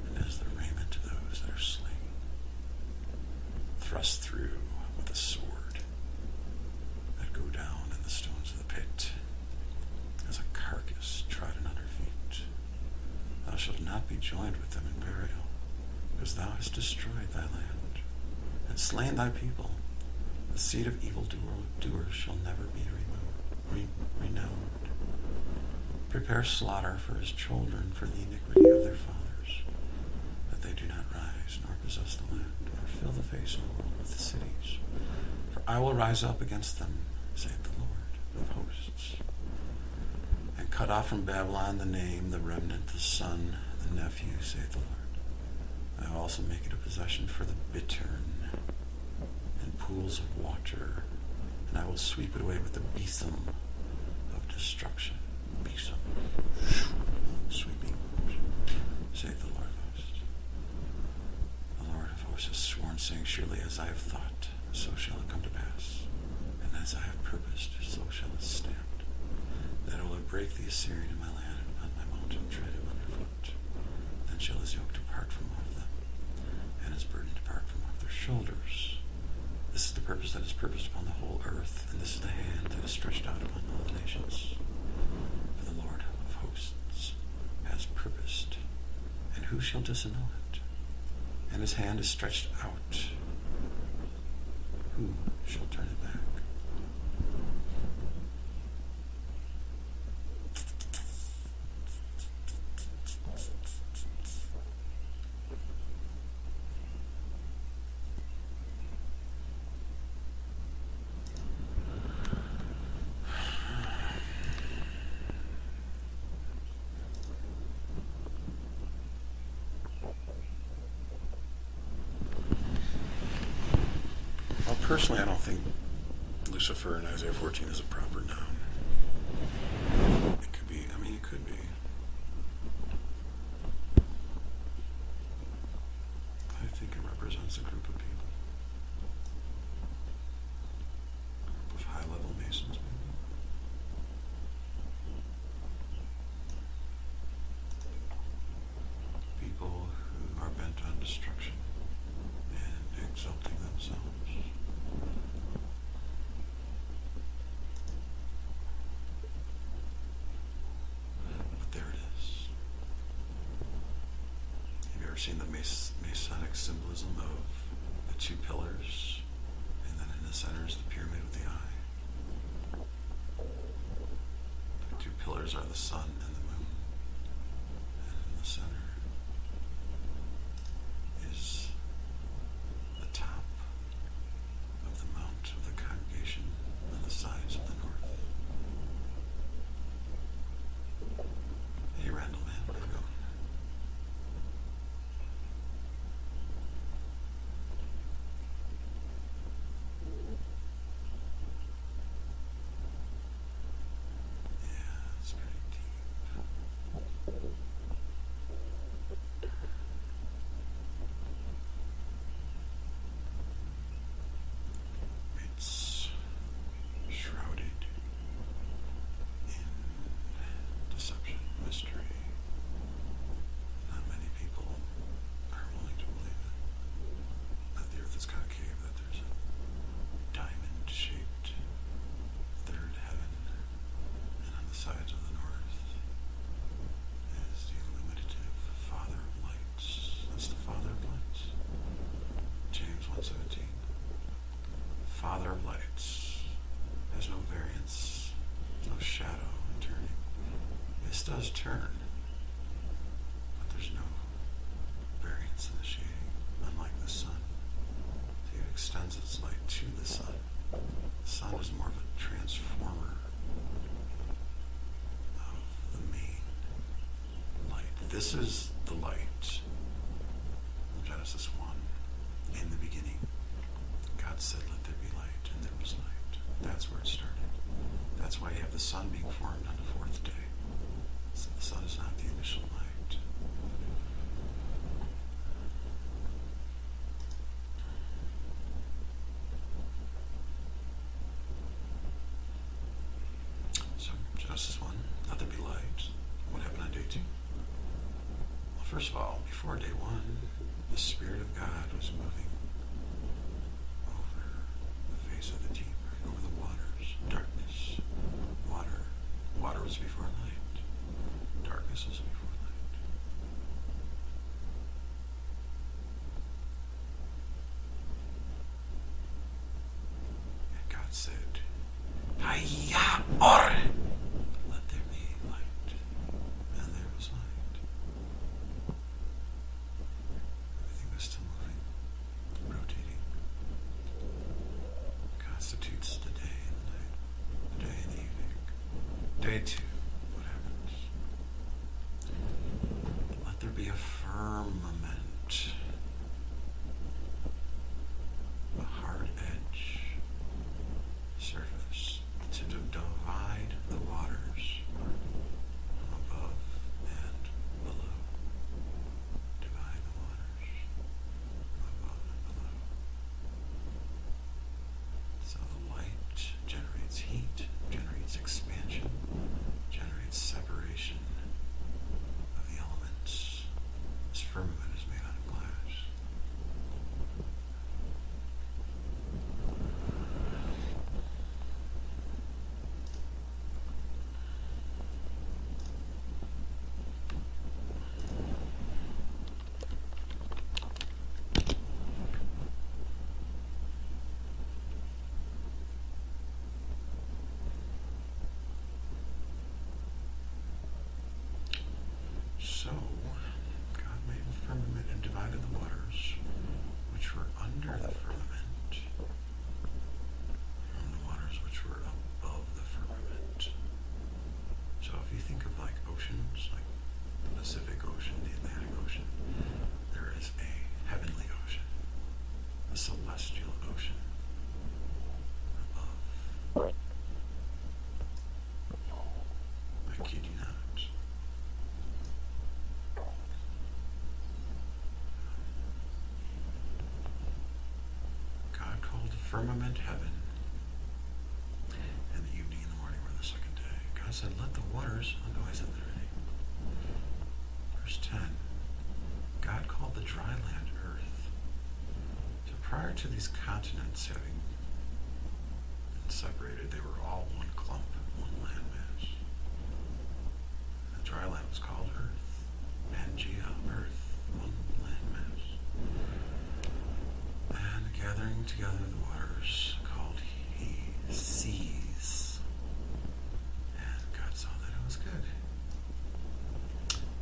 and as the raiment of those that are slain, thrust through with a sword, that go down in the stones of the pit, as a carcass trodden under feet. Thou shalt not be joined with them in burial, because thou hast destroyed thy land, and slain thy people. The seed of evil doers shall never be renowned. Prepare slaughter for his children, for the iniquity of their fathers, that they do not rise, nor possess the land, nor fill the face of the world with the cities. For I will rise up against them, saith the Lord of hosts, and cut off from Babylon the name, the remnant, the son, the nephew, saith the Lord. I will also make it a possession for the bittern, and pools of water, and I will sweep it away with the besom of destruction. Besom. Sweeping. Saith the Lord of hosts. The Lord of hosts has sworn, saying, Surely as I have thought, so shall it come to pass, and as I have purposed, so shall it stand. That I will break the Assyrian in my land, and upon my mountain tread him underfoot. Then shall his yoke depart from off them, and his burden depart from off their shoulders. This is the purpose that is purposed upon the whole earth, and this is the hand that is stretched out upon all the nations. For the Lord of hosts has purposed, and who shall disannul it? And his hand is stretched out. Who shall turn it back? Well, personally, I don't think Lucifer in Isaiah 14 is a proper noun. It could be, it could be. I think it represents a group of people. A group of high-level Masons, maybe. People who are bent on destruction and exalting themselves. But there it is. Have you ever seen the Masonic symbolism of the two pillars, and then in the center is the pyramid with the eye? The two pillars are the sun and the moon, and in the center is the top of the mount of the congregation on the sides of the north. shadow and turning. This does turn, but there's no variance in the shading, unlike the sun. See, it extends its light to the sun. The sun is more of a transformer of the main light. This is the light in Genesis 1. In the beginning, God said, let there be light, and there was light. That's where it started. That's why you have the sun being formed on the fourth day. So the sun is not the initial light. So, Genesis 1, let there be light. What happened on day 2? Well, first of all, before day 1, the Spirit of God was moving over the face of the deep, right over the waters, darkness, water. Water was before light. Darkness was before light. And God said, Hayya or, let there be light. And there was light. Everything was still moving, rotating. Constitutes the day and the night, the day and the evening. Day 2, what happens? Let there be a firmament, a hard edge, surface, to divide the waters from above and below. Divide the waters from above and below. So the light generates heat, generates expansion, generates separation of the elements. This firmament is made out of glass. So, God made a firmament and divided the waters which were under the firmament from the waters which were above the firmament. So if you think of like oceans, like the Pacific Ocean, the Atlantic Ocean, there is a heavenly ocean, a celestial ocean above. I kid you not. God called the firmament heaven, and the evening and the morning were the second day. God said, let the waters, oh no, I said that already. Verse 10, God called the dry land earth. So prior to these continents having been separated, they were all one clump, one landmass. The dry land was called earth, Pangea, earth, one landmass. And gathering together the waters called he seas. And God saw that it was good.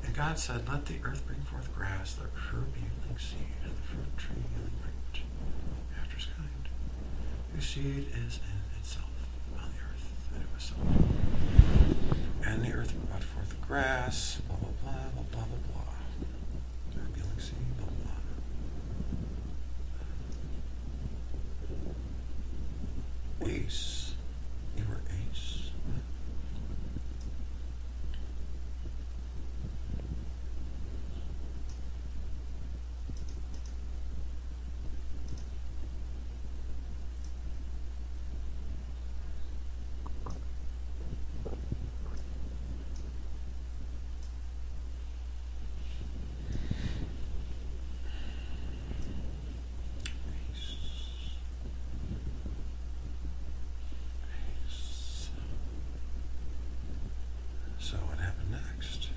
And God said, let the earth bring forth grass, the herb yielding seed, and the fruit tree yielding fruit after its kind, whose seed is in itself on the earth. And it was so. And the earth brought forth grass, blah, blah, blah, blah, blah, blah, blah. Herb yielding seed, blah, blah, blah. Ace. You were ace. So what happened next?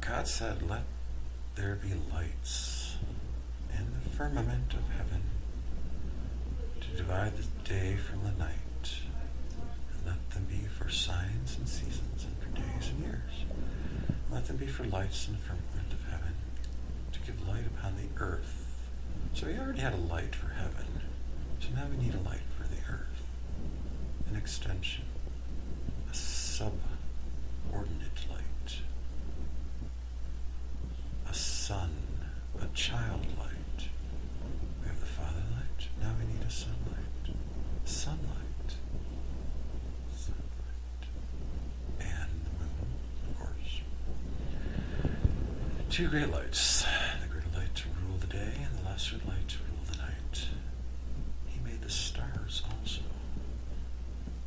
God said, let there be lights in the firmament of heaven to divide the day from the night, for signs and seasons and for days and years. Let them be for lights in the firmament of heaven, to give light upon the earth. So we already had a light for heaven, so now we need a light for the earth. An extension, a subordinate light, a sun, a child light. We have the Father light, now we need a sunlight. Sunlight. Sunlight. And the moon, of course. Two great lights. The greater light to rule the day and the lesser light to rule the night. He made the stars also.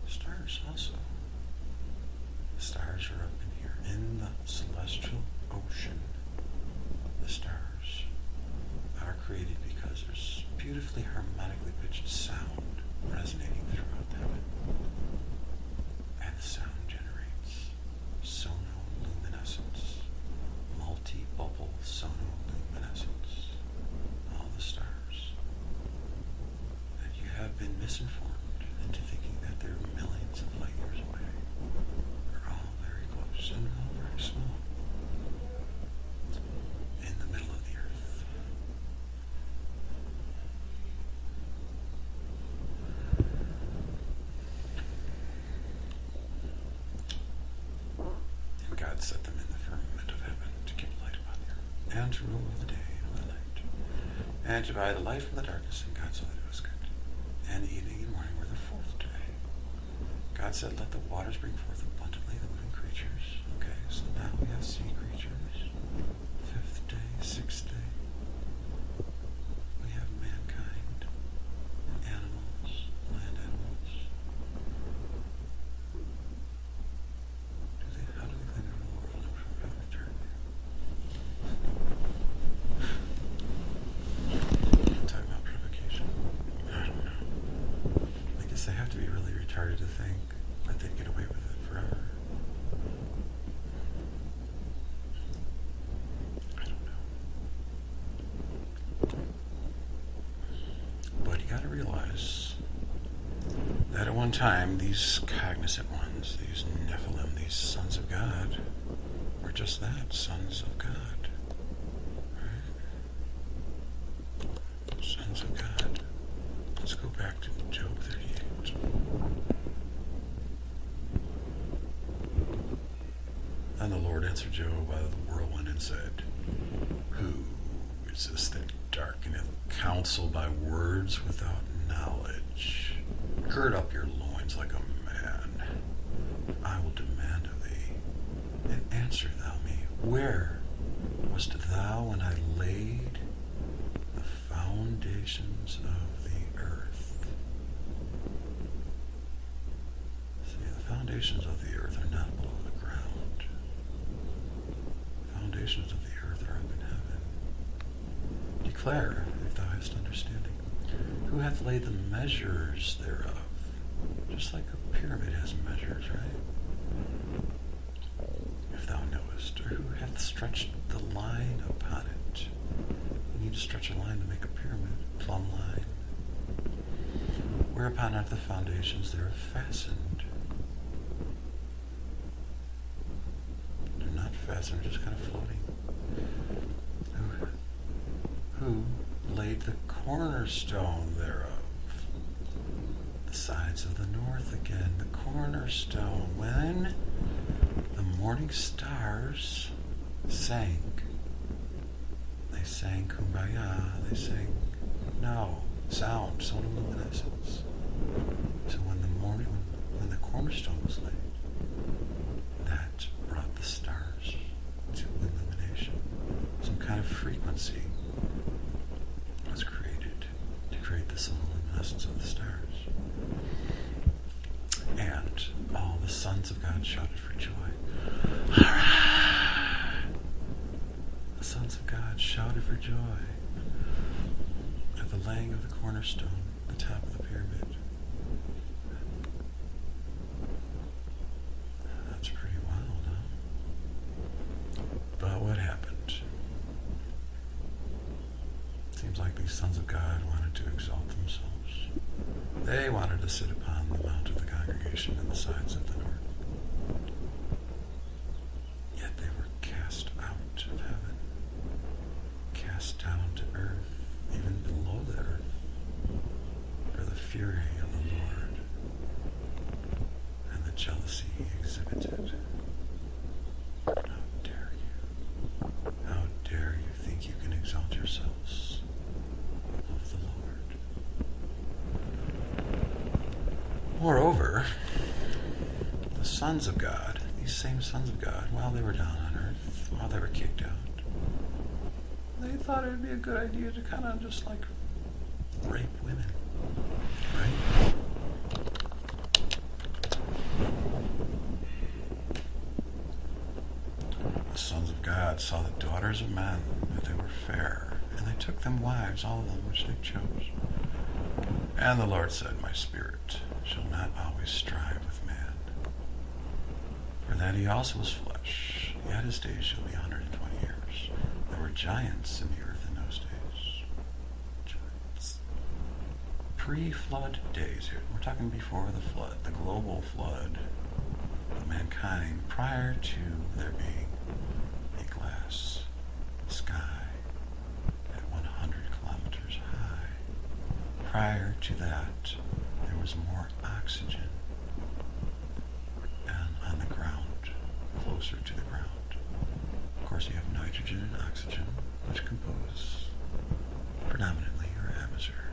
Stars also. The stars are up in here, in the celestial ocean. The stars are created because there's beautifully harmonically pitched sound resonating throughout heaven. And the sound generates sonoluminescence, multi-bubble sonoluminescence. All the stars. And you have been misinformed into thinking that they're millions of light years away. They're all very close and all very small. In the middle of the earth. And God set them in the firmament of heaven to give light upon the earth, and to rule over the day and over the night, and to divide the light from the darkness, and God saw that it was good. And evening and morning were the fourth day. God said, let the waters bring forth abundantly the living creatures. Okay, so now we have sea creatures. Fifth day, sixth day. We have mankind, animals, land animals. How do they think of the world? I'm sure how to turn there. Talk about provocation. I don't know. I guess they have to be really retarded to think that they'd get away with it forever. I don't know. But you gotta realize that at one time, these cognizant ones, these Nephilim, these sons of God, were just that, sons of God. Right? Sons of God. Let's go back to Job 38. And the Lord answered Job out of the whirlwind and said, who is this that darkeneth counsel by words without knowledge? Gird up your loins like a man. I will demand of thee, and answer thou me. Where wast thou when I laid the foundations of the earth? See, the foundations of the earth are not below the ground. The foundations of the earth are up in heaven. Declare, if thou hast understanding, who hath laid the measures thereof? Just like a pyramid has measures, right? If thou knowest, or who hath stretched the line upon it? You need to stretch a line to make a pyramid, plumb line. Whereupon are the foundations thereof fastened? They're not fastened, they're just kind of floating. Who laid the cornerstone thereof? The sides of the north again, the cornerstone. When the morning stars sang, they sang Kumbaya, they sang sound, sonoluminescence. So when the cornerstone was laid, that brought the stars to illumination. Some kind of frequency was created to create the sonoluminescence of the stars. And all the sons of God shouted for joy. The sons of God shouted for joy at the laying of the cornerstone, the top of the pyramid. That's pretty wild, huh? But what happened? Seems like these sons of God wanted to exalt themselves. They wanted to sit upon the mount of the congregation in the sides of the north. cast down to earth, even below the earth, for the fury of the Lord and the jealousy he exhibited. How dare you? How dare you think you can exalt yourselves above the Lord? Moreover, the sons of God, these same sons of God, while they were down on earth, while they were kicked out, they thought it would be a good idea to kind of just like rape women, right? The sons of God saw the daughters of men, that they were fair, and they took them wives, all of them which they chose. And the Lord said, my spirit shall not always strive with man, for that he also was flesh, yet his days shall be 120 years. There were giants in the earth in those days. Giants. Pre-flood days here. We're talking before the flood, the global flood of mankind, prior to there being a glass sky at 100 kilometers high. Prior to that, there was more oxygen and on the ground, closer to the ground. Of course, you have nitrogen and oxygen, which compose predominantly your atmosphere.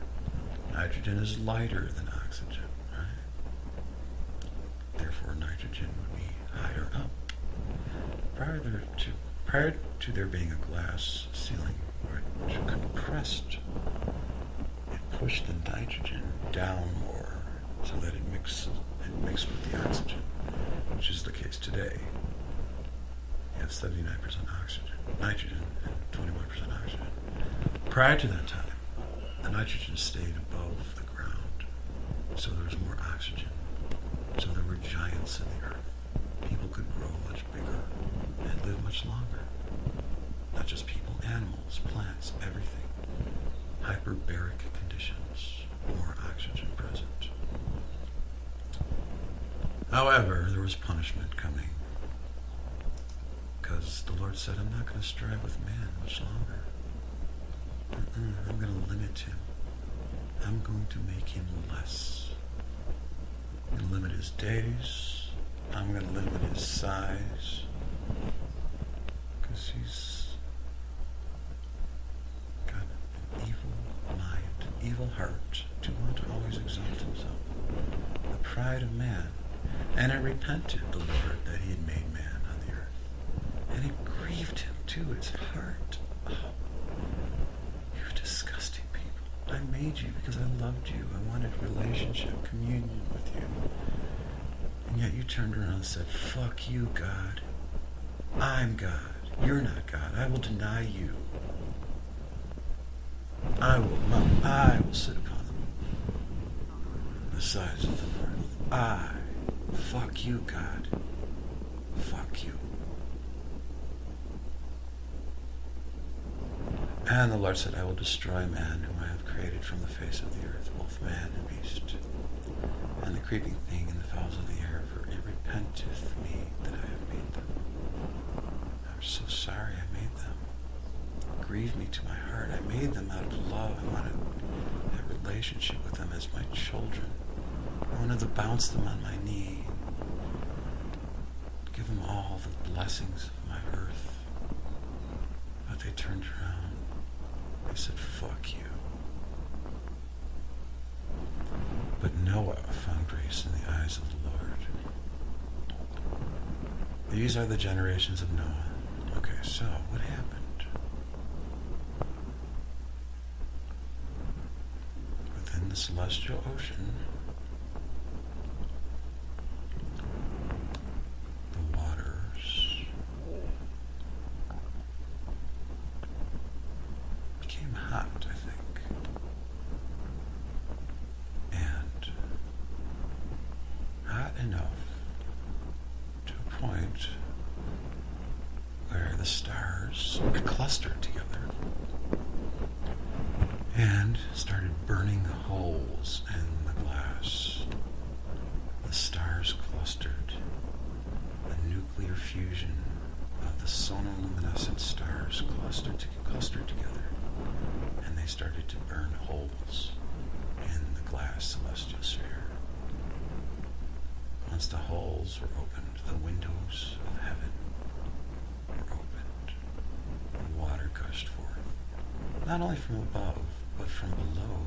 Nitrogen is lighter than oxygen, right? Therefore, nitrogen would be higher up. Prior to there being a glass ceiling which compressed, it pushed the nitrogen down more so that it mixed with the oxygen, which is the case today. You have 79% nitrogen and 21% oxygen. Prior to that time, the nitrogen stayed above the ground, so there was more oxygen. So there were giants in the earth. People could grow much bigger and live much longer. Not just people, animals, plants, everything. Hyperbaric conditions, more oxygen present. However, there was punishment coming, because the Lord said, I'm not going to strive with man much longer. I'm going to limit him. I'm going to make him less. I'm going to limit his days. I'm going to limit his size. Because he's got an evil mind, evil heart, to want to always exalt himself. The pride of man. And it repented the Lord that he had made man on the earth. And it grieved him to his heart. Oh, you disgusting people. I made you because I loved you. I wanted relationship, communion with you. And yet you turned around and said, fuck you, God. I'm God. You're not God. I will deny you. I will sit upon the sides of the earth. Fuck you, God. Fuck you. And the Lord said, I will destroy man whom I have created from the face of the earth, both man and beast, and the creeping thing and the fowls of the air, for it repenteth me that I have made them. I'm so sorry I made them. It grieved me to my heart. I made them out of love. I wanted to have a relationship with them as my children. I wanted to bounce them on my knee, give them all the blessings of my earth. But they turned around. They said, fuck you. But Noah found grace in the eyes of the Lord. These are the generations of Noah. Okay, so what happened? Within the celestial ocean, the waters became hot, I think. And hot enough to a point where the stars clustered together and started burning holes in the glass. The stars clustered. The nuclear fusion of the sonoluminescent stars clustered together. once the holes were opened, the windows of heaven were opened, and water gushed forth, not only from above, but from below.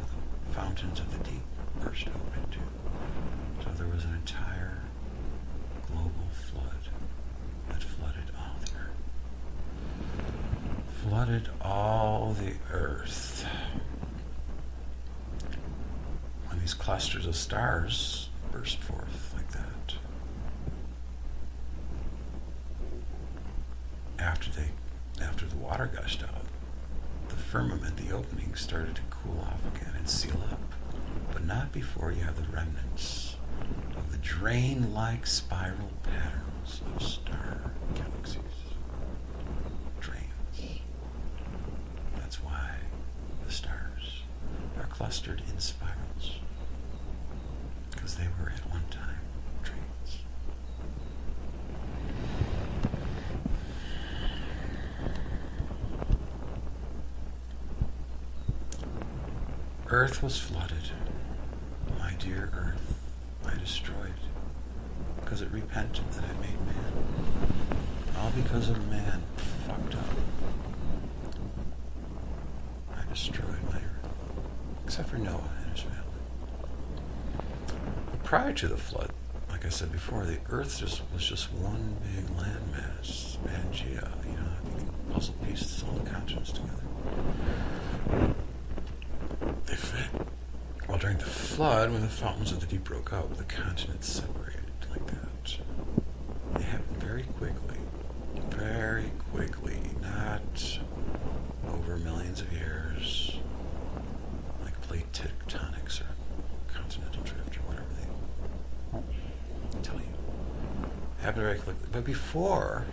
The fountains of the deep burst open too. So there was an entire global flood that flooded all the earth. Flooded all the earth. When these clusters of stars burst forth like that, after the water gushed out, the firmament, the opening, started to cool off again and seal up, but not before you have the remnants of the drain-like spiral patterns of star galaxies. Drains. That's why the stars are clustered in spirals, because they were at one time drains. Earth was flooded. My dear Earth, I destroyed, because it repented that I made man. All because of man fucked up. I destroyed my Earth, except for Noah and his family. Prior to the flood, like I said before, the Earth was just one big landmass, Pangea. You know, you can puzzle pieces all the continents together. They fit. Well, during the flood, when the fountains of the deep broke up, the continents separated like that. It happened very quickly, not over millions of years, like plate tectonics or continental drift or whatever they tell you. It happened very quickly. But before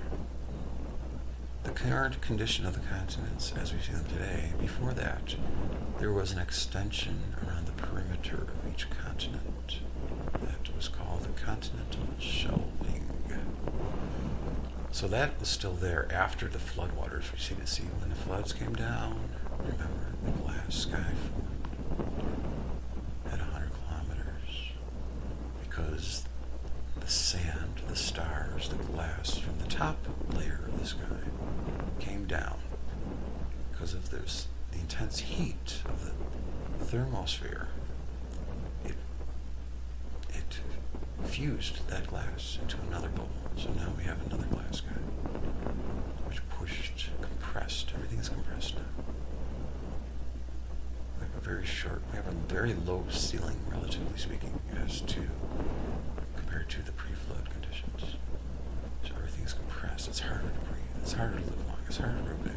the current condition of the continents as we see them today, before that, there was an extension around the perimeter of each continent that was called the continental shelving. So that was still there after the floodwaters. We see when the floods came down, remember, the glass sky formed at 100 kilometers because the sand, the stars, the glass from the top layer of the sky came down because of the intense heat of the thermosphere. It fused that glass into another bubble. So now we have another glass sky, which compressed. Everything is compressed now. We have a very low ceiling, relatively speaking, compared to the pre-flood conditions. So everything is compressed. It's harder to breathe. It's harder to live long. It's harder to grow big.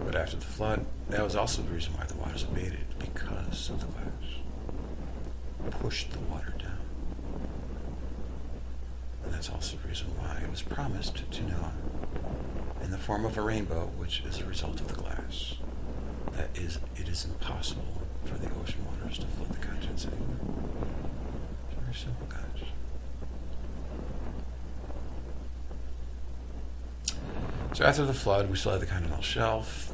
But after the flood, that was also the reason why the waters abated, because of the glass. Pushed the water down. And that's also the reason why it was promised to Noah in the form of a rainbow, which is a result of the glass. It is impossible for the ocean waters to flood the continents anymore. It's very simple, guys. So after the flood, we still had the continental shelf,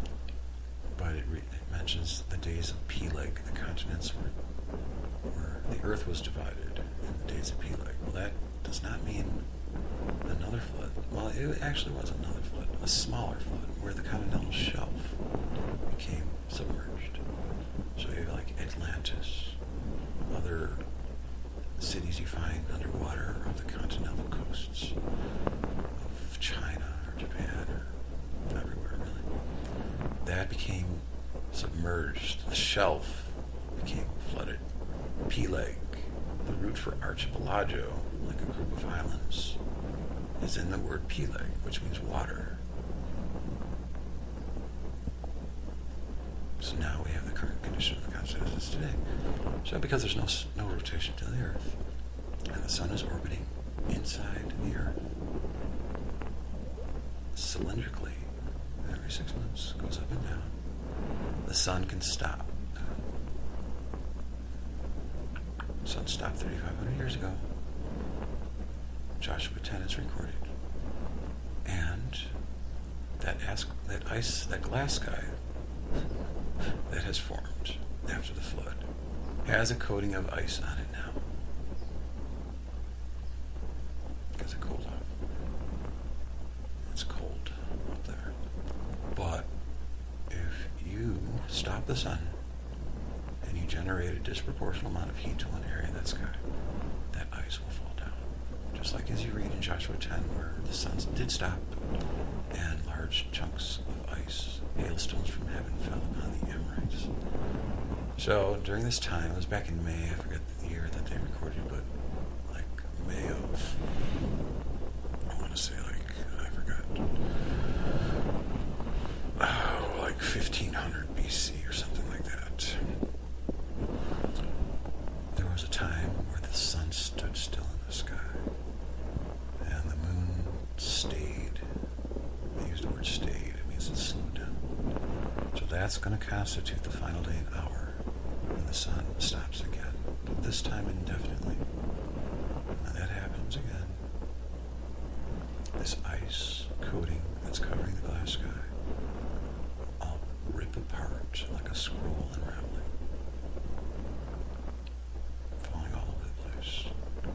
but it mentions the days of Peleg. The continents where the earth was divided in the days of Peleg. Well, that does not mean another flood. Well, it actually was another flood, a smaller flood, where the continental shelf became submerged. So you have like Atlantis, other cities you find underwater of the continental coasts of China or Japan or everywhere really. That became submerged. The shelf became flooded. Peleg, the root for archipelago, like a group of islands, is in the word Peleg, which means water. So now we have the current condition of the continent as today. So because there's no rotation to the Earth, and the sun is orbiting inside the Earth, cylindrically, every 6 months, goes up and down, the sun can stop. The sun stopped 3,500 years ago. Joshua 10 is recorded. And that glass sky that has formed after the flood has a coating of ice on it now. Because it cooled off. It's cold up there. But if you stop the sun and you generate a disproportional amount of heat to one area of that sky, that ice will fall down. Just like as you read in Joshua 10, where the sun did stop and large chunks of ice, hailstones from heaven, fell upon the Amorites. So during this time, it was back in May, I forget the year that they recorded, but like May of, I want to say I forgot, like 1500 BC or something like that. There was a time where the sun stood still in the sky and the moon stayed. They used the word stayed. It means it slowed down. So that's going to constitute the final day and hour when the sun stops again. But this time indefinitely. When that happens again, this ice coating that's covering the glass sky will all rip apart like a scroll unraveling, falling all over the place,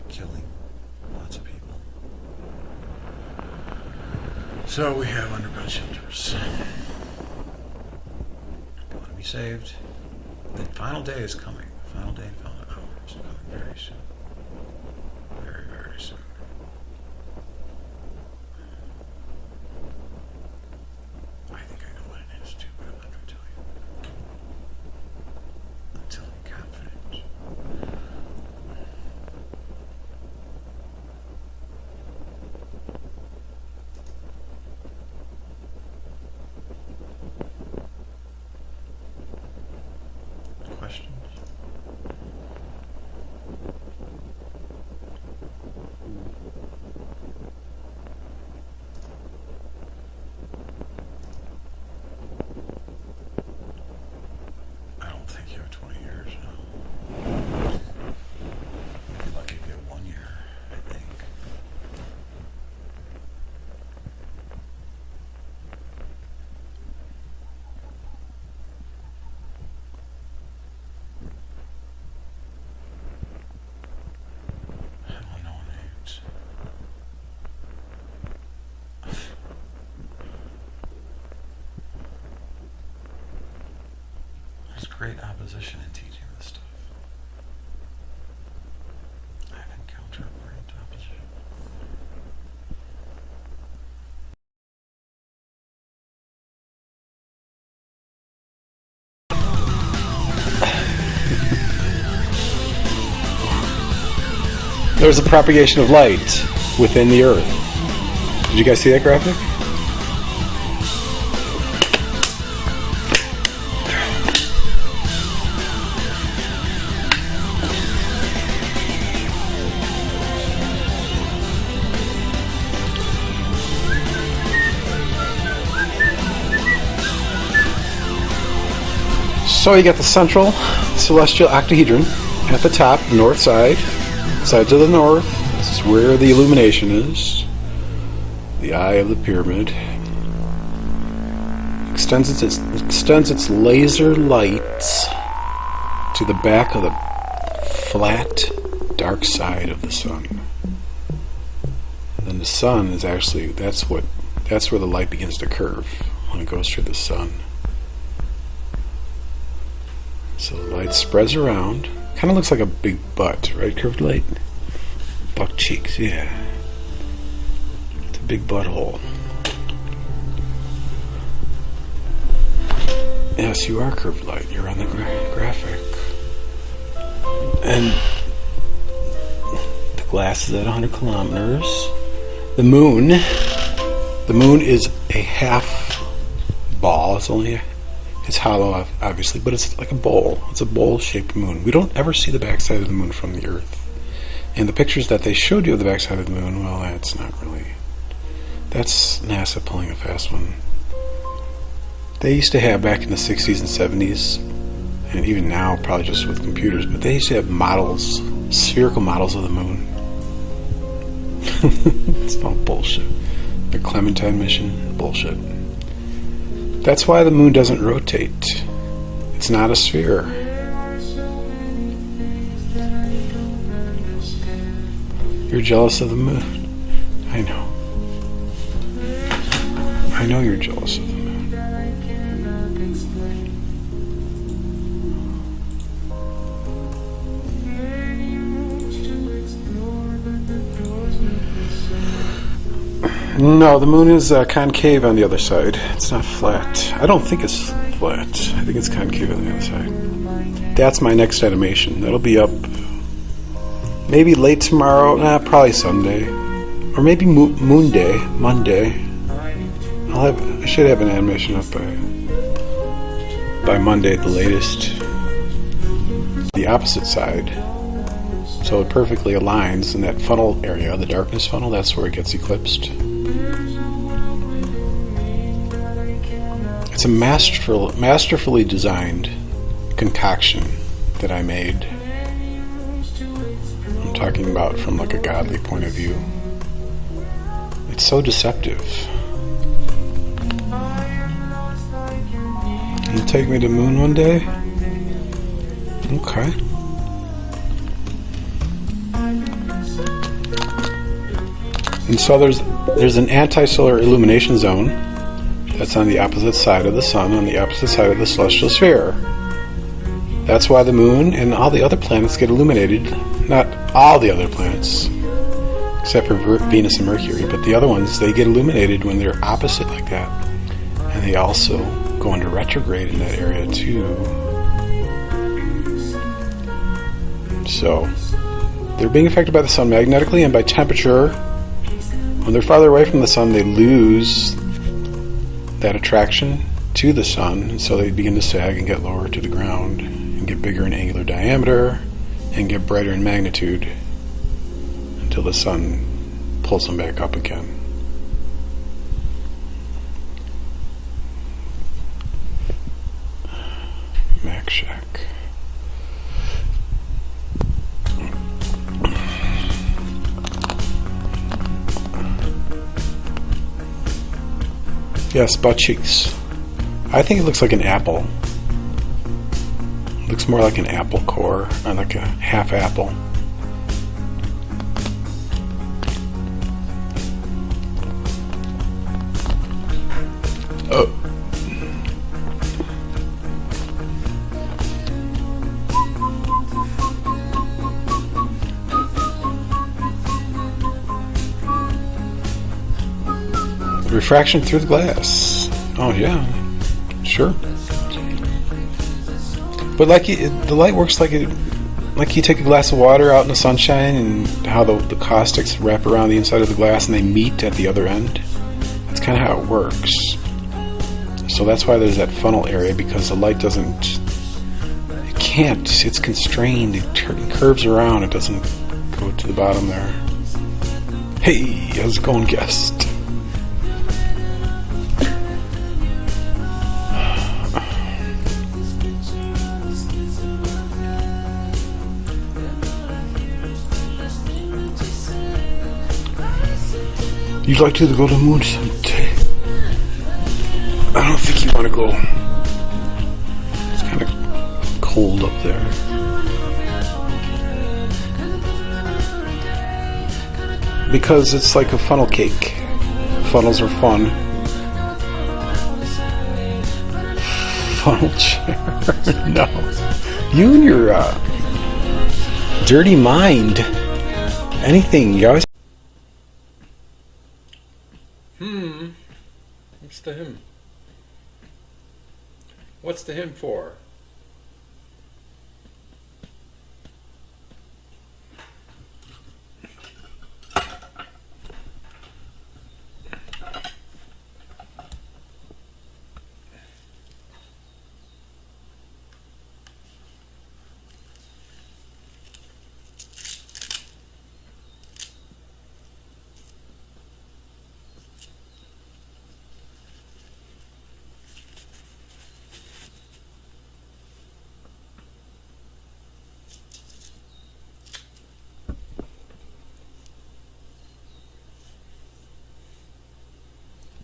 killing lots of people. So we have underground shelters. If you want to be saved, the final day is coming. The final day and final hour is coming very soon. Very, very soon. I think I know what it is too, but I'm not going to tell you. I'm telling you confident. Questions? I don't think you have 20 years, no. You're lucky if you have 1 year, I think. I don't know names. There's great opposition in teaching this stuff. I've encountered great opposition. There's a propagation of light within the Earth. Did you guys see that graphic? So you got the central celestial octahedron at the top, the north side. Side to the north, this is where the illumination is. The eye of the pyramid. Extends its laser lights to the back of the flat, dark side of the sun. And the sun is actually, that's where the light begins to curve when it goes through the sun. So the light spreads around. Kind of looks like a big butt, right? Curved light. Buck cheeks, yeah. It's a big butthole. Yes, you are curved light. You're on the graphic. And the glass is at 100 kilometers. The moon is a half ball. It's hollow, obviously, but it's like a bowl. It's a bowl-shaped moon. We don't ever see the backside of the moon from the Earth. And the pictures that they showed you of the backside of the moon, well, that's not really... That's NASA pulling a fast one. They used to have, back in the 60s and 70s, and even now, probably just with computers, but they used to have models, spherical models of the moon. It's all bullshit. The Clementine mission, bullshit. That's why the moon doesn't rotate. It's not a sphere. You're jealous of the moon. I know. I know you're jealous of the moon. No, the moon is concave on the other side. It's not flat. I don't think it's flat. I think it's concave on the other side. That's my next animation. That'll be up maybe late tomorrow. Probably Sunday. Or maybe Moon Day, Monday. I should have an animation up by Monday at the latest. The opposite side. So it perfectly aligns in that funnel area, the darkness funnel, that's where it gets eclipsed. It's a masterfully designed concoction that I made. I'm talking about from like a godly point of view. It's so deceptive. Can you take me to the moon one day? Okay. And so there's an anti-solar illumination zone that's on the opposite side of the sun, on the opposite side of the celestial sphere. That's why the moon and all the other planets get illuminated. Not all the other planets, except for Venus and Mercury, but the other ones, they get illuminated when they're opposite like that. And they also go into retrograde in that area too. So they're being affected by the sun magnetically and by temperature. When they're farther away from the sun, they lose that attraction to the sun, and so they begin to sag and get lower to the ground and get bigger in angular diameter and get brighter in magnitude until the sun pulls them back up again. Mac Shack. Yes, butt cheeks. I think it looks like an apple. It looks more like an apple core, or like a half apple. Oh. Refraction through the glass. Oh yeah, sure. But like the light works like you take a glass of water out in the sunshine, and how the caustics wrap around the inside of the glass and they meet at the other end. That's kind of how it works. So that's why there's that funnel area, because the light doesn't. It can't. It's constrained. It curves around. It doesn't go to the bottom there. Hey, how's it going, guest? You'd like to go to the moon someday. I don't think you want to go. It's kind of cold up there. Because it's like a funnel cake. Funnels are fun. Funnel chair. No. You and your dirty mind. Anything. You always. What's the hymn? What's the hymn for?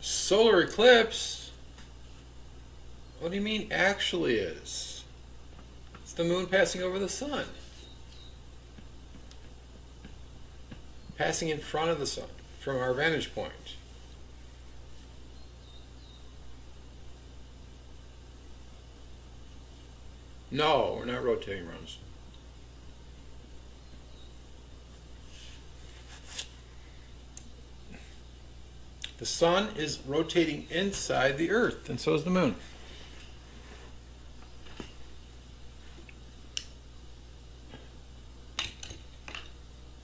Solar eclipse? What do you mean actually is? It's the moon passing over the sun. Passing in front of the sun from our vantage point. No, we're not rotating around the sun. The sun is rotating inside the earth, and so is the moon.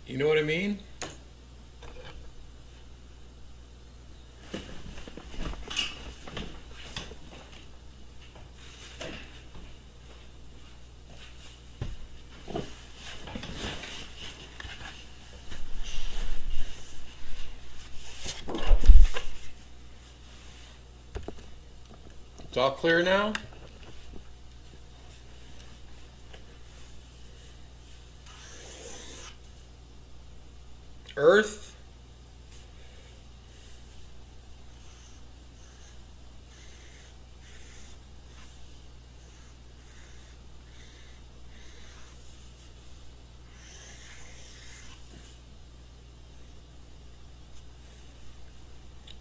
You know what I mean? It's all clear now? Earth,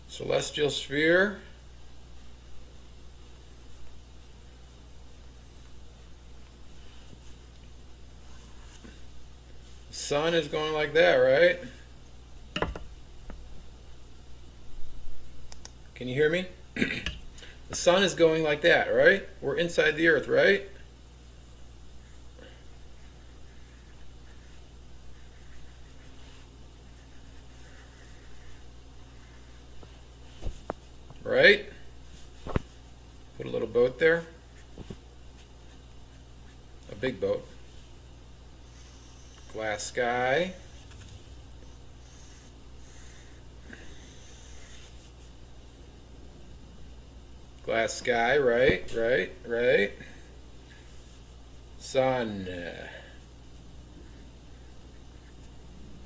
celestial sphere, sun is going like that, right? Can you hear me? The sun is going like that, right? We're inside the earth, right? Right? Put a little boat there. A big boat. Glass sky. Glass sky, right. Sun.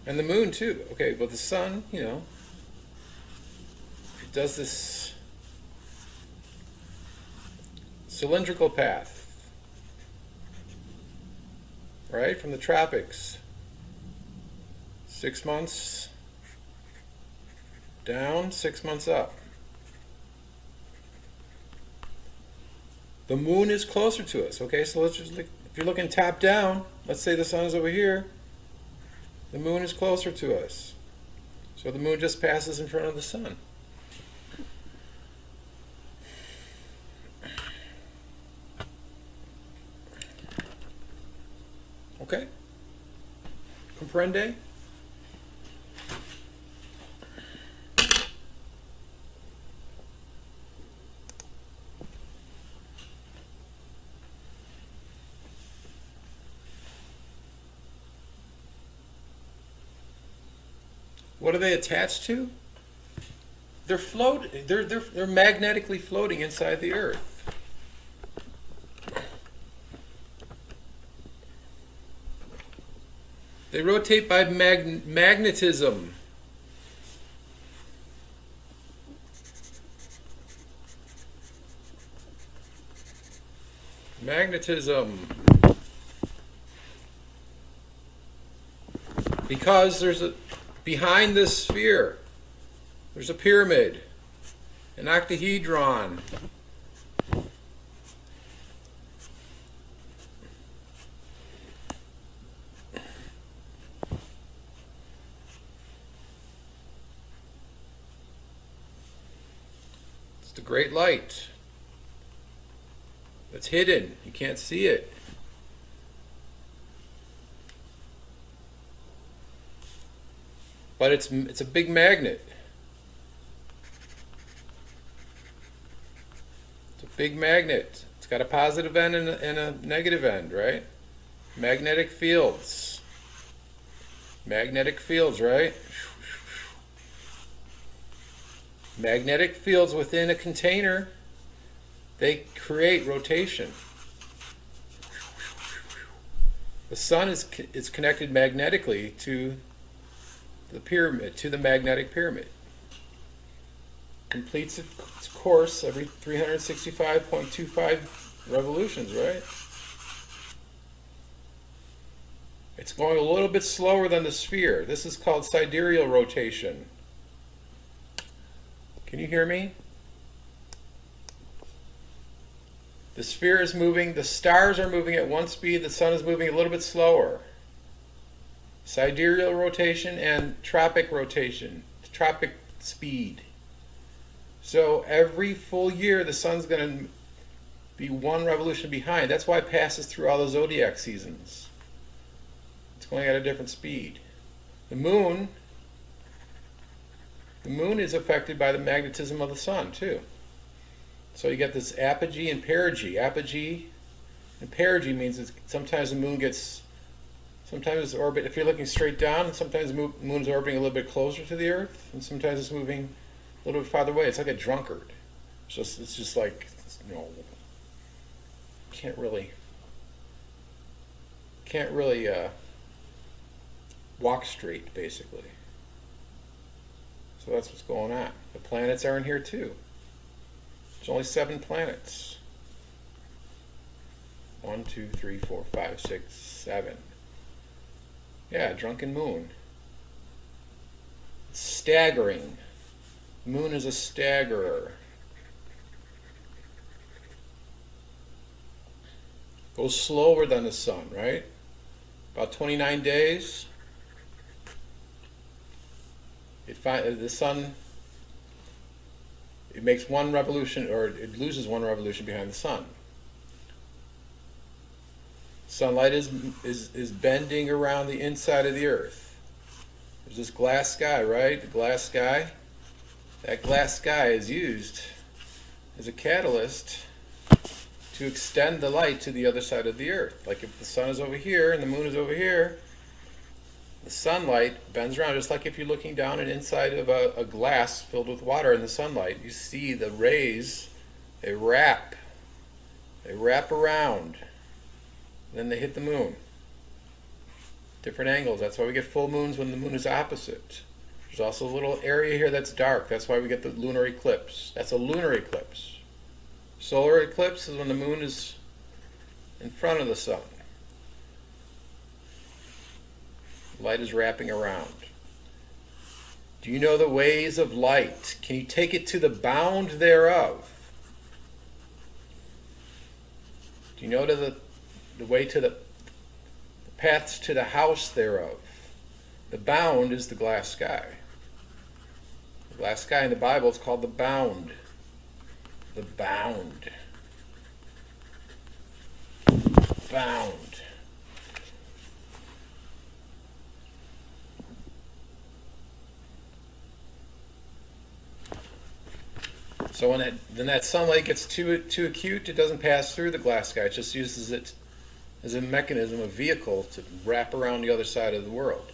And the moon too. Okay, but the sun, you know, it does this cylindrical path, right, from the tropics. 6 months down, 6 months up. The moon is closer to us, okay? So let's just look, if you're looking top down, let's say the sun is over here, the moon is closer to us. So the moon just passes in front of the sun. Okay? Comprende? What are they attached to? They're floating. They're magnetically floating inside the earth. They rotate by magnetism. Magnetism. Because there's a behind this sphere, there's a pyramid, an octahedron. It's the great light. It's hidden. You can't see it. But it's a big magnet. It's a big magnet. It's got a positive end and a negative end, right? Magnetic fields. Magnetic fields, right? Magnetic fields within a container, they create rotation. The sun is connected magnetically to the pyramid, to the magnetic pyramid. Completes its course every 365.25 revolutions, right? It's going a little bit slower than the sphere. This is called sidereal rotation. Can you hear me? The sphere is moving, the stars are moving at one speed, the sun is moving a little bit slower. Sidereal rotation and tropic rotation, tropic speed. So every full year the sun's going to be one revolution behind. That's why it passes through all the zodiac seasons. It's going at a different speed. The moon is affected by the magnetism of the sun too. So you get this apogee and perigee. Apogee and perigee means that sometimes the moon gets, sometimes it's orbit, if you're looking straight down, and sometimes the moon is orbiting a little bit closer to the Earth, and sometimes it's moving a little bit farther away. It's like a drunkard. It's just like, you know, can't really walk straight, basically. So that's what's going on. The planets are in here too. There's only 7 planets. 1, 2, 3, 4, 5, 6, 7. Yeah, drunken moon. It's staggering. The moon is a staggerer. Goes slower than the sun, right? About 29 days. The sun, it makes one revolution, or it loses one revolution behind the sun. Sunlight is bending around the inside of the Earth. There's this glass sky, right? The glass sky. That glass sky is used as a catalyst to extend the light to the other side of the Earth. Like if the sun is over here and the moon is over here, the sunlight bends around, just like if you're looking down and inside of a glass filled with water in the sunlight, you see the rays, they wrap around, then they hit the moon. Different angles. That's why we get full moons when the moon is opposite. There's also a little area here that's dark. That's why we get the lunar eclipse. That's a lunar eclipse. Solar eclipse is when the moon is in front of the sun. Light is wrapping around. Do you know the ways of light? Can you take it to the bound thereof? Do you know the way to the paths to the house thereof? The bound is the glass sky. The glass sky in the Bible is called the bound. The bound. Bound. So when that sunlight gets too acute, it doesn't pass through the glass sky. It just uses it as a mechanism, a vehicle to wrap around the other side of the world.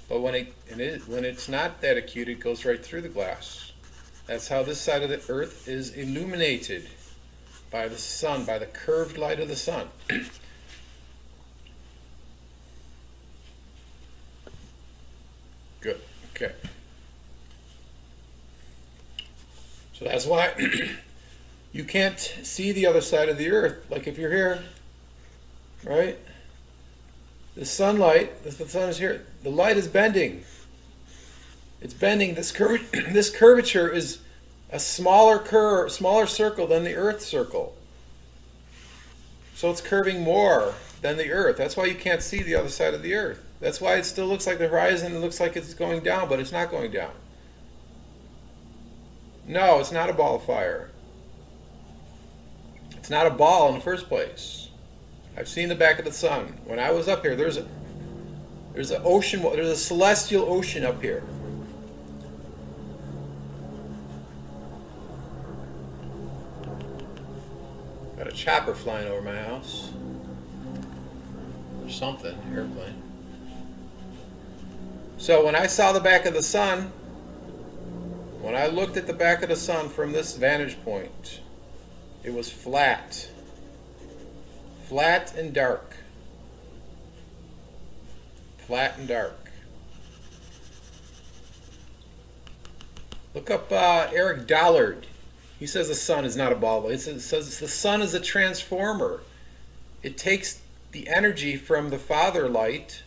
But when it's not that acute, it goes right through the glass. That's how this side of the Earth is illuminated by the sun, by the curved light of the sun. Good. Okay. So that's why you can't see the other side of the Earth. Like if you're here, right? The sunlight, the sun is here. The light is bending. It's bending. This curvature is a smaller circle than the Earth circle. So it's curving more than the Earth. That's why you can't see the other side of the Earth. That's why it still looks like the horizon. It looks like it's going down, but it's not going down. No, it's not a ball of fire. It's not a ball in the first place. I've seen the back of the sun. When I was up here, there's an ocean. There's a celestial ocean up here. Got a chopper flying over my house. Or something, airplane. So when I saw the back of the sun, when I looked at the back of the sun from this vantage point, it was flat. Flat and dark. Flat and dark. Look up Eric Dollard. He says the sun is not a ball. It says the sun is a transformer. It takes the energy from the father light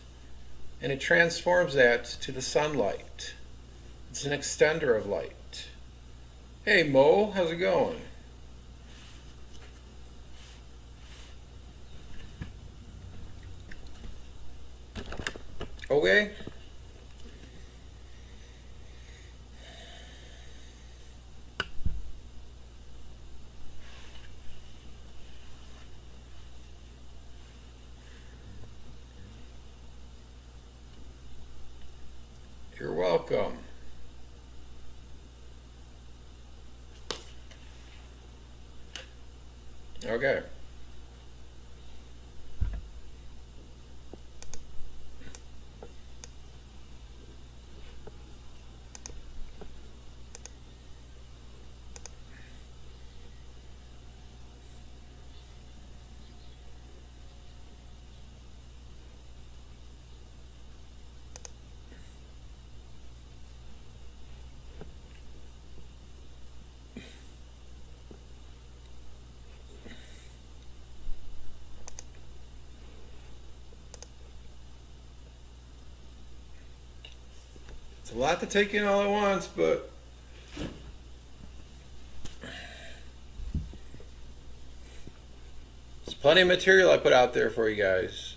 and it transforms that to the sunlight. It's an extender of light. Hey Mo, how's it going? Okay. You're welcome. Okay. It's a lot to take in all at once, but there's plenty of material I put out there for you guys.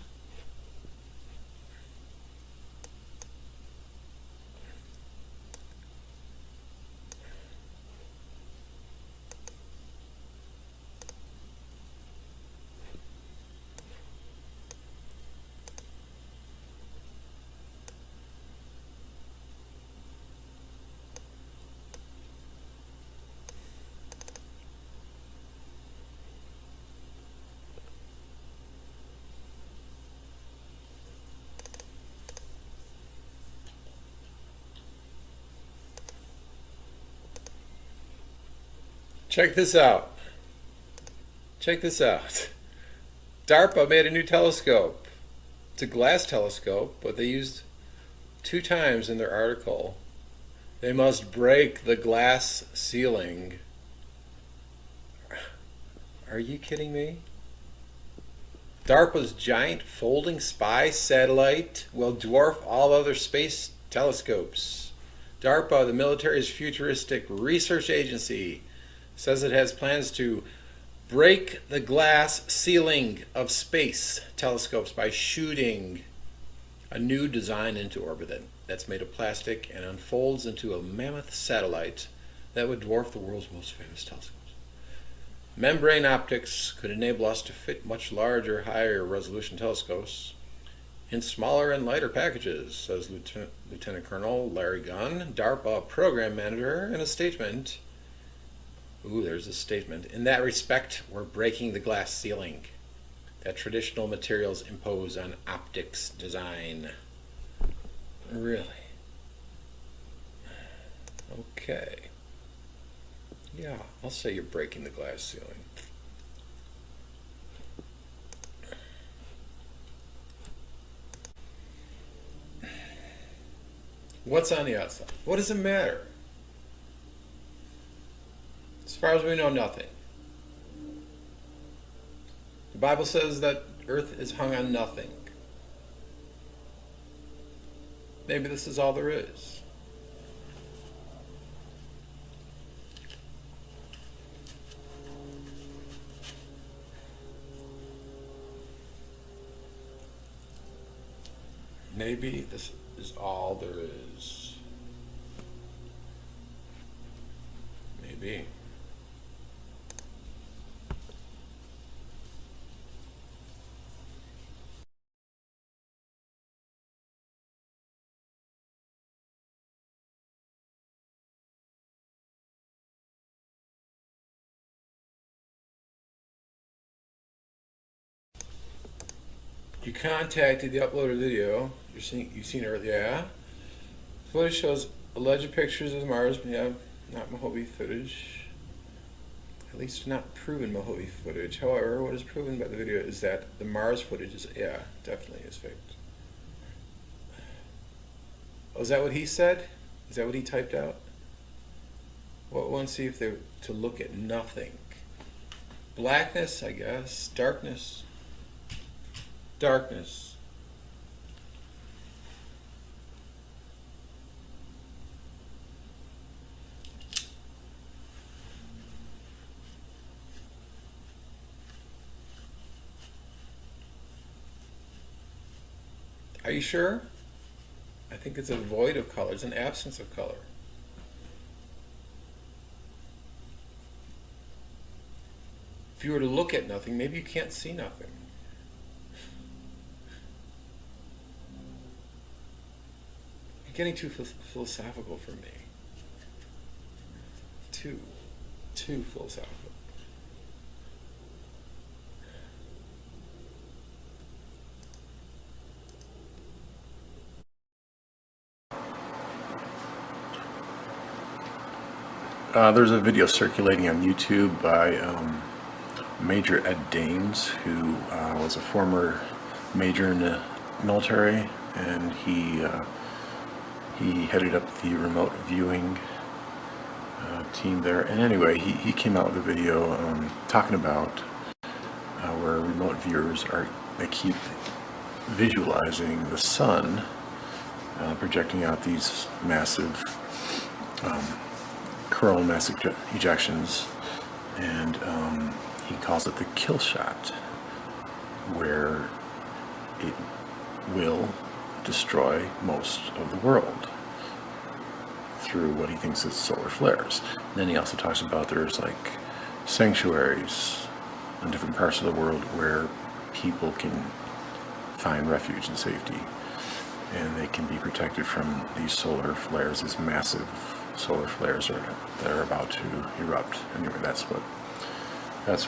Check this out. Check this out. DARPA made a new telescope. It's a glass telescope, but they used 2 times in their article. They must break the glass ceiling. Are you kidding me? DARPA's giant folding spy satellite will dwarf all other space telescopes. DARPA, the military's futuristic research agency, says it has plans to break the glass ceiling of space telescopes by shooting a new design into orbit that's made of plastic and unfolds into a mammoth satellite that would dwarf the world's most famous telescopes. Membrane optics could enable us to fit much larger, higher resolution telescopes in smaller and lighter packages, says Lieutenant Colonel Larry Gunn, DARPA program manager, in a statement. Ooh, there's a statement. In that respect, we're breaking the glass ceiling that traditional materials impose on optics design. Really? Okay. Yeah, I'll say you're breaking the glass ceiling. What's on the outside? What does it matter? As far as we know, nothing. The Bible says that earth is hung on nothing. Maybe this is all there is. Maybe this is all there is. Maybe. You contacted the uploaded video. You've seen it, yeah. Footage shows alleged pictures of Mars, but yeah, not Mojave footage. At least not proven Mojave footage. However, what is proven by the video is that the Mars footage is, yeah, definitely is faked. Oh, is that what he said? Is that what he typed out? Well, I want to see if they're to look at nothing. Blackness, I guess. Darkness. Darkness. Are you sure? I think it's a void of color. It's an absence of color. If you were to look at nothing, maybe you can't see nothing. You're getting too philosophical for me. Too philosophical. There's a video circulating on YouTube by Major Ed Daines, who was a former major in the military, and he headed up the remote viewing team there. And anyway, he came out with a video talking about where remote viewers they keep visualizing the sun projecting out these massive coronal mass ejections, and he calls it the kill shot, where it will destroy most of the world through what he thinks is solar flares. And then he also talks about there's like sanctuaries in different parts of the world where people can find refuge and safety, and they can be protected from these solar flares, these massive solar flares that are about to erupt. Anyway, that's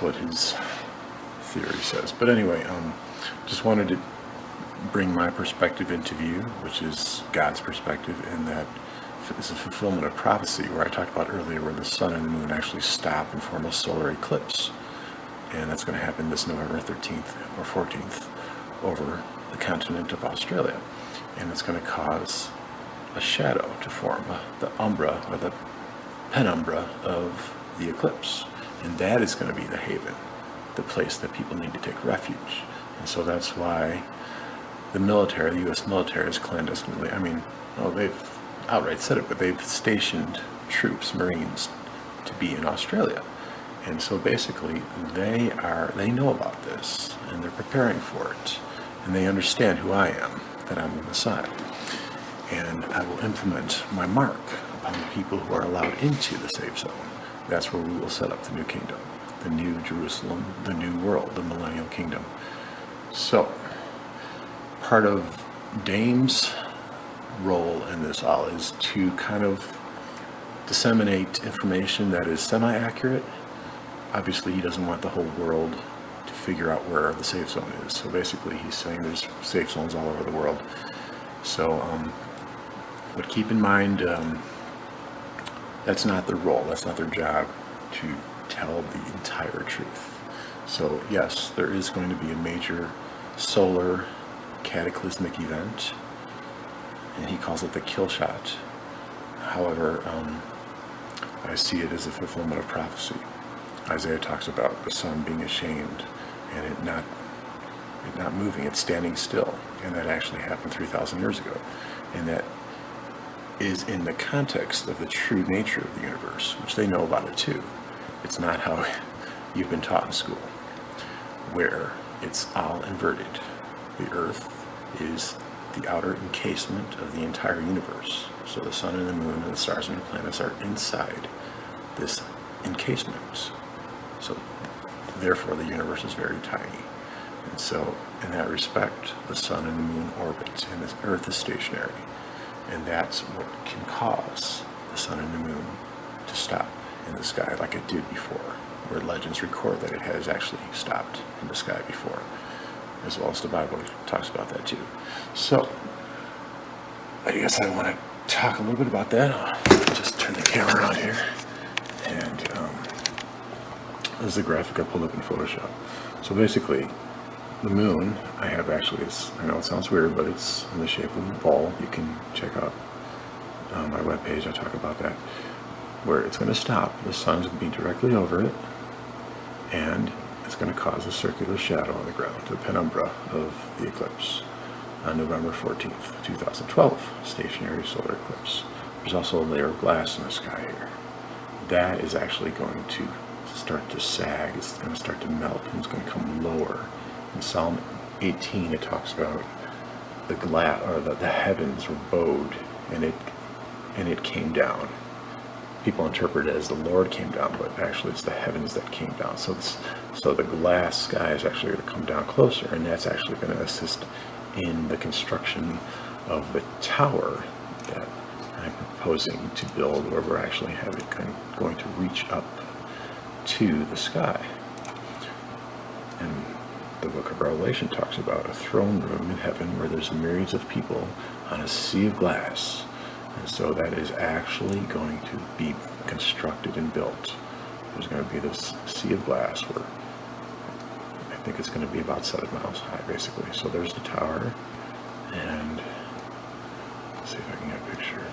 what his theory says. But anyway, just wanted to bring my perspective into view, which is God's perspective, and that is a fulfillment of prophecy, where I talked about earlier, where the sun and the moon actually stop and form a solar eclipse. And that's going to happen this November 13th or 14th over the continent of Australia. And it's going to cause a shadow to form, the umbra or the penumbra of the eclipse. And that is going to be the haven, the place that people need to take refuge. And so that's why the military, the U.S. military, is clandestinely, they've outright said it, but they've stationed troops, Marines, to be in Australia. And so basically they know about this, and they're preparing for it, and they understand who I am, that I'm the Messiah. And I will implement my mark upon the people who are allowed into the safe zone. That's where we will set up the new kingdom, the new Jerusalem, the new world, the millennial kingdom. So, part of Daines' role in this all is to kind of disseminate information that is semi-accurate. Obviously, he doesn't want the whole world to figure out where the safe zone is. So basically, he's saying there's safe zones all over the world. So, but keep in mind, that's not their role, that's not their job to tell the entire truth. So yes, there is going to be a major solar cataclysmic event, and he calls it the kill shot. However, I see it as a fulfillment of prophecy. Isaiah talks about the sun being ashamed and it not moving, it's standing still, and that actually happened 3,000 years ago. And that is in the context of the true nature of the universe, which they know about it too. It's not how you've been taught in school, where it's all inverted. The earth is the outer encasement of the entire universe. So the sun and the moon and the stars and the planets are inside this encasement. So therefore the universe is very tiny. And so in that respect, the sun and the moon orbit and the earth is stationary. And that's what can cause the sun and the moon to stop in the sky like it did before, where legends record that it has actually stopped in the sky before, as well as the Bible talks about that too. So, I guess I want to talk a little bit about that. I'll just turn the camera on here. And this is a graphic I pulled up in Photoshop. So basically, the moon, I have actually, I know it sounds weird, but it's in the shape of a ball. You can check out my webpage, I talk about that. where it's going to stop. The sun's going to be directly over it, and it's going to cause a circular shadow on the ground, the penumbra of the eclipse on November 14th, 2012, stationary solar eclipse. There's also a layer of glass in the sky here. That is actually going to start to sag. It's going to start to melt, and it's going to come lower. In Psalm 18, it talks about the glass, or the heavens were bowed, and it came down. People interpret it as the Lord came down, but actually it's the heavens that came down. So the glass sky is actually going to come down closer, and that's actually going to assist in the construction of the tower that I'm proposing to build, where we're actually going to reach up to the sky. And the book of Revelation talks about a throne room in heaven where there's myriads of people on a sea of glass. And so that is actually going to be constructed and built. There's going to be this sea of glass where I think it's going to be about 7 miles high, basically. So there's the tower, and let's see if I can get a picture.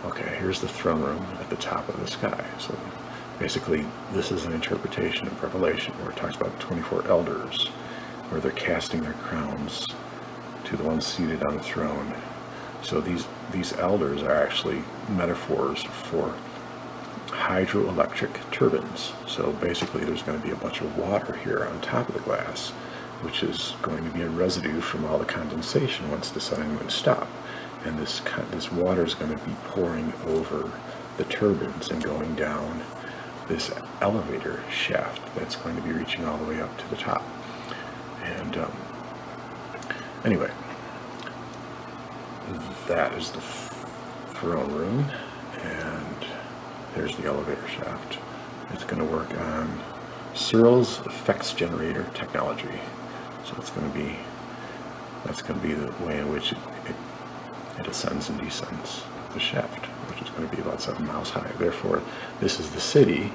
Okay, here's the throne room at the top of the sky. So basically, this is an interpretation of Revelation where it talks about 24 elders, where they're casting their crowns to the one seated on the throne. So these elders are actually metaphors for hydroelectric turbines. So basically there's going to be a bunch of water here on top of the glass, which is going to be a residue from all the condensation once the sun and moon stop. And this water is going to be pouring over the turbines and going down this elevator shaft that's going to be reaching all the way up to the top. And anyway, that is the throne room, and there's the elevator shaft. It's going to work on Searle's effects generator technology. So that's going to be the way in which it ascends and descends the shaft, which is going to be about 7 miles high. Therefore, this is the city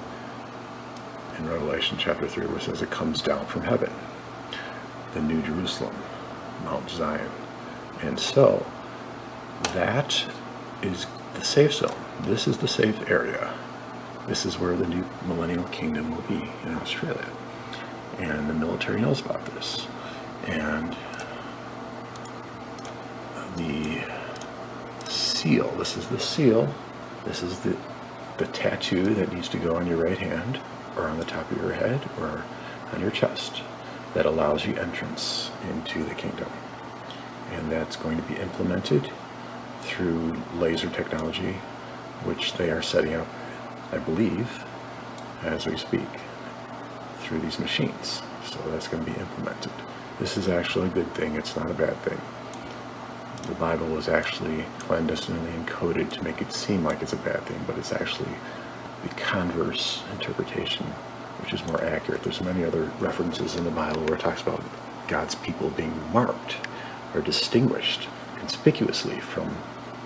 in Revelation chapter 3 where it says it comes down from heaven, the New Jerusalem, Mount Zion. And so that is the safe zone. This is the safe area. This is where the new millennial kingdom will be in Australia. And the military knows about this. And the seal, this is the seal. This is the tattoo that needs to go on your right hand, or on the top of your head, or on your chest, that allows you entrance into the kingdom. And that's going to be implemented through laser technology, which they are setting up, I believe, as we speak, through these machines. So that's going to be implemented. This is actually a good thing. It's not a bad thing. The Bible was actually clandestinely encoded to make it seem like it's a bad thing, but it's actually the converse interpretation, which is more accurate. There's many other references in the Bible where it talks about God's people being marked or distinguished conspicuously from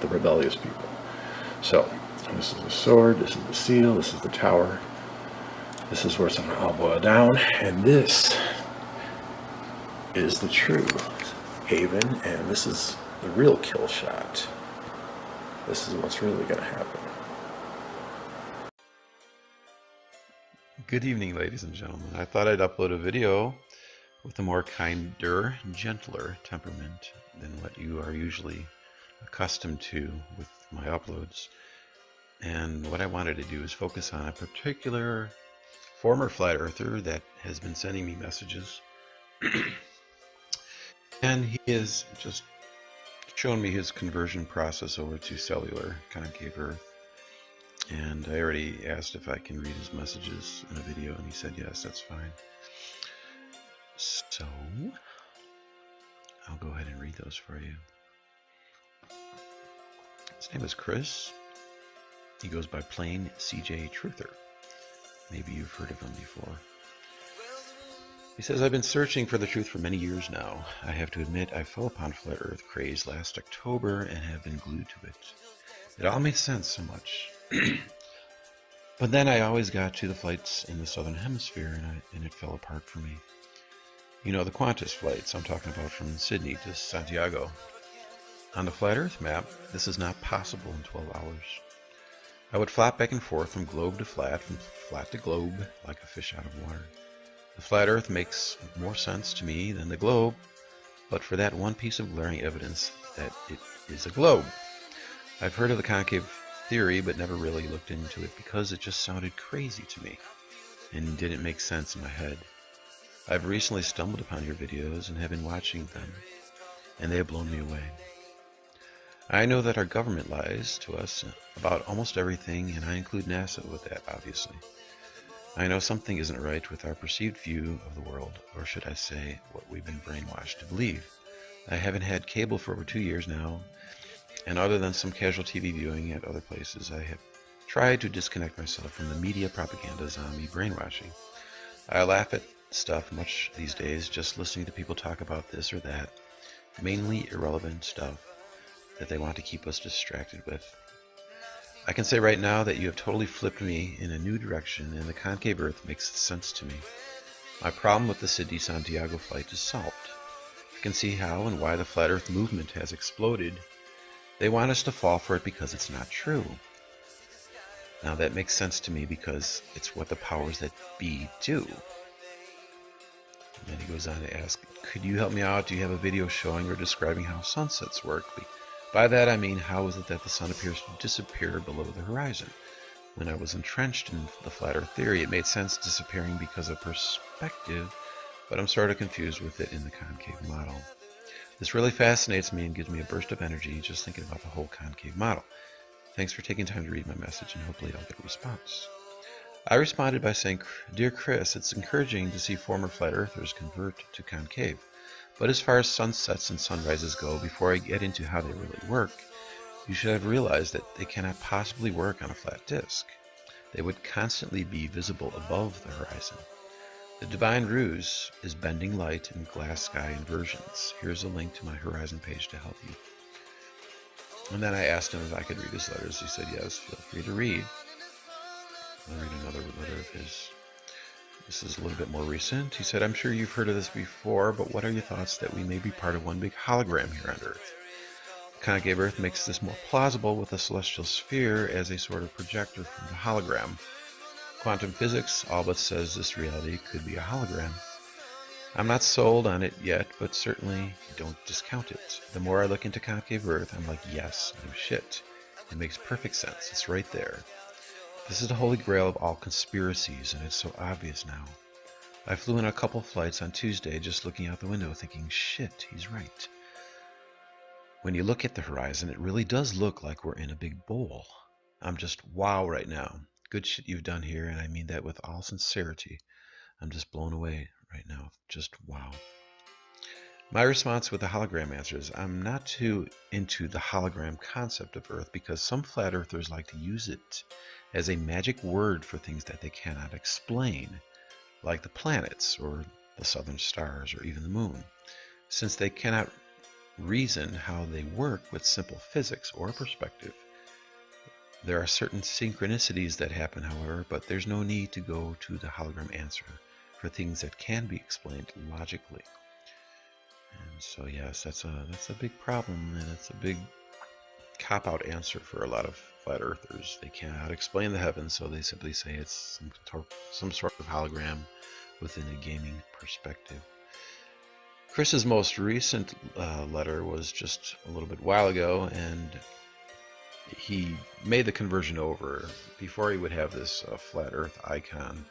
the rebellious people. So this is the sword, this is the seal, this is the tower. This is where it's going to all boil down, and this is the true haven, and this is the real kill shot. This is what's really going to happen. Good evening, ladies and gentlemen. I thought I'd upload a video with a more kinder, gentler temperament than what you are usually accustomed to with my uploads. And what I wanted to do is focus on a particular former flat earther that has been sending me messages. And he has just shown me his conversion process over to cellular concave earth. And I already asked if I can read his messages in a video, and he said yes, that's fine. So I'll go ahead and read those for you. His name is Chris. He goes by plain CJ Truther. Maybe you've heard of him before. He says, I've been searching for the truth for many years now. I have to admit I fell upon flat earth craze last October and have been glued to it. It all made sense so much. But then I always got to the flights in the southern hemisphere and it fell apart for me. You know, the Qantas flights I'm talking about from Sydney to Santiago. On the flat earth map, this is not possible in 12 hours. I would flop back and forth from globe to flat, from flat to globe, like a fish out of water. The flat Earth makes more sense to me than the globe, but for that one piece of glaring evidence that it is a globe. I've heard of the concave theory, but never really looked into it because it just sounded crazy to me and didn't make sense in my head. I've recently stumbled upon your videos and have been watching them, and they have blown me away. I know that our government lies to us about almost everything, and I include NASA with that, obviously. I know something isn't right with our perceived view of the world, or should I say, what we've been brainwashed to believe. I haven't had cable for over 2 years now, and other than some casual TV viewing at other places, I have tried to disconnect myself from the media propagandas on me brainwashing. I laugh at stuff much these days, just listening to people talk about this or that, mainly irrelevant stuff that they want to keep us distracted with. I can say right now that you have totally flipped me in a new direction, and the concave Earth makes sense to me. My problem with the Sydney-Santiago flight is solved. I can see how and why the Flat Earth movement has exploded. They want us to fall for it because it's not true. Now that makes sense to me because it's what the powers that be do. And then he goes on to ask, could you help me out? Do you have a video showing or describing how sunsets work? By that I mean, how is it that the sun appears to disappear below the horizon? When I was entrenched in the flat earth theory, it made sense disappearing because of perspective, but I'm sort of confused with it in the concave model. This really fascinates me and gives me a burst of energy just thinking about the whole concave model. Thanks for taking time to read my message, and hopefully I'll get a response. I responded by saying, Dear Chris, it's encouraging to see former flat earthers convert to concave. But as far as sunsets and sunrises go, before I get into how they really work, you should have realized that they cannot possibly work on a flat disk. They would constantly be visible above the horizon. The divine ruse is bending light and glass sky inversions. Here's a link to my Horizon page to help you. And then I asked him if I could read his letters. He said, yes, feel free to read. I'll read another letter of his. This is a little bit more recent. He said, I'm sure you've heard of this before, but what are your thoughts that we may be part of one big hologram here on Earth? The concave Earth makes this more plausible with a celestial sphere as a sort of projector from the hologram. Quantum physics all but says this reality could be a hologram. I'm not sold on it yet, but certainly don't discount it. The more I look into concave Earth, I'm like, yes, no shit. It makes perfect sense. It's right there. This is the holy grail of all conspiracies, and it's so obvious now. I flew in a couple flights on Tuesday just looking out the window thinking, shit, he's right. When you look at the horizon, it really does look like we're in a big bowl. I'm just wow right now. Good shit you've done here, and I mean that with all sincerity. I'm just blown away right now. Just wow. My response with the hologram answer is, I'm not too into the hologram concept of Earth because some flat earthers like to use it as a magic word for things that they cannot explain, like the planets or the southern stars or even the moon. Since they cannot reason how they work with simple physics or perspective, there are certain synchronicities that happen, however, but there's no need to go to the hologram answer for things that can be explained logically. And so yes, that's a big problem, and it's a big cop-out answer for a lot of flat earthers. They cannot explain the heavens, so they simply say it's some sort of hologram within a gaming perspective. Chris's most recent letter was just a little bit while ago, and he made the conversion over. Before, he would have this flat earth icon,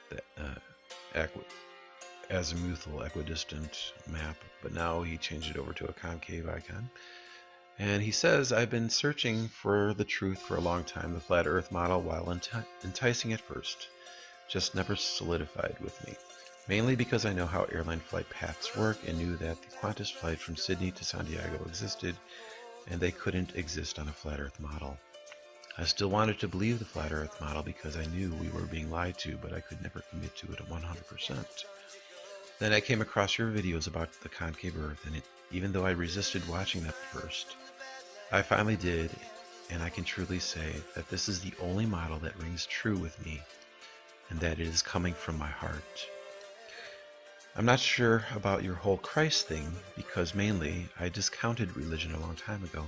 that azimuthal equidistant map, but now he changed it over to a concave icon. And he says, I've been searching for the truth for a long time. The flat earth model, while enticing at first, just never solidified with me. Mainly because I know how airline flight paths work and knew that the Qantas flight from Sydney to Santiago existed, and they couldn't exist on a flat earth model. I still wanted to believe the flat earth model because I knew we were being lied to, but I could never commit to it 100%. Then I came across your videos about the concave Earth, and even though I resisted watching them at first, I finally did, and I can truly say that this is the only model that rings true with me, and that it is coming from my heart. I'm not sure about your whole Christ thing, because mainly I discounted religion a long time ago.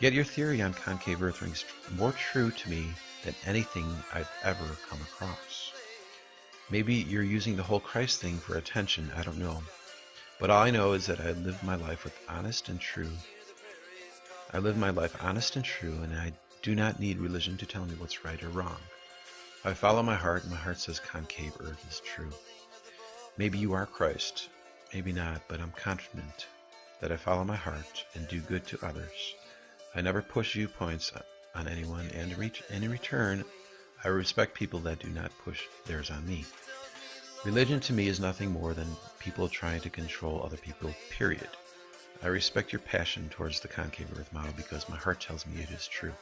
Yet your theory on concave Earth rings more true to me than anything I've ever come across. Maybe you're using the whole Christ thing for attention, I don't know. But all I know is that I live my life honest and true. I live my life honest and true, and I do not need religion to tell me what's right or wrong. I follow my heart, and my heart says concave Earth is true. Maybe you are Christ, maybe not, but I'm confident that I follow my heart and do good to others. I never push viewpoints on anyone, and in return, I respect people that do not push theirs on me. Religion to me is nothing more than people trying to control other people, period. I respect your passion towards the concave Earth model because my heart tells me it is true.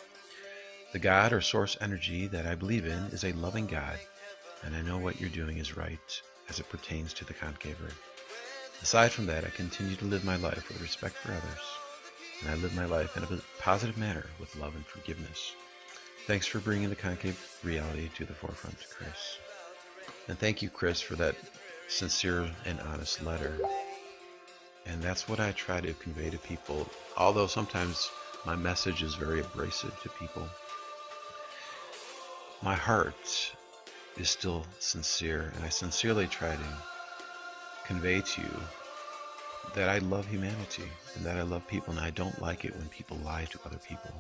The God or source energy that I believe in is a loving God, and I know what you're doing is right as it pertains to the concave Earth. Aside from that, I continue to live my life with respect for others, and I live my life in a positive manner with love and forgiveness. Thanks for bringing the concave reality to the forefront, Chris. And thank you, Chris, for that sincere and honest letter. And that's what I try to convey to people, although sometimes my message is very abrasive to people. My heart is still sincere, and I sincerely try to convey to you that I love humanity and that I love people, and I don't like it when people lie to other people,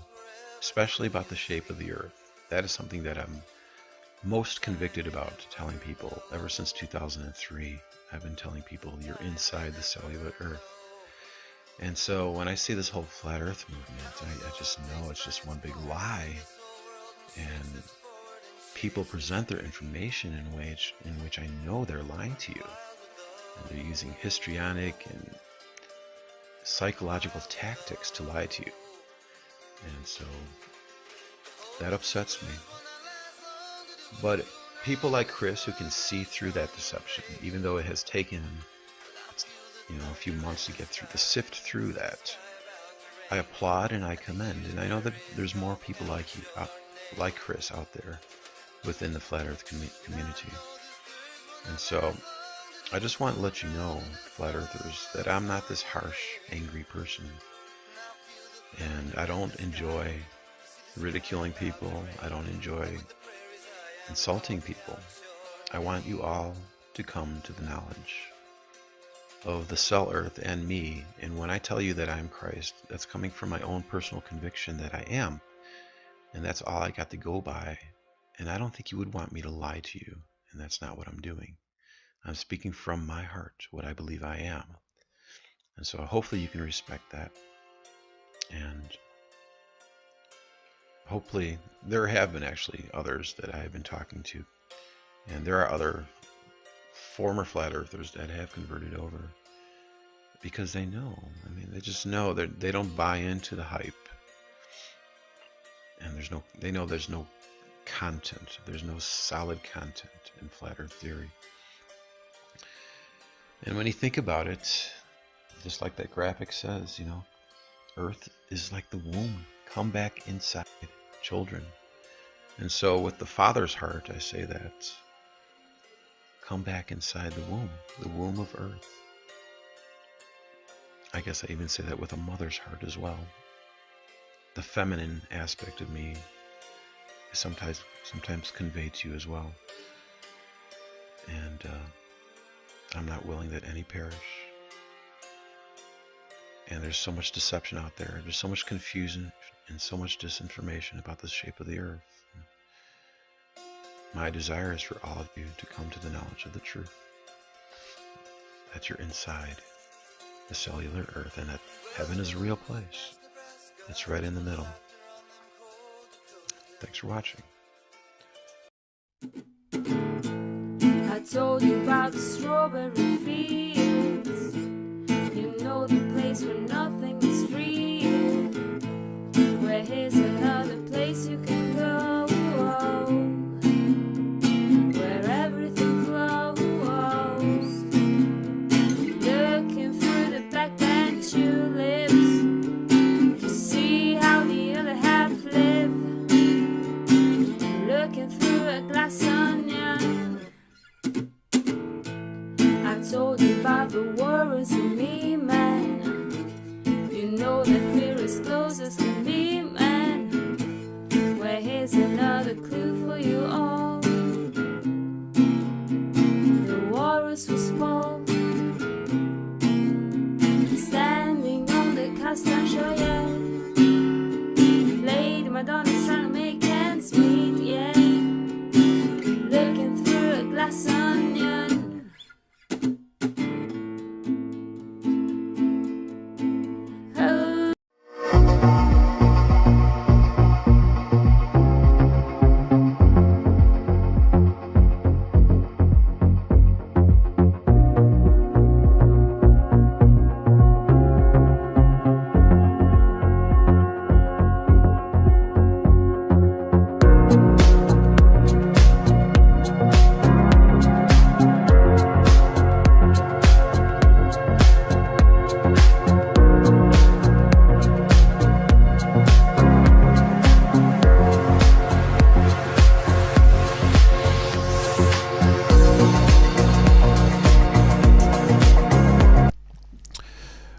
especially about the shape of the Earth. That is something that I'm most convicted about telling people. Ever since 2003, I've been telling people you're inside the cellular Earth. And so when I see this whole flat Earth movement, I just know it's just one big lie. And people present their information in which I know they're lying to you. And they're using histrionic and psychological tactics to lie to you. And so that upsets me. But people like Chris who can see through that deception, even though it has taken a few months to sift through that, I applaud and I commend. And I know that there's more people like you, like Chris, out there within the Flat Earth community. And so I just want to let you know, Flat Earthers, that I'm not this harsh, angry person. And I don't enjoy ridiculing people. I don't enjoy insulting people. I want you all to come to the knowledge of the cell Earth and me. And when I tell you that I'm Christ, that's coming from my own personal conviction that I am. And that's all I got to go by. And I don't think you would want me to lie to you. And that's not what I'm doing. I'm speaking from my heart, what I believe I am. And so hopefully you can respect that. And hopefully there have been actually others that I've been talking to. And there are other former Flat Earthers that have converted over because they know. I mean, they just know that they don't buy into the hype. And they know there's no content. There's no solid content in Flat Earth theory. And when you think about it, just like that graphic says, Earth is like the womb. Come back inside, children. And so with the Father's heart, I say that. Come back inside the womb of Earth. I guess I even say that with a mother's heart as well. The feminine aspect of me is sometimes conveyed to you as well. And I'm not willing that any perish. And there's so much deception out there. There's so much confusion and so much disinformation about the shape of the Earth. My desire is for all of you to come to the knowledge of the truth. That you're inside the cellular Earth and that heaven is a real place. It's right in the middle. Thanks for watching. I told you about the strawberry fields. You know the place where nothing is free. Where here's another place you can go. Where everything flows. Looking through the black band tulips. You see how the other half live. Looking through a glass onion. I told you about the worries of me, man. You know that we're as close as can be. you all. The walrus was small, standing on the cast iron shore, yeah. Lady Madonna's trying to make ends meet, yeah. Looking through a glass onion. Oh.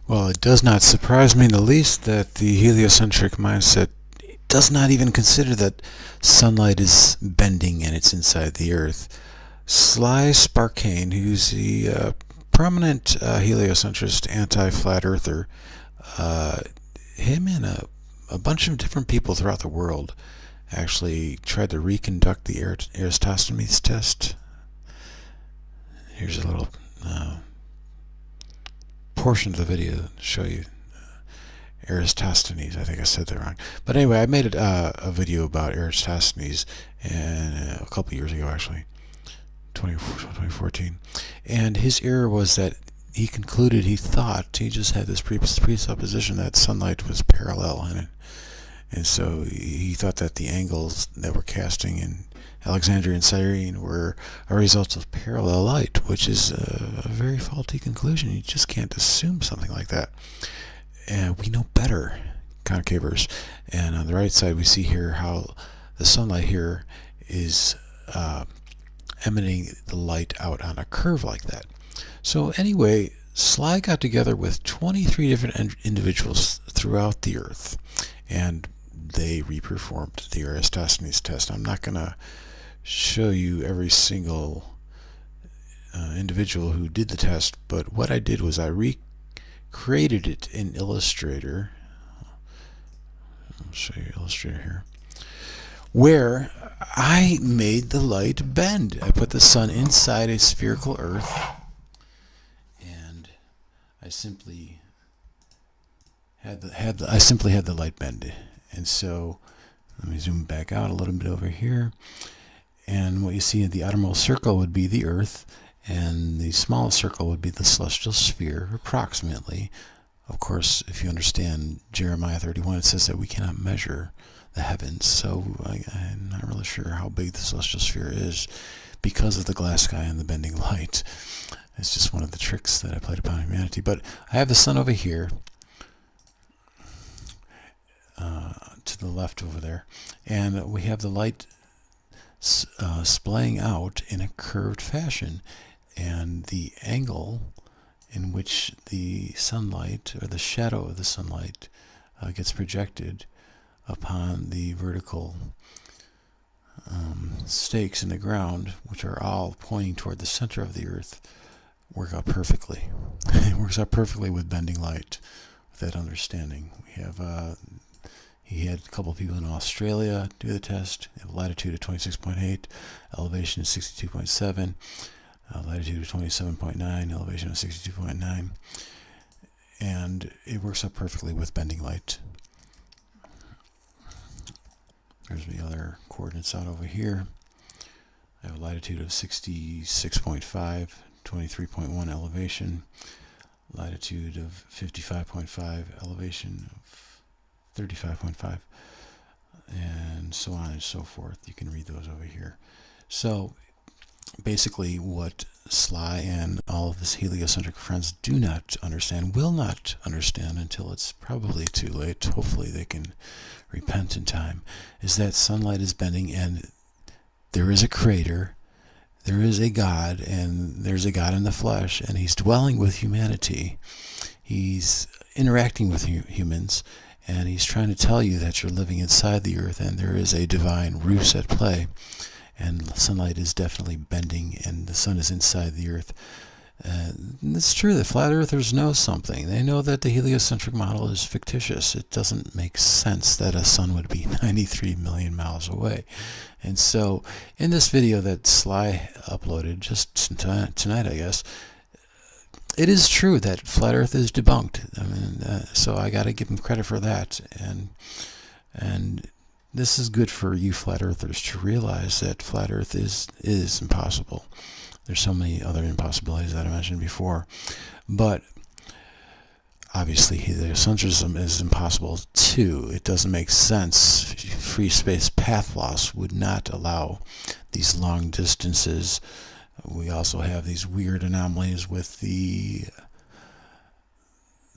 Well, it does not surprise me in the least that the heliocentric mindset does not even consider that sunlight is bending and it's inside the Earth. Sly Sparkane, who's the prominent heliocentrist anti-flat earther, him and a bunch of different people throughout the world actually tried to reconduct the Eratosthenes test. Here's a little portion of the video to show you Eratosthenes. I think I said that wrong. But anyway, I made a video about Eratosthenes a couple years ago, actually, 2014. And his error was that he concluded, he just had this presupposition that sunlight was parallel in it. And so he thought that the angles that were casting in Alexandria and Cyrene were a result of parallel light, which is a very faulty conclusion. You just can't assume something like that. And we know better, concavers. And on the right side, we see here how the sunlight here is emanating the light out on a curve like that. So anyway, Sly got together with 23 different individuals throughout the Earth, and they reperformed the Eratosthenes test. I'm not going to show you every single individual who did the test, but what I did was I recreated it in Illustrator. I'll show you Illustrator here, where I made the light bend. I put the sun inside a spherical Earth, and I simply had the light bend. And so let me zoom back out a little bit over here, and what you see in the outermost circle would be the Earth, and the smallest circle would be the celestial sphere, approximately. Of course, if you understand Jeremiah 31, it says that we cannot measure the heavens, so I'm not really sure how big the celestial sphere is because of the glass sky and the bending light. It's just one of the tricks that I played upon humanity. But I have the sun over here, to the left over there, and we have the light splaying out in a curved fashion, and the angle in which the sunlight, or the shadow of the sunlight, gets projected upon the vertical stakes in the ground, which are all pointing toward the center of the Earth, work out perfectly. It works out perfectly with bending light, with that understanding. We have he had a couple of people in Australia do the test. Latitude of 26.8, elevation of 62.7, latitude of 27.9, elevation of 62.9, and it works out perfectly with bending light. There's the other coordinates out over here. I have a latitude of 66.5, 23.1 elevation, latitude of 55.5, elevation of 35.5, and so on and so forth. You can read those over here. So basically what Sly and all of his heliocentric friends do not understand, will not understand until it's probably too late, hopefully they can repent in time, is that sunlight is bending, and there is a creator, there is a God, and there's a God in the flesh, and he's dwelling with humanity. He's interacting with humans, and he's trying to tell you that you're living inside the Earth, and there is a divine ruse at play. and sunlight is definitely bending, and the sun is inside the Earth. It's true that flat earthers know something. They know that the heliocentric model is fictitious. It doesn't make sense that a sun would be 93 million miles away. And so in this video that Sly uploaded just tonight, I guess, it is true that flat Earth is debunked. I mean, so I got to give him credit for that. And this is good for you flat earthers to realize that flat Earth is impossible. There's so many other impossibilities that I mentioned before, but obviously heliocentrism is impossible too. It doesn't make sense. Free space path loss would not allow these long distances. We also have these weird anomalies with the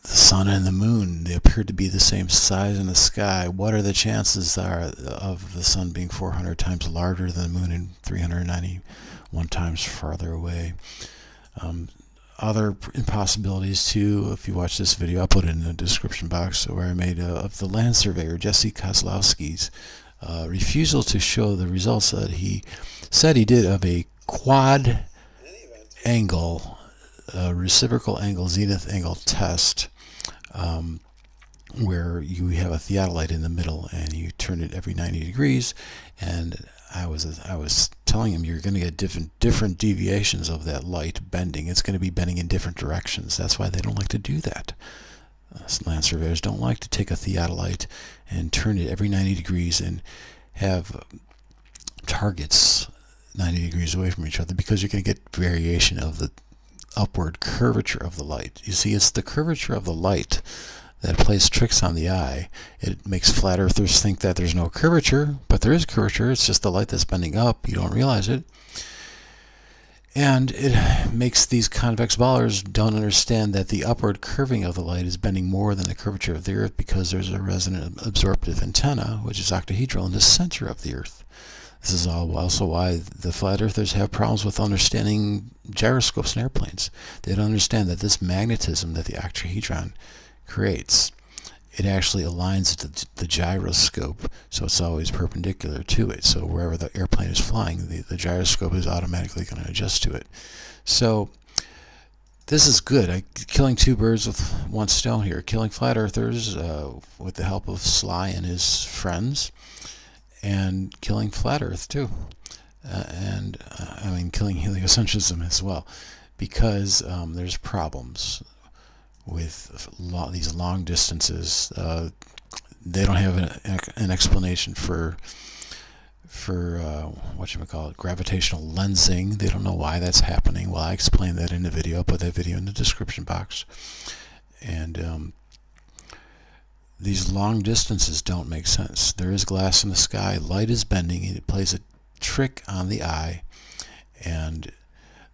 sun and the moon. They appear to be the same size in the sky. What are the chances of the sun being 400 times larger than the moon and 391 times farther away? Other impossibilities too, if you watch this video, I'll put it in the description box, where I made of the land surveyor Jesse Kozlowski's refusal to show the results that he said he did of a quad angle, reciprocal angle, zenith angle test, where you have a theodolite in the middle and you turn it every 90 degrees, and I was telling him you're going to get different deviations of that light bending. It's going to be bending in different directions. That's why they don't like to do that. Land surveyors don't like to take a theodolite and turn it every 90 degrees and have targets 90 degrees away from each other, because you're going to get variation of the upward curvature of the light. You see, it's the curvature of the light that plays tricks on the eye. It makes flat earthers think that there's no curvature, but there is curvature. It's just the light that's bending up. You don't realize it. And it makes these convex ballers don't understand that the upward curving of the light is bending more than the curvature of the Earth, because there's a resonant absorptive antenna, which is octahedral, in the center of the Earth. This is also why the flat earthers have problems with understanding gyroscopes in airplanes. They don't understand that this magnetism that the octahedron creates, it actually aligns the gyroscope, so it's always perpendicular to it. So wherever the airplane is flying, the gyroscope is automatically going to adjust to it. So this is good. Killing two birds with one stone here. Killing flat earthers with the help of Sly and his friends, and killing flat Earth too, and I mean killing heliocentrism as well, because there's problems with these long distances. They don't have an explanation for gravitational lensing. They don't know why that's happening. Well, I explained that in the video. I'll put that video in the description box. And these long distances don't make sense. There is glass in the sky, light is bending, and it plays a trick on the eye, and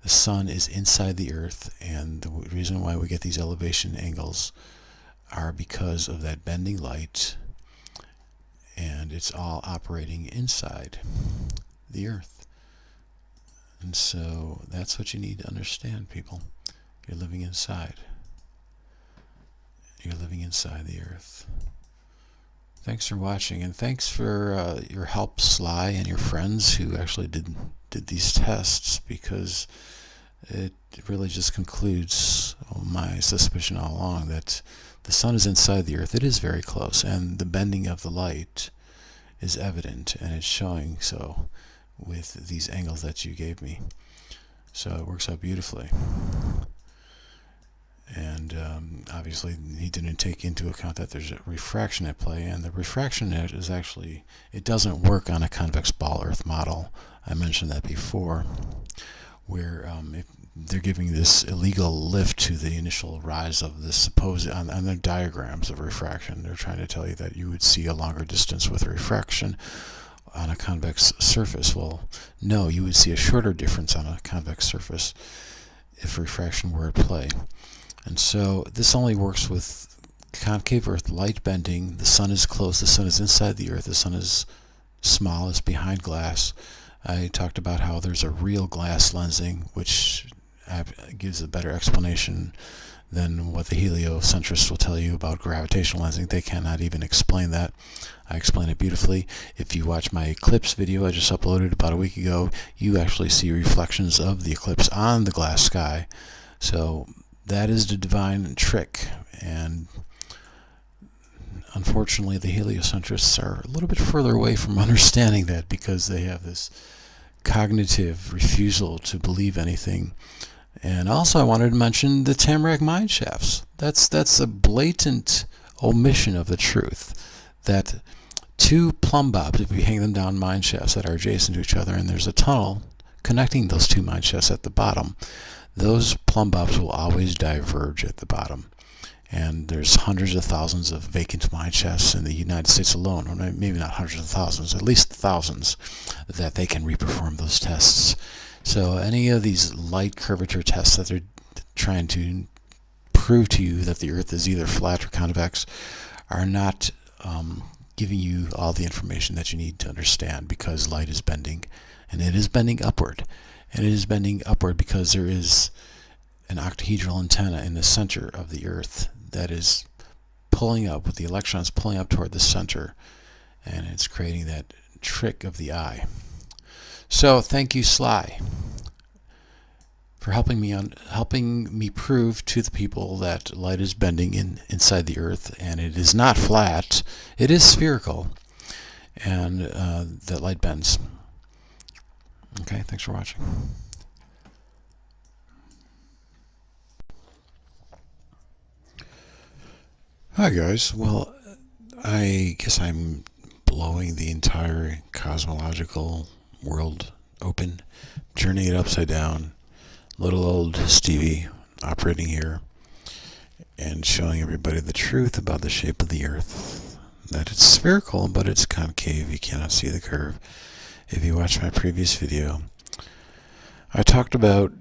the sun is inside the Earth, and the reason why we get these elevation angles are because of that bending light, and it's all operating inside the Earth. And so that's what you need to understand, people. You're living inside. You're living inside the Earth. Thanks for watching, and thanks for your help, Sly, and your friends who actually did these tests, because it really just concludes my suspicion all along that the sun is inside the Earth. It is very close, and the bending of the light is evident, and it's showing so with these angles that you gave me. So it works out beautifully. And obviously he didn't take into account that there's a refraction at play, and the refraction is actually, it doesn't work on a convex ball Earth model. I mentioned that before, where if they're giving this illegal lift to the initial rise of this supposed, on their diagrams of refraction, they're trying to tell you that you would see a longer distance with refraction on a convex surface. Well, no, you would see a shorter difference on a convex surface if refraction were at play. And so this only works with concave Earth light bending. The sun is close, the sun is inside the Earth, the sun is small, it's behind glass. I talked about how there's a real glass lensing, which gives a better explanation than what the heliocentrists will tell you about gravitational lensing. They cannot even explain that. I explain it beautifully. If you watch my eclipse video I just uploaded about a week ago, you actually see reflections of the eclipse on the glass sky. So that is the divine trick, and unfortunately the heliocentrists are a little bit further away from understanding that, because they have this cognitive refusal to believe anything. And also I wanted to mention the Tamarack mine shafts. That's a blatant omission of the truth, that two plumb bobs, if you hang them down mine shafts that are adjacent to each other, and there's a tunnel connecting those two mine shafts at the bottom, those plumb bobs will always diverge at the bottom. And there's hundreds of thousands of vacant mine shafts in the United States alone, or maybe not hundreds of thousands, at least thousands, that they can reperform those tests. So any of these light curvature tests that they're trying to prove to you that the Earth is either flat or convex are not giving you all the information that you need to understand, because light is bending, and it is bending upward. And it is bending upward because there is an octahedral antenna in the center of the Earth that is pulling up, with the electrons pulling up toward the center, and it's creating that trick of the eye. So thank you, Sly, for helping me prove to the people that light is bending inside the Earth, and it is not flat, it is spherical, and that light bends. Okay, thanks for watching. Hi guys. Well, I guess I'm blowing the entire cosmological world open, turning it upside down. Little old Stevie operating here and showing everybody the truth about the shape of the Earth. That it's spherical, but it's concave. You cannot see the curve. If you watch my previous video, I talked about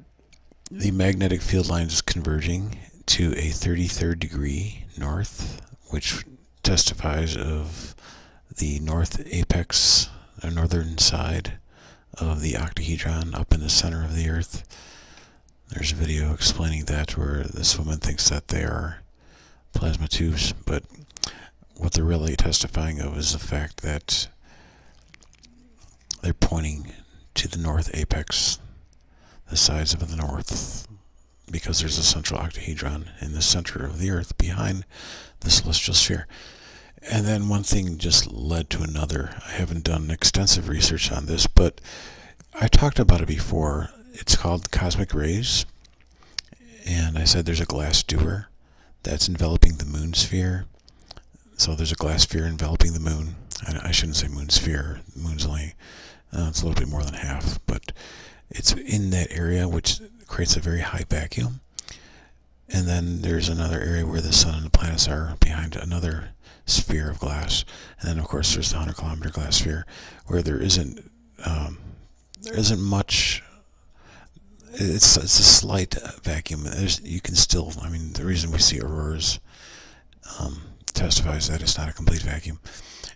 the magnetic field lines converging to a 33rd degree north, which testifies of the north apex, the northern side of the octahedron up in the center of the Earth. There's a video explaining that, where this woman thinks that they are plasma tubes, but what they're really testifying of is the fact that they're pointing to the north apex, the sides of the north, because there's a central octahedron in the center of the Earth behind the celestial sphere. And then one thing just led to another. I haven't done extensive research on this, but I talked about it before. It's called cosmic rays, and I said there's a glass dewar that's enveloping the moon sphere. So there's a glass sphere enveloping the moon. I shouldn't say moon sphere. The moon's only it's a little bit more than half, but it's in that area, which creates a very high vacuum. And then there's another area where the sun and the planets are behind another sphere of glass. And then of course there's the 100-kilometer glass sphere, where there isn't much. It's a slight vacuum. You can still, I mean, the reason we see auroras testifies that it's not a complete vacuum.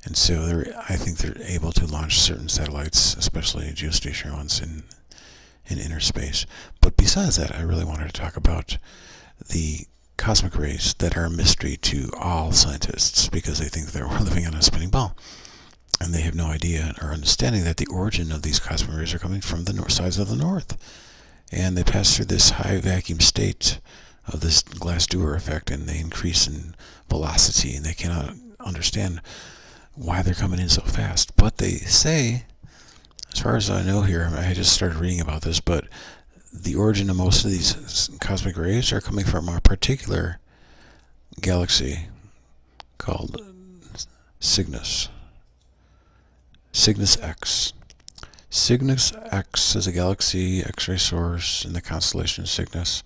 And so I think they're able to launch certain satellites, especially geostationary ones, in inner space. But besides that, I really wanted to talk about the cosmic rays that are a mystery to all scientists, because they think that we're living on a spinning ball. And they have no idea or understanding that the origin of these cosmic rays are coming from the north sides of the north. And they pass through this high vacuum state of this glass dewar effect, and they increase in velocity, and they cannot understand why they're coming in so fast. But they say, as far as I know here, I just started reading about this, but the origin of most of these cosmic rays are coming from a particular galaxy called Cygnus. Cygnus X. Cygnus X is a galaxy X-ray source in the constellation Cygnus,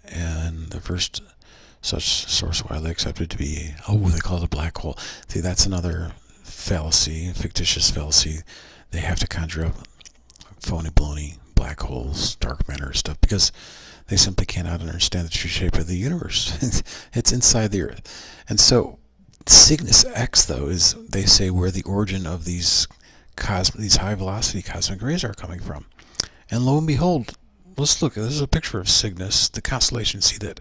and the first such source widely accepted to be, they call it a black hole. See, that's another fallacy, fictitious fallacy. They have to conjure up phony baloney black holes, dark matter stuff, because they simply cannot understand the true shape of the universe. It's inside the Earth. And so Cygnus X, though, is, they say, where the origin of these high velocity cosmic rays are coming from. And lo and behold, let's look. This is a picture of Cygnus, the constellation. See that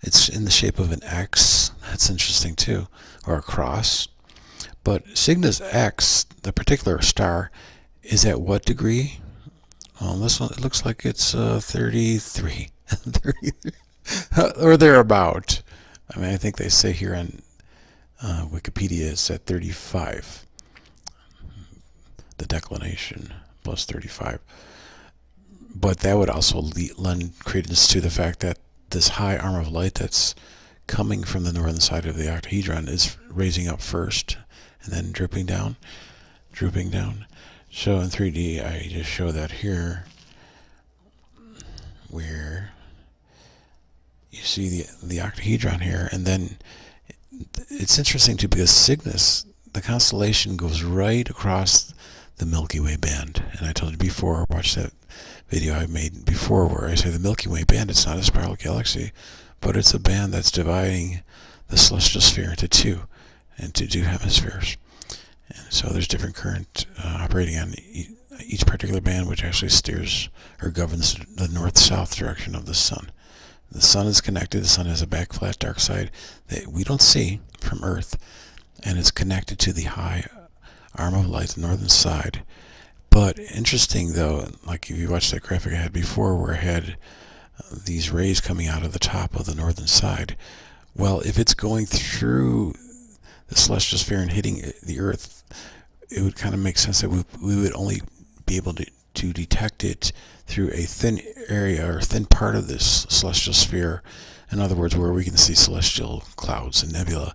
it's in the shape of an X. That's interesting too, or a cross. But Cygnus X, the particular star, is at what degree? Well, this one, it looks like it's 33, 33 or thereabout. I mean, I think they say here on Wikipedia it's at 35. The declination plus 35. But that would also lend credence to the fact that this high arm of light that's coming from the northern side of the octahedron is raising up first and then drooping down. So in 3D, I just show that here, where you see the octahedron here, and then it's interesting too because Cygnus, the constellation, goes right across the Milky Way band. And I told you before, watch that video I made before where I say the Milky Way band, it's not a spiral galaxy, but it's a band that's dividing the celestial sphere into two hemispheres. And so there's different current operating on each particular band, which actually steers or governs the north-south direction of the sun. The sun is connected. The sun has a back flat dark side that we don't see from Earth, and it's connected to the high arm of light, the northern side. But interesting though, like if you watched that graphic I had before where I had these rays coming out of the top of the northern side, well, if it's going through the celestial sphere and hitting the Earth, it would kind of make sense that we would only be able to detect it through a thin area or thin part of this celestial sphere. In other words, where we can see celestial clouds and nebula.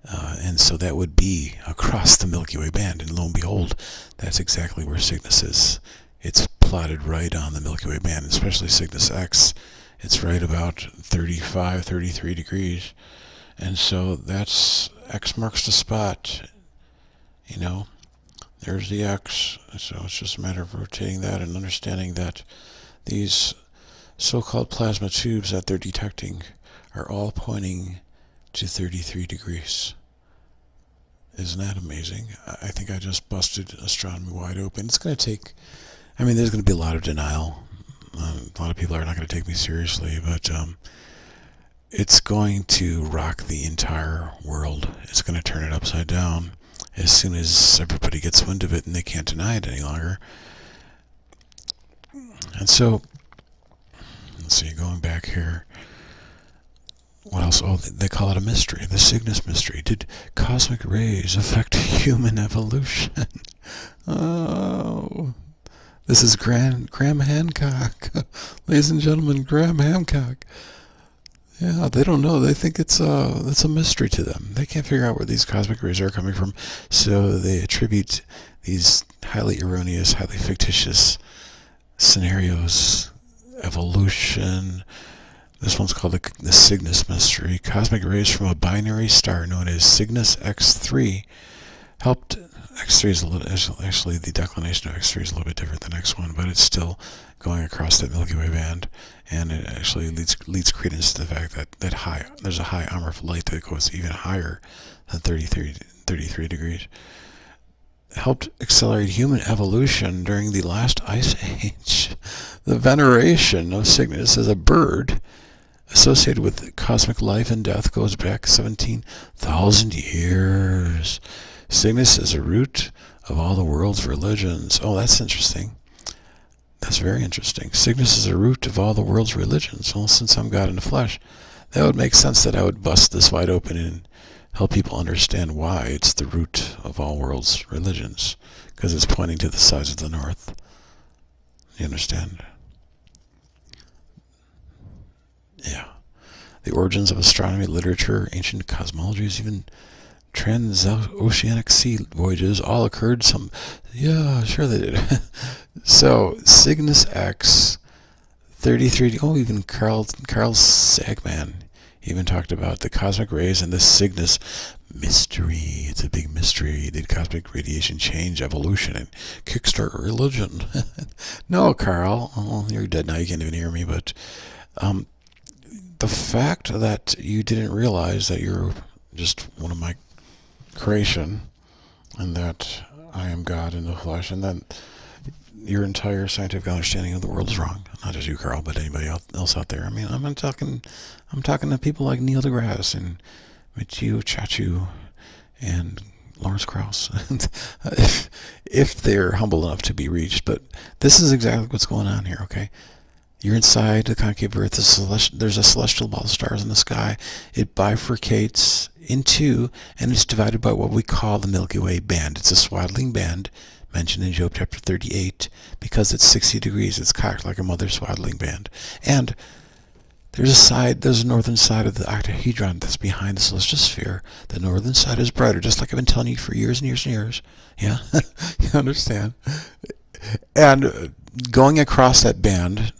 And so that would be across the Milky Way band. And lo and behold, that's exactly where Cygnus is. It's plotted right on the Milky Way band, especially Cygnus X. It's right about 35, 33 degrees. And so that's X marks the spot. You know, there's the X. So it's just a matter of rotating that and understanding that these so-called plasma tubes that they're detecting are all pointing to 33 degrees. Isn't that amazing? I think I just busted astronomy wide open. It's going to take, I mean, there's going to be a lot of denial. A lot of people are not going to take me seriously, but it's going to rock the entire world. It's going to turn it upside down as soon as everybody gets wind of it and they can't deny it any longer. And so, let's see, going back here. What else? Oh, they call it a mystery, the Cygnus mystery. Did cosmic rays affect human evolution? Oh, this is Graham Hancock. Ladies and gentlemen, Graham Hancock. Yeah, they don't know. They think it's a mystery to them. They can't figure out where these cosmic rays are coming from, so they attribute these highly erroneous, highly fictitious scenarios, evolution. This one's called the Cygnus mystery. Cosmic rays from a binary star known as Cygnus X3 helped. X3 is a little, actually the declination of X3 is a little bit different than X1, but it's still going across that Milky Way band, and it actually leads credence to the fact that there's a high armor of light that goes even higher than 33 degrees. Helped accelerate human evolution during the last ice age. The veneration of Cygnus as a bird associated with cosmic life and death goes back 17,000 years. Cygnus is a root of all the world's religions. Oh, that's interesting. That's very interesting. Cygnus is a root of all the world's religions. Well, since I'm God in the flesh, that would make sense that I would bust this wide open and help people understand why it's the root of all world's religions, because it's pointing to the sides of the north. You understand? Yeah. The origins of astronomy, literature, ancient cosmologies, even transoceanic sea voyages all occurred yeah, sure they did. So, Cygnus X, 33, even Carl Sagan even talked about the cosmic rays and the Cygnus mystery. It's a big mystery. Did cosmic radiation change evolution and kickstart religion? No, Carl. Oh, you're dead now. You can't even hear me. But the fact that you didn't realize that you're just one of my creation and that I am God in the flesh, and then your entire scientific understanding of the world is wrong. Not just you, Carl, but anybody else out there. I mean, I'm talking to people like Neil deGrasse and Michio Kaku and Lawrence Krauss, if they're humble enough to be reached. But this is exactly what's going on here, okay? You're inside the concave Earth. There's a celestial ball of stars in the sky. It bifurcates in two, and it's divided by what we call the Milky Way band. It's a swaddling band mentioned in Job chapter 38 because it's 60 degrees. It's cocked like a mother swaddling band. And there's a northern side of the octahedron that's behind the celestial sphere. The northern side is brighter, just like I've been telling you for years and years and years. Yeah, you understand? And going across that band,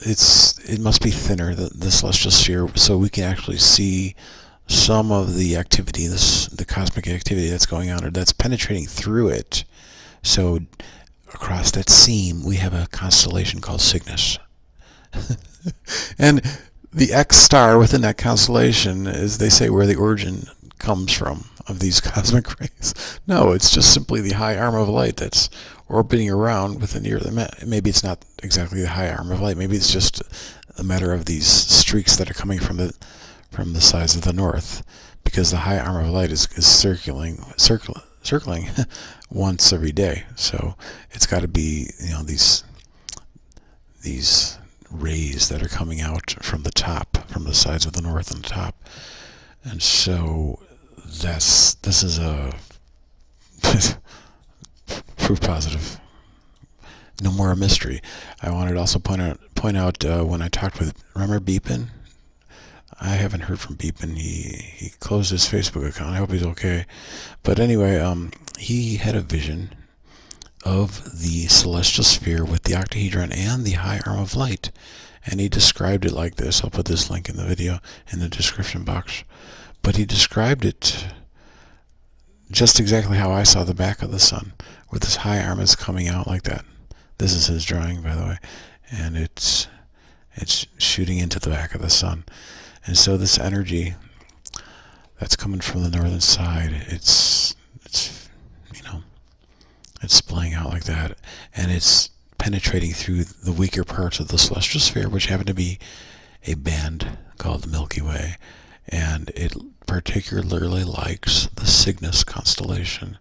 it must be thinner, the celestial sphere, so we can actually see some of the activity, the cosmic activity that's going on, or that's penetrating through it. So across that seam, we have a constellation called Cygnus. And the X star within that constellation is, they say, where the origin comes from of these cosmic rays. No, it's just simply the high arm of light that's orbiting around within the Earth. Maybe it's not exactly the high arm of light. Maybe it's just a matter of these streaks that are coming from the sides of the north, because the high arm of light is circling once every day. So it's got to be, these rays that are coming out from the top, from the sides of the north and the top. And so this is a proof positive. No more a mystery. I wanted to also point out when I talked with, remember Beepin? I haven't heard from Beepin. He closed his Facebook account. I hope he's okay. But anyway, he had a vision of the celestial sphere with the octahedron and the high arm of light, and he described it like this. I'll put this link in the video in the description box. But he described it just exactly how I saw the back of the sun, with this high arm is coming out like that. This is his drawing, by the way, and it's shooting into the back of the sun. And so this energy that's coming from the northern side, it's splaying out like that, and it's penetrating through the weaker parts of the celestial sphere, which happen to be a band called the Milky Way, and it particularly likes the Cygnus constellation,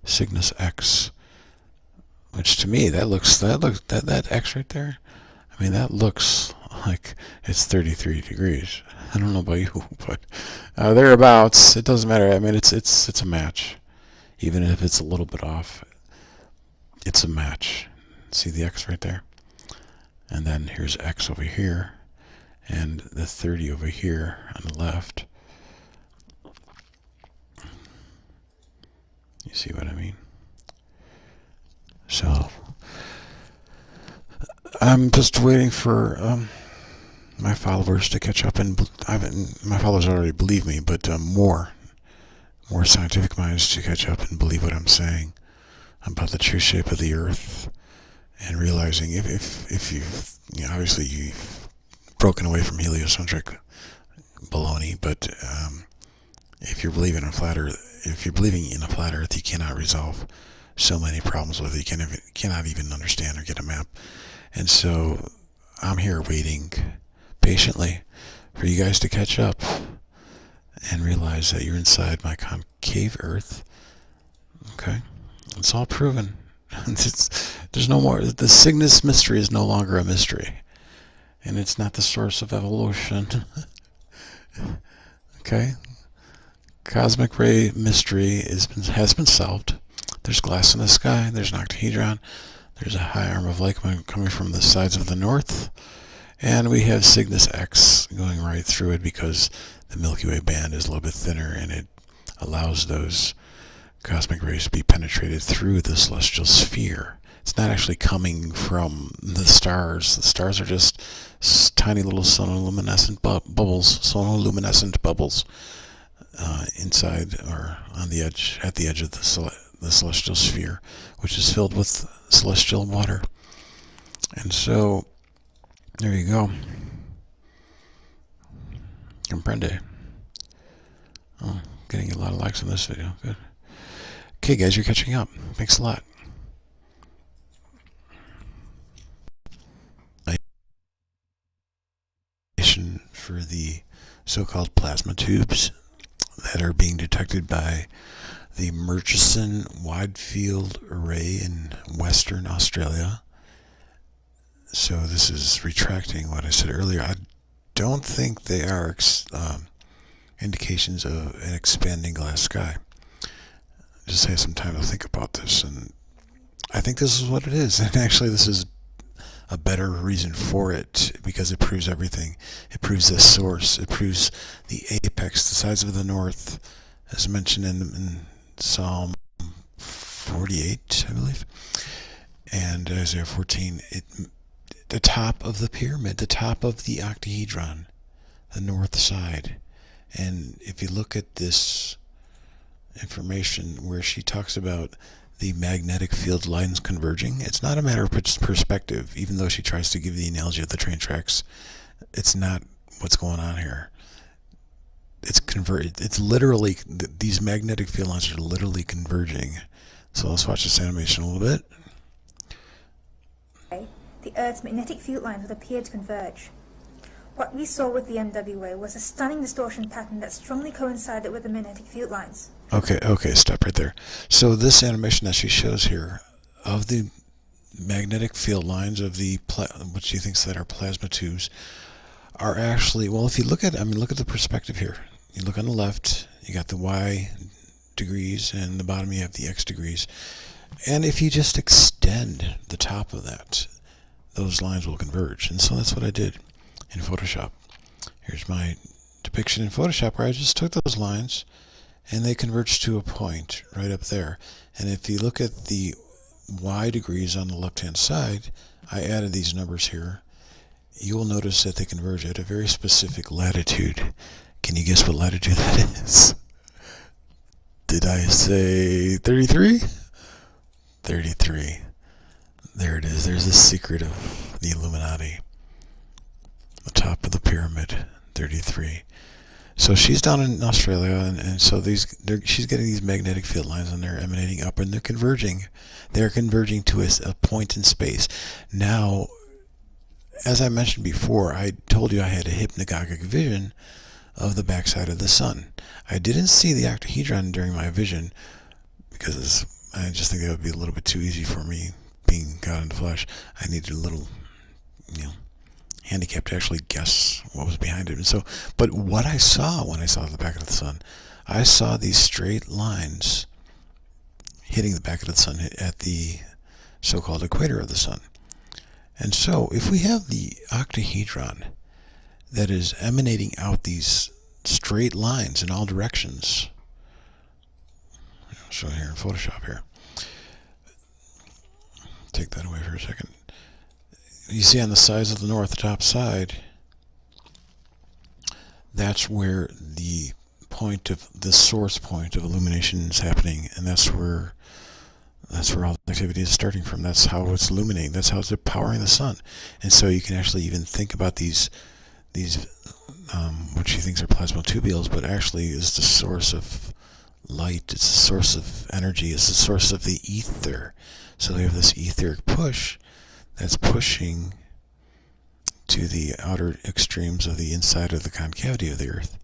Cygnus X, which to me that X right there, I mean, that looks like it's 33 degrees. I don't know about you, but thereabouts. It doesn't matter. I mean, it's a match, even if it's a little bit off. It's a match. See the X right there? And then here's X over here, and the 30 over here on the left. You see what I mean? So I'm just waiting for my followers to catch up, and my followers already believe me, but more scientific minds to catch up and believe what I'm saying about the true shape of the Earth, and realizing if you've obviously you've broken away from heliocentric baloney, but if you're believing in a flat Earth, you cannot resolve so many problems with it. You cannot even understand or get a map. And so I'm here waiting patiently for you guys to catch up and realize that you're inside my concave Earth. Okay? It's all proven. There's no more. The Cygnus mystery is no longer a mystery. And it's not the source of evolution. Okay? Cosmic ray mystery has been solved. There's glass in the sky. There's an octahedron. There's a high arm of light coming from the sides of the north. And we have Cygnus X going right through it because the Milky Way band is a little bit thinner, and it allows those cosmic rays to be penetrated through the celestial sphere. It's not actually coming from the stars. The stars are just tiny little sonoluminescent bubbles inside or on the edge, at the edge of the celestial sphere, which is filled with celestial water. And so there you go. Comprende. Oh, getting a lot of likes on this video. Good. Okay, guys, you're catching up. Thanks a lot. for the so-called plasma tubes that are being detected by the Murchison Wide Field Array in Western Australia. So this is retracting what I said earlier. I don't think they are indications of an expanding glass sky. Just have some time to think about this, and I think this is what it is. And actually, this is a better reason for it, because it proves everything. It proves the source. It proves the apex, the sides of the north, as mentioned in Psalm 48, I believe, and Isaiah 14. The top of the pyramid, the top of the octahedron, the north side. And if you look at this information where she talks about the magnetic field lines converging, it's not a matter of perspective, even though she tries to give the analogy of the train tracks. It's not what's going on here. It's literally, these magnetic field lines are literally converging. So let's watch this animation a little bit. The Earth's magnetic field lines would appear to converge. What we saw with the MWA was a stunning distortion pattern that strongly coincided with the magnetic field lines. Okay, stop right there. So this animation that she shows here of the magnetic field lines of the what she thinks that are plasma tubes are actually, well, if you look at the perspective here. You look on the left, you got the Y degrees, and the bottom you have the X degrees. And if you just extend the top of that, those lines will converge. And so that's what I did in Photoshop. Here's my depiction in Photoshop where I just took those lines and they converged to a point right up there. And if you look at the Y degrees on the left-hand side, I added these numbers here. You will notice that they converge at a very specific latitude. Can you guess what latitude that is? Did I say 33? 33. There it is. There's the secret of the Illuminati. The top of the pyramid, 33. So she's down in Australia, and so she's getting these magnetic field lines, and they're emanating up, and they're converging. They're converging to a point in space. Now, as I mentioned before, I told you I had a hypnagogic vision of the backside of the sun. I didn't see the octahedron during my vision because I just think that would be a little bit too easy for me, being God in the flesh. I needed a little, handicap to actually guess what was behind it. And so, but what I saw when I saw the back of the sun, I saw these straight lines hitting the back of the sun at the so-called equator of the sun. And so, if we have the octahedron that is emanating out these straight lines in all directions, I'll show here in Photoshop here. Take that away for a second. You see on the sides of the north, the top side, that's where the source point of illumination is happening, and that's where all the activity is starting from. That's how it's illuminating. That's how it's powering the sun. And so you can actually even think about these what she thinks are plasma tubules, but actually is the source of light. It's the source of energy. It's the source of the ether. So we have this etheric push that's pushing to the outer extremes of the inside of the concavity of the Earth.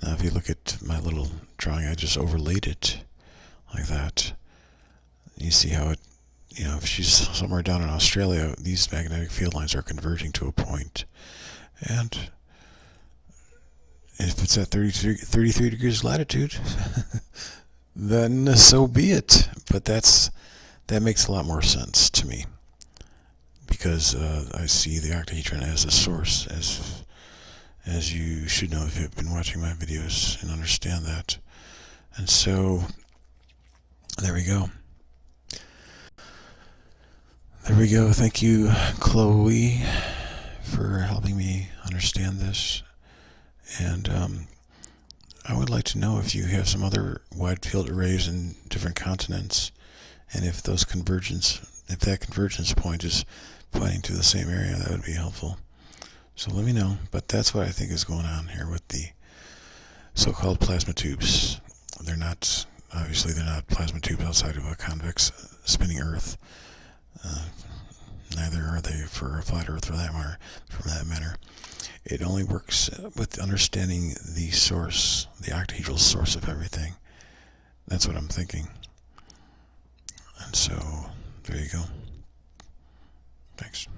Now, if you look at my little drawing, I just overlaid it like that. You see how it, if she's somewhere down in Australia, these magnetic field lines are converging to a point. And if it's at 33 degrees latitude, then so be it. But that makes a lot more sense to me, because I see the octahedron as a source, as you should know if you've been watching my videos and understand that. And so there we go. There we go. Thank you, Chloe, for helping me understand this. And I would like to know if you have some other wide field arrays in different continents, and if that convergence point is pointing to the same area, that would be helpful. So let me know. But that's what I think is going on here with the so-called plasma tubes. Obviously they're not plasma tubes outside of a convex spinning Earth. Neither are they for a flat Earth for that matter. It only works with understanding the source, the octahedral source of everything. That's what I'm thinking. And so, there you go. Thanks.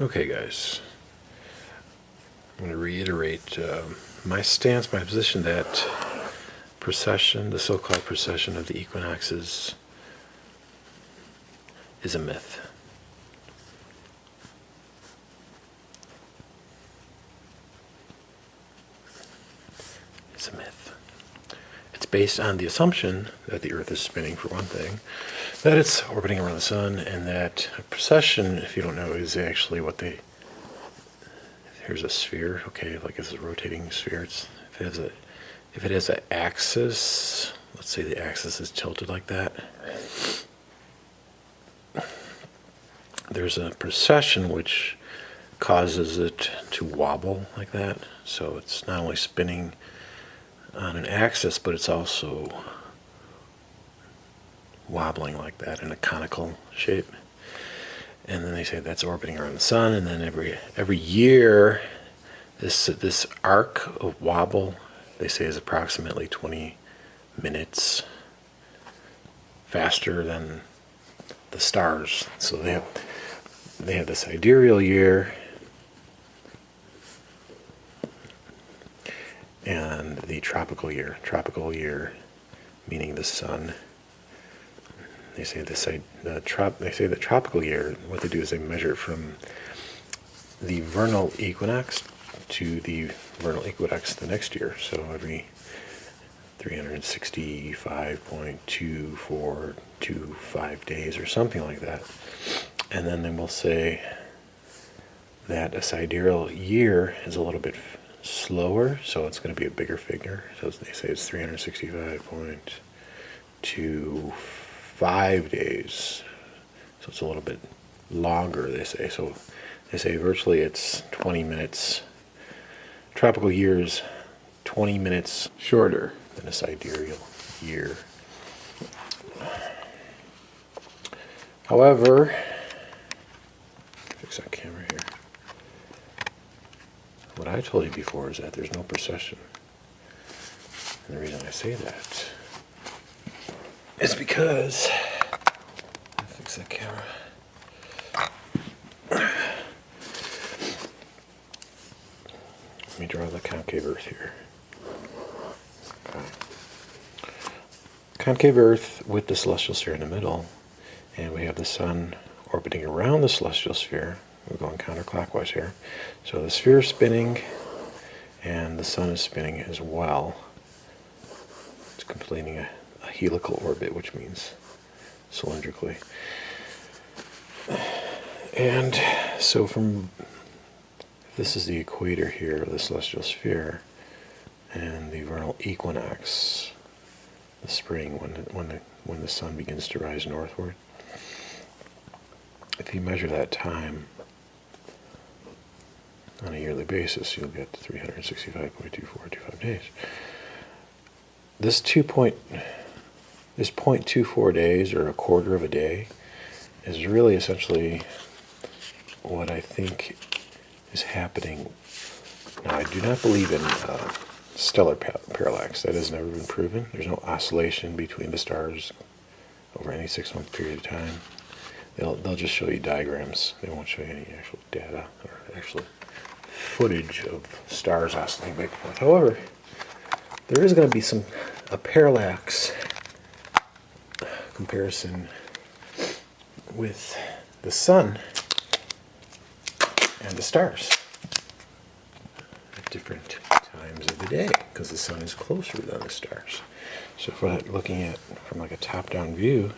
Okay, guys, I'm going to reiterate my stance, my position that precession, the so-called precession of the equinoxes, is a myth. It's a myth. It's based on the assumption that the Earth is spinning, for one thing, that it's orbiting around the sun, and that a precession, if you don't know, is actually what they... Here's a sphere, okay, like it's a rotating sphere. If it has an axis, let's say the axis is tilted like that, there's a precession which causes it to wobble like that. So it's not only spinning on an axis, but it's also wobbling like that in a conical shape. And then they say that's orbiting around the sun, and then every year this arc of wobble, they say, is approximately 20 minutes faster than the stars. So they have the sidereal year and the tropical year. Tropical year meaning the sun. They say the tropical year, what they do is they measure from the vernal equinox to the vernal equinox the next year. So every 365.2425 days or something like that. And then they will say that a sidereal year is a little bit slower, so it's going to be a bigger figure. So they say it's 365.25 days. So it's a little bit longer, they say. So they say virtually it's 20 minutes. Tropical years 20 minutes shorter than a sidereal year. However, fix that camera here. What I told you before is that there's no precession. And the reason I say that is because, fix that camera. Let me draw the concave Earth here. Okay. Concave Earth with the celestial sphere in the middle, and we have the sun orbiting around the celestial sphere. We're going counterclockwise here. So the sphere is spinning, and the sun is spinning as well. It's completing a helical orbit, which means cylindrically. And so this is the equator here of the celestial sphere, and the vernal equinox, the spring, when the sun begins to rise northward. If you measure that time on a yearly basis, you'll get 365.2425 days. This 0.24 days, or a quarter of a day, is really essentially what I think is happening. Now, I do not believe in stellar parallax. That has never been proven. There's no oscillation between the stars over any 6-month period of time. They'll just show you diagrams. They won't show you any actual data or actual footage of stars oscillating back and forth. However, there is going to be a parallax comparison with the sun and the stars at different times of the day, because the sun is closer than the stars. So if we're looking at from like a top-down view,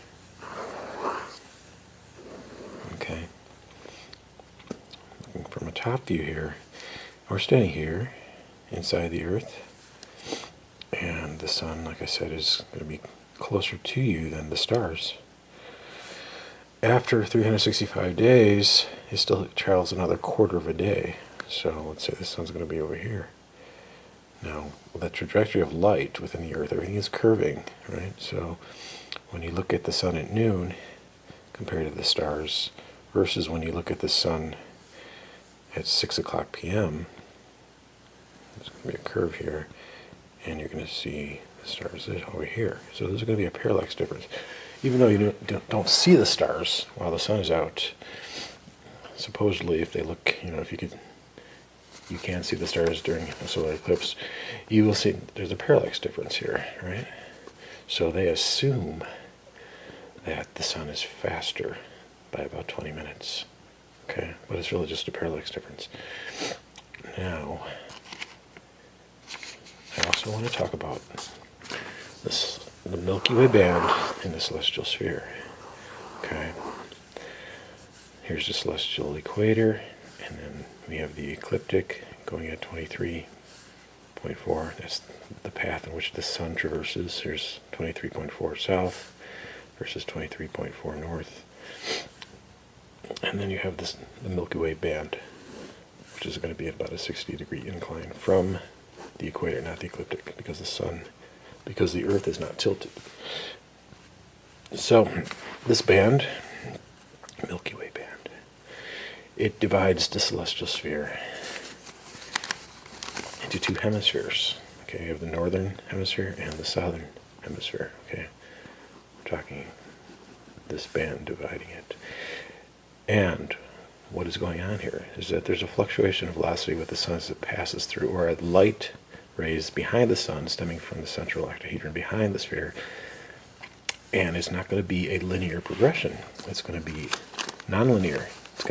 okay, top view here. We're standing here inside the Earth, and the sun, like I said, is going to be closer to you than the stars. After 365 days, it still travels another quarter of a day. So let's say the sun's going to be over here. Now, the trajectory of light within the Earth, everything is curving, right? So when you look at the sun at noon compared to the stars versus when you look at the sun at 6 o'clock p.m., there's going to be a curve here, and you're going to see the stars over here. So there's going to be a parallax difference. Even though you don't see the stars while the sun is out, supposedly if they look, if you can see the stars during a solar eclipse, you will see there's a parallax difference here, right? So they assume that the sun is faster by about 20 minutes, okay? But it's really just a parallax difference. Now, I also want to talk about the Milky Way band in the celestial sphere. Okay. Here's the celestial equator, and then we have the ecliptic going at 23.4. That's the path in which the sun traverses. Here's 23.4 south versus 23.4 north. And then you have the Milky Way band, which is going to be at about a 60-degree incline from the equator, not the ecliptic, because the Earth is not tilted. So this band, Milky Way band, it divides the celestial sphere into two hemispheres. Okay, you have the northern hemisphere and the southern hemisphere. Okay, we're talking this band dividing it. And what is going on here is that there's a fluctuation of velocity with the sun as it passes through, or light rays behind the sun stemming from the central octahedron behind the sphere, and it's not going to be a linear progression. It's going to be nonlinear. It's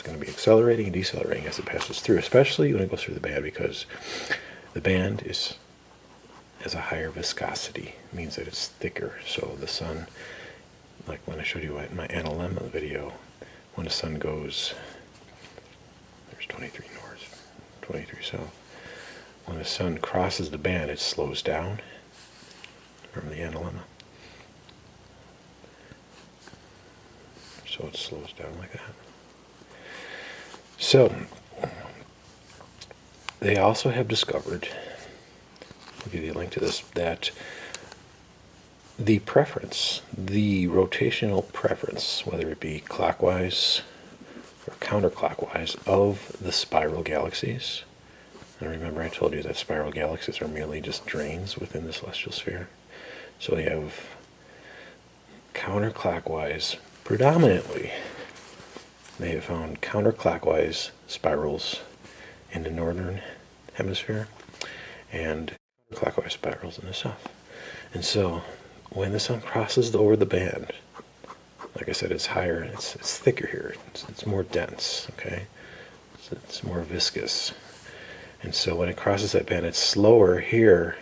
going to be accelerating and decelerating as it passes through, especially when it goes through the band, because the band has a higher viscosity. It means that it's thicker. So the sun, like when I showed you in my analemma video, when the sun goes, there's 23 north, 23 south. When the sun crosses the band, it slows down. Remember the analemma? So it slows down like that. So they also have discovered, I'll give you a link to this, that the preference, the rotational preference, whether it be clockwise or counterclockwise, of the spiral galaxies. And remember I told you that spiral galaxies are merely just drains within the celestial sphere. So they have counterclockwise, predominantly, they have found counterclockwise spirals in the northern hemisphere and counterclockwise spirals in the south. And so when the sun crosses over the band, like I said, it's higher, it's thicker here, it's more dense, okay? So it's more viscous. And so when it crosses that band, it's slower here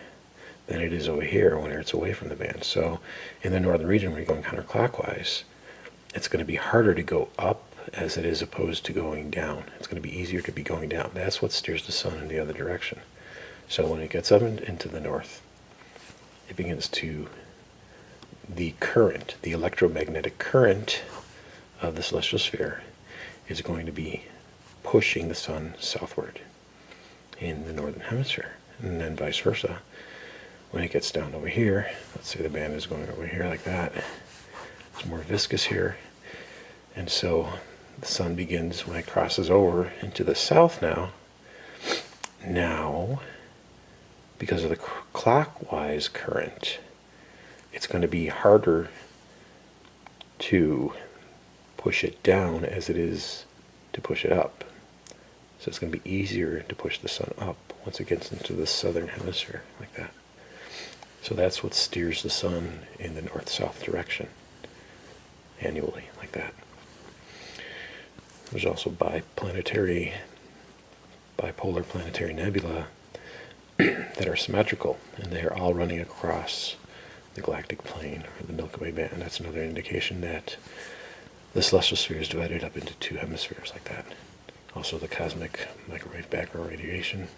than it is over here when it's away from the band. So in the northern region, when you're going counterclockwise, it's going to be harder to go up as it is opposed to going down. It's going to be easier to be going down. That's what steers the sun in the other direction. So when it gets up into the north, it begins to, the current, the electromagnetic current of the celestial sphere is going to be pushing the sun southward in the northern hemisphere, and then vice versa. When it gets down over here, let's say the band is going over here like that, it's more viscous here, and so the sun begins, when it crosses over into the south now, because of the clockwise current, it's going to be harder to push it down as it is to push it up. So it's going to be easier to push the sun up once it gets into the southern hemisphere, like that. So that's what steers the sun in the north-south direction annually, like that. There's also bipolar planetary nebula that are symmetrical, and they are all running across the galactic plane, or the Milky Way band. That's another indication that the celestial sphere is divided up into two hemispheres like that. Also, the cosmic microwave background radiation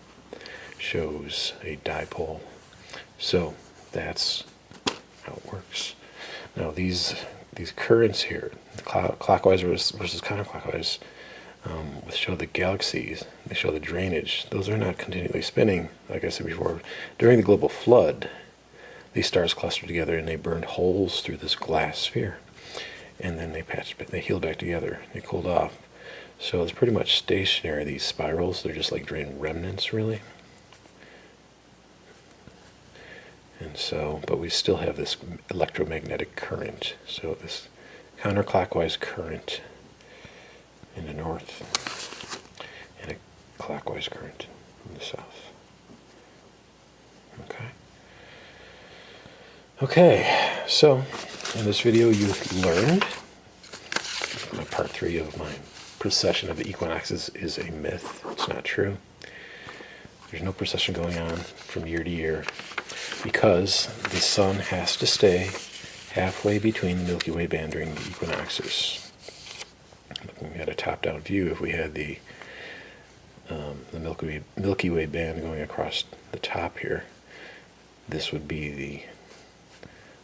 shows a dipole. So that's how it works. Now these currents here, the clockwise versus counterclockwise, show the galaxies. They show the drainage. Those are not continually spinning. Like I said before, during the global flood, these stars clustered together and they burned holes through this glass sphere, and then they healed back together. They cooled off. So it's pretty much stationary. These spirals, they're just like drained remnants, really. And so, but we still have this electromagnetic current. So this counterclockwise current in the north and a clockwise current in the south. Okay. Okay, so in this video you've learned, part 3 of my precession of the equinoxes is a myth. It's not true. There's no precession going on from year to year because the sun has to stay halfway between the Milky Way band during the equinoxes. Looking at a top-down view, if we had the Milky Way band going across the top here, this would be the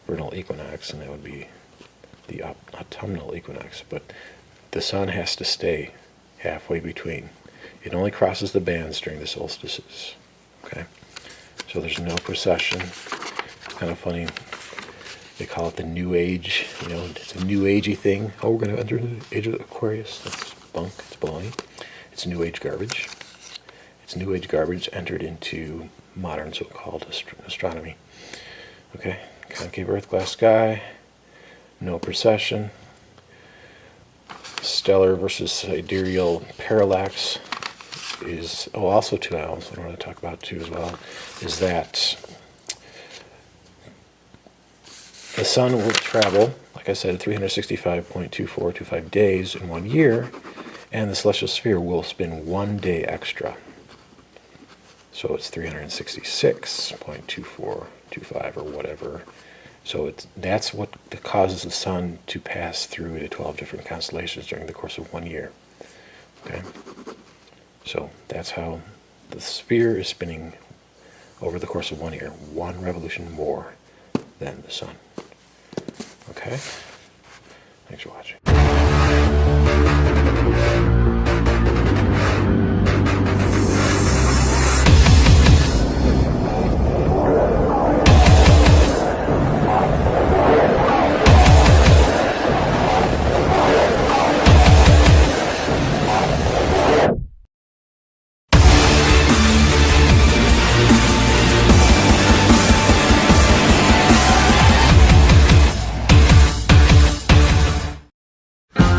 vernal equinox, and that would be the autumnal equinox. But the sun has to stay halfway between. It only crosses the bands during the solstices. Okay, so there's no precession. It's kind of funny. They call it the New Age. You know, it's a New Agey thing. Oh, we're going to enter the age of Aquarius. That's bunk. It's baloney. It's New Age garbage. It's New Age garbage entered into modern so-called astronomy. Okay, concave Earth, glass sky, no precession. Stellar versus sidereal parallax is, also 2 owls, what I want to talk about too as well, is that the sun will travel, like I said, 365.2425 days in 1 year, and the celestial sphere will spin 1 day extra. So it's 366.2425 or whatever. So that's what causes the sun to pass through the 12 different constellations during the course of 1 year. Okay? So that's how the sphere is spinning over the course of 1 year. 1 revolution more than the sun. Okay? Thanks for watching.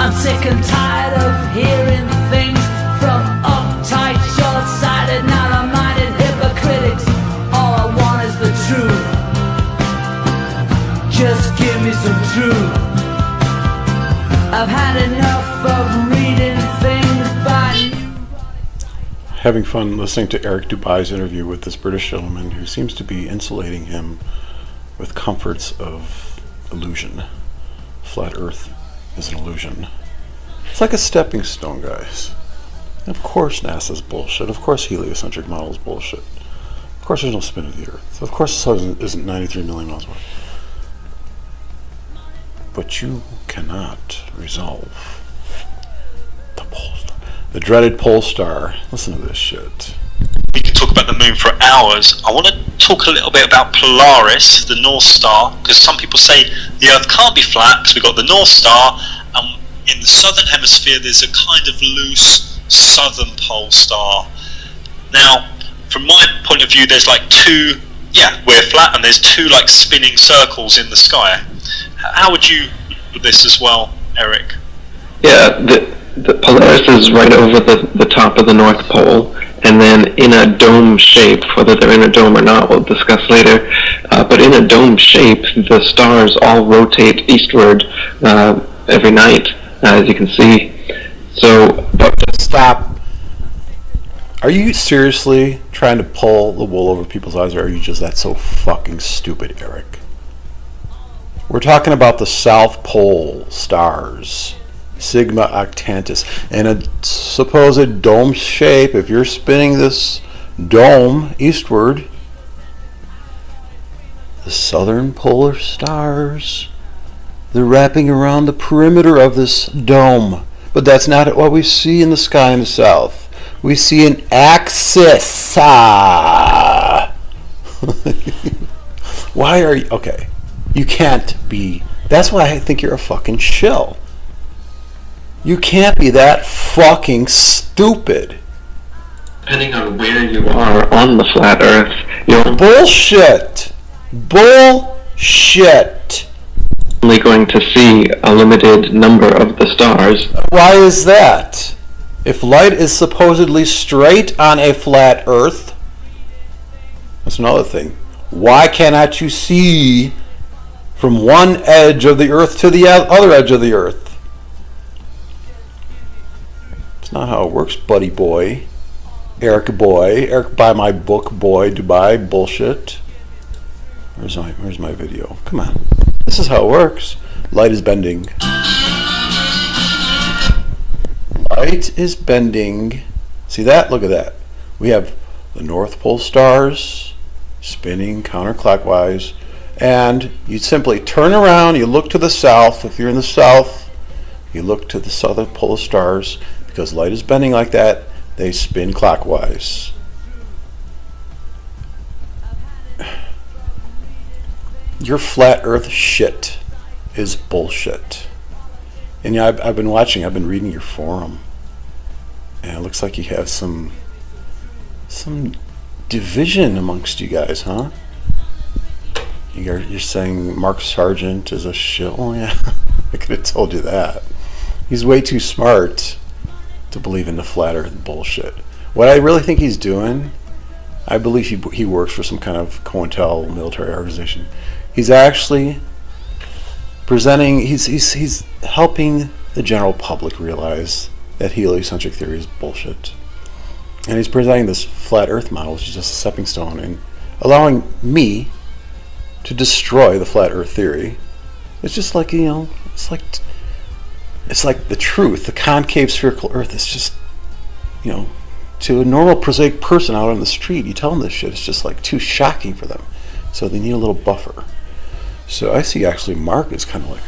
I'm sick and tired of hearing things from uptight, short-sighted, narrow-minded hypocritics. All I want is the truth. Just give me some truth. I've had enough of reading things by... Having fun listening to Eric Dubai's interview with this British gentleman who seems to be insulating him with comforts of illusion. Flat Earth is an illusion. It's like a stepping stone, guys. And of course NASA's bullshit. Of course heliocentric model is bullshit. Of course there's no spin of the Earth. Of course the sun isn't 93 million miles away. But you cannot resolve the pole star. The dreaded pole star. Listen to this shit. We can talk about the moon for hours. I want to talk a little bit about Polaris, the North Star, because some people say the Earth can't be flat because we've got the North Star, and in the southern hemisphere there's a kind of loose southern pole star. Now, from my point of view, there's like two, we're flat, and there's two like spinning circles in the sky. How would you look at this as well, Eric? Yeah, the Polaris is right over the top of the North Pole, and then in a dome shape, whether they're in a dome or not, we'll discuss later, but in a dome shape, the stars all rotate eastward every night, as you can see. So, but stop. Are you seriously trying to pull the wool over people's eyes, or are you just that so fucking stupid, Eric? We're talking about the South Pole stars. Sigma Octantis. And a supposed dome shape, if you're spinning this dome eastward, the southern polar stars, they're wrapping around the perimeter of this dome. But that's not what we see in the sky in the south. We see an axis. Why are you... Okay. You can't be... That's why I think you're a fucking shill. You can't be that fucking stupid. Depending on where you are on the flat Earth, you're Bullshit. Bullshit. only going to see a limited number of the stars. Why is that? If light is supposedly straight on a flat Earth, that's another thing. Why cannot you see from one edge of the Earth to the other edge of the Earth? It's not how it works, buddy boy. Eric boy. Eric buy my book, boy, Dubai. Bullshit. Where's my video? Come on. This is how it works. Light is bending. Light is bending. See that? Look at that. We have the North Pole stars spinning counterclockwise, and you simply turn around, you look to the south. If you're in the south, you look to the southern pole stars. Because light is bending like that, they spin clockwise. Your flat earth shit is bullshit. And yeah, I've been watching, I've been reading your forum. And it looks like you have some division amongst you guys, huh? You're saying Mark Sargent is a shill? Oh, yeah, I could have told you that. He's way too smart to believe in the flat earth bullshit. What I really think he's doing, I believe he works for some kind of COINTEL military organization. He's actually presenting, he's helping the general public realize that heliocentric theory is bullshit. And he's presenting this flat earth model, which is just a stepping stone, and allowing me to destroy the flat earth theory. It's just like, you know, it's like the truth, the concave spherical earth. It's just, you know, to a normal prosaic person out on the street, you tell them this shit, it's just like too shocking for them. So they need a little buffer. So I see actually Mark is kind of like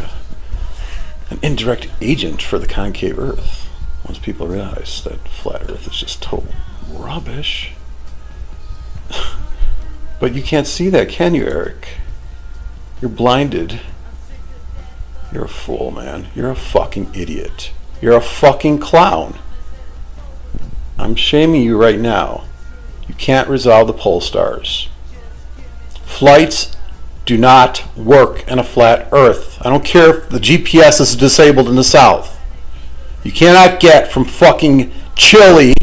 an indirect agent for the concave earth. Once people realize that flat earth is just total rubbish. But you can't see that, can you, Eric? You're blinded. You're a fool, man. You're a fucking idiot. You're a fucking clown. I'm shaming you right now. You can't resolve the pole stars. Flights do not work in a flat earth. I don't care if the GPS is disabled in the south. You cannot get from fucking Chile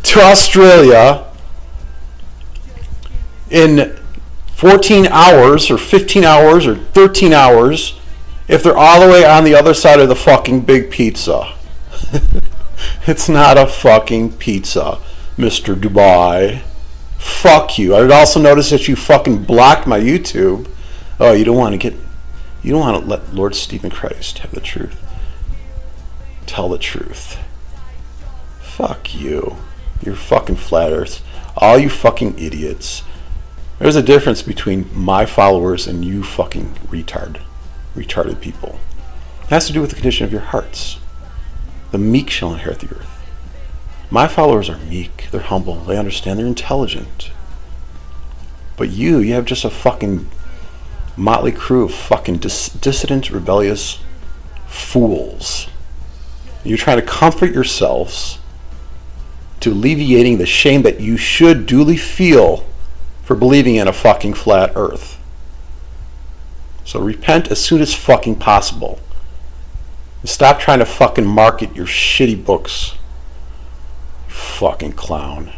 to Australia in 14 hours or 15 hours or 13 hours if they're all the way on the other side of the fucking big pizza. It's not a fucking pizza, Mr. Dubai. Fuck you. I would also notice that you fucking blocked my YouTube. Oh, you don't want to let Lord Stephen Christ have the truth. Tell the truth. Fuck you. You're fucking flat earth. All you fucking idiots. There's a difference between my followers and you fucking retarded people. It has to do with the condition of your hearts. The meek shall inherit the earth. My followers are meek, they're humble, they understand, they're intelligent. But you have just a fucking motley crew of fucking dissident, rebellious fools. You're trying to comfort yourselves to alleviating the shame that you should duly feel for believing in a fucking flat earth. So repent as soon as fucking possible. And stop trying to fucking market your shitty books. Fucking clown.